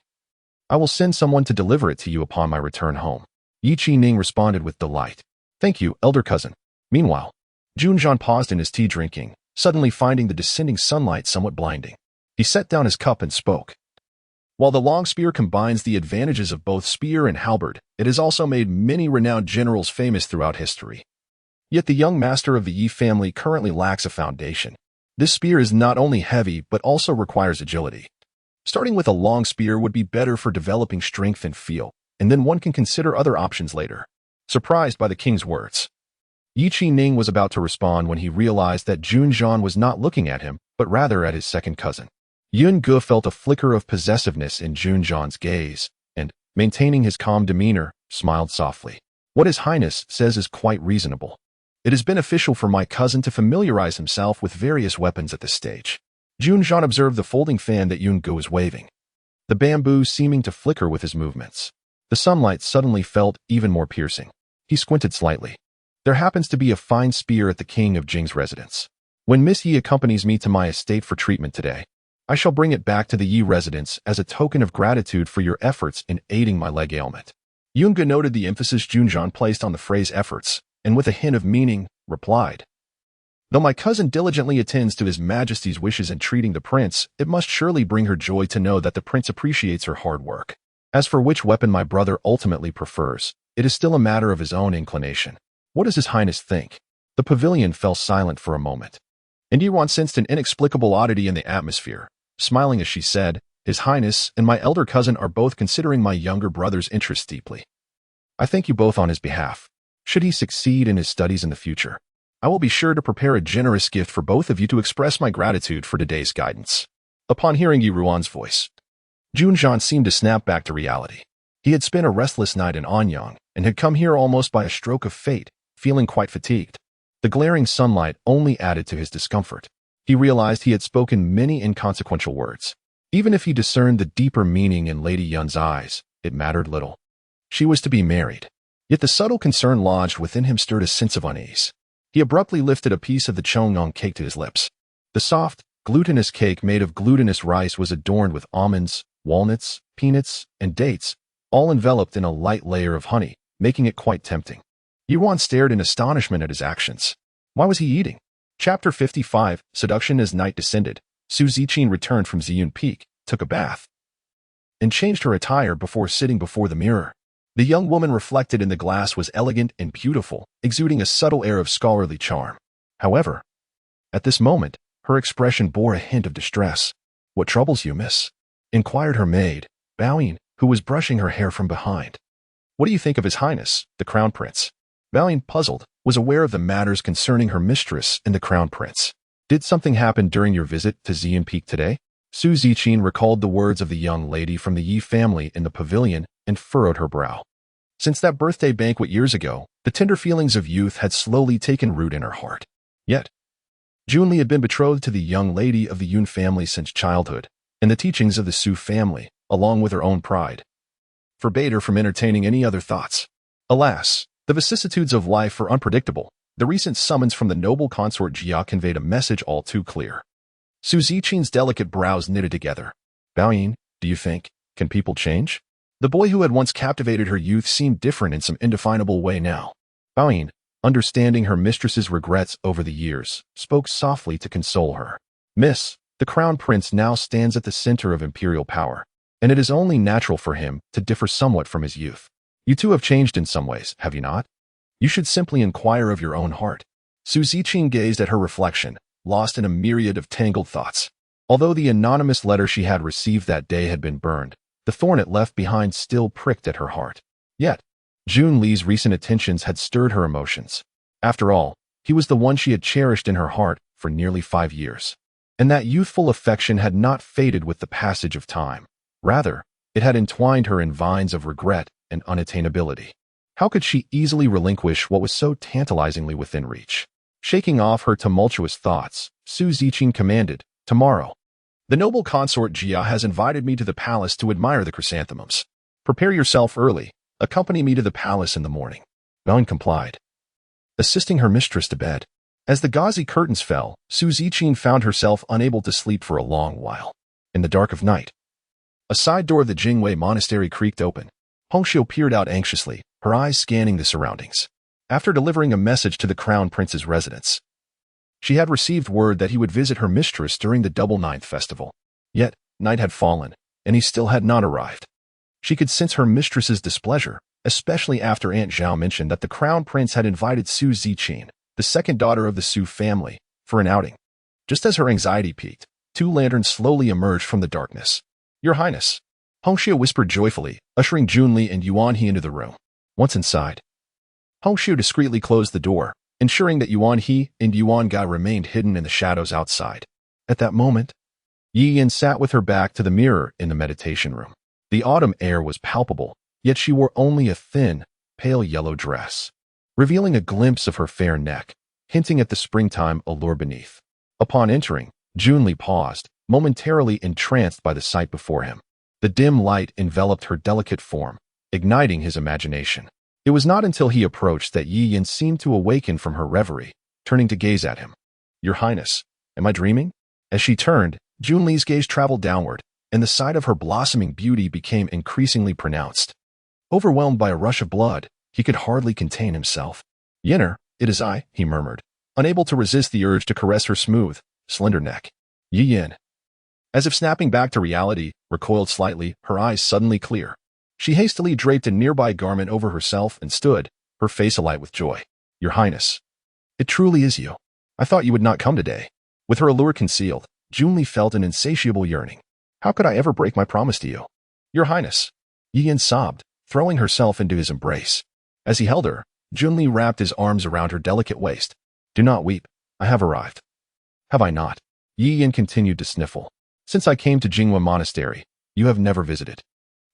I will send someone to deliver it to you upon my return home." Ning responded with delight. "Thank you, elder cousin." Meanwhile, Junjian paused in his tea drinking, suddenly finding the descending sunlight somewhat blinding. He set down his cup and spoke. While the long spear combines the advantages of both spear and halberd, it has also made many renowned generals famous throughout history. Yet the young master of the Yi family currently lacks a foundation. This spear is not only heavy but also requires agility. Starting with a long spear would be better for developing strength and feel, and then one can consider other options later. Surprised by the king's words, Ning was about to respond when he realized that Junjian was not looking at him, but rather at his second cousin. Yun-gu felt a flicker of possessiveness in Junjian's gaze, and, maintaining his calm demeanor, smiled softly. "What His Highness says is quite reasonable. It is beneficial for my cousin to familiarize himself with various weapons at this stage." Junjian observed the folding fan that Yun-gu was waving, the bamboo seeming to flicker with his movements. The sunlight suddenly felt even more piercing. He squinted slightly. "There happens to be a fine spear at the King of Jing's residence. When Miss Yi accompanies me to my estate for treatment today, I shall bring it back to the Yi residence as a token of gratitude for your efforts in aiding my leg ailment." Yun-gu noted the emphasis Junjian placed on the phrase efforts, and with a hint of meaning, replied, "Though my cousin diligently attends to His Majesty's wishes in treating the prince, it must surely bring her joy to know that the prince appreciates her hard work. As for which weapon my brother ultimately prefers, it is still a matter of his own inclination. What does His Highness think?" The pavilion fell silent for a moment, and Yuan sensed an inexplicable oddity in the atmosphere. Smiling as she said, "His Highness and my elder cousin are both considering my younger brother's interests deeply. I thank you both on his behalf. Should he succeed in his studies in the future, I will be sure to prepare a generous gift for both of you to express my gratitude for today's guidance." Upon hearing Ruan's voice, Junjian seemed to snap back to reality. He had spent a restless night in Anyang and had come here almost by a stroke of fate, feeling quite fatigued. The glaring sunlight only added to his discomfort. He realized he had spoken many inconsequential words. Even if he discerned the deeper meaning in Lady Yun's eyes, it mattered little. She was to be married. Yet the subtle concern lodged within him stirred a sense of unease. He abruptly lifted a piece of the cheongnong cake to his lips. The soft, glutinous cake made of glutinous rice was adorned with almonds, walnuts, peanuts, and dates, all enveloped in a light layer of honey, making it quite tempting. Yuan stared in astonishment at his actions. Why was he eating? Chapter 55, Seduction. As night descended, Su Ziqin returned from Ziyun Peak, took a bath, and changed her attire before sitting before the mirror. The young woman reflected in the glass was elegant and beautiful, exuding a subtle air of scholarly charm. However, at this moment, her expression bore a hint of distress. "What troubles you, miss?" inquired her maid, Baoyin, who was brushing her hair from behind. "What do you think of His Highness, the Crown Prince?" Baoyin, puzzled, was aware of the matters concerning her mistress and the Crown Prince. "Did something happen during your visit to Ziyun Peak today?" Su Ziqin recalled the words of the young lady from the Yi family in the pavilion and furrowed her brow. Since that birthday banquet years ago, the tender feelings of youth had slowly taken root in her heart. Yet, Junli had been betrothed to the young lady of the Yun family since childhood, and the teachings of the Su family, along with her own pride, forbade her from entertaining any other thoughts. Alas, the vicissitudes of life are unpredictable. The recent summons from the noble consort Jia conveyed a message all too clear. Su Ziqin's delicate brows knitted together. "Baoyin, do you think, can people change?" The boy who had once captivated her youth seemed different in some indefinable way now. Baoyin, understanding her mistress's regrets over the years, spoke softly to console her. "Miss, the Crown Prince now stands at the center of imperial power, and it is only natural for him to differ somewhat from his youth. You two have changed in some ways, have you not? You should simply inquire of your own heart." Su Ziqin gazed at her reflection, lost in a myriad of tangled thoughts. Although the anonymous letter she had received that day had been burned, The thorn it left behind still pricked at her heart. Yet, Jun Li's recent attentions had stirred her emotions. After all, he was the one she had cherished in her heart for nearly 5 years. And that youthful affection had not faded with the passage of time. Rather, it had entwined her in vines of regret and unattainability. How could she easily relinquish what was so tantalizingly within reach? Shaking off her tumultuous thoughts, Su Ziqing commanded, "Tomorrow, the noble consort Jia has invited me to the palace to admire the chrysanthemums. Prepare yourself early. Accompany me to the palace in the morning." Ruan complied, assisting her mistress to bed. As the gauzy curtains fell, Su Ziqing found herself unable to sleep for a long while. In the dark of night, a side door of the Jingwei monastery creaked open. Hongxiu peered out anxiously, her eyes scanning the surroundings. After delivering a message to the crown prince's residence, she had received word that he would visit her mistress during the Double Ninth festival. Yet, night had fallen, and he still had not arrived. She could sense her mistress's displeasure, especially after Aunt Zhao mentioned that the crown prince had invited Su Ziqing, the second daughter of the Su family, for an outing. Just as her anxiety peaked, 2 lanterns slowly emerged from the darkness. "Your Highness," Hongxiu whispered joyfully, ushering Junli and Yuan He into the room. Once inside, Hongxiu discreetly closed the door, ensuring that Yuan He and Yuan Ga remained hidden in the shadows outside. At that moment, Yi Yin sat with her back to the mirror in the meditation room. The autumn air was palpable, yet she wore only a thin, pale yellow dress, revealing a glimpse of her fair neck, hinting at the springtime allure beneath. Upon entering, Junli paused, momentarily entranced by the sight before him. The dim light enveloped her delicate form, igniting his imagination. It was not until he approached that Yi Yin seemed to awaken from her reverie, turning to gaze at him. "Your Highness, am I dreaming?" As she turned, Junli's gaze traveled downward, and the sight of her blossoming beauty became increasingly pronounced. Overwhelmed by a rush of blood, he could hardly contain himself. "Yinner, it is I," he murmured, unable to resist the urge to caress her smooth, slender neck. Yi Yin, as if snapping back to reality, recoiled slightly, her eyes suddenly clear. She hastily draped a nearby garment over herself and stood, her face alight with joy. "Your Highness, it truly is you. I thought you would not come today." With her allure concealed, Junli felt an insatiable yearning. "How could I ever break my promise to you?" "Your Highness," Yi Yin sobbed, throwing herself into his embrace. As he held her, Junli wrapped his arms around her delicate waist. "Do not weep. I have arrived." "Have I not?" Yi Yin continued to sniffle. "Since I came to Jingwa Monastery, you have never visited.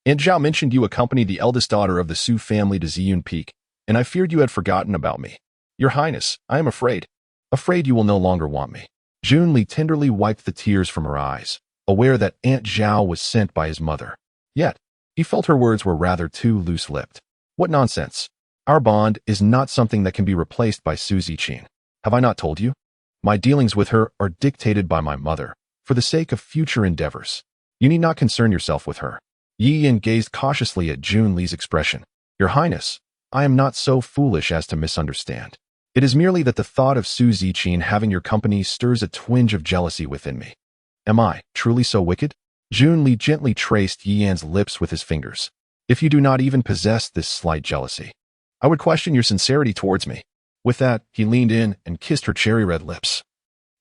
Aunt Zhao mentioned you accompanied the eldest daughter of the Su family to Ziyun Peak, and I feared you had forgotten about me. Your Highness, I am afraid you will no longer want me." Junli tenderly wiped the tears from her eyes, aware that Aunt Zhao was sent by his mother. Yet, he felt her words were rather too loose-lipped. "What nonsense. Our bond is not something that can be replaced by Su Ziqing. Have I not told you? My dealings with her are dictated by my mother, for the sake of future endeavors. You need not concern yourself with her." Yi Yin gazed cautiously at Junli's expression. "Your Highness, I am not so foolish as to misunderstand. It is merely that the thought of Su Ziqing having your company stirs a twinge of jealousy within me. Am I truly so wicked?" Junli gently traced Yi Yin's lips with his fingers. "If you do not even possess this slight jealousy, I would question your sincerity towards me." With that, he leaned in and kissed her cherry-red lips,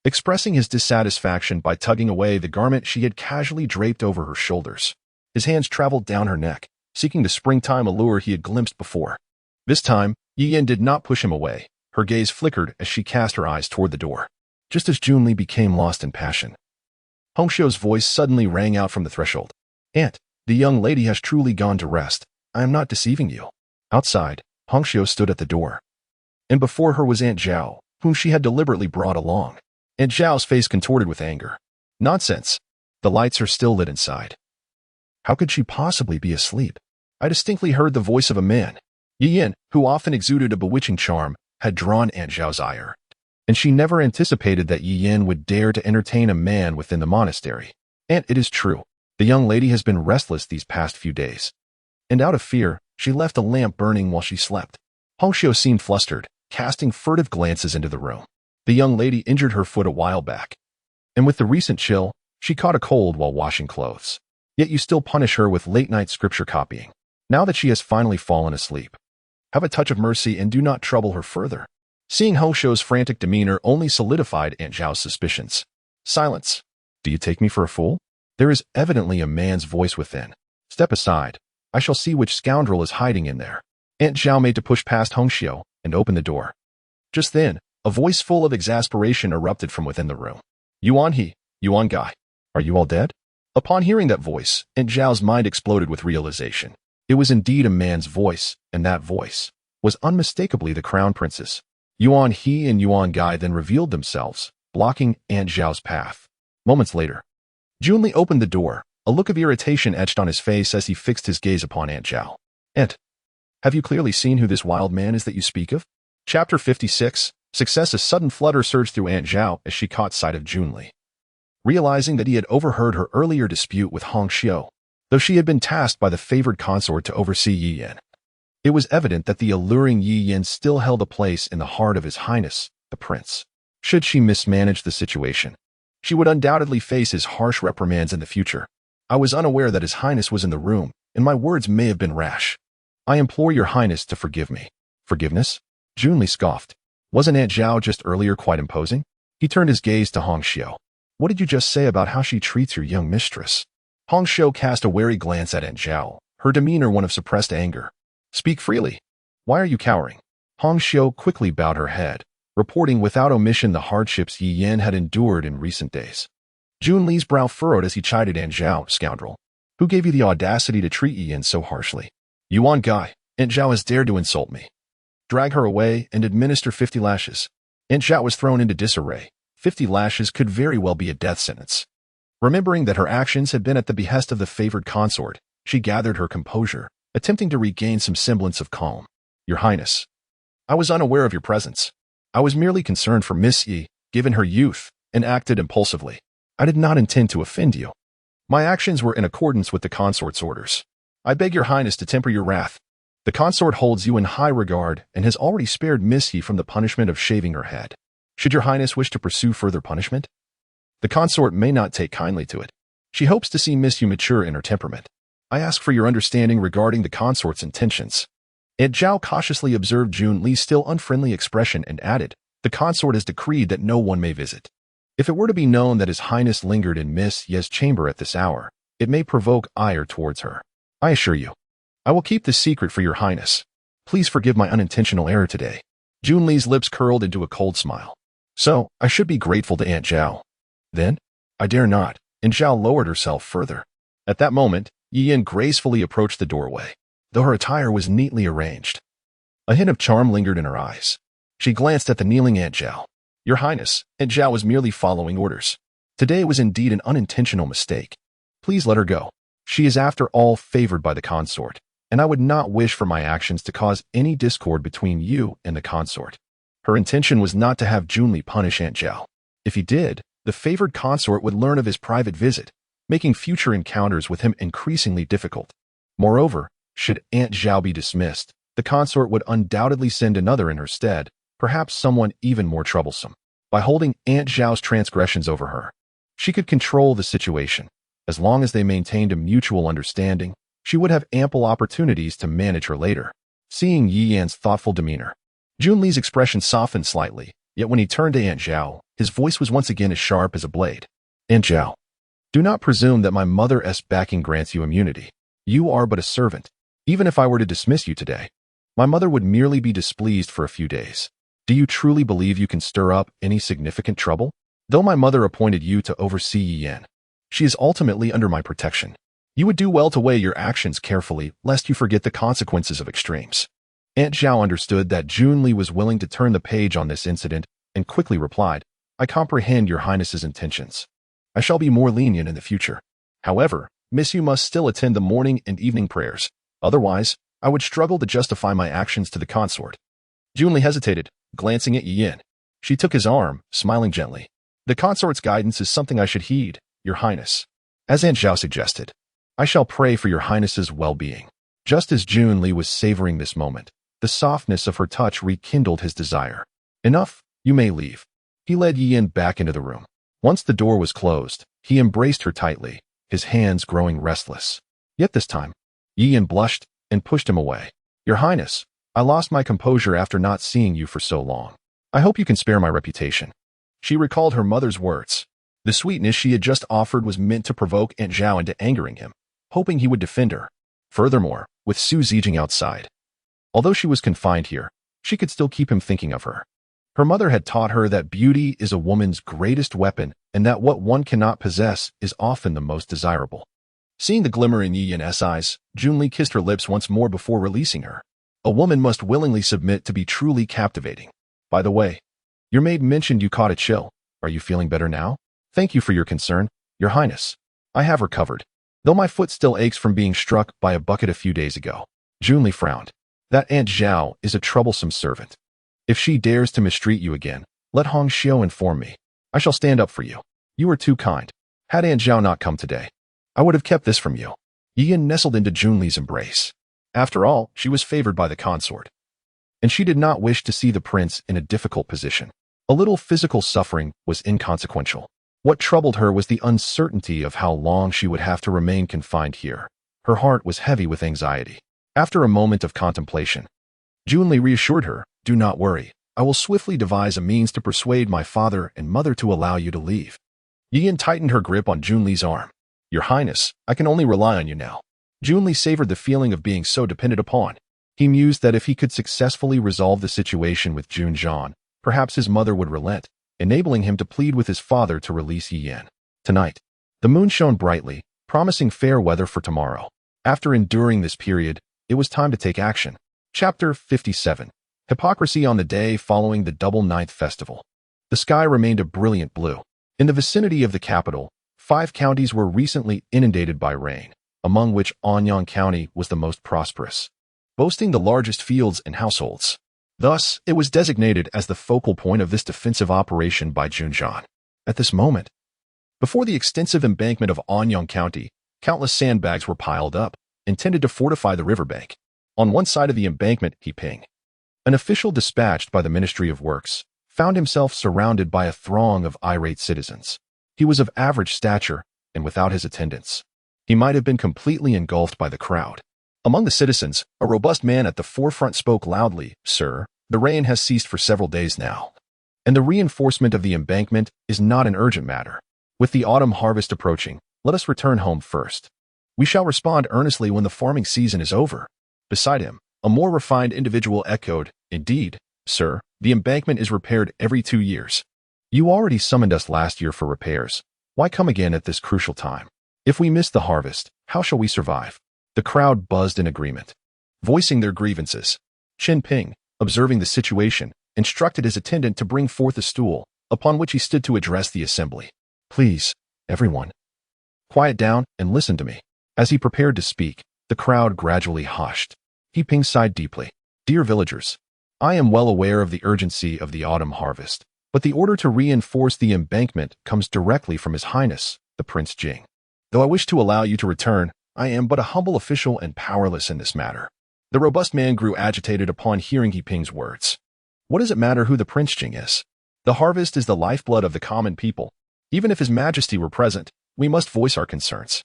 expressing his dissatisfaction by tugging away the garment she had casually draped over her shoulders. His hands traveled down her neck, seeking the springtime allure he had glimpsed before. This time, Yi Yin did not push him away. Her gaze flickered as she cast her eyes toward the door. Just as Junli became lost in passion, Hongxiu's voice suddenly rang out from the threshold. "Aunt, the young lady has truly gone to rest. I am not deceiving you." Outside, Hongxiu stood at the door, and before her was Aunt Zhao, whom she had deliberately brought along. Aunt Zhao's face contorted with anger. "Nonsense. The lights are still lit inside. How could she possibly be asleep?" I distinctly heard the voice of a man. Yi Yin, who often exuded a bewitching charm, had drawn Aunt Zhao's ire, and she never anticipated that Yi Yin would dare to entertain a man within the monastery. "Aunt, it is true. The young lady has been restless these past few days, and out of fear, she left a lamp burning while she slept." Hongxiu seemed flustered, casting furtive glances into the room. "The young lady injured her foot a while back, and with the recent chill, she caught a cold while washing clothes. Yet you still punish her with late-night scripture copying. Now that she has finally fallen asleep, have a touch of mercy and do not trouble her further." Seeing Hongxiu's frantic demeanor only solidified Aunt Zhao's suspicions. "Silence. Do you take me for a fool?" There is evidently a man's voice within. Step aside. I shall see which scoundrel is hiding in there. Aunt Zhao made to push past Hongxiu and open the door. Just then, a voice full of exasperation erupted from within the room. Yuan He, Yuan Guy, are you all dead? Upon hearing that voice, Aunt Zhao's mind exploded with realization. It was indeed a man's voice, and that voice was unmistakably the crown princess. Yuan He and Yuan Guy then revealed themselves, blocking Aunt Zhao's path. Moments later, Junli opened the door, a look of irritation etched on his face as he fixed his gaze upon Aunt Zhao. Aunt, have you clearly seen who this wild man is that you speak of? Chapter 56. Success. A sudden flutter surged through Aunt Zhao as she caught sight of Junli. Realizing that he had overheard her earlier dispute with Hongxiu, though she had been tasked by the favored consort to oversee Yi Yan, it was evident that the alluring Yi Yan still held a place in the heart of His Highness, the Prince. Should she mismanage the situation, she would undoubtedly face his harsh reprimands in the future. I was unaware that His Highness was in the room, and my words may have been rash. I implore your Highness to forgive me. Forgiveness? Junli scoffed. Wasn't Aunt Zhao just earlier quite imposing? He turned his gaze to Hongxiu. What did you just say about how she treats your young mistress? Hongxiu cast a wary glance at Aunt Zhao, her demeanor one of suppressed anger. Speak freely. Why are you cowering? Hongxiu quickly bowed her head, reporting without omission the hardships Yi Yan had endured in recent days. Junli's brow furrowed as he chided Aunt Zhao. Scoundrel. Who gave you the audacity to treat Yi Yan so harshly? Yuan Guy, Aunt Zhao has dared to insult me. Drag her away and administer 50 lashes. Aunt Zhao was thrown into disarray. 50 lashes could very well be a death sentence. Remembering that her actions had been at the behest of the favored consort, she gathered her composure, attempting to regain some semblance of calm. Your Highness, I was unaware of your presence. I was merely concerned for Miss Yi, given her youth, and acted impulsively. I did not intend to offend you. My actions were in accordance with the consort's orders. I beg your Highness to temper your wrath. The consort holds you in high regard and has already spared Miss Yi from the punishment of shaving her head. Should your Highness wish to pursue further punishment, the consort may not take kindly to it. She hopes to see Miss Yi mature in her temperament. I ask for your understanding regarding the consort's intentions. Aunt Zhao cautiously observed Junli's still unfriendly expression and added, the consort has decreed that no one may visit. If it were to be known that His Highness lingered in Miss Yi's chamber at this hour, it may provoke ire towards her. I assure you, I will keep this secret for your Highness. Please forgive my unintentional error today. Junli's lips curled into a cold smile. So, I should be grateful to Aunt Zhao. Then? I dare not. Aunt Zhao lowered herself further. At that moment, Yi Yan gracefully approached the doorway, though her attire was neatly arranged. A hint of charm lingered in her eyes. She glanced at the kneeling Aunt Zhao. Your Highness, Aunt Zhao was merely following orders. Today was indeed an unintentional mistake. Please let her go. She is after all favored by the consort, and I would not wish for my actions to cause any discord between you and the consort. Her intention was not to have Junli punish Aunt Zhao. If he did, the favored consort would learn of his private visit, making future encounters with him increasingly difficult. Moreover, should Aunt Zhao be dismissed, the consort would undoubtedly send another in her stead, perhaps someone even more troublesome. By holding Aunt Zhao's transgressions over her, she could control the situation. As long as they maintained a mutual understanding, she would have ample opportunities to manage her later. Seeing Yi Yan's thoughtful demeanor, Junli's expression softened slightly, yet when he turned to Aunt Zhao, his voice was once again as sharp as a blade. Aunt Zhao, do not presume that my mother's backing grants you immunity. You are but a servant. Even if I were to dismiss you today, my mother would merely be displeased for a few days. Do you truly believe you can stir up any significant trouble? Though my mother appointed you to oversee Yi Yan, she is ultimately under my protection. You would do well to weigh your actions carefully, lest you forget the consequences of extremes. Aunt Zhao understood that Junli was willing to turn the page on this incident and quickly replied, I comprehend your Highness's intentions. I shall be more lenient in the future. However, Miss Yu must still attend the morning and evening prayers. Otherwise, I would struggle to justify my actions to the consort. Junli hesitated, glancing at Yi Yan. She took his arm, smiling gently. The consort's guidance is something I should heed, Your Highness. As Aunt Zhao suggested, I shall pray for Your Highness's well-being. Just as Junli was savoring this moment, the softness of her touch rekindled his desire. Enough, you may leave. He led Yi Yan back into the room. Once the door was closed, he embraced her tightly, his hands growing restless. Yet this time, Yi Yan blushed and pushed him away. Your Highness, I lost my composure after not seeing you for so long. I hope you can spare my reputation. She recalled her mother's words. The sweetness she had just offered was meant to provoke Aunt Zhao into angering him. hoping he would defend her. Furthermore, with Su Zijing outside, although she was confined here, she could still keep him thinking of her. Her mother had taught her that beauty is a woman's greatest weapon and that what one cannot possess is often the most desirable. Seeing the glimmer in Yi Yan's eyes, Junli kissed her lips once more before releasing her. A woman must willingly submit to be truly captivating. By the way, your maid mentioned you caught a chill. Are you feeling better now? Thank you for your concern, Your Highness. I have recovered, though my foot still aches from being struck by a bucket a few days ago. Junli frowned. That Aunt Zhao is a troublesome servant. If she dares to mistreat you again, let Hong Xiu inform me. I shall stand up for you. You are too kind. Had Aunt Zhao not come today, I would have kept this from you. Yi Yan nestled into Junli's embrace. After all, she was favored by the consort, and she did not wish to see the prince in a difficult position. A little physical suffering was inconsequential. What troubled her was the uncertainty of how long she would have to remain confined here. Her heart was heavy with anxiety. After a moment of contemplation, Junli reassured her, "Do not worry. I will swiftly devise a means to persuade my father and mother to allow you to leave." Yi Yan tightened her grip on Junli's arm. "Your Highness, I can only rely on you now." Junli savored the feeling of being so depended upon. He mused that if he could successfully resolve the situation with Junzhan, perhaps his mother would relent, enabling him to plead with his father to release Yi Yan. Tonight, the moon shone brightly, promising fair weather for tomorrow. After enduring this period, it was time to take action. Chapter 57. Hypocrisy on the day following the Double Ninth Festival. The sky remained a brilliant blue. In the vicinity of the capital, 5 counties were recently inundated by rain, among which Anyang County was the most prosperous, boasting the largest fields and households. Thus, it was designated as the focal point of this defensive operation by Junzhan. At this moment, before the extensive embankment of Anyang County, countless sandbags were piled up, intended to fortify the riverbank. On one side of the embankment, Ping, an official dispatched by the Ministry of Works, found himself surrounded by a throng of irate citizens. He was of average stature, and without his attendants, he might have been completely engulfed by the crowd. Among the citizens, a robust man at the forefront spoke loudly, "Sir, the rain has ceased for several days now, and the reinforcement of the embankment is not an urgent matter. With the autumn harvest approaching, let us return home first. We shall respond earnestly when the farming season is over." Beside him, a more refined individual echoed, "Indeed, sir, the embankment is repaired every 2 years. You already summoned us last year for repairs. Why come again at this crucial time? If we miss the harvest, how shall we survive?" The crowd buzzed in agreement, voicing their grievances. Ping, observing the situation, instructed his attendant to bring forth a stool, upon which he stood to address the assembly. "Please, everyone, quiet down and listen to me." As he prepared to speak, the crowd gradually hushed. Ping sighed deeply. "Dear villagers, I am well aware of the urgency of the autumn harvest, but the order to reinforce the embankment comes directly from His Highness, the Prince Jing. Though I wish to allow you to return, I am but a humble official and powerless in this matter." The robust man grew agitated upon hearing Ping's words. What does it matter who the Prince Jing is? The harvest is the lifeblood of the common people. Even if His Majesty were present, we must voice our concerns.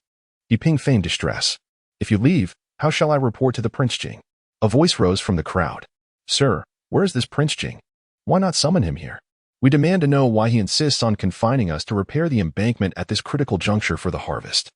Ping feigned distress. "If you leave, how shall I report to the Prince Jing?" A voice rose from the crowd. "Sir, where is this Prince Jing? Why not summon him here? We demand to know why he insists on confining us to repair the embankment at this critical juncture for the harvest.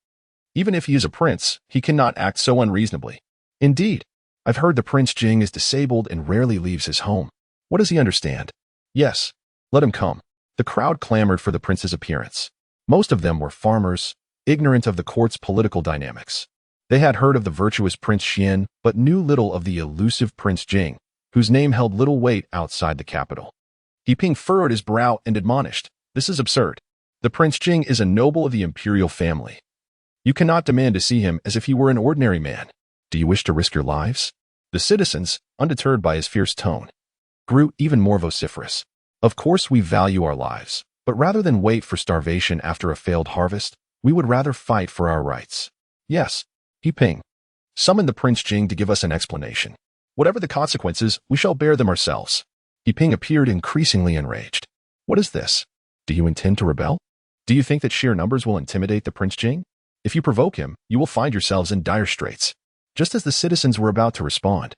Even if he is a prince, he cannot act so unreasonably. Indeed, I've heard the Prince Jing is disabled and rarely leaves his home. What does he understand? Yes, let him come." The crowd clamored for the prince's appearance. Most of them were farmers, ignorant of the court's political dynamics. They had heard of the virtuous Prince Xian, but knew little of the elusive Prince Jing, whose name held little weight outside the capital. Ping furrowed his brow and admonished, "This is absurd. The Prince Jing is a noble of the imperial family. You cannot demand to see him as if he were an ordinary man. Do you wish to risk your lives?" The citizens, undeterred by his fierce tone, grew even more vociferous. "Of course we value our lives, but rather than wait for starvation after a failed harvest, we would rather fight for our rights. Yes, Ping, summon the Prince Jing to give us an explanation. Whatever the consequences, we shall bear them ourselves." Ping appeared increasingly enraged. "What is this? Do you intend to rebel? Do you think that sheer numbers will intimidate the Prince Jing? If you provoke him, you will find yourselves in dire straits." Just as the citizens were about to respond,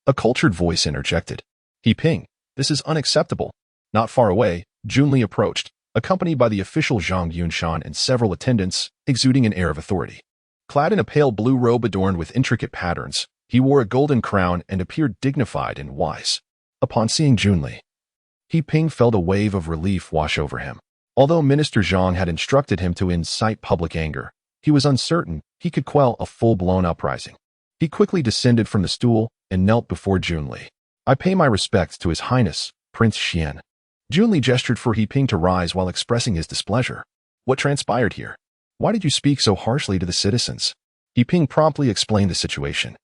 a cultured voice interjected. "Ping, this is unacceptable." Not far away, Junli approached, accompanied by the official Zhang Yunshan and several attendants, exuding an air of authority. Clad in a pale blue robe adorned with intricate patterns, he wore a golden crown and appeared dignified and wise. Upon seeing Junli, He Ping felt a wave of relief wash over him. Although Minister Zhang had instructed him to incite public anger, he was uncertain he could quell a full-blown uprising. He quickly descended from the stool and knelt before Junli. I pay my respects to His Highness, Prince Xian. Junli gestured for He Ping to rise while expressing his displeasure. What transpired here? Why did you speak so harshly to the citizens? He Ping promptly explained the situation.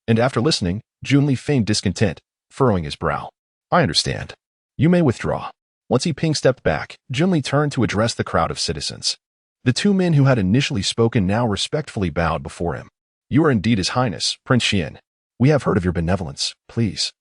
And after listening, Junli feigned discontent, furrowing his brow. I understand. You may withdraw. Once He Ping stepped back, Junli turned to address the crowd of citizens. The two men who had initially spoken now respectfully bowed before him. You are indeed His Highness, Prince Xian. We have heard of your benevolence. Please.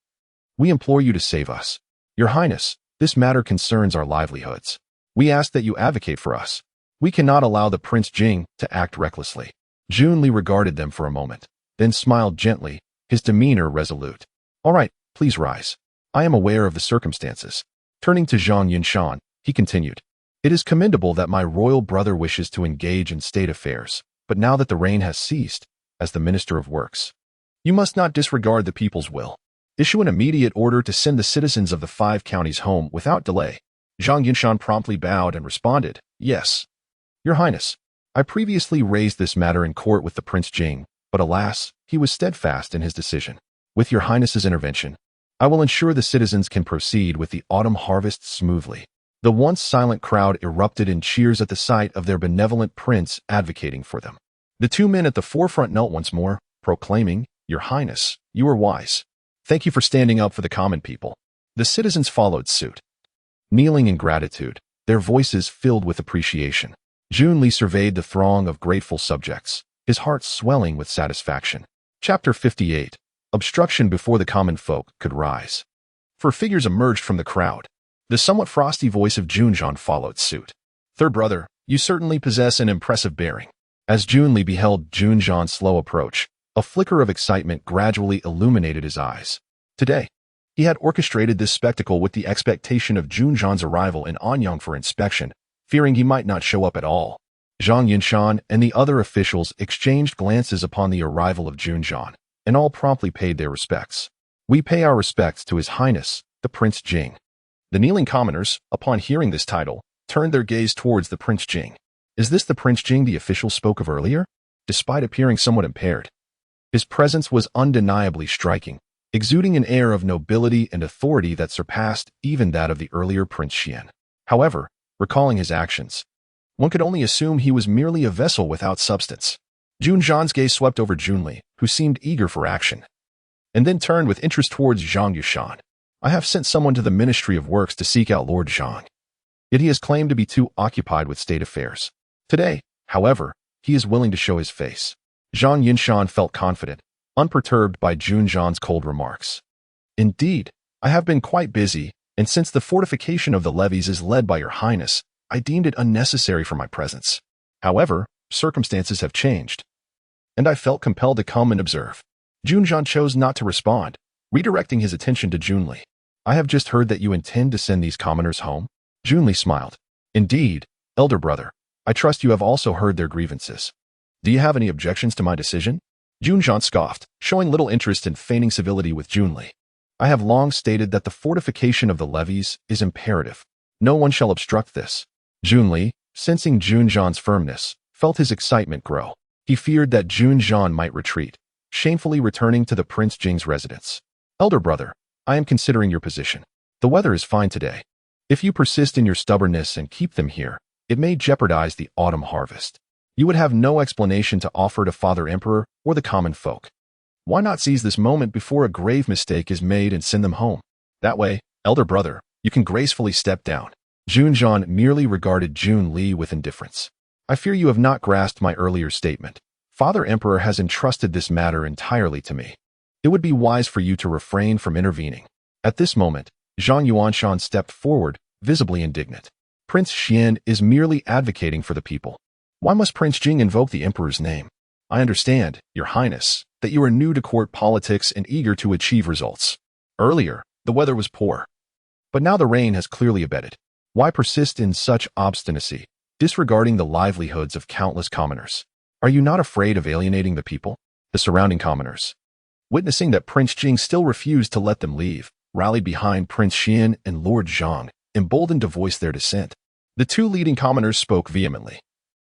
We implore you to save us. Your Highness, this matter concerns our livelihoods. We ask that you advocate for us. We cannot allow the Prince Jing to act recklessly. Junli regarded them for a moment, then smiled gently, his demeanor resolute. All right, please rise. I am aware of the circumstances. Turning to Zhang Yunshan, he continued. It is commendable that my royal brother wishes to engage in state affairs, but now that the rain has ceased, as the Minister of Works, you must not disregard the people's will. Issue an immediate order to send the citizens of the 5 counties home without delay. Zhang Yunshan promptly bowed and responded, Yes. Your Highness, I previously raised this matter in court with the Prince Jing, but alas, he was steadfast in his decision. With your Highness's intervention, I will ensure the citizens can proceed with the autumn harvest smoothly. The once silent crowd erupted in cheers at the sight of their benevolent prince advocating for them. The two men at the forefront knelt once more, proclaiming, Your Highness, you are wise. Thank you for standing up for the common people. The citizens followed suit, kneeling in gratitude, their voices filled with appreciation. Junli surveyed the throng of grateful subjects, his heart swelling with satisfaction. Chapter 58. Obstruction before the common folk could rise. For figures emerged from the crowd. The somewhat frosty voice of Junzhan followed suit. Third brother, you certainly possess an impressive bearing. As Junli beheld Junzhan's slow approach, a flicker of excitement gradually illuminated his eyes. Today, he had orchestrated this spectacle with the expectation of Junzhan's arrival in Anyang for inspection, fearing he might not show up at all. Zhang Yunshan and the other officials exchanged glances upon the arrival of Junzhan, and all promptly paid their respects. We pay our respects to His Highness, the Prince Jing. The kneeling commoners, upon hearing this title, turned their gaze towards the Prince Jing. Is this the Prince Jing the officials spoke of earlier? Despite appearing somewhat impaired, his presence was undeniably striking, exuding an air of nobility and authority that surpassed even that of the earlier Prince Xian. However, recalling his actions, one could only assume he was merely a vessel without substance. Junzhan's gaze swept over Junli, who seemed eager for action, and then turned with interest towards Zhang Yunshan. I have sent someone to the Ministry of Works to seek out Lord Jing. Yet he has claimed to be too occupied with state affairs. Today, however, he is willing to show his face. Zhang Yunshan felt confident, unperturbed by Junzhan's cold remarks. Indeed, I have been quite busy, and since the fortification of the levees is led by your Highness, I deemed it unnecessary for my presence. However, circumstances have changed, and I felt compelled to come and observe. Junzhan chose not to respond, redirecting his attention to Junli. I have just heard that you intend to send these commoners home. Junli smiled. Indeed, elder brother, I trust you have also heard their grievances. Do you have any objections to my decision? Junzhan scoffed, showing little interest in feigning civility with Junli. I have long stated that the fortification of the levees is imperative. No one shall obstruct this. Junli, sensing Junzhan's firmness, felt his excitement grow. He feared that Junzhan might retreat, shamefully returning to the Prince Jing's residence. Elder brother, I am considering your position. The weather is fine today. If you persist in your stubbornness and keep them here, it may jeopardize the autumn harvest. You would have no explanation to offer to Father Emperor or the common folk. Why not seize this moment before a grave mistake is made and send them home? That way, elder brother, you can gracefully step down. Junzhan merely regarded Junli with indifference. I fear you have not grasped my earlier statement. Father Emperor has entrusted this matter entirely to me. It would be wise for you to refrain from intervening. At this moment, Zhang Yuanshan stepped forward, visibly indignant. Prince Xian is merely advocating for the people. Why must Prince Jing invoke the Emperor's name? I understand, Your Highness, that you are new to court politics and eager to achieve results. Earlier, the weather was poor, but now the rain has clearly abated. Why persist in such obstinacy, disregarding the livelihoods of countless commoners? Are you not afraid of alienating the people, the surrounding commoners? Witnessing that Prince Jing still refused to let them leave, rallied behind Prince Xian and Lord Jing, emboldened to voice their dissent. The two leading commoners spoke vehemently,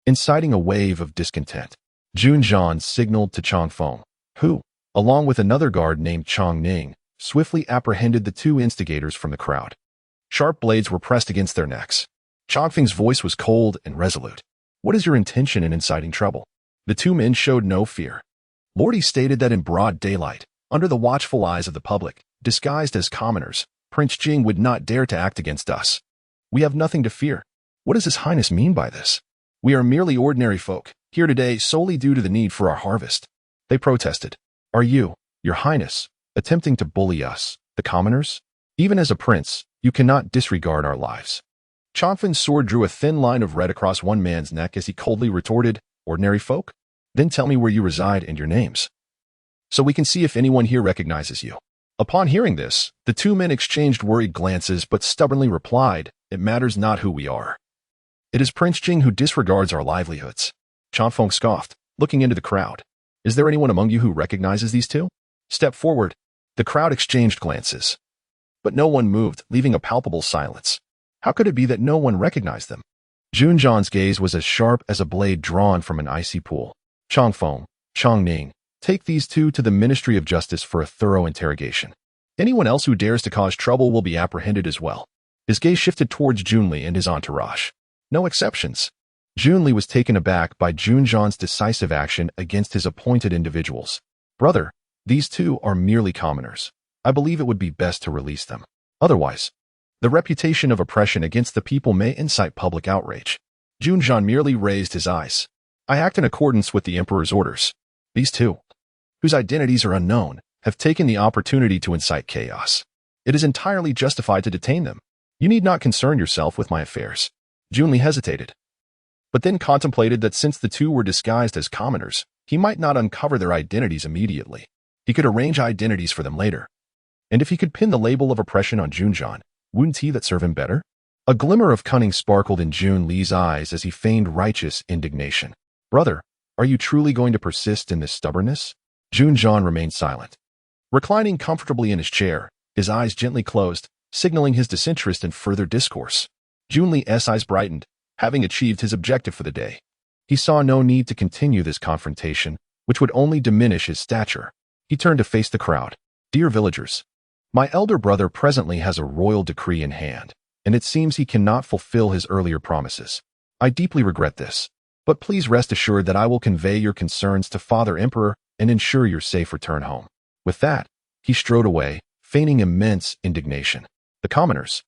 inciting a wave of discontent. Jun Zhan signaled to Chang Feng, who, along with another guard named Chang Ning, swiftly apprehended the two instigators from the crowd. Sharp blades were pressed against their necks. Chang Feng's voice was cold and resolute. What is your intention in inciting trouble? The two men showed no fear. Lordy stated that in broad daylight, under the watchful eyes of the public, disguised as commoners, Prince Jing would not dare to act against us. We have nothing to fear. What does His Highness mean by this? We are merely ordinary folk, here today solely due to the need for our harvest. They protested. Are you, Your Highness, attempting to bully us, the commoners? Even as a prince, you cannot disregard our lives. Changfen's sword drew a thin line of red across one man's neck as he coldly retorted, ordinary folk? Then tell me where you reside and your names, so we can see if anyone here recognizes you. Upon hearing this, the two men exchanged worried glances but stubbornly replied, it matters not who we are. It is Prince Jing who disregards our livelihoods. Changfeng scoffed, looking into the crowd. Is there anyone among you who recognizes these two? Step forward. The crowd exchanged glances, but no one moved, leaving a palpable silence. How could it be that no one recognized them? Jun Zhan's gaze was as sharp as a blade drawn from an icy pool. Chang Feng, Chang Ning, take these two to the Ministry of Justice for a thorough interrogation. Anyone else who dares to cause trouble will be apprehended as well. His gaze shifted towards Junli and his entourage. No exceptions. Junli was taken aback by Jun Zhan's decisive action against his appointed individuals. Brother, these two are merely commoners. I believe it would be best to release them. Otherwise, the reputation of oppression against the people may incite public outrage. Jun Zhan merely raised his eyes. I act in accordance with the Emperor's orders. These two, whose identities are unknown, have taken the opportunity to incite chaos. It is entirely justified to detain them. You need not concern yourself with my affairs. Junli hesitated, but then contemplated that since the two were disguised as commoners, he might not uncover their identities immediately. He could arrange identities for them later. And if he could pin the label of oppression on Jun Zhan, wouldn't that serve him better? A glimmer of cunning sparkled in Jun Li's eyes as he feigned righteous indignation. Brother, are you truly going to persist in this stubbornness? Jun Zhan remained silent. Reclining comfortably in his chair, his eyes gently closed, signaling his disinterest in further discourse. Jun Li's eyes brightened, having achieved his objective for the day. He saw no need to continue this confrontation, which would only diminish his stature. He turned to face the crowd. Dear villagers, my elder brother presently has a royal decree in hand, and it seems he cannot fulfill his earlier promises. I deeply regret this, but please rest assured that I will convey your concerns to Father Emperor and ensure your safe return home. With that, he strode away, feigning immense indignation. The commoners,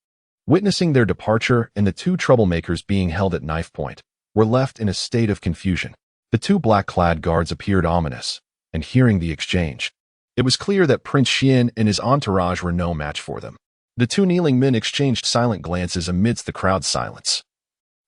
witnessing their departure and the two troublemakers being held at knife point, were left in a state of confusion. The two black-clad guards appeared ominous, and hearing the exchange, it was clear that Prince Xian and his entourage were no match for them. The two kneeling men exchanged silent glances amidst the crowd's silence.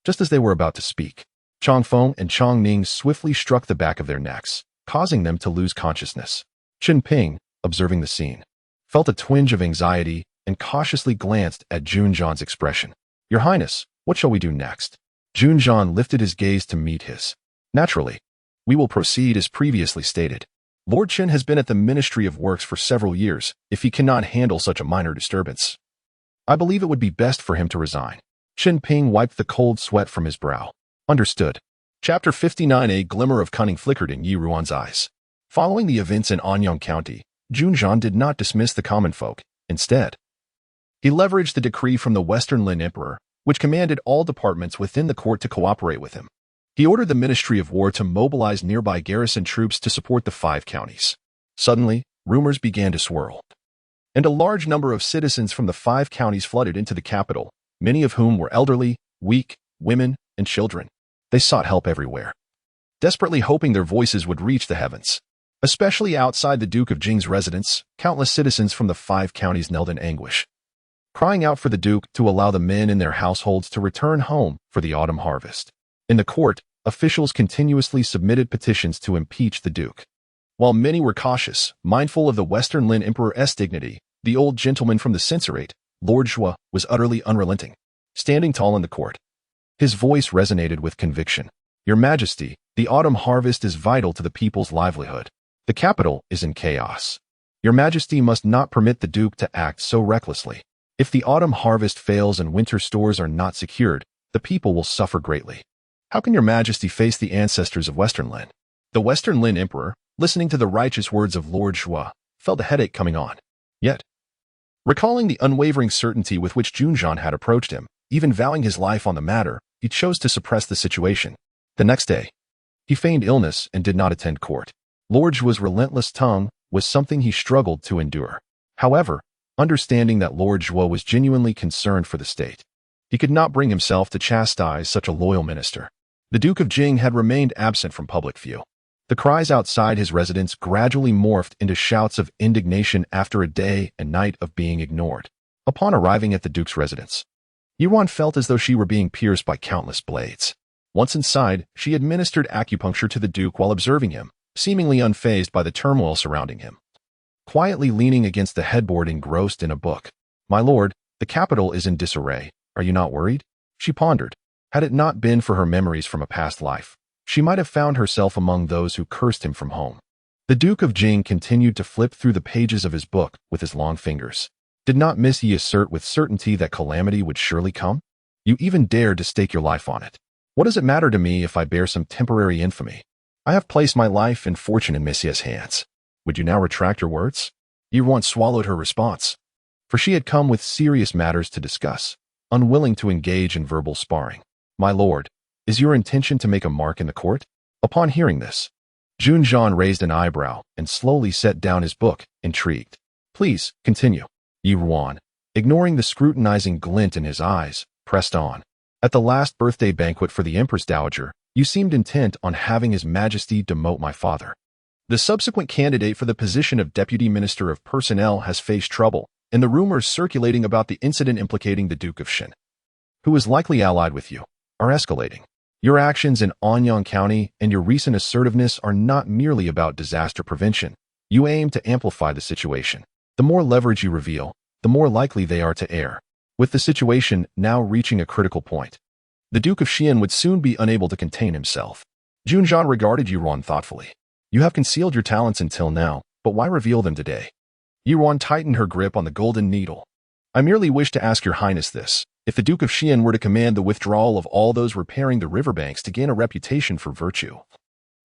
Just as they were about to speak, Chang Feng and Chang Ning swiftly struck the back of their necks, causing them to lose consciousness. Chen Ping, observing the scene, felt a twinge of anxiety and cautiously glanced at Jun Zhan's expression. Your Highness, what shall we do next? Jun Zhan lifted his gaze to meet his. Naturally, we will proceed as previously stated. Lord Chen has been at the Ministry of Works for several years. If he cannot handle such a minor disturbance, I believe it would be best for him to resign. Chen Ping wiped the cold sweat from his brow. Understood. Chapter 59. A glimmer of cunning flickered in Yi Ruan's eyes. Following the events in Anyang County, Jun Zhan did not dismiss the common folk. Instead, he leveraged the decree from the Western Lin Emperor, which commanded all departments within the court to cooperate with him. He ordered the Ministry of War to mobilize nearby garrison troops to support the 5 counties. Suddenly, rumors began to swirl, and a large number of citizens from the 5 counties flooded into the capital, many of whom were elderly, weak, women, and children. They sought help everywhere, desperately hoping their voices would reach the heavens. Especially outside the Duke of Jing's residence, countless citizens from the 5 counties knelt in anguish, crying out for the Duke to allow the men in their households to return home for the autumn harvest. In the court, officials continuously submitted petitions to impeach the Duke. While many were cautious, mindful of the Western Lin Emperor's dignity, the old gentleman from the censorate, Lord Jing, was utterly unrelenting. Standing tall in the court, his voice resonated with conviction. Your Majesty, the autumn harvest is vital to the people's livelihood. The capital is in chaos. Your Majesty must not permit the Duke to act so recklessly. If the autumn harvest fails and winter stores are not secured, the people will suffer greatly. How can Your Majesty face the ancestors of Western Lin? The Western Lin Emperor, listening to the righteous words of Lord Jing, felt a headache coming on. Yet, recalling the unwavering certainty with which Junjian had approached him, even vowing his life on the matter, he chose to suppress the situation. The next day, he feigned illness and did not attend court. Lord Jing's relentless tongue was something he struggled to endure. However, understanding that Lord Jing was genuinely concerned for the state, he could not bring himself to chastise such a loyal minister. The Duke of Jing had remained absent from public view. The cries outside his residence gradually morphed into shouts of indignation after a day and night of being ignored. Upon arriving at the Duke's residence, Ruan felt as though she were being pierced by countless blades. Once inside, she administered acupuncture to the Duke while observing him, seemingly unfazed by the turmoil surrounding him. Quietly leaning against the headboard engrossed in a book, "My lord, the capital is in disarray. Are you not worried?" She pondered. Had it not been for her memories from a past life, she might have found herself among those who cursed him from home. The Duke of Jing continued to flip through the pages of his book with his long fingers. Did not Miss Yi assert with certainty that calamity would surely come? You even dared to stake your life on it. What does it matter to me if I bear some temporary infamy? I have placed my life and fortune in Miss Yi's hands. Would you now retract your words? Yi once swallowed her response, for she had come with serious matters to discuss, unwilling to engage in verbal sparring. My lord, is your intention to make a mark in the court? Upon hearing this, Junjian raised an eyebrow and slowly set down his book, intrigued. Please, continue. Ruan, ignoring the scrutinizing glint in his eyes, pressed on. At the last birthday banquet for the Empress Dowager, you seemed intent on having His Majesty demote my father. The subsequent candidate for the position of Deputy Minister of Personnel has faced trouble, and the rumors circulating about the incident implicating the Duke of Shen, who is likely allied with you, are escalating. Your actions in Anyang County and your recent assertiveness are not merely about disaster prevention. You aim to amplify the situation. The more leverage you reveal, the more likely they are to err. With the situation now reaching a critical point, the Duke of Xian would soon be unable to contain himself. Junjian regarded Ruan thoughtfully. You have concealed your talents until now, but why reveal them today? Ruan tightened her grip on the golden needle. I merely wish to ask your highness this. If the Duke of Xian were to command the withdrawal of all those repairing the riverbanks to gain a reputation for virtue,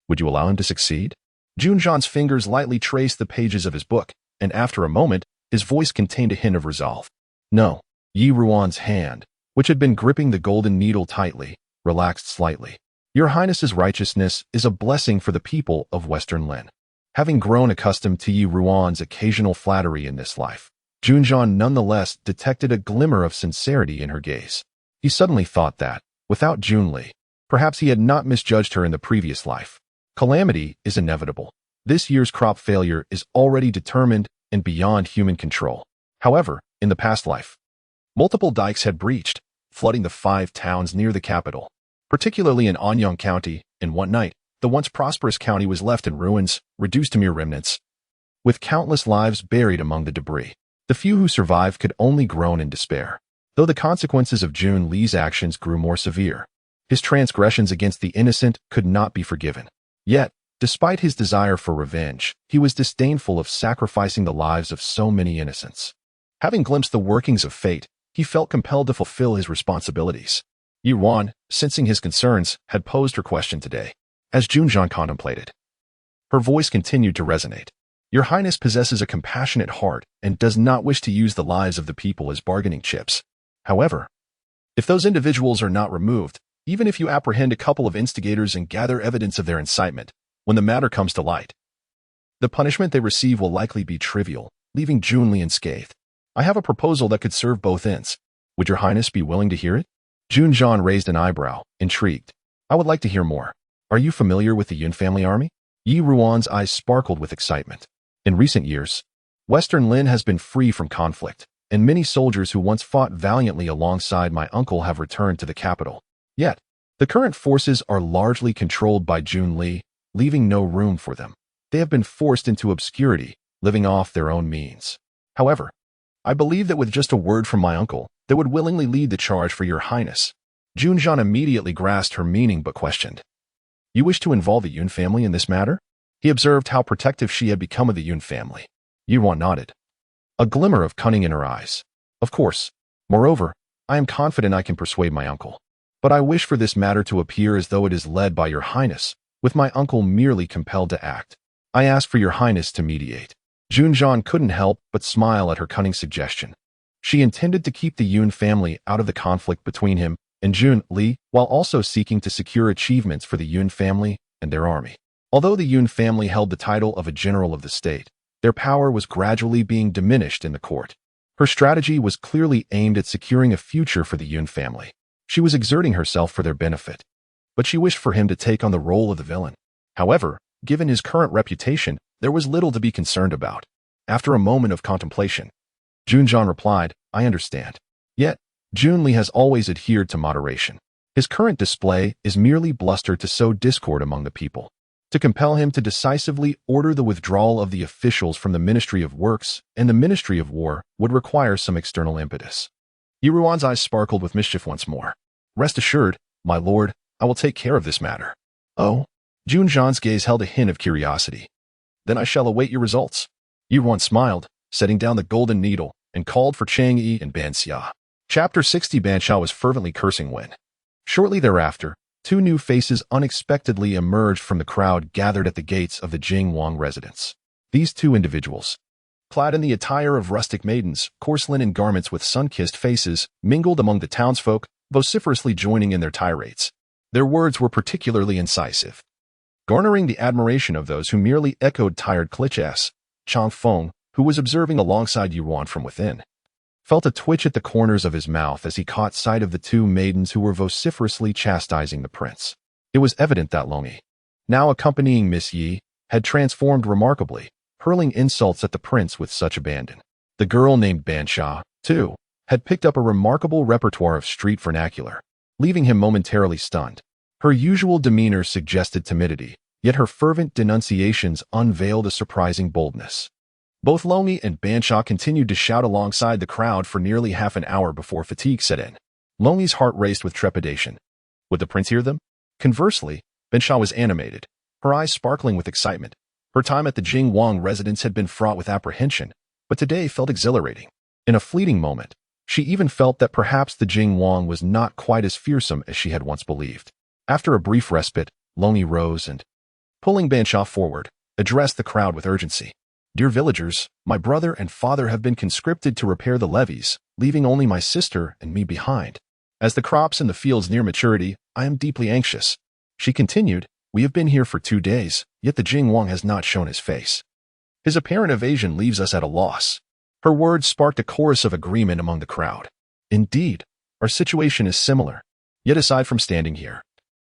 would you allow him to succeed? Junjian's fingers lightly traced the pages of his book, and after a moment, his voice contained a hint of resolve. No. Ruan's hand, which had been gripping the golden needle tightly, relaxed slightly. Your Highness's righteousness is a blessing for the people of Western Lin. Having grown accustomed to Ruan's occasional flattery in this life, Junjian nonetheless detected a glimmer of sincerity in her gaze. He suddenly thought that, without Junli, perhaps he had not misjudged her in the previous life. Calamity is inevitable. This year's crop failure is already determined and beyond human control. However, in the past life, multiple dikes had breached, flooding the 5 towns near the capital, particularly in Anyang County. In one night, the once prosperous county was left in ruins, reduced to mere remnants, with countless lives buried among the debris. The few who survived could only groan in despair, though the consequences of Jun Li's actions grew more severe. His transgressions against the innocent could not be forgiven. Yet, despite his desire for revenge, he was disdainful of sacrificing the lives of so many innocents. Having glimpsed the workings of fate, he felt compelled to fulfill his responsibilities. Ruan, sensing his concerns, had posed her question today. As Junjian contemplated, her voice continued to resonate. Your Highness possesses a compassionate heart and does not wish to use the lives of the people as bargaining chips. However, if those individuals are not removed, even if you apprehend a couple of instigators and gather evidence of their incitement, when the matter comes to light, the punishment they receive will likely be trivial, leaving Junli unscathed. I have a proposal that could serve both ends. Would your Highness be willing to hear it? Junjian raised an eyebrow, intrigued. I would like to hear more. Are you familiar with the Yun family army? Ruan's eyes sparkled with excitement. In recent years, Western Lin has been free from conflict, and many soldiers who once fought valiantly alongside my uncle have returned to the capital. Yet, the current forces are largely controlled by Jun Li, leaving no room for them. They have been forced into obscurity, living off their own means. However, I believe that with just a word from my uncle, they would willingly lead the charge for your Highness. Junjian immediately grasped her meaning but questioned. You wish to involve the Yun family in this matter? He observed how protective she had become of the Yun family. Ruan nodded, a glimmer of cunning in her eyes. Of course. Moreover, I am confident I can persuade my uncle. But I wish for this matter to appear as though it is led by your highness, with my uncle merely compelled to act. I ask for your highness to mediate. Junjian couldn't help but smile at her cunning suggestion. She intended to keep the Yun family out of the conflict between him and Jun Li, while also seeking to secure achievements for the Yun family and their army. Although the Yun family held the title of a general of the state, their power was gradually being diminished in the court. Her strategy was clearly aimed at securing a future for the Yun family. She was exerting herself for their benefit, but she wished for him to take on the role of the villain. However, given his current reputation, there was little to be concerned about. After a moment of contemplation, Junjian replied, I understand. Yet, Jun Li has always adhered to moderation. His current display is merely bluster to sow discord among the people. To compel him to decisively order the withdrawal of the officials from the Ministry of Works and the Ministry of War would require some external impetus. Ruan's eyes sparkled with mischief once more. Rest assured, my lord, I will take care of this matter. Oh? Junjian's gaze held a hint of curiosity. Then I shall await your results. Ruan smiled, setting down the golden needle, and called for Chang Yi and Ban Xia. Chapter 60. Ban Xia was fervently cursing when. Shortly thereafter, two new faces unexpectedly emerged from the crowd gathered at the gates of the Jing Wang residence. These two individuals, clad in the attire of rustic maidens, coarse linen garments with sun-kissed faces, mingled among the townsfolk, vociferously joining in their tirades. Their words were particularly incisive, garnering the admiration of those who merely echoed tired cliches. Chang Feng, who was observing alongside Ruan from within, felt a twitch at the corners of his mouth as he caught sight of the two maidens who were vociferously chastising the prince. It was evident that Long Yi, now accompanying Miss Yi, had transformed remarkably, hurling insults at the prince with such abandon. The girl named Ban Xia, too, had picked up a remarkable repertoire of street vernacular, leaving him momentarily stunned. Her usual demeanor suggested timidity, yet her fervent denunciations unveiled a surprising boldness. Both Long Yi and Ban Xia continued to shout alongside the crowd for nearly half an hour before fatigue set in. Long Yi's heart raced with trepidation. Would the prince hear them? Conversely, Ban Xia was animated, her eyes sparkling with excitement. Her time at the Jing Wang residence had been fraught with apprehension, but today felt exhilarating. In a fleeting moment, she even felt that perhaps the Jing Wang was not quite as fearsome as she had once believed. After a brief respite, Long Yi rose and, pulling Ban Xia forward, addressed the crowd with urgency. Dear villagers, my brother and father have been conscripted to repair the levees, leaving only my sister and me behind. As the crops in the fields near maturity, I am deeply anxious. She continued, we have been here for 2 days, yet the Jing Wang has not shown his face. His apparent evasion leaves us at a loss. Her words sparked a chorus of agreement among the crowd. Indeed, our situation is similar. Yet aside from standing here,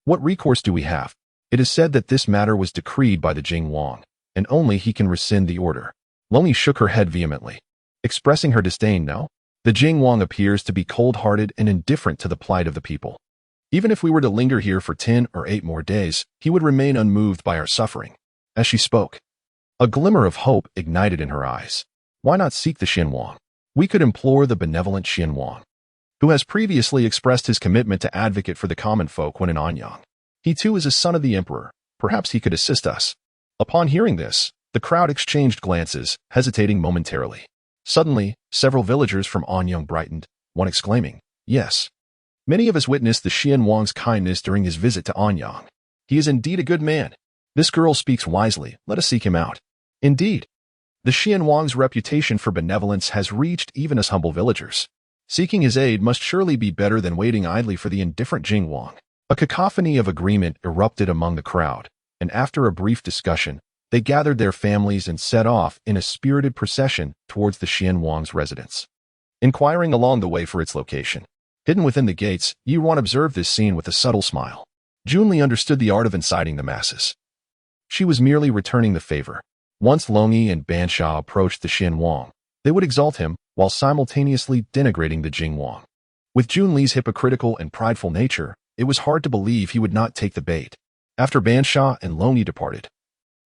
what recourse do we have? It is said that this matter was decreed by the Jing Wang, and only he can rescind the order. Long Yi shook her head vehemently, expressing her disdain. No, the Jing Wang appears to be cold-hearted and indifferent to the plight of the people. Even if we were to linger here for 10 or 8 more days, he would remain unmoved by our suffering. As she spoke, a glimmer of hope ignited in her eyes. Why not seek the Xian Wang? We could implore the benevolent Xian Wang, who has previously expressed his commitment to advocate for the common folk when in Anyang. He too is a son of the emperor. Perhaps he could assist us. Upon hearing this, the crowd exchanged glances, hesitating momentarily. Suddenly, several villagers from Anyang brightened, one exclaiming, yes. Many of us witnessed the Xian Wang's kindness during his visit to Anyang. He is indeed a good man. This girl speaks wisely. Let us seek him out. Indeed, the Xian Wang's reputation for benevolence has reached even us humble villagers. Seeking his aid must surely be better than waiting idly for the indifferent Jing Wang. A cacophony of agreement erupted among the crowd, and after a brief discussion, they gathered their families and set off in a spirited procession towards the Xian Wang's residence. Inquiring along the way for its location, hidden within the gates, Ruan observed this scene with a subtle smile. Jun Li understood the art of inciting the masses. She was merely returning the favor. Once Long Yi and Ban Xia approached the Xian Wang, they would exalt him while simultaneously denigrating the Jing Wang. With Jun Li's hypocritical and prideful nature, it was hard to believe he would not take the bait. After Ban Xia and Long Yi departed,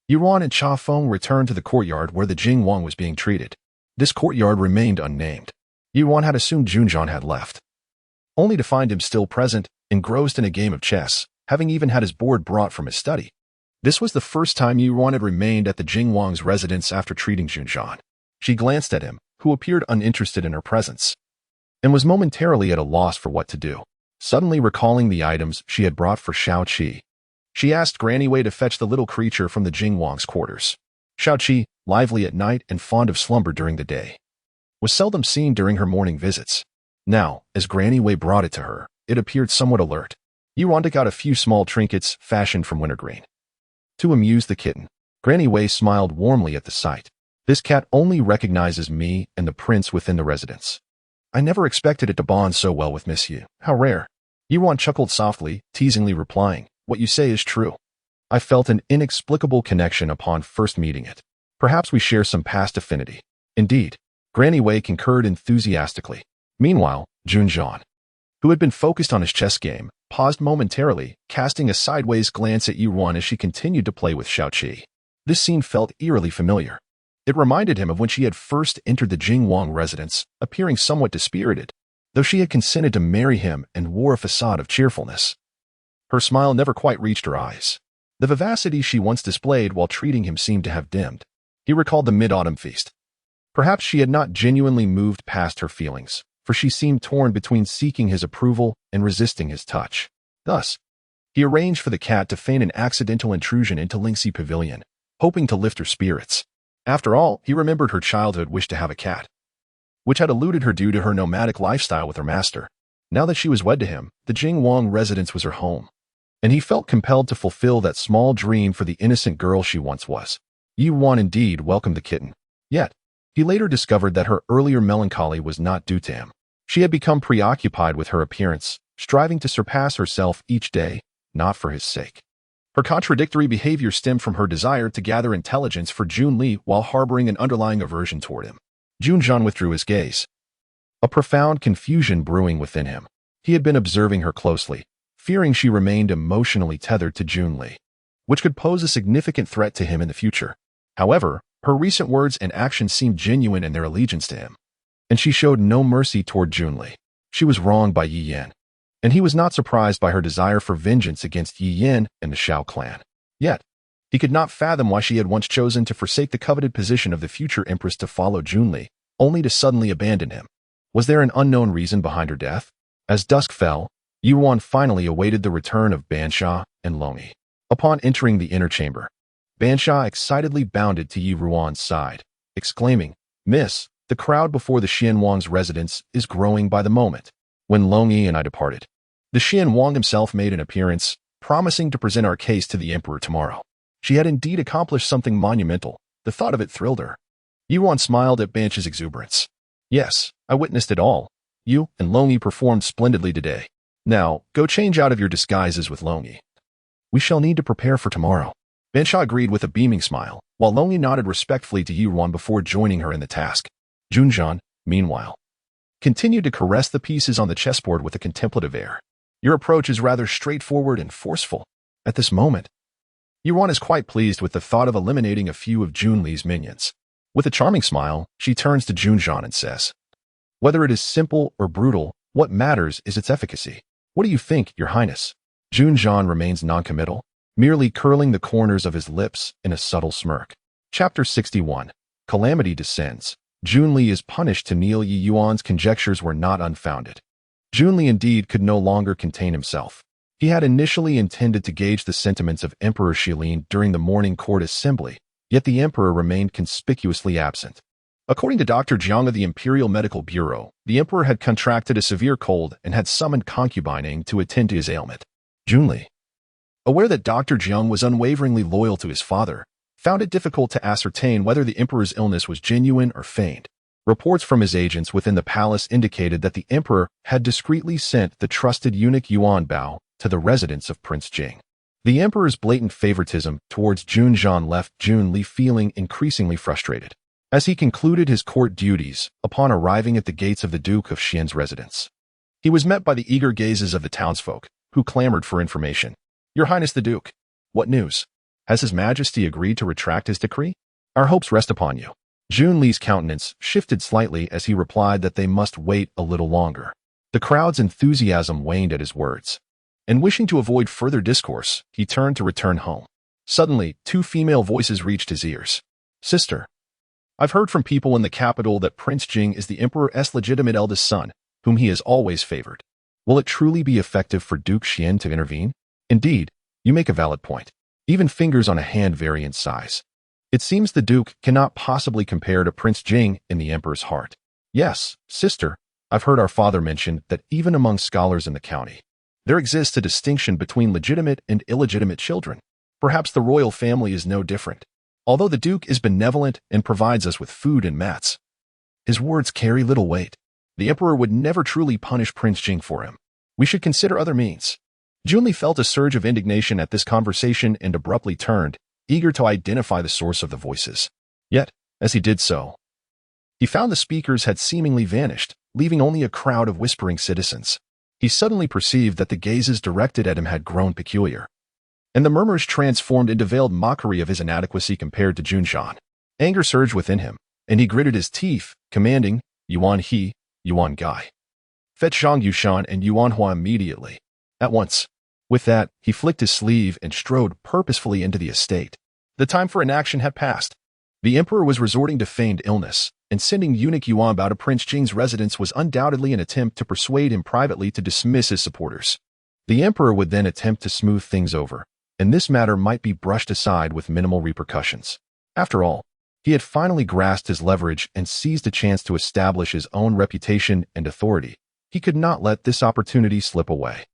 Ruan and Cha Feng returned to the courtyard where the Jing Wang was being treated. This courtyard remained unnamed. Ruan had assumed Junjian had left, only to find him still present, engrossed in a game of chess. having even had his board brought from his study. This was the first time Ruan had remained at the Jing Wang's residence after treating Junjian. She glanced at him, who appeared uninterested in her presence, and was momentarily at a loss for what to do. Suddenly recalling the items she had brought for Xiaoqi, she asked Granny Wei to fetch the little creature from the Jing Wang's quarters. Xiaoqi, lively at night and fond of slumber during the day, was seldom seen during her morning visits. Now, as Granny Wei brought it to her, it appeared somewhat alert. Ruan took out a few small trinkets fashioned from wintergreen to amuse the kitten. Granny Wei smiled warmly at the sight. This cat only recognizes me and the prince within the residence. I never expected it to bond so well with Miss Yu. How rare. Ruan chuckled softly, teasingly replying, "What you say is true. I felt an inexplicable connection upon first meeting it. Perhaps we share some past affinity." Indeed, Granny Wei concurred enthusiastically. Meanwhile, Junjian, who had been focused on his chess game, paused momentarily, casting a sideways glance at Ruan as she continued to play with Xiaoqi. This scene felt eerily familiar. It reminded him of when she had first entered the Jing Wang residence, appearing somewhat dispirited, though she had consented to marry him and wore a facade of cheerfulness. Her smile never quite reached her eyes. The vivacity she once displayed while treating him seemed to have dimmed. He recalled the mid-autumn feast. Perhaps she had not genuinely moved past her feelings, for she seemed torn between seeking his approval and resisting his touch. Thus, he arranged for the cat to feign an accidental intrusion into Lingxi Pavilion, hoping to lift her spirits. After all, he remembered her childhood wish to have a cat, which had eluded her due to her nomadic lifestyle with her master. Now that she was wed to him, the Jing Wang residence was her home, and he felt compelled to fulfill that small dream for the innocent girl she once was. Ruan indeed welcomed the kitten. Yet, he later discovered that her earlier melancholy was not due to him. She had become preoccupied with her appearance, striving to surpass herself each day, not for his sake. Her contradictory behavior stemmed from her desire to gather intelligence for Junli while harboring an underlying aversion toward him. Junjian withdrew his gaze, a profound confusion brewing within him. He had been observing her closely, fearing she remained emotionally tethered to Junli, which could pose a significant threat to him in the future. However, her recent words and actions seemed genuine in their allegiance to him, and she showed no mercy toward Junli. She was wronged by Yi Yan, and he was not surprised by her desire for vengeance against Yi Yan and the Shao clan. Yet, he could not fathom why she had once chosen to forsake the coveted position of the future empress to follow Junli, only to suddenly abandon him. Was there an unknown reason behind her death? As dusk fell, Ruan finally awaited the return of Bansha and Longyi. Upon entering the inner chamber, Bansha excitedly bounded to Ruan's side, exclaiming, "Miss, the crowd before the Xianwang's residence is growing by the moment." When Longyi and I departed, the Xianwang himself made an appearance, promising to present our case to the emperor tomorrow. She had indeed accomplished something monumental. The thought of it thrilled her. Ruan smiled at Bansha's exuberance. "Yes, I witnessed it all. You and Longyi performed splendidly today. Now, go change out of your disguises with Longyi. We shall need to prepare for tomorrow." Bansha agreed with a beaming smile, while Longyi nodded respectfully to Ruan before joining her in the task. Junjian, meanwhile, continued to caress the pieces on the chessboard with a contemplative air. "Your approach is rather straightforward and forceful. At this moment, Ruan is quite pleased with the thought of eliminating a few of Junli's minions." With a charming smile, she turns to Junjian and says, "Whether it is simple or brutal, what matters is its efficacy. What do you think, Your Highness?" Junjian remains noncommittal, merely curling the corners of his lips in a subtle smirk. Chapter 61. Calamity descends. Junli is punished. To Neil Yi Yuan's conjectures were not unfounded. Junli indeed could no longer contain himself. He had initially intended to gauge the sentiments of Emperor Shilin during the morning court assembly, yet the emperor remained conspicuously absent. According to Dr. Jiang of the Imperial Medical Bureau, the emperor had contracted a severe cold and had summoned concubine Ing to attend to his ailment. Junli, aware that Dr. Jiang was unwaveringly loyal to his father, found it difficult to ascertain whether the emperor's illness was genuine or feigned. Reports from his agents within the palace indicated that the emperor had discreetly sent the trusted eunuch Yuan Bao to the residence of Prince Jing. The emperor's blatant favoritism towards Junjian left Junli feeling increasingly frustrated. As he concluded his court duties, upon arriving at the gates of the Duke of Xian's residence, he was met by the eager gazes of the townsfolk, who clamored for information. "Your Highness the Duke, what news? Has His Majesty agreed to retract his decree? Our hopes rest upon you." Junli's countenance shifted slightly as he replied that they must wait a little longer. The crowd's enthusiasm waned at his words, and wishing to avoid further discourse, he turned to return home. Suddenly, two female voices reached his ears. "Sister, I've heard from people in the capital that Prince Jing is the Emperor's legitimate eldest son, whom he has always favored. Will it truly be effective for Duke Xian to intervene? Indeed, you make a valid point. Even fingers on a hand vary in size. It seems the Duke cannot possibly compare to Prince Jing in the Emperor's heart. Yes, sister, I've heard our father mention that even among scholars in the county, there exists a distinction between legitimate and illegitimate children. Perhaps the royal family is no different. Although the Duke is benevolent and provides us with food and mats, his words carry little weight. The Emperor would never truly punish Prince Jing for him. We should consider other means." Junli felt a surge of indignation at this conversation and abruptly turned, eager to identify the source of the voices. Yet, as he did so, he found the speakers had seemingly vanished, leaving only a crowd of whispering citizens. He suddenly perceived that the gazes directed at him had grown peculiar, and the murmurs transformed into veiled mockery of his inadequacy compared to Junshan. Anger surged within him, and he gritted his teeth, commanding, "Yuan He, Yuan Gai. Fetch Zhang Yushan and Yuan Hua immediately." At once. With that, he flicked his sleeve and strode purposefully into the estate. The time for inaction had passed. The Emperor was resorting to feigned illness, and sending eunuch Yuan Bao to Prince Jing's residence was undoubtedly an attempt to persuade him privately to dismiss his supporters. The Emperor would then attempt to smooth things over, and this matter might be brushed aside with minimal repercussions. After all, he had finally grasped his leverage and seized a chance to establish his own reputation and authority. He could not let this opportunity slip away.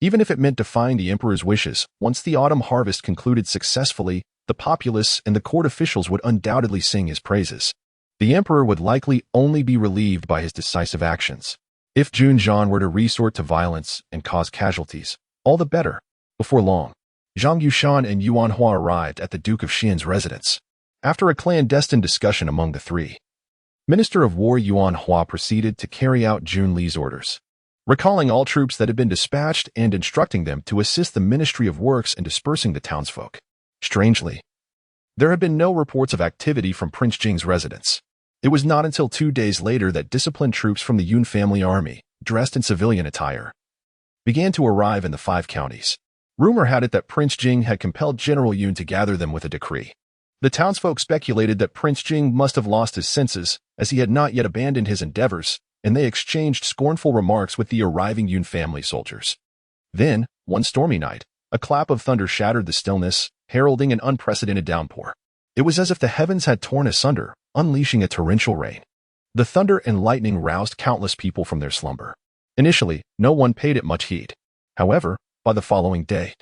Even if it meant defying the Emperor's wishes, once the autumn harvest concluded successfully, the populace and the court officials would undoubtedly sing his praises. The Emperor would likely only be relieved by his decisive actions. If Junzhan were to resort to violence and cause casualties, all the better. Before long, Zhang Yushan and Yuan Hua arrived at the Duke of Xian's residence. After a clandestine discussion among the three, Minister of War Yuan Hua proceeded to carry out Jun Li's orders, recalling all troops that had been dispatched and instructing them to assist the Ministry of Works in dispersing the townsfolk. Strangely, there had been no reports of activity from Prince Jing's residence. It was not until 2 days later that disciplined troops from the Yun family army, dressed in civilian attire, began to arrive in the 5 counties. Rumor had it that Prince Jing had compelled General Yun to gather them with a decree. The townsfolk speculated that Prince Jing must have lost his senses, as he had not yet abandoned his endeavors, and they exchanged scornful remarks with the arriving Yun family soldiers. Then, one stormy night, a clap of thunder shattered the stillness, heralding an unprecedented downpour. It was as if the heavens had torn asunder, unleashing a torrential rain. The thunder and lightning roused countless people from their slumber. Initially, no one paid it much heed. However, by the following day,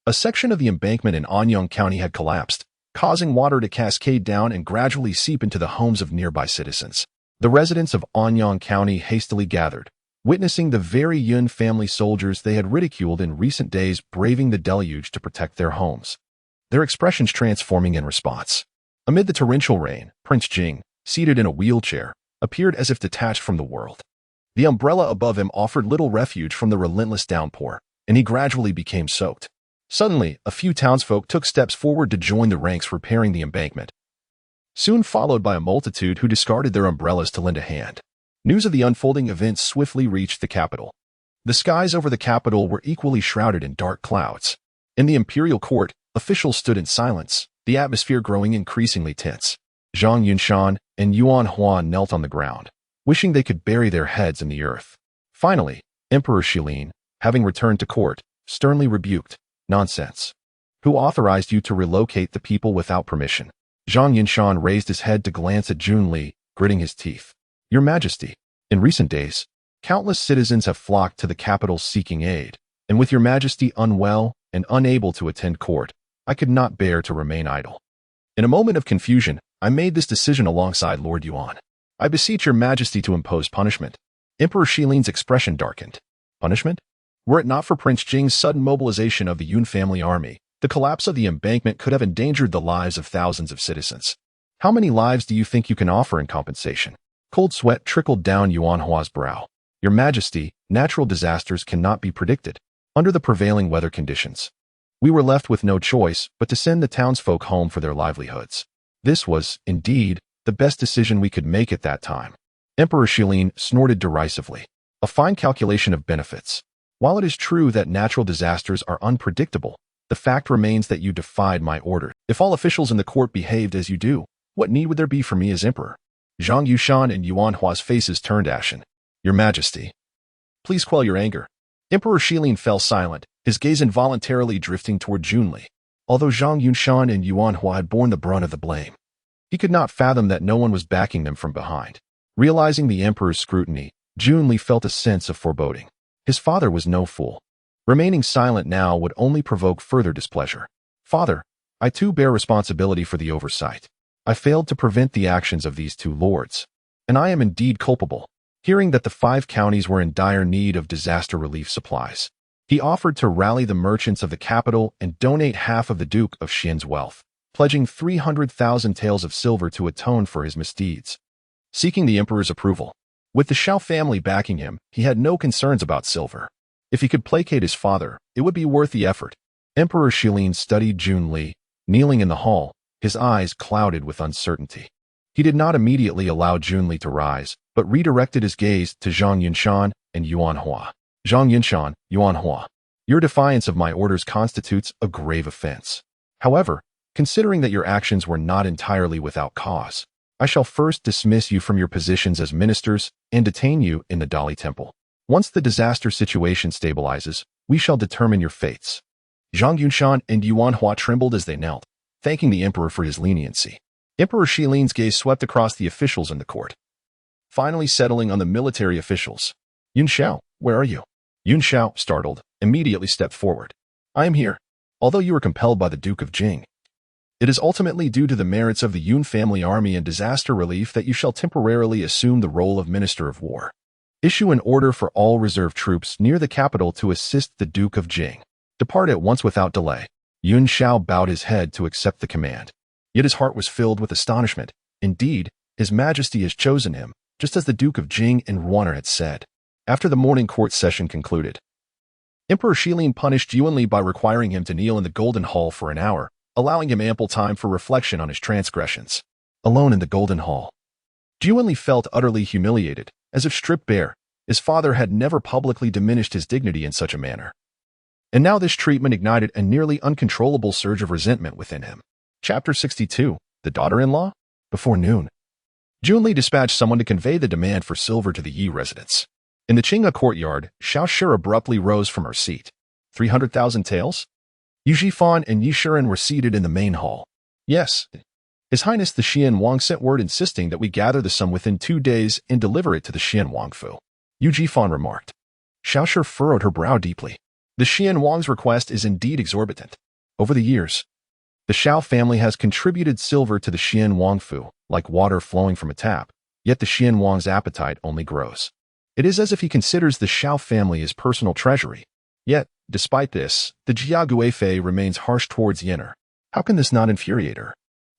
a section of the embankment in Anyang County had collapsed, causing water to cascade down and gradually seep into the homes of nearby citizens. The residents of Anyang County hastily gathered, witnessing the very Yun family soldiers they had ridiculed in recent days braving the deluge to protect their homes, their expressions transforming in response. Amid the torrential rain, Prince Jing, seated in a wheelchair, appeared as if detached from the world. The umbrella above him offered little refuge from the relentless downpour, and he gradually became soaked. Suddenly, a few townsfolk took steps forward to join the ranks repairing the embankment, soon followed by a multitude who discarded their umbrellas to lend a hand. News of the unfolding events swiftly reached the capital. The skies over the capital were equally shrouded in dark clouds. In the imperial court, officials stood in silence, the atmosphere growing increasingly tense. Zhang Yunshan and Yuan Hua knelt on the ground, wishing they could bury their heads in the earth. Finally, Emperor Shilin, having returned to court, sternly rebuked, "Nonsense. Who authorized you to relocate the people without permission?" Zhang Yunshan raised his head to glance at Jun Li, gritting his teeth. "Your Majesty, in recent days, countless citizens have flocked to the capital seeking aid, and with your Majesty unwell and unable to attend court, I could not bear to remain idle. In a moment of confusion, I made this decision alongside Lord Yuan. I beseech your Majesty to impose punishment." Emperor Shilin's expression darkened. Punishment? Were it not for Prince Jing's sudden mobilization of the Yun family army, the collapse of the embankment could have endangered the lives of thousands of citizens. How many lives do you think you can offer in compensation? Cold sweat trickled down Yuan Hua's brow. Your Majesty, natural disasters cannot be predicted. Under the prevailing weather conditions, we were left with no choice but to send the townsfolk home for their livelihoods. This was, indeed, the best decision we could make at that time. Emperor Shilin snorted derisively. A fine calculation of benefits. While it is true that natural disasters are unpredictable, the fact remains that you defied my order. If all officials in the court behaved as you do, what need would there be for me as emperor? Zhang Yushan and Yuan Hua's faces turned ashen. Your Majesty, please quell your anger. Emperor Shilin fell silent, his gaze involuntarily drifting toward Junli. Although Zhang Yushan and Yuan Hua had borne the brunt of the blame, he could not fathom that no one was backing them from behind. Realizing the emperor's scrutiny, Junli felt a sense of foreboding. His father was no fool. Remaining silent now would only provoke further displeasure. Father, I too bear responsibility for the oversight. I failed to prevent the actions of these two lords, and I am indeed culpable. Hearing that the 5 counties were in dire need of disaster relief supplies, he offered to rally the merchants of the capital and donate half of the Duke of Xian's wealth, pledging 300,000 taels of silver to atone for his misdeeds. Seeking the emperor's approval, with the Xiao family backing him, he had no concerns about silver. If he could placate his father, it would be worth the effort. Emperor Shilin studied Junli, kneeling in the hall, his eyes clouded with uncertainty. He did not immediately allow Junli to rise, but redirected his gaze to Zhang Yunshan and Yuan Hua. Zhang Yunshan, Yuan Hua, your defiance of my orders constitutes a grave offense. However, considering that your actions were not entirely without cause, I shall first dismiss you from your positions as ministers and detain you in the Dali Temple. Once the disaster situation stabilizes, we shall determine your fates. Zhang Yunshan and Yuan Hua trembled as they knelt, thanking the emperor for his leniency. Emperor Shilin's gaze swept across the officials in the court, finally settling on the military officials. Yun Xiao, where are you? Yun Xiao, startled, immediately stepped forward. I am here. Although you were compelled by the Duke of Jing, it is ultimately due to the merits of the Yun family army and disaster relief that you shall temporarily assume the role of Minister of War. Issue an order for all reserve troops near the capital to assist the Duke of Jing. Depart at once without delay. Yun Xiao bowed his head to accept the command. Yet his heart was filled with astonishment. Indeed, His Majesty has chosen him, just as the Duke of Jing and Ruan had said. After the morning court session concluded, Emperor Shilin punished Yuanli by requiring him to kneel in the Golden Hall for an hour, allowing him ample time for reflection on his transgressions. Alone in the Golden Hall, Yuanli felt utterly humiliated, as if stripped bare. His father had never publicly diminished his dignity in such a manner. And now this treatment ignited a nearly uncontrollable surge of resentment within him. Chapter 62, The Daughter-in-Law? Before noon, Junli dispatched someone to convey the demand for silver to the Yi residence. In the Qinghe courtyard, Xiao Shi abruptly rose from her seat. 300,000 taels? Yu Jifan and Yi Shiren were seated in the main hall. Yes. His Highness the Xian Wang sent word insisting that we gather the sum within 2 days and deliver it to the Xian Wangfu. Yu Jifan remarked. Xiao Shi furrowed her brow deeply. The Xian Wang's request is indeed exorbitant. Over the years, the Xiao family has contributed silver to the Xian Wangfu, like water flowing from a tap, yet the Xian Wang's appetite only grows. It is as if he considers the Xiao family his personal treasury. Yet, despite this, the Jia Guifei remains harsh towards Yenner. How can this not infuriate her?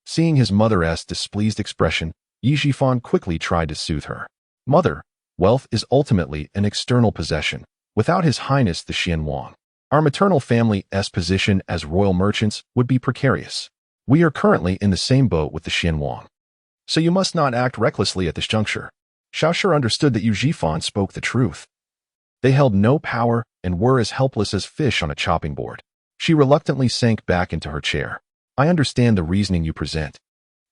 Seeing his mother's displeased expression, Yi Jifan quickly tried to soothe her. Mother, wealth is ultimately an external possession. Without His Highness the Xian Wang, our maternal family's position as royal merchants would be precarious. We are currently in the same boat with the Xian Wang. So you must not act recklessly at this juncture. Xiao Shi understood that Yu Jifan spoke the truth. They held no power and were as helpless as fish on a chopping board. She reluctantly sank back into her chair. I understand the reasoning you present.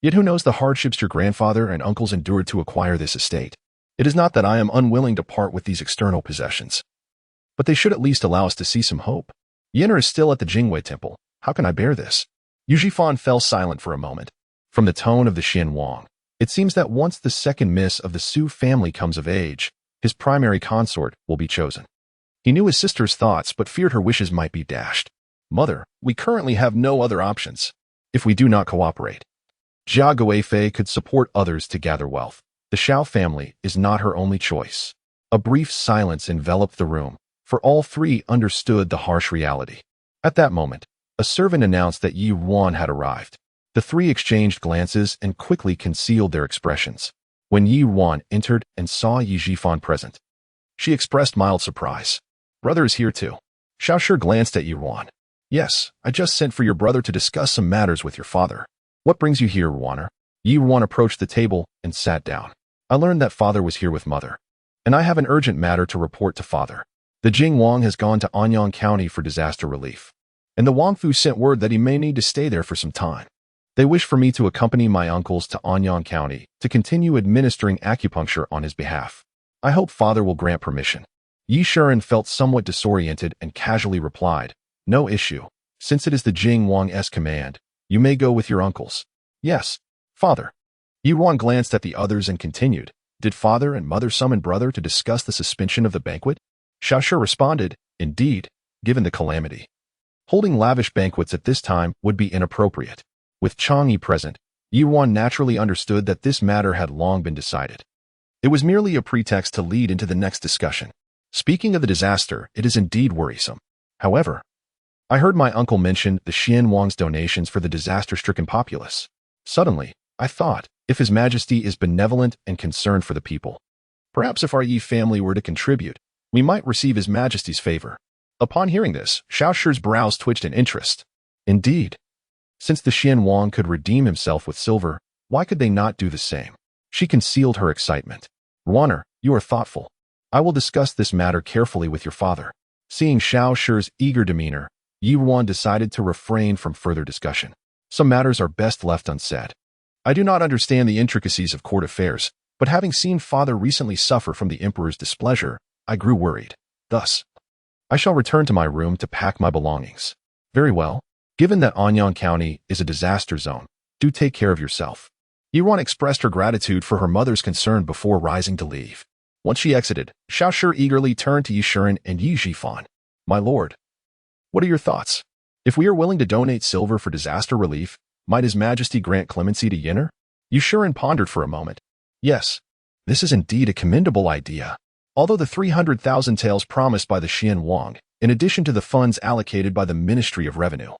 Yet who knows the hardships your grandfather and uncles endured to acquire this estate? It is not that I am unwilling to part with these external possessions, but they should at least allow us to see some hope. Yenner is still at the Jingwei Temple. How can I bear this? Yu Jifan fell silent for a moment. From the tone of the Xian Wang, it seems that once the second miss of the Su family comes of age, his primary consort will be chosen. He knew his sister's thoughts, but feared her wishes might be dashed. Mother, we currently have no other options. If we do not cooperate, Jia Guifei could support others to gather wealth. The Xiao family is not her only choice. A brief silence enveloped the room, for all three understood the harsh reality. At that moment, a servant announced that Yi Ruan had arrived. The three exchanged glances and quickly concealed their expressions. When Yi Ruan entered and saw Yi Jifan present, she expressed mild surprise. Brother is here too. Xiao Shi glanced at Yi Ruan. Yes, I just sent for your brother to discuss some matters with your father. What brings you here, Ruaner? Yi Ruan approached the table and sat down. I learned that father was here with mother, and I have an urgent matter to report to father. The Jing Wang has gone to Anyang County for disaster relief, and the Wangfu sent word that he may need to stay there for some time. They wish for me to accompany my uncles to Anyang County to continue administering acupuncture on his behalf. I hope Father will grant permission." Yi Shuren felt somewhat disoriented and casually replied, "No issue. Since it is the Jing Wang's command, you may go with your uncles." "Yes, Father." Yi Ruan glanced at the others and continued, "Did Father and Mother summon Brother to discuss the suspension of the banquet?" Xiaoshu responded, "Indeed, given the calamity. Holding lavish banquets at this time would be inappropriate." With Chang'e present, Yi Ruan naturally understood that this matter had long been decided. It was merely a pretext to lead into the next discussion. "Speaking of the disaster, it is indeed worrisome. However, I heard my uncle mention the Xian Wang's donations for the disaster-stricken populace. Suddenly, I thought, if His Majesty is benevolent and concerned for the people, perhaps if our Yi family were to contribute, we might receive His Majesty's favor." Upon hearing this, Xiaoshu's brows twitched in interest. Indeed, since the Xian Wang could redeem himself with silver, why could they not do the same? She concealed her excitement. "Ruaner, you are thoughtful. I will discuss this matter carefully with your father." Seeing Xiaoshu's eager demeanor, Yi Ruan decided to refrain from further discussion. Some matters are best left unsaid. I do not understand the intricacies of court affairs, but having seen Father recently suffer from the Emperor's displeasure, I grew worried. Thus, I shall return to my room to pack my belongings. "Very well. Given that Anyang County is a disaster zone, do take care of yourself." Yi Ruan expressed her gratitude for her mother's concern before rising to leave. Once she exited, Xiaoshu eagerly turned to Yi Shuren and Yi Zhifan. "My lord, what are your thoughts? If we are willing to donate silver for disaster relief, might His Majesty grant clemency to Yinner?" Yi Shuren pondered for a moment. "Yes, this is indeed a commendable idea. Although the 300,000 taels promised by the Xian Wang, in addition to the funds allocated by the Ministry of Revenue,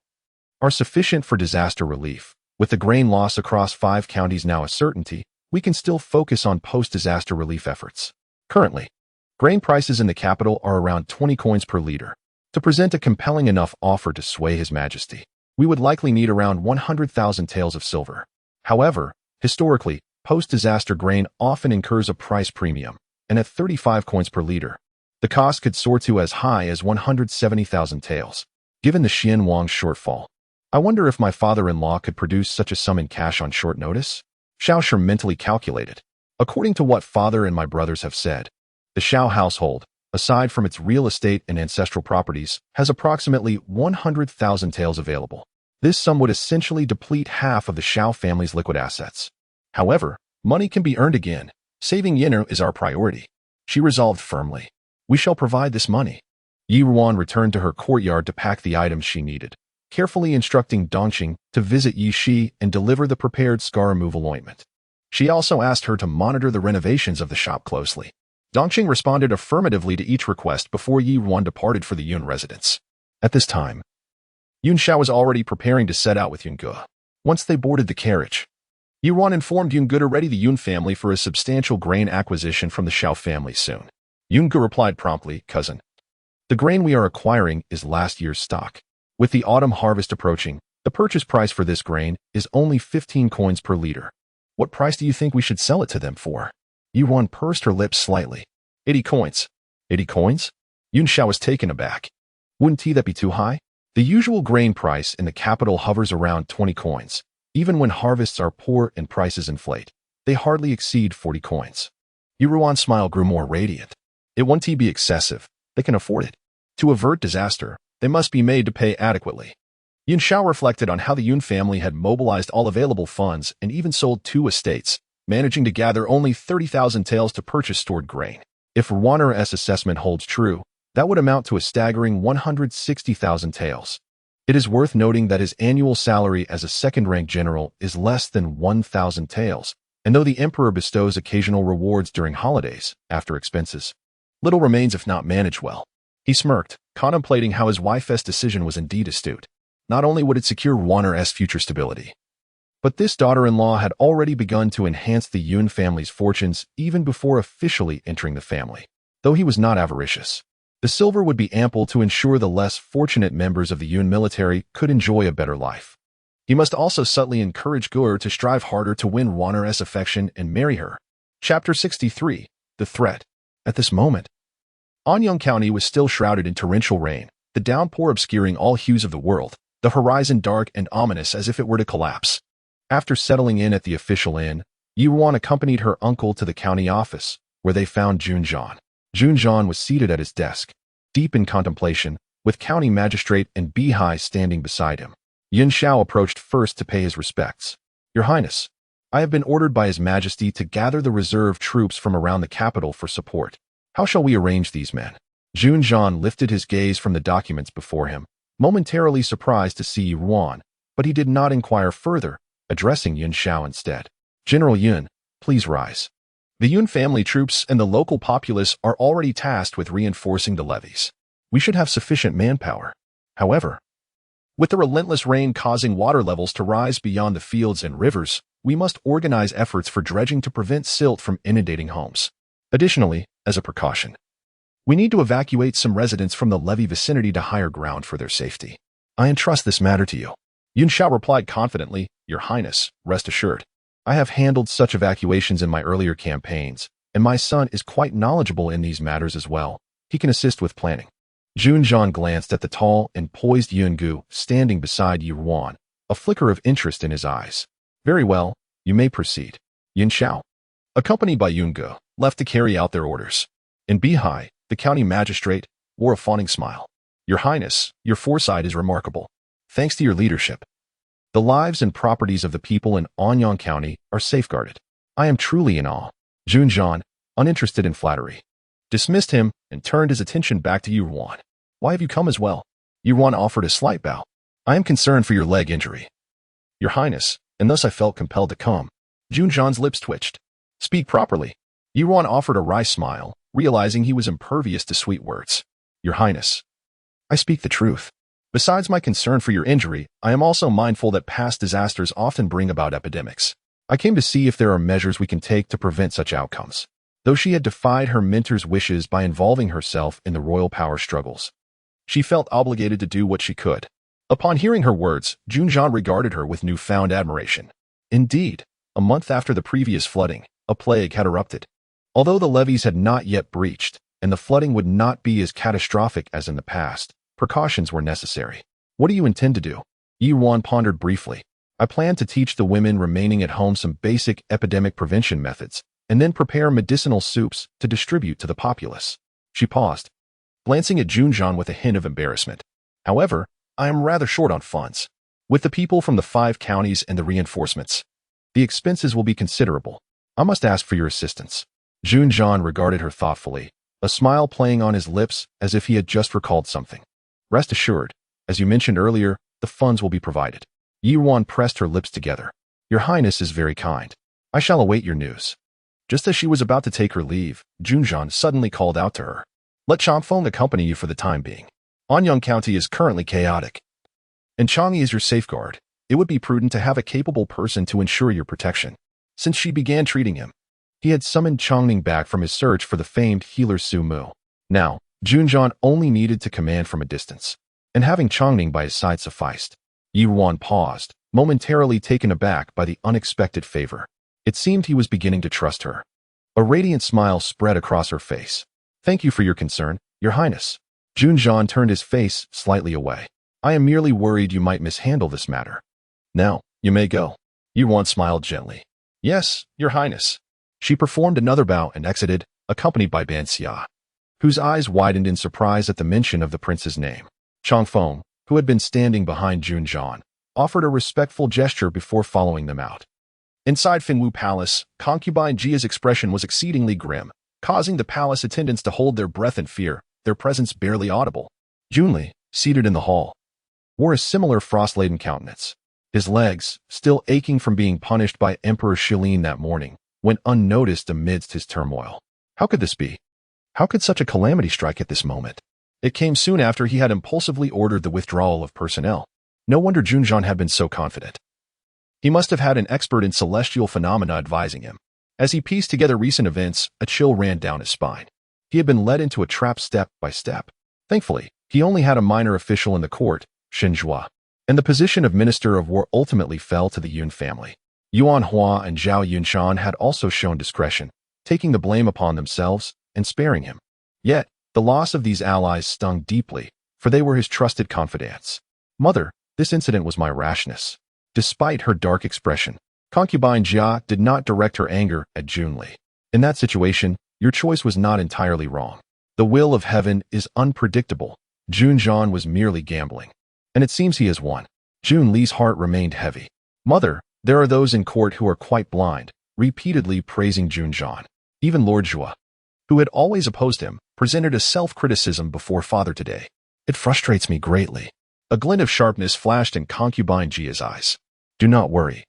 are sufficient for disaster relief, with the grain loss across 5 counties now a certainty, we can still focus on post-disaster relief efforts. Currently, grain prices in the capital are around 20 coins per liter. To present a compelling enough offer to sway His Majesty, we would likely need around 100,000 taels of silver. However, historically, post-disaster grain often incurs a price premium, and at 35 coins per liter, the cost could soar to as high as 170,000 taels. Given the Xian Wang's shortfall, I wonder if my father-in-law could produce such a sum in cash on short notice?" Xiaoshu mentally calculated. According to what father and my brothers have said, the Xiao household, aside from its real estate and ancestral properties, has approximately 100,000 taels available. This sum would essentially deplete half of the Xiao family's liquid assets. However, money can be earned again. Saving Yinner is our priority. She resolved firmly. "We shall provide this money." Yi Ruan returned to her courtyard to pack the items she needed, carefully instructing Dongqing to visit Yi Shi and deliver the prepared scar removal ointment. She also asked her to monitor the renovations of the shop closely. Dongqing responded affirmatively to each request before Yi Ruan departed for the Yun residence. At this time, Yun Xiao was already preparing to set out with Yun Ge. Once they boarded the carriage, Yi Ruan informed Yun Ge to ready the Yun family for a substantial grain acquisition from the Xiao family soon. Yun Ge replied promptly, "Cousin, the grain we are acquiring is last year's stock. With the autumn harvest approaching, the purchase price for this grain is only 15 coins per liter. What price do you think we should sell it to them for?" Yi Ruan pursed her lips slightly. 80 coins. 80 coins? Yun Xiao was taken aback. Wouldn't that be too high? The usual grain price in the capital hovers around 20 coins. Even when harvests are poor and prices inflate, they hardly exceed 40 coins. Yi Ruan's smile grew more radiant. It won't be excessive. They can afford it. To avert disaster, they must be made to pay adequately. Yun Xiao reflected on how the Yun family had mobilized all available funds and even sold 2 estates, managing to gather only 30,000 taels to purchase stored grain. If Ruaner's assessment holds true, that would amount to a staggering 160,000 taels. It is worth noting that his annual salary as a second-rank general is less than 1,000 taels, and though the emperor bestows occasional rewards during holidays, after expenses, little remains if not managed well. He smirked, contemplating how his wife's decision was indeed astute. Not only would it secure Ruaner's future stability, but this daughter-in-law had already begun to enhance the Yun family's fortunes even before officially entering the family. Though he was not avaricious, the silver would be ample to ensure the less fortunate members of the Yun military could enjoy a better life. He must also subtly encourage Gur to strive harder to win Ruaner's affection and marry her. Chapter 63. The Threat. At this moment, Anyang County was still shrouded in torrential rain, the downpour obscuring all hues of the world, the horizon dark and ominous as if it were to collapse. After settling in at the official inn, Ruan accompanied her uncle to the county office, where they found Junjan. Junjan was seated at his desk, deep in contemplation, with county magistrate and Bihai standing beside him. Yun Shao approached first to pay his respects. Your Highness, I have been ordered by His Majesty to gather the reserve troops from around the capital for support. How shall we arrange these men? Junjan lifted his gaze from the documents before him, momentarily surprised to see Ruan, but he did not inquire further, addressing Yun Shao instead. General Yun, please rise. The Yun family troops and the local populace are already tasked with reinforcing the levees. We should have sufficient manpower. However, with the relentless rain causing water levels to rise beyond the fields and rivers, we must organize efforts for dredging to prevent silt from inundating homes. Additionally, as a precaution, we need to evacuate some residents from the levee vicinity to higher ground for their safety. I entrust this matter to you. Yun Shao replied confidently, Your Highness, rest assured. I have handled such evacuations in my earlier campaigns, and my son is quite knowledgeable in these matters as well. He can assist with planning. Junjan glanced at the tall and poised Yungu standing beside Ruan, a flicker of interest in his eyes. Very well, you may proceed. Yun Shao, accompanied by Yungu, left to carry out their orders. In Bihai, the county magistrate wore a fawning smile. Your Highness, your foresight is remarkable. Thanks to your leadership, the lives and properties of the people in Anyang County are safeguarded. I am truly in awe. Junjan, uninterested in flattery, dismissed him and turned his attention back to Ruan. Why have you come as well? Ruan offered a slight bow. I am concerned for your leg injury. Your Highness, and thus I felt compelled to come. Junjan's lips twitched. Speak properly. Ruan offered a wry smile, realizing he was impervious to sweet words. Your Highness, I speak the truth. Besides my concern for your injury, I am also mindful that past disasters often bring about epidemics. I came to see if there are measures we can take to prevent such outcomes. Though she had defied her mentor's wishes by involving herself in the royal power struggles, she felt obligated to do what she could. Upon hearing her words, Junjan regarded her with newfound admiration. Indeed, a month after the previous flooding, a plague had erupted. Although the levees had not yet breached, and the flooding would not be as catastrophic as in the past, precautions were necessary. What do you intend to do? Ruan pondered briefly. I plan to teach the women remaining at home some basic epidemic prevention methods, and then prepare medicinal soups to distribute to the populace. She paused, glancing at Junjan with a hint of embarrassment. However, I am rather short on funds. With the people from the 5 counties and the reinforcements, the expenses will be considerable. I must ask for your assistance. Junjan regarded her thoughtfully, a smile playing on his lips as if he had just recalled something. Rest assured, as you mentioned earlier, the funds will be provided. Ruan pressed her lips together. Your Highness is very kind. I shall await your news. Just as she was about to take her leave, Junjan suddenly called out to her. Let Changfeng accompany you for the time being. Anyang County is currently chaotic, and Changyi is your safeguard. It would be prudent to have a capable person to ensure your protection. Since she began treating him, he had summoned Changning back from his search for the famed healer Su Mu. Now, Junjan only needed to command from a distance, and having Changning by his side sufficed. Ruan paused, momentarily taken aback by the unexpected favor. It seemed he was beginning to trust her. A radiant smile spread across her face. Thank you for your concern, Your Highness. Junjan turned his face slightly away. I am merely worried you might mishandle this matter. Now, you may go. Ruan smiled gently. Yes, Your Highness. She performed another bow and exited, accompanied by Ban Xia, whose eyes widened in surprise at the mention of the prince's name. Changfeng, who had been standing behind Junjan, offered a respectful gesture before following them out. Inside Fengwu Palace, concubine Jia's expression was exceedingly grim, causing the palace attendants to hold their breath in fear, their presence barely audible. Junli, seated in the hall, wore a similar frost-laden countenance. His legs, still aching from being punished by Emperor Shilin that morning, went unnoticed amidst his turmoil. How could this be? How could such a calamity strike at this moment? It came soon after he had impulsively ordered the withdrawal of personnel. No wonder Junjan had been so confident. He must have had an expert in celestial phenomena advising him. As he pieced together recent events, a chill ran down his spine. He had been led into a trap step by step. Thankfully, he only had a minor official in the court, Shinjua, and the position of Minister of War ultimately fell to the Yun family. Yuan Hua and Zhao Yunshan had also shown discretion, taking the blame upon themselves and sparing him. Yet, The loss of these allies stung deeply, for they were his trusted confidants. Mother, this incident was my rashness. Despite her dark expression, concubine Jia did not direct her anger at Junli. In that situation, your choice was not entirely wrong. The will of heaven is unpredictable. Junjian was merely gambling. And it seems he has won. Junli's heart remained heavy. Mother, there are those in court who are quite blind, repeatedly praising Junjian. Even Lord Jing, who had always opposed him, presented a self-criticism before father today. It frustrates me greatly. A glint of sharpness flashed in concubine Jia's eyes. Do not worry.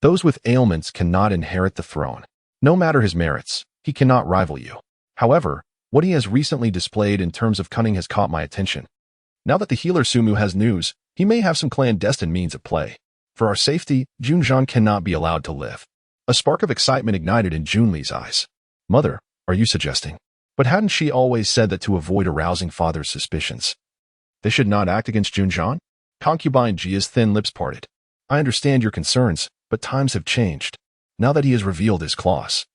Those with ailments cannot inherit the throne. No matter his merits, he cannot rival you. However, what he has recently displayed in terms of cunning has caught my attention. Now that the healer Sumu has news, he may have some clandestine means at play. For our safety, Junjian cannot be allowed to live. A spark of excitement ignited in Junli's eyes. Mother, are you suggesting? But hadn't she always said that to avoid arousing father's suspicions, they should not act against Junjian? Concubine Jia's thin lips parted. I understand your concerns, but times have changed. Now that he has revealed his claws,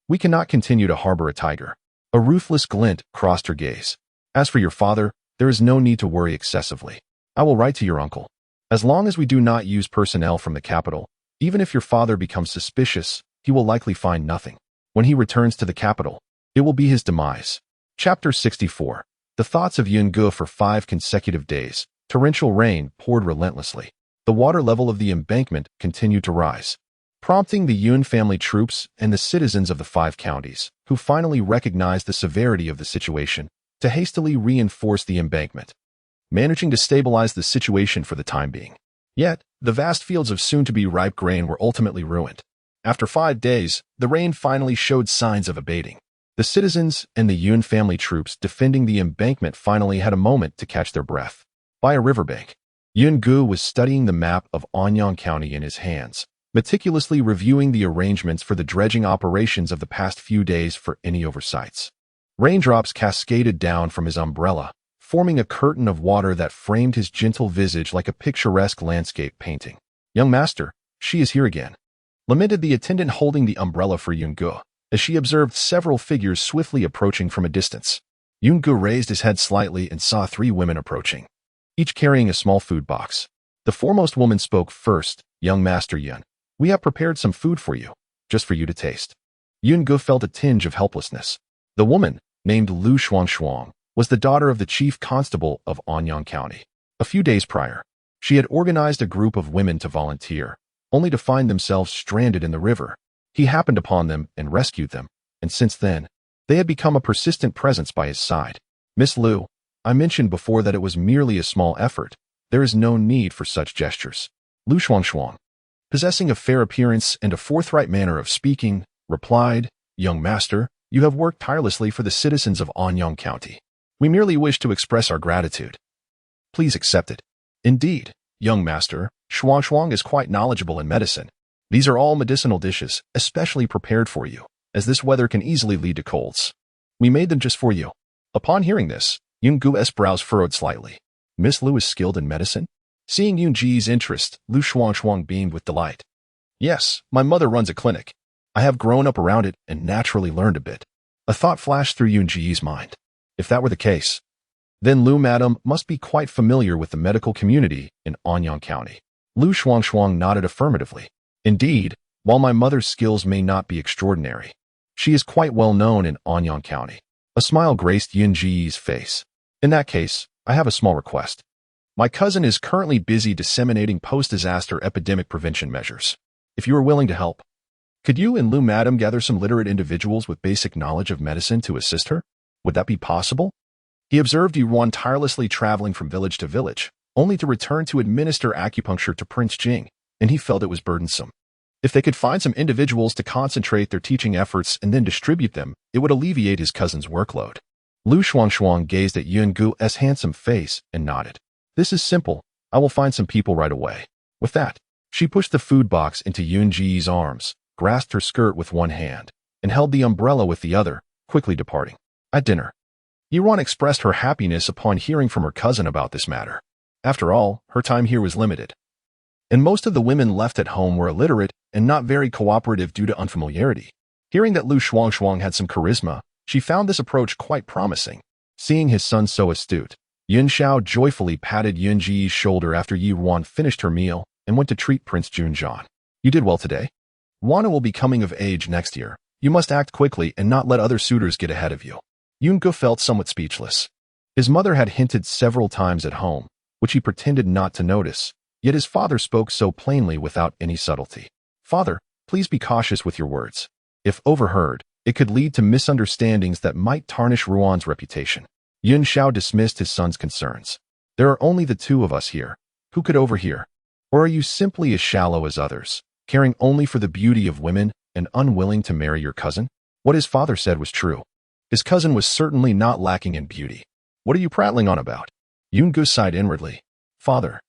we cannot continue to harbor a tiger. A ruthless glint crossed her gaze. As for your father, there is no need to worry excessively. I will write to your uncle. As long as we do not use personnel from the capital, even if your father becomes suspicious, he will likely find nothing. When he returns to the capital, it will be his demise. Chapter 64. The thoughts of Yungu. For 5 consecutive days, torrential rain poured relentlessly. The water level of the embankment continued to rise, prompting the Yun family troops and the citizens of the 5 counties, who finally recognized the severity of the situation, to hastily reinforce the embankment, managing to stabilize the situation for the time being. Yet, the vast fields of soon-to-be ripe grain were ultimately ruined. After 5 days, the rain finally showed signs of abating. The citizens and the Yun family troops defending the embankment finally had a moment to catch their breath. By a riverbank, Yungu was studying the map of Anyang County in his hands, meticulously reviewing the arrangements for the dredging operations of the past few days for any oversights. Raindrops cascaded down from his umbrella, forming a curtain of water that framed his gentle visage like a picturesque landscape painting. Young master, she is here again, lamented the attendant holding the umbrella for Yungu, as she observed several figures swiftly approaching from a distance. Yungu raised his head slightly and saw 3 women approaching, each carrying a small food box. The foremost woman spoke first. Young Master Yun, we have prepared some food for you, just for you to taste. Yungu felt a tinge of helplessness. The woman, named Lu Shuangshuang, was the daughter of the chief constable of Anyang County. A few days prior, she had organized a group of women to volunteer, only to find themselves stranded in the river. He happened upon them and rescued them, and since then, they had become a persistent presence by his side. Miss Lu, I mentioned before that it was merely a small effort. There is no need for such gestures. Lu Shuangshuang, possessing a fair appearance and a forthright manner of speaking, replied, Young master, you have worked tirelessly for the citizens of Anyang County. We merely wish to express our gratitude. Please accept it. Indeed, young master, Shuangshuang is quite knowledgeable in medicine. These are all medicinal dishes, especially prepared for you, as this weather can easily lead to colds. We made them just for you. Upon hearing this, Yungu's brows furrowed slightly. Miss Lu is skilled in medicine? Seeing Yunji's interest, Lu Shuangshuang beamed with delight. Yes, my mother runs a clinic. I have grown up around it and naturally learned a bit. A thought flashed through Yunji's mind. If that were the case, then Lu Madam must be quite familiar with the medical community in Anyang County. Lu Shuangshuang nodded affirmatively. Indeed, while my mother's skills may not be extraordinary, she is quite well known in Anyang County. A smile graced Yunji's face. In that case, I have a small request. My cousin is currently busy disseminating post-disaster epidemic prevention measures. If you are willing to help, could you and Lu Madam gather some literate individuals with basic knowledge of medicine to assist her? Would that be possible? He observed Ruan tirelessly traveling from village to village, only to return to administer acupuncture to Prince Jing, and he felt it was burdensome. If they could find some individuals to concentrate their teaching efforts and then distribute them, it would alleviate his cousin's workload. Lu Shuangshuang gazed at Yungu's handsome face and nodded. This is simple. I will find some people right away. With that, she pushed the food box into Yunji's arms, grasped her skirt with one hand, and held the umbrella with the other, quickly departing. At dinner, Ruan expressed her happiness upon hearing from her cousin about this matter. After all, her time here was limited, and most of the women left at home were illiterate and not very cooperative due to unfamiliarity. Hearing that Lu Shuangshuang had some charisma, she found this approach quite promising. Seeing his son so astute, Yun Xiao joyfully patted Yun Ji's shoulder after Yi Ruan finished her meal and went to treat Prince Junjian. You did well today. Wana will be coming of age next year. You must act quickly and not let other suitors get ahead of you. Yun Gu felt somewhat speechless. His mother had hinted several times at home, which he pretended not to notice, yet his father spoke so plainly without any subtlety. Father, please be cautious with your words. If overheard, it could lead to misunderstandings that might tarnish Ruan's reputation. Yun Xiao dismissed his son's concerns. There are only the two of us here. Who could overhear? Or are you simply as shallow as others, caring only for the beauty of women and unwilling to marry your cousin? What his father said was true. His cousin was certainly not lacking in beauty. What are you prattling on about? Yun Gu sighed inwardly. Father,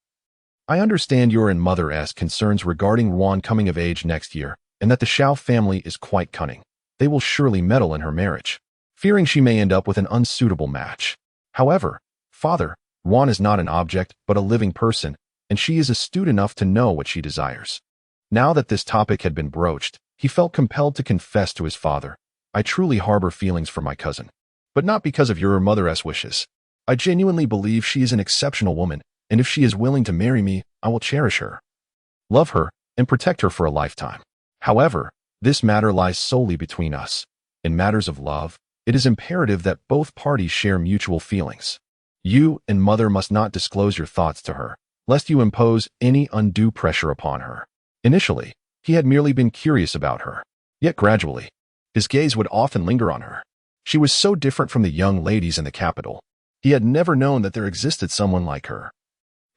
I understand your and mother's concerns regarding Ruan coming of age next year, and that the Xiao family is quite cunning. They will surely meddle in her marriage, fearing she may end up with an unsuitable match. However, Father, Ruan is not an object, but a living person, and she is astute enough to know what she desires. Now that this topic had been broached, he felt compelled to confess to his father, I truly harbor feelings for my cousin, but not because of your mother's wishes. I genuinely believe she is an exceptional woman, and if she is willing to marry me, I will cherish her, love her, and protect her for a lifetime. However, this matter lies solely between us. In matters of love, it is imperative that both parties share mutual feelings. You and mother must not disclose your thoughts to her, lest you impose any undue pressure upon her. Initially, he had merely been curious about her, yet gradually, his gaze would often linger on her. She was so different from the young ladies in the capital. He had never known that there existed someone like her,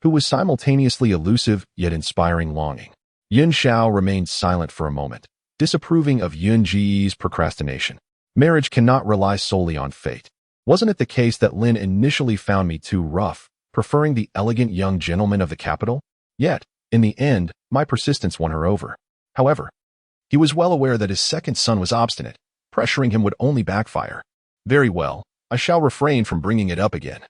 who was simultaneously elusive yet inspiring longing. Yun Xiao remained silent for a moment, disapproving of Yun Ji's procrastination. Marriage cannot rely solely on fate. Wasn't it the case that Lin initially found me too rough, preferring the elegant young gentleman of the capital? Yet, in the end, my persistence won her over. However, he was well aware that his second son was obstinate. Pressuring him would only backfire. Very well, I shall refrain from bringing it up again.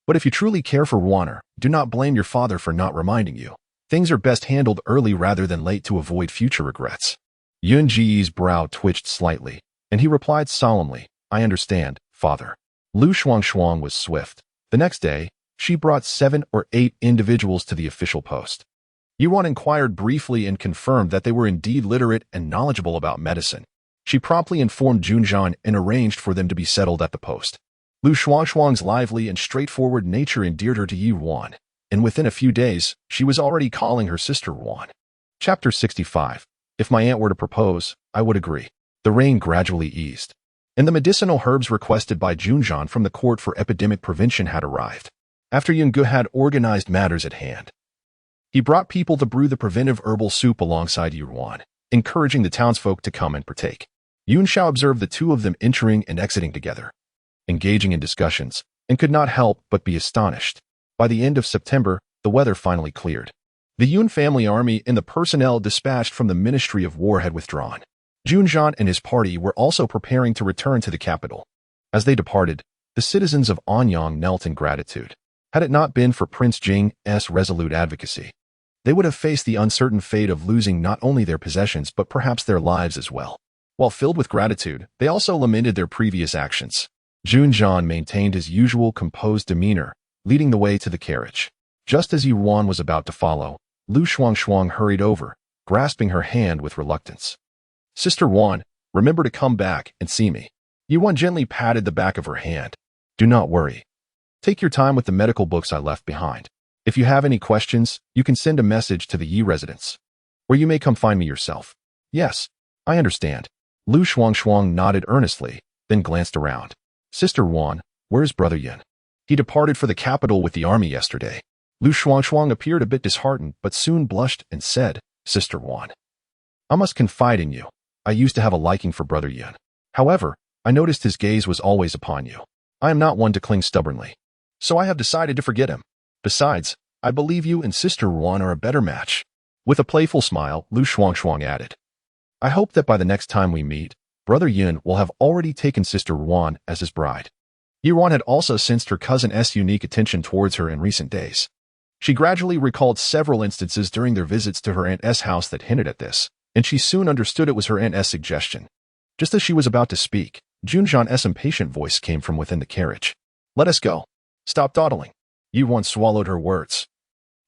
But if you truly care for Ruan, do not blame your father for not reminding you. Things are best handled early rather than late to avoid future regrets. Yun Ji's brow twitched slightly, and he replied solemnly, I understand, father. Lu Shuangshuang was swift. The next day, she brought 7 or 8 individuals to the official post. Yuan inquired briefly and confirmed that they were indeed literate and knowledgeable about medicine. She promptly informed Junjian and arranged for them to be settled at the post. Lu Shuangshuang's lively and straightforward nature endeared her to Yi Ruan, and within a few days, she was already calling her sister Ruan. Chapter 65. If my aunt were to propose, I would agree. The rain gradually eased, and the medicinal herbs requested by Junjian from the court for epidemic prevention had arrived. After Yungu had organized matters at hand, he brought people to brew the preventive herbal soup alongside Yi Ruan, encouraging the townsfolk to come and partake. Yun Xiao observed the two of them entering and exiting together, engaging in discussions, and could not help but be astonished. By the end of September, the weather finally cleared. The Yun family army and the personnel dispatched from the Ministry of War had withdrawn. Junjian and his party were also preparing to return to the capital. As they departed, the citizens of Anyang knelt in gratitude. Had it not been for Prince Jing's resolute advocacy, they would have faced the uncertain fate of losing not only their possessions but perhaps their lives as well. While filled with gratitude, they also lamented their previous actions. Junjian maintained his usual composed demeanor, leading the way to the carriage. Just as Yi Ruan was about to follow, Lu Shuangshuang hurried over, grasping her hand with reluctance. Sister Ruan, remember to come back and see me. Yi Ruan gently patted the back of her hand. Do not worry. Take your time with the medical books I left behind. If you have any questions, you can send a message to the Yi residence, or you may come find me yourself. Yes, I understand. Lu Shuangshuang nodded earnestly, then glanced around. Sister Ruan, where's Brother Yin? He departed for the capital with the army yesterday. Lu Shuangshuang appeared a bit disheartened, but soon blushed and said, Sister Ruan, I must confide in you. I used to have a liking for Brother Yin. However, I noticed his gaze was always upon you. I am not one to cling stubbornly, so I have decided to forget him. Besides, I believe you and Sister Ruan are a better match. With a playful smile, Lu Shuangshuang added, I hope that by the next time we meet, Brother Yin will have already taken Sister Ruan as his bride. Yi Ruan had also sensed her cousin's unique attention towards her in recent days. She gradually recalled several instances during their visits to her aunt's house that hinted at this, and she soon understood it was her aunt's suggestion. Just as she was about to speak, Junjian's impatient voice came from within the carriage. Let us go. Stop dawdling. Yuan swallowed her words,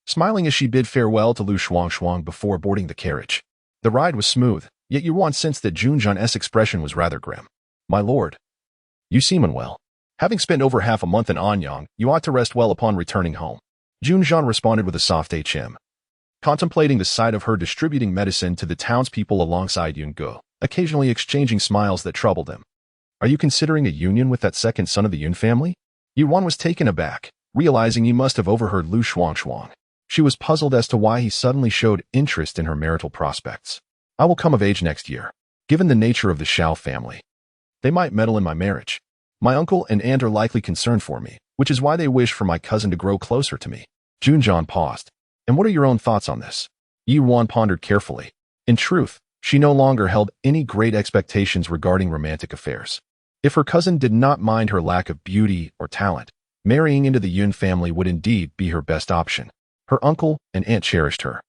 smiling as she bid farewell to Lu Shuang before boarding the carriage. The ride was smooth, yet Yuan sensed that Junjian's expression was rather grim. My lord, you seem unwell. Having spent over half a month in Anyang, you ought to rest well upon returning home. Junjian responded with a soft HM, contemplating the sight of her distributing medicine to the townspeople alongside Yungu, occasionally exchanging smiles that troubled him. Are you considering a union with that second son of the Yun family? Yuan was taken aback, realizing he must have overheard Lu Shuang. She was puzzled as to why he suddenly showed interest in her marital prospects. I will come of age next year. Given the nature of the Xiao family, they might meddle in my marriage. My uncle and aunt are likely concerned for me, which is why they wish for my cousin to grow closer to me. Junjian paused. And what are your own thoughts on this? Yuan pondered carefully. In truth, she no longer held any great expectations regarding romantic affairs. If her cousin did not mind her lack of beauty or talent, marrying into the Yun family would indeed be her best option. Her uncle and aunt cherished her,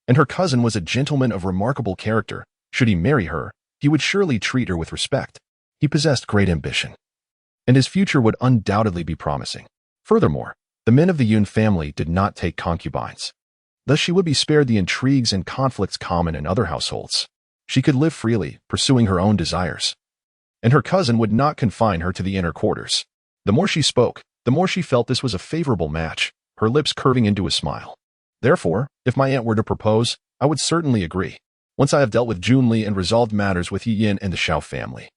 and her cousin was a gentleman of remarkable character. Should he marry her, he would surely treat her with respect. He possessed great ambition, and his future would undoubtedly be promising. Furthermore, the men of the Yun family did not take concubines. Thus she would be spared the intrigues and conflicts common in other households. She could live freely, pursuing her own desires. And her cousin would not confine her to the inner quarters. The more she spoke, the more she felt this was a favorable match, her lips curving into a smile. Therefore, if my aunt were to propose, I would certainly agree. Once I have dealt with Junli and resolved matters with Yi Yin and the Xiao family,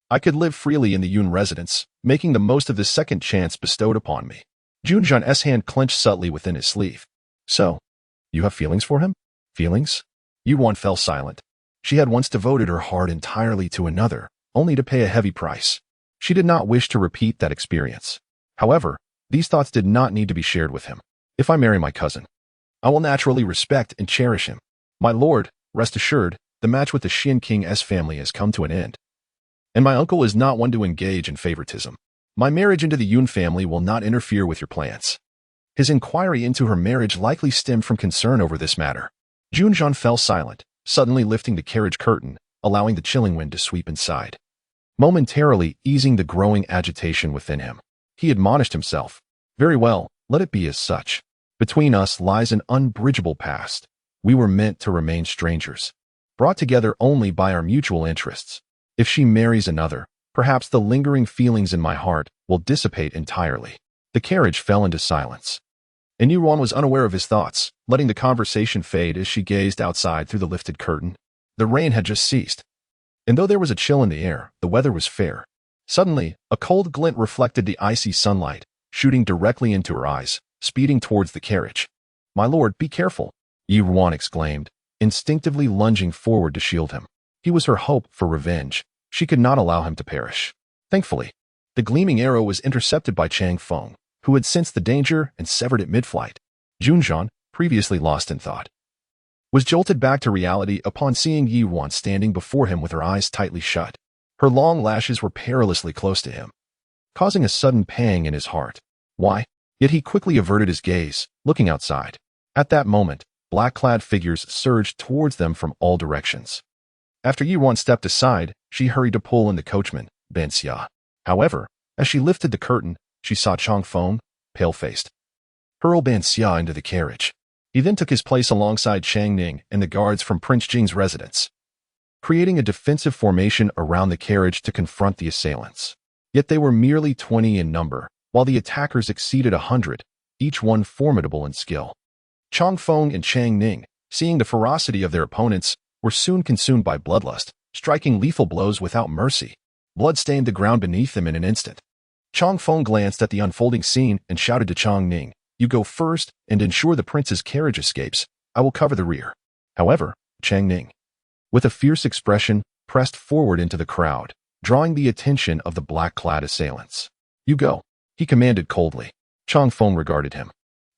I could live freely in the Yun residence, making the most of the second chance bestowed upon me. Junjian's hand clenched subtly within his sleeve. So, you have feelings for him? Feelings? Yuan fell silent. She had once devoted her heart entirely to another, only to pay a heavy price. She did not wish to repeat that experience. However, these thoughts did not need to be shared with him. If I marry my cousin, I will naturally respect and cherish him. My lord, rest assured, the match with the Xin King's family has come to an end. And my uncle is not one to engage in favoritism. My marriage into the Yun family will not interfere with your plans. His inquiry into her marriage likely stemmed from concern over this matter. Junjian fell silent, suddenly lifting the carriage curtain, allowing the chilling wind to sweep inside, momentarily easing the growing agitation within him. He admonished himself. Very well, let it be as such. Between us lies an unbridgeable past. We were meant to remain strangers, brought together only by our mutual interests. If she marries another, perhaps the lingering feelings in my heart will dissipate entirely. The carriage fell into silence, and Yuan was unaware of his thoughts, letting the conversation fade as she gazed outside through the lifted curtain. The rain had just ceased, and though there was a chill in the air, the weather was fair. Suddenly, a cold glint reflected the icy sunlight, shooting directly into her eyes, speeding towards the carriage. My lord, be careful, Yuan exclaimed, instinctively lunging forward to shield him. He was her hope for revenge. She could not allow him to perish. Thankfully, the gleaming arrow was intercepted by Chang Feng, who had sensed the danger and severed it mid-flight. Junjian, previously lost in thought, was jolted back to reality upon seeing Yuan standing before him with her eyes tightly shut. Her long lashes were perilously close to him, causing a sudden pang in his heart. Why? Yet he quickly averted his gaze, looking outside. At that moment, black-clad figures surged towards them from all directions. After Yuan stepped aside, she hurried to pull in the coachman, Ben Xia. However, as she lifted the curtain, she saw Chang Feng, pale-faced, hurl Ben Xia into the carriage. He then took his place alongside Chang Ning and the guards from Prince Jing's residence, creating a defensive formation around the carriage to confront the assailants. Yet they were merely 20 in number, while the attackers exceeded 100, each one formidable in skill. Chang Feng and Chang Ning, seeing the ferocity of their opponents, were soon consumed by bloodlust, striking lethal blows without mercy. Blood stained the ground beneath them in an instant. Chang Feng glanced at the unfolding scene and shouted to Chang Ning, "You go first and ensure the prince's carriage escapes. I will cover the rear." However, Chang Ning, with a fierce expression, pressed forward into the crowd, drawing the attention of the black-clad assailants. "You go," he commanded coldly. Chang Feng regarded him,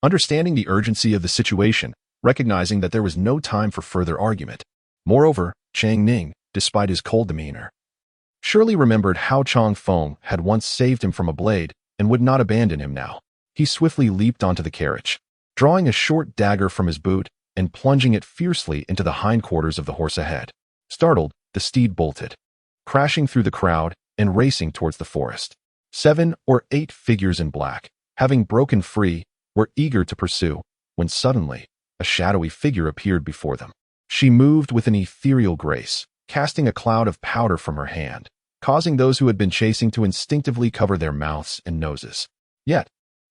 understanding the urgency of the situation, recognizing that there was no time for further argument. Moreover, Chang Ning, despite his cold demeanor, surely remembered how Chang Feng had once saved him from a blade and would not abandon him now. He swiftly leaped onto the carriage, drawing a short dagger from his boot and plunging it fiercely into the hindquarters of the horse ahead. Startled, the steed bolted, crashing through the crowd and racing towards the forest. 7 or 8 figures in black, having broken free, were eager to pursue, when suddenly, a shadowy figure appeared before them. She moved with an ethereal grace, casting a cloud of powder from her hand, causing those who had been chasing to instinctively cover their mouths and noses. Yet,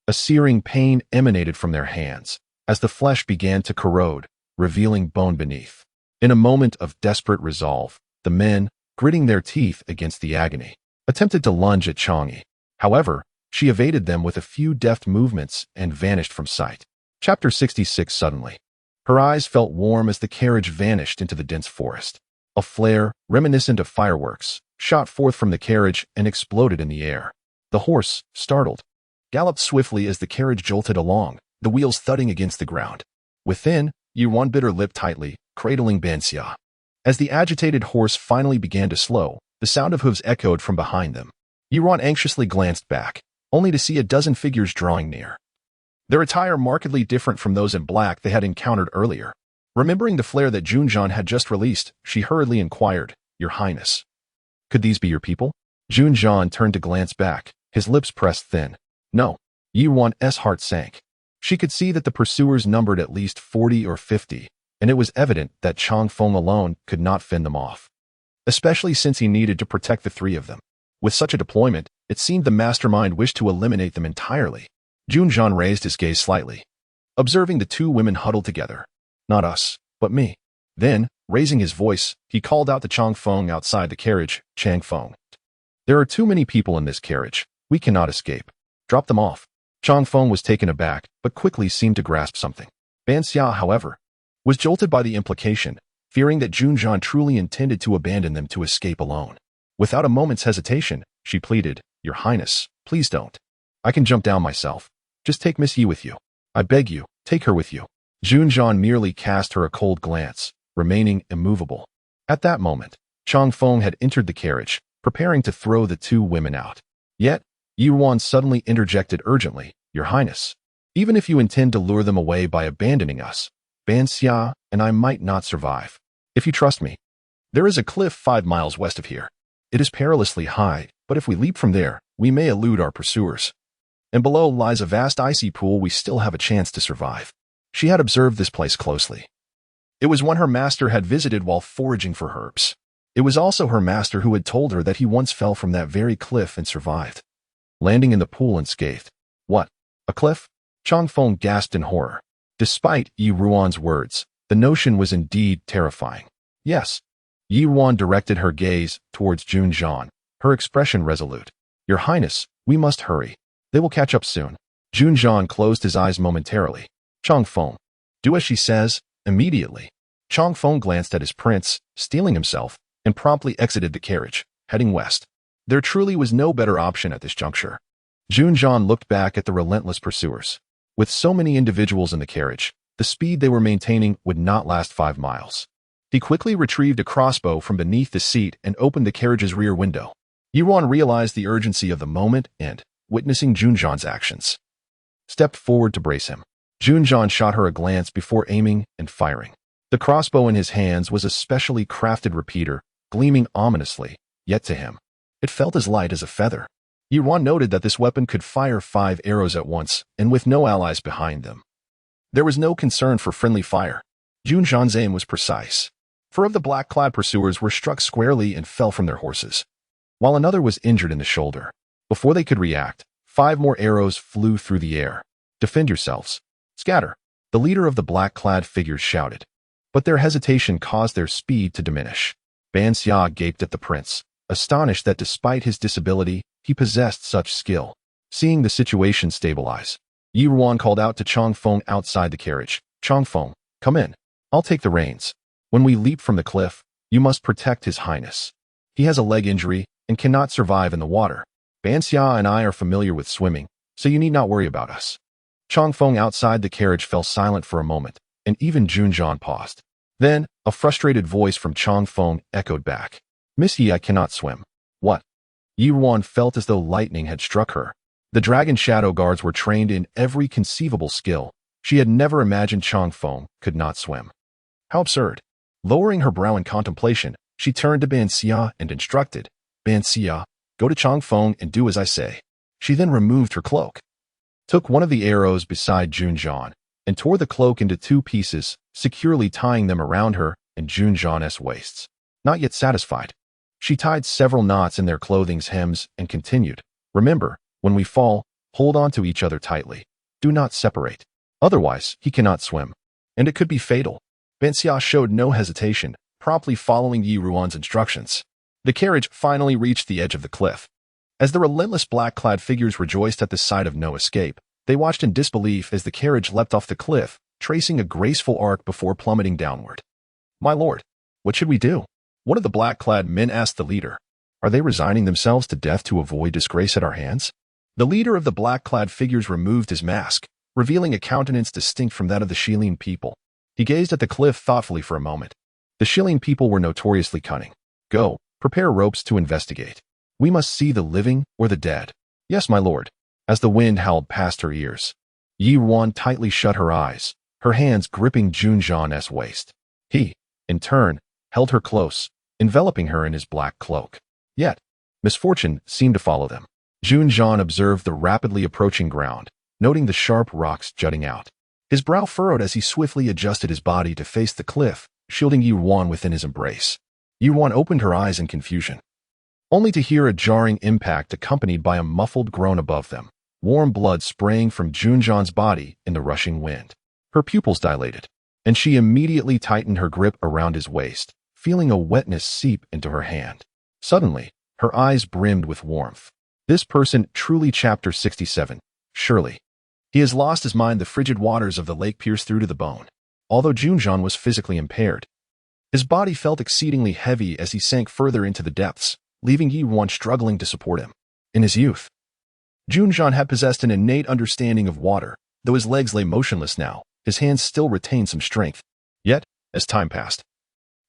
a searing pain emanated from their hands, as the flesh began to corrode, revealing bone beneath. In a moment of desperate resolve, the men, gritting their teeth against the agony, attempted to lunge at Chang'e. However, she evaded them with a few deft movements and vanished from sight. Chapter 66. Suddenly, her eyes felt warm as the carriage vanished into the dense forest. A flare, reminiscent of fireworks, shot forth from the carriage and exploded in the air. The horse, startled, galloped swiftly as the carriage jolted along, the wheels thudding against the ground. Within, Ruan bit her lip tightly, cradling Banxia. As the agitated horse finally began to slow, the sound of hooves echoed from behind them. Ruan anxiously glanced back, only to see a dozen figures drawing near. Their attire markedly different from those in black they had encountered earlier. Remembering the flare that Junjian had just released, she hurriedly inquired, "Your Highness, could these be your people?" Junjian turned to glance back, his lips pressed thin. No. Ruan's heart sank. She could see that the pursuers numbered at least 40 or 50, and it was evident that Changfeng alone could not fend them off, especially since he needed to protect the 3 of them. With such a deployment, it seemed the mastermind wished to eliminate them entirely. Junjian raised his gaze slightly, observing the 2 women huddled together. "Not us, but me." Then, raising his voice, he called out to Changfeng outside the carriage, "Changfeng, there are too many people in this carriage. We cannot escape. Drop them off." Changfeng was taken aback, but quickly seemed to grasp something. Banxia, however, was jolted by the implication, fearing that Junjian truly intended to abandon them to escape alone. Without a moment's hesitation, she pleaded, "Your Highness, please don't. I can jump down myself. Just take Miss Yi with you. I beg you, take her with you." Junjian merely cast her a cold glance, remaining immovable. At that moment, Changfeng had entered the carriage, preparing to throw the 2 women out. Yet, Ruan suddenly interjected urgently, "Your Highness, even if you intend to lure them away by abandoning us, Banxia and I might not survive. If you trust me, there is a cliff 5 miles west of here. It is perilously high, but if we leap from there, we may elude our pursuers. And below lies a vast icy pool we still have a chance to survive." She had observed this place closely. It was one her master had visited while foraging for herbs. It was also her master who had told her that he once fell from that very cliff and survived, landing in the pool unscathed. "What? A cliff?" Changfeng gasped in horror. Despite Ruan's words, the notion was indeed terrifying. "Yes." Ruan directed her gaze towards Junjian, her expression resolute. "Your Highness, we must hurry. They will catch up soon." Junjian closed his eyes momentarily. "Changfeng, do as she says, immediately." Changfeng glanced at his prince, steeling himself, and promptly exited the carriage, heading west. There truly was no better option at this juncture. Junjian looked back at the relentless pursuers. With so many individuals in the carriage, the speed they were maintaining would not last 5 miles. He quickly retrieved a crossbow from beneath the seat and opened the carriage's rear window. Ruan realized the urgency of the moment and, witnessing Junjian's actions, stepped forward to brace him. Junjian shot her a glance before aiming and firing. The crossbow in his hands was a specially crafted repeater, gleaming ominously, yet to him, it felt as light as a feather. Ruan noted that this weapon could fire 5 arrows at once, and with no allies behind them. There was no concern for friendly fire. Junjian's aim was precise. 4 of the black-clad pursuers were struck squarely and fell from their horses, while another was injured in the shoulder. Before they could react, 5 more arrows flew through the air. "Defend yourselves. Scatter," the leader of the black-clad figures shouted. But their hesitation caused their speed to diminish. Banxia gaped at the prince, astonished that despite his disability, he possessed such skill. Seeing the situation stabilize, Ruan called out to Changfeng outside the carriage, "Changfeng, come in. I'll take the reins. When we leap from the cliff, you must protect His Highness. He has a leg injury and cannot survive in the water. Banxia and I are familiar with swimming, so you need not worry about us." Changfeng outside the carriage fell silent for a moment, and even Junjian paused. Then, a frustrated voice from Changfeng echoed back, "Miss Yi, I cannot swim." "What?" Ruan felt as though lightning had struck her. The dragon shadow guards were trained in every conceivable skill. She had never imagined Changfeng could not swim. How absurd. Lowering her brow in contemplation, she turned to Banxia and instructed, "Banxia, go to Changfeng and do as I say." She then removed her cloak, took one of the arrows beside Junjian, and tore the cloak into 2 pieces, securely tying them around her and Junjian's waists. Not yet satisfied, she tied several knots in their clothing's hems and continued, "Remember, when we fall, hold on to each other tightly. Do not separate. Otherwise, he cannot swim, and it could be fatal." Benxia showed no hesitation, promptly following Yi Ruan's instructions. The carriage finally reached the edge of the cliff. As the relentless black-clad figures rejoiced at the sight of no escape, they watched in disbelief as the carriage leapt off the cliff, tracing a graceful arc before plummeting downward. "My lord, what should we do?" one of the black-clad men asked the leader. "Are they resigning themselves to death to avoid disgrace at our hands?" The leader of the black-clad figures removed his mask, revealing a countenance distinct from that of the Shilin people. He gazed at the cliff thoughtfully for a moment. The Shilin people were notoriously cunning. "Go, prepare ropes to investigate. We must see the living or the dead." "Yes, my lord." As the wind howled past her ears, Yi Ruan tightly shut her eyes, her hands gripping Junjian's waist. He, in turn, held her close, enveloping her in his black cloak. Yet, misfortune seemed to follow them. Junjian observed the rapidly approaching ground, noting the sharp rocks jutting out. His brow furrowed as he swiftly adjusted his body to face the cliff, shielding Yi Ruan within his embrace. Yi Ruan opened her eyes in confusion, only to hear a jarring impact accompanied by a muffled groan above them, warm blood spraying from Junjian's body in the rushing wind. Her pupils dilated, and she immediately tightened her grip around his waist, feeling a wetness seep into her hand. Suddenly, her eyes brimmed with warmth. This person truly Chapter 67. Surely, he has lost his mind. The frigid waters of the lake pierced through to the bone. Although Junjian was physically impaired, his body felt exceedingly heavy as he sank further into the depths, leaving Yi Ruan struggling to support him. In his youth, Junjian had possessed an innate understanding of water. Though his legs lay motionless now, his hands still retained some strength. Yet, as time passed,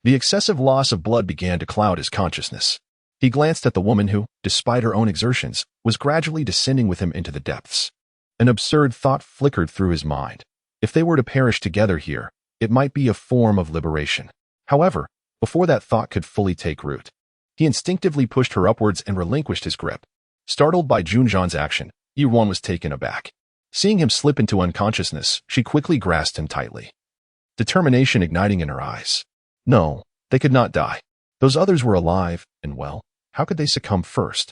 the excessive loss of blood began to cloud his consciousness. He glanced at the woman who, despite her own exertions, was gradually descending with him into the depths. An absurd thought flickered through his mind. If they were to perish together here, it might be a form of liberation. However, before that thought could fully take root, he instinctively pushed her upwards and relinquished his grip. Startled by Junjian's action, Yi Ruan was taken aback. Seeing him slip into unconsciousness, she quickly grasped him tightly, determination igniting in her eyes. No, they could not die. Those others were alive, and well, how could they succumb first?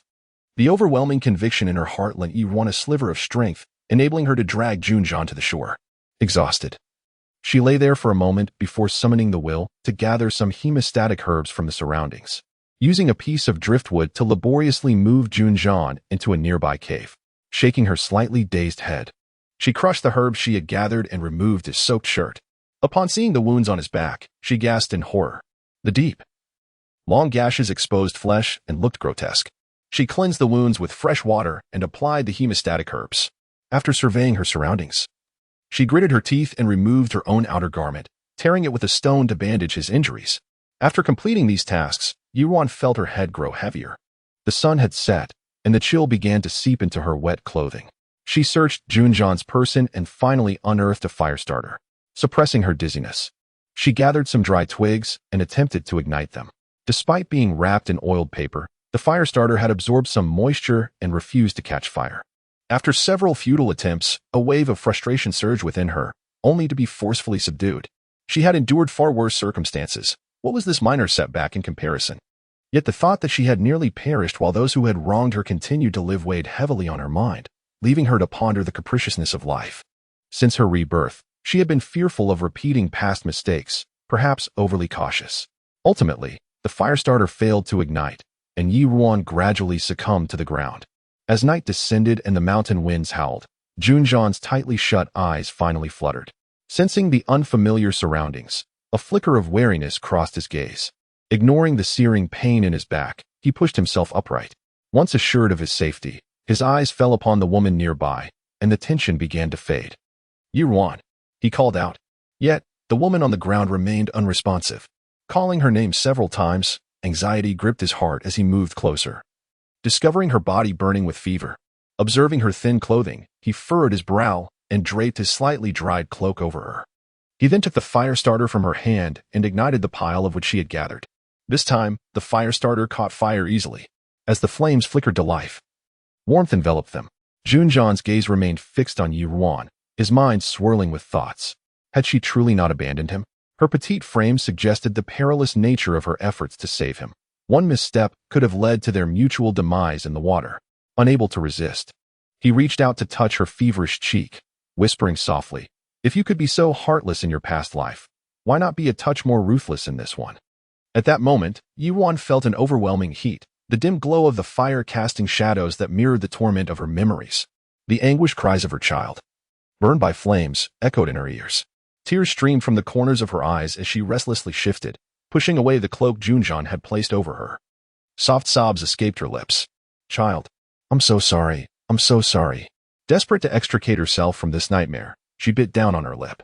The overwhelming conviction in her heart lent Yi Ruan a sliver of strength, enabling her to drag Junjian to the shore. Exhausted, she lay there for a moment before summoning the will to gather some hemostatic herbs from the surroundings, using a piece of driftwood to laboriously move Junjian into a nearby cave. Shaking her slightly dazed head, she crushed the herbs she had gathered and removed his soaked shirt. Upon seeing the wounds on his back, she gasped in horror. The deep, long gashes exposed flesh and looked grotesque. She cleansed the wounds with fresh water and applied the hemostatic herbs. After surveying her surroundings, she gritted her teeth and removed her own outer garment, tearing it with a stone to bandage his injuries. After completing these tasks, Yi Ruan felt her head grow heavier. The sun had set, and the chill began to seep into her wet clothing. She searched Junjian's person and finally unearthed a fire starter. Suppressing her dizziness, she gathered some dry twigs and attempted to ignite them. Despite being wrapped in oiled paper, the fire starter had absorbed some moisture and refused to catch fire. After several futile attempts, a wave of frustration surged within her, only to be forcefully subdued. She had endured far worse circumstances. What was this minor setback in comparison? Yet the thought that she had nearly perished while those who had wronged her continued to live weighed heavily on her mind, leaving her to ponder the capriciousness of life. Since her rebirth, she had been fearful of repeating past mistakes, perhaps overly cautious. Ultimately, the fire starter failed to ignite, and Yi Ruan gradually succumbed to the ground. As night descended and the mountain winds howled, Junjian's tightly shut eyes finally fluttered. Sensing the unfamiliar surroundings, a flicker of wariness crossed his gaze. Ignoring the searing pain in his back, he pushed himself upright. Once assured of his safety, his eyes fell upon the woman nearby, and the tension began to fade. "Yi Ruan," he called out. Yet, the woman on the ground remained unresponsive. Calling her name several times, anxiety gripped his heart as he moved closer. Discovering her body burning with fever, observing her thin clothing, he furrowed his brow and draped his slightly dried cloak over her. He then took the fire starter from her hand and ignited the pile of which she had gathered. This time, the fire starter caught fire easily, as the flames flickered to life. Warmth enveloped them. Junjan's gaze remained fixed on Ruan, his mind swirling with thoughts. Had she truly not abandoned him? Her petite frame suggested the perilous nature of her efforts to save him. One misstep could have led to their mutual demise in the water. Unable to resist, he reached out to touch her feverish cheek, whispering softly, "If you could be so heartless in your past life, why not be a touch more ruthless in this one?" At that moment, Ruan felt an overwhelming heat, the dim glow of the fire casting shadows that mirrored the torment of her memories. The anguished cries of her child, burned by flames, echoed in her ears. Tears streamed from the corners of her eyes as she restlessly shifted, pushing away the cloak Junjan had placed over her. Soft sobs escaped her lips. "Child, I'm so sorry. I'm so sorry." Desperate to extricate herself from this nightmare, she bit down on her lip.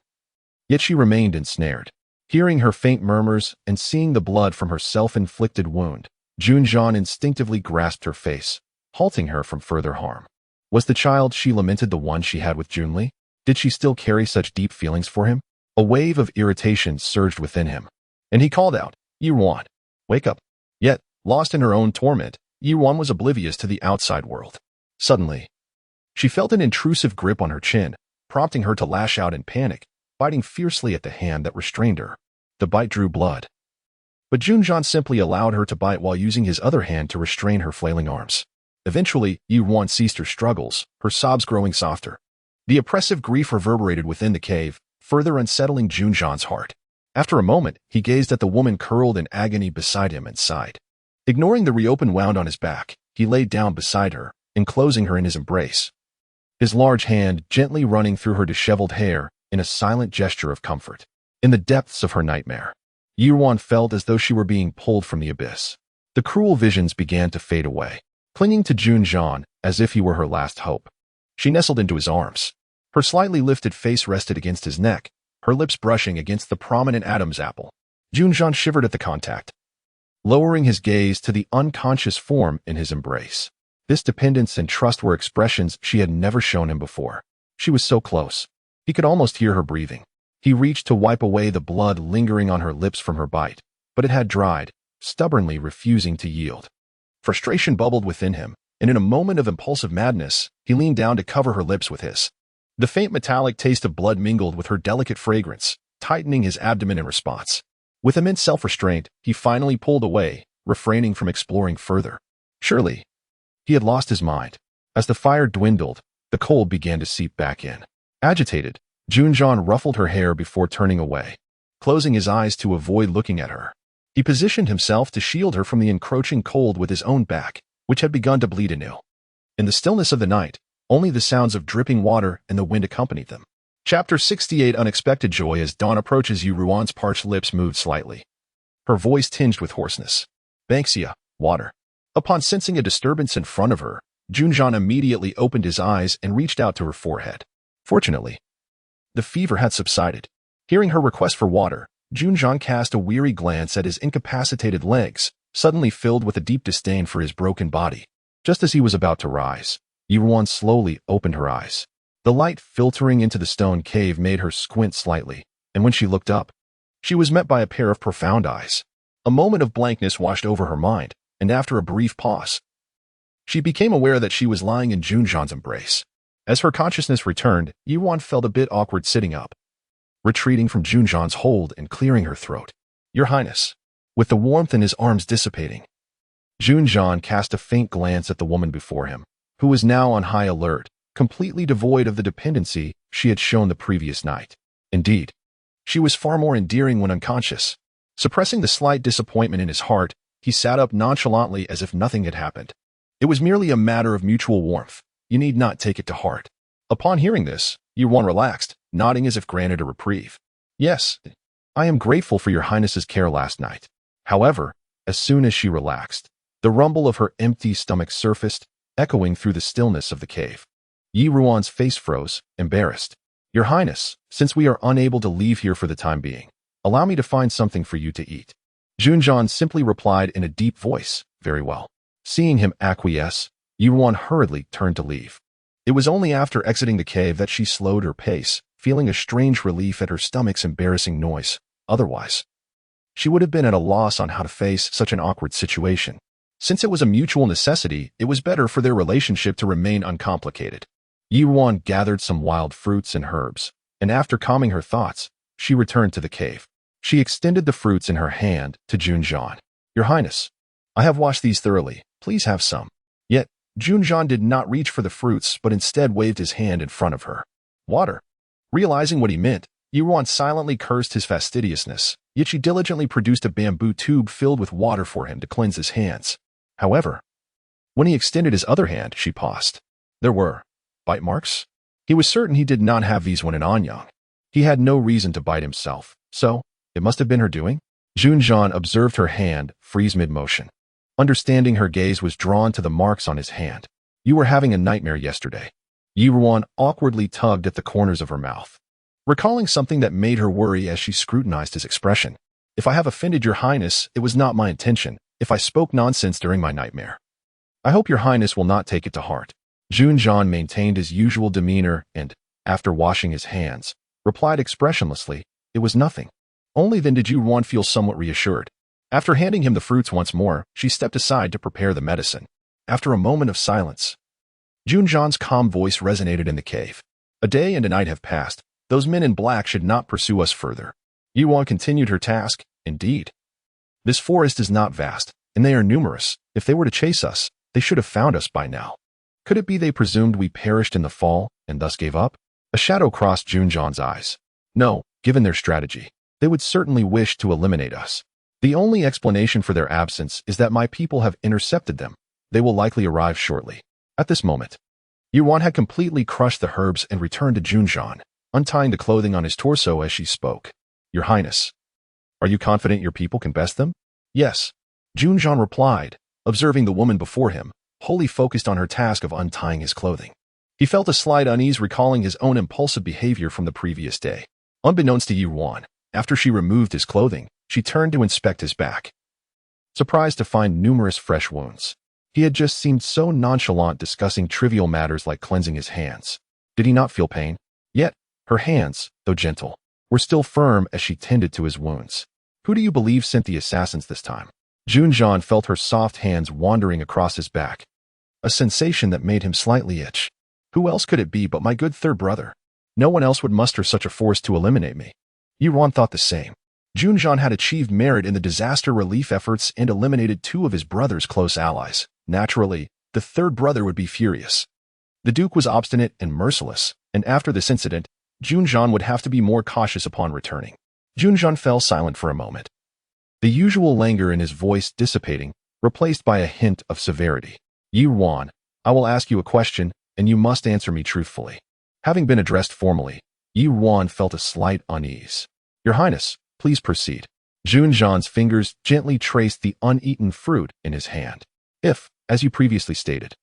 Yet she remained ensnared. Hearing her faint murmurs and seeing the blood from her self-inflicted wound, Junjan instinctively grasped her face, halting her from further harm. Was the child she lamented the one she had with Junli? Did she still carry such deep feelings for him? A wave of irritation surged within him, and he called out, "Ruan, wake up." Yet, lost in her own torment, Ruan was oblivious to the outside world. Suddenly, she felt an intrusive grip on her chin, prompting her to lash out in panic, biting fiercely at the hand that restrained her. The bite drew blood. But Junjan simply allowed her to bite while using his other hand to restrain her flailing arms. Eventually, Ruan ceased her struggles, her sobs growing softer. The oppressive grief reverberated within the cave, further unsettling Junjan's heart. After a moment, he gazed at the woman curled in agony beside him and sighed. Ignoring the reopened wound on his back, he laid down beside her, enclosing her in his embrace, his large hand gently running through her disheveled hair in a silent gesture of comfort. In the depths of her nightmare, Ruan felt as though she were being pulled from the abyss. The cruel visions began to fade away, clinging to Junjan as if he were her last hope. She nestled into his arms. Her slightly lifted face rested against his neck, her lips brushing against the prominent Adam's apple. Junjan shivered at the contact, lowering his gaze to the unconscious form in his embrace. This dependence and trust were expressions she had never shown him before. She was so close. He could almost hear her breathing. He reached to wipe away the blood lingering on her lips from her bite, but it had dried, stubbornly refusing to yield. Frustration bubbled within him, and in a moment of impulsive madness, he leaned down to cover her lips with his. The faint metallic taste of blood mingled with her delicate fragrance, tightening his abdomen in response. With immense self-restraint, he finally pulled away, refraining from exploring further. Surely, he had lost his mind. As the fire dwindled, the cold began to seep back in. Agitated, Junjan ruffled her hair before turning away, closing his eyes to avoid looking at her. He positioned himself to shield her from the encroaching cold with his own back, which had begun to bleed anew. In the stillness of the night, only the sounds of dripping water and the wind accompanied them. Chapter 68 Unexpected joy. As dawn approaches, Ruan's parched lips moved slightly, her voice tinged with hoarseness. "Banksia, water." Upon sensing a disturbance in front of her, Junjan immediately opened his eyes and reached out to her forehead. Fortunately, the fever had subsided. Hearing her request for water, Junjan cast a weary glance at his incapacitated legs, suddenly filled with a deep disdain for his broken body. Just as he was about to rise, Ruan slowly opened her eyes. The light filtering into the stone cave made her squint slightly, and when she looked up, she was met by a pair of profound eyes. A moment of blankness washed over her mind, and after a brief pause, she became aware that she was lying in Junjan's embrace. As her consciousness returned, Ruan felt a bit awkward sitting up, retreating from Junjan's hold and clearing her throat. "Your Highness." With the warmth in his arms dissipating, Junjan cast a faint glance at the woman before him, who was now on high alert, completely devoid of the dependency she had shown the previous night. Indeed, she was far more endearing when unconscious. Suppressing the slight disappointment in his heart, he sat up nonchalantly as if nothing had happened. "It was merely a matter of mutual warmth. You need not take it to heart." Upon hearing this, Ruan relaxed, nodding as if granted a reprieve. "Yes, I am grateful for your Highness's care last night." However, as soon as she relaxed, the rumble of her empty stomach surfaced, echoing through the stillness of the cave. Ruan's face froze, embarrassed. "Your Highness, since we are unable to leave here for the time being, allow me to find something for you to eat." Junjan simply replied in a deep voice, "Very well." Seeing him acquiesce, Ruan hurriedly turned to leave. It was only after exiting the cave that she slowed her pace, feeling a strange relief at her stomach's embarrassing noise. Otherwise, she would have been at a loss on how to face such an awkward situation. Since it was a mutual necessity, it was better for their relationship to remain uncomplicated. Ruan gathered some wild fruits and herbs, and after calming her thoughts, she returned to the cave. She extended the fruits in her hand to Junjian. Your Highness, I have washed these thoroughly. Please have some. Yet, Junjian did not reach for the fruits, but instead waved his hand in front of her. Water. Realizing what he meant, Ruan silently cursed his fastidiousness, yet she diligently produced a bamboo tube filled with water for him to cleanse his hands. However, when he extended his other hand, she paused. There were bite marks. He was certain he did not have these when in Anyang. He had no reason to bite himself, so it must have been her doing. Junjian observed her hand freeze mid-motion. Understanding her gaze was drawn to the marks on his hand. You were having a nightmare yesterday. Ruan awkwardly tugged at the corners of her mouth, recalling something that made her worry as she scrutinized his expression. If I have offended your Highness, it was not my intention. If I spoke nonsense during my nightmare, I hope your Highness will not take it to heart. Junjian maintained his usual demeanor and, after washing his hands, replied expressionlessly, it was nothing. Only then did Ruan feel somewhat reassured. After handing him the fruits once more, she stepped aside to prepare the medicine. After a moment of silence, Junjian's calm voice resonated in the cave. A day and a night have passed. Those men in black should not pursue us further. Ruan continued her task. Indeed, this forest is not vast, and they are numerous. If they were to chase us, they should have found us by now. Could it be they presumed we perished in the fall and thus gave up? A shadow crossed Junjian's eyes. No, given their strategy, they would certainly wish to eliminate us. The only explanation for their absence is that my people have intercepted them. They will likely arrive shortly. At this moment, Ruan had completely crushed the herbs and returned to Junjian, untying the clothing on his torso as she spoke. Your Highness, are you confident your people can best them? Yes, Junjian replied, observing the woman before him, wholly focused on her task of untying his clothing. He felt a slight unease recalling his own impulsive behavior from the previous day. Unbeknownst to Ruan, after she removed his clothing, she turned to inspect his back, surprised to find numerous fresh wounds. He had just seemed so nonchalant discussing trivial matters like cleansing his hands. Did he not feel pain? Yet, her hands, though gentle, were still firm as she tended to his wounds. Who do you believe sent the assassins this time? Junjian felt her soft hands wandering across his back, a sensation that made him slightly itch. Who else could it be but my good third brother? No one else would muster such a force to eliminate me. Ruan thought the same. Junjian had achieved merit in the disaster relief efforts and eliminated two of his brother's close allies. Naturally, the third brother would be furious. The Duke was obstinate and merciless, and after this incident, Junjian would have to be more cautious upon returning. Junjian fell silent for a moment, the usual languor in his voice dissipating, replaced by a hint of severity. Ruan, I will ask you a question, and you must answer me truthfully. Having been addressed formally, Ruan felt a slight unease. Your Highness, please proceed. Junjian's fingers gently traced the uneaten fruit in his hand. If, as you previously stated,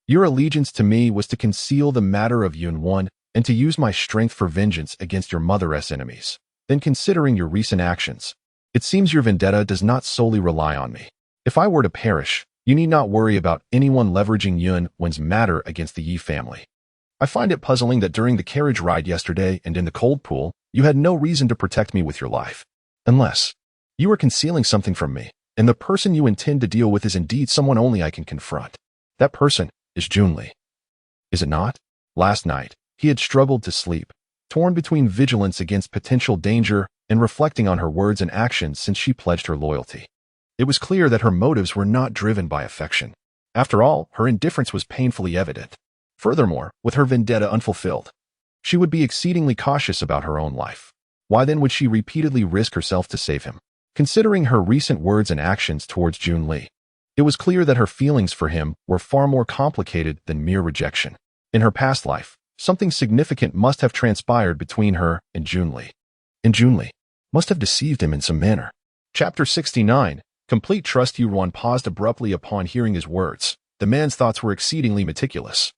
your allegiance to me was to conceal the matter of Yunwan and to use my strength for vengeance against your mother's enemies, then considering your recent actions, it seems your vendetta does not solely rely on me. If I were to perish, you need not worry about anyone leveraging Yunwan's matter against the Yi family. I find it puzzling that during the carriage ride yesterday and in the cold pool, you had no reason to protect me with your life. Unless you are concealing something from me, and the person you intend to deal with is indeed someone only I can confront. That person is Junli. Is it not? Last night, he had struggled to sleep, torn between vigilance against potential danger and reflecting on her words and actions since she pledged her loyalty. It was clear that her motives were not driven by affection. After all, her indifference was painfully evident. Furthermore, with her vendetta unfulfilled, she would be exceedingly cautious about her own life. Why then would she repeatedly risk herself to save him? Considering her recent words and actions towards Junli, it was clear that her feelings for him were far more complicated than mere rejection. In her past life, something significant must have transpired between her and Junli. And Junli must have deceived him in some manner. Chapter 69. Complete trust. Ruan paused abruptly upon hearing his words. The man's thoughts were exceedingly meticulous,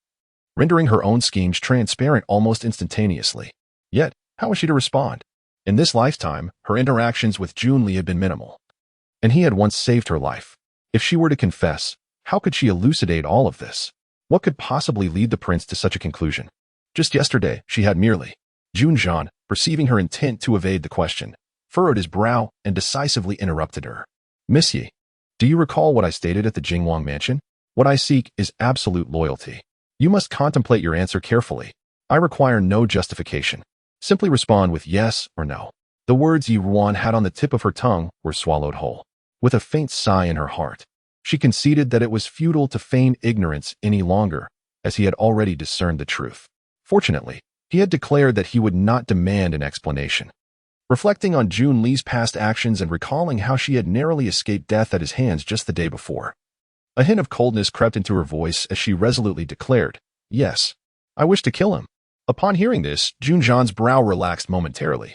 rendering her own schemes transparent almost instantaneously. Yet, how was she to respond? In this lifetime, her interactions with Junli had been minimal, and he had once saved her life. If she were to confess, how could she elucidate all of this? What could possibly lead the prince to such a conclusion? Just yesterday, she had merely. Junjian, perceiving her intent to evade the question, furrowed his brow and decisively interrupted her. Miss Yi, Do you recall what I stated at the Jingwang mansion? What I seek is absolute loyalty. You must contemplate your answer carefully. I require no justification. Simply respond with yes or no. The words Ruan had on the tip of her tongue were swallowed whole. With a faint sigh in her heart, she conceded that it was futile to feign ignorance any longer, as he had already discerned the truth. Fortunately, he had declared that he would not demand an explanation. Reflecting on Jun Li's past actions and recalling how she had narrowly escaped death at his hands just the day before, a hint of coldness crept into her voice as she resolutely declared, "Yes, I wish to kill him." Upon hearing this, Junjan's brow relaxed momentarily,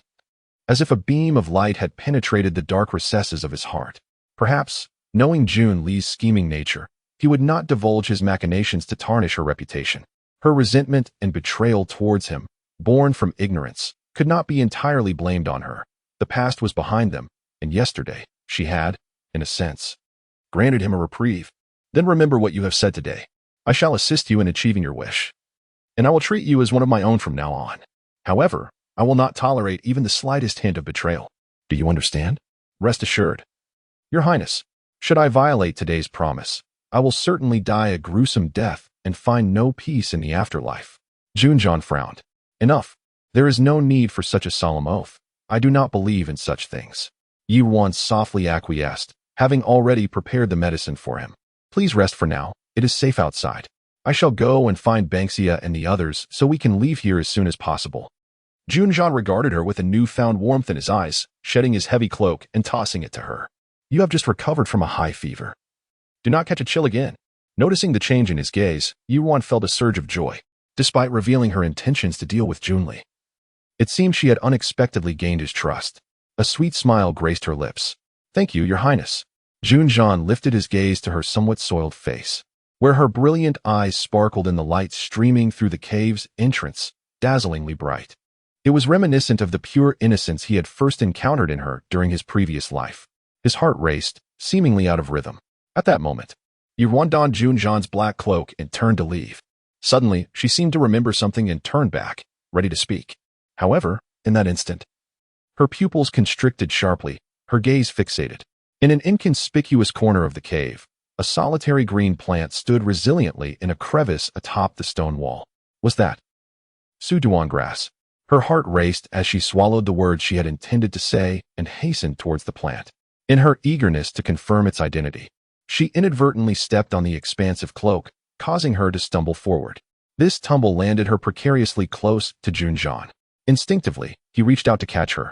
as if a beam of light had penetrated the dark recesses of his heart. Perhaps, knowing Jun Li's scheming nature, he would not divulge his machinations to tarnish her reputation. Her resentment and betrayal towards him, born from ignorance, could not be entirely blamed on her. The past was behind them, and yesterday, she had, in a sense, granted him a reprieve. Then remember what you have said today. I shall assist you in achieving your wish, and I will treat you as one of my own from now on. However, I will not tolerate even the slightest hint of betrayal. Do you understand? Rest assured. Your Highness, should I violate today's promise, I will certainly die a gruesome death and find no peace in the afterlife. Junjan frowned. Enough. There is no need for such a solemn oath. I do not believe in such things. Ruan softly acquiesced, having already prepared the medicine for him. Please rest for now. It is safe outside. I shall go and find Banksia and the others so we can leave here as soon as possible. Junjan regarded her with a newfound warmth in his eyes, shedding his heavy cloak and tossing it to her. You have just recovered from a high fever. Do not catch a chill again. Noticing the change in his gaze, Ruan felt a surge of joy, despite revealing her intentions to deal with Junli. It seemed she had unexpectedly gained his trust. A sweet smile graced her lips. Thank you, Your Highness. Junjan lifted his gaze to her somewhat soiled face, where her brilliant eyes sparkled in the light streaming through the cave's entrance, dazzlingly bright. It was reminiscent of the pure innocence he had first encountered in her during his previous life. His heart raced, seemingly out of rhythm. At that moment, Ruan donned Junjan's black cloak and turned to leave. Suddenly, she seemed to remember something and turned back, ready to speak. However, in that instant, her pupils constricted sharply, her gaze fixated. In an inconspicuous corner of the cave, a solitary green plant stood resiliently in a crevice atop the stone wall. Was that Suduan grass? Her heart raced as she swallowed the words she had intended to say and hastened towards the plant. In her eagerness to confirm its identity, she inadvertently stepped on the expansive cloak, causing her to stumble forward. This tumble landed her precariously close to Junjan. Instinctively, he reached out to catch her,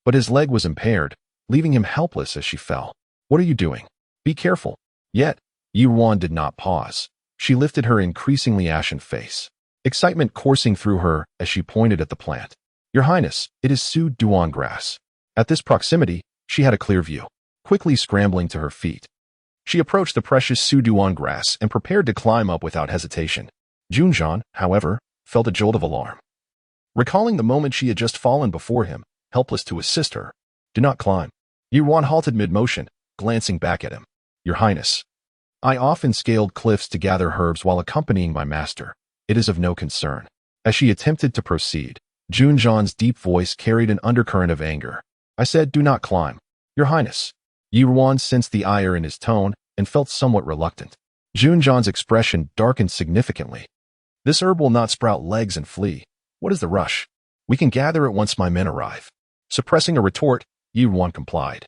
but his leg was impaired, leaving him helpless as she fell. What are you doing? Be careful. Yet, Ruan did not pause. She lifted her increasingly ashen face, excitement coursing through her as she pointed at the plant. Your Highness, it is Suduan grass. At this proximity, she had a clear view. Quickly scrambling to her feet, she approached the precious Suduan grass and prepared to climb up without hesitation. Junjan, however, felt a jolt of alarm. Recalling the moment she had just fallen before him, helpless to assist her. Do not climb. Ruan halted mid-motion, glancing back at him. Your Highness, I often scaled cliffs to gather herbs while accompanying my master. It is of no concern. As she attempted to proceed, Junjan's deep voice carried an undercurrent of anger. I said, do not climb. Your Highness. Ruan sensed the ire in his tone and felt somewhat reluctant. Junjan's expression darkened significantly. This herb will not sprout legs and flee. What is the rush? We can gather it once my men arrive. Suppressing a retort, Ruan complied,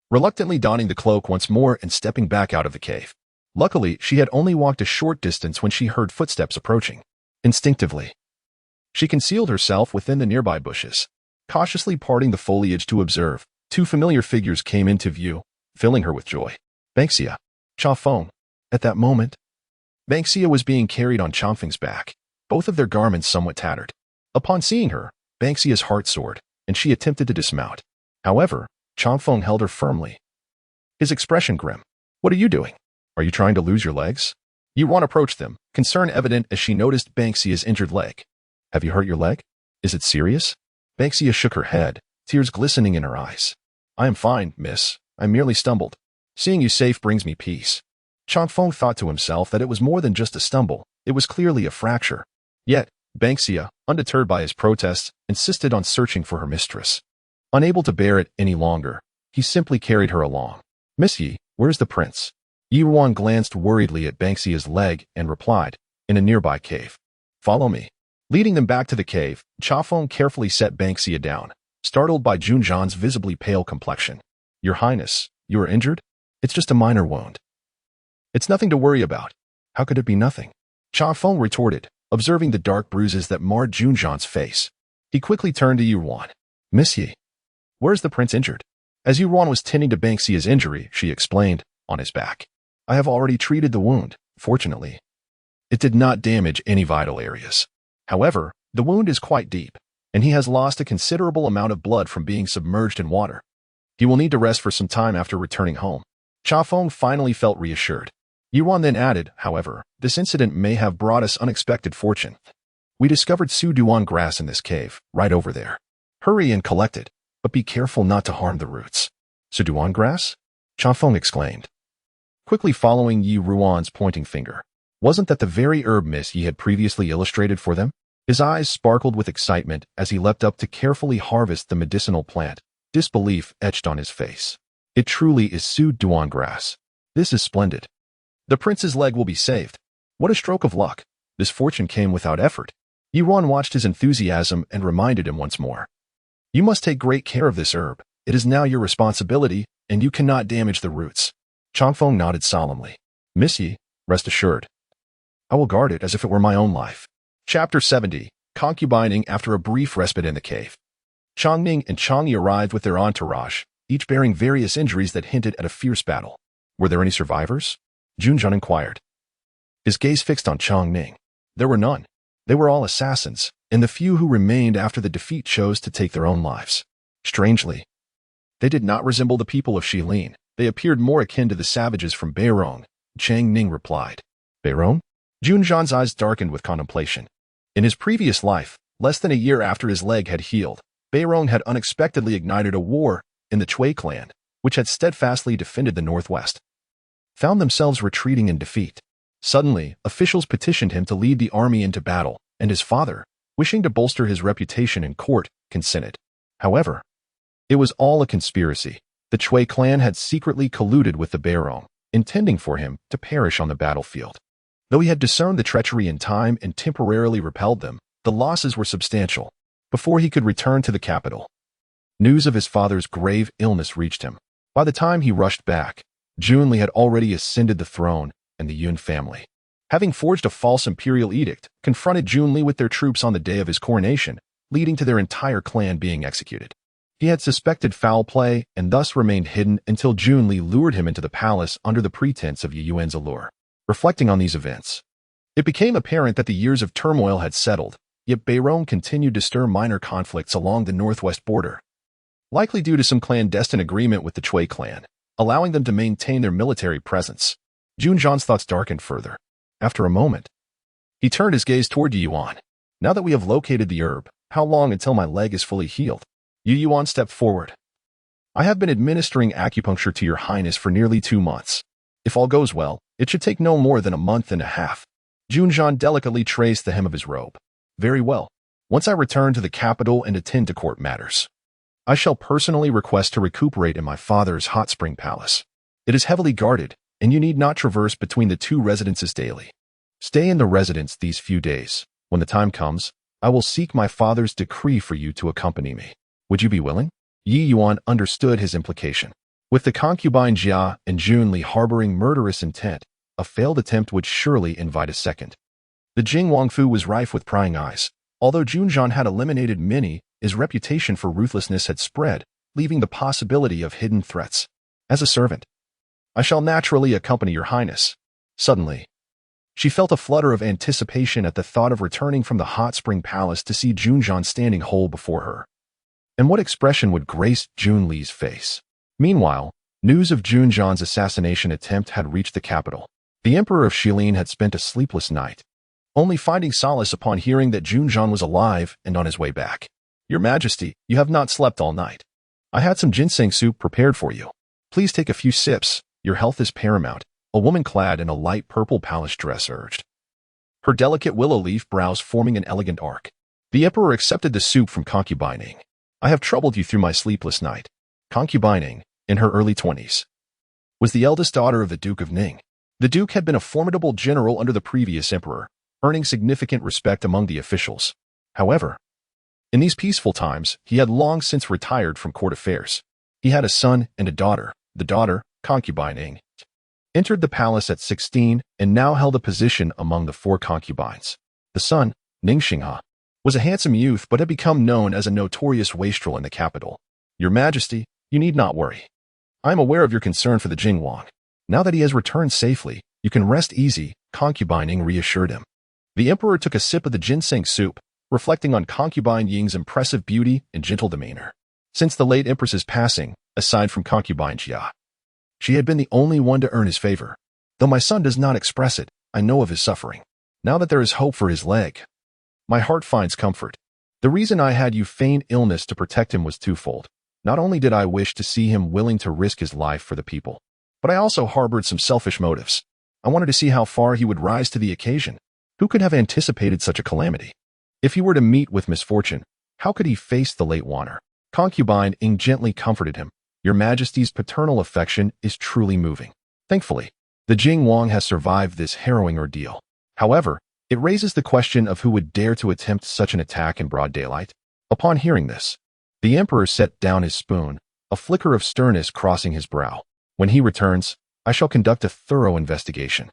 reluctantly donning the cloak once more and stepping back out of the cave. Luckily, she had only walked a short distance when she heard footsteps approaching. Instinctively, she concealed herself within the nearby bushes, cautiously parting the foliage to observe. Two familiar figures came into view, filling her with joy. Banksia, Changfeng. At that moment, Banksia was being carried on Changfeng's back, both of their garments somewhat tattered. Upon seeing her, Banksia's heart soared, and she attempted to dismount. However, Changfeng held her firmly, his expression grim. What are you doing? Are you trying to lose your legs? Ruan approached them, concern evident as she noticed Banksia's injured leg. Have you hurt your leg? Is it serious? Banksia shook her head, tears glistening in her eyes. I am fine, miss. I merely stumbled. Seeing you safe brings me peace. Changfeng thought to himself that it was more than just a stumble. It was clearly a fracture. Yet, Banksia, undeterred by his protests, insisted on searching for her mistress. Unable to bear it any longer, he simply carried her along. Miss Yi, Where's the prince? Ruan glanced worriedly at Bankxia's leg and replied, in a nearby cave. Follow me. Leading them back to the cave, Chafeng carefully set Bankxia down, startled by Junjian's visibly pale complexion. Your Highness, you are injured? It's just a minor wound. It's nothing to worry about. How could it be nothing? Chafeng retorted, observing the dark bruises that marred Junjian's face. He quickly turned to Ruan. Miss Yi, where's the prince injured? As Ruan was tending to Bankxia's injury, she explained, on his back. I have already treated the wound, fortunately. It did not damage any vital areas. However, the wound is quite deep, and he has lost a considerable amount of blood from being submerged in water. He will need to rest for some time after returning home. Chafeng finally felt reassured. Ruan then added, however, this incident may have brought us unexpected fortune. We discovered Suduan grass in this cave, right over there. Hurry and collect it, but be careful not to harm the roots. Suduan grass? Chafeng exclaimed, quickly following Ruan's pointing finger. Wasn't that the very herb Miss Yi had previously illustrated for them? His eyes sparkled with excitement as he leapt up to carefully harvest the medicinal plant, disbelief etched on his face. It truly is Suduan grass. This is splendid. The prince's leg will be saved. What a stroke of luck. This fortune came without effort. Ruan watched his enthusiasm and reminded him once more. You must take great care of this herb. It is now your responsibility, and you cannot damage the roots. Changfeng nodded solemnly. Miss Yi, rest assured. I will guard it as if it were my own life. Chapter 70. Concubining after a brief respite in the cave. Changning and Changyi arrived with their entourage, each bearing various injuries that hinted at a fierce battle. Were there any survivors? Junjian inquired. His gaze fixed on Changning. There were none. They were all assassins, and the few who remained after the defeat chose to take their own lives. Strangely, they did not resemble the people of Shilin. They appeared more akin to the savages from Beirong, Changning replied. Beirong? Junjian's eyes darkened with contemplation. In his previous life, less than a year after his leg had healed, Beirong had unexpectedly ignited a war in the Chui clan, which had steadfastly defended the northwest. Found themselves retreating in defeat. Suddenly, officials petitioned him to lead the army into battle, and his father, wishing to bolster his reputation in court, consented. However, it was all a conspiracy. The Chui clan had secretly colluded with the Beirong, intending for him to perish on the battlefield. Though he had discerned the treachery in time and temporarily repelled them, the losses were substantial. Before he could return to the capital, news of his father's grave illness reached him. By the time he rushed back, Junli had already ascended the throne, and the Yun family, having forged a false imperial edict, confronted Junli with their troops on the day of his coronation, leading to their entire clan being executed. He had suspected foul play and thus remained hidden until Junli lured him into the palace under the pretense of Yuan's allure. Reflecting on these events, it became apparent that the years of turmoil had settled, yet Beirong continued to stir minor conflicts along the northwest border, likely due to some clandestine agreement with the Chui clan, allowing them to maintain their military presence. Junjian's thoughts darkened further. After a moment, he turned his gaze toward Yuan. Now that we have located the herb, how long until my leg is fully healed? Yuan stepped forward. I have been administering acupuncture to your highness for nearly 2 months. If all goes well, it should take no more than a month and a half. Junjian delicately traced the hem of his robe. Very well. Once I return to the capital and attend to court matters, I shall personally request to recuperate in my father's hot spring palace. It is heavily guarded, and you need not traverse between the 2 residences daily. Stay in the residence these few days. When the time comes, I will seek my father's decree for you to accompany me. Would you be willing? Yuan understood his implication. With the concubine Jia and Junli harboring murderous intent, a failed attempt would surely invite a second. The Jing Wangfu was rife with prying eyes. Although Junjian had eliminated many, his reputation for ruthlessness had spread, leaving the possibility of hidden threats. As a servant, I shall naturally accompany your highness. Suddenly, she felt a flutter of anticipation at the thought of returning from the hot spring palace to see Junjian standing whole before her. And what expression would grace Junli's face? Meanwhile, news of Junjian's assassination attempt had reached the capital. The emperor of Shilin had spent a sleepless night, only finding solace upon hearing that Junjian was alive and on his way back. Your Majesty, you have not slept all night. I had some ginseng soup prepared for you. Please take a few sips. Your health is paramount, a woman clad in a light purple palace dress urged, her delicate willow leaf brows forming an elegant arc. The emperor accepted the soup from concubining. I have troubled you through my sleepless night. Concubining, in her early 20s, was the eldest daughter of the Duke of Ning. The Duke had been a formidable general under the previous emperor, earning significant respect among the officials. However, in these peaceful times, he had long since retired from court affairs. He had a son and a daughter. The daughter, concubine Ing, entered the palace at 16 and now held a position among the 4 concubines. The son, Ning Xinghe, was a handsome youth but had become known as a notorious wastrel in the capital. Your Majesty, you need not worry. I am aware of your concern for the Jing Wang. Now that he has returned safely, you can rest easy, concubine Ing reassured him. The emperor took a sip of the ginseng soup, reflecting on concubine Ying's impressive beauty and gentle demeanor. Since the late empress's passing, aside from concubine Jia, she had been the only one to earn his favor. Though my son does not express it, I know of his suffering. Now that there is hope for his leg, my heart finds comfort. The reason I had you feign illness to protect him was twofold. Not only did I wish to see him willing to risk his life for the people, but I also harbored some selfish motives. I wanted to see how far he would rise to the occasion. Who could have anticipated such a calamity? If he were to meet with misfortune, how could he face the late Waner? Concubine Ing gently comforted him. Your Majesty's paternal affection is truly moving. Thankfully, the Jing Wang has survived this harrowing ordeal. However, it raises the question of who would dare to attempt such an attack in broad daylight. Upon hearing this, the emperor set down his spoon, a flicker of sternness crossing his brow. When he returns, I shall conduct a thorough investigation.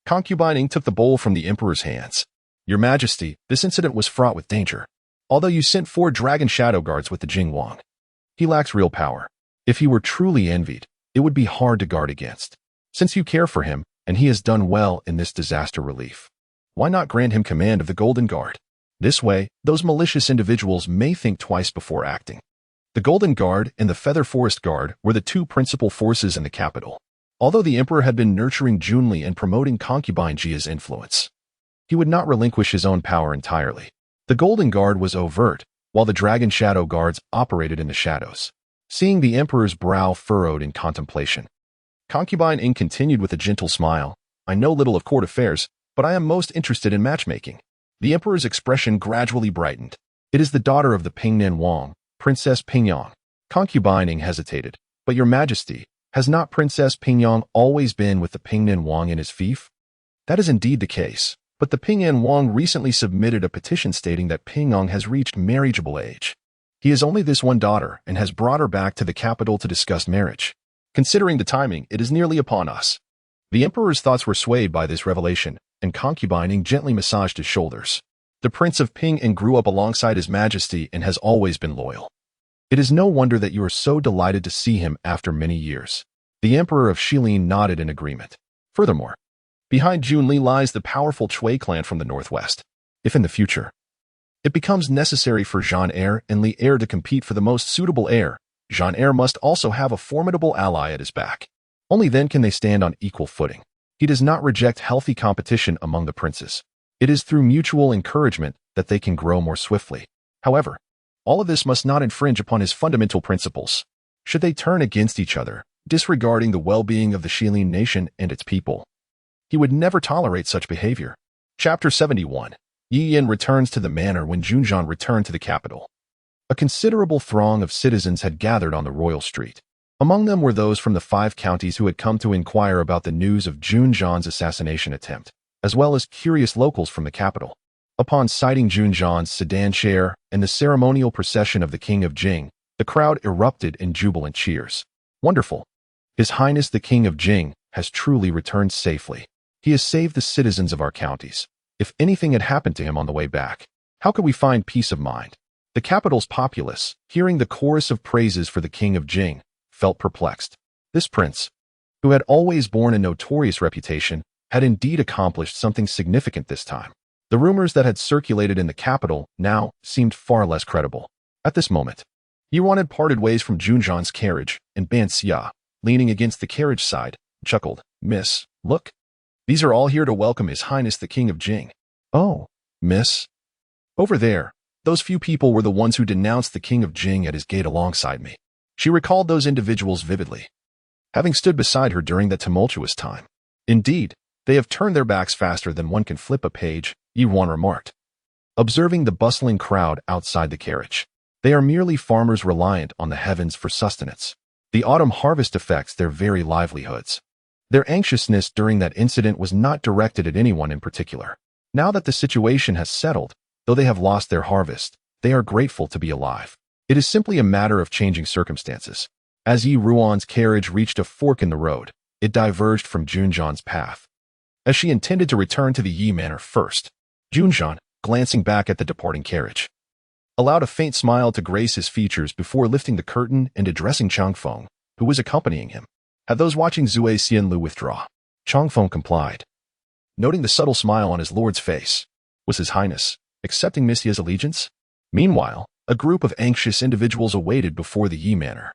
Concubine Ing took the bowl from the emperor's hands. Your Majesty, this incident was fraught with danger. Although you sent 4 dragon shadow guards with the Jing Wang, he lacks real power. If he were truly envied, it would be hard to guard against. Since you care for him, and he has done well in this disaster relief, why not grant him command of the Golden Guard? This way, those malicious individuals may think twice before acting. The Golden Guard and the Feather Forest Guard were the 2 principal forces in the capital. Although the emperor had been nurturing Junli and promoting concubine Jia's influence, he would not relinquish his own power entirely. The Golden Guard was overt, while the Dragon Shadow Guards operated in the shadows. Seeing the emperor's brow furrowed in contemplation, concubine Ing continued with a gentle smile. I know little of court affairs, but I am most interested in matchmaking. The emperor's expression gradually brightened. It is the daughter of the Pingnan Wang, Princess Pingyang. Concubine Ing hesitated. But your Majesty, has not Princess Pingyang always been with the Pingnan Wang in his fief? That is indeed the case, but the Pingnan Wang recently submitted a petition stating that Pingyang has reached marriageable age. He has only this one daughter and has brought her back to the capital to discuss marriage. Considering the timing, it is nearly upon us. The emperor's thoughts were swayed by this revelation, and concubine Ing gently massaged his shoulders. The Prince of Ping Ing grew up alongside His Majesty and has always been loyal. It is no wonder that you are so delighted to see him after many years. The Emperor of Shilin nodded in agreement. Furthermore, behind Junli lies the powerful Chui clan from the northwest. If in the future it becomes necessary for Jean Heir and Li Heir to compete for the most suitable heir, Jean Heir must also have a formidable ally at his back. Only then can they stand on equal footing. He does not reject healthy competition among the princes. It is through mutual encouragement that they can grow more swiftly. However, all of this must not infringe upon his fundamental principles. Should they turn against each other, disregarding the well-being of the Shilin nation and its people, he would never tolerate such behavior. Chapter 71. Yi Yin returns to the manor when Junjian returned to the capital. A considerable throng of citizens had gathered on the royal street. Among them were those from the 5 counties who had come to inquire about the news of Junjian's assassination attempt, as well as curious locals from the capital. Upon sighting Junjian's sedan chair and the ceremonial procession of the King of Jing, the crowd erupted in jubilant cheers. Wonderful! His Highness the King of Jing has truly returned safely. He has saved the citizens of our counties. If anything had happened to him on the way back, how could we find peace of mind? The capital's populace, hearing the chorus of praises for the King of Jing, felt perplexed. This prince, who had always borne a notorious reputation, had indeed accomplished something significant this time. The rumors that had circulated in the capital now seemed far less credible. At this moment, Yuan had parted ways from Junjian's carriage, and Ban Xia, leaning against the carriage side, chuckled. Miss, look. These are all here to welcome His Highness the King of Jing. Oh, miss. Over there, those few people were the ones who denounced the King of Jing at his gate alongside me. She recalled those individuals vividly, having stood beside her during that tumultuous time. Indeed, they have turned their backs faster than one can flip a page, Yuan remarked, observing the bustling crowd outside the carriage. They are merely farmers reliant on the heavens for sustenance. The autumn harvest affects their very livelihoods. Their anxiousness during that incident was not directed at anyone in particular. Now that the situation has settled, though they have lost their harvest, they are grateful to be alive. It is simply a matter of changing circumstances. As Yi Ruan's carriage reached a fork in the road, it diverged from Junjan's path. As she intended to return to the Yi manor first, Junjan, glancing back at the departing carriage, allowed a faint smile to grace his features before lifting the curtain and addressing Changfeng, who was accompanying him. Had those watching Zui Xianlu withdraw. Changfeng complied. Noting the subtle smile on his lord's face, was His Highness accepting Miss Ye's allegiance? Meanwhile, a group of anxious individuals awaited before the Yi manor,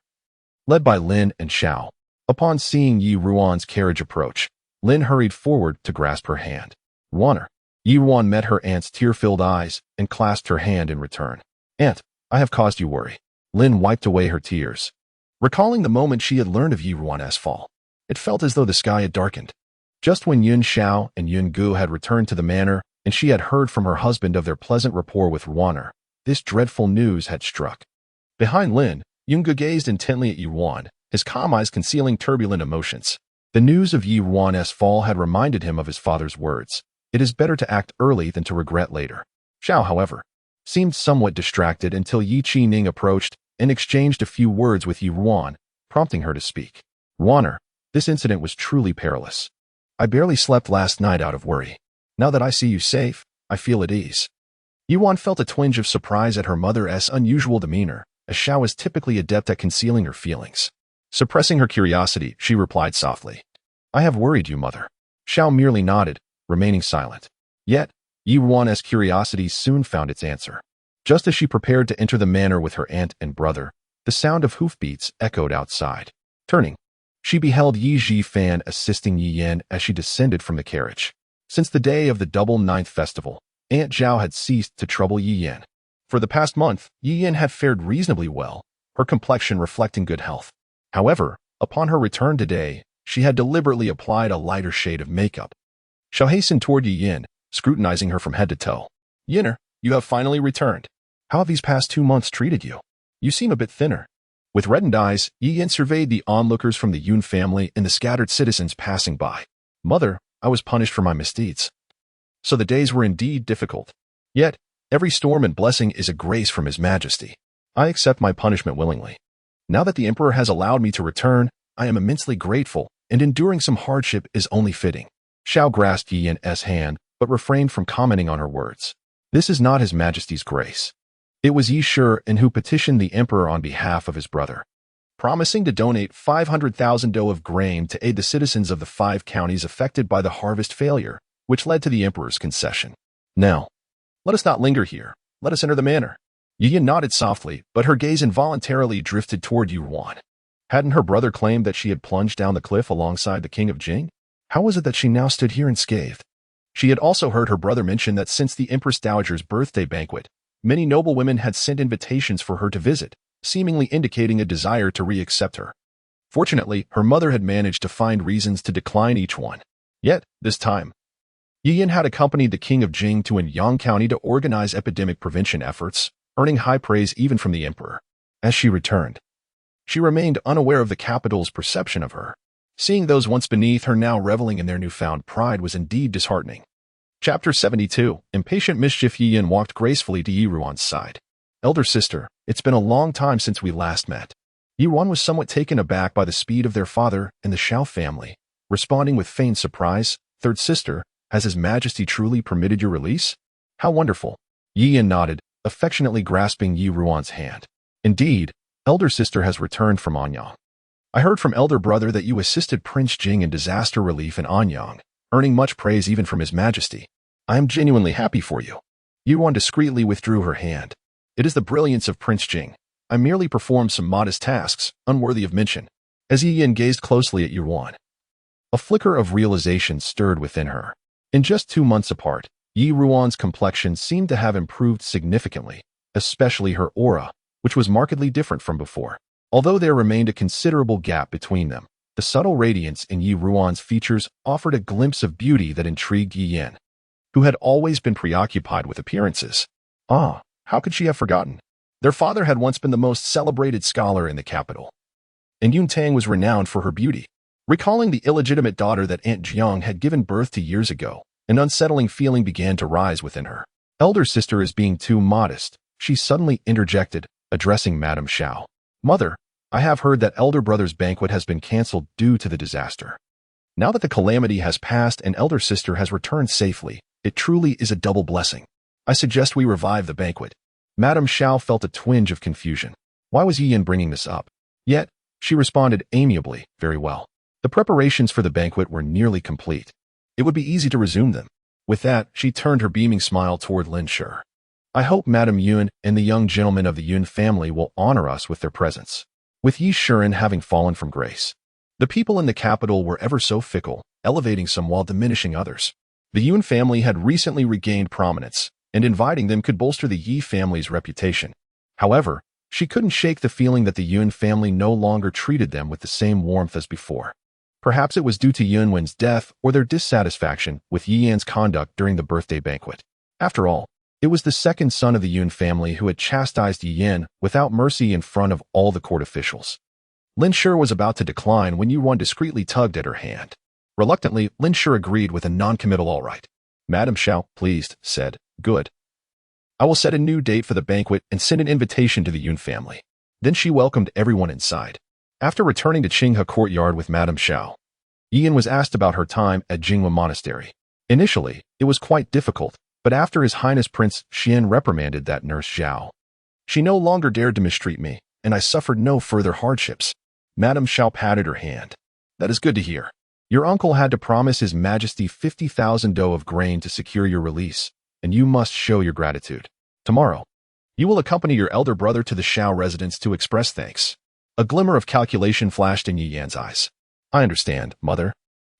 led by Lin and Xiao. Upon seeing Yi Ruan's carriage approach, Lin hurried forward to grasp her hand. Ruaner. Yi Ruan met her aunt's tear-filled eyes and clasped her hand in return. Aunt, I have caused you worry. Lin wiped away her tears. Recalling the moment she had learned of Yi Ruan's fall, it felt as though the sky had darkened. Just when Yun Xiao and Yun Gu had returned to the manor and she had heard from her husband of their pleasant rapport with Ruaner, this dreadful news had struck. Behind Lin, Yun Gu gazed intently at Yi Ruan, his calm eyes concealing turbulent emotions. The news of Yi Ruan's fall had reminded him of his father's words. It is better to act early than to regret later. Xiao, however, seemed somewhat distracted until Yi Qining approached and exchanged a few words with Yi Ruan, prompting her to speak. Ruaner, this incident was truly perilous. I barely slept last night out of worry. Now that I see you safe, I feel at ease. Yi Ruan felt a twinge of surprise at her mother's unusual demeanor, as Xiao is typically adept at concealing her feelings. Suppressing her curiosity, she replied softly. I have worried you, mother. Xiao merely nodded, remaining silent. Yet, Yi Ruan's curiosity soon found its answer. Just as she prepared to enter the manor with her aunt and brother, the sound of hoofbeats echoed outside. Turning, she beheld Yi Zhifan assisting Yi Yan as she descended from the carriage. Since the day of the Double Ninth Festival, Aunt Zhao had ceased to trouble Yi Yan. For the past month, Yi Yan had fared reasonably well, her complexion reflecting good health. However, upon her return today, she had deliberately applied a lighter shade of makeup. Xiao hastened toward Yi Yan, scrutinizing her from head to toe. Yinner, you have finally returned. How have these past 2 months treated you? You seem a bit thinner. With reddened eyes, Yi Yan surveyed the onlookers from the Yun family and the scattered citizens passing by. Mother, I was punished for my misdeeds. So the days were indeed difficult. Yet, every storm and blessing is a grace from His Majesty. I accept my punishment willingly. Now that the Emperor has allowed me to return, I am immensely grateful, and enduring some hardship is only fitting. Xiao grasped Yi Yan's hand, but refrained from commenting on her words. This is not His Majesty's grace. It was Yi Shiren who petitioned the Emperor on behalf of his brother, promising to donate 500,000 dough of grain to aid the citizens of the 5 counties affected by the harvest failure, which led to the Emperor's concession. Now, let us not linger here. Let us enter the manor. Yi Yan nodded softly, but her gaze involuntarily drifted toward Yi Ruan. Hadn't her brother claimed that she had plunged down the cliff alongside the King of Jing? How was it that she now stood here unscathed? She had also heard her brother mention that since the Empress Dowager's birthday banquet, many noble women had sent invitations for her to visit, seemingly indicating a desire to re-accept her. Fortunately, her mother had managed to find reasons to decline each one. Yet, this time, Yi Yan had accompanied the King of Jing to Anyang County to organize epidemic prevention efforts, earning high praise even from the Emperor. As she returned, she remained unaware of the capital's perception of her. Seeing those once beneath her now reveling in their newfound pride was indeed disheartening. Chapter 72. Impatient mischief. Yi Yan walked gracefully to Yi Ruan's side. Elder sister, it's been a long time since we last met. Yi Ruan was somewhat taken aback by the speed of their father and the Xiao family, responding with feigned surprise. Third sister, has His Majesty truly permitted your release? How wonderful. Yi Yan nodded, affectionately grasping Yi Ruan's hand. Indeed, elder sister has returned from Anyang. I heard from elder brother that you assisted Prince Jing in disaster relief in Anyang, earning much praise even from His Majesty. I am genuinely happy for you. Yi Ruan discreetly withdrew her hand. It is the brilliance of Prince Jing. I merely performed some modest tasks, unworthy of mention. As Yi Yan gazed closely at Yi Ruan, a flicker of realization stirred within her. In just 2 months apart, Yi Ruan's complexion seemed to have improved significantly, especially her aura, which was markedly different from before. Although there remained a considerable gap between them, the subtle radiance in Yi Ruan's features offered a glimpse of beauty that intrigued Yi Yan, who had always been preoccupied with appearances. How could she have forgotten? Their father had once been the most celebrated scholar in the capital. and Yun Tang was renowned for her beauty. Recalling the illegitimate daughter that Aunt Jiang had given birth to years ago, an unsettling feeling began to rise within her. Elder sister is being too modest, she suddenly interjected, addressing Madame Xiao. Mother, I have heard that elder brother's banquet has been cancelled due to the disaster. Now that the calamity has passed and elder sister has returned safely, it truly is a double blessing. I suggest we revive the banquet. Madame Xiao felt a twinge of confusion. Why was Yi Yin bringing this up? Yet, she responded amiably, very well. The preparations for the banquet were nearly complete. It would be easy to resume them. With that, she turned her beaming smile toward Lin Shi. I hope Madame Yun and the young gentlemen of the Yun family will honor us with their presence. With Yi Shiren having fallen from grace, the people in the capital were ever so fickle, elevating some while diminishing others. The Yun family had recently regained prominence, and inviting them could bolster the Yi family's reputation. However, she couldn't shake the feeling that the Yun family no longer treated them with the same warmth as before. Perhaps it was due to Yun Wen's death or their dissatisfaction with Yi Yan's conduct during the birthday banquet. After all, it was the second son of the Yun family who had chastised Yi Yan without mercy in front of all the court officials. Lin Shi was about to decline when Ruan discreetly tugged at her hand. Reluctantly, Lin Shi agreed with a non-committal all right. Madame Xiao, pleased, said, good. I will set a new date for the banquet and send an invitation to the Yun family. Then she welcomed everyone inside. After returning to Qinghe courtyard with Madame Xiao, Yi Yan was asked about her time at Jinghua Monastery. Initially, it was quite difficult, but after His Highness Prince Xian reprimanded that nurse Zhao, she no longer dared to mistreat me, and I suffered no further hardships. Madame Xiao patted her hand. That is good to hear. Your uncle had to promise His Majesty 50,000 dough of grain to secure your release, and you must show your gratitude. Tomorrow, you will accompany your elder brother to the Xiao residence to express thanks. A glimmer of calculation flashed in Yi Yan's eyes. I understand, mother.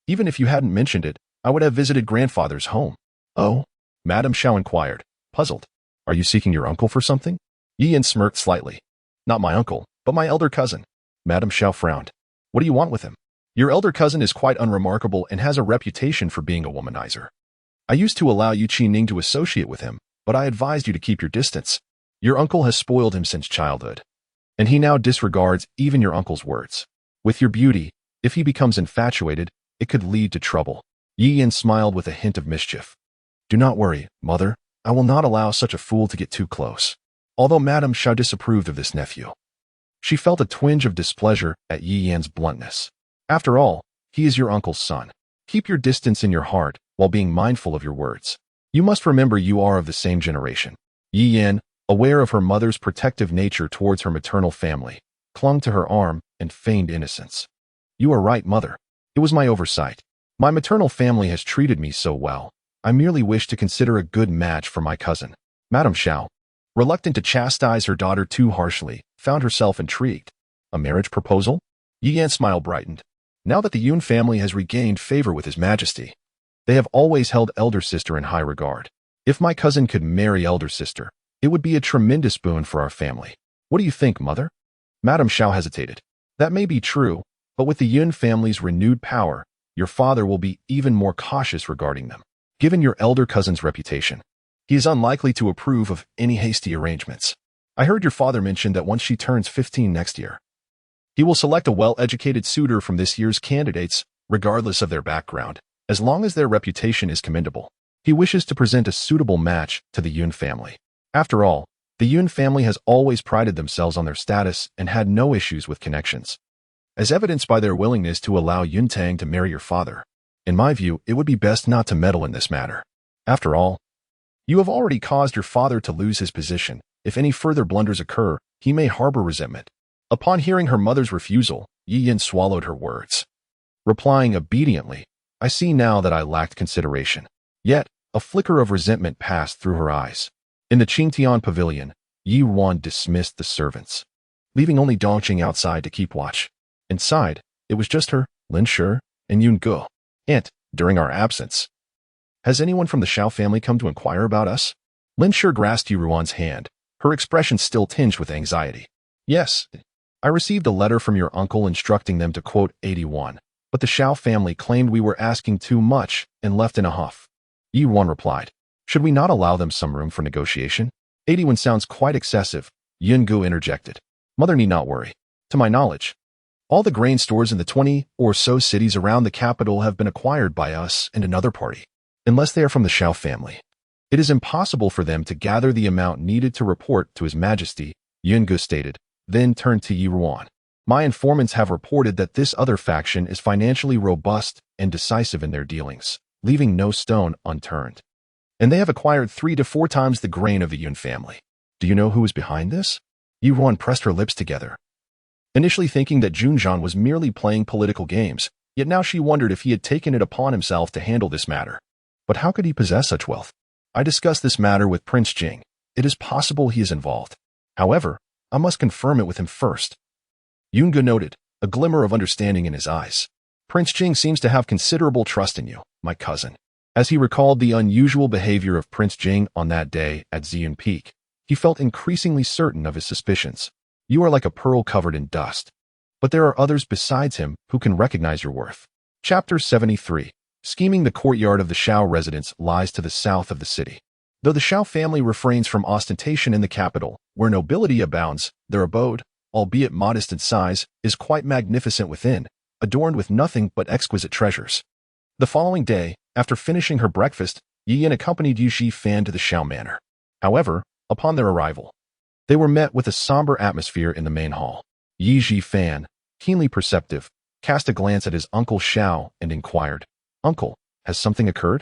Even if you hadn't mentioned it, I would have visited grandfather's home. Oh? Madame Xiao inquired, puzzled. Are you seeking your uncle for something? Yi Yan smirked slightly. Not my uncle, but my elder cousin. Madame Xiao frowned. What do you want with him? Your elder cousin is quite unremarkable and has a reputation for being a womanizer. I used to allow Yu Qining to associate with him, but I advised you to keep your distance. Your uncle has spoiled him since childhood, and he now disregards even your uncle's words. With your beauty, if he becomes infatuated, it could lead to trouble. Yi Yan smiled with a hint of mischief. Do not worry, mother. I will not allow such a fool to get too close. Although Madame Xiao disapproved of this nephew, she felt a twinge of displeasure at Yi Yan's bluntness. After all, he is your uncle's son. Keep your distance in your heart while being mindful of your words. You must remember you are of the same generation. Yi Yan, aware of her mother's protective nature towards her maternal family, clung to her arm and feigned innocence. You are right, mother. It was my oversight. My maternal family has treated me so well. I merely wish to consider a good match for my cousin. Madame Xiao, reluctant to chastise her daughter too harshly, found herself intrigued. A marriage proposal? Yi Yan's smile brightened. Now that the Yun family has regained favor with His Majesty, they have always held elder sister in high regard. If my cousin could marry elder sister, it would be a tremendous boon for our family. What do you think, mother? Madame Xiao hesitated. That may be true, but with the Yun family's renewed power, your father will be even more cautious regarding them. Given your elder cousin's reputation, he is unlikely to approve of any hasty arrangements. I heard your father mention that once she turns 15 next year, he will select a well-educated suitor from this year's candidates, regardless of their background, as long as their reputation is commendable. He wishes to present a suitable match to the Yun family. After all, the Yun family has always prided themselves on their status and had no issues with connections, as evidenced by their willingness to allow Yun Tang to marry your father. In my view, it would be best not to meddle in this matter. After all, you have already caused your father to lose his position. If any further blunders occur, he may harbor resentment. Upon hearing her mother's refusal, Yi Yan swallowed her words, replying obediently, I see now that I lacked consideration. Yet, a flicker of resentment passed through her eyes. In the Qingtian pavilion, Yi Ruan dismissed the servants, leaving only Dongqing outside to keep watch. Inside, it was just her, Lin Shi, and Yun Ge. Aunt, during our absence, has anyone from the Xiao family come to inquire about us? Lin Shi grasped Yi Ruan's hand, her expression still tinged with anxiety. Yes, I received a letter from your uncle instructing them to quote 81, but the Xiao family claimed we were asking too much and left in a huff. Yi Ruan replied, should we not allow them some room for negotiation? 81 sounds quite excessive, Yun Ge interjected. Mother need not worry. To my knowledge, All the grain stores in the 20 or so cities around the capital have been acquired by us and another party. Unless they are from the Xiao family, it is impossible for them to gather the amount needed to report to His Majesty, Yungu stated, then turned to Yi Ruan. My informants have reported that this other faction is financially robust and decisive in their dealings, leaving no stone unturned. And they have acquired 3 to 4 times the grain of the Yun family. Do you know who is behind this? Yi Ruan pressed her lips together, initially thinking that Junjian was merely playing political games, yet now she wondered if he had taken it upon himself to handle this matter. But how could he possess such wealth? I discussed this matter with Prince Jing. It is possible he is involved. However, I must confirm it with him first. Yungu noted, a glimmer of understanding in his eyes. Prince Jing seems to have considerable trust in you, my cousin. As he recalled the unusual behavior of Prince Jing on that day at Ziyun Peak, he felt increasingly certain of his suspicions. You are like a pearl covered in dust. But there are others besides him who can recognize your worth. Chapter 73. Scheming. The courtyard of the Xiao residence lies to the south of the city. Though the Xiao family refrains from ostentation in the capital, where nobility abounds, their abode, albeit modest in size, is quite magnificent within, adorned with nothing but exquisite treasures. The following day, after finishing her breakfast, Yi Yin accompanied Yu Fan to the Xiao manor. However, upon their arrival, they were met with a somber atmosphere in the main hall. Yi Fan, keenly perceptive, cast a glance at his uncle Xiao and inquired, Uncle, has something occurred?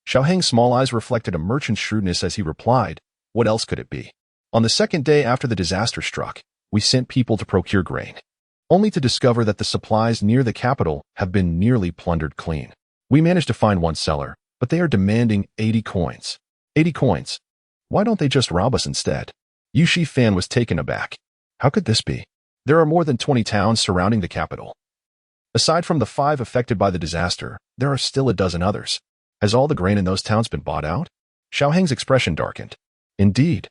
Xiao Heng's small eyes reflected a merchant's shrewdness as he replied, what else could it be? On the second day after the disaster struck, we sent people to procure grain, only to discover that the supplies near the capital have been nearly plundered clean. We managed to find one seller, but they are demanding 80 coins. 80 coins? Why don't they just rob us instead? Yu Fan was taken aback. How could this be? There are more than 20 towns surrounding the capital. Aside from the 5 affected by the disaster, there are still a dozen others. Has all the grain in those towns been bought out? Xiao Heng's expression darkened. Indeed.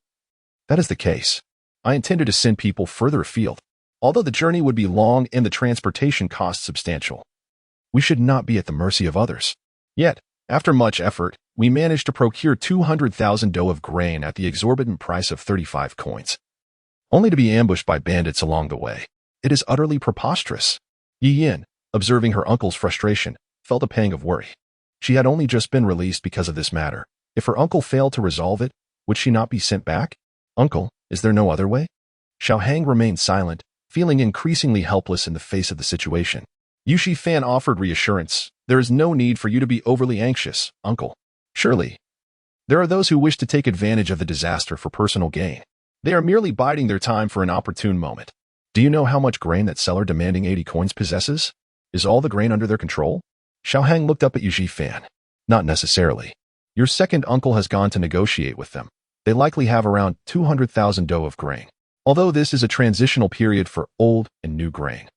That is the case. I intended to send people further afield, although the journey would be long and the transportation costs substantial. We should not be at the mercy of others. Yet, after much effort, we managed to procure 200,000 dough of grain at the exorbitant price of 35 coins, only to be ambushed by bandits along the way. It is utterly preposterous. Yi Yin, observing her uncle's frustration, felt a pang of worry. She had only just been released because of this matter. If her uncle failed to resolve it, would she not be sent back? Uncle, is there no other way? Xiao Heng remained silent, feeling increasingly helpless in the face of the situation. Yu Fan offered reassurance. There is no need for you to be overly anxious, uncle. Surely, there are those who wish to take advantage of the disaster for personal gain. They are merely biding their time for an opportune moment. Do you know how much grain that seller demanding 80 coins possesses? Is all the grain under their control? Xiao Heng looked up at Yu Fan. Not necessarily. Your second uncle has gone to negotiate with them. They likely have around 200,000 dough of grain. Although this is a transitional period for old and new grain,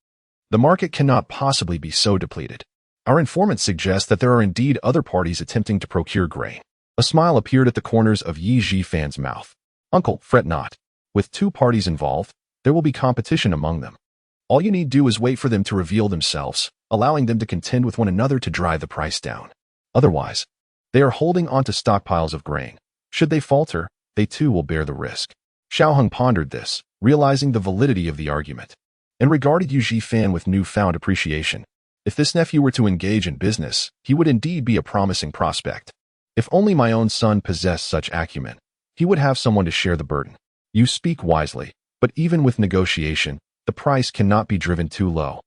the market cannot possibly be so depleted. Our informants suggest that there are indeed other parties attempting to procure grain. A smile appeared at the corners of Yi Fan's mouth. Uncle, fret not. With 2 parties involved, there will be competition among them. All you need do is wait for them to reveal themselves, allowing them to contend with one another to drive the price down. Otherwise, they are holding onto stockpiles of grain. Should they falter, they too will bear the risk. Xiao Heng pondered this, realizing the validity of the argument, and regarded Yu Fan with newfound appreciation. If this nephew were to engage in business, he would indeed be a promising prospect. If only my own son possessed such acumen, he would have someone to share the burden. You speak wisely, but even with negotiation, the price cannot be driven too low.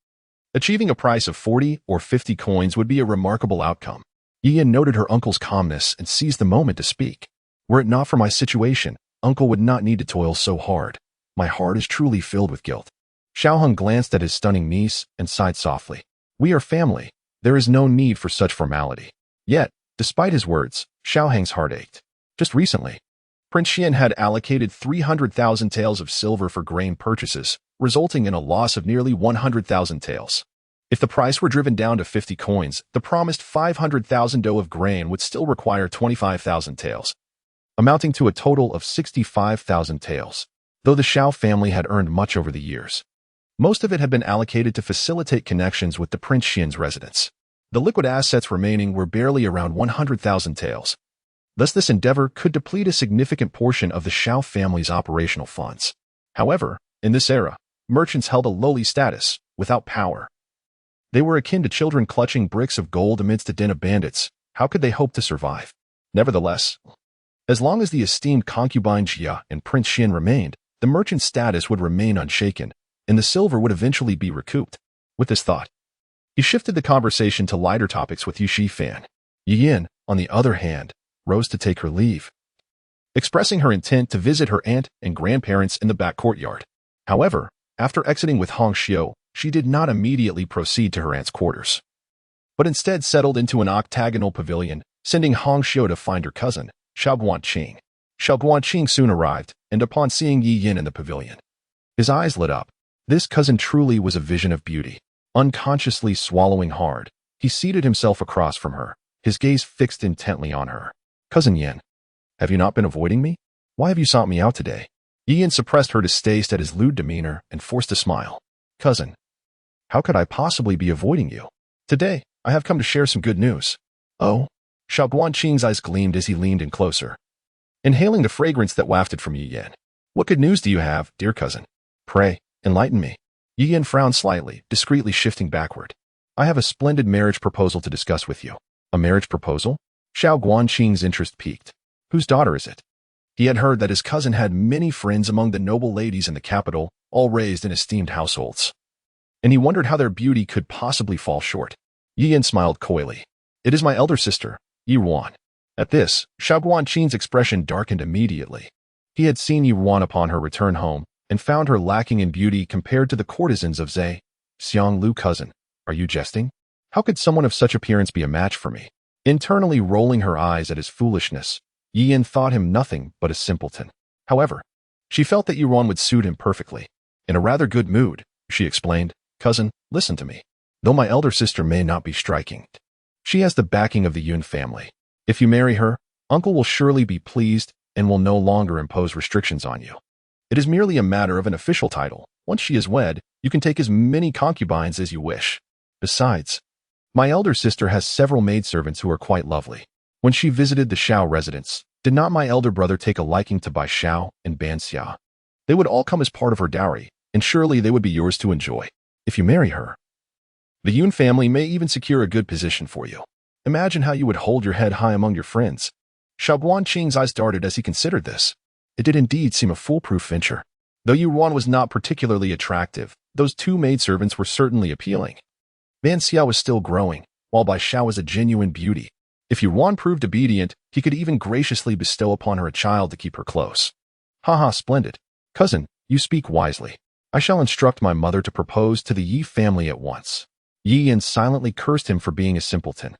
Achieving a price of 40 or 50 coins would be a remarkable outcome. Yi Yin noted her uncle's calmness and seized the moment to speak. Were it not for my situation, uncle would not need to toil so hard. My heart is truly filled with guilt. Xiao Heng glanced at his stunning niece and sighed softly. We are family. There is no need for such formality. Yet, despite his words, Xiao Heng's heart ached. Just recently, Prince Xian had allocated 300,000 taels of silver for grain purchases, resulting in a loss of nearly 100,000 taels. If the price were driven down to 50 coins, the promised 500,000 dough of grain would still require 25,000 taels, amounting to a total of 65,000 taels. Though the Xiao family had earned much over the years, most of it had been allocated to facilitate connections with the Prince Xian's residence. The liquid assets remaining were barely around 100,000 taels. Thus this endeavor could deplete a significant portion of the Xiao family's operational funds. However, in this era, merchants held a lowly status, without power. They were akin to children clutching bricks of gold amidst a den of bandits. How could they hope to survive? Nevertheless, as long as the esteemed concubine Jia and Prince Xin remained, the merchant's status would remain unshaken, and the silver would eventually be recouped. With this thought, he shifted the conversation to lighter topics with Yushi Fan. Yi Yin, on the other hand, rose to take her leave, expressing her intent to visit her aunt and grandparents in the back courtyard. However, after exiting with Hong Xiu, she did not immediately proceed to her aunt's quarters, but instead settled into an octagonal pavilion, sending Hong Xiu to find her cousin, Xiao Guanqing. Xiao Guanqing soon arrived, and upon seeing Yi Yin in the pavilion, his eyes lit up. This cousin truly was a vision of beauty. Unconsciously swallowing hard, he seated himself across from her, his gaze fixed intently on her. Cousin Yin, have you not been avoiding me? Why have you sought me out today? Yi Yin suppressed her distaste at his lewd demeanor and forced a smile. Cousin, how could I possibly be avoiding you? Today, I have come to share some good news. Oh? Xiao Guanqing's eyes gleamed as he leaned in closer, inhaling the fragrance that wafted from Yi Yin. What good news do you have, dear cousin? Pray, enlighten me. Yi Yin frowned slightly, discreetly shifting backward. I have a splendid marriage proposal to discuss with you. A marriage proposal? Xiao Guanqing's interest piqued. Whose daughter is it? He had heard that his cousin had many friends among the noble ladies in the capital, all raised in esteemed households, and he wondered how their beauty could possibly fall short. Yi Yin smiled coyly. It is my elder sister, Ruan. At this, Xiao Guanqing's expression darkened immediately. He had seen Ruan upon her return home, and found her lacking in beauty compared to the courtesans of Zhe. Xiang Lu, cousin, are you jesting? How could someone of such appearance be a match for me? Internally rolling her eyes at his foolishness, Yi Yin thought him nothing but a simpleton. However, she felt that Ruan would suit him perfectly. In a rather good mood, she explained, Cousin, listen to me. Though my elder sister may not be striking, she has the backing of the Yun family. If you marry her, uncle will surely be pleased and will no longer impose restrictions on you. It is merely a matter of an official title. Once she is wed, you can take as many concubines as you wish. Besides, my elder sister has several maidservants who are quite lovely. When she visited the Xiao residence, did not my elder brother take a liking to Bai Xiao and Ban Xia? They would all come as part of her dowry, and surely they would be yours to enjoy. If you marry her, the Yun family may even secure a good position for you. Imagine how you would hold your head high among your friends. Xiao Guanqing's eyes darted as he considered this. It did indeed seem a foolproof venture. Though Ruan was not particularly attractive, those two maidservants were certainly appealing. Ban Xia was still growing, while Bai Xiao was a genuine beauty. If Ruan proved obedient, he could even graciously bestow upon her a child to keep her close. Haha, splendid. Cousin, you speak wisely. I shall instruct my mother to propose to the Yi family at once. Yi Yin silently cursed him for being a simpleton.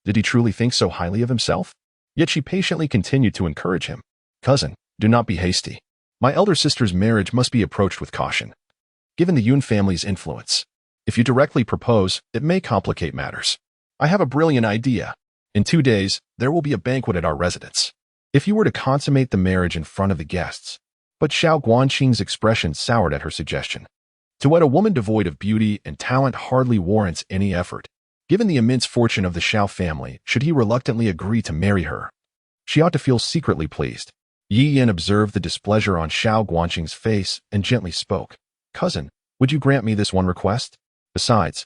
Did he truly think so highly of himself? Yet she patiently continued to encourage him. Cousin, do not be hasty. My elder sister's marriage must be approached with caution, given the Yun family's influence. If you directly propose, it may complicate matters. I have a brilliant idea. In 2 days, there will be a banquet at our residence. If you were to consummate the marriage in front of the guests. But Xiao Guanqing's expression soured at her suggestion. To wed a woman devoid of beauty and talent hardly warrants any effort. Given the immense fortune of the Xiao family, should he reluctantly agree to marry her, she ought to feel secretly pleased. Yi Yin observed the displeasure on Xiao Guanqing's face and gently spoke. Cousin, would you grant me this one request? Besides,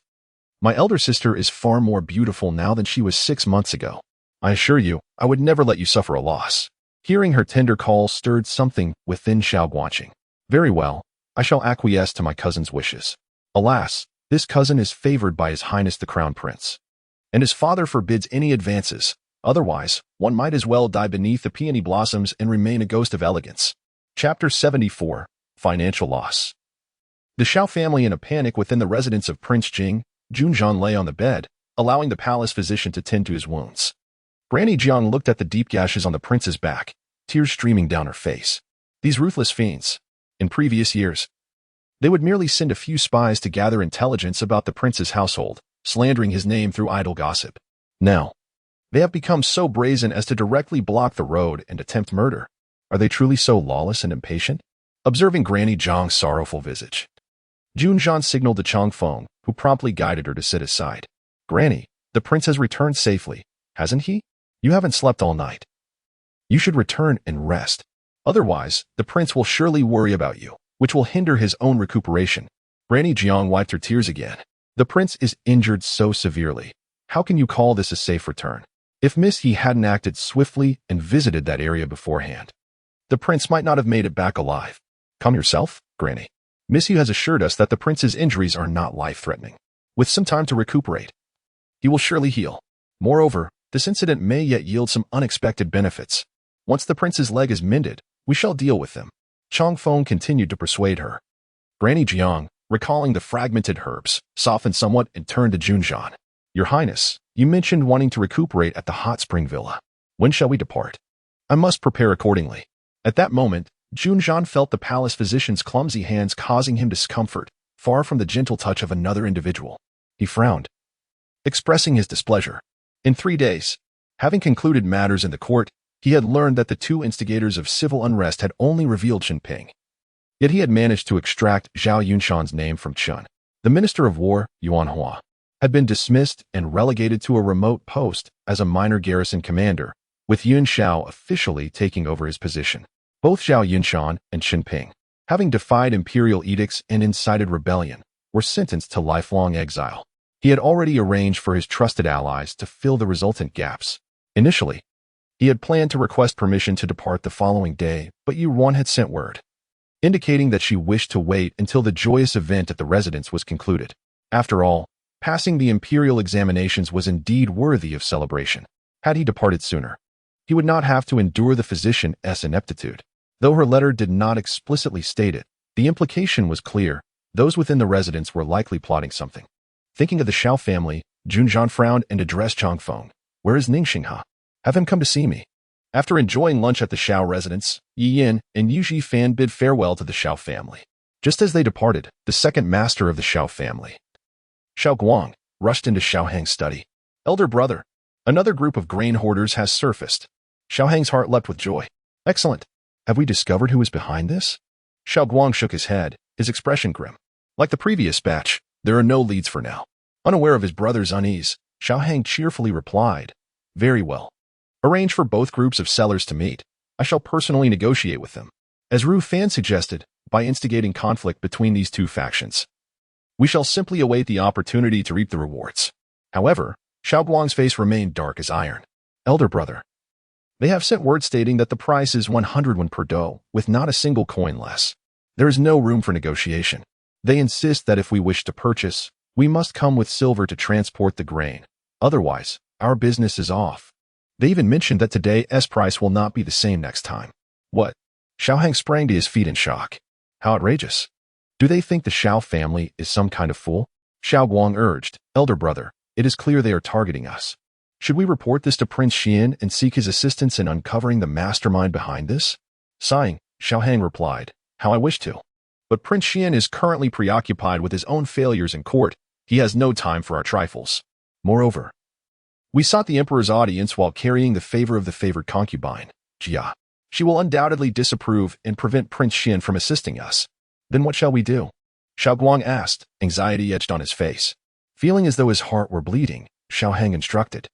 my elder sister is far more beautiful now than she was 6 months ago. I assure you, I would never let you suffer a loss. Hearing her tender call stirred something within Xiao Guanqing. Very well, I shall acquiesce to my cousin's wishes. Alas, this cousin is favored by His Highness the Crown Prince, and his father forbids any advances. Otherwise, one might as well die beneath the peony blossoms and remain a ghost of elegance. Chapter 74. Financial Loss. The Xiao family in a panic within the residence of Prince Jing, Junzhan lay on the bed, allowing the palace physician to tend to his wounds. Granny Jiang looked at the deep gashes on the prince's back, tears streaming down her face. These ruthless fiends. In previous years, they would merely send a few spies to gather intelligence about the prince's household, slandering his name through idle gossip. Now, they have become so brazen as to directly block the road and attempt murder. Are they truly so lawless and impatient? Observing Granny Jiang's sorrowful visage, Junzhan signaled to Chang Feng, who promptly guided her to sit aside. Granny, the prince has returned safely, hasn't he? You haven't slept all night. You should return and rest. Otherwise, the prince will surely worry about you. which will hinder his own recuperation. Granny Jiang wiped her tears again. The prince is injured so severely. How can you call this a safe return? If Miss Yi hadn't acted swiftly and visited that area beforehand, the prince might not have made it back alive. Come yourself, Granny. Miss Yi has assured us that the prince's injuries are not life-threatening. With some time to recuperate, he will surely heal. Moreover, this incident may yet yield some unexpected benefits. Once the prince's leg is mended, we shall deal with them. Chang Feng continued to persuade her. Granny Jiang, recalling the fragmented herbs, softened somewhat and turned to Junzhan. Your Highness, you mentioned wanting to recuperate at the hot spring villa. When shall we depart? I must prepare accordingly. At that moment, Junzhan felt the palace physician's clumsy hands causing him discomfort, far from the gentle touch of another individual. He frowned, expressing his displeasure. In 3 days, having concluded matters in the court, he had learned that the two instigators of civil unrest had only revealed Qinping. Yet he had managed to extract Zhao Yunshan's name from Chun. The Minister of War, Yuan Hua, had been dismissed and relegated to a remote post as a minor garrison commander, with Yun Shao officially taking over his position. Both Zhao Yunshan and Qinping, having defied imperial edicts and incited rebellion, were sentenced to lifelong exile. He had already arranged for his trusted allies to fill the resultant gaps. Initially, he had planned to request permission to depart the following day, but Ruan had sent word, indicating that she wished to wait until the joyous event at the residence was concluded. After all, passing the imperial examinations was indeed worthy of celebration. Had he departed sooner, he would not have to endure the physician's ineptitude. Though her letter did not explicitly state it, the implication was clear. Those within the residence were likely plotting something. Thinking of the Shao family, Junzhan frowned and addressed Chang Feng. Where is Ning Xinghe? Have him come to see me. After enjoying lunch at the Shao residence, Yi Yin and Yu Zhifan bid farewell to the Shao family. Just as they departed, the second master of the Shao family, Shao Guang, rushed into Shao Hang's study. Elder brother, another group of grain hoarders has surfaced. Shao Hang's heart leapt with joy. Excellent. Have we discovered who is behind this? Shao Guang shook his head, his expression grim. Like the previous batch, there are no leads for now. Unaware of his brother's unease, Shao Hang cheerfully replied, Very well. Arrange for both groups of sellers to meet. I shall personally negotiate with them. As Ru Fan suggested, by instigating conflict between these two factions, we shall simply await the opportunity to reap the rewards. However, Shao Guang's face remained dark as iron. Elder brother, they have sent word stating that the price is 100 won per dough, with not a single coin less. There is no room for negotiation. They insist that if we wish to purchase, we must come with silver to transport the grain. Otherwise, our business is off. They even mentioned that today's price will not be the same next time. What? Shao Hang sprang to his feet in shock. How outrageous. Do they think the Shao family is some kind of fool? Shao Guang urged, Elder brother, it is clear they are targeting us. Should we report this to Prince Xian and seek his assistance in uncovering the mastermind behind this? Sighing, Shao Hang replied, How I wish to. But Prince Xian is currently preoccupied with his own failures in court. He has no time for our trifles. Moreover, we sought the emperor's audience while carrying the favor of the favored concubine, Jia. She will undoubtedly disapprove and prevent Prince Xian from assisting us. Then what shall we do? Shao Guang asked, anxiety etched on his face. Feeling as though his heart were bleeding, Shao Hang instructed.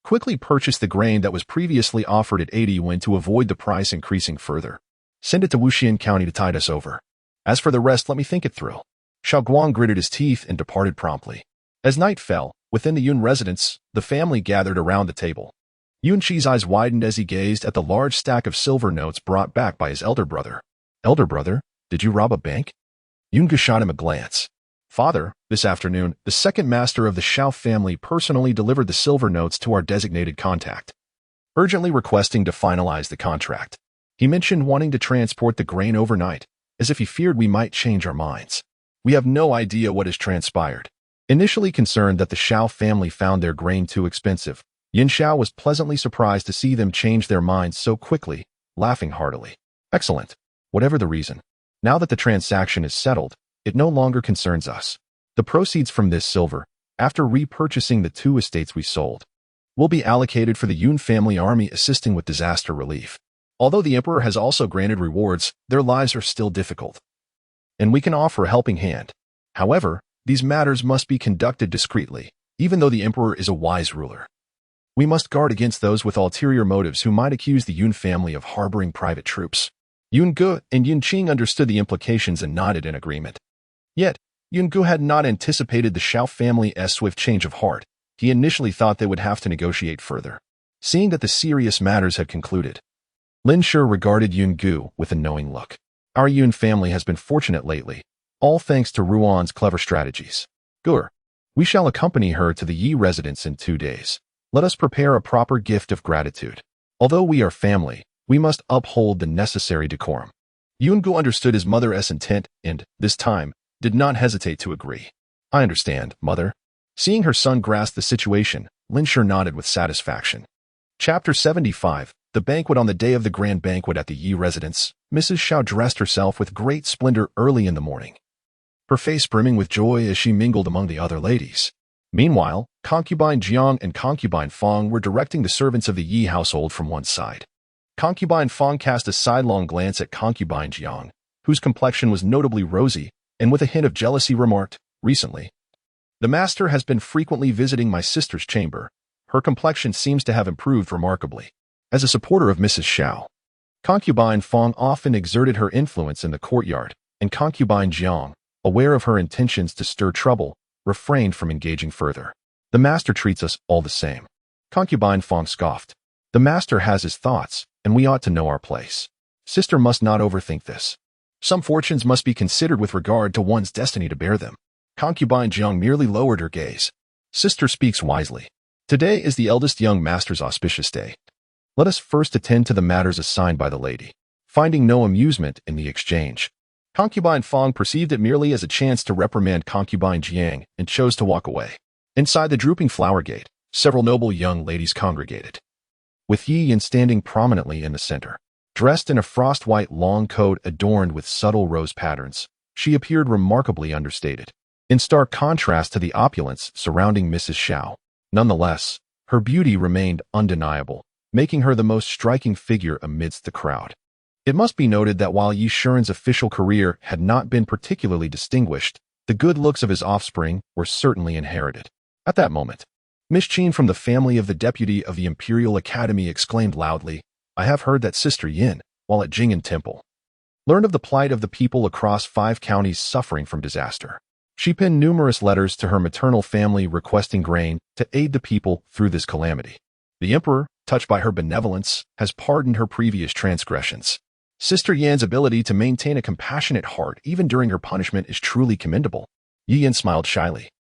Quickly purchase the grain that was previously offered at 80 yuan to avoid the price increasing further. Send it to Wuxian County to tide us over. As for the rest, let me think it through. Shao Guang gritted his teeth and departed promptly. As night fell, within the Yun residence, the family gathered around the table. Yun Qi's eyes widened as he gazed at the large stack of silver notes brought back by his elder brother. Elder brother, did you rob a bank? Yun Ge shot him a glance. Father, this afternoon, the second master of the Shao family personally delivered the silver notes to our designated contact, urgently requesting to finalize the contract. He mentioned wanting to transport the grain overnight, as if he feared we might change our minds. We have no idea what has transpired. Initially concerned that the Shao family found their grain too expensive, Yin Shao was pleasantly surprised to see them change their minds so quickly, laughing heartily. Excellent. Whatever the reason. Now that the transaction is settled, it no longer concerns us. The proceeds from this silver, after repurchasing the 2 estates we sold, will be allocated for the Yun family army assisting with disaster relief. Although the emperor has also granted rewards, their lives are still difficult, and we can offer a helping hand. However, these matters must be conducted discreetly, even though the emperor is a wise ruler. We must guard against those with ulterior motives who might accuse the Yun family of harboring private troops. Yun-gu and Yun-ching understood the implications and nodded in agreement. Yet, Yun-gu had not anticipated the Xiao family's swift change of heart. He initially thought they would have to negotiate further. Seeing that the serious matters had concluded, Lin Shi regarded Yun-gu with a knowing look. Our Yun family has been fortunate lately, all thanks to Ruan's clever strategies. Gur, we shall accompany her to the Yi residence in 2 days. Let us prepare a proper gift of gratitude. Although we are family, we must uphold the necessary decorum. Yun-gu understood his mother's intent and, this time, did not hesitate to agree. I understand, mother. Seeing her son grasp the situation, Lin Shi nodded with satisfaction. Chapter 75, The Banquet. On the day of the grand banquet at the Yi residence, Mrs. Xiao dressed herself with great splendor early in the morning, her face brimming with joy as she mingled among the other ladies. Meanwhile, concubine Jiang and concubine Fong were directing the servants of the Yi household from one side. Concubine Fong cast a sidelong glance at concubine Jiang, whose complexion was notably rosy, and with a hint of jealousy remarked, "Recently, the master has been frequently visiting my sister's chamber. Her complexion seems to have improved remarkably." As a supporter of Mrs. Xiao, concubine Fong often exerted her influence in the courtyard, and concubine Jiang, aware of her intentions to stir trouble, refrained from engaging further. "The master treats us all the same." Concubine Fong scoffed. "The master has his thoughts, and we ought to know our place. Sister must not overthink this. Some fortunes must be considered with regard to one's destiny to bear them." Concubine Jiang merely lowered her gaze. "Sister speaks wisely. Today is the eldest young master's auspicious day. Let us first attend to the matters assigned by the lady." Finding no amusement in the exchange, concubine Fong perceived it merely as a chance to reprimand concubine Jiang and chose to walk away. Inside the drooping flower gate, several noble young ladies congregated, with Yi Yin standing prominently in the center. Dressed in a frost-white long coat adorned with subtle rose patterns, she appeared remarkably understated, in stark contrast to the opulence surrounding Mrs. Xiao. Nonetheless, her beauty remained undeniable, making her the most striking figure amidst the crowd. It must be noted that while Yi Shiren's official career had not been particularly distinguished, the good looks of his offspring were certainly inherited. At that moment, Miss Qin from the family of the deputy of the Imperial Academy exclaimed loudly, "I have heard that Sister Yin, while at Jing Temple, learned of the plight of the people across 5 counties suffering from disaster. She penned numerous letters to her maternal family requesting grain to aid the people through this calamity. The Emperor, touched by her benevolence, has pardoned her previous transgressions. Sister Yan's ability to maintain a compassionate heart even during her punishment is truly commendable." Yi Yin smiled shyly.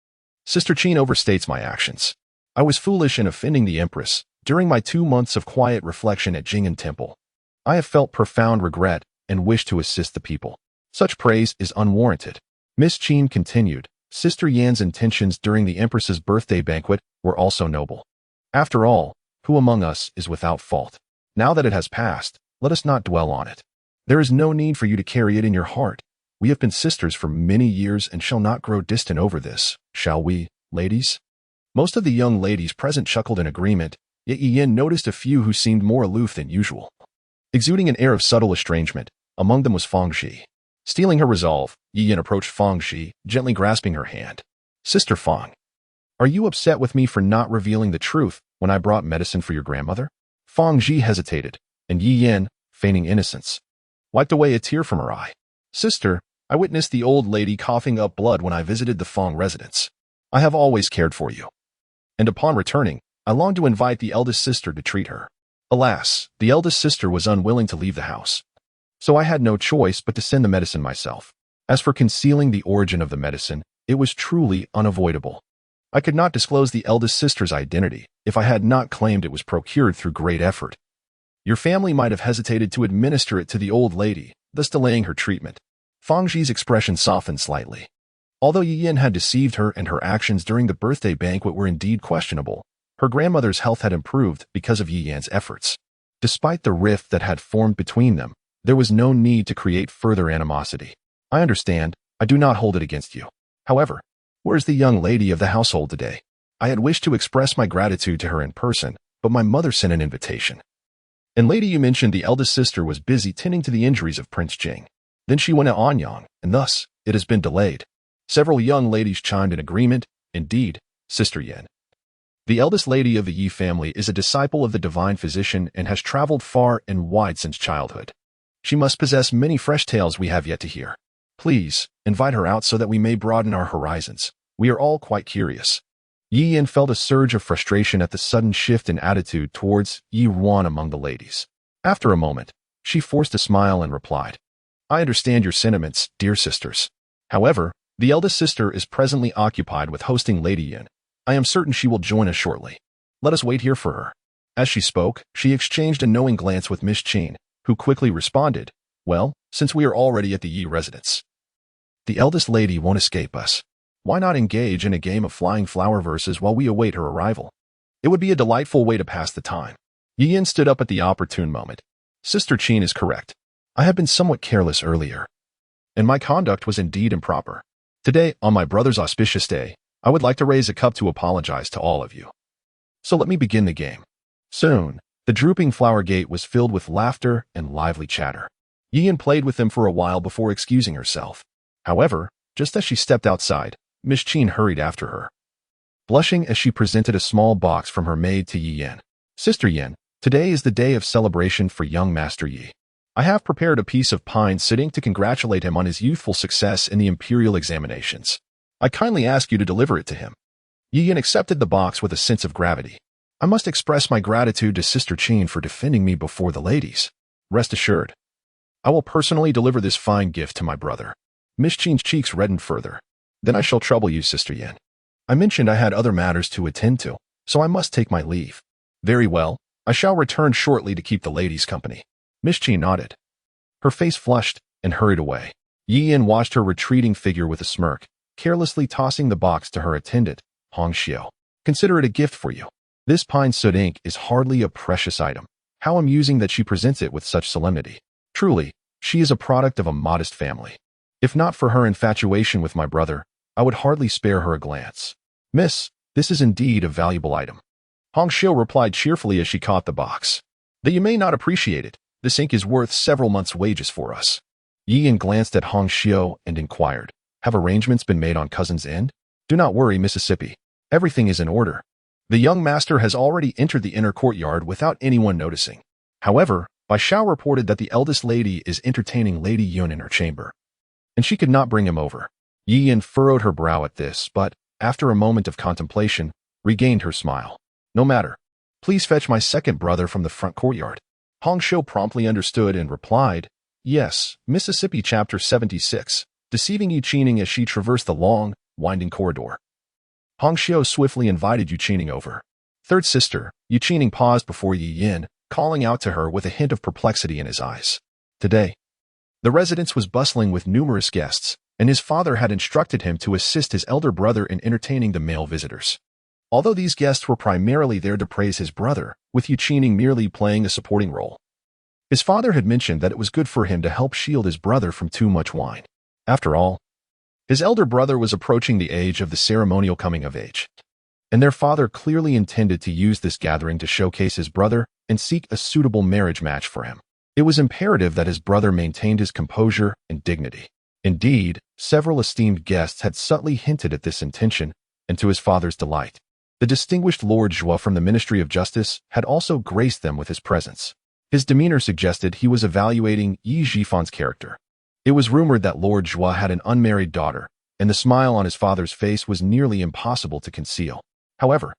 "Sister Qin overstates my actions. I was foolish in offending the Empress. During my 2 months of quiet reflection at Jing'an Temple, I have felt profound regret and wish to assist the people. Such praise is unwarranted." Miss Qin continued, "Sister Yan's intentions during the Empress's birthday banquet were also noble. After all, who among us is without fault? Now that it has passed, let us not dwell on it. There is no need for you to carry it in your heart. We have been sisters for many years and shall not grow distant over this, shall we, ladies?" Most of the young ladies present chuckled in agreement, yet Yi Yin noticed a few who seemed more aloof than usual, exuding an air of subtle estrangement. Among them was Fong Xi. Stealing her resolve, Yi Yin approached Fong Xi, gently grasping her hand. "Sister Fong, are you upset with me for not revealing the truth when I brought medicine for your grandmother?" Fong Xi hesitated, and Yi Yin, feigning innocence, wiped away a tear from her eye. "Sister, I witnessed the old lady coughing up blood when I visited the Fong residence. I have always cared for you, and upon returning, I longed to invite the eldest sister to treat her. Alas, the eldest sister was unwilling to leave the house, so I had no choice but to send the medicine myself. As for concealing the origin of the medicine, it was truly unavoidable. I could not disclose the eldest sister's identity if I had not claimed it was procured through great effort. Your family might have hesitated to administer it to the old lady, thus delaying her treatment." Fong Xi's expression softened slightly. Although Yi Yin had deceived her and her actions during the birthday banquet were indeed questionable, her grandmother's health had improved because of Yi Yan's efforts. Despite the rift that had formed between them, there was no need to create further animosity. "I understand. I do not hold it against you. However, where is the young lady of the household today? I had wished to express my gratitude to her in person, but my mother sent an invitation." "And lady, you mentioned the eldest sister was busy tending to the injuries of Prince Jing. Then she went to Anyang, and thus it has been delayed." Several young ladies chimed in agreement. "Indeed, Sister Yin. The eldest lady of the Yi family is a disciple of the divine physician and has traveled far and wide since childhood. She must possess many fresh tales we have yet to hear. Please, invite her out so that we may broaden our horizons. We are all quite curious. Yi Yin felt a surge of frustration at the sudden shift in attitude towards Yi Ruan among the ladies. After a moment, she forced a smile and replied, I understand your sentiments, dear sisters. However, the eldest sister is presently occupied with hosting Lady Yin. I am certain she will join us shortly. Let us wait here for her. As she spoke, she exchanged a knowing glance with Miss Qin, who quickly responded, Well, since we are already at the Yi residence, the eldest lady won't escape us. Why not engage in a game of flying flower verses while we await her arrival? It would be a delightful way to pass the time. Yi Yin stood up at the opportune moment. Sister Qin is correct. I have been somewhat careless earlier, and my conduct was indeed improper. Today, on my brother's auspicious day, I would like to raise a cup to apologize to all of you. So let me begin the game. Soon, the drooping flower gate was filled with laughter and lively chatter. Yi Yin played with them for a while before excusing herself. However, just as she stepped outside, Miss Qin hurried after her, blushing as she presented a small box from her maid to Yi Yin. Sister Yin, today is the day of celebration for young Master Yi. I have prepared a piece of pine sitting to congratulate him on his youthful success in the imperial examinations. I kindly ask you to deliver it to him. Yi Yin accepted the box with a sense of gravity. I must express my gratitude to Sister Qin for defending me before the ladies. Rest assured, I will personally deliver this fine gift to my brother. Miss Qin's cheeks reddened further. Then I shall trouble you, Sister Yin. I mentioned I had other matters to attend to, so I must take my leave. Very well, I shall return shortly to keep the ladies company. Miss Qin nodded. Her face flushed and hurried away. Yi Yin watched her retreating figure with a smirk, carelessly tossing the box to her attendant, Hong Xiu. Consider it a gift for you. This pine soot ink is hardly a precious item. How amusing that she presents it with such solemnity. Truly, she is a product of a modest family. If not for her infatuation with my brother, I would hardly spare her a glance. Miss, this is indeed a valuable item. Hong Xiu replied cheerfully as she caught the box. Though you may not appreciate it, this ink is worth several months' wages for us. Yi Yin glanced at Hong Xiu and inquired, Have arrangements been made on Cousin's End? Do not worry, Mississippi. Everything is in order. The young master has already entered the inner courtyard without anyone noticing. However, Bai Xiao reported that the eldest lady is entertaining Lady Yun in her chamber, and she could not bring him over. Yi Yin furrowed her brow at this, but, after a moment of contemplation, regained her smile. No matter. Please fetch my second brother from the front courtyard. Hong Xiu promptly understood and replied, Yes, Mississippi Chapter 76, deceiving Yu Qining as she traversed the long, winding corridor. Hong Xiu swiftly invited Yu Qining over. Third sister, Yu Qining paused before Yi Yin, calling out to her with a hint of perplexity in his eyes. Today, the residence was bustling with numerous guests, and his father had instructed him to assist his elder brother in entertaining the male visitors. Although these guests were primarily there to praise his brother, with Yu Qining merely playing a supporting role. His father had mentioned that it was good for him to help shield his brother from too much wine. After all, his elder brother was approaching the age of the ceremonial coming of age, and their father clearly intended to use this gathering to showcase his brother and seek a suitable marriage match for him. It was imperative that his brother maintained his composure and dignity. Indeed, several esteemed guests had subtly hinted at this intention, and to his father's delight, the distinguished Lord Jing from the Ministry of Justice had also graced them with his presence. His demeanor suggested he was evaluating Yi Jifan's character. It was rumored that Lord Jing had an unmarried daughter, and the smile on his father's face was nearly impossible to conceal. However,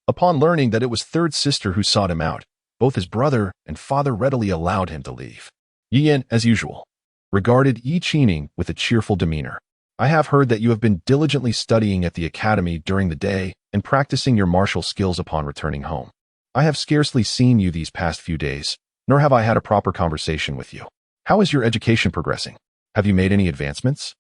upon learning that it was third sister who sought him out, both his brother and father readily allowed him to leave. Yi Yin, as usual, regarded Yi Qining with a cheerful demeanor. I have heard that you have been diligently studying at the academy during the day and practicing your martial skills upon returning home. I have scarcely seen you these past few days, nor have I had a proper conversation with you. How is your education progressing? Have you made any advancements?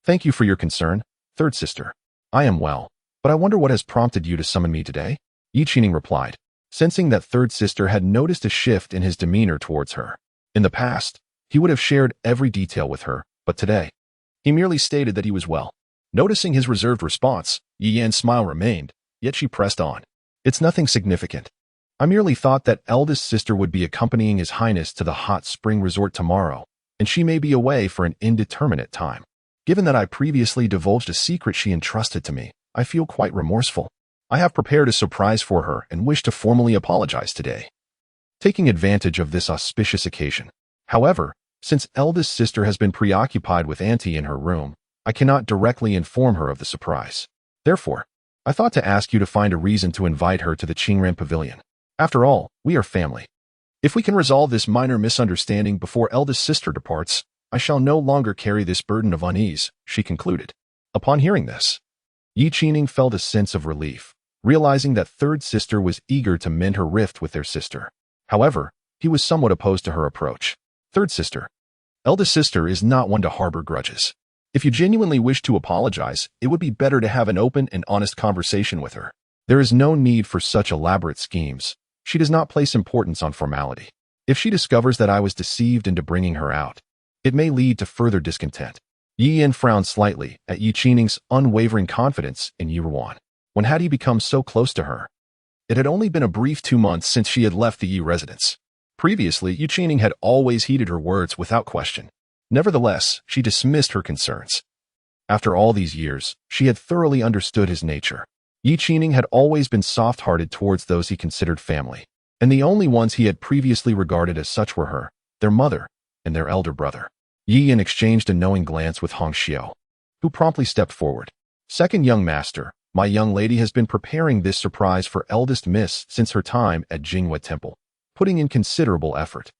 Thank you for your concern, third sister. I am well, but I wonder what has prompted you to summon me today? Yi Qining replied, sensing that third sister had noticed a shift in his demeanor towards her. In the past, he would have shared every detail with her, but today, he merely stated that he was well. Noticing his reserved response, Yi Yan's smile remained, yet she pressed on. It's nothing significant. I merely thought that eldest sister would be accompanying His Highness to the hot spring resort tomorrow, and she may be away for an indeterminate time. Given that I previously divulged a secret she entrusted to me, I feel quite remorseful. I have prepared a surprise for her and wish to formally apologize today, taking advantage of this auspicious occasion. However, Since eldest sister has been preoccupied with auntie in her room, I cannot directly inform her of the surprise. Therefore, I thought to ask you to find a reason to invite her to the Qingran Pavilion. After all, we are family. If we can resolve this minor misunderstanding before eldest sister departs, I shall no longer carry this burden of unease, she concluded. Upon hearing this, Yi Qining felt a sense of relief, realizing that third sister was eager to mend her rift with their sister. However, he was somewhat opposed to her approach. Third sister. Eldest sister is not one to harbor grudges. If you genuinely wish to apologize, it would be better to have an open and honest conversation with her. There is no need for such elaborate schemes. She does not place importance on formality. If she discovers that I was deceived into bringing her out, it may lead to further discontent. Yi Yin frowned slightly at Yi Qining's unwavering confidence in Ruan. When had he become so close to her? It had only been a brief 2 months since she had left the Yi residence. Previously, Yi Qining had always heeded her words without question. Nevertheless, she dismissed her concerns. After all these years, she had thoroughly understood his nature. Yi Qining had always been soft-hearted towards those he considered family, and the only ones he had previously regarded as such were her, their mother, and their elder brother. Yi Yin exchanged a knowing glance with Hong Xiao, who promptly stepped forward. Second young master, my young lady has been preparing this surprise for eldest miss since her time at Jinghua Temple, putting in considerable effort.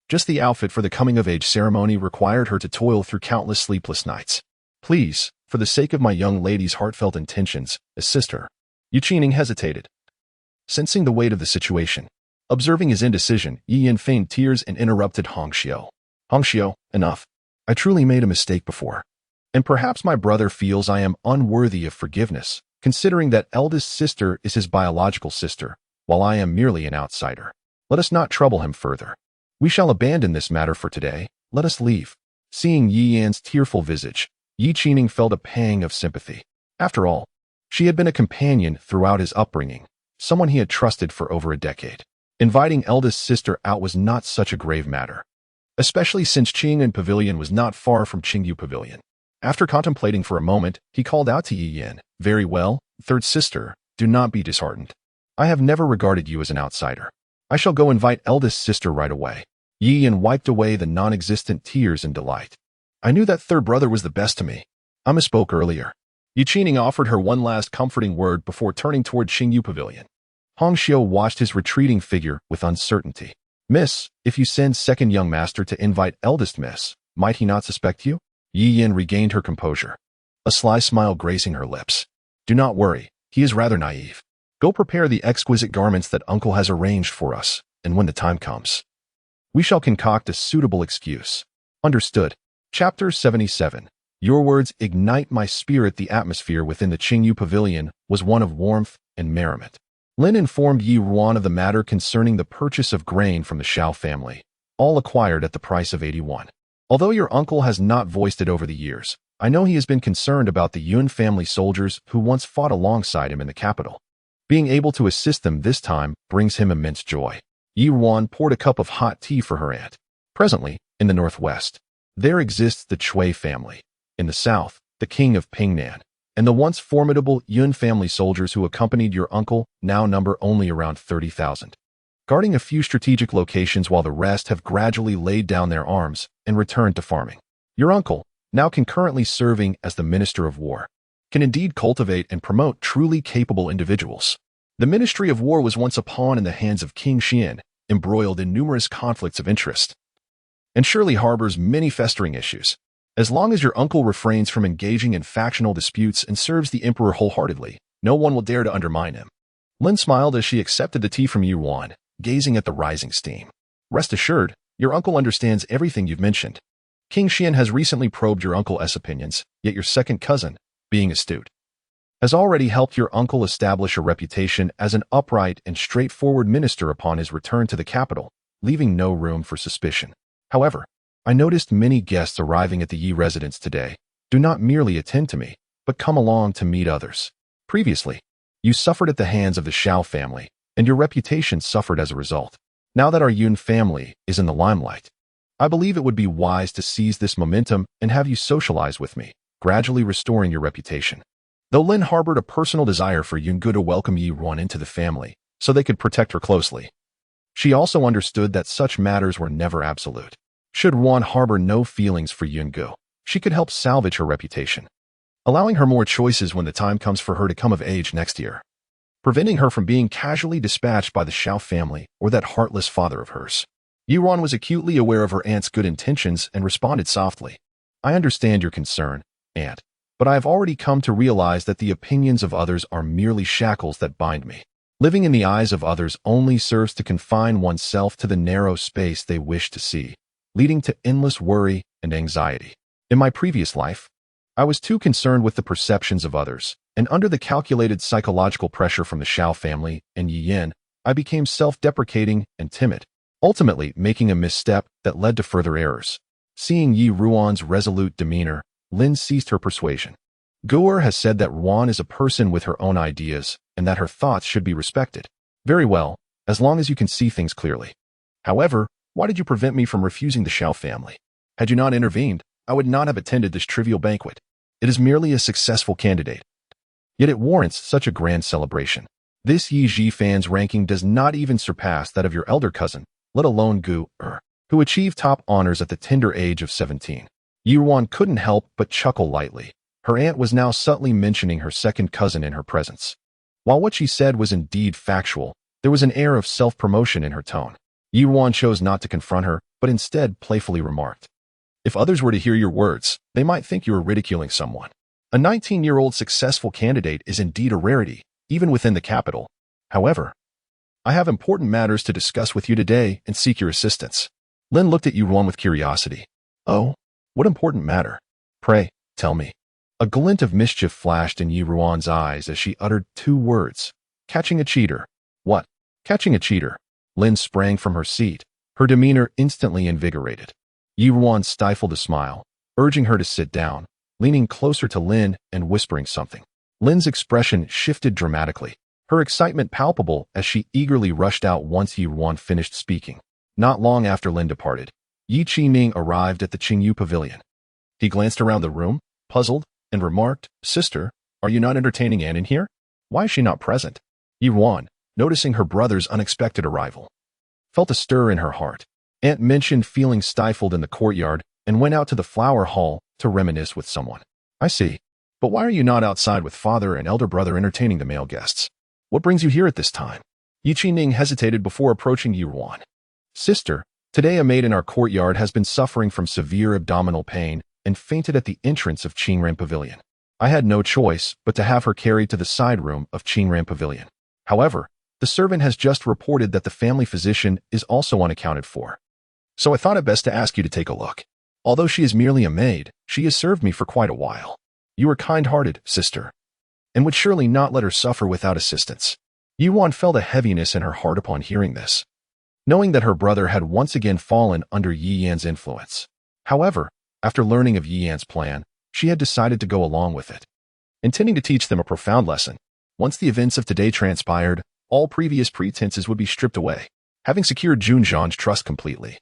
Just the outfit for the coming-of-age ceremony required her to toil through countless sleepless nights. Please, for the sake of my young lady's heartfelt intentions, assist her. Yi Qining hesitated, sensing the weight of the situation. Observing his indecision, Yi Yin feigned tears and interrupted Hong Xiao. Hong Xiao, enough. I truly made a mistake before. And perhaps my brother feels I am unworthy of forgiveness, considering that eldest sister is his biological sister, while I am merely an outsider. Let us not trouble him further. We shall abandon this matter for today. Let us leave. Seeing Yi Yan's tearful visage, Yi Qining felt a pang of sympathy. After all, she had been a companion throughout his upbringing, someone he had trusted for over a decade. Inviting eldest sister out was not such a grave matter, especially since Qing'an Pavilion was not far from Qingyu Pavilion. After contemplating for a moment, he called out to Yi Yin, "Very well, third sister, do not be disheartened. I have never regarded you as an outsider. I shall go invite eldest sister right away." Yi Yin wiped away the non-existent tears in delight. "I knew that third brother was the best to me. I misspoke earlier." Yi Qining offered her one last comforting word before turning toward Qingyu Pavilion. Hong Xiao watched his retreating figure with uncertainty. "Miss, if you send second young master to invite eldest miss, might he not suspect you?" Yi Yin regained her composure, a sly smile gracing her lips. "Do not worry, he is rather naive. Go prepare the exquisite garments that uncle has arranged for us, and when the time comes, we shall concoct a suitable excuse." Understood. Chapter 77. Your words ignite my spirit. The atmosphere within the Qingyu Pavilion was one of warmth and merriment. Lin informed Yi Ruan of the matter concerning the purchase of grain from the Shao family, all acquired at the price of 81. Although your uncle has not voiced it over the years, I know he has been concerned about the Yun family soldiers who once fought alongside him in the capital. Being able to assist them this time brings him immense joy. Yi Ruan poured a cup of hot tea for her aunt. Presently, in the northwest, there exists the Chui family. In the south, the king of Pingnan, and the once formidable Yun family soldiers who accompanied your uncle now number only around 30,000. Guarding a few strategic locations while the rest have gradually laid down their arms and returned to farming. Your uncle, now concurrently serving as the Minister of War, can indeed cultivate and promote truly capable individuals. The Ministry of War was once a pawn in the hands of King Xian, embroiled in numerous conflicts of interest, and surely harbors many festering issues. As long as your uncle refrains from engaging in factional disputes and serves the emperor wholeheartedly, no one will dare to undermine him. Lin smiled as she accepted the tea from Yuan, gazing at the rising steam. Rest assured, your uncle understands everything you've mentioned. King Xian has recently probed your uncle's opinions, yet your second cousin, being astute, has already helped your uncle establish a reputation as an upright and straightforward minister upon his return to the capital, leaving no room for suspicion. However, I noticed many guests arriving at the Yi residence today do not merely attend to me, but come along to meet others. Previously, you suffered at the hands of the Shao family, and your reputation suffered as a result. Now that our Yun family is in the limelight, I believe it would be wise to seize this momentum and have you socialize with me, gradually restoring your reputation. Though Lin harbored a personal desire for Yungu to welcome Yi Ruan into the family so they could protect her closely, she also understood that such matters were never absolute. Should Ruan harbor no feelings for Yungu, she could help salvage her reputation, allowing her more choices when the time comes for her to come of age next year, preventing her from being casually dispatched by the Xiao family or that heartless father of hers. Ruan was acutely aware of her aunt's good intentions and responded softly. I understand your concern, Aunt, but I have already come to realize that the opinions of others are merely shackles that bind me. Living in the eyes of others only serves to confine oneself to the narrow space they wish to see, leading to endless worry and anxiety. In my previous life, I was too concerned with the perceptions of others, and under the calculated psychological pressure from the Xiao family and Yi Yin, I became self-deprecating and timid, ultimately making a misstep that led to further errors. Seeing Yi Ruan's resolute demeanor, Lin ceased her persuasion. Guer has said that Ruan is a person with her own ideas and that her thoughts should be respected. Very well, as long as you can see things clearly. However, why did you prevent me from refusing the Xiao family? Had you not intervened, I would not have attended this trivial banquet. It is merely a successful candidate. Yet it warrants such a grand celebration. This Yi Ji fan's ranking does not even surpass that of your elder cousin, let alone Guer, who achieved top honors at the tender age of 17. Yi Ruan couldn't help but chuckle lightly. Her aunt was now subtly mentioning her second cousin in her presence. While what she said was indeed factual, there was an air of self-promotion in her tone. Yi Ruan chose not to confront her, but instead playfully remarked, if others were to hear your words, they might think you were ridiculing someone. A 19-year-old successful candidate is indeed a rarity, even within the capital. However, I have important matters to discuss with you today and seek your assistance. Lin looked at Yi Ruan with curiosity. Oh, what important matter? Pray, tell me. A glint of mischief flashed in Yi Ruan's eyes as she uttered two words. Catching a cheater. What? Catching a cheater? Lin sprang from her seat, her demeanor instantly invigorated. Yi Ruan stifled a smile, urging her to sit down, leaning closer to Lin and whispering something. Lin's expression shifted dramatically, her excitement palpable as she eagerly rushed out once Yi Ruan finished speaking. Not long after Lin departed, Yi Qining arrived at the Qingyu Pavilion. He glanced around the room, puzzled, and remarked, Sister, are you not entertaining Anne in here? Why is she not present? Yi Ruan, noticing her brother's unexpected arrival, felt a stir in her heart. Aunt mentioned feeling stifled in the courtyard and went out to the flower hall to reminisce with someone. I see. But why are you not outside with father and elder brother entertaining the male guests? What brings you here at this time? Yi Qining hesitated before approaching Yi Ruan. Sister, today a maid in our courtyard has been suffering from severe abdominal pain and fainted at the entrance of Qingran Pavilion. I had no choice but to have her carried to the side room of Qingran Pavilion. However, the servant has just reported that the family physician is also unaccounted for. So I thought it best to ask you to take a look. Although she is merely a maid, she has served me for quite a while. You are kind-hearted, sister, and would surely not let her suffer without assistance. Yi Ruan felt a heaviness in her heart upon hearing this, knowing that her brother had once again fallen under Yi Yan's influence. However, after learning of Yi Yan's plan, she had decided to go along with it, intending to teach them a profound lesson. Once the events of today transpired, all previous pretenses would be stripped away. Having secured Junzhan's trust completely,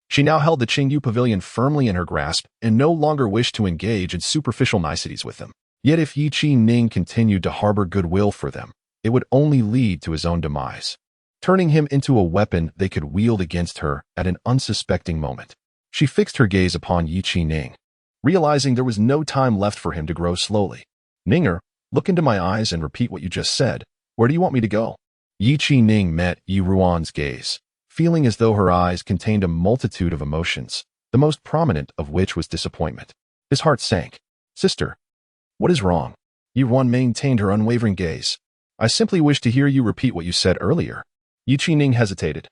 she now held the Qingyu Pavilion firmly in her grasp and no longer wished to engage in superficial niceties with them. Yet if Yi Qining continued to harbor goodwill for them, it would only lead to his own demise, turning him into a weapon they could wield against her at an unsuspecting moment. She fixed her gaze upon Yi Qining, realizing there was no time left for him to grow slowly. Ninger, look into my eyes and repeat what you just said. Where do you want me to go? Yi Qining met Yi Ruan's gaze, feeling as though her eyes contained a multitude of emotions, the most prominent of which was disappointment. His heart sank. Sister, what is wrong? Yi Ruan maintained her unwavering gaze. I simply wish to hear you repeat what you said earlier. Yi Qining hesitated,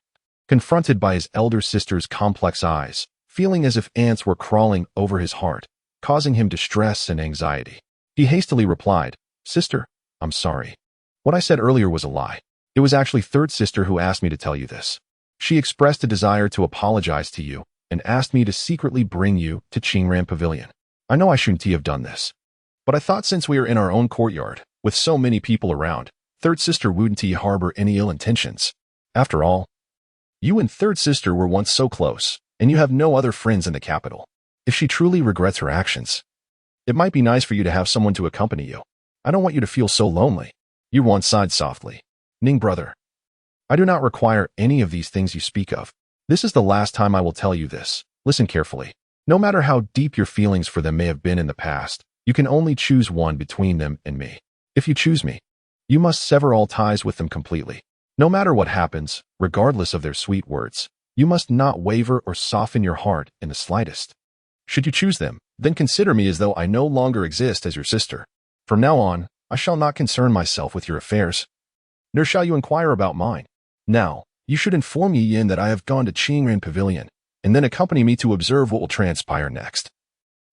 confronted by his elder sister's complex eyes, feeling as if ants were crawling over his heart, causing him distress and anxiety. He hastily replied, Sister, I'm sorry. What I said earlier was a lie. It was actually third sister who asked me to tell you this. She expressed a desire to apologize to you and asked me to secretly bring you to Qingran Pavilion. I know I shouldn't have done this, but I thought since we are in our own courtyard, with so many people around, third sister wouldn't harbor any ill intentions. After all, you and third sister were once so close, and you have no other friends in the capital. If she truly regrets her actions, it might be nice for you to have someone to accompany you. I don't want you to feel so lonely. Yi Ruan sighed softly. Ning brother, I do not require any of these things you speak of. This is the last time I will tell you this. Listen carefully. No matter how deep your feelings for them may have been in the past, you can only choose one between them and me. If you choose me, you must sever all ties with them completely. No matter what happens, regardless of their sweet words, you must not waver or soften your heart in the slightest. Should you choose them, then consider me as though I no longer exist as your sister. From now on, I shall not concern myself with your affairs, nor shall you inquire about mine. Now, you should inform Yi Yin that I have gone to Qingren Pavilion, and then accompany me to observe what will transpire next,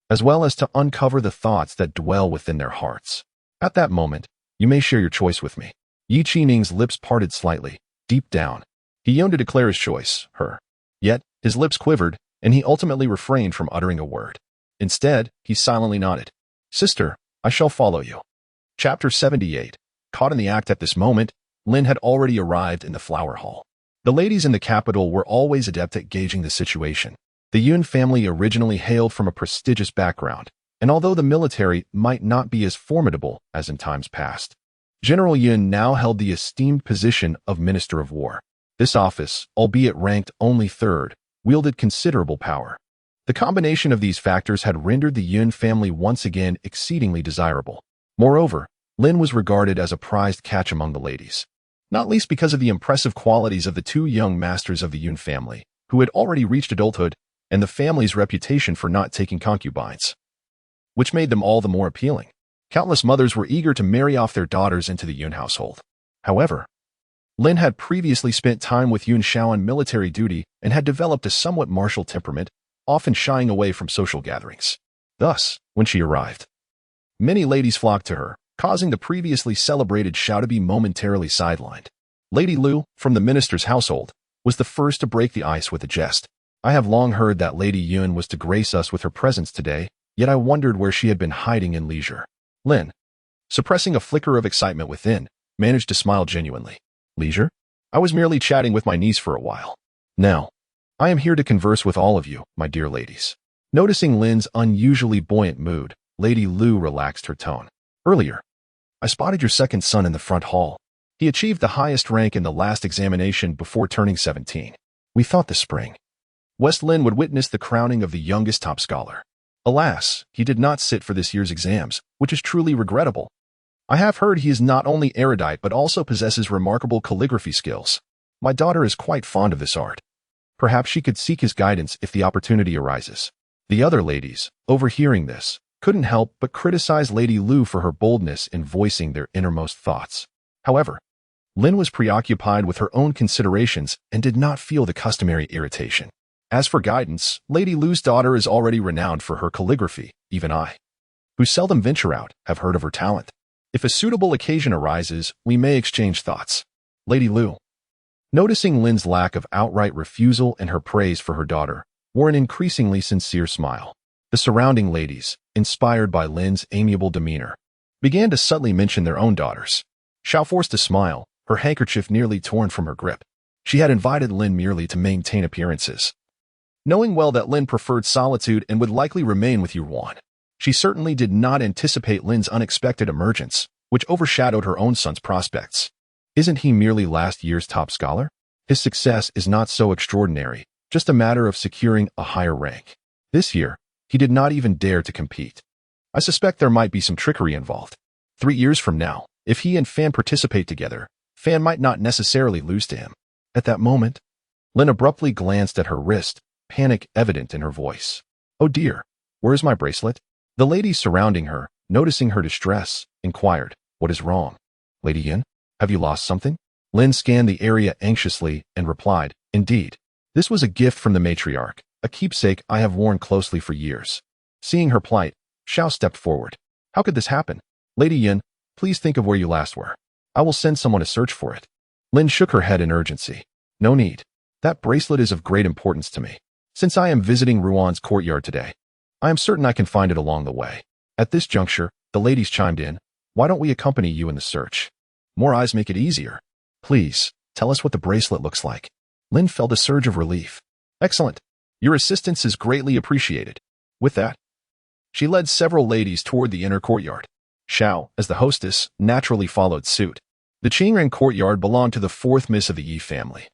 as well as to uncover the thoughts that dwell within their hearts. At that moment, you may share your choice with me. Yi Qining's lips parted slightly. Deep down, he yearned to declare his choice, her. Yet, his lips quivered, and he ultimately refrained from uttering a word. Instead, he silently nodded. Sister, I shall follow you. Chapter 78. Caught in the act at this moment, Lin had already arrived in the flower hall. The ladies in the capital were always adept at gauging the situation. The Yun family originally hailed from a prestigious background, and although the military might not be as formidable as in times past, General Yun now held the esteemed position of Minister of War. This office, albeit ranked only third, wielded considerable power. The combination of these factors had rendered the Yun family once again exceedingly desirable. Moreover, Lin was regarded as a prized catch among the ladies, not least because of the impressive qualities of the two young masters of the Yun family, who had already reached adulthood, and the family's reputation for not taking concubines, which made them all the more appealing. Countless mothers were eager to marry off their daughters into the Yun household. However, Lin had previously spent time with Yun Shao on military duty and had developed a somewhat martial temperament, often shying away from social gatherings. Thus, when she arrived, many ladies flocked to her, causing the previously celebrated Shao to be momentarily sidelined. Lady Lu, from the minister's household, was the first to break the ice with a jest. I have long heard that Lady Yun was to grace us with her presence today, yet I wondered where she had been hiding in leisure. Lin, suppressing a flicker of excitement within, managed to smile genuinely. Leisure? I was merely chatting with my niece for a while. Now, I am here to converse with all of you, my dear ladies. Noticing Lin's unusually buoyant mood, Lady Lu relaxed her tone. Earlier, I spotted your second son in the front hall. He achieved the highest rank in the last examination before turning 17. We thought this spring, West Lin would witness the crowning of the youngest top scholar. Alas, he did not sit for this year's exams, which is truly regrettable. I have heard he is not only erudite but also possesses remarkable calligraphy skills. My daughter is quite fond of this art. Perhaps she could seek his guidance if the opportunity arises. The other ladies, overhearing this, couldn't help but criticize Lady Lu for her boldness in voicing their innermost thoughts. However, Lin was preoccupied with her own considerations and did not feel the customary irritation. As for guidance, Lady Lu's daughter is already renowned for her calligraphy. Even I, who seldom venture out, have heard of her talent. If a suitable occasion arises, we may exchange thoughts. Lady Lu, noticing Lin's lack of outright refusal and her praise for her daughter, wore an increasingly sincere smile. The surrounding ladies, inspired by Lin's amiable demeanor, began to subtly mention their own daughters. Xiao forced a smile, her handkerchief nearly torn from her grip. She had invited Lin merely to maintain appearances, knowing well that Lin preferred solitude and would likely remain with Ruan. She certainly did not anticipate Lin's unexpected emergence, which overshadowed her own son's prospects. Isn't he merely last year's top scholar? His success is not so extraordinary, just a matter of securing a higher rank. This year, he did not even dare to compete. I suspect there might be some trickery involved. 3 years from now, if he and Fan participate together, Fan might not necessarily lose to him. At that moment, Lin abruptly glanced at her wrist, panic evident in her voice. Oh dear, where is my bracelet? The ladies surrounding her, noticing her distress, inquired, what is wrong? Lady Yin, have you lost something? Lin scanned the area anxiously and replied, indeed. This was a gift from the matriarch, a keepsake I have worn closely for years. Seeing her plight, Xiao stepped forward. How could this happen? Lady Yin, please think of where you last were. I will send someone to search for it. Lin shook her head in urgency. No need. That bracelet is of great importance to me. Since I am visiting Ruan's courtyard today, I am certain I can find it along the way. At this juncture, the ladies chimed in. Why don't we accompany you in the search? More eyes make it easier. Please, tell us what the bracelet looks like. Lin felt a surge of relief. Excellent. Your assistance is greatly appreciated. With that, she led several ladies toward the inner courtyard. Xiao, as the hostess, naturally followed suit. The Qingren courtyard belonged to the fourth miss of the Yi family,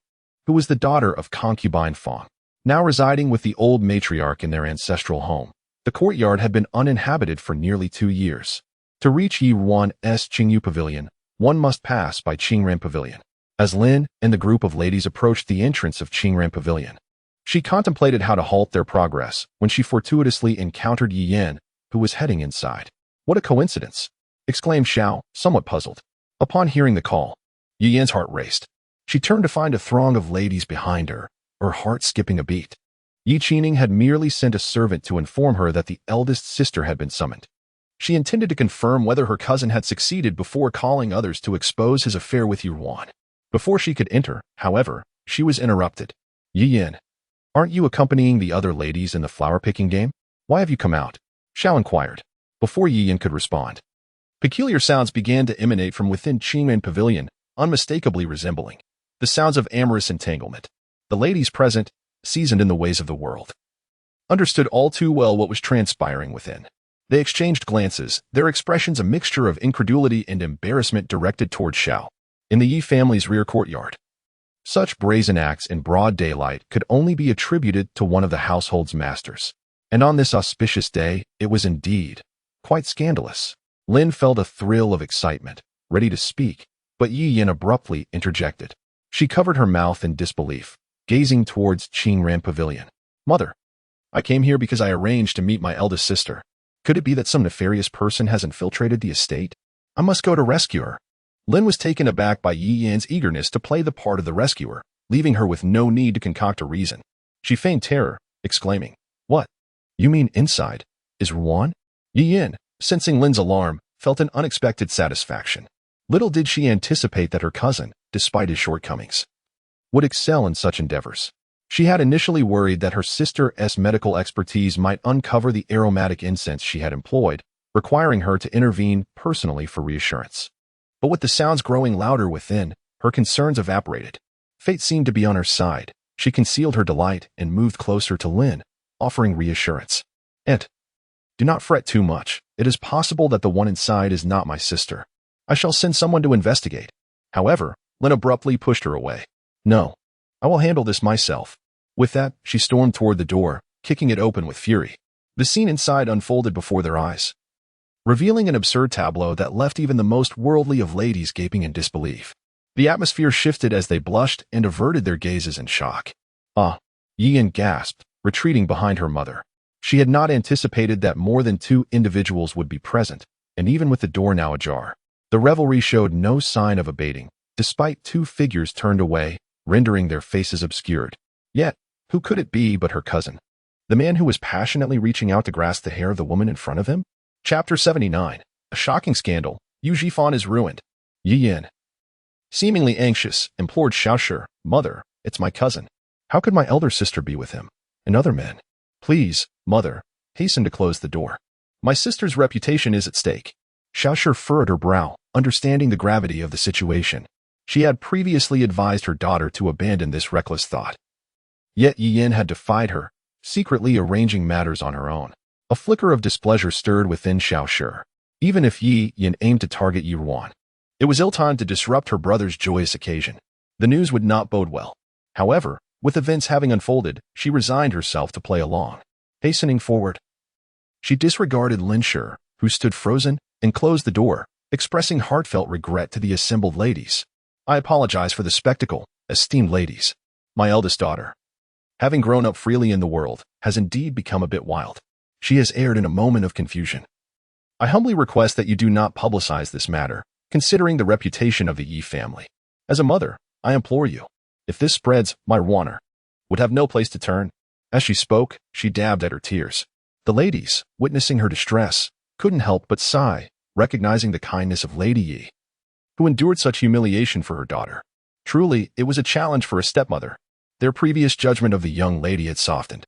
who was the daughter of concubine Fang. now residing with the old matriarch in their ancestral home. The courtyard had been uninhabited for nearly 2 years. To reach Ruan's Qingyu Pavilion, one must pass by Qingran Pavilion. As Lin and the group of ladies approached the entrance of Qingran Pavilion, she contemplated how to halt their progress when she fortuitously encountered Yi Yan, who was heading inside. "What a coincidence!" exclaimed Xiao, somewhat puzzled. Upon hearing the call, Yi Yan's heart raced. She turned to find a throng of ladies behind her, her heart skipping a beat. Yi Qining had merely sent a servant to inform her that the eldest sister had been summoned. She intended to confirm whether her cousin had succeeded before calling others to expose his affair with Ruan. Before she could enter, however, she was interrupted. "Yi Yan, aren't you accompanying the other ladies in the flower-picking game? Why have you come out?" Xiao inquired. Before Yi Yan could respond, peculiar sounds began to emanate from within Qingran Pavilion, unmistakably resembling the sounds of amorous entanglement. The ladies present, seasoned in the ways of the world, understood all too well what was transpiring within. They exchanged glances, their expressions a mixture of incredulity and embarrassment directed toward Xiao. In the Yi family's rear courtyard, such brazen acts in broad daylight could only be attributed to one of the household's masters. And on this auspicious day, it was indeed quite scandalous. Lin felt a thrill of excitement, ready to speak, but Yi Yan abruptly interjected. She covered her mouth in disbelief, gazing towards Qingran Pavilion. "Mother, I came here because I arranged to meet my eldest sister. Could it be that some nefarious person has infiltrated the estate? I must go to rescue her." Lin was taken aback by Yi Yan's eagerness to play the part of the rescuer, leaving her with no need to concoct a reason. She feigned terror, exclaiming, "What? You mean inside? Is Ruan?" Yi Yan, sensing Lin's alarm, felt an unexpected satisfaction. Little did she anticipate that her cousin, despite his shortcomings, would excel in such endeavors. She had initially worried that her sister's medical expertise might uncover the aromatic incense she had employed, requiring her to intervene personally for reassurance. But with the sounds growing louder within, her concerns evaporated. Fate seemed to be on her side. She concealed her delight and moved closer to Lin, offering reassurance. "And do not fret too much. It is possible that the one inside is not my sister. I shall send someone to investigate." However, Lin abruptly pushed her away. "No, I will handle this myself." With that, she stormed toward the door, kicking it open with fury. The scene inside unfolded before their eyes, revealing an absurd tableau that left even the most worldly of ladies gaping in disbelief. The atmosphere shifted as they blushed and averted their gazes in shock. "Ah!" Yi Yan gasped, retreating behind her mother. She had not anticipated that more than 2 individuals would be present, and even with the door now ajar, the revelry showed no sign of abating, despite 2 figures turned away, rendering their faces obscured. Yet, who could it be but her cousin? The man who was passionately reaching out to grasp the hair of the woman in front of him? Chapter 79. A shocking scandal. Yu Jifan is ruined. Yi Yan, seemingly anxious, implored Xiaoshi, "Mother, it's my cousin. How could my elder sister be with him? And other men? Please, mother, hasten to close the door. My sister's reputation is at stake." Xiaoshi furrowed her brow, understanding the gravity of the situation. She had previously advised her daughter to abandon this reckless thought. Yet Yi Yan had defied her, secretly arranging matters on her own. A flicker of displeasure stirred within Xiaoshi. Even if Yi Yan aimed to target Ruan, it was ill-timed to disrupt her brother's joyous occasion. The news would not bode well. However, with events having unfolded, she resigned herself to play along. Hastening forward, she disregarded Lin Shi, who stood frozen, and closed the door, expressing heartfelt regret to the assembled ladies. "I apologize for the spectacle, esteemed ladies. My eldest daughter, having grown up freely in the world, has indeed become a bit wild. She has erred in a moment of confusion. I humbly request that you do not publicize this matter, considering the reputation of the Yi family. As a mother, I implore you. If this spreads, my Ruaner would have no place to turn." As she spoke, she dabbed at her tears. The ladies, witnessing her distress, couldn't help but sigh, recognizing the kindness of Lady Yi, who endured such humiliation for her daughter. Truly, it was a challenge for a stepmother. Their previous judgment of the young lady had softened,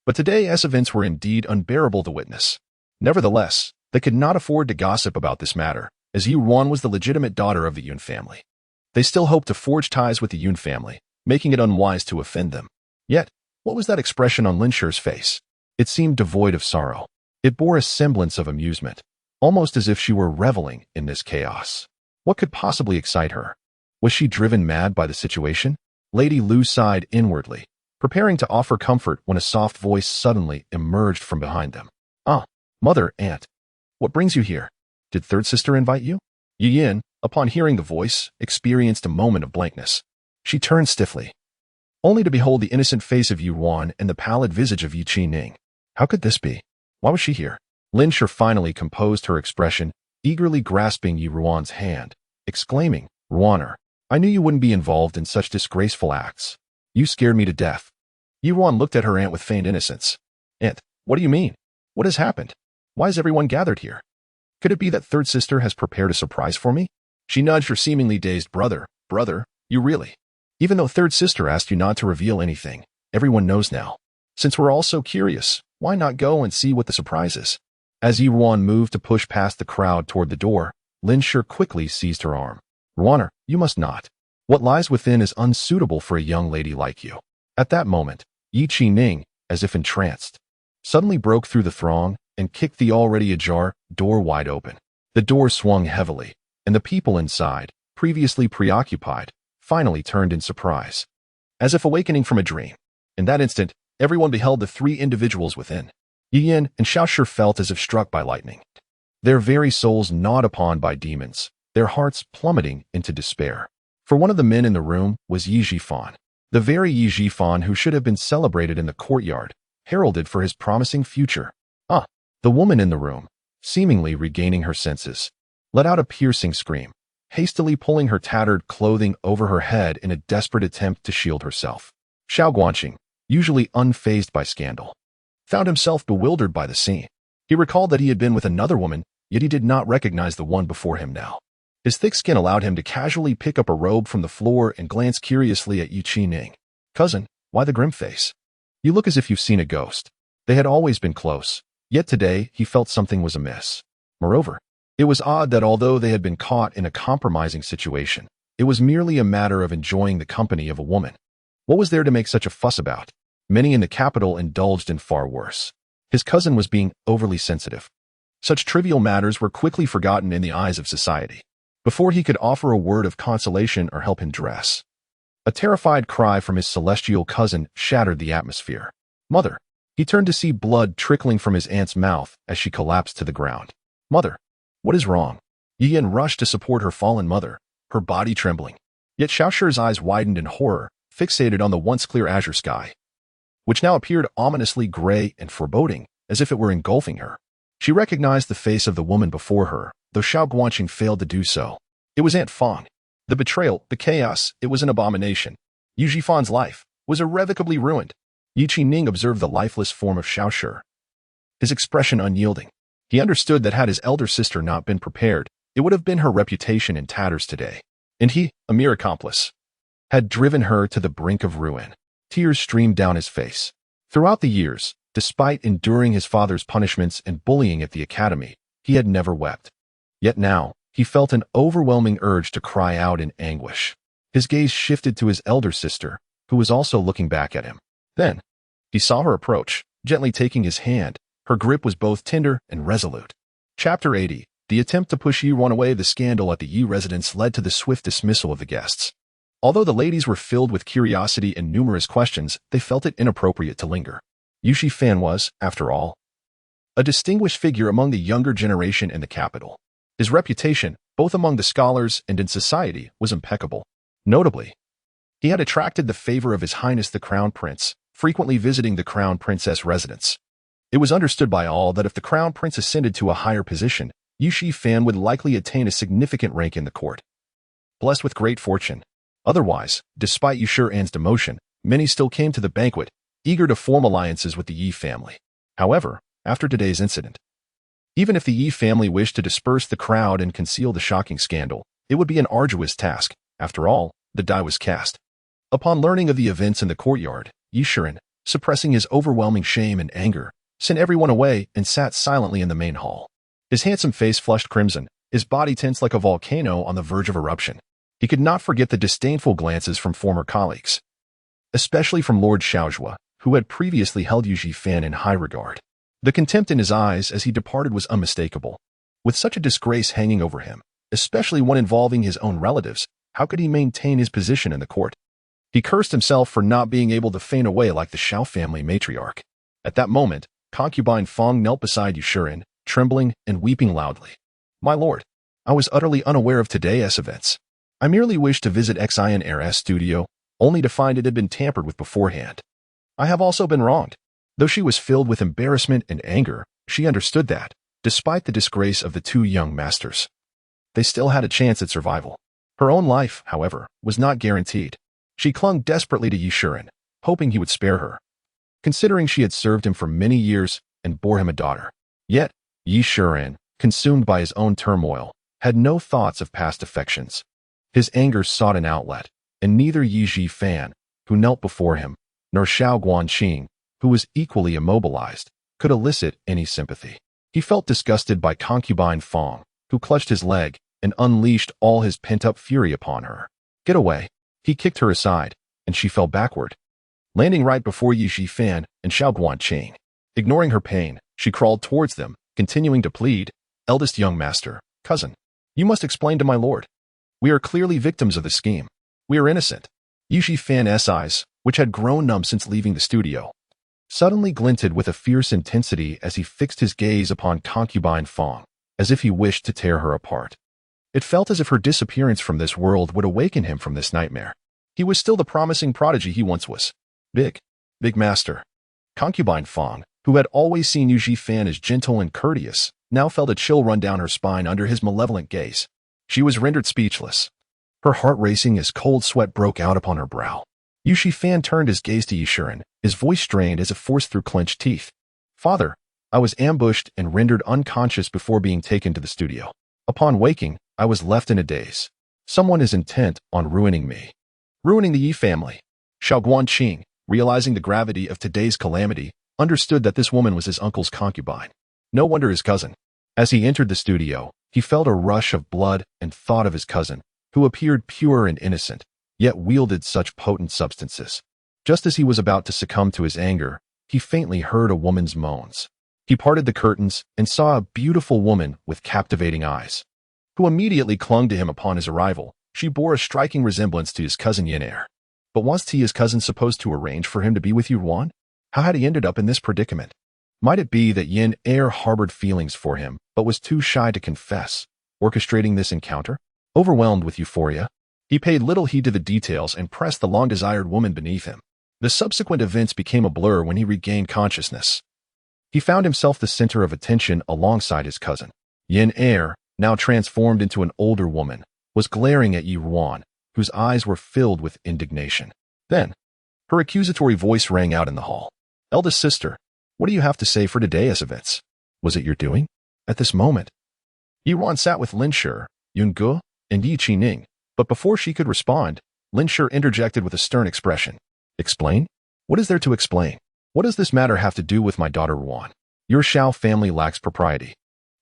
but today's events were indeed unbearable to witness. Nevertheless, they could not afford to gossip about this matter, as Ruan was the legitimate daughter of the Yun family. They still hoped to forge ties with the Yun family, making it unwise to offend them. Yet, what was that expression on Lin Shi's face? It seemed devoid of sorrow. It bore a semblance of amusement, almost as if she were reveling in this chaos. What could possibly excite her? Was she driven mad by the situation? Lady Lu sighed inwardly, preparing to offer comfort when a soft voice suddenly emerged from behind them. "Ah, mother, aunt, what brings you here? Did third sister invite you?" Yin, upon hearing the voice, experienced a moment of blankness. She turned stiffly, only to behold the innocent face of Ruan and the pallid visage of Ning. How could this be? Why was she here? Lin Shi finally composed her expression, eagerly grasping Ruan's hand, exclaiming, "Ruaner, I knew you wouldn't be involved in such disgraceful acts. You scared me to death." Ruan looked at her aunt with feigned innocence. "Aunt, what do you mean? What has happened? Why is everyone gathered here? Could it be that third sister has prepared a surprise for me?" She nudged her seemingly dazed brother. "Brother, you really? Even though third sister asked you not to reveal anything, everyone knows now. Since we're all so curious, why not go and see what the surprise is?" As Ruan moved to push past the crowd toward the door, Lin Shi quickly seized her arm. "Ruaner, you must not. What lies within is unsuitable for a young lady like you." At that moment, Ning, as if entranced, suddenly broke through the throng and kicked the already ajar door wide open. The door swung heavily, and the people inside, previously preoccupied, finally turned in surprise, as if awakening from a dream. In that instant, everyone beheld the three individuals within. Yin and Xiaoshi felt as if struck by lightning, their very souls gnawed upon by demons, their hearts plummeting into despair. For one of the men in the room was Yi Jifan, the very Yi Jifan who should have been celebrated in the courtyard, heralded for his promising future. "Ah!" The woman in the room, seemingly regaining her senses, let out a piercing scream, hastily pulling her tattered clothing over her head in a desperate attempt to shield herself. Xiao Guanqing, usually unfazed by scandal, found himself bewildered by the scene. He recalled that he had been with another woman, yet he did not recognize the one before him now. His thick skin allowed him to casually pick up a robe from the floor and glance curiously at Ning. "Cousin, why the grim face? You look as if you've seen a ghost." They had always been close, yet today he felt something was amiss. Moreover, it was odd that although they had been caught in a compromising situation, it was merely a matter of enjoying the company of a woman. What was there to make such a fuss about? Many in the capital indulged in far worse. His cousin was being overly sensitive. Such trivial matters were quickly forgotten in the eyes of society. Before he could offer a word of consolation or help him dress, a terrified cry from his celestial cousin shattered the atmosphere. "Mother!" He turned to see blood trickling from his aunt's mouth as she collapsed to the ground. "Mother, what is wrong?" Yin rushed to support her fallen mother, her body trembling. Yet Xiaoshi's eyes widened in horror, fixated on the once clear azure sky, which now appeared ominously gray and foreboding, as if it were engulfing her. She recognized the face of the woman before her, though Xiao Guanqing failed to do so. It was Aunt Fang. The betrayal, the chaos, it was an abomination. Yu Jifan's life was irrevocably ruined. Ning observed the lifeless form of Xiaoshi, his expression unyielding. He understood that had his elder sister not been prepared, it would have been her reputation in tatters today. And he, a mere accomplice, had driven her to the brink of ruin. Tears streamed down his face. Throughout the years, despite enduring his father's punishments and bullying at the academy, he had never wept. Yet now, he felt an overwhelming urge to cry out in anguish. His gaze shifted to his elder sister, who was also looking back at him. Then, he saw her approach, gently taking his hand. Her grip was both tender and resolute. Chapter 80. The attempt to push Ruan away. The scandal at the Yi residence led to the swift dismissal of the guests. Although the ladies were filled with curiosity and numerous questions, they felt it inappropriate to linger. Yu Fan was, after all, a distinguished figure among the younger generation in the capital. His reputation, both among the scholars and in society, was impeccable. Notably, he had attracted the favor of His Highness the Crown Prince, frequently visiting the Crown Princess residence. It was understood by all that if the Crown Prince ascended to a higher position, Yu Fan would likely attain a significant rank in the court, blessed with great fortune. Otherwise, despite Yu An's demotion, many still came to the banquet, eager to form alliances with the Yi family. However, after today's incident, even if the Yi family wished to disperse the crowd and conceal the shocking scandal, it would be an arduous task. After all, the die was cast. Upon learning of the events in the courtyard, Yishuren, suppressing his overwhelming shame and anger, sent everyone away and sat silently in the main hall. His handsome face flushed crimson, his body tense like a volcano on the verge of eruption. He could not forget the disdainful glances from former colleagues, especially from Lord Xiaozhua, who had previously held Yu Fan in high regard. The contempt in his eyes as he departed was unmistakable. With such a disgrace hanging over him, especially one involving his own relatives, how could he maintain his position in the court? He cursed himself for not being able to faint away like the Shao family matriarch. At that moment, concubine Feng knelt beside Yushuren, trembling and weeping loudly. "My lord, I was utterly unaware of today's events. I merely wished to visit XINR's studio, only to find it had been tampered with beforehand. I have also been wronged." Though she was filled with embarrassment and anger, she understood that, despite the disgrace of the two young masters, they still had a chance at survival. Her own life, however, was not guaranteed. She clung desperately to Yushuren, hoping he would spare her, considering she had served him for many years and bore him a daughter. Yet, Yushuren, consumed by his own turmoil, had no thoughts of past affections. His anger sought an outlet, and neither Yi Fan, who knelt before him, nor Shao Guanqing, who was equally immobilized, could elicit any sympathy. He felt disgusted by concubine Feng, who clutched his leg and unleashed all his pent-up fury upon her. "Get away." He kicked her aside, and she fell backward, landing right before Yi Fan and Shao Guanqing. Ignoring her pain, she crawled towards them, continuing to plead, "Eldest young master, cousin, you must explain to my lord. We are clearly victims of the scheme. We are innocent." Yi Fan's eyes, which had grown numb since leaving the studio, suddenly glinted with a fierce intensity as he fixed his gaze upon concubine Feng, as if he wished to tear her apart. It felt as if her disappearance from this world would awaken him from this nightmare. He was still the promising prodigy he once was. Big master. Concubine Feng, who had always seen Yi Fan as gentle and courteous, now felt a chill run down her spine under his malevolent gaze. She was rendered speechless, her heart racing as cold sweat broke out upon her brow. Yi Fan turned his gaze to Yushuren, his voice strained as if forced through clenched teeth. "Father, I was ambushed and rendered unconscious before being taken to the studio. Upon waking, I was left in a daze. Someone is intent on ruining me. Ruining the Yi family." Shao Guanqing, realizing the gravity of today's calamity, understood that this woman was his uncle's concubine. No wonder his cousin. As he entered the studio, he felt a rush of blood and thought of his cousin, who appeared pure and innocent, yet wielded such potent substances. Just as he was about to succumb to his anger, he faintly heard a woman's moans. He parted the curtains and saw a beautiful woman with captivating eyes, who immediately clung to him upon his arrival. She bore a striking resemblance to his cousin Yin. But wasn't his cousin supposed to arrange for him to be with Ruan? How had he ended up in this predicament? Might it be that Yin harbored feelings for him, but was too shy to confess, orchestrating this encounter? Overwhelmed with euphoria, he paid little heed to the details and pressed the long-desired woman beneath him. The subsequent events became a blur when he regained consciousness. He found himself the center of attention alongside his cousin. Yin, now transformed into an older woman, was glaring at Ruan, whose eyes were filled with indignation. Then, her accusatory voice rang out in the hall. "Eldest sister, what do you have to say for today's events? Was it your doing?" At this moment, Ruan sat with Lin Shi, Yun Ge, and Yi Qining, but before she could respond, Lin Shi interjected with a stern expression. "Explain? What is there to explain? What does this matter have to do with my daughter Ruan? Your Shao family lacks propriety.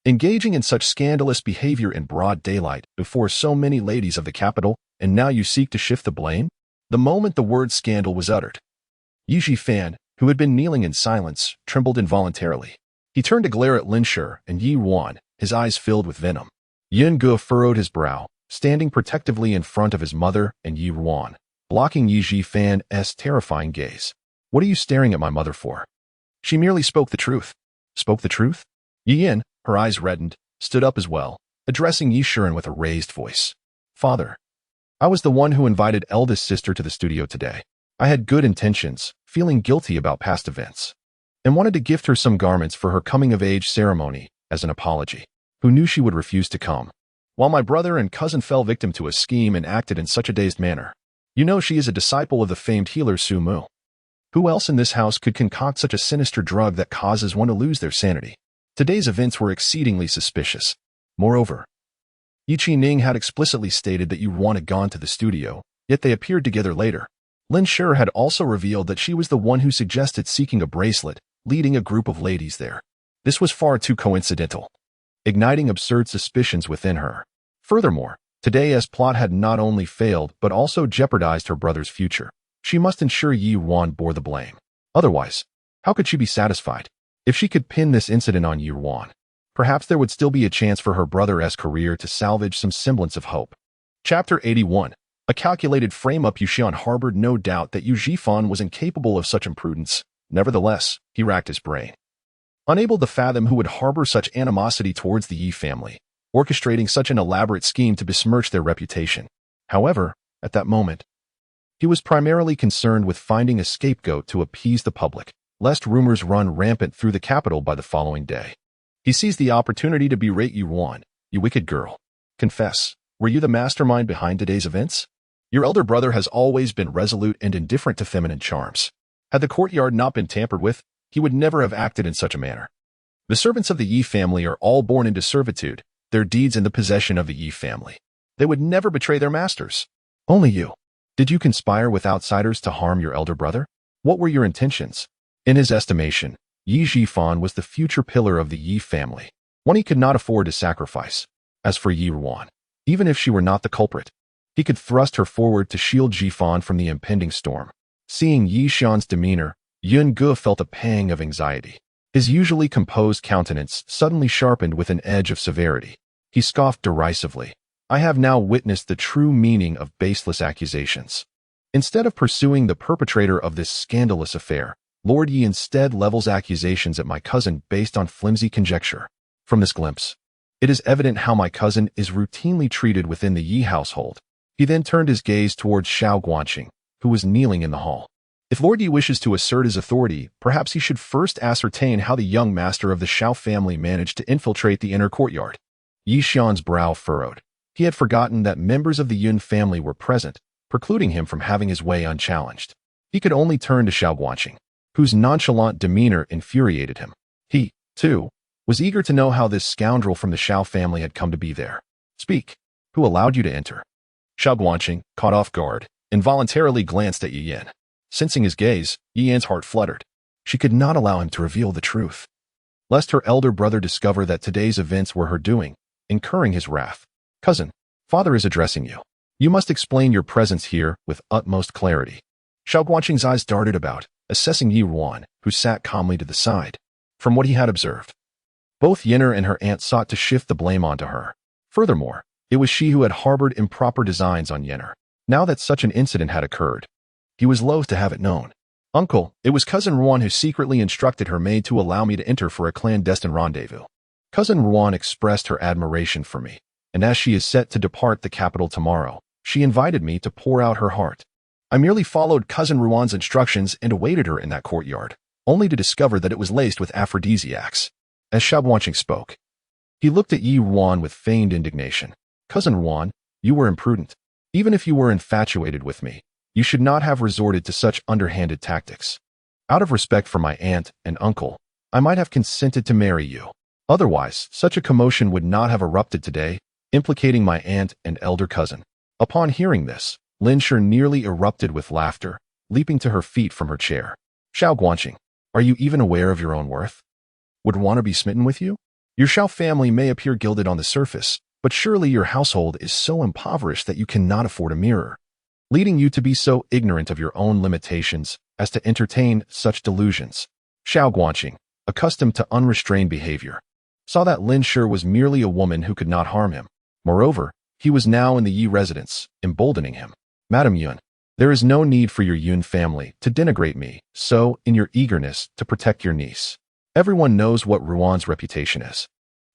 Engaging in such scandalous behavior in broad daylight before so many ladies of the capital, and now you seek to shift the blame?" The moment the word scandal was uttered, Yi Fan, who had been kneeling in silence, trembled involuntarily. He turned to glare at Lin Shi and Ruan, his eyes filled with venom. Yun Ge furrowed his brow, standing protectively in front of his mother and Ruan, blocking Yi Fan's terrifying gaze. "What are you staring at my mother for? She merely spoke the truth." "Spoke the truth?" Yin, her eyes reddened, stood up as well, addressing Yushuren with a raised voice. "Father, I was the one who invited eldest sister to the studio today. I had good intentions, feeling guilty about past events, and wanted to gift her some garments for her coming-of-age ceremony as an apology. Who knew she would refuse to come? While my brother and cousin fell victim to a scheme and acted in such a dazed manner. You know she is a disciple of the famed healer Su Mu. Who else in this house could concoct such a sinister drug that causes one to lose their sanity? Today's events were exceedingly suspicious. Moreover, Yi Qining had explicitly stated that Ruan had gone to the studio, yet they appeared together later. Lin Shi had also revealed that she was the one who suggested seeking a bracelet, leading a group of ladies there. This was far too coincidental, igniting absurd suspicions within her. Furthermore, today's plot had not only failed but also jeopardized her brother's future. She must ensure Ruan bore the blame. Otherwise, how could she be satisfied? If she could pin this incident on Ruan, perhaps there would still be a chance for her brother's career to salvage some semblance of hope. Chapter 81. A calculated frame-up Yuxian harbored no doubt that Yu Jifan was incapable of such imprudence. Nevertheless, he racked his brain, unable to fathom who would harbor such animosity towards the Yi family, orchestrating such an elaborate scheme to besmirch their reputation. However, at that moment, he was primarily concerned with finding a scapegoat to appease the public, lest rumors run rampant through the capital by the following day. He seized the opportunity to berate Yu Ruan. You wicked girl. Confess, were you the mastermind behind today's events? Your elder brother has always been resolute and indifferent to feminine charms. Had the courtyard not been tampered with, he would never have acted in such a manner. The servants of the Yi family are all born into servitude, their deeds in the possession of the Yi family. They would never betray their masters. Only you. Did you conspire with outsiders to harm your elder brother? What were your intentions? In his estimation, Yi Jifan was the future pillar of the Yi family, one he could not afford to sacrifice. As for Yi Ruan, even if she were not the culprit, he could thrust her forward to shield Jifan from the impending storm. Seeing Yi Xian's demeanor, Yun Ge felt a pang of anxiety. His usually composed countenance suddenly sharpened with an edge of severity. He scoffed derisively. I have now witnessed the true meaning of baseless accusations. Instead of pursuing the perpetrator of this scandalous affair, Lord Yi instead levels accusations at my cousin based on flimsy conjecture. From this glimpse, it is evident how my cousin is routinely treated within the Yi household. He then turned his gaze towards Xiao Guanqing, who was kneeling in the hall. If Lord Yi wishes to assert his authority, perhaps he should first ascertain how the young master of the Xiao family managed to infiltrate the inner courtyard. Yi Xian's brow furrowed. He had forgotten that members of the Yun family were present, precluding him from having his way unchallenged. He could only turn to Xiao Guanqing, whose nonchalant demeanor infuriated him. He, too, was eager to know how this scoundrel from the Xiao family had come to be there. Speak. Who allowed you to enter? Xiao Guanqing, caught off guard, involuntarily glanced at Yi Yan. Sensing his gaze, Yi Yan's heart fluttered. She could not allow him to reveal the truth, lest her elder brother discover that today's events were her doing, incurring his wrath. Cousin, father is addressing you. You must explain your presence here with utmost clarity. Xiao Guanqing's eyes darted about, assessing Yi Ruan, who sat calmly to the side. From what he had observed, both Yinner and her aunt sought to shift the blame onto her. Furthermore, it was she who had harbored improper designs on Yinner. Now that such an incident had occurred, he was loath to have it known. Uncle, it was Cousin Ruan who secretly instructed her maid to allow me to enter for a clandestine rendezvous. Cousin Ruan expressed her admiration for me, and as she is set to depart the capital tomorrow, she invited me to pour out her heart. I merely followed Cousin Ruan's instructions and awaited her in that courtyard, only to discover that it was laced with aphrodisiacs. As Xiao Guanqing spoke, he looked at Yi Ruan with feigned indignation. Cousin Ruan, you were imprudent. Even if you were infatuated with me, you should not have resorted to such underhanded tactics. Out of respect for my aunt and uncle, I might have consented to marry you. Otherwise, such a commotion would not have erupted today, implicating my aunt and elder cousin. Upon hearing this, Lin Shi nearly erupted with laughter, leaping to her feet from her chair. Xiao Guanqing, are you even aware of your own worth? Would Ruan be smitten with you? Your Xiao family may appear gilded on the surface, but surely your household is so impoverished that you cannot afford a mirror, leading you to be so ignorant of your own limitations as to entertain such delusions. Xiao Guanqing, accustomed to unrestrained behavior, saw that Lin Shi was merely a woman who could not harm him. Moreover, he was now in the Yi residence, emboldening him. Madam Yun, there is no need for your Yun family to denigrate me, so, in your eagerness to protect your niece. Everyone knows what Ruan's reputation is.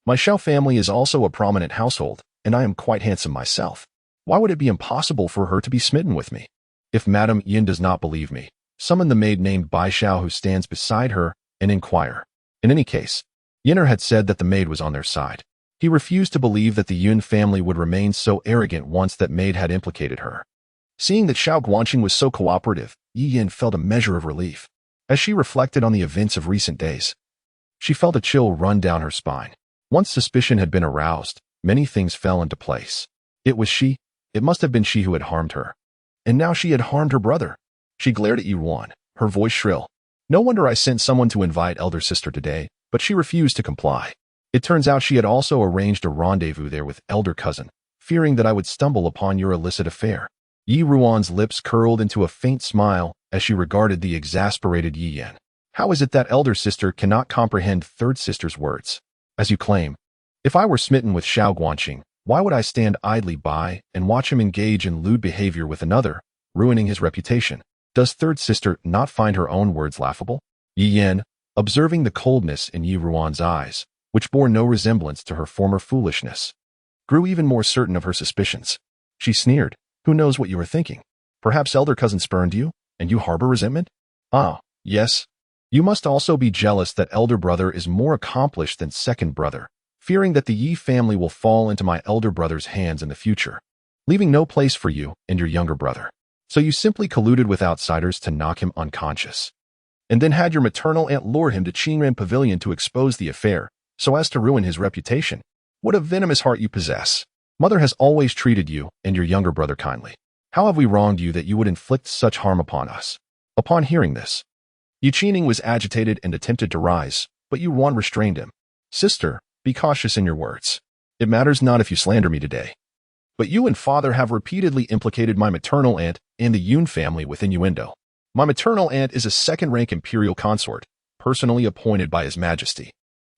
My Xiao family is also a prominent household, and I am quite handsome myself. Why would it be impossible for her to be smitten with me? If Madame Yin does not believe me, summon the maid named Bai Xiao who stands beside her and inquire. In any case, Yinner had said that the maid was on their side. He refused to believe that the Yun family would remain so arrogant once that maid had implicated her. Seeing that Xiao Guanqing was so cooperative, Yi Yin felt a measure of relief. As she reflected on the events of recent days, she felt a chill run down her spine. Once suspicion had been aroused, many things fell into place. It must have been she who had harmed her. And now she had harmed her brother. She glared at Yi Ruan, her voice shrill. No wonder I sent someone to invite elder sister today, but she refused to comply. It turns out she had also arranged a rendezvous there with elder cousin, fearing that I would stumble upon your illicit affair. Yi Ruan's lips curled into a faint smile as she regarded the exasperated Yi Yan. How is it that elder sister cannot comprehend third sister's words? As you claim, if I were smitten with Xiao Guanqing, Why would I stand idly by and watch him engage in lewd behavior with another, ruining his reputation? Does third sister not find her own words laughable? Yi Yan, observing the coldness in Yi Ruan's eyes, which bore no resemblance to her former foolishness, grew even more certain of her suspicions. She sneered. Who knows what you are thinking? Perhaps elder cousin spurned you, and you harbor resentment? Ah, yes. You must also be jealous that elder brother is more accomplished than second brother, fearing that the Yi family will fall into my elder brother's hands in the future, leaving no place for you and your younger brother. So you simply colluded with outsiders to knock him unconscious, and then had your maternal aunt lure him to Qingran Pavilion to expose the affair, so as to ruin his reputation. What a venomous heart you possess. Mother has always treated you and your younger brother kindly. How have we wronged you that you would inflict such harm upon us? Upon hearing this, Yi Qining was agitated and attempted to rise, but Yi Ruan restrained him. Sister, be cautious in your words. It matters not if you slander me today. But you and father have repeatedly implicated my maternal aunt and the Yun family with innuendo. My maternal aunt is a second-rank imperial consort, personally appointed by His Majesty.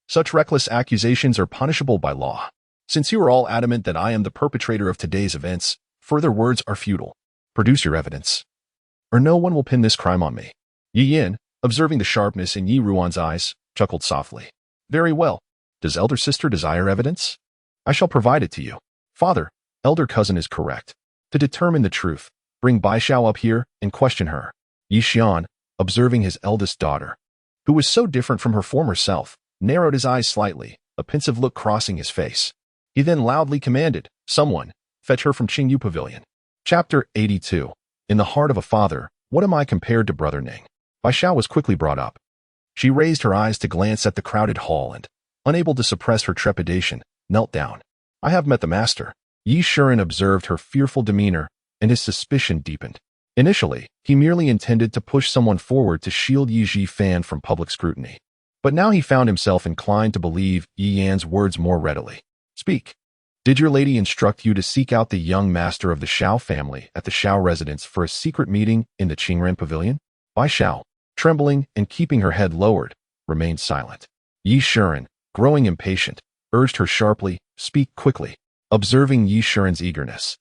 Such reckless accusations are punishable by law. Since you are all adamant that I am the perpetrator of today's events, further words are futile. Produce your evidence, or no one will pin this crime on me. Yi Yan, observing the sharpness in Yi Ruan's eyes, chuckled softly. Very well. Does elder sister desire evidence? I shall provide it to you. Father, elder cousin is correct. To determine the truth, bring Bai Xiao up here and question her. Yi Xian, observing his eldest daughter, who was so different from her former self, narrowed his eyes slightly, a pensive look crossing his face. He then loudly commanded, someone, fetch her from Qingyu Pavilion. Chapter 82. In the heart of a father, what am I compared to Brother Ning? Bai Xiao was quickly brought up. She raised her eyes to glance at the crowded hall and, unable to suppress her trepidation, knelt down. I have met the master. Yi Shuren observed her fearful demeanor, and his suspicion deepened. Initially, he merely intended to push someone forward to shield Yi Zhifan from public scrutiny. But now he found himself inclined to believe Yi Yan's words more readily. Speak. Did your lady instruct you to seek out the young master of the Xiao family at the Xiao residence for a secret meeting in the Qingran Pavilion? Bai Xiao, trembling and keeping her head lowered, remained silent. Yi Shuren, growing impatient, urged her sharply, speak quickly. Observing Yi Shuren's eagerness,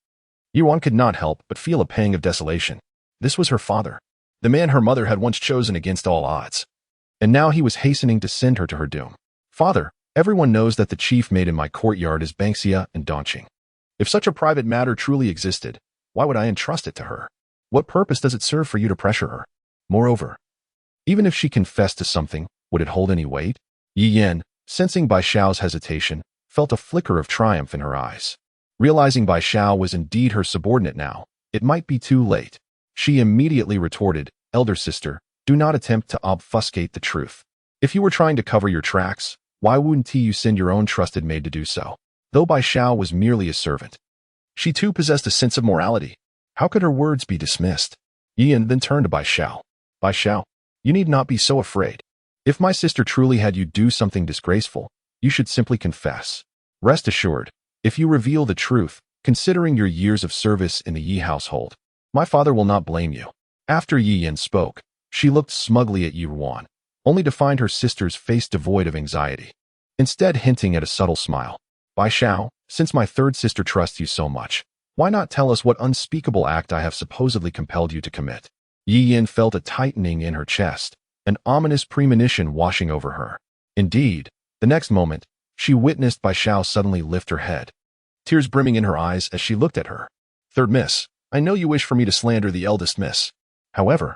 Yi Ruan could not help but feel a pang of desolation. This was her father, the man her mother had once chosen against all odds. And now he was hastening to send her to her doom. Father, everyone knows that the chief maid in my courtyard is Bangxia and Dongqing. If such a private matter truly existed, why would I entrust it to her? What purpose does it serve for you to pressure her? Moreover, even if she confessed to something, would it hold any weight? Yi Yan, sensing Bai Xiao's hesitation, felt a flicker of triumph in her eyes. Realizing Bai Xiao was indeed her subordinate now, it might be too late. She immediately retorted, Elder sister, do not attempt to obfuscate the truth. If you were trying to cover your tracks, why wouldn't you send your own trusted maid to do so? Though Bai Xiao was merely a servant, she too possessed a sense of morality. How could her words be dismissed? Yi Yan then turned to Bai Xiao. Bai Xiao, you need not be so afraid. If my sister truly had you do something disgraceful, you should simply confess. Rest assured, if you reveal the truth, considering your years of service in the Yi household, my father will not blame you. After Yi Yan spoke, she looked smugly at Yi Ruan, only to find her sister's face devoid of anxiety, instead hinting at a subtle smile. Bai Xiao, since my third sister trusts you so much, why not tell us what unspeakable act I have supposedly compelled you to commit? Yi Yan felt a tightening in her chest, an ominous premonition washing over her. Indeed, the next moment, she witnessed Bai Xiao suddenly lift her head, tears brimming in her eyes as she looked at her. Third miss, I know you wish for me to slander the eldest miss. However,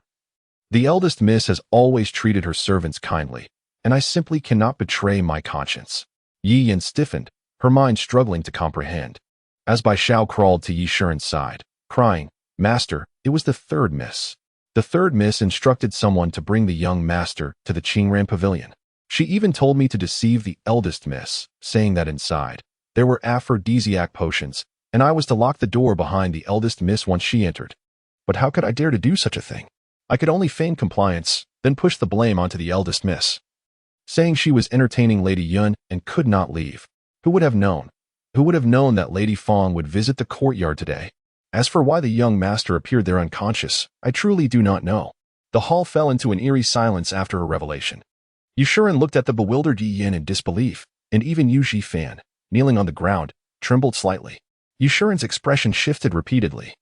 the eldest miss has always treated her servants kindly, and I simply cannot betray my conscience. Yi Yan stiffened, her mind struggling to comprehend, as Bai Xiao crawled to Yi Shuren's side, crying, Master, it was the third miss. The third miss instructed someone to bring the young master to the Qingran Pavilion. She even told me to deceive the eldest miss, saying that inside there were aphrodisiac potions, and I was to lock the door behind the eldest miss once she entered. But how could I dare to do such a thing? I could only feign compliance, then push the blame onto the eldest miss, saying she was entertaining Lady Yun and could not leave. Who would have known? Who would have known that Lady Fong would visit the courtyard today? As for why the young master appeared there unconscious, I truly do not know. The hall fell into an eerie silence after her revelation. Yi Shuren looked at the bewildered Yi Yan in disbelief, and even Yu Zhifan, kneeling on the ground, trembled slightly. Yushuren's expression shifted repeatedly.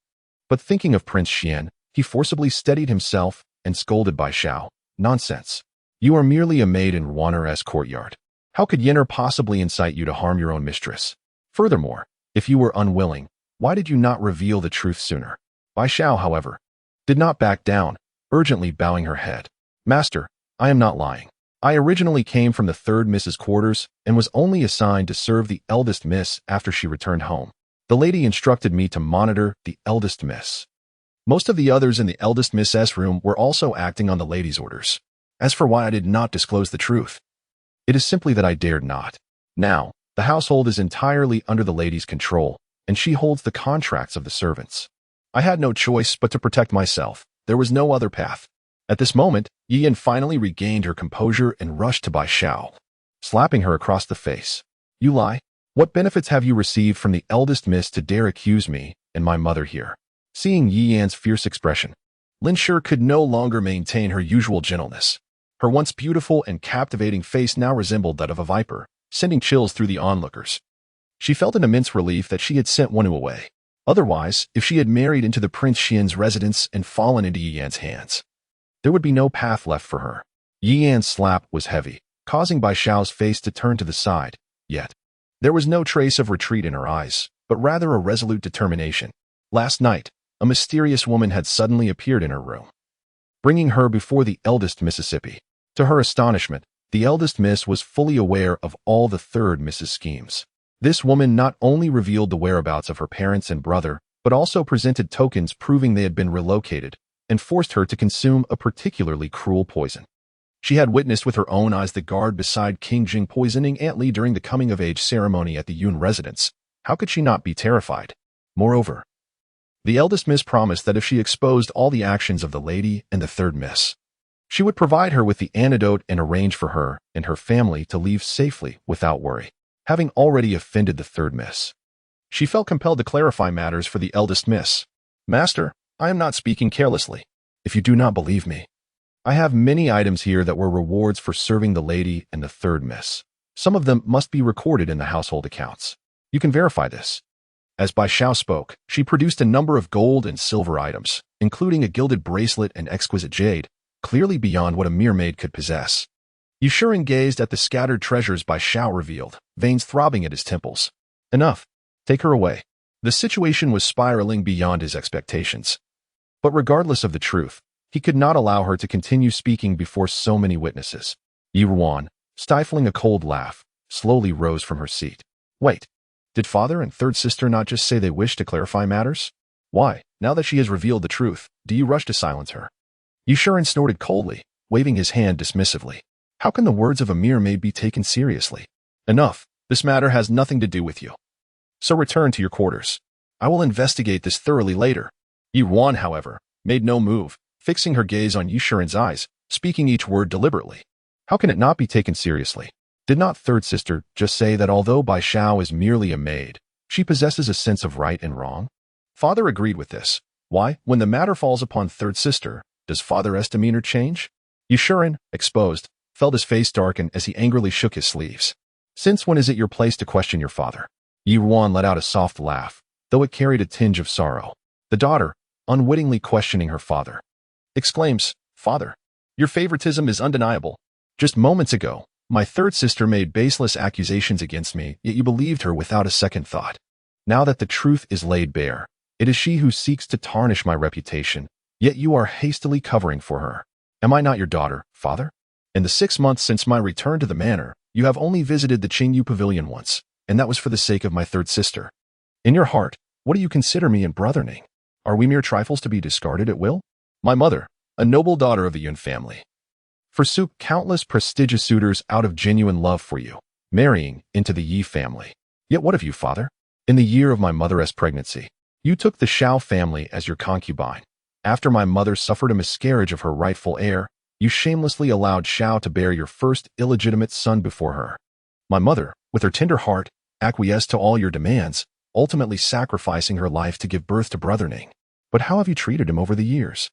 But thinking of Prince Xian, he forcibly steadied himself and scolded Bai Xiao. Nonsense. You are merely a maid in Ruaner's courtyard. How could Yenner possibly incite you to harm your own mistress? Furthermore, if you were unwilling, why did you not reveal the truth sooner? Bai Xiao, however, did not back down, urgently bowing her head. Master, I am not lying. I originally came from the third Miss's quarters and was only assigned to serve the eldest Miss after she returned home. The lady instructed me to monitor the eldest Miss. Most of the others in the eldest Miss's room were also acting on the lady's orders. As for why I did not disclose the truth, it is simply that I dared not. Now, the household is entirely under the lady's control, and she holds the contracts of the servants. I had no choice but to protect myself. There was no other path. At this moment, Yan finally regained her composure and rushed to Bai Xiao, slapping her across the face. You lie? What benefits have you received from the eldest Miss to dare accuse me and my mother here? Seeing Yi Yan's fierce expression, Lin Shi could no longer maintain her usual gentleness. Her once beautiful and captivating face now resembled that of a viper, sending chills through the onlookers. She felt an immense relief that she had sent Wenu away. Otherwise, if she had married into the Prince Xian's residence and fallen into Yi Yan's hands, there would be no path left for her. Yi Yan's slap was heavy, causing Bai Xiao's face to turn to the side, yet there was no trace of retreat in her eyes, but rather a resolute determination. Last night, a mysterious woman had suddenly appeared in her room, bringing her before the eldest Mississippi. To her astonishment, the eldest Miss was fully aware of all the third Miss's schemes. This woman not only revealed the whereabouts of her parents and brother, but also presented tokens proving they had been relocated and forced her to consume a particularly cruel poison. She had witnessed with her own eyes the guard beside King Jing poisoning Aunt Li during the coming-of-age ceremony at the Yun residence. How could she not be terrified? Moreover, the eldest Miss promised that if she exposed all the actions of the lady and the third Miss, she would provide her with the antidote and arrange for her and her family to leave safely without worry. Having already offended the third Miss, she felt compelled to clarify matters for the eldest Miss. Master, I am not speaking carelessly. If you do not believe me, I have many items here that were rewards for serving the lady and the third Miss. Some of them must be recorded in the household accounts. You can verify this. As Bai Xiao spoke, she produced a number of gold and silver items, including a gilded bracelet and exquisite jade, clearly beyond what a mere maid could possess. Yushuren gazed at the scattered treasures Bai Xiao revealed, veins throbbing at his temples. Enough. Take her away. The situation was spiraling beyond his expectations. But regardless of the truth, he could not allow her to continue speaking before so many witnesses. Ruan, stifling a cold laugh, slowly rose from her seat. Wait, did father and third sister not just say they wished to clarify matters? Why, now that she has revealed the truth, do you rush to silence her? Yushuren snorted coldly, waving his hand dismissively. How can the words of a mere maid be taken seriously? Enough, this matter has nothing to do with you. So return to your quarters. I will investigate this thoroughly later. Ruan, however, made no move, fixing her gaze on Yushuren's eyes, speaking each word deliberately. How can it not be taken seriously? Did not third sister just say that although Bai Xiao is merely a maid, she possesses a sense of right and wrong? Father agreed with this. Why, when the matter falls upon third sister, does father's demeanor change? Yushuren, exposed, felt his face darken as he angrily shook his sleeves. Since when is it your place to question your father? Ruan let out a soft laugh, though it carried a tinge of sorrow. The daughter, unwittingly questioning her father, exclaims, Father, your favoritism is undeniable. Just moments ago, my third sister made baseless accusations against me, yet you believed her without a second thought. Now that the truth is laid bare, it is she who seeks to tarnish my reputation, yet you are hastily covering for her. Am I not your daughter, father? In the 6 months since my return to the manor, you have only visited the Qingyu Pavilion once, and that was for the sake of my third sister. In your heart, what do you consider me and brothering? Are we mere trifles to be discarded at will? My mother, a noble daughter of the Yun family, forsook countless prestigious suitors out of genuine love for you, marrying into the Yi family. Yet what of you, father? In the year of my mother's pregnancy, you took the Xiao family as your concubine. After my mother suffered a miscarriage of her rightful heir, you shamelessly allowed Xiao to bear your first illegitimate son before her. My mother, with her tender heart, acquiesced to all your demands, ultimately sacrificing her life to give birth to Brother Ning. But how have you treated him over the years?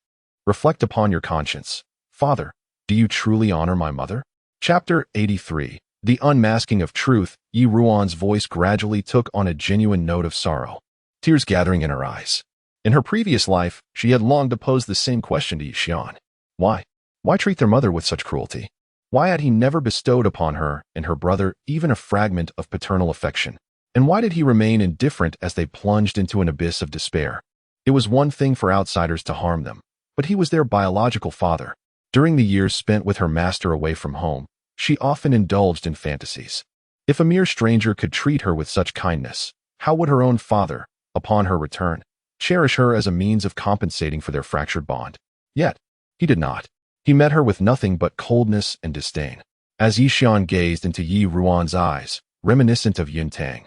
Reflect upon your conscience. Father, do you truly honor my mother? Chapter 83. The unmasking of truth, Yi Ruan's voice gradually took on a genuine note of sorrow, tears gathering in her eyes. In her previous life, she had longed to pose the same question to Yixian. Why? Why treat their mother with such cruelty? Why had he never bestowed upon her and her brother even a fragment of paternal affection? And why did he remain indifferent as they plunged into an abyss of despair? It was one thing for outsiders to harm them, but he was their biological father. During the years spent with her master away from home, she often indulged in fantasies. If a mere stranger could treat her with such kindness, how would her own father, upon her return, cherish her as a means of compensating for their fractured bond? Yet, he did not. He met her with nothing but coldness and disdain. As Yixian gazed into Yi Ruan's eyes, reminiscent of Yuntang,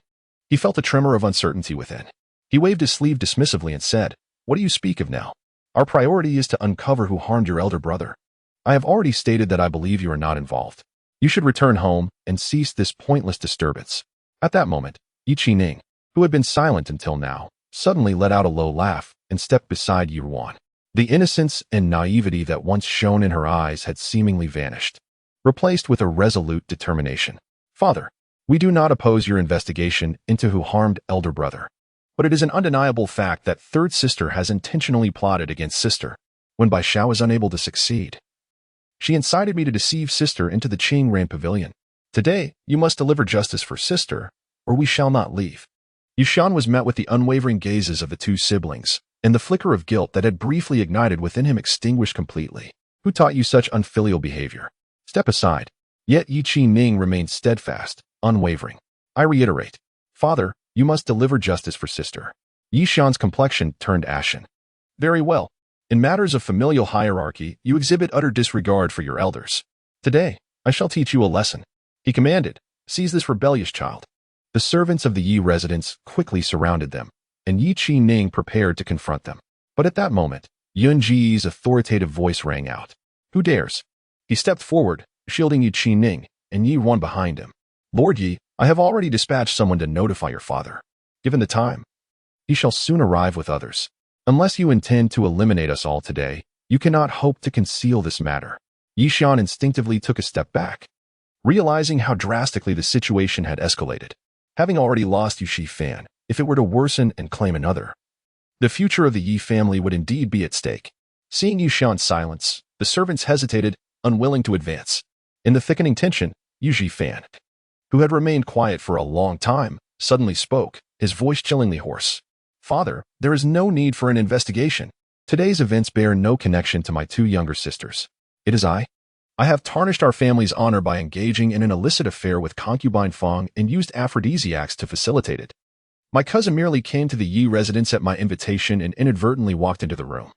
he felt a tremor of uncertainty within. He waved his sleeve dismissively and said, "What do you speak of now? Our priority is to uncover who harmed your elder brother. I have already stated that I believe you are not involved. You should return home and cease this pointless disturbance." At that moment, Yi Ning, who had been silent until now, suddenly let out a low laugh and stepped beside Yi Ruan. The innocence and naivety that once shone in her eyes had seemingly vanished, replaced with a resolute determination. "Father, we do not oppose your investigation into who harmed elder brother. But it is an undeniable fact that third sister has intentionally plotted against sister, when Bai Xiao is unable to succeed. She incited me to deceive sister into the Qingran pavilion. Today, you must deliver justice for sister, or we shall not leave." Yushan was met with the unwavering gazes of the two siblings, and the flicker of guilt that had briefly ignited within him extinguished completely. "Who taught you such unfilial behavior? Step aside." Yet Yi Ning remained steadfast, unwavering. "I reiterate, father, you must deliver justice for sister." Yishan's complexion turned ashen. "Very well. In matters of familial hierarchy, you exhibit utter disregard for your elders. Today, I shall teach you a lesson." He commanded, "Seize this rebellious child." The servants of the Yi residence quickly surrounded them, and Yi Ning prepared to confront them. But at that moment, Yun Ji's authoritative voice rang out. "Who dares?" He stepped forward, shielding Yi Ning, and Yi Ruan behind him. "Lord Yi, I have already dispatched someone to notify your father. Given the time, he shall soon arrive with others. Unless you intend to eliminate us all today, you cannot hope to conceal this matter." Yishan instinctively took a step back, realizing how drastically the situation had escalated. Having already lost Yu Fan, if it were to worsen and claim another, the future of the Yi family would indeed be at stake. Seeing Yushan's silence, the servants hesitated, unwilling to advance. In the thickening tension, Yu Fan, who had remained quiet for a long time, suddenly spoke, his voice chillingly hoarse. "Father, there is no need for an investigation. Today's events bear no connection to my two younger sisters. It is I have tarnished our family's honor by engaging in an illicit affair with concubine Fong and used aphrodisiacs to facilitate it. My cousin merely came to the Yi residence at my invitation and inadvertently walked into the room.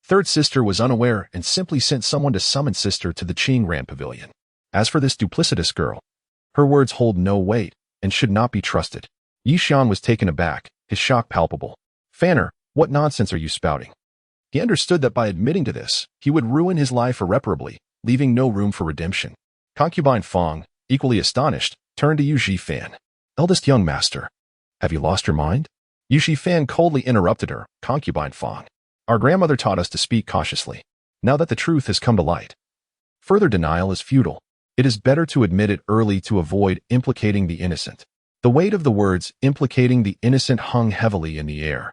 Third sister was unaware and simply sent someone to summon sister to the Qingran pavilion. As for this duplicitous girl, her words hold no weight and should not be trusted." Yishan was taken aback, his shock palpable. "Fanner, what nonsense are you spouting?" He understood that by admitting to this, he would ruin his life irreparably, leaving no room for redemption. Concubine Fong, equally astonished, turned to Yu Fan. "Eldest young master, have you lost your mind?" Yu Fan coldly interrupted her. "Concubine Fong, our grandmother taught us to speak cautiously. Now that the truth has come to light, further denial is futile. It is better to admit it early to avoid implicating the innocent." The weight of the words implicating the innocent hung heavily in the air,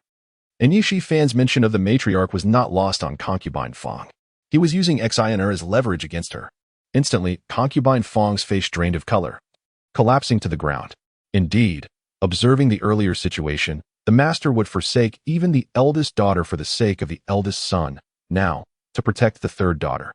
and Yi Fan's mention of the matriarch was not lost on Concubine Fong. He was using Xiner as leverage against her. Instantly, Concubine Fong's face drained of color, collapsing to the ground. Indeed, observing the earlier situation, the master would forsake even the eldest daughter for the sake of the eldest son, now, to protect the third daughter.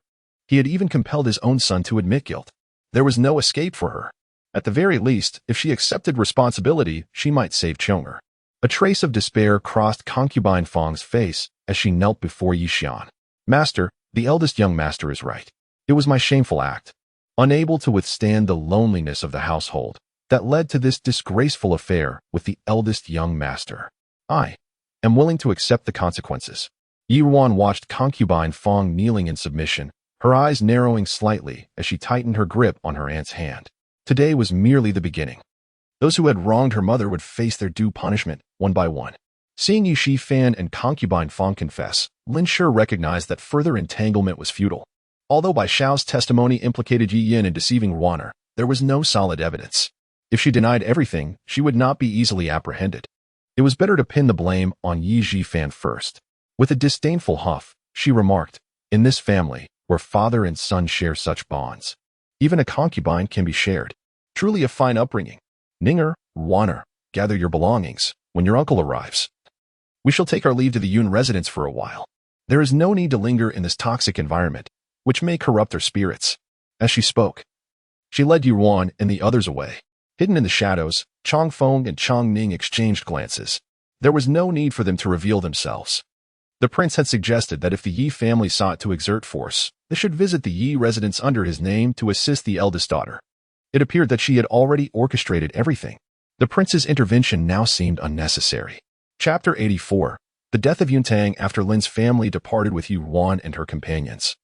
He had even compelled his own son to admit guilt. There was no escape for her. At the very least, if she accepted responsibility, she might save Chong'er. A trace of despair crossed Concubine Fong's face as she knelt before Yishan. "Master, the eldest young master is right. It was my shameful act, unable to withstand the loneliness of the household, that led to this disgraceful affair with the eldest young master. I am willing to accept the consequences." Yi Ruan watched Concubine Fong kneeling in submission, her eyes narrowing slightly as she tightened her grip on her aunt's hand. Today was merely the beginning. Those who had wronged her mother would face their due punishment, one by one. Seeing Yu Fan and Concubine Fong confess, Lin Shi recognized that further entanglement was futile. Although Bai Xiao's testimony implicated Yi Yin in deceiving Ruaner, There was no solid evidence. If she denied everything, she would not be easily apprehended. It was better to pin the blame on Yi Jifan first. With a disdainful huff, she remarked, "In this family, where father and son share such bonds, even a concubine can be shared. Truly a fine upbringing. Ninger, Ruaner, gather your belongings. When your uncle arrives, we shall take our leave to the Yun residence for a while. There is no need to linger in this toxic environment, which may corrupt their spirits." As she spoke, she led Ruan and the others away. Hidden in the shadows, Chong Feng and Chong Ning exchanged glances. There was no need for them to reveal themselves. The prince had suggested that if the Yi family sought to exert force, they should visit the Yi residence under his name to assist the eldest daughter. It appeared that she had already orchestrated everything. The prince's intervention now seemed unnecessary. Chapter 84. The death of Yuntang after Lin's family departed with Ruan and her companions.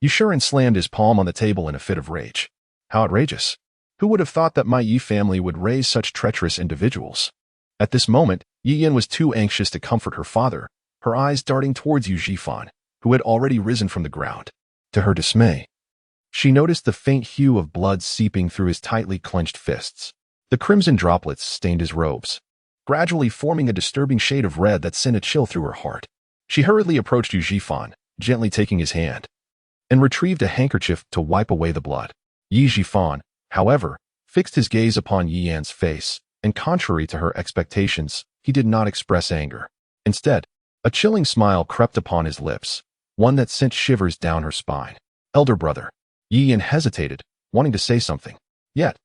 Yushuren slammed his palm on the table in a fit of rage. How outrageous! Who would have thought that my Yi family would raise such treacherous individuals? At this moment, Yi Yin was too anxious to comfort her father, her eyes darting towards Yu Jifan, who had already risen from the ground. To her dismay, she noticed the faint hue of blood seeping through his tightly clenched fists. The crimson droplets stained his robes, gradually forming a disturbing shade of red that sent a chill through her heart. She hurriedly approached Yu Jifan, gently taking his hand, and retrieved a handkerchief to wipe away the blood. Yi Jifan, however, fixed his gaze upon Yi Yan's face, and contrary to her expectations, he did not express anger. Instead, a chilling smile crept upon his lips, one that sent shivers down her spine. Elder brother. Yi Yan hesitated, wanting to say something. Yet,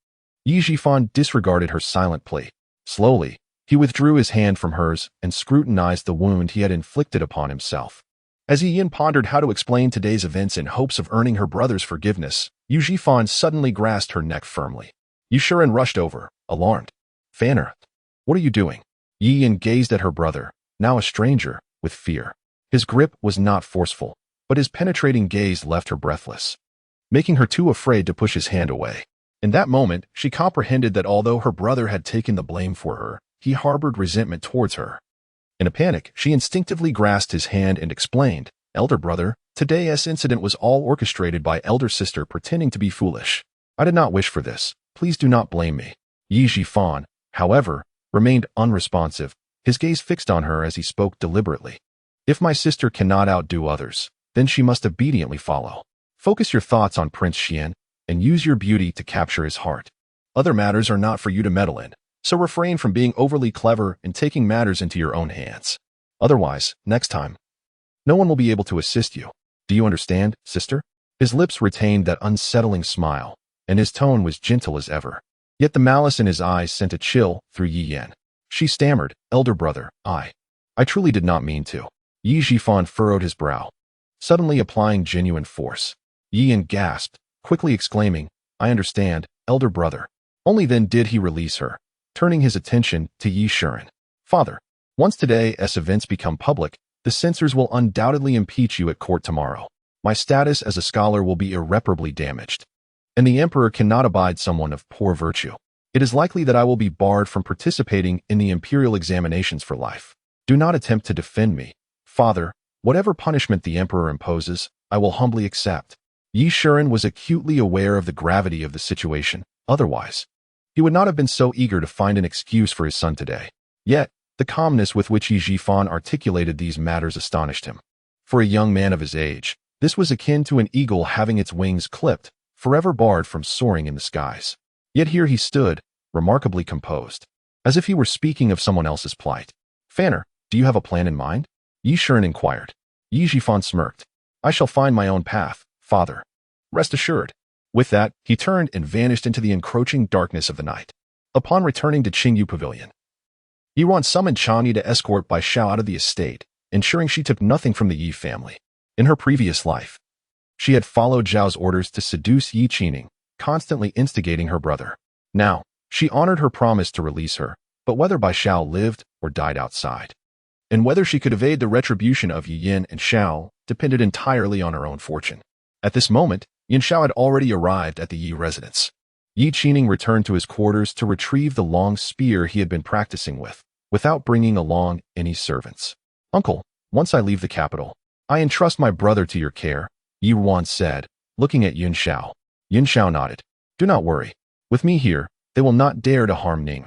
Yi Jifan disregarded her silent plea. Slowly, he withdrew his hand from hers and scrutinized the wound he had inflicted upon himself. As Yi Yan pondered how to explain today's events in hopes of earning her brother's forgiveness, Yu Jifan suddenly grasped her neck firmly. Yushuren rushed over, alarmed. Fanner, what are you doing? Yi Yan gazed at her brother, now a stranger, with fear. His grip was not forceful, but his penetrating gaze left her breathless, making her too afraid to push his hand away. In that moment, she comprehended that although her brother had taken the blame for her, he harbored resentment towards her. In a panic, she instinctively grasped his hand and explained, Elder brother, today's incident was all orchestrated by elder sister pretending to be foolish. I did not wish for this. Please do not blame me. Yi Jifan, however, remained unresponsive, his gaze fixed on her as he spoke deliberately. If my sister cannot outdo others, then she must obediently follow. Focus your thoughts on Prince Xian, and use your beauty to capture his heart. Other matters are not for you to meddle in, so refrain from being overly clever and taking matters into your own hands. Otherwise, next time, no one will be able to assist you. Do you understand, sister? His lips retained that unsettling smile, and his tone was gentle as ever. Yet the malice in his eyes sent a chill through Yi Yan. She stammered, Elder brother, I truly did not mean to. Yi Jifan furrowed his brow, suddenly applying genuine force. Yi Yan gasped, quickly exclaiming, I understand, elder brother. Only then did he release her, turning his attention to Yi Shuren. Father, once today's events become public, the censors will undoubtedly impeach you at court tomorrow. My status as a scholar will be irreparably damaged, and the emperor cannot abide someone of poor virtue. It is likely that I will be barred from participating in the imperial examinations for life. Do not attempt to defend me. Father, whatever punishment the emperor imposes, I will humbly accept. Yi Shuren was acutely aware of the gravity of the situation. Otherwise, he would not have been so eager to find an excuse for his son today. Yet, the calmness with which Yi Jifan articulated these matters astonished him. For a young man of his age, this was akin to an eagle having its wings clipped, forever barred from soaring in the skies. Yet here he stood, remarkably composed, as if he were speaking of someone else's plight. Fanner, do you have a plan in mind? Yi Shuren inquired. Yi Jifan smirked. I shall find my own path, father. Rest assured. With that, he turned and vanished into the encroaching darkness of the night. Upon returning to Qingyu Pavilion, Ruan summoned Changyi to escort Bai Xiao out of the estate, ensuring she took nothing from the Yi family. In her previous life, she had followed Zhao's orders to seduce Yi Qining, constantly instigating her brother. Now, she honored her promise to release her, but whether Bai Xiao lived or died outside, and whether she could evade the retribution of Yi Yin and Xiao, depended entirely on her own fortune. At this moment, Yin Xiao had already arrived at the Yi residence. Yi Qining returned to his quarters to retrieve the long spear he had been practicing with, without bringing along any servants. Uncle, once I leave the capital, I entrust my brother to your care, Yi Ruan said, looking at Yin Xiao. Yin Xiao nodded. Do not worry. With me here, they will not dare to harm Ning.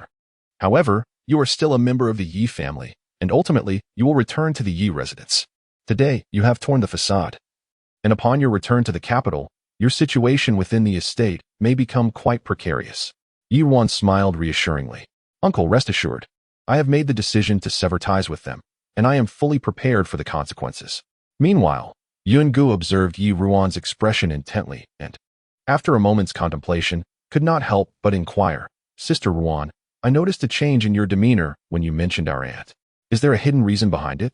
However, you are still a member of the Yi family, and ultimately, you will return to the Yi residence. Today, you have torn the facade. And upon your return to the capital, your situation within the estate may become quite precarious. Ruan smiled reassuringly. Uncle, rest assured. I have made the decision to sever ties with them, and I am fully prepared for the consequences. Meanwhile, Yungu observed Ruan's expression intently and, after a moment's contemplation, could not help but inquire, Sister Ruan, I noticed a change in your demeanor when you mentioned our aunt. Is there a hidden reason behind it?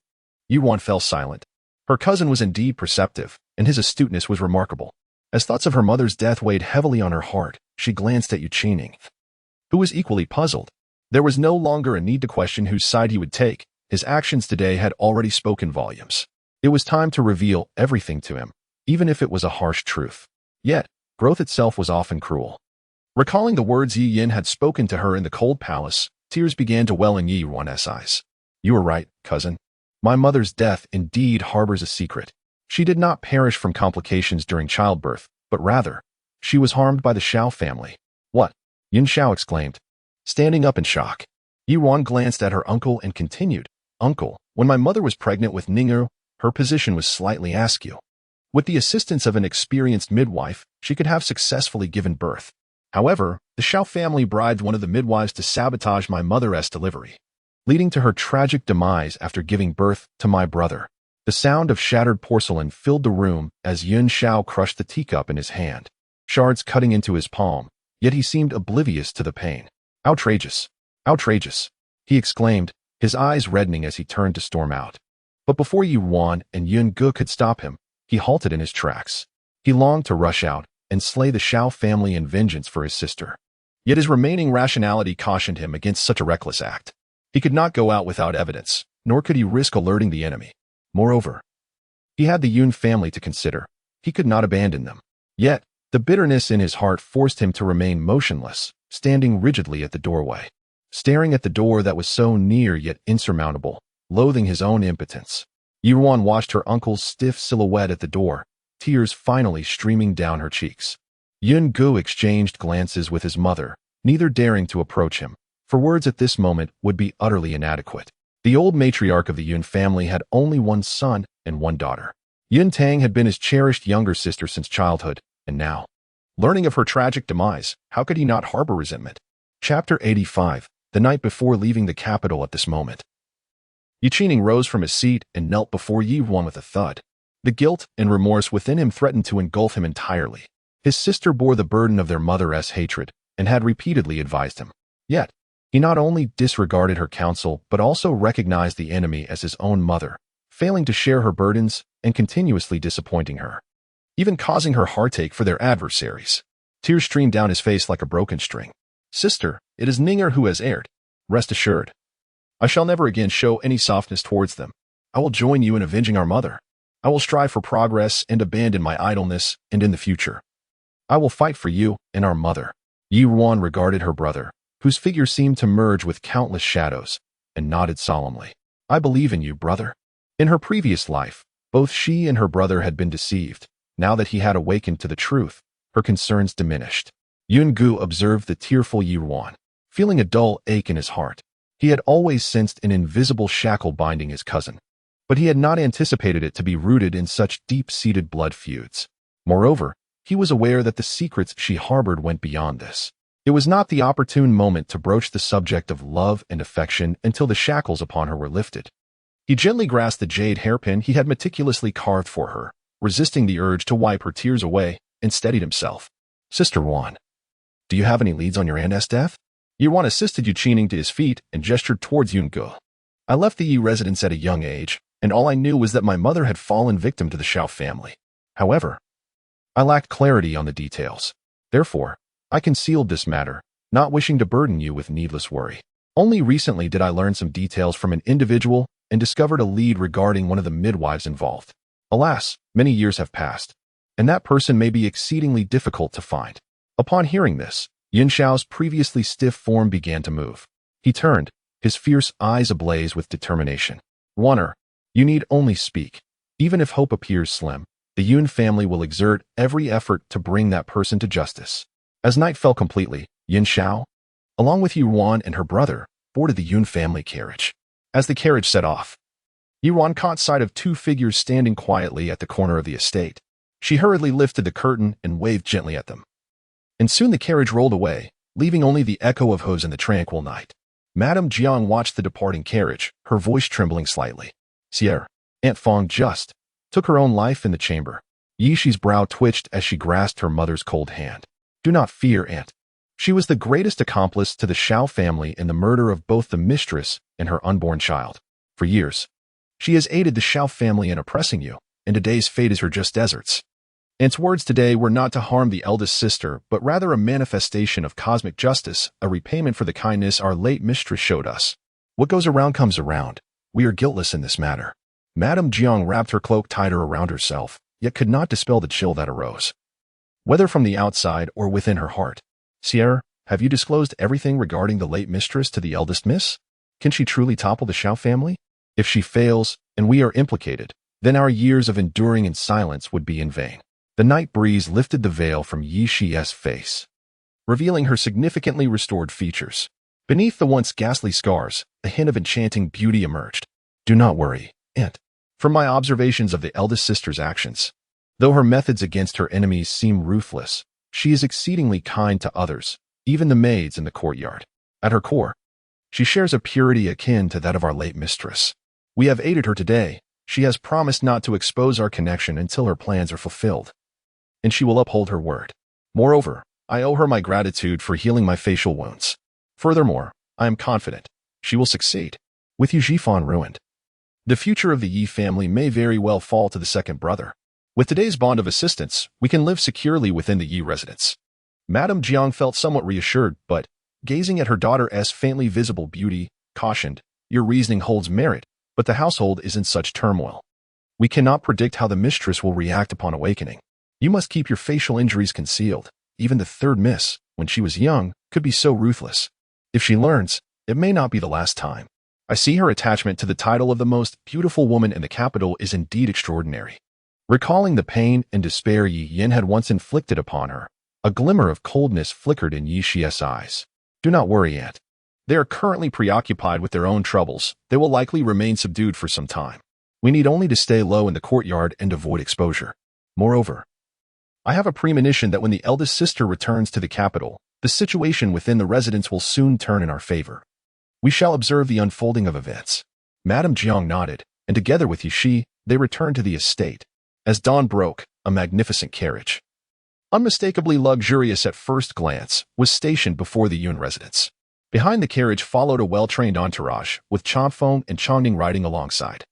Ruan fell silent. Her cousin was indeed perceptive, and his astuteness was remarkable. As thoughts of her mother's death weighed heavily on her heart, she glanced at Yuqining, who was equally puzzled. There was no longer a need to question whose side he would take. His actions today had already spoken volumes. It was time to reveal everything to him, even if it was a harsh truth. Yet, growth itself was often cruel. Recalling the words Yi Yin had spoken to her in the cold palace, tears began to well in Yi Ruan's eyes. You were right, cousin. My mother's death indeed harbors a secret. She did not perish from complications during childbirth, but rather, she was harmed by the Xiao family. What? Yin Xiao exclaimed, standing up in shock. Yi Ruan glanced at her uncle and continued, Uncle, when my mother was pregnant with Ning'er, her position was slightly askew. With the assistance of an experienced midwife, she could have successfully given birth. However, the Xiao family bribed one of the midwives to sabotage my mother's delivery, leading to her tragic demise after giving birth to my brother. The sound of shattered porcelain filled the room as Yun Xiao crushed the teacup in his hand, shards cutting into his palm, yet he seemed oblivious to the pain. Outrageous! Outrageous! He exclaimed, his eyes reddening as he turned to storm out. But before Yi Ruan and Yun Gu could stop him, he halted in his tracks. He longed to rush out and slay the Xiao family in vengeance for his sister. Yet his remaining rationality cautioned him against such a reckless act. He could not go out without evidence, nor could he risk alerting the enemy. Moreover, he had the Yun family to consider. He could not abandon them. Yet, the bitterness in his heart forced him to remain motionless, standing rigidly at the doorway, staring at the door that was so near yet insurmountable, loathing his own impotence. Yi Ruan watched her uncle's stiff silhouette at the door, tears finally streaming down her cheeks. Yun Gu exchanged glances with his mother, neither daring to approach him, for words at this moment would be utterly inadequate. The old matriarch of the Yun family had only one son and one daughter. Yun Tang had been his cherished younger sister since childhood, and now, learning of her tragic demise, how could he not harbor resentment? Chapter 85, the night before leaving the capital at this moment. Yuqining rose from his seat and knelt before Yi Ruan with a thud. The guilt and remorse within him threatened to engulf him entirely. His sister bore the burden of their mother's hatred and had repeatedly advised him. Yet, he not only disregarded her counsel but also recognized the enemy as his own mother, failing to share her burdens and continuously disappointing her, even causing her heartache for their adversaries. Tears streamed down his face like a broken string. Sister, it is Ning'er who has erred. Rest assured. I shall never again show any softness towards them. I will join you in avenging our mother. I will strive for progress and abandon my idleness, and in the future, I will fight for you and our mother. Yi Ruan regarded her brother, whose figure seemed to merge with countless shadows, and nodded solemnly. I believe in you, brother. In her previous life, both she and her brother had been deceived. Now that he had awakened to the truth, her concerns diminished. Yun Gu observed the tearful Yi Ruan, feeling a dull ache in his heart. He had always sensed an invisible shackle binding his cousin, but he had not anticipated it to be rooted in such deep-seated blood feuds. Moreover, he was aware that the secrets she harbored went beyond this. It was not the opportune moment to broach the subject of love and affection until the shackles upon her were lifted. He gently grasped the jade hairpin he had meticulously carved for her, resisting the urge to wipe her tears away, and steadied himself. Sister Ruan, do you have any leads on your aunt's death? Yi Ruan assisted Yuqining to his feet and gestured towards Yun Gu. I left the Yi residence at a young age, and all I knew was that my mother had fallen victim to the Xiao family. However, I lacked clarity on the details. Therefore, I concealed this matter, not wishing to burden you with needless worry. Only recently did I learn some details from an individual and discovered a lead regarding one of the midwives involved. Alas, many years have passed, and that person may be exceedingly difficult to find. Upon hearing this, Yin Xiao's previously stiff form began to move. He turned, his fierce eyes ablaze with determination. Ruaner, you need only speak. Even if hope appears slim, the Yun family will exert every effort to bring that person to justice. As night fell completely, Yin Xiao, along with Ruan and her brother, boarded the Yun family carriage. As the carriage set off, Ruan caught sight of two figures standing quietly at the corner of the estate. She hurriedly lifted the curtain and waved gently at them. And soon the carriage rolled away, leaving only the echo of hooves in the tranquil night. Madame Jiang watched the departing carriage, her voice trembling slightly. Sierra, Aunt Fong just took her own life in the chamber. Yishi's brow twitched as she grasped her mother's cold hand. Do not fear, Aunt. She was the greatest accomplice to the Xiao family in the murder of both the mistress and her unborn child. For years, she has aided the Xiao family in oppressing you, and today's fate is her just deserts. Aunt's words today were not to harm the eldest sister, but rather a manifestation of cosmic justice, a repayment for the kindness our late mistress showed us. What goes around comes around. We are guiltless in this matter. Madame Jiang wrapped her cloak tighter around herself, yet could not dispel the chill that arose, whether from the outside or within her heart. Sierra, have you disclosed everything regarding the late mistress to the eldest miss? Can she truly topple the Xiao family? If she fails, and we are implicated, then our years of enduring in silence would be in vain. The night breeze lifted the veil from Yi Shi's face, revealing her significantly restored features. Beneath the once ghastly scars, a hint of enchanting beauty emerged. Do not worry, Aunt. From my observations of the eldest sister's actions, though her methods against her enemies seem ruthless, she is exceedingly kind to others, even the maids in the courtyard. At her core, she shares a purity akin to that of our late mistress. We have aided her today. She has promised not to expose our connection until her plans are fulfilled, and she will uphold her word. Moreover, I owe her my gratitude for healing my facial wounds. Furthermore, I am confident she will succeed. With Yu Jifan ruined, the future of the Yi family may very well fall to the second brother. With today's bond of assistance, we can live securely within the Yi residence. Madame Jiang felt somewhat reassured, but, gazing at her daughter's faintly visible beauty, cautioned, Your reasoning holds merit, but the household is in such turmoil. We cannot predict how the mistress will react upon awakening. You must keep your facial injuries concealed. Even the third miss, when she was young, could be so ruthless. If she learns, it may not be the last time. I see her attachment to the title of the most beautiful woman in the capital is indeed extraordinary. Recalling the pain and despair Yi Yin had once inflicted upon her, a glimmer of coldness flickered in Yi Shi's eyes. Do not worry, Aunt. They are currently preoccupied with their own troubles. They will likely remain subdued for some time. We need only to stay low in the courtyard and avoid exposure. Moreover, I have a premonition that when the eldest sister returns to the capital, the situation within the residence will soon turn in our favor. We shall observe the unfolding of events. Madame Jiang nodded, and together with Yishi, they returned to the estate. As dawn broke, a magnificent carriage, unmistakably luxurious at first glance, was stationed before the Yun residence. Behind the carriage followed a well-trained entourage, with Chanfeng and Chongning riding alongside.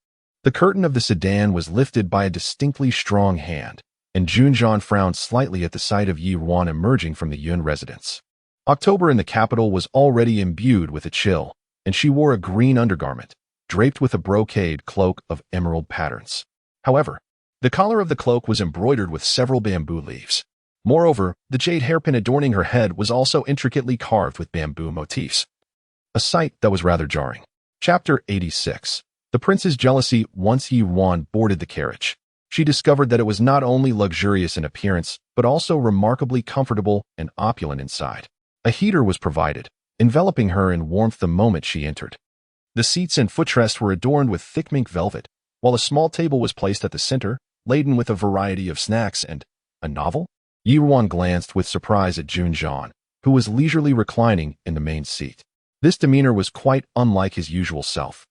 The curtain of the sedan was lifted by a distinctly strong hand, and Junjian frowned slightly at the sight of Yi Ruan emerging from the Yun residence. October in the capital was already imbued with a chill, and she wore a green undergarment, draped with a brocade cloak of emerald patterns. However, the collar of the cloak was embroidered with several bamboo leaves. Moreover, the jade hairpin adorning her head was also intricately carved with bamboo motifs. A sight that was rather jarring. Chapter 86. The prince's jealousy. Once Yi Ruan boarded the carriage, she discovered that it was not only luxurious in appearance, but also remarkably comfortable and opulent inside. A heater was provided, enveloping her in warmth the moment she entered. The seats and footrest were adorned with thick mink velvet, while a small table was placed at the center, laden with a variety of snacks and a novel. Yi Ruan glanced with surprise at Junjian, who was leisurely reclining in the main seat. This demeanor was quite unlike his usual self.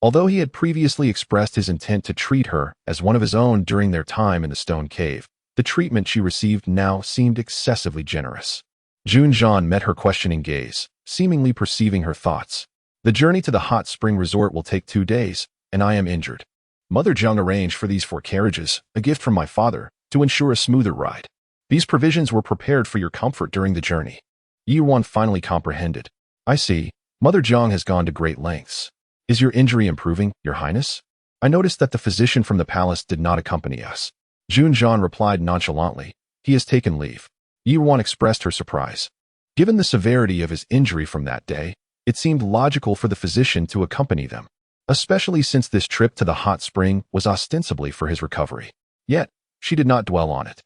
Although he had previously expressed his intent to treat her as one of his own during their time in the stone cave, the treatment she received now seemed excessively generous. Junjian met her questioning gaze, seemingly perceiving her thoughts. The journey to the hot spring resort will take 2 days, and I am injured. Mother Jiang arranged for these 4 carriages, a gift from my father, to ensure a smoother ride. These provisions were prepared for your comfort during the journey. Yi Ruan finally comprehended. I see. Mother Jiang has gone to great lengths. Is your injury improving, Your Highness? I noticed that the physician from the palace did not accompany us. Junjian replied nonchalantly. He has taken leave. Yi Ruan expressed her surprise. Given the severity of his injury from that day, it seemed logical for the physician to accompany them, especially since this trip to the hot spring was ostensibly for his recovery. Yet, she did not dwell on it.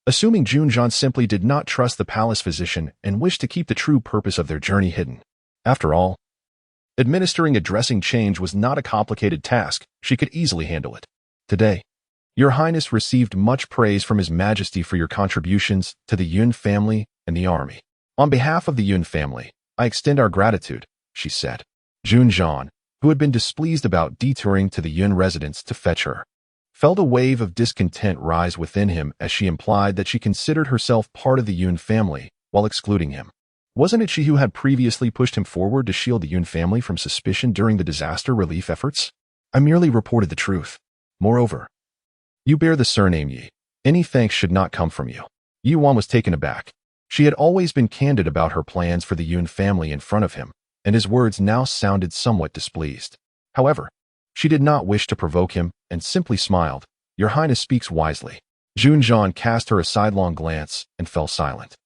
assuming Junjian simply did not trust the palace physician and wished to keep the true purpose of their journey hidden. After all, administering a dressing change was not a complicated task. She could easily handle it. Today, Your Highness received much praise from His Majesty for your contributions to the Yun family and the army. On behalf of the Yun family, I extend our gratitude, she said. Junjian, who had been displeased about detouring to the Yun residence to fetch her, felt a wave of discontent rise within him as she implied that she considered herself part of the Yun family while excluding him. Wasn't it she who had previously pushed him forward to shield the Yun family from suspicion during the disaster relief efforts? I merely reported the truth. Moreover, you bear the surname Yi. Any thanks should not come from you. Ruan was taken aback. She had always been candid about her plans for the Yun family in front of him, and his words now sounded somewhat displeased. However, she did not wish to provoke him and simply smiled. Your Highness speaks wisely. Junjian cast her a sidelong glance and fell silent,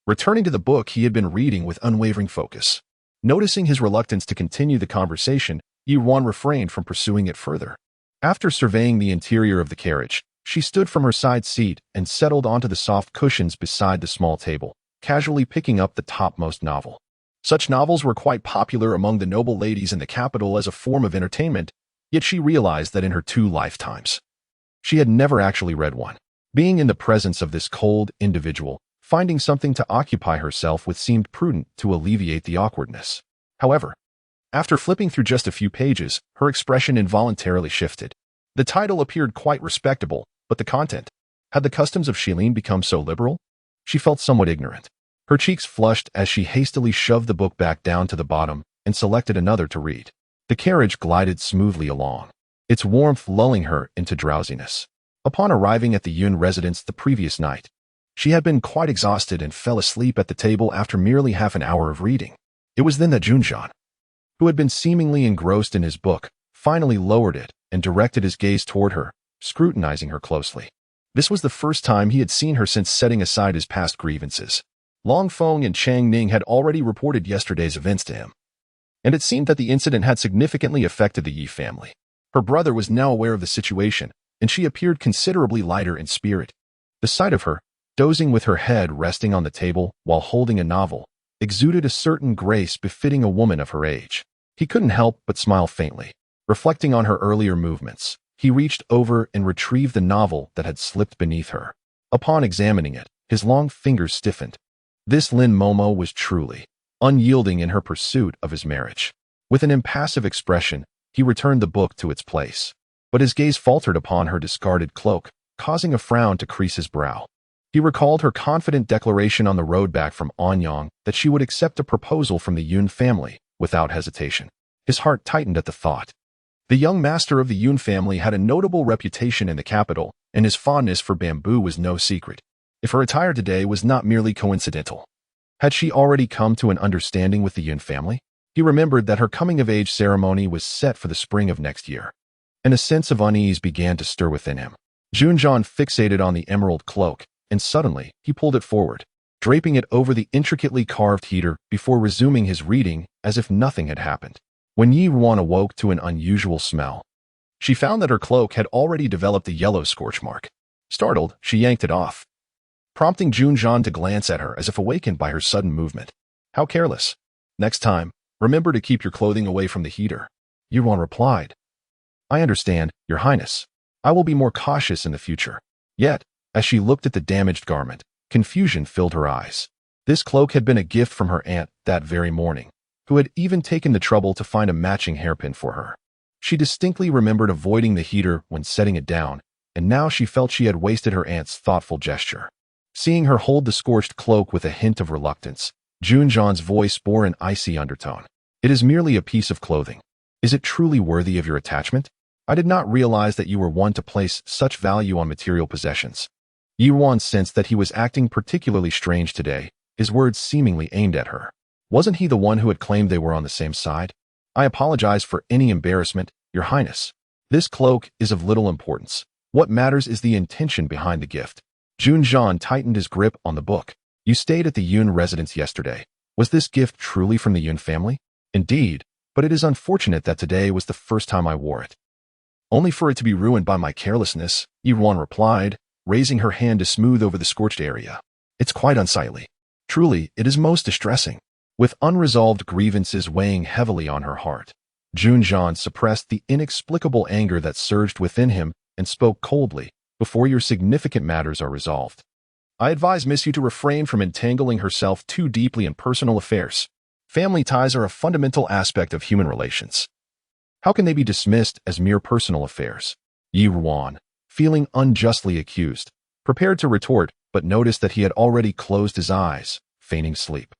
returning to the book he had been reading with unwavering focus. Noticing his reluctance to continue the conversation, Ruan refrained from pursuing it further. After surveying the interior of the carriage, she stood from her side seat and settled onto the soft cushions beside the small table, casually picking up the topmost novel. Such novels were quite popular among the noble ladies in the capital as a form of entertainment, yet she realized that in her 2 lifetimes, she had never actually read one. Being in the presence of this cold individual, finding something to occupy herself with seemed prudent to alleviate the awkwardness. However, after flipping through just a few pages, her expression involuntarily shifted. The title appeared quite respectable, but the content? Had the customs of Shilin become so liberal? She felt somewhat ignorant. Her cheeks flushed as she hastily shoved the book back down to the bottom and selected another to read. The carriage glided smoothly along, its warmth lulling her into drowsiness. Upon arriving at the Yun residence the previous night, she had been quite exhausted and fell asleep at the table after merely half an hour of reading. It was then that Junjian, who had been seemingly engrossed in his book, finally lowered it and directed his gaze toward her, scrutinizing her closely. This was the first time he had seen her since setting aside his past grievances. Long Feng and Chang Ning had already reported yesterday's events to him, and it seemed that the incident had significantly affected the Yi family. Her brother was now aware of the situation, and she appeared considerably lighter in spirit. The sight of her, dozing with her head resting on the table while holding a novel, exuded a certain grace befitting a woman of her age. He couldn't help but smile faintly. Reflecting on her earlier movements, he reached over and retrieved the novel that had slipped beneath her. Upon examining it, his long fingers stiffened. This Lin Momo was truly unyielding in her pursuit of his marriage. With an impassive expression, he returned the book to its place, but his gaze faltered upon her discarded cloak, causing a frown to crease his brow. He recalled her confident declaration on the road back from Anyang that she would accept a proposal from the Yun family without hesitation. His heart tightened at the thought. The young master of the Yun family had a notable reputation in the capital, and his fondness for bamboo was no secret. If her attire today was not merely coincidental, had she already come to an understanding with the Yun family? He remembered that her coming-of-age ceremony was set for the spring of next year, and a sense of unease began to stir within him. Junjian fixated on the emerald cloak, and suddenly he pulled it forward, draping it over the intricately carved heater before resuming his reading as if nothing had happened. When Ruan awoke to an unusual smell, she found that her cloak had already developed a yellow scorch mark. Startled, she yanked it off, prompting Junjian to glance at her as if awakened by her sudden movement. How careless. Next time, remember to keep your clothing away from the heater. Ruan replied. I understand, Your Highness. I will be more cautious in the future. Yet, as she looked at the damaged garment, confusion filled her eyes. This cloak had been a gift from her aunt that very morning, who had even taken the trouble to find a matching hairpin for her. She distinctly remembered avoiding the heater when setting it down, and now she felt she had wasted her aunt's thoughtful gesture. Seeing her hold the scorched cloak with a hint of reluctance, Junjian's voice bore an icy undertone. It is merely a piece of clothing. Is it truly worthy of your attachment? I did not realize that you were one to place such value on material possessions. Ruan sensed that he was acting particularly strange today, his words seemingly aimed at her. Wasn't he the one who had claimed they were on the same side? I apologize for any embarrassment, Your Highness. This cloak is of little importance. What matters is the intention behind the gift. Junjian tightened his grip on the book. You stayed at the Yun residence yesterday. Was this gift truly from the Yun family? Indeed, but it is unfortunate that today was the first time I wore it. Only for it to be ruined by my carelessness, Ruan replied, raising her hand to smooth over the scorched area. It's quite unsightly. Truly, it is most distressing. With unresolved grievances weighing heavily on her heart, Junjian suppressed the inexplicable anger that surged within him and spoke coldly. Before your significant matters are resolved, I advise Miss Yu to refrain from entangling herself too deeply in personal affairs. Family ties are a fundamental aspect of human relations. How can they be dismissed as mere personal affairs? Ruan, feeling unjustly accused, prepared to retort, but noticed that he had already closed his eyes, feigning sleep.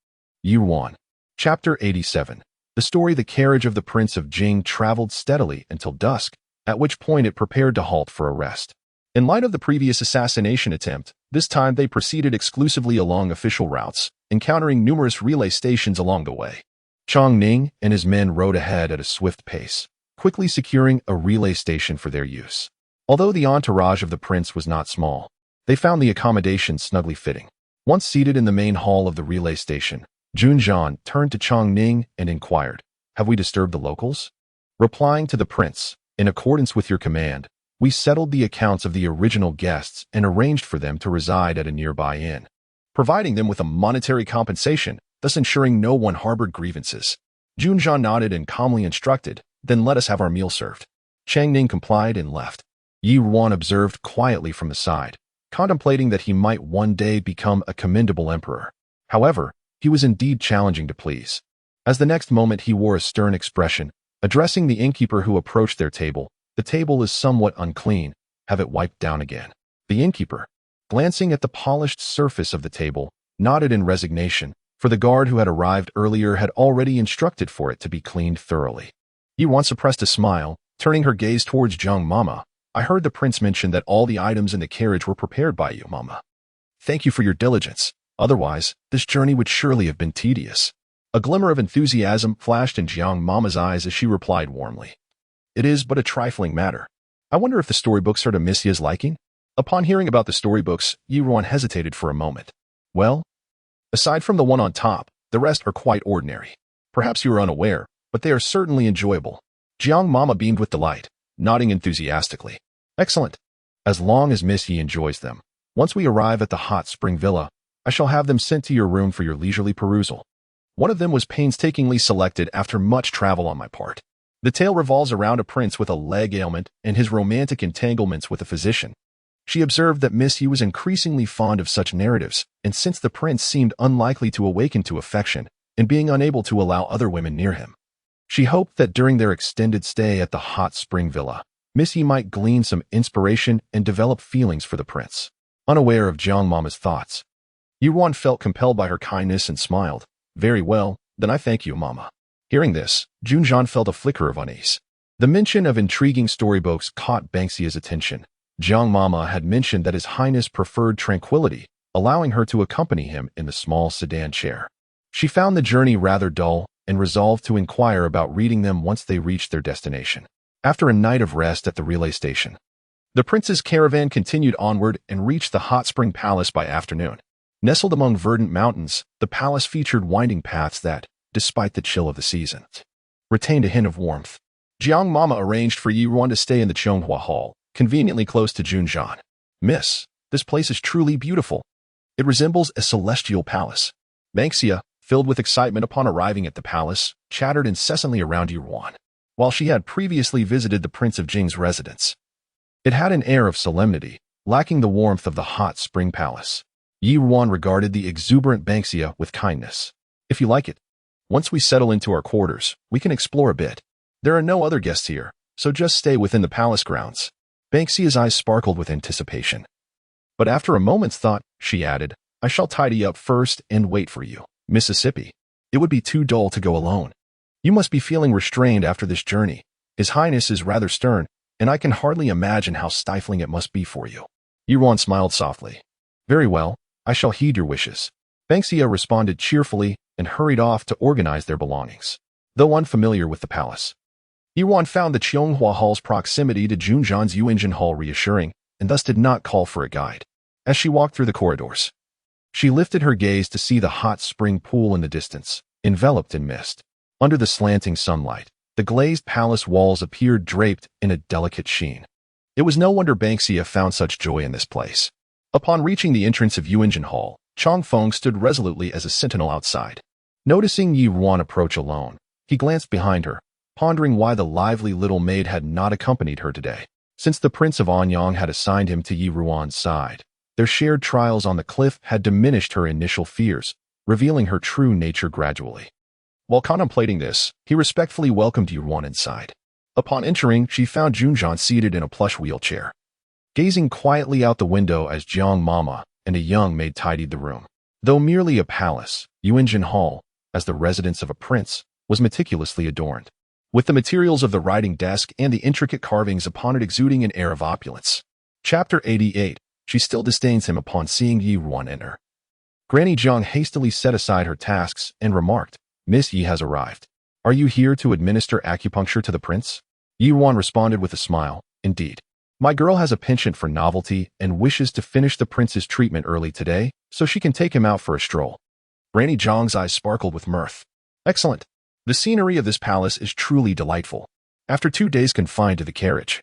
Ruan. Chapter 87. The story. The carriage of the Prince of Jing traveled steadily until dusk, at which point it prepared to halt for a rest. In light of the previous assassination attempt, this time they proceeded exclusively along official routes, encountering numerous relay stations along the way. Chang Ning and his men rode ahead at a swift pace, quickly securing a relay station for their use. Although the entourage of the prince was not small, they found the accommodation snugly fitting. Once seated in the main hall of the relay station, Junjian turned to Chang Ning and inquired, "Have we disturbed the locals?" Replying to the prince, "In accordance with your command, we settled the accounts of the original guests and arranged for them to reside at a nearby inn, providing them with a monetary compensation, thus ensuring no one harbored grievances." Junjian nodded and calmly instructed, "Then let us have our meal served." Chang Ning complied and left. Ruan observed quietly from the side, contemplating that he might one day become a commendable emperor. However, he was indeed challenging to please. As the next moment he wore a stern expression, addressing the innkeeper who approached their table, "The table is somewhat unclean. Have it wiped down again." The innkeeper, glancing at the polished surface of the table, nodded in resignation, for the guard who had arrived earlier had already instructed for it to be cleaned thoroughly. Ruan suppressed a smile, turning her gaze towards Zhang Mama. "I heard the prince mention that all the items in the carriage were prepared by you, Mama. Thank you for your diligence. Otherwise, this journey would surely have been tedious." A glimmer of enthusiasm flashed in Jiang Mama's eyes as she replied warmly, "It is but a trifling matter. I wonder if the storybooks are to Miss Ye's liking?" Upon hearing about the storybooks, Ruan hesitated for a moment. "Well, aside from the one on top, the rest are quite ordinary. Perhaps you are unaware, but they are certainly enjoyable." Jiang Mama beamed with delight, nodding enthusiastically. "Excellent. As long as Miss Yi enjoys them. Once we arrive at the hot spring villa, I shall have them sent to your room for your leisurely perusal." One of them was painstakingly selected after much travel on my part. The tale revolves around a prince with a leg ailment and his romantic entanglements with a physician. She observed that Miss Yi was increasingly fond of such narratives, and since the prince seemed unlikely to awaken to affection, and being unable to allow other women near him, she hoped that during their extended stay at the hot spring villa, Miss Yi might glean some inspiration and develop feelings for the prince. Unaware of Jiang Mama's thoughts, Ruan felt compelled by her kindness and smiled. "Very well, then I thank you, Mama." Hearing this, Junjian felt a flicker of unease. The mention of intriguing storybooks caught Banxia's attention. Jiang Mama had mentioned that His Highness preferred tranquility, allowing her to accompany him in the small sedan chair. She found the journey rather dull and resolved to inquire about reading them once they reached their destination. After a night of rest at the relay station, the prince's caravan continued onward and reached the hot spring palace by afternoon. Nestled among verdant mountains, the palace featured winding paths that, despite the chill of the season, retained a hint of warmth. Jiang Mama arranged for Ruan to stay in the Chonghua Hall, conveniently close to Junjian. "Miss, this place is truly beautiful. It resembles a celestial palace." Banxia, filled with excitement upon arriving at the palace, chattered incessantly around Ruan. While she had previously visited the Prince of Jing's residence, it had an air of solemnity, lacking the warmth of the hot spring palace. Ruan regarded the exuberant Banxia with kindness. "If you like it, once we settle into our quarters, we can explore a bit. There are no other guests here, so just stay within the palace grounds." Banxia's eyes sparkled with anticipation. But after a moment's thought, she added, "I shall tidy up first and wait for you, Mississippi. It would be too dull to go alone. You must be feeling restrained after this journey. His Highness is rather stern, and I can hardly imagine how stifling it must be for you." Ruan smiled softly. "Very well, I shall heed your wishes." Banxia responded cheerfully and hurried off to organize their belongings. Though unfamiliar with the palace, Ruan found the Chonghua Hall's proximity to Junjian's Yuanjin Hall reassuring, and thus did not call for a guide. As she walked through the corridors, she lifted her gaze to see the hot spring pool in the distance, enveloped in mist. Under the slanting sunlight, the glazed palace walls appeared draped in a delicate sheen. It was no wonder Banxia found such joy in this place. Upon reaching the entrance of Yuanjin Hall, Chong Feng stood resolutely as a sentinel outside. Noticing Yi Ruan approach alone, he glanced behind her, pondering why the lively little maid had not accompanied her today. Since the Prince of Anyang had assigned him to Yi Ruan's side, their shared trials on the cliff had diminished her initial fears, revealing her true nature gradually. While contemplating this, he respectfully welcomed Yi Ruan inside. Upon entering, she found Junjian seated in a plush wheelchair, gazing quietly out the window as Jiang Mama and a young maid tidied the room. Though merely a palace, Yuanjin Hall, as the residence of a prince, was meticulously adorned, with the materials of the writing desk and the intricate carvings upon it exuding an air of opulence. Chapter 88. She still disdains him upon seeing Yi Ruan enter. Granny Jiang hastily set aside her tasks and remarked, "Miss Yi has arrived. Are you here to administer acupuncture to the prince?" Yi Ruan responded with a smile, "Indeed. My girl has a penchant for novelty and wishes to finish the prince's treatment early today, so she can take him out for a stroll." Granny Jiang's eyes sparkled with mirth. "Excellent. The scenery of this palace is truly delightful. After 2 days confined to the carriage,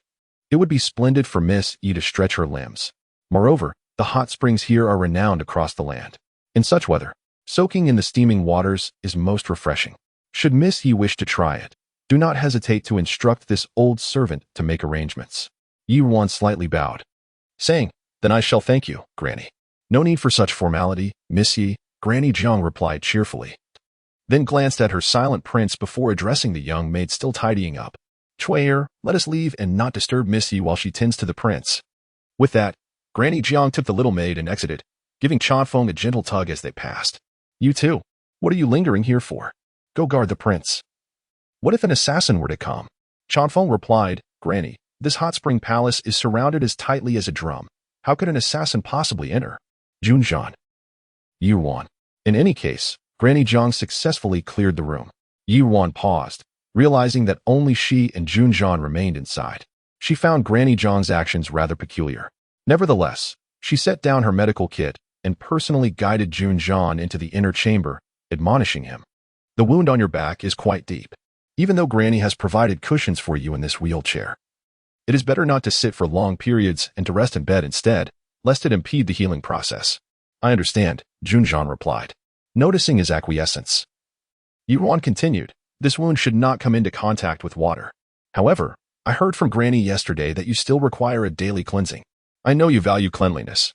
it would be splendid for Miss Yi to stretch her limbs. Moreover, the hot springs here are renowned across the land. In such weather, soaking in the steaming waters is most refreshing. Should Miss Yi wish to try it, do not hesitate to instruct this old servant to make arrangements." Yi Ruan slightly bowed, saying, "Then I shall thank you, Granny." "No need for such formality, Miss Yi," Granny Jiang replied cheerfully, then glanced at her silent prince before addressing the young maid still tidying up. "Chuier, let us leave and not disturb Miss Yi while she tends to the prince." With that, Granny Jiang took the little maid and exited, giving Chanfeng a gentle tug as they passed. "You too. What are you lingering here for? Go guard the prince." "What if an assassin were to come?" Chanfeng replied, "Granny, this hot spring palace is surrounded as tightly as a drum. How could an assassin possibly enter?" Junjian. Yi Ruan. In any case, Granny Jiang successfully cleared the room. Yi Ruan paused, realizing that only she and Junjian remained inside. She found Granny Jiang's actions rather peculiar. Nevertheless, she set down her medical kit and personally guided Junjian into the inner chamber, admonishing him. "The wound on your back is quite deep. Even though Granny has provided cushions for you in this wheelchair, it is better not to sit for long periods and to rest in bed instead, lest it impede the healing process." "I understand," Junjian replied, noticing his acquiescence. Yi Ruan continued, "This wound should not come into contact with water. However, I heard from Granny yesterday that you still require a daily cleansing. I know you value cleanliness,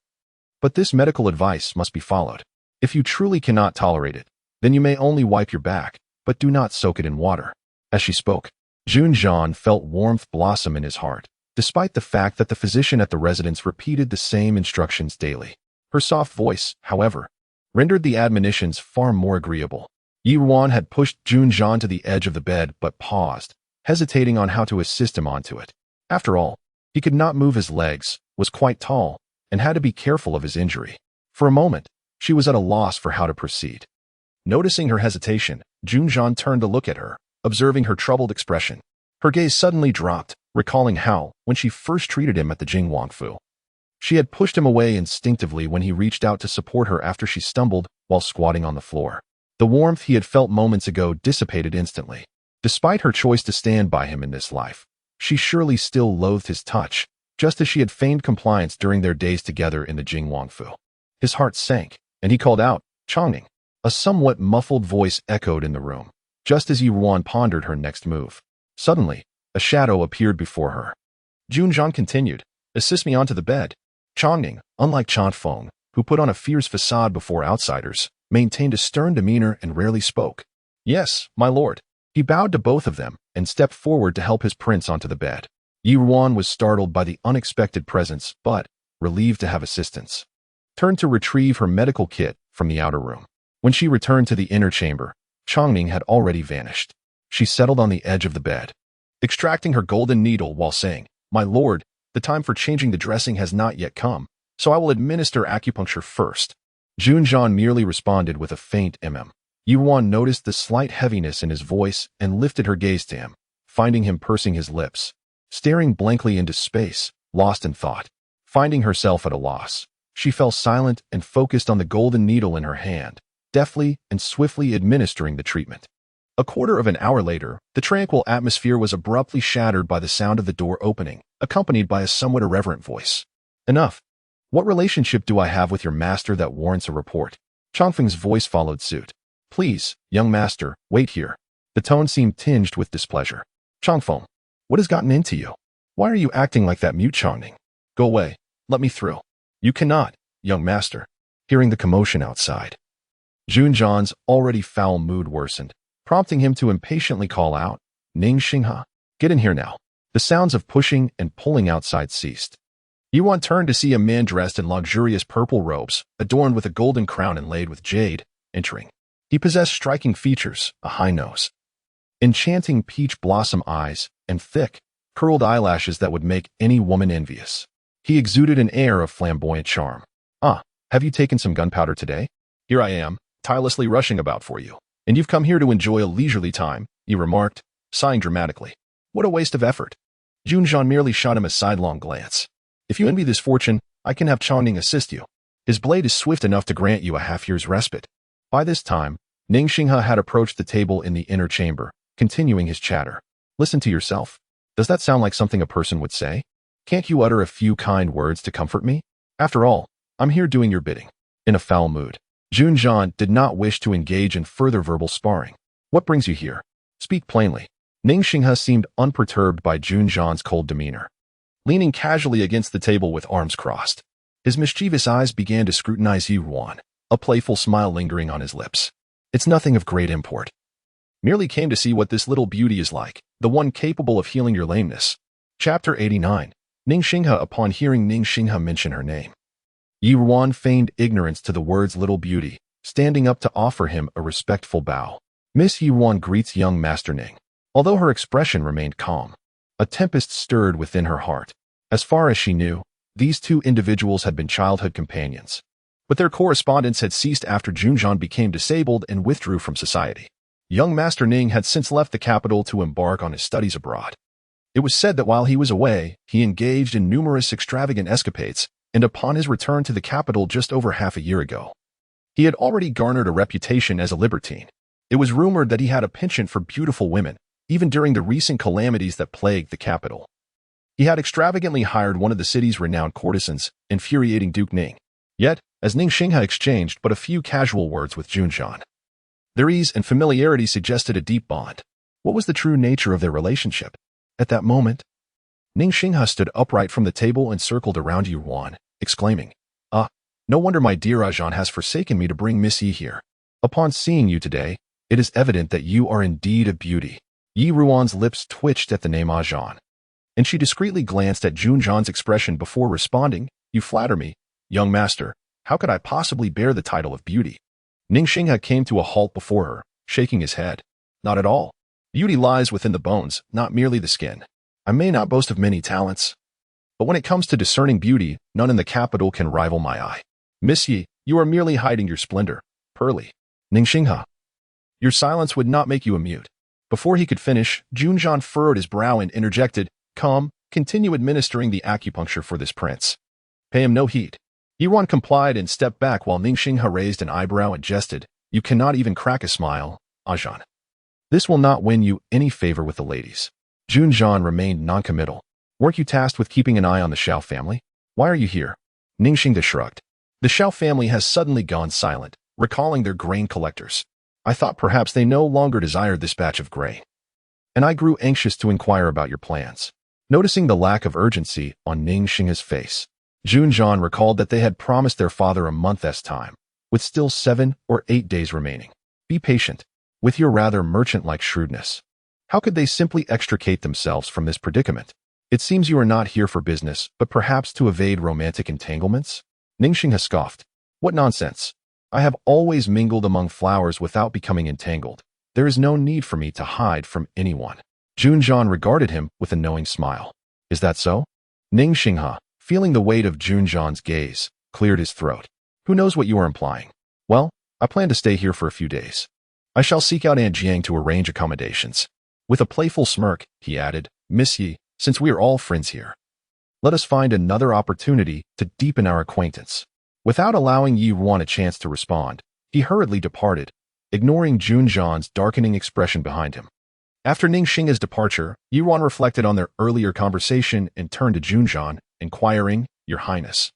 but this medical advice must be followed. If you truly cannot tolerate it, then you may only wipe your back, but do not soak it in water." As she spoke, Junjian felt warmth blossom in his heart, despite the fact that the physician at the residence repeated the same instructions daily. Her soft voice, however, rendered the admonitions far more agreeable. Yi Ruan had pushed Junjian to the edge of the bed but paused, hesitating on how to assist him onto it. After all, he could not move his legs, was quite tall, and had to be careful of his injury. For a moment, she was at a loss for how to proceed. Noticing her hesitation, Junjian turned to look at her, observing her troubled expression. Her gaze suddenly dropped, recalling how, when she first treated him at the Jing Wangfu, she had pushed him away instinctively when he reached out to support her after she stumbled while squatting on the floor. The warmth he had felt moments ago dissipated instantly. Despite her choice to stand by him in this life, she surely still loathed his touch, just as she had feigned compliance during their days together in the Jing Wangfu. His heart sank, and he called out, "Chongning." A somewhat muffled voice echoed in the room, just as Yi Ruan pondered her next move. Suddenly, a shadow appeared before her. Junjian continued, "Assist me onto the bed." Chongning, unlike Chanfeng, who put on a fierce facade before outsiders, maintained a stern demeanor and rarely spoke. "Yes, my lord." He bowed to both of them and stepped forward to help his prince onto the bed. Yi Ruan was startled by the unexpected presence, but, relieved to have assistance, turned to retrieve her medical kit from the outer room. When she returned to the inner chamber, Chongning had already vanished. She settled on the edge of the bed, extracting her golden needle while saying, "My lord, the time for changing the dressing has not yet come, so I will administer acupuncture first." Junjian merely responded with a faint Yi Ruan noticed the slight heaviness in his voice and lifted her gaze to him, finding him pursing his lips, staring blankly into space, lost in thought. Finding herself at a loss, she fell silent and focused on the golden needle in her hand, deftly and swiftly administering the treatment. A quarter of an hour later, the tranquil atmosphere was abruptly shattered by the sound of the door opening, accompanied by a somewhat irreverent voice. "Enough. What relationship do I have with your master that warrants a report? Chongfeng's voice followed suit. Please, young master, wait here. The tone seemed tinged with displeasure. Chongfeng, what has gotten into you? Why are you acting like that mute Chongning? Go away. Let me through. You cannot, young master. Hearing the commotion outside, Junjan's already foul mood worsened, prompting him to impatiently call out, Ning Xinghe, get in here now. The sounds of pushing and pulling outside ceased. Yuan turned to see a man dressed in luxurious purple robes, adorned with a golden crown inlaid with jade, entering. He possessed striking features, a high nose, enchanting peach blossom eyes, and thick, curled eyelashes that would make any woman envious. He exuded an air of flamboyant charm. Ah, have you taken some gunpowder today? Here I am, tirelessly rushing about for you. And you've come here to enjoy a leisurely time, he remarked, sighing dramatically. What a waste of effort. Junjan merely shot him a sidelong glance. If you envy this fortune, I can have Chongning assist you. His blade is swift enough to grant you a half-year's respite. By this time, Ning Xinghe had approached the table in the inner chamber, continuing his chatter. Listen to yourself. Does that sound like something a person would say? Can't you utter a few kind words to comfort me? After all, I'm here doing your bidding. In a foul mood, Junjan did not wish to engage in further verbal sparring. What brings you here? Speak plainly. Ning Xinghe seemed unperturbed by Junjan's cold demeanor. Leaning casually against the table with arms crossed, his mischievous eyes began to scrutinize Ruan, a playful smile lingering on his lips. It's nothing of great import. Merely came to see what this little beauty is like, the one capable of healing your lameness. Chapter 89. Ning Xinghe. Upon hearing Ning Xinghe mention her name, Ruan feigned ignorance to the words little beauty, standing up to offer him a respectful bow. Miss Ruan greets young Master Ning. Although her expression remained calm, a tempest stirred within her heart. As far as she knew, these two individuals had been childhood companions, but their correspondence had ceased after Junjan became disabled and withdrew from society. Young Master Ning had since left the capital to embark on his studies abroad. It was said that while he was away, he engaged in numerous extravagant escapades, and upon his return to the capital just over half a year ago, he had already garnered a reputation as a libertine. It was rumored that he had a penchant for beautiful women, even during the recent calamities that plagued the capital. He had extravagantly hired one of the city's renowned courtesans, infuriating Duke Ning. Yet, as Ning Xinghe exchanged but a few casual words with Junjan, their ease and familiarity suggested a deep bond. What was the true nature of their relationship? At that moment, Ning Xinghe stood upright from the table and circled around Ruan, exclaiming, Ah, no wonder my dear Ajan has forsaken me to bring Miss Yi here. Upon seeing you today, it is evident that you are indeed a beauty. Yi Ruan's lips twitched at the name Ajan, and she discreetly glanced at Junjan's expression before responding, You flatter me, young master. How could I possibly bear the title of beauty? Ning Xinghe came to a halt before her, shaking his head. Not at all. Beauty lies within the bones, not merely the skin. I may not boast of many talents, but when it comes to discerning beauty, none in the capital can rival my eye. Miss Yi, you are merely hiding your splendor. Pearly. Ning Xinghe, your silence would not make you a mute. Before he could finish, Junjan furrowed his brow and interjected, Come, continue administering the acupuncture for this prince. Pay him no heed. Ruan complied and stepped back while Ning Xinghe raised an eyebrow and jested, You cannot even crack a smile, Ajan. This will not win you any favor with the ladies. Junjan remained noncommittal. Weren't you tasked with keeping an eye on the Xiao family? Why are you here? Ning Xinghe shrugged. The Xiao family has suddenly gone silent, recalling their grain collectors. I thought perhaps they no longer desired this batch of grain, and I grew anxious to inquire about your plans. Noticing the lack of urgency on Ning Xinghe's face, Junjan recalled that they had promised their father a month's time, with still 7 or 8 days remaining. Be patient. With your rather merchant-like shrewdness, how could they simply extricate themselves from this predicament? It seems you are not here for business, but perhaps to evade romantic entanglements? Ning Xinghe scoffed. What nonsense. I have always mingled among flowers without becoming entangled. There is no need for me to hide from anyone. Junjan regarded him with a knowing smile. Is that so? Ning Xinghe, feeling the weight of Junjan's gaze, cleared his throat. Who knows what you are implying? Well, I plan to stay here for a few days. I shall seek out Aunt Jiang to arrange accommodations. With a playful smirk, he added, Miss Yi, since we are all friends here, let us find another opportunity to deepen our acquaintance. Without allowing Yi Ruan a chance to respond, he hurriedly departed, ignoring Junjan's darkening expression behind him. After Ning Xinghe's departure, Yi Ruan reflected on their earlier conversation and turned to Junjan, inquiring, Your Highness,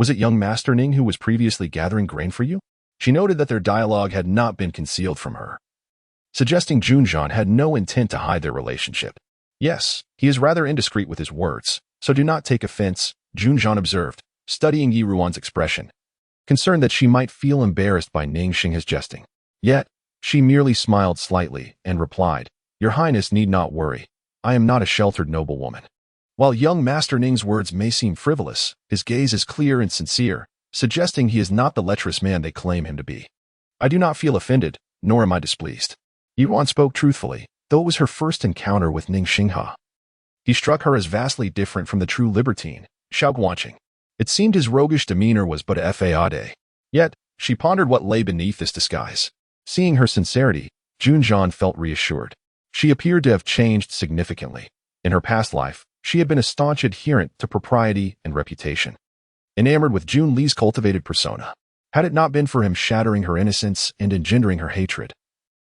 Was it young Master Ning who was previously gathering grain for you? She noted that their dialogue had not been concealed from her, suggesting Junjian had no intent to hide their relationship. Yes, he is rather indiscreet with his words, so do not take offense, Junjian observed, studying Yi Ruan's expression, concerned that she might feel embarrassed by Ning Xingha's jesting. Yet, she merely smiled slightly and replied, Your Highness need not worry. I am not a sheltered noblewoman. While young Master Ning's words may seem frivolous, his gaze is clear and sincere, suggesting he is not the lecherous man they claim him to be. I do not feel offended, nor am I displeased. Yi Ruan spoke truthfully, though it was her first encounter with Ning Xingha. He struck her as vastly different from the true libertine, Xiao Guanqing. It seemed his roguish demeanor was but a fade. Yet, she pondered what lay beneath this disguise. Seeing her sincerity, Junjian felt reassured. She appeared to have changed significantly. In her past life, she had been a staunch adherent to propriety and reputation, enamored with Jun Li's cultivated persona. Had it not been for him shattering her innocence and engendering her hatred,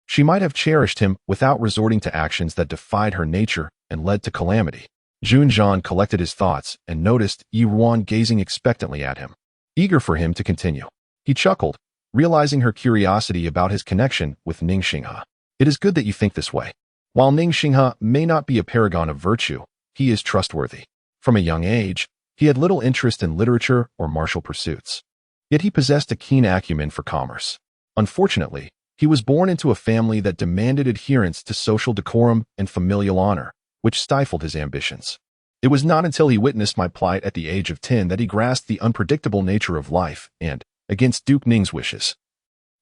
she might have cherished him without resorting to actions that defied her nature and led to calamity. Junjian collected his thoughts and noticed Yi Ruan gazing expectantly at him, eager for him to continue. He chuckled, realizing her curiosity about his connection with Ning Xingha. It is good that you think this way. While Ning Xingha may not be a paragon of virtue, he is trustworthy. From a young age, he had little interest in literature or martial pursuits. Yet he possessed a keen acumen for commerce. Unfortunately, he was born into a family that demanded adherence to social decorum and familial honor, which stifled his ambitions. It was not until he witnessed my plight at the age of 10 that he grasped the unpredictable nature of life and, against Duke Ning's wishes,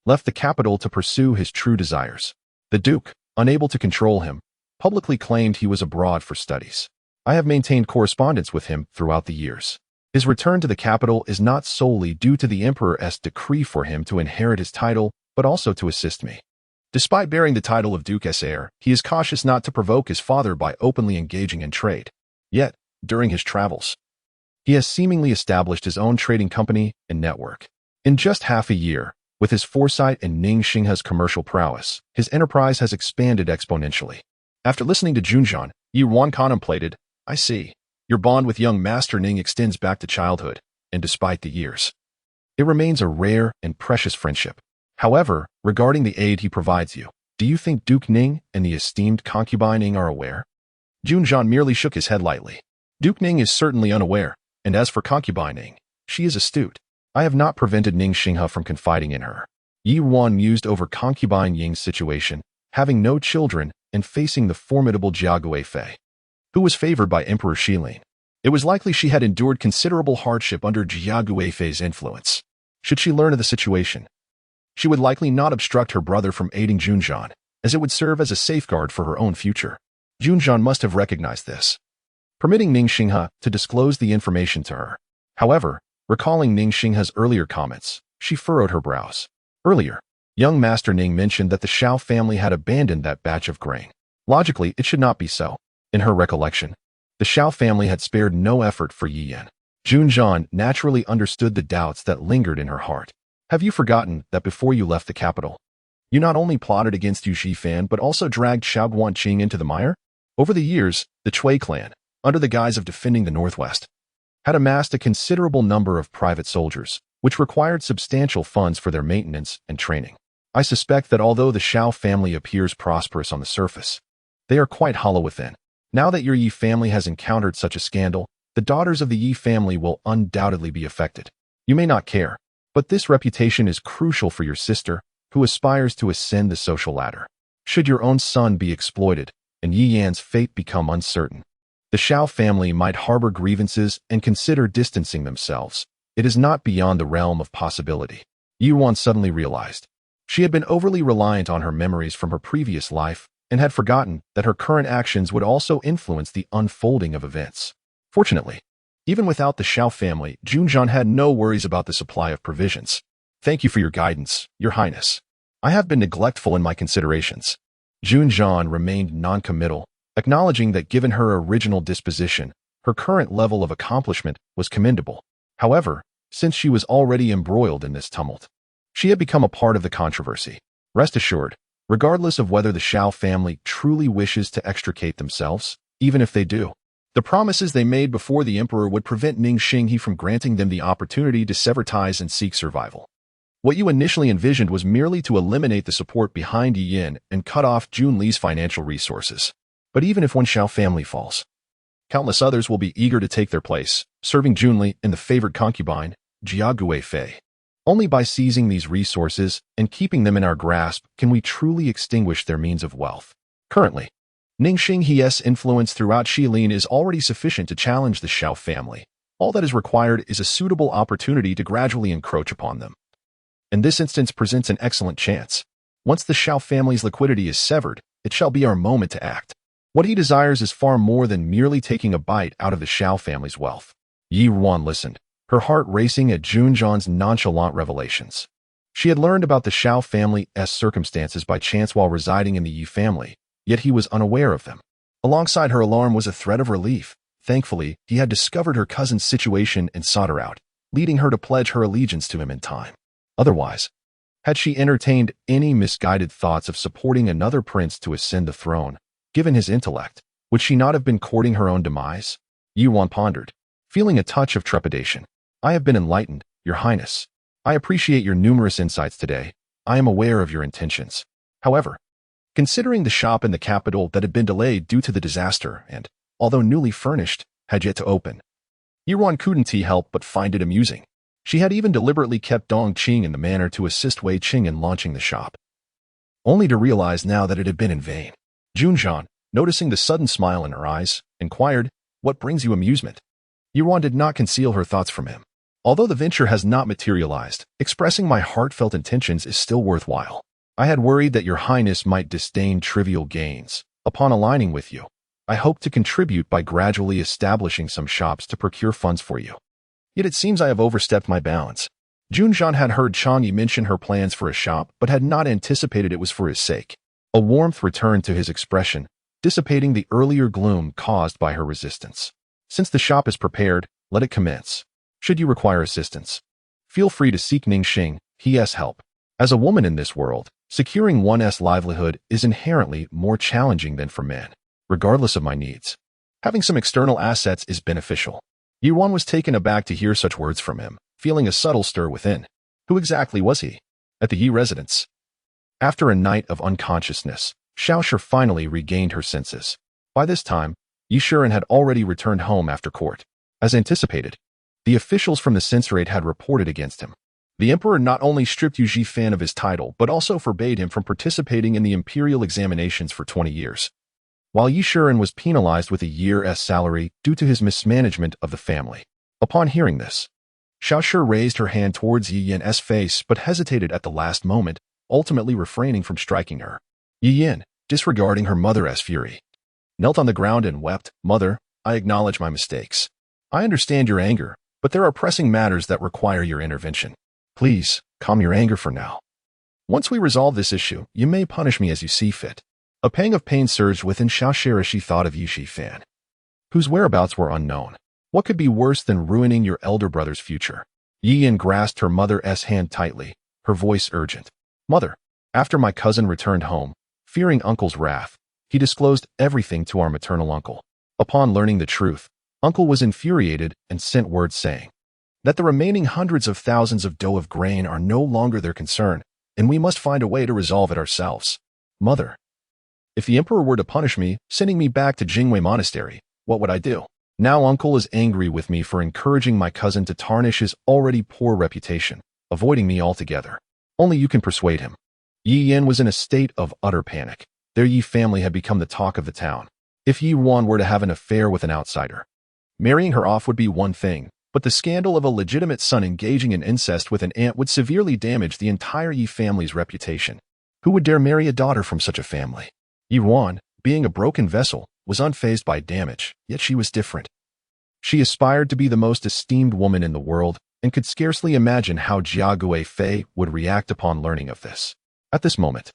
left the capital to pursue his true desires. The Duke, unable to control him, publicly claimed he was abroad for studies. I have maintained correspondence with him throughout the years. His return to the capital is not solely due to the Emperor's decree for him to inherit his title, but also to assist me. Despite bearing the title of Duke's heir, he is cautious not to provoke his father by openly engaging in trade. Yet, during his travels, he has seemingly established his own trading company and network. In just half a year, with his foresight and Ning Xingha's commercial prowess, his enterprise has expanded exponentially. After listening to Junjian, Yi Ruan contemplated, I see. Your bond with young Master Ning extends back to childhood, and despite the years, it remains a rare and precious friendship. However, regarding the aid he provides you, do you think Duke Ning and the esteemed concubine Ning are aware? Junjian merely shook his head lightly. Duke Ning is certainly unaware, and as for concubine Ning, she is astute. I have not prevented Ning Xingha from confiding in her. Yi Ruan mused over concubine Ying's situation, having no children and facing the formidable Jia Fei, who was favored by Emperor Shilin. It was likely she had endured considerable hardship under Jia Fei's influence. Should she learn of the situation, she would likely not obstruct her brother from aiding Junjian, as it would serve as a safeguard for her own future. Junjian must have recognized this, permitting Ning Xingha to disclose the information to her. However, recalling Ning Xingha's earlier comments, she furrowed her brows. Earlier, young Master Ning mentioned that the Xiao family had abandoned that batch of grain. Logically, it should not be so. In her recollection, the Xiao family had spared no effort for Yi Yan. Junjian naturally understood the doubts that lingered in her heart. Have you forgotten that before you left the capital, you not only plotted against Yu Xifan but also dragged Xiao Guanqing into the mire? Over the years, the Cui clan, under the guise of defending the Northwest, had amassed a considerable number of private soldiers, which required substantial funds for their maintenance and training. I suspect that although the Xiao family appears prosperous on the surface, they are quite hollow within. Now that your Yi family has encountered such a scandal, the daughters of the Yi family will undoubtedly be affected. You may not care, but this reputation is crucial for your sister, who aspires to ascend the social ladder. Should your own son be exploited, and Yi Yan's fate become uncertain, the Xiao family might harbor grievances and consider distancing themselves. It is not beyond the realm of possibility. Yi Ruan suddenly realized. She had been overly reliant on her memories from her previous life and had forgotten that her current actions would also influence the unfolding of events. Fortunately, even without the Xiao family, Junjian had no worries about the supply of provisions. Thank you for your guidance, Your Highness. I have been neglectful in my considerations. Junjian remained non-committal, acknowledging that given her original disposition, her current level of accomplishment was commendable. However, since she was already embroiled in this tumult, she had become a part of the controversy. Rest assured, regardless of whether the Xiao family truly wishes to extricate themselves, even if they do, The promises they made before the emperor would prevent Ning Xinghe from granting them the opportunity to sever ties and seek survival. What you initially envisioned was merely to eliminate the support behind Yi Yin and cut off Jun Li's financial resources. But even if one Xiao family falls, countless others will be eager to take their place, serving Jun Li and the favored concubine, Jia Guifei. Only by seizing these resources and keeping them in our grasp can we truly extinguish their means of wealth. Currently, Ning Xinghe's influence throughout Xilin is already sufficient to challenge the Xiao family. All that is required is a suitable opportunity to gradually encroach upon them. And this instance presents an excellent chance. Once the Xiao family's liquidity is severed, it shall be our moment to act. What he desires is far more than merely taking a bite out of the Xiao family's wealth. Yi Ruan listened, her heart racing at Jun Zhan's nonchalant revelations. She had learned about the Xiao family's circumstances by chance while residing in the Yi family, yet he was unaware of them. Alongside her alarm was a thread of relief. Thankfully, he had discovered her cousin's situation and sought her out, leading her to pledge her allegiance to him in time. Otherwise, had she entertained any misguided thoughts of supporting another prince to ascend the throne, given his intellect, would she not have been courting her own demise? Yuan pondered, feeling a touch of trepidation. I have been enlightened, Your Highness. I appreciate your numerous insights today. I am aware of your intentions. However, considering the shop in the capital that had been delayed due to the disaster and, although newly furnished, had yet to open, Yuan couldn't help but find it amusing. She had even deliberately kept Dong Qing in the manner to assist Wei Qing in launching the shop, only to realize now that it had been in vain. Jun Zhan, noticing the sudden smile in her eyes, inquired, "What brings you amusement?" Yuan did not conceal her thoughts from him. Although the venture has not materialized, expressing my heartfelt intentions is still worthwhile. I had worried that Your Highness might disdain trivial gains. Upon aligning with you, I hope to contribute by gradually establishing some shops to procure funds for you. Yet it seems I have overstepped my bounds. Jun Zhan had heard Chang Yi mention her plans for a shop, but had not anticipated it was for his sake. A warmth returned to his expression, dissipating the earlier gloom caused by her resistance. Since the shop is prepared, let it commence. Should you require assistance, feel free to seek Ning Xinghe's help. As a woman in this world, securing one's livelihood is inherently more challenging than for men. Regardless of my needs, having some external assets is beneficial. Yuan was taken aback to hear such words from him, feeling a subtle stir within. Who exactly was he? At the Yi residence. After a night of unconsciousness, Xiaoshi finally regained her senses. By this time, Yi Shiren had already returned home after court. As anticipated, the officials from the censorate had reported against him. The emperor not only stripped Yu Zhifan of his title, but also forbade him from participating in the imperial examinations for 20 years. While Yi Shiren was penalized with a year's salary due to his mismanagement of the family. Upon hearing this, Xiaoshi raised her hand towards Yi Yin's face but hesitated at the last moment, ultimately refraining from striking her. Yi Yin, disregarding her mother's fury, knelt on the ground and wept. "Mother, I acknowledge my mistakes. I understand your anger, but there are pressing matters that require your intervention. Please, calm your anger for now. Once we resolve this issue, you may punish me as you see fit." A pang of pain surged within Xiaoshi as she thought of Yu Zhifan, whose whereabouts were unknown. What could be worse than ruining your elder brother's future? Yi Yin grasped her mother's hand tightly, her voice urgent. "Mother, after my cousin returned home, fearing uncle's wrath, he disclosed everything to our maternal uncle. Upon learning the truth, uncle was infuriated and sent word saying that the remaining hundreds of thousands of dough of grain are no longer their concern, and we must find a way to resolve it ourselves. Mother, if the emperor were to punish me, sending me back to Jingwei Monastery, what would I do? Now uncle is angry with me for encouraging my cousin to tarnish his already poor reputation, avoiding me altogether. Only you can persuade him." Yi Yin was in a state of utter panic. Their Yi family had become the talk of the town. If Yi Ruan were to have an affair with an outsider, marrying her off would be one thing, but the scandal of a legitimate son engaging in incest with an aunt would severely damage the entire Yi family's reputation. Who would dare marry a daughter from such a family? Yi Ruan, being a broken vessel, was unfazed by damage, yet she was different. She aspired to be the most esteemed woman in the world and could scarcely imagine how Jia Guifei would react upon learning of this. At this moment,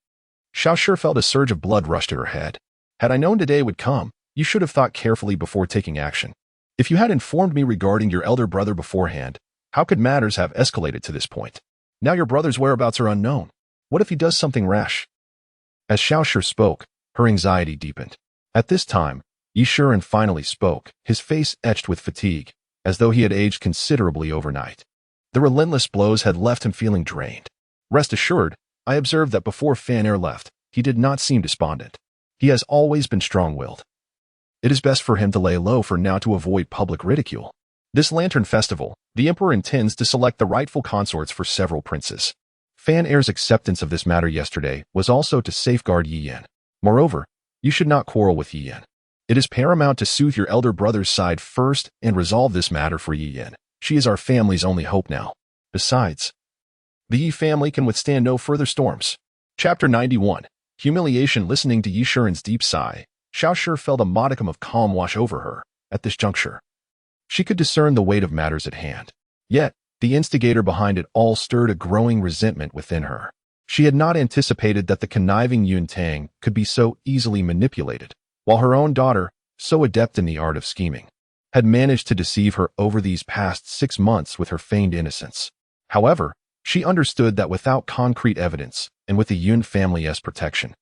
Xiaoshi felt a surge of blood rush to her head. Had I known today would come, you should have thought carefully before taking action. If you had informed me regarding your elder brother beforehand, how could matters have escalated to this point? Now your brother's whereabouts are unknown. What if he does something rash? As Xiaoshi spoke, her anxiety deepened. At this time, Yi finally spoke, his face etched with fatigue, as though he had aged considerably overnight. The relentless blows had left him feeling drained. Rest assured, I observed that before Fan Er left, he did not seem despondent. He has always been strong-willed. It is best for him to lay low for now to avoid public ridicule. This Lantern Festival, the Emperor intends to select the rightful consorts for several princes. Fan Er's acceptance of this matter yesterday was also to safeguard Yi Yan. Moreover, you should not quarrel with Yi Yan. It is paramount to soothe your elder brother's side first and resolve this matter for Yi Yan. She is our family's only hope now. Besides, the Yi family can withstand no further storms. Chapter 91. Humiliation. Listening to Yi Shiren's deep sigh, Xiao Shi felt a modicum of calm wash over her. At this juncture, she could discern the weight of matters at hand. Yet, the instigator behind it all stirred a growing resentment within her. She had not anticipated that the conniving Yun Tang could be so easily manipulated, while her own daughter, so adept in the art of scheming, had managed to deceive her over these past 6 months with her feigned innocence. However, she understood that without concrete evidence, and with the Yun family's protection,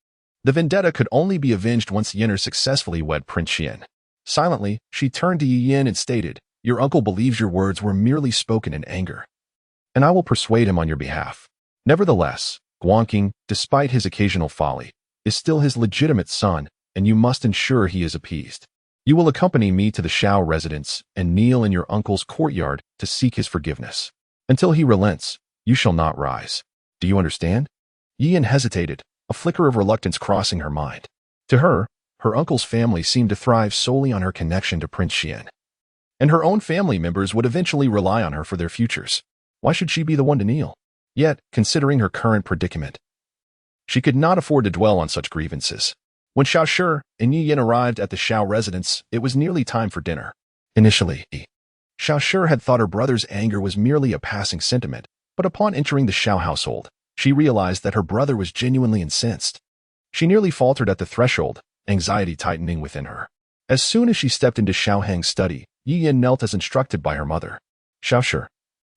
the vendetta could only be avenged once Yenner successfully wed Prince Xian. Silently, she turned to Yi Yan and stated, "Your uncle believes your words were merely spoken in anger, and I will persuade him on your behalf. Nevertheless, Guangqing, despite his occasional folly, is still his legitimate son, and you must ensure he is appeased. You will accompany me to the Shao residence and kneel in your uncle's courtyard to seek his forgiveness. Until he relents, you shall not rise. Do you understand?" Yi Yan hesitated, a flicker of reluctance crossing her mind. To her uncle's family seemed to thrive solely on her connection to Prince Xian, and her own family members would eventually rely on her for their futures. Why should she be the one to kneel? Yet, considering her current predicament, she could not afford to dwell on such grievances. When Xiao Shi and Yi Yan arrived at the Shao residence, it was nearly time for dinner. Initially, Xiao Shi had thought her brother's anger was merely a passing sentiment, but upon entering the Shao household, she realized that her brother was genuinely incensed. She nearly faltered at the threshold, anxiety tightening within her. As soon as she stepped into Xiao Heng's study, Yi Yan knelt as instructed by her mother. Xiao Shi,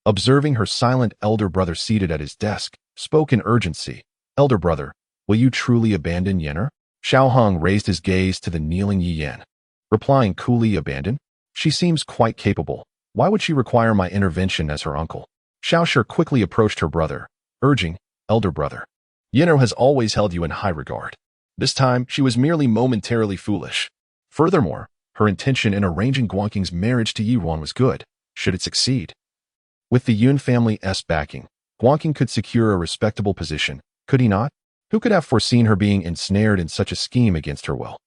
observing her silent elder brother seated at his desk, spoke in urgency. "Elder brother, will you truly abandon Yenner?" Xiao Heng raised his gaze to the kneeling Yi Yan, replying coolly, "Abandon? She seems quite capable. Why would she require my intervention as her uncle?" Xiao Shi quickly approached her brother, urging, "Elder brother, Yenner has always held you in high regard. This time, she was merely momentarily foolish. Furthermore, her intention in arranging Guangqing's marriage to Yi Ruan was good, should it succeed. With the Yun family's backing, Guangqing could secure a respectable position, could he not? Who could have foreseen her being ensnared in such a scheme against her will?"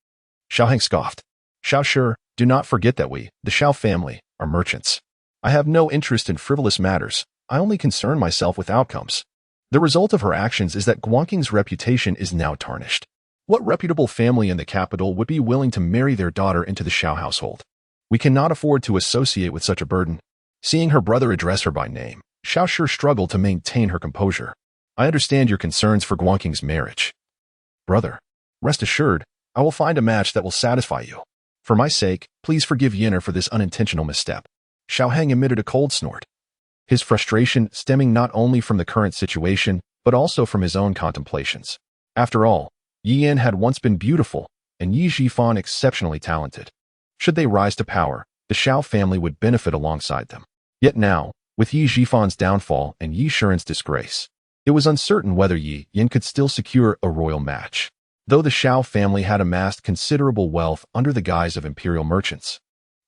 Xiao Heng scoffed. "Xiao Shi, do not forget that we, the Xiao family, are merchants. I have no interest in frivolous matters. I only concern myself with outcomes. The result of her actions is that Guangqing's reputation is now tarnished. What reputable family in the capital would be willing to marry their daughter into the Shao household? We cannot afford to associate with such a burden." Seeing her brother address her by name, Xiao Shi struggled to maintain her composure. "I understand your concerns for Guangqing's marriage. Brother, rest assured, I will find a match that will satisfy you. For my sake, please forgive Yenner for this unintentional misstep." Xiao Heng emitted a cold snort, his frustration stemming not only from the current situation, but also from his own contemplations. After all, Yi Yan had once been beautiful, and Yi Zhifan exceptionally talented. Should they rise to power, the Shao family would benefit alongside them. Yet now, with Yi Zhifan's downfall and Yi Shiren's disgrace, it was uncertain whether Yi Yan could still secure a royal match. Though the Shao family had amassed considerable wealth under the guise of imperial merchants,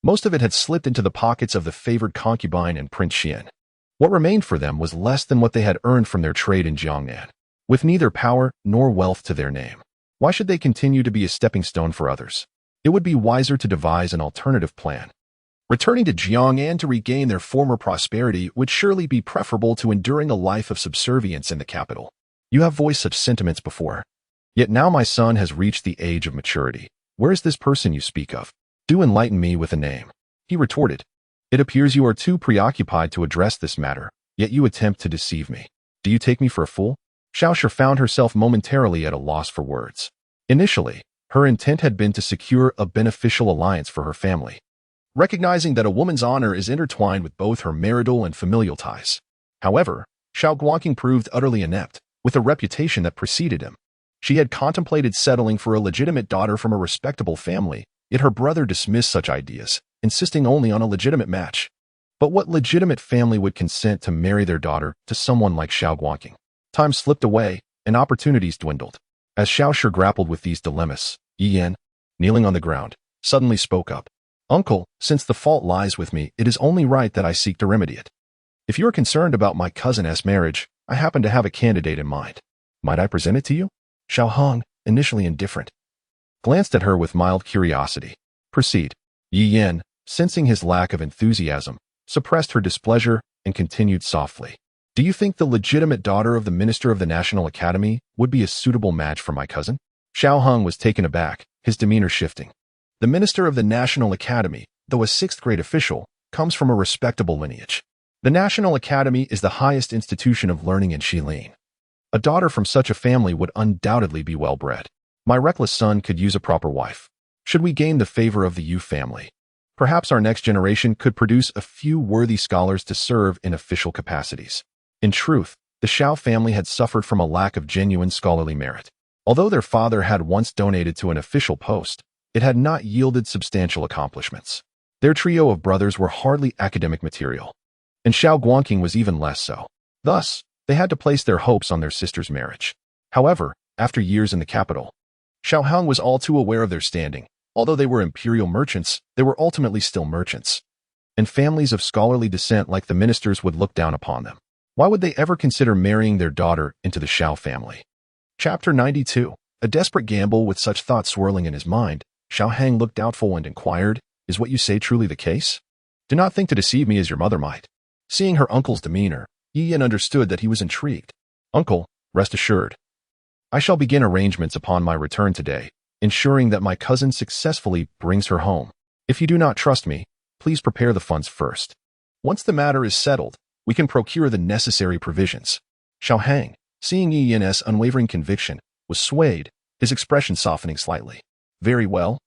most of it had slipped into the pockets of the favored concubine and Prince Xian. What remained for them was less than what they had earned from their trade in Jiangnan. With neither power nor wealth to their name, why should they continue to be a stepping stone for others? It would be wiser to devise an alternative plan. Returning to Jiangnan to regain their former prosperity would surely be preferable to enduring a life of subservience in the capital. You have voiced such sentiments before. Yet now my son has reached the age of maturity. Where is this person you speak of? Do enlighten me with a name." He retorted. "It appears you are too preoccupied to address this matter, yet you attempt to deceive me. Do you take me for a fool?" Xiao Shi found herself momentarily at a loss for words. Initially, her intent had been to secure a beneficial alliance for her family, recognizing that a woman's honor is intertwined with both her marital and familial ties. However, Xiao Guangqing proved utterly inept, with a reputation that preceded him. She had contemplated settling for a legitimate daughter from a respectable family, Yet her brother dismissed such ideas, insisting only on a legitimate match. But what legitimate family would consent to marry their daughter to someone like Xiao Guangqing? Time slipped away, and opportunities dwindled. As Xiao Shi grappled with these dilemmas, Yi Yan, kneeling on the ground, suddenly spoke up. Uncle, since the fault lies with me, it is only right that I seek to remedy it. If you are concerned about my cousin's marriage, I happen to have a candidate in mind. Might I present it to you? Xiao Hong, initially indifferent, glanced at her with mild curiosity. Proceed. Yi Yan, sensing his lack of enthusiasm, suppressed her displeasure and continued softly. Do you think the legitimate daughter of the Minister of the National Academy would be a suitable match for my cousin? Xiao Hong was taken aback, his demeanor shifting. The Minister of the National Academy, though a sixth-grade official, comes from a respectable lineage. The National Academy is the highest institution of learning in Xilin. A daughter from such a family would undoubtedly be well-bred. My reckless son could use a proper wife. Should we gain the favor of the Yu family, perhaps our next generation could produce a few worthy scholars to serve in official capacities. In truth, the Xiao family had suffered from a lack of genuine scholarly merit. Although their father had once donated to an official post, it had not yielded substantial accomplishments. Their trio of brothers were hardly academic material, and Xiao Guangqing was even less so. Thus, they had to place their hopes on their sister's marriage. However, after years in the capital, Xiao Hong was all too aware of their standing. Although they were imperial merchants, they were ultimately still merchants, and families of scholarly descent like the ministers would look down upon them. Why would they ever consider marrying their daughter into the Xiao family? Chapter 92. A desperate gamble. With such thoughts swirling in his mind, Xiao Hang looked doubtful and inquired, "Is what you say truly the case? Do not think to deceive me as your mother might." Seeing her uncle's demeanor, Yi Yan understood that he was intrigued. "Uncle, rest assured. I shall begin arrangements upon my return today, ensuring that my cousin successfully brings her home. If you do not trust me, please prepare the funds first. Once the matter is settled, we can procure the necessary provisions." Xiao Hang, seeing Yi Yan's unwavering conviction, was swayed, his expression softening slightly. "Very well.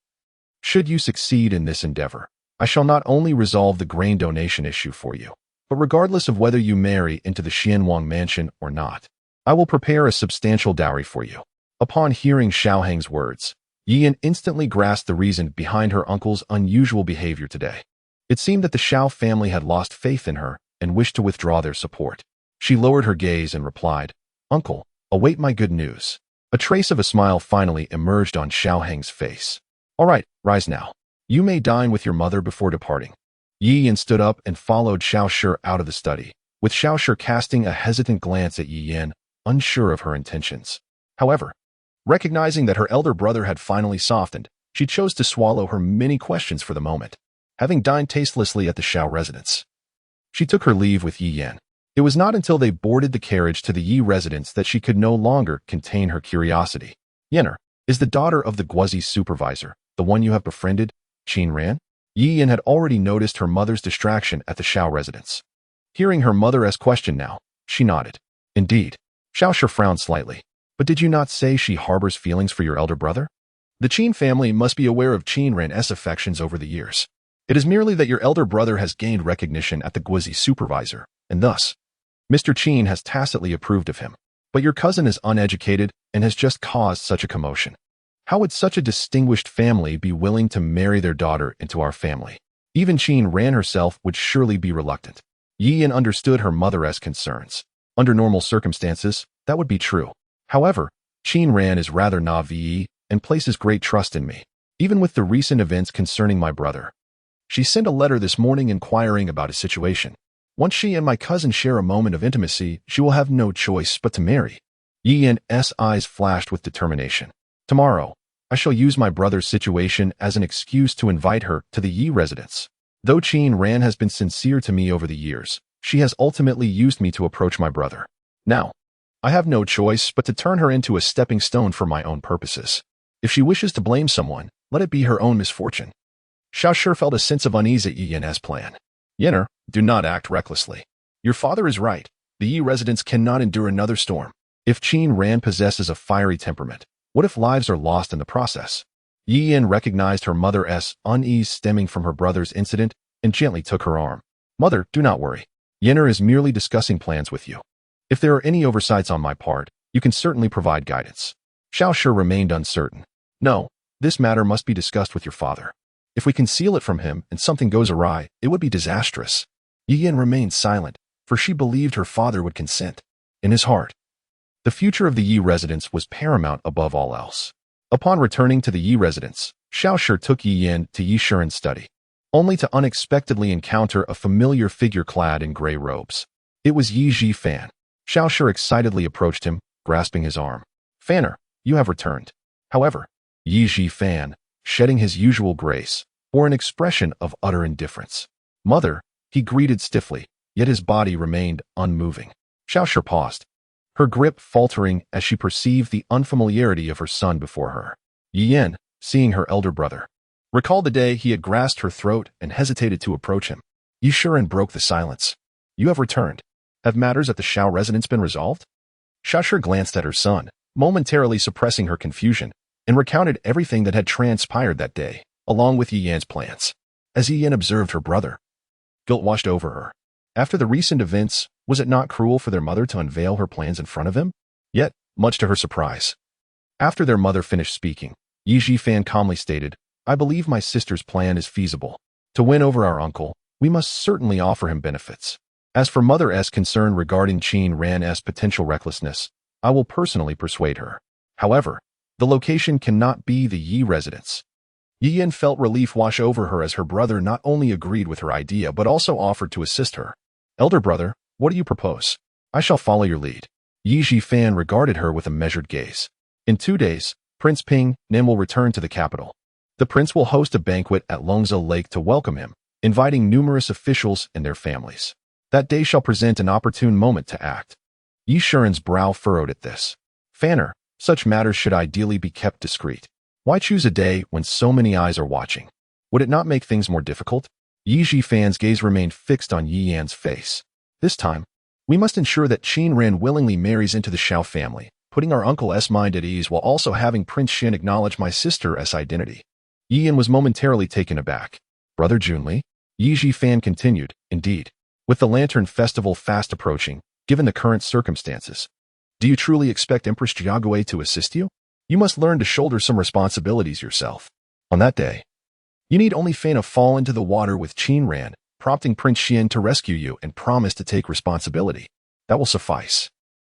Should you succeed in this endeavor, I shall not only resolve the grain donation issue for you, but regardless of whether you marry into the Xianwang mansion or not, I will prepare a substantial dowry for you." Upon hearing Xiao Hang's words, Yi Yan instantly grasped the reason behind her uncle's unusual behavior today. It seemed that the Xiao family had lost faith in her and wished to withdraw their support. She lowered her gaze and replied, "Uncle, await my good news." A trace of a smile finally emerged on Xiao Hang's face. "All right, rise now. You may dine with your mother before departing." Yi Yan stood up and followed Xiao Shi out of the study, with Xiao Shi casting a hesitant glance at Yi Yan, unsure of her intentions. However, recognizing that her elder brother had finally softened, she chose to swallow her many questions for the moment. Having dined tastelessly at the Xiao residence, she took her leave with Yi Yan. It was not until they boarded the carriage to the Yi residence that she could no longer contain her curiosity. "Yenner, is the daughter of the Guozi supervisor the one you have befriended, Qin Ran?" Yi Yan had already noticed her mother's distraction at the Xiao residence. Hearing her mother's question now, she nodded. "Indeed." Xiao Shi frowned slightly. "But did you not say she harbors feelings for your elder brother? The Qin family must be aware of Qin Ran's affections over the years. It is merely that your elder brother has gained recognition at the Guozi supervisor, and thus, Mr. Qin has tacitly approved of him. But your cousin is uneducated and has just caused such a commotion. How would such a distinguished family be willing to marry their daughter into our family? Even Qin Ran herself would surely be reluctant." Yi Yan understood her mother's concerns. Under normal circumstances, that would be true. However, Qin Ran is rather naive and places great trust in me, even with the recent events concerning my brother. She sent a letter this morning inquiring about his situation. Once she and my cousin share a moment of intimacy, she will have no choice but to marry. Yi Yan's eyes flashed with determination. "Tomorrow, I shall use my brother's situation as an excuse to invite her to the Yi residence. Though Qin Ran has been sincere to me over the years, she has ultimately used me to approach my brother. Now, I have no choice but to turn her into a stepping stone for my own purposes. If she wishes to blame someone, let it be her own misfortune." Xiao Shi felt a sense of unease at Yi Yan's plan. "Yenner, do not act recklessly. Your father is right. The Yi residence cannot endure another storm. If Qin Ran possesses a fiery temperament, what if lives are lost in the process?" Yi Yan recognized her mother's unease stemming from her brother's incident and gently took her arm. "Mother, do not worry. Yenner is merely discussing plans with you. If there are any oversights on my part, you can certainly provide guidance." Xiao Shi remained uncertain. "No, This matter must be discussed with your father. If we conceal it from him and something goes awry, it would be disastrous. Yi Yin remained silent, for she believed her father would consent. In his heart, the future of the Yi residence was paramount above all else. Upon returning to the Yi residence, Xiao Shi took Yi Yin to Yi Shuren's study, only to unexpectedly encounter a familiar figure clad in gray robes. It was Yi Zhifan. Xiao Shi excitedly approached him, grasping his arm. "Fanner, you have returned." However, Yi Zhifan, shedding his usual grace, bore an expression of utter indifference. "Mother," he greeted stiffly, yet his body remained unmoving. Xiao Shi paused, her grip faltering as she perceived the unfamiliarity of her son before her. Yi Yin, seeing her elder brother, recalled the day he had grasped her throat and hesitated to approach him. Yi Shuren broke the silence. "You have returned. Have matters at the Shao residence been resolved?" Xiao Shi glanced at her son, momentarily suppressing her confusion, and recounted everything that had transpired that day, along with Yi Yan's plans. As Yi Yin observed her brother, guilt washed over her. After the recent events, was it not cruel for their mother to unveil her plans in front of him? Yet, much to her surprise, after their mother finished speaking, Yi Zhifan calmly stated, "I believe my sister's plan is feasible. To win over our uncle, we must certainly offer him benefits. As for Mother's concern regarding Qin Ran's potential recklessness, I will personally persuade her. However, the location cannot be the Yi residence." Yi Yin felt relief wash over her as her brother not only agreed with her idea but also offered to assist her. "Elder brother, what do you propose? I shall follow your lead." Yi Zhifan regarded her with a measured gaze. "In 2 days, Prince Ping Nim will return to the capital. The prince will host a banquet at Longzhou Lake to welcome him, inviting numerous officials and their families. That day shall present an opportune moment to act." Yi Shuren's brow furrowed at this. "Fanner, such matters should ideally be kept discreet. Why choose a day when so many eyes are watching? Would it not make things more difficult?" Yi Zhifan's gaze remained fixed on Yi Yan's face. "This time, we must ensure that Qin Ran willingly marries into the Shao family, putting our uncle's mind at ease while also having Prince Xin acknowledge my sister's identity." Yi Yin was momentarily taken aback. "Brother Junli?" Yi Zhifan continued, "Indeed, with the Lantern Festival fast approaching, given the current circumstances, do you truly expect Empress Jiagui to assist you? You must learn to shoulder some responsibilities yourself. On that day, you need only feign a fall into the water with Qin Ran, prompting Prince Xian to rescue you and promise to take responsibility. That will suffice.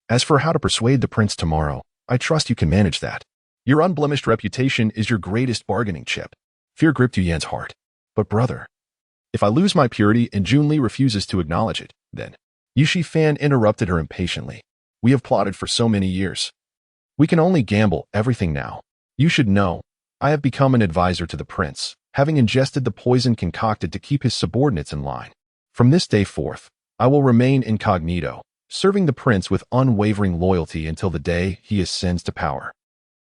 As for how to persuade the prince tomorrow, I trust you can manage that. Your unblemished reputation is your greatest bargaining chip." Fear gripped Yu Yan's heart. "But brother, if I lose my purity and Junli refuses to acknowledge it, then..." Yi Zhifan interrupted her impatiently. "We have plotted for so many years. We can only gamble everything now. You should know, I have become an advisor to the prince, having ingested the poison concocted to keep his subordinates in line. From this day forth, I will remain incognito, serving the prince with unwavering loyalty until the day he ascends to power.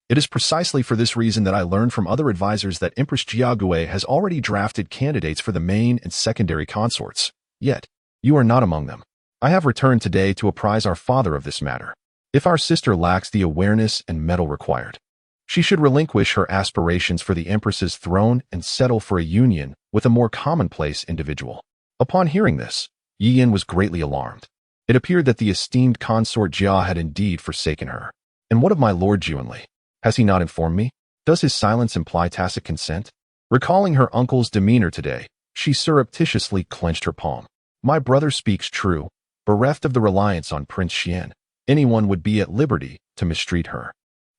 It is precisely for this reason that I learned from other advisors that Empress Jiagui has already drafted candidates for the main and secondary consorts. Yet, you are not among them. I have returned today to apprise our father of this matter. If our sister lacks the awareness and mettle required, she should relinquish her aspirations for the Empress's throne and settle for a union with a more commonplace individual." Upon hearing this, Yi Yin was greatly alarmed. It appeared that the esteemed consort Jia had indeed forsaken her. "And what of my Lord Junli? Has he not informed me? Does his silence imply tacit consent?" Recalling her uncle's demeanor today, she surreptitiously clenched her palm. "My brother speaks true. Bereft of the reliance on Prince Xian, anyone would be at liberty to mistreat her.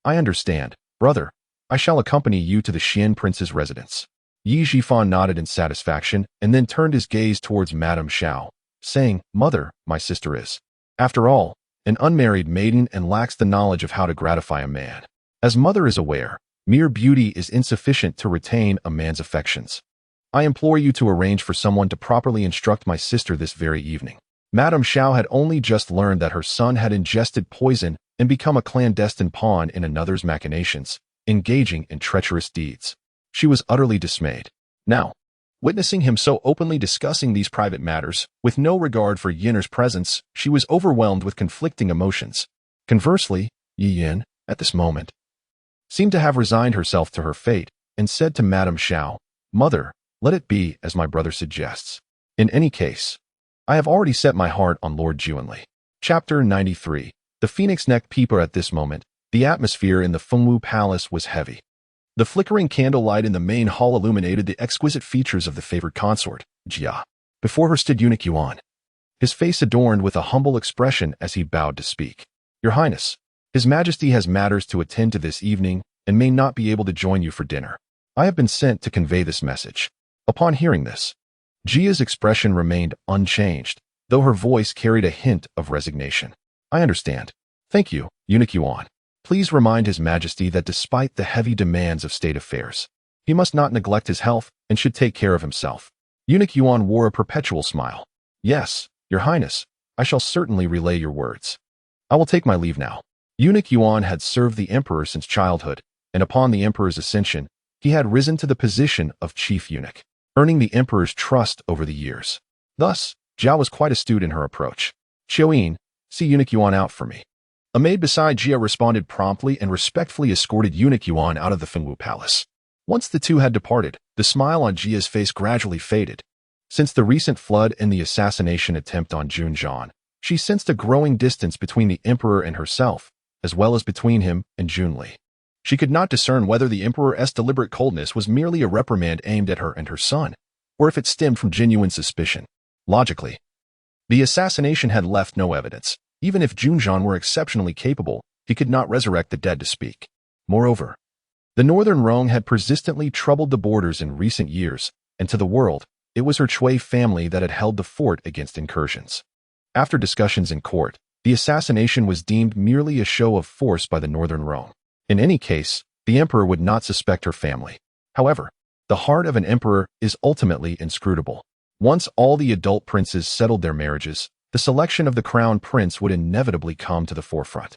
I understand, brother. I shall accompany you to the Xian prince's residence." Yi Zhifan nodded in satisfaction and then turned his gaze towards Madame Xiao, saying, "Mother, my sister is, after all, an unmarried maiden and lacks the knowledge of how to gratify a man. As mother is aware, mere beauty is insufficient to retain a man's affections. I implore you to arrange for someone to properly instruct my sister this very evening." Madame Xiao had only just learned that her son had ingested poison and become a clandestine pawn in another's machinations, engaging in treacherous deeds. She was utterly dismayed. Now, witnessing him so openly discussing these private matters, with no regard for Yinner's presence, she was overwhelmed with conflicting emotions. Conversely, Yi Yin, at this moment, seemed to have resigned herself to her fate and said to Madame Xiao, "Mother, let it be as my brother suggests. In any case, I have already set my heart on Lord Junli." Chapter 93. The Phoenix Neck Peeper. At this moment, the atmosphere in the Fengwu Palace was heavy. The flickering candlelight in the main hall illuminated the exquisite features of the favored consort, Jia. Before her stood eunuch Yuan, his face adorned with a humble expression as he bowed to speak. Your Highness, His Majesty has matters to attend to this evening and may not be able to join you for dinner. I have been sent to convey this message. Upon hearing this, Jia's expression remained unchanged, though her voice carried a hint of resignation. I understand. Thank you, eunuch Yuan. Please remind His Majesty that despite the heavy demands of state affairs, he must not neglect his health and should take care of himself. Eunuch Yuan wore a perpetual smile. Yes, Your Highness, I shall certainly relay your words. I will take my leave now. Eunuch Yuan had served the emperor since childhood, and upon the emperor's ascension, he had risen to the position of chief eunuch, earning the emperor's trust over the years. Thus, Jia was quite astute in her approach. Xiaoyin, see eunuch Yuan out for me. A maid beside Jia responded promptly and respectfully escorted eunuch Yuan out of the Fengwu Palace. Once the two had departed, the smile on Jia's face gradually faded. Since the recent flood and the assassination attempt on Junzhan, she sensed a growing distance between the emperor and herself, as well as between him and Junli. She could not discern whether the emperor's deliberate coldness was merely a reprimand aimed at her and her son, or if it stemmed from genuine suspicion. Logically, the assassination had left no evidence. Even if Junzhan were exceptionally capable, he could not resurrect the dead to speak. Moreover, the Northern Rong had persistently troubled the borders in recent years, and to the world, it was her Chui family that had held the fort against incursions. After discussions in court, the assassination was deemed merely a show of force by the Northern Rong. In any case, the emperor would not suspect her family. However, the heart of an emperor is ultimately inscrutable. Once all the adult princes settled their marriages, the selection of the crown prince would inevitably come to the forefront.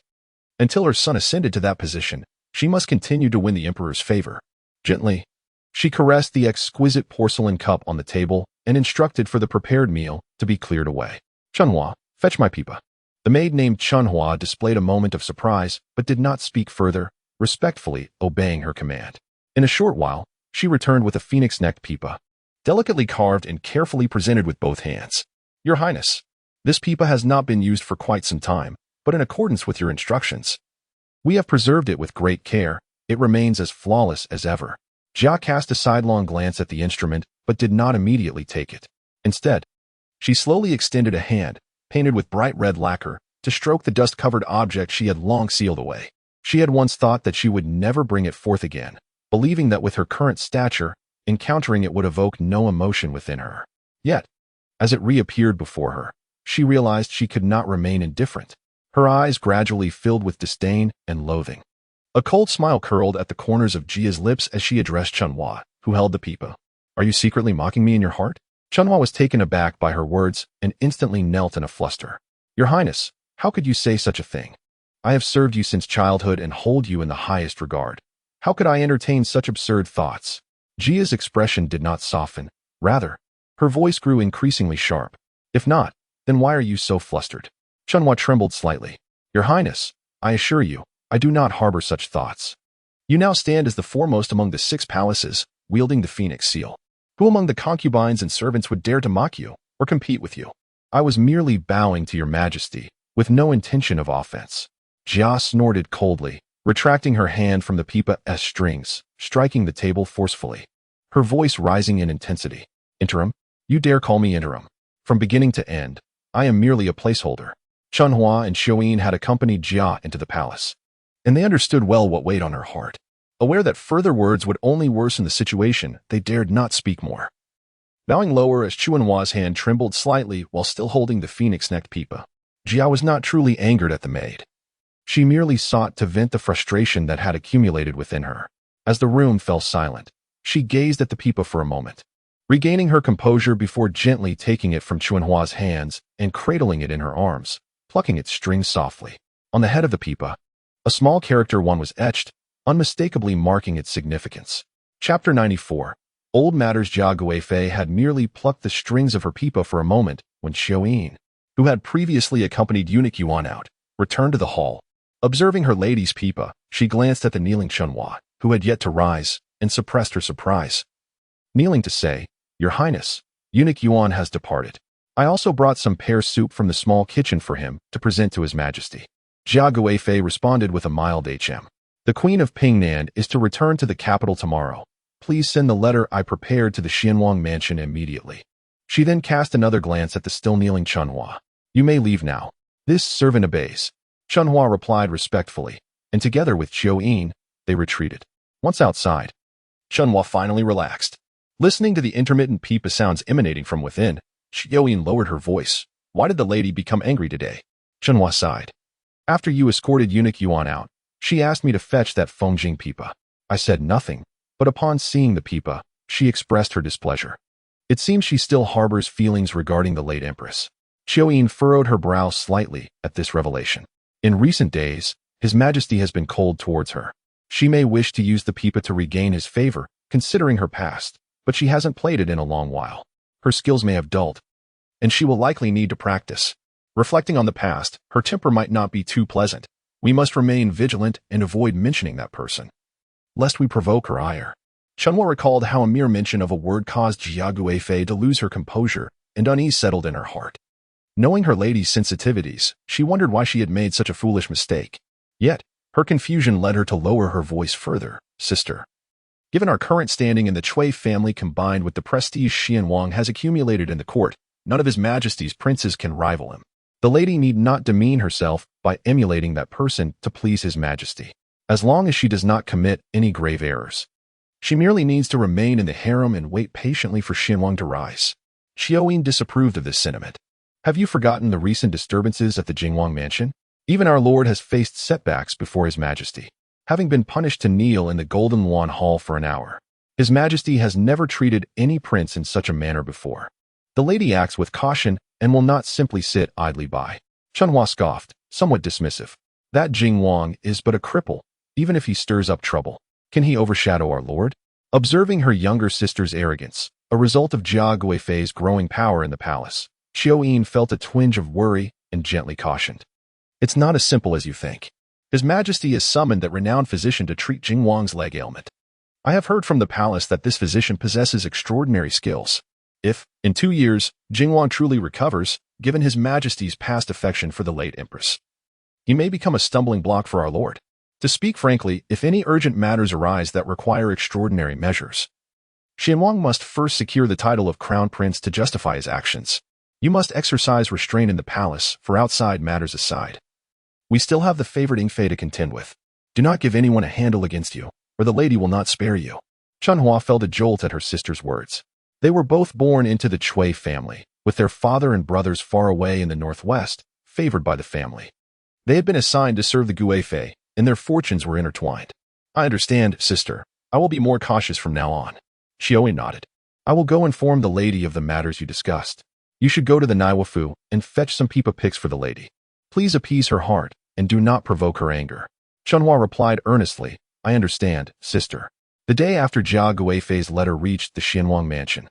Until her son ascended to that position, she must continue to win the emperor's favor. Gently, she caressed the exquisite porcelain cup on the table and instructed for the prepared meal to be cleared away. Chunhua, fetch my pipa. The maid named Chunhua displayed a moment of surprise, but did not speak further, respectfully obeying her command. In a short while, she returned with a phoenix-necked pipa, delicately carved and carefully presented with both hands. Your Highness, this pipa has not been used for quite some time, but in accordance with your instructions, we have preserved it with great care. It remains as flawless as ever. Jia cast a sidelong glance at the instrument, but did not immediately take it. Instead, she slowly extended a hand, painted with bright red lacquer, to stroke the dust-covered object she had long sealed away. She had once thought that she would never bring it forth again, believing that with her current stature, encountering it would evoke no emotion within her. Yet, as it reappeared before her, she realized she could not remain indifferent. Her eyes gradually filled with disdain and loathing. A cold smile curled at the corners of Jia's lips as she addressed Chunhua, who held the pipa. Are you secretly mocking me in your heart? Chunhua was taken aback by her words and instantly knelt in a fluster. Your Highness, how could you say such a thing? I have served you since childhood and hold you in the highest regard. How could I entertain such absurd thoughts? Jia's expression did not soften. Rather, her voice grew increasingly sharp. If not, then why are you so flustered? Chunhua trembled slightly. Your Highness, I assure you, I do not harbor such thoughts. You now stand as the foremost among the 6 palaces, wielding the phoenix seal. Who among the concubines and servants would dare to mock you or compete with you? I was merely bowing to your majesty, with no intention of offense. Jia snorted coldly, retracting her hand from the pipa's strings, striking the table forcefully. Her voice rising in intensity. Interim? You dare call me interim? From beginning to end, I am merely a placeholder. Chunhua and Xiaoyin had accompanied Jia into the palace, and they understood well what weighed on her heart. Aware that further words would only worsen the situation, they dared not speak more. Bowing lower as Chunhua's hand trembled slightly while still holding the phoenix-necked pipa, Jia was not truly angered at the maid. She merely sought to vent the frustration that had accumulated within her. As the room fell silent, she gazed at the pipa for a moment, regaining her composure before gently taking it from Chunhua's hands and cradling it in her arms, plucking its strings softly. On the head of the pipa, a small character one was etched, unmistakably marking its significance. Chapter 94. Old Matters. Jia Guifei had merely plucked the strings of her pipa for a moment when Xiaoyin, who had previously accompanied eunuch Yuan out, returned to the hall. Observing her lady's pipa, she glanced at the kneeling Chunhua, who had yet to rise, and suppressed her surprise. Kneeling to say, Your Highness, eunuch Yuan has departed. I also brought some pear soup from the small kitchen for him to present to His Majesty. Jia Guifei responded with a mild hm. The Queen of Pingnan is to return to the capital tomorrow. Please send the letter I prepared to the Xianwang mansion immediately. She then cast another glance at the still-kneeling Chunhua. You may leave now. This servant obeys. Chunhua replied respectfully, and together with Yin, they retreated. Once outside, Chunhua finally relaxed. Listening to the intermittent peep sounds emanating from within, Yin lowered her voice. Why did the lady become angry today? Chunhua sighed. After you escorted eunuch Yuan out, she asked me to fetch that Fengjing pipa. I said nothing, but upon seeing the pipa, she expressed her displeasure. It seems she still harbors feelings regarding the late empress. Yin furrowed her brow slightly at this revelation. In recent days, His Majesty has been cold towards her. She may wish to use the pipa to regain his favor, considering her past, but she hasn't played it in a long while. Her skills may have dulled, and she will likely need to practice. Reflecting on the past, her temper might not be too pleasant. We must remain vigilant and avoid mentioning that person, lest we provoke her ire. Chunhua recalled how a mere mention of a word caused Jia Guifei to lose her composure, and unease settled in her heart. Knowing her lady's sensitivities, she wondered why she had made such a foolish mistake. Yet, her confusion led her to lower her voice further. Sister, given our current standing in the Chui family combined with the prestige Xianwang has accumulated in the court, none of His Majesty's princes can rival him. The lady need not demean herself by emulating that person to please His Majesty, as long as she does not commit any grave errors. She merely needs to remain in the harem and wait patiently for Xianwang to rise. Yin disapproved of this sentiment. Have you forgotten the recent disturbances at the Jingwang mansion? Even our lord has faced setbacks before His Majesty, having been punished to kneel in the Golden Yuan Hall for an hour. His Majesty has never treated any prince in such a manner before. The lady acts with caution and will not simply sit idly by. Chunhua scoffed, somewhat dismissive. That Jingwang is but a cripple, even if he stirs up trouble. Can he overshadow our lord? Observing her younger sister's arrogance, a result of Jia Guifei's growing power in the palace, Yin felt a twinge of worry and gently cautioned. It's not as simple as you think. His Majesty has summoned that renowned physician to treat Jingwang's leg ailment. I have heard from the palace that this physician possesses extraordinary skills. If, in 2 years, Jingwang truly recovers, given His Majesty's past affection for the late empress, he may become a stumbling block for our lord. To speak frankly, if any urgent matters arise that require extraordinary measures, Xianwang must first secure the title of Crown Prince to justify his actions. You must exercise restraint in the palace, for outside matters aside. We still have the favored Ingfei to contend with. Do not give anyone a handle against you, or the lady will not spare you. Chunhua felt a jolt at her sister's words. They were both born into the Chui family, with their father and brothers far away in the northwest, favored by the family. They had been assigned to serve the Guifei, and their fortunes were intertwined. I understand, sister. I will be more cautious from now on. Yin nodded. I will go inform the lady of the matters you discussed. You should go to the Naiwafu and fetch some pipa picks for the lady. Please appease her heart and do not provoke her anger. Chunhua replied earnestly, I understand, sister. The day after Jia Guifei's letter reached the Xianwang mansion,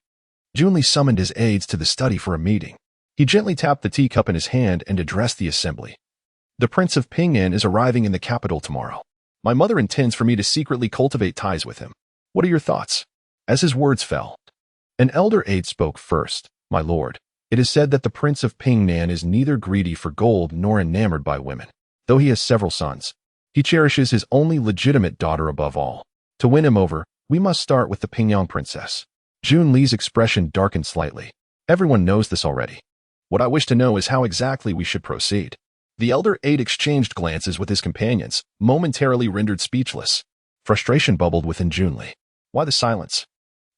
Junli summoned his aides to the study for a meeting. He gently tapped the teacup in his hand and addressed the assembly. The Prince of Pingnan is arriving in the capital tomorrow. My mother intends for me to secretly cultivate ties with him. What are your thoughts? As his words fell, an elder aide spoke first. My lord, it is said that the Prince of Pingnan is neither greedy for gold nor enamored by women. Though he has several sons, he cherishes his only legitimate daughter above all. To win him over, we must start with the Pingyang princess. Jun Li's expression darkened slightly. Everyone knows this already. What I wish to know is how exactly we should proceed. The elder aide exchanged glances with his companions, momentarily rendered speechless. Frustration bubbled within Junli. Why the silence?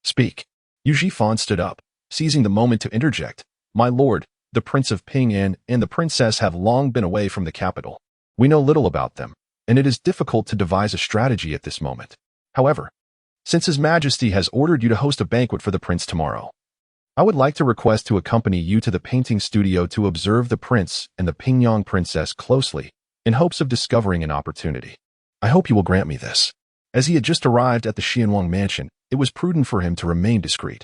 Speak. Yu Jifan stood up, seizing the moment to interject. My lord, the Prince of Pingyan and the princess have long been away from the capital. We know little about them, and it is difficult to devise a strategy at this moment. However, since His Majesty has ordered you to host a banquet for the prince tomorrow, I would like to request to accompany you to the painting studio to observe the prince and the Pingyang princess closely, in hopes of discovering an opportunity. I hope you will grant me this. As he had just arrived at the Xianwang mansion, it was prudent for him to remain discreet,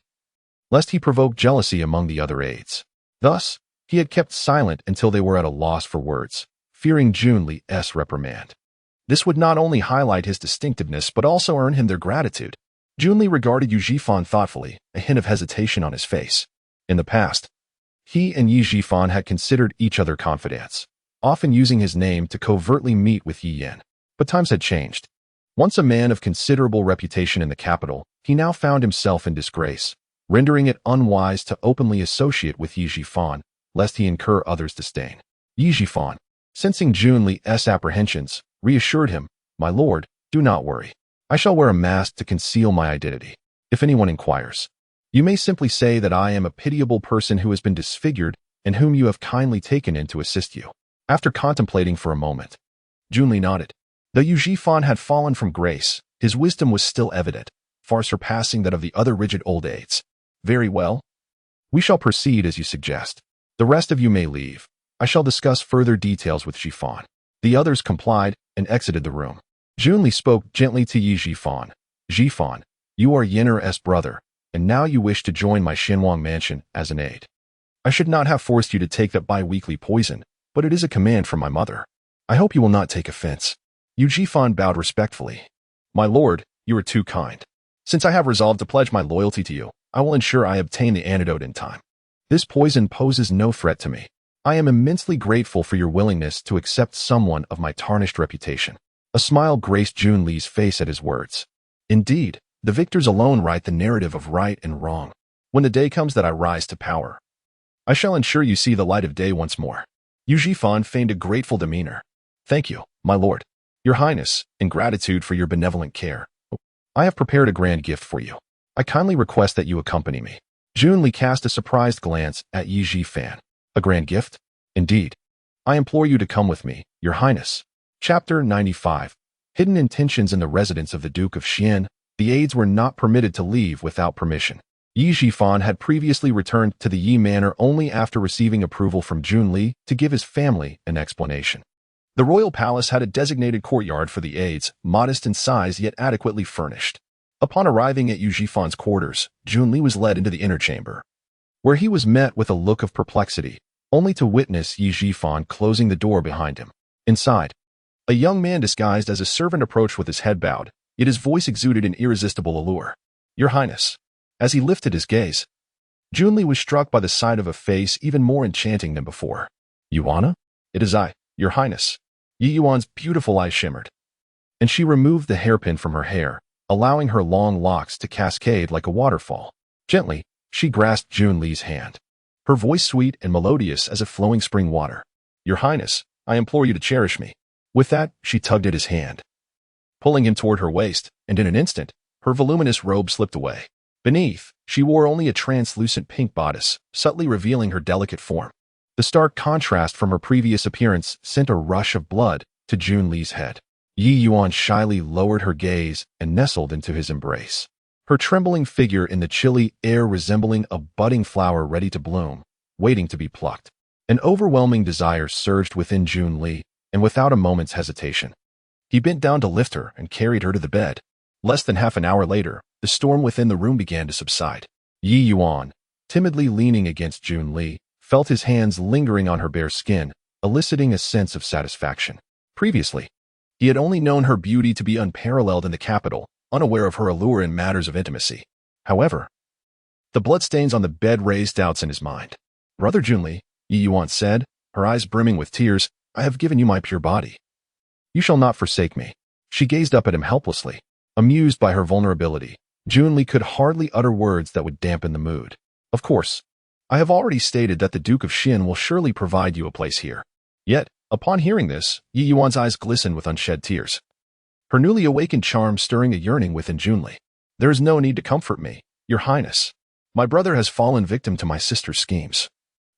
lest he provoke jealousy among the other aides. Thus, he had kept silent until they were at a loss for words, fearing Junli's reprimand. This would not only highlight his distinctiveness but also earn him their gratitude. Junli regarded Yu Jifan thoughtfully, a hint of hesitation on his face. In the past, he and Yi Jifan had considered each other confidants, often using his name to covertly meet with Yi Yan. But times had changed. Once a man of considerable reputation in the capital, he now found himself in disgrace, rendering it unwise to openly associate with Yi Jifan, lest he incur others' disdain. Yi Jifan, sensing Jun Li's apprehensions, reassured him, "My lord, do not worry. I shall wear a mask to conceal my identity. If anyone inquires, you may simply say that I am a pitiable person who has been disfigured and whom you have kindly taken in to assist you." After contemplating for a moment, Jun Li nodded. Though Yu Jifan had fallen from grace, his wisdom was still evident, far surpassing that of the other rigid old aides. "Very well. We shall proceed as you suggest. The rest of you may leave. I shall discuss further details with Jifan." The others complied and exited the room. Jun Li spoke gently to Yi Jifan. "Jifan, you are Yenner's brother, and now you wish to join my Xinhuang mansion as an aide. I should not have forced you to take that bi-weekly poison, but it is a command from my mother. I hope you will not take offense." Yu Jifan bowed respectfully. "My lord, you are too kind. Since I have resolved to pledge my loyalty to you, I will ensure I obtain the antidote in time. This poison poses no threat to me. I am immensely grateful for your willingness to accept someone of my tarnished reputation." A smile graced Jun Li's face at his words. "Indeed, the victors alone write the narrative of right and wrong. When the day comes that I rise to power, I shall ensure you see the light of day once more." Yu Jifan feigned a grateful demeanor. "Thank you, my lord. Your Highness, in gratitude for your benevolent care, I have prepared a grand gift for you. I kindly request that you accompany me." Jun Li cast a surprised glance at Yi Jifan. "A grand gift? Indeed. I implore you to come with me, Your Highness." Chapter 95. Hidden intentions in the residence of the Duke of Xian. The aides were not permitted to leave without permission. Yi Jifan had previously returned to the Yi Manor only after receiving approval from Jun Li to give his family an explanation. The royal palace had a designated courtyard for the aides, modest in size yet adequately furnished. Upon arriving at Yu Jifan's quarters, Jun Li was led into the inner chamber, where he was met with a look of perplexity, only to witness Yi Jifan closing the door behind him. Inside, a young man disguised as a servant approached with his head bowed, yet his voice exuded an irresistible allure. "Your Highness." As he lifted his gaze, Jun Li was struck by the sight of a face even more enchanting than before. "Yuana? It is I, Your Highness." Yi Yuan's beautiful eyes shimmered, and she removed the hairpin from her hair, allowing her long locks to cascade like a waterfall. Gently, she grasped Jun Li's hand, her voice sweet and melodious as if flowing spring water. "Your Highness, I implore you to cherish me." With that, she tugged at his hand, pulling him toward her waist, and in an instant, her voluminous robe slipped away. Beneath, she wore only a translucent pink bodice, subtly revealing her delicate form. The stark contrast from her previous appearance sent a rush of blood to Jun Li's head. Yi Yuan shyly lowered her gaze and nestled into his embrace, her trembling figure in the chilly air resembling a budding flower ready to bloom, waiting to be plucked. An overwhelming desire surged within Jun Li, and without a moment's hesitation, he bent down to lift her and carried her to the bed. Less than half an hour later, the storm within the room began to subside. Yi Yuan, timidly leaning against Jun Li, felt his hands lingering on her bare skin, eliciting a sense of satisfaction. Previously, he had only known her beauty to be unparalleled in the capital, unaware of her allure in matters of intimacy. However, the bloodstains on the bed raised doubts in his mind. "Brother Jun Li," Yi Yuan said, her eyes brimming with tears, "I have given you my pure body. You shall not forsake me." She gazed up at him helplessly, amused by her vulnerability. Jun Li could hardly utter words that would dampen the mood. "Of course, I have already stated that the Duke of Xin will surely provide you a place here." Yet, upon hearing this, Yi Yuan's eyes glistened with unshed tears, her newly awakened charm stirring a yearning within Jun Li. "There is no need to comfort me, Your Highness. My brother has fallen victim to my sister's schemes,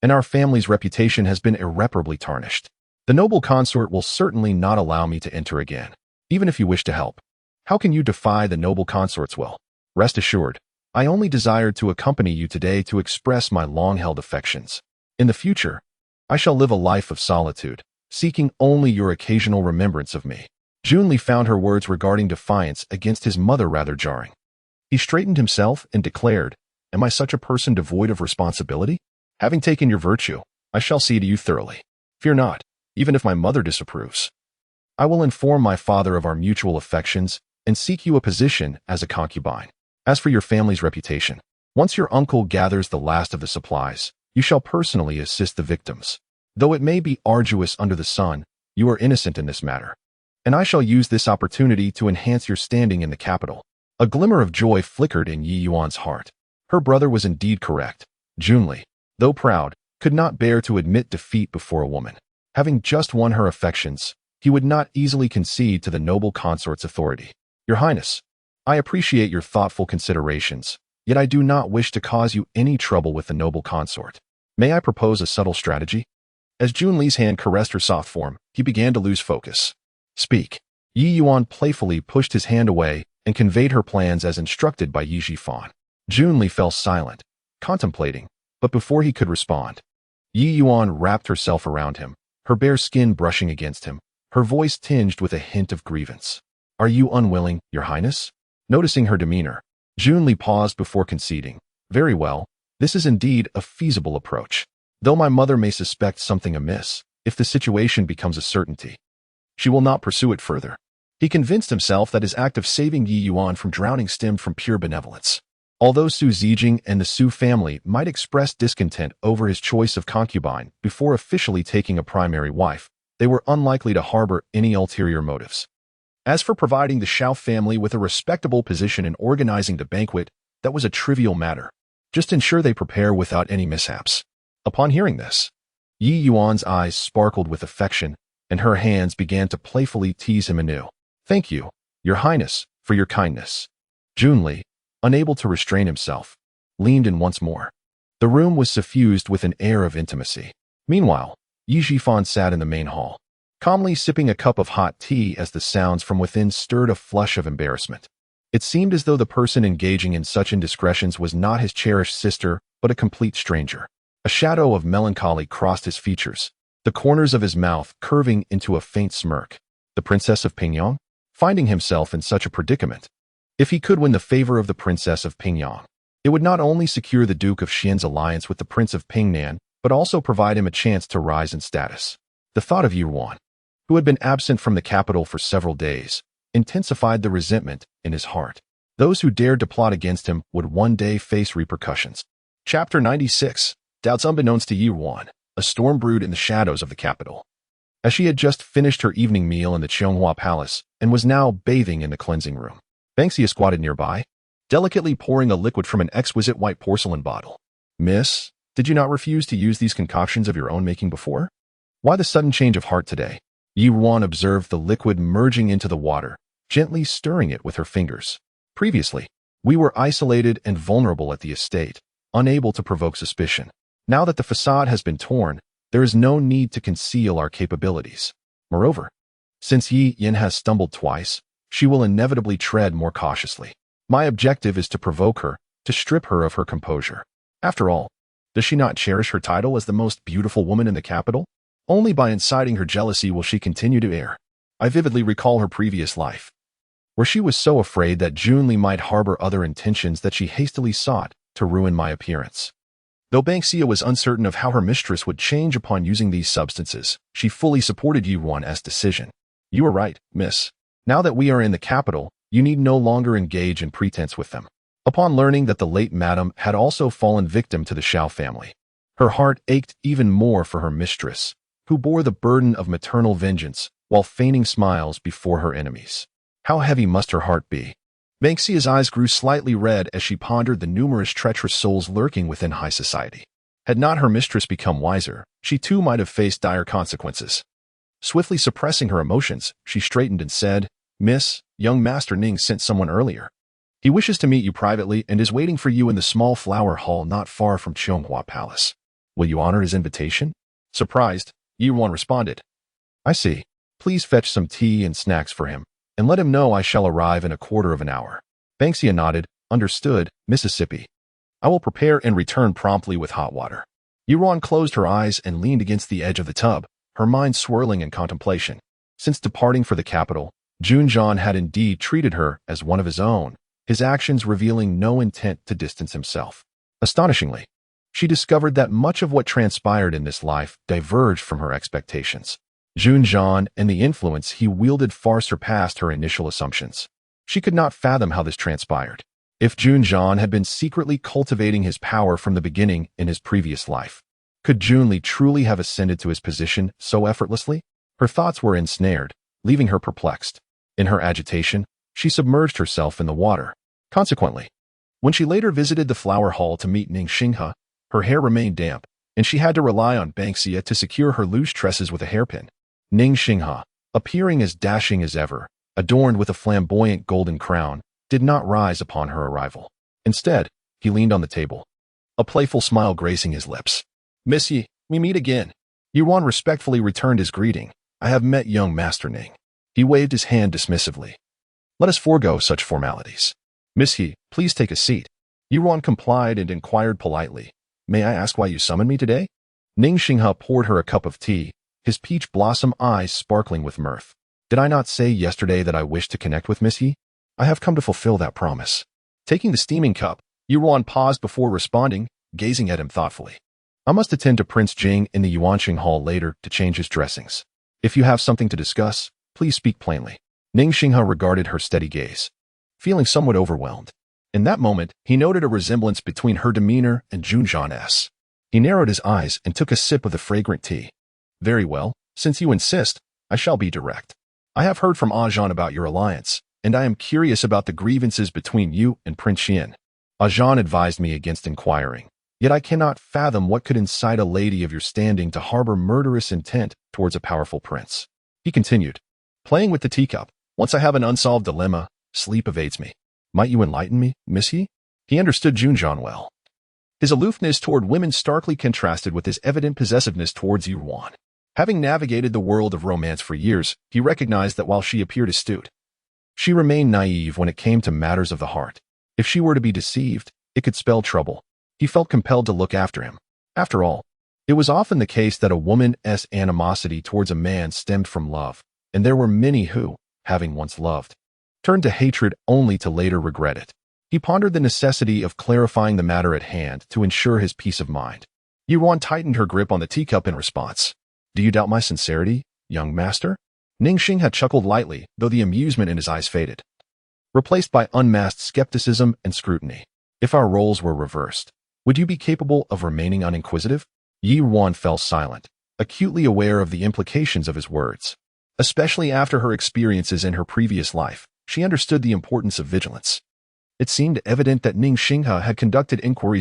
and our family's reputation has been irreparably tarnished. The noble consort will certainly not allow me to enter again, even if you wish to help. How can you defy the noble consort's will? Rest assured, I only desired to accompany you today to express my long-held affections. In the future, I shall live a life of solitude, seeking only your occasional remembrance of me." Jun Li found her words regarding defiance against his mother rather jarring. He straightened himself and declared, "Am I such a person devoid of responsibility? Having taken your virtue, I shall see to you thoroughly. Fear not, even if my mother disapproves. I will inform my father of our mutual affections and seek you a position as a concubine. As for your family's reputation, once your uncle gathers the last of the supplies, you shall personally assist the victims. Though it may be arduous under the sun, you are innocent in this matter. and I shall use this opportunity to enhance your standing in the capital. A glimmer of joy flickered in Yi Yuan's heart. Her brother was indeed correct. Junli, though proud, could not bear to admit defeat before a woman. Having just won her affections, he would not easily concede to the noble consort's authority. Your Highness, I appreciate your thoughtful considerations, yet I do not wish to cause you any trouble with the noble consort. May I propose a subtle strategy? As Junli's hand caressed her soft form, he began to lose focus. Speak. Yi Yuan playfully pushed his hand away and conveyed her plans as instructed by Yi Jifan. Junli fell silent, contemplating, but before he could respond, Yi Yuan wrapped herself around him, her bare skin brushing against him, her voice tinged with a hint of grievance. Are you unwilling, Your Highness? Noticing her demeanor, Junli paused before conceding. Very well, this is indeed a feasible approach. Though my mother may suspect something amiss, if the situation becomes a certainty, she will not pursue it further. He convinced himself that his act of saving Yi Yuan from drowning stemmed from pure benevolence. Although Su Zijing and the Su family might express discontent over his choice of concubine before officially taking a primary wife, they were unlikely to harbor any ulterior motives. As for providing the Xiao family with a respectable position in organizing the banquet, that was a trivial matter. Just ensure they prepare without any mishaps. Upon hearing this, Yi Yuan's eyes sparkled with affection, and her hands began to playfully tease him anew. Thank you, Your Highness, for your kindness. Junli, unable to restrain himself, leaned in once more. The room was suffused with an air of intimacy. Meanwhile, Yi Jifan sat in the main hall, calmly sipping a cup of hot tea as the sounds from within stirred a flush of embarrassment. It seemed as though the person engaging in such indiscretions was not his cherished sister, but a complete stranger. A shadow of melancholy crossed his features, the corners of his mouth curving into a faint smirk. The Princess of Pingyang? Finding himself in such a predicament, if he could win the favor of the Princess of Pingyang, it would not only secure the Duke of Xian's alliance with the Prince of Pingnan, but also provide him a chance to rise in status. The thought of Ruan, who had been absent from the capital for several days, intensified the resentment in his heart. Those who dared to plot against him would one day face repercussions. Chapter 96. Doubts unbeknownst to Ruan, a storm brewed in the shadows of the capital. As she had just finished her evening meal in the Cheonghua Palace and was now bathing in the cleansing room, Banksia squatted nearby, delicately pouring a liquid from an exquisite white porcelain bottle. Miss, did you not refuse to use these concoctions of your own making before? Why the sudden change of heart today? Ruan observed the liquid merging into the water, gently stirring it with her fingers. Previously, we were isolated and vulnerable at the estate, unable to provoke suspicion. Now that the facade has been torn, there is no need to conceal our capabilities. Moreover, since Yi Yin has stumbled twice, she will inevitably tread more cautiously. My objective is to provoke her, to strip her of her composure. After all, does she not cherish her title as the most beautiful woman in the capital? Only by inciting her jealousy will she continue to err. I vividly recall her previous life, where she was so afraid that Junli might harbor other intentions that she hastily sought to ruin my appearance. Though Banksia was uncertain of how her mistress would change upon using these substances, she fully supported Ruan's decision. You are right, miss. Now that we are in the capital, you need no longer engage in pretense with them. Upon learning that the late madam had also fallen victim to the Xiao family, her heart ached even more for her mistress, who bore the burden of maternal vengeance while feigning smiles before her enemies. How heavy must her heart be? Banksia's eyes grew slightly red as she pondered the numerous treacherous souls lurking within high society. Had not her mistress become wiser, she too might have faced dire consequences. Swiftly suppressing her emotions, she straightened and said, Miss, young Master Ning sent someone earlier. He wishes to meet you privately and is waiting for you in the small flower hall not far from Cheonghua Palace. Will you honor his invitation? Surprised, Ruan responded. I see. Please fetch some tea and snacks for him, and let him know I shall arrive in a quarter of an hour. Banksia nodded. Understood, Mississippi. I will prepare and return promptly with hot water. Ruan closed her eyes and leaned against the edge of the tub, her mind swirling in contemplation. Since departing for the capital, Junjian had indeed treated her as one of his own, his actions revealing no intent to distance himself. Astonishingly, she discovered that much of what transpired in this life diverged from her expectations. Junjian and the influence he wielded far surpassed her initial assumptions. She could not fathom how this transpired. If Junjian had been secretly cultivating his power from the beginning in his previous life, could Junli truly have ascended to his position so effortlessly? Her thoughts were ensnared, leaving her perplexed. In her agitation, she submerged herself in the water. Consequently, when she later visited the flower hall to meet Ning Xinghe, her hair remained damp, and she had to rely on Banksia to secure her loose tresses with a hairpin. Ning Xinghe, appearing as dashing as ever, adorned with a flamboyant golden crown, did not rise upon her arrival. Instead, he leaned on the table, a playful smile gracing his lips. "Miss Yi, we meet again." Ruan respectfully returned his greeting. "I have met young Master Ning." He waved his hand dismissively. "Let us forego such formalities. Miss Yi, please take a seat." Ruan complied and inquired politely, "May I ask why you summoned me today?" Ning Xinghe poured her a cup of tea, his peach blossom eyes sparkling with mirth. "Did I not say yesterday that I wished to connect with Miss Yi? I have come to fulfill that promise." Taking the steaming cup, Ruan paused before responding, gazing at him thoughtfully. "I must attend to Prince Jing in the Yuanqing Hall later to change his dressings. If you have something to discuss, please speak plainly." Ning Xinghe regarded her steady gaze, feeling somewhat overwhelmed. In that moment, he noted a resemblance between her demeanor and Junzhan's. He narrowed his eyes and took a sip of the fragrant tea. "Very well, since you insist, I shall be direct. I have heard from Ajan about your alliance, and I am curious about the grievances between you and Prince Xian. Ajan advised me against inquiring, yet I cannot fathom what could incite a lady of your standing to harbor murderous intent towards a powerful prince." He continued, playing with the teacup. "Once I have an unsolved dilemma, sleep evades me. Might you enlighten me, Miss Yi?" He understood Junzhan well. His aloofness toward women starkly contrasted with his evident possessiveness towards Ruan. Having navigated the world of romance for years, he recognized that while she appeared astute, she remained naive when it came to matters of the heart. If she were to be deceived, it could spell trouble. He felt compelled to look after him. After all, it was often the case that a woman's animosity towards a man stemmed from love, and there were many who, having once loved, turned to hatred only to later regret it. He pondered the necessity of clarifying the matter at hand to ensure his peace of mind. Ruan tightened her grip on the teacup in response. "Do you doubt my sincerity, young master?" Ning Xing had chuckled lightly, though the amusement in his eyes faded, replaced by unmasked skepticism and scrutiny. "If our roles were reversed, would you be capable of remaining uninquisitive?" Ruan fell silent, acutely aware of the implications of his words. Especially after her experiences in her previous life, she understood the importance of vigilance. It seemed evident that Ning Xinghe had conducted inquiries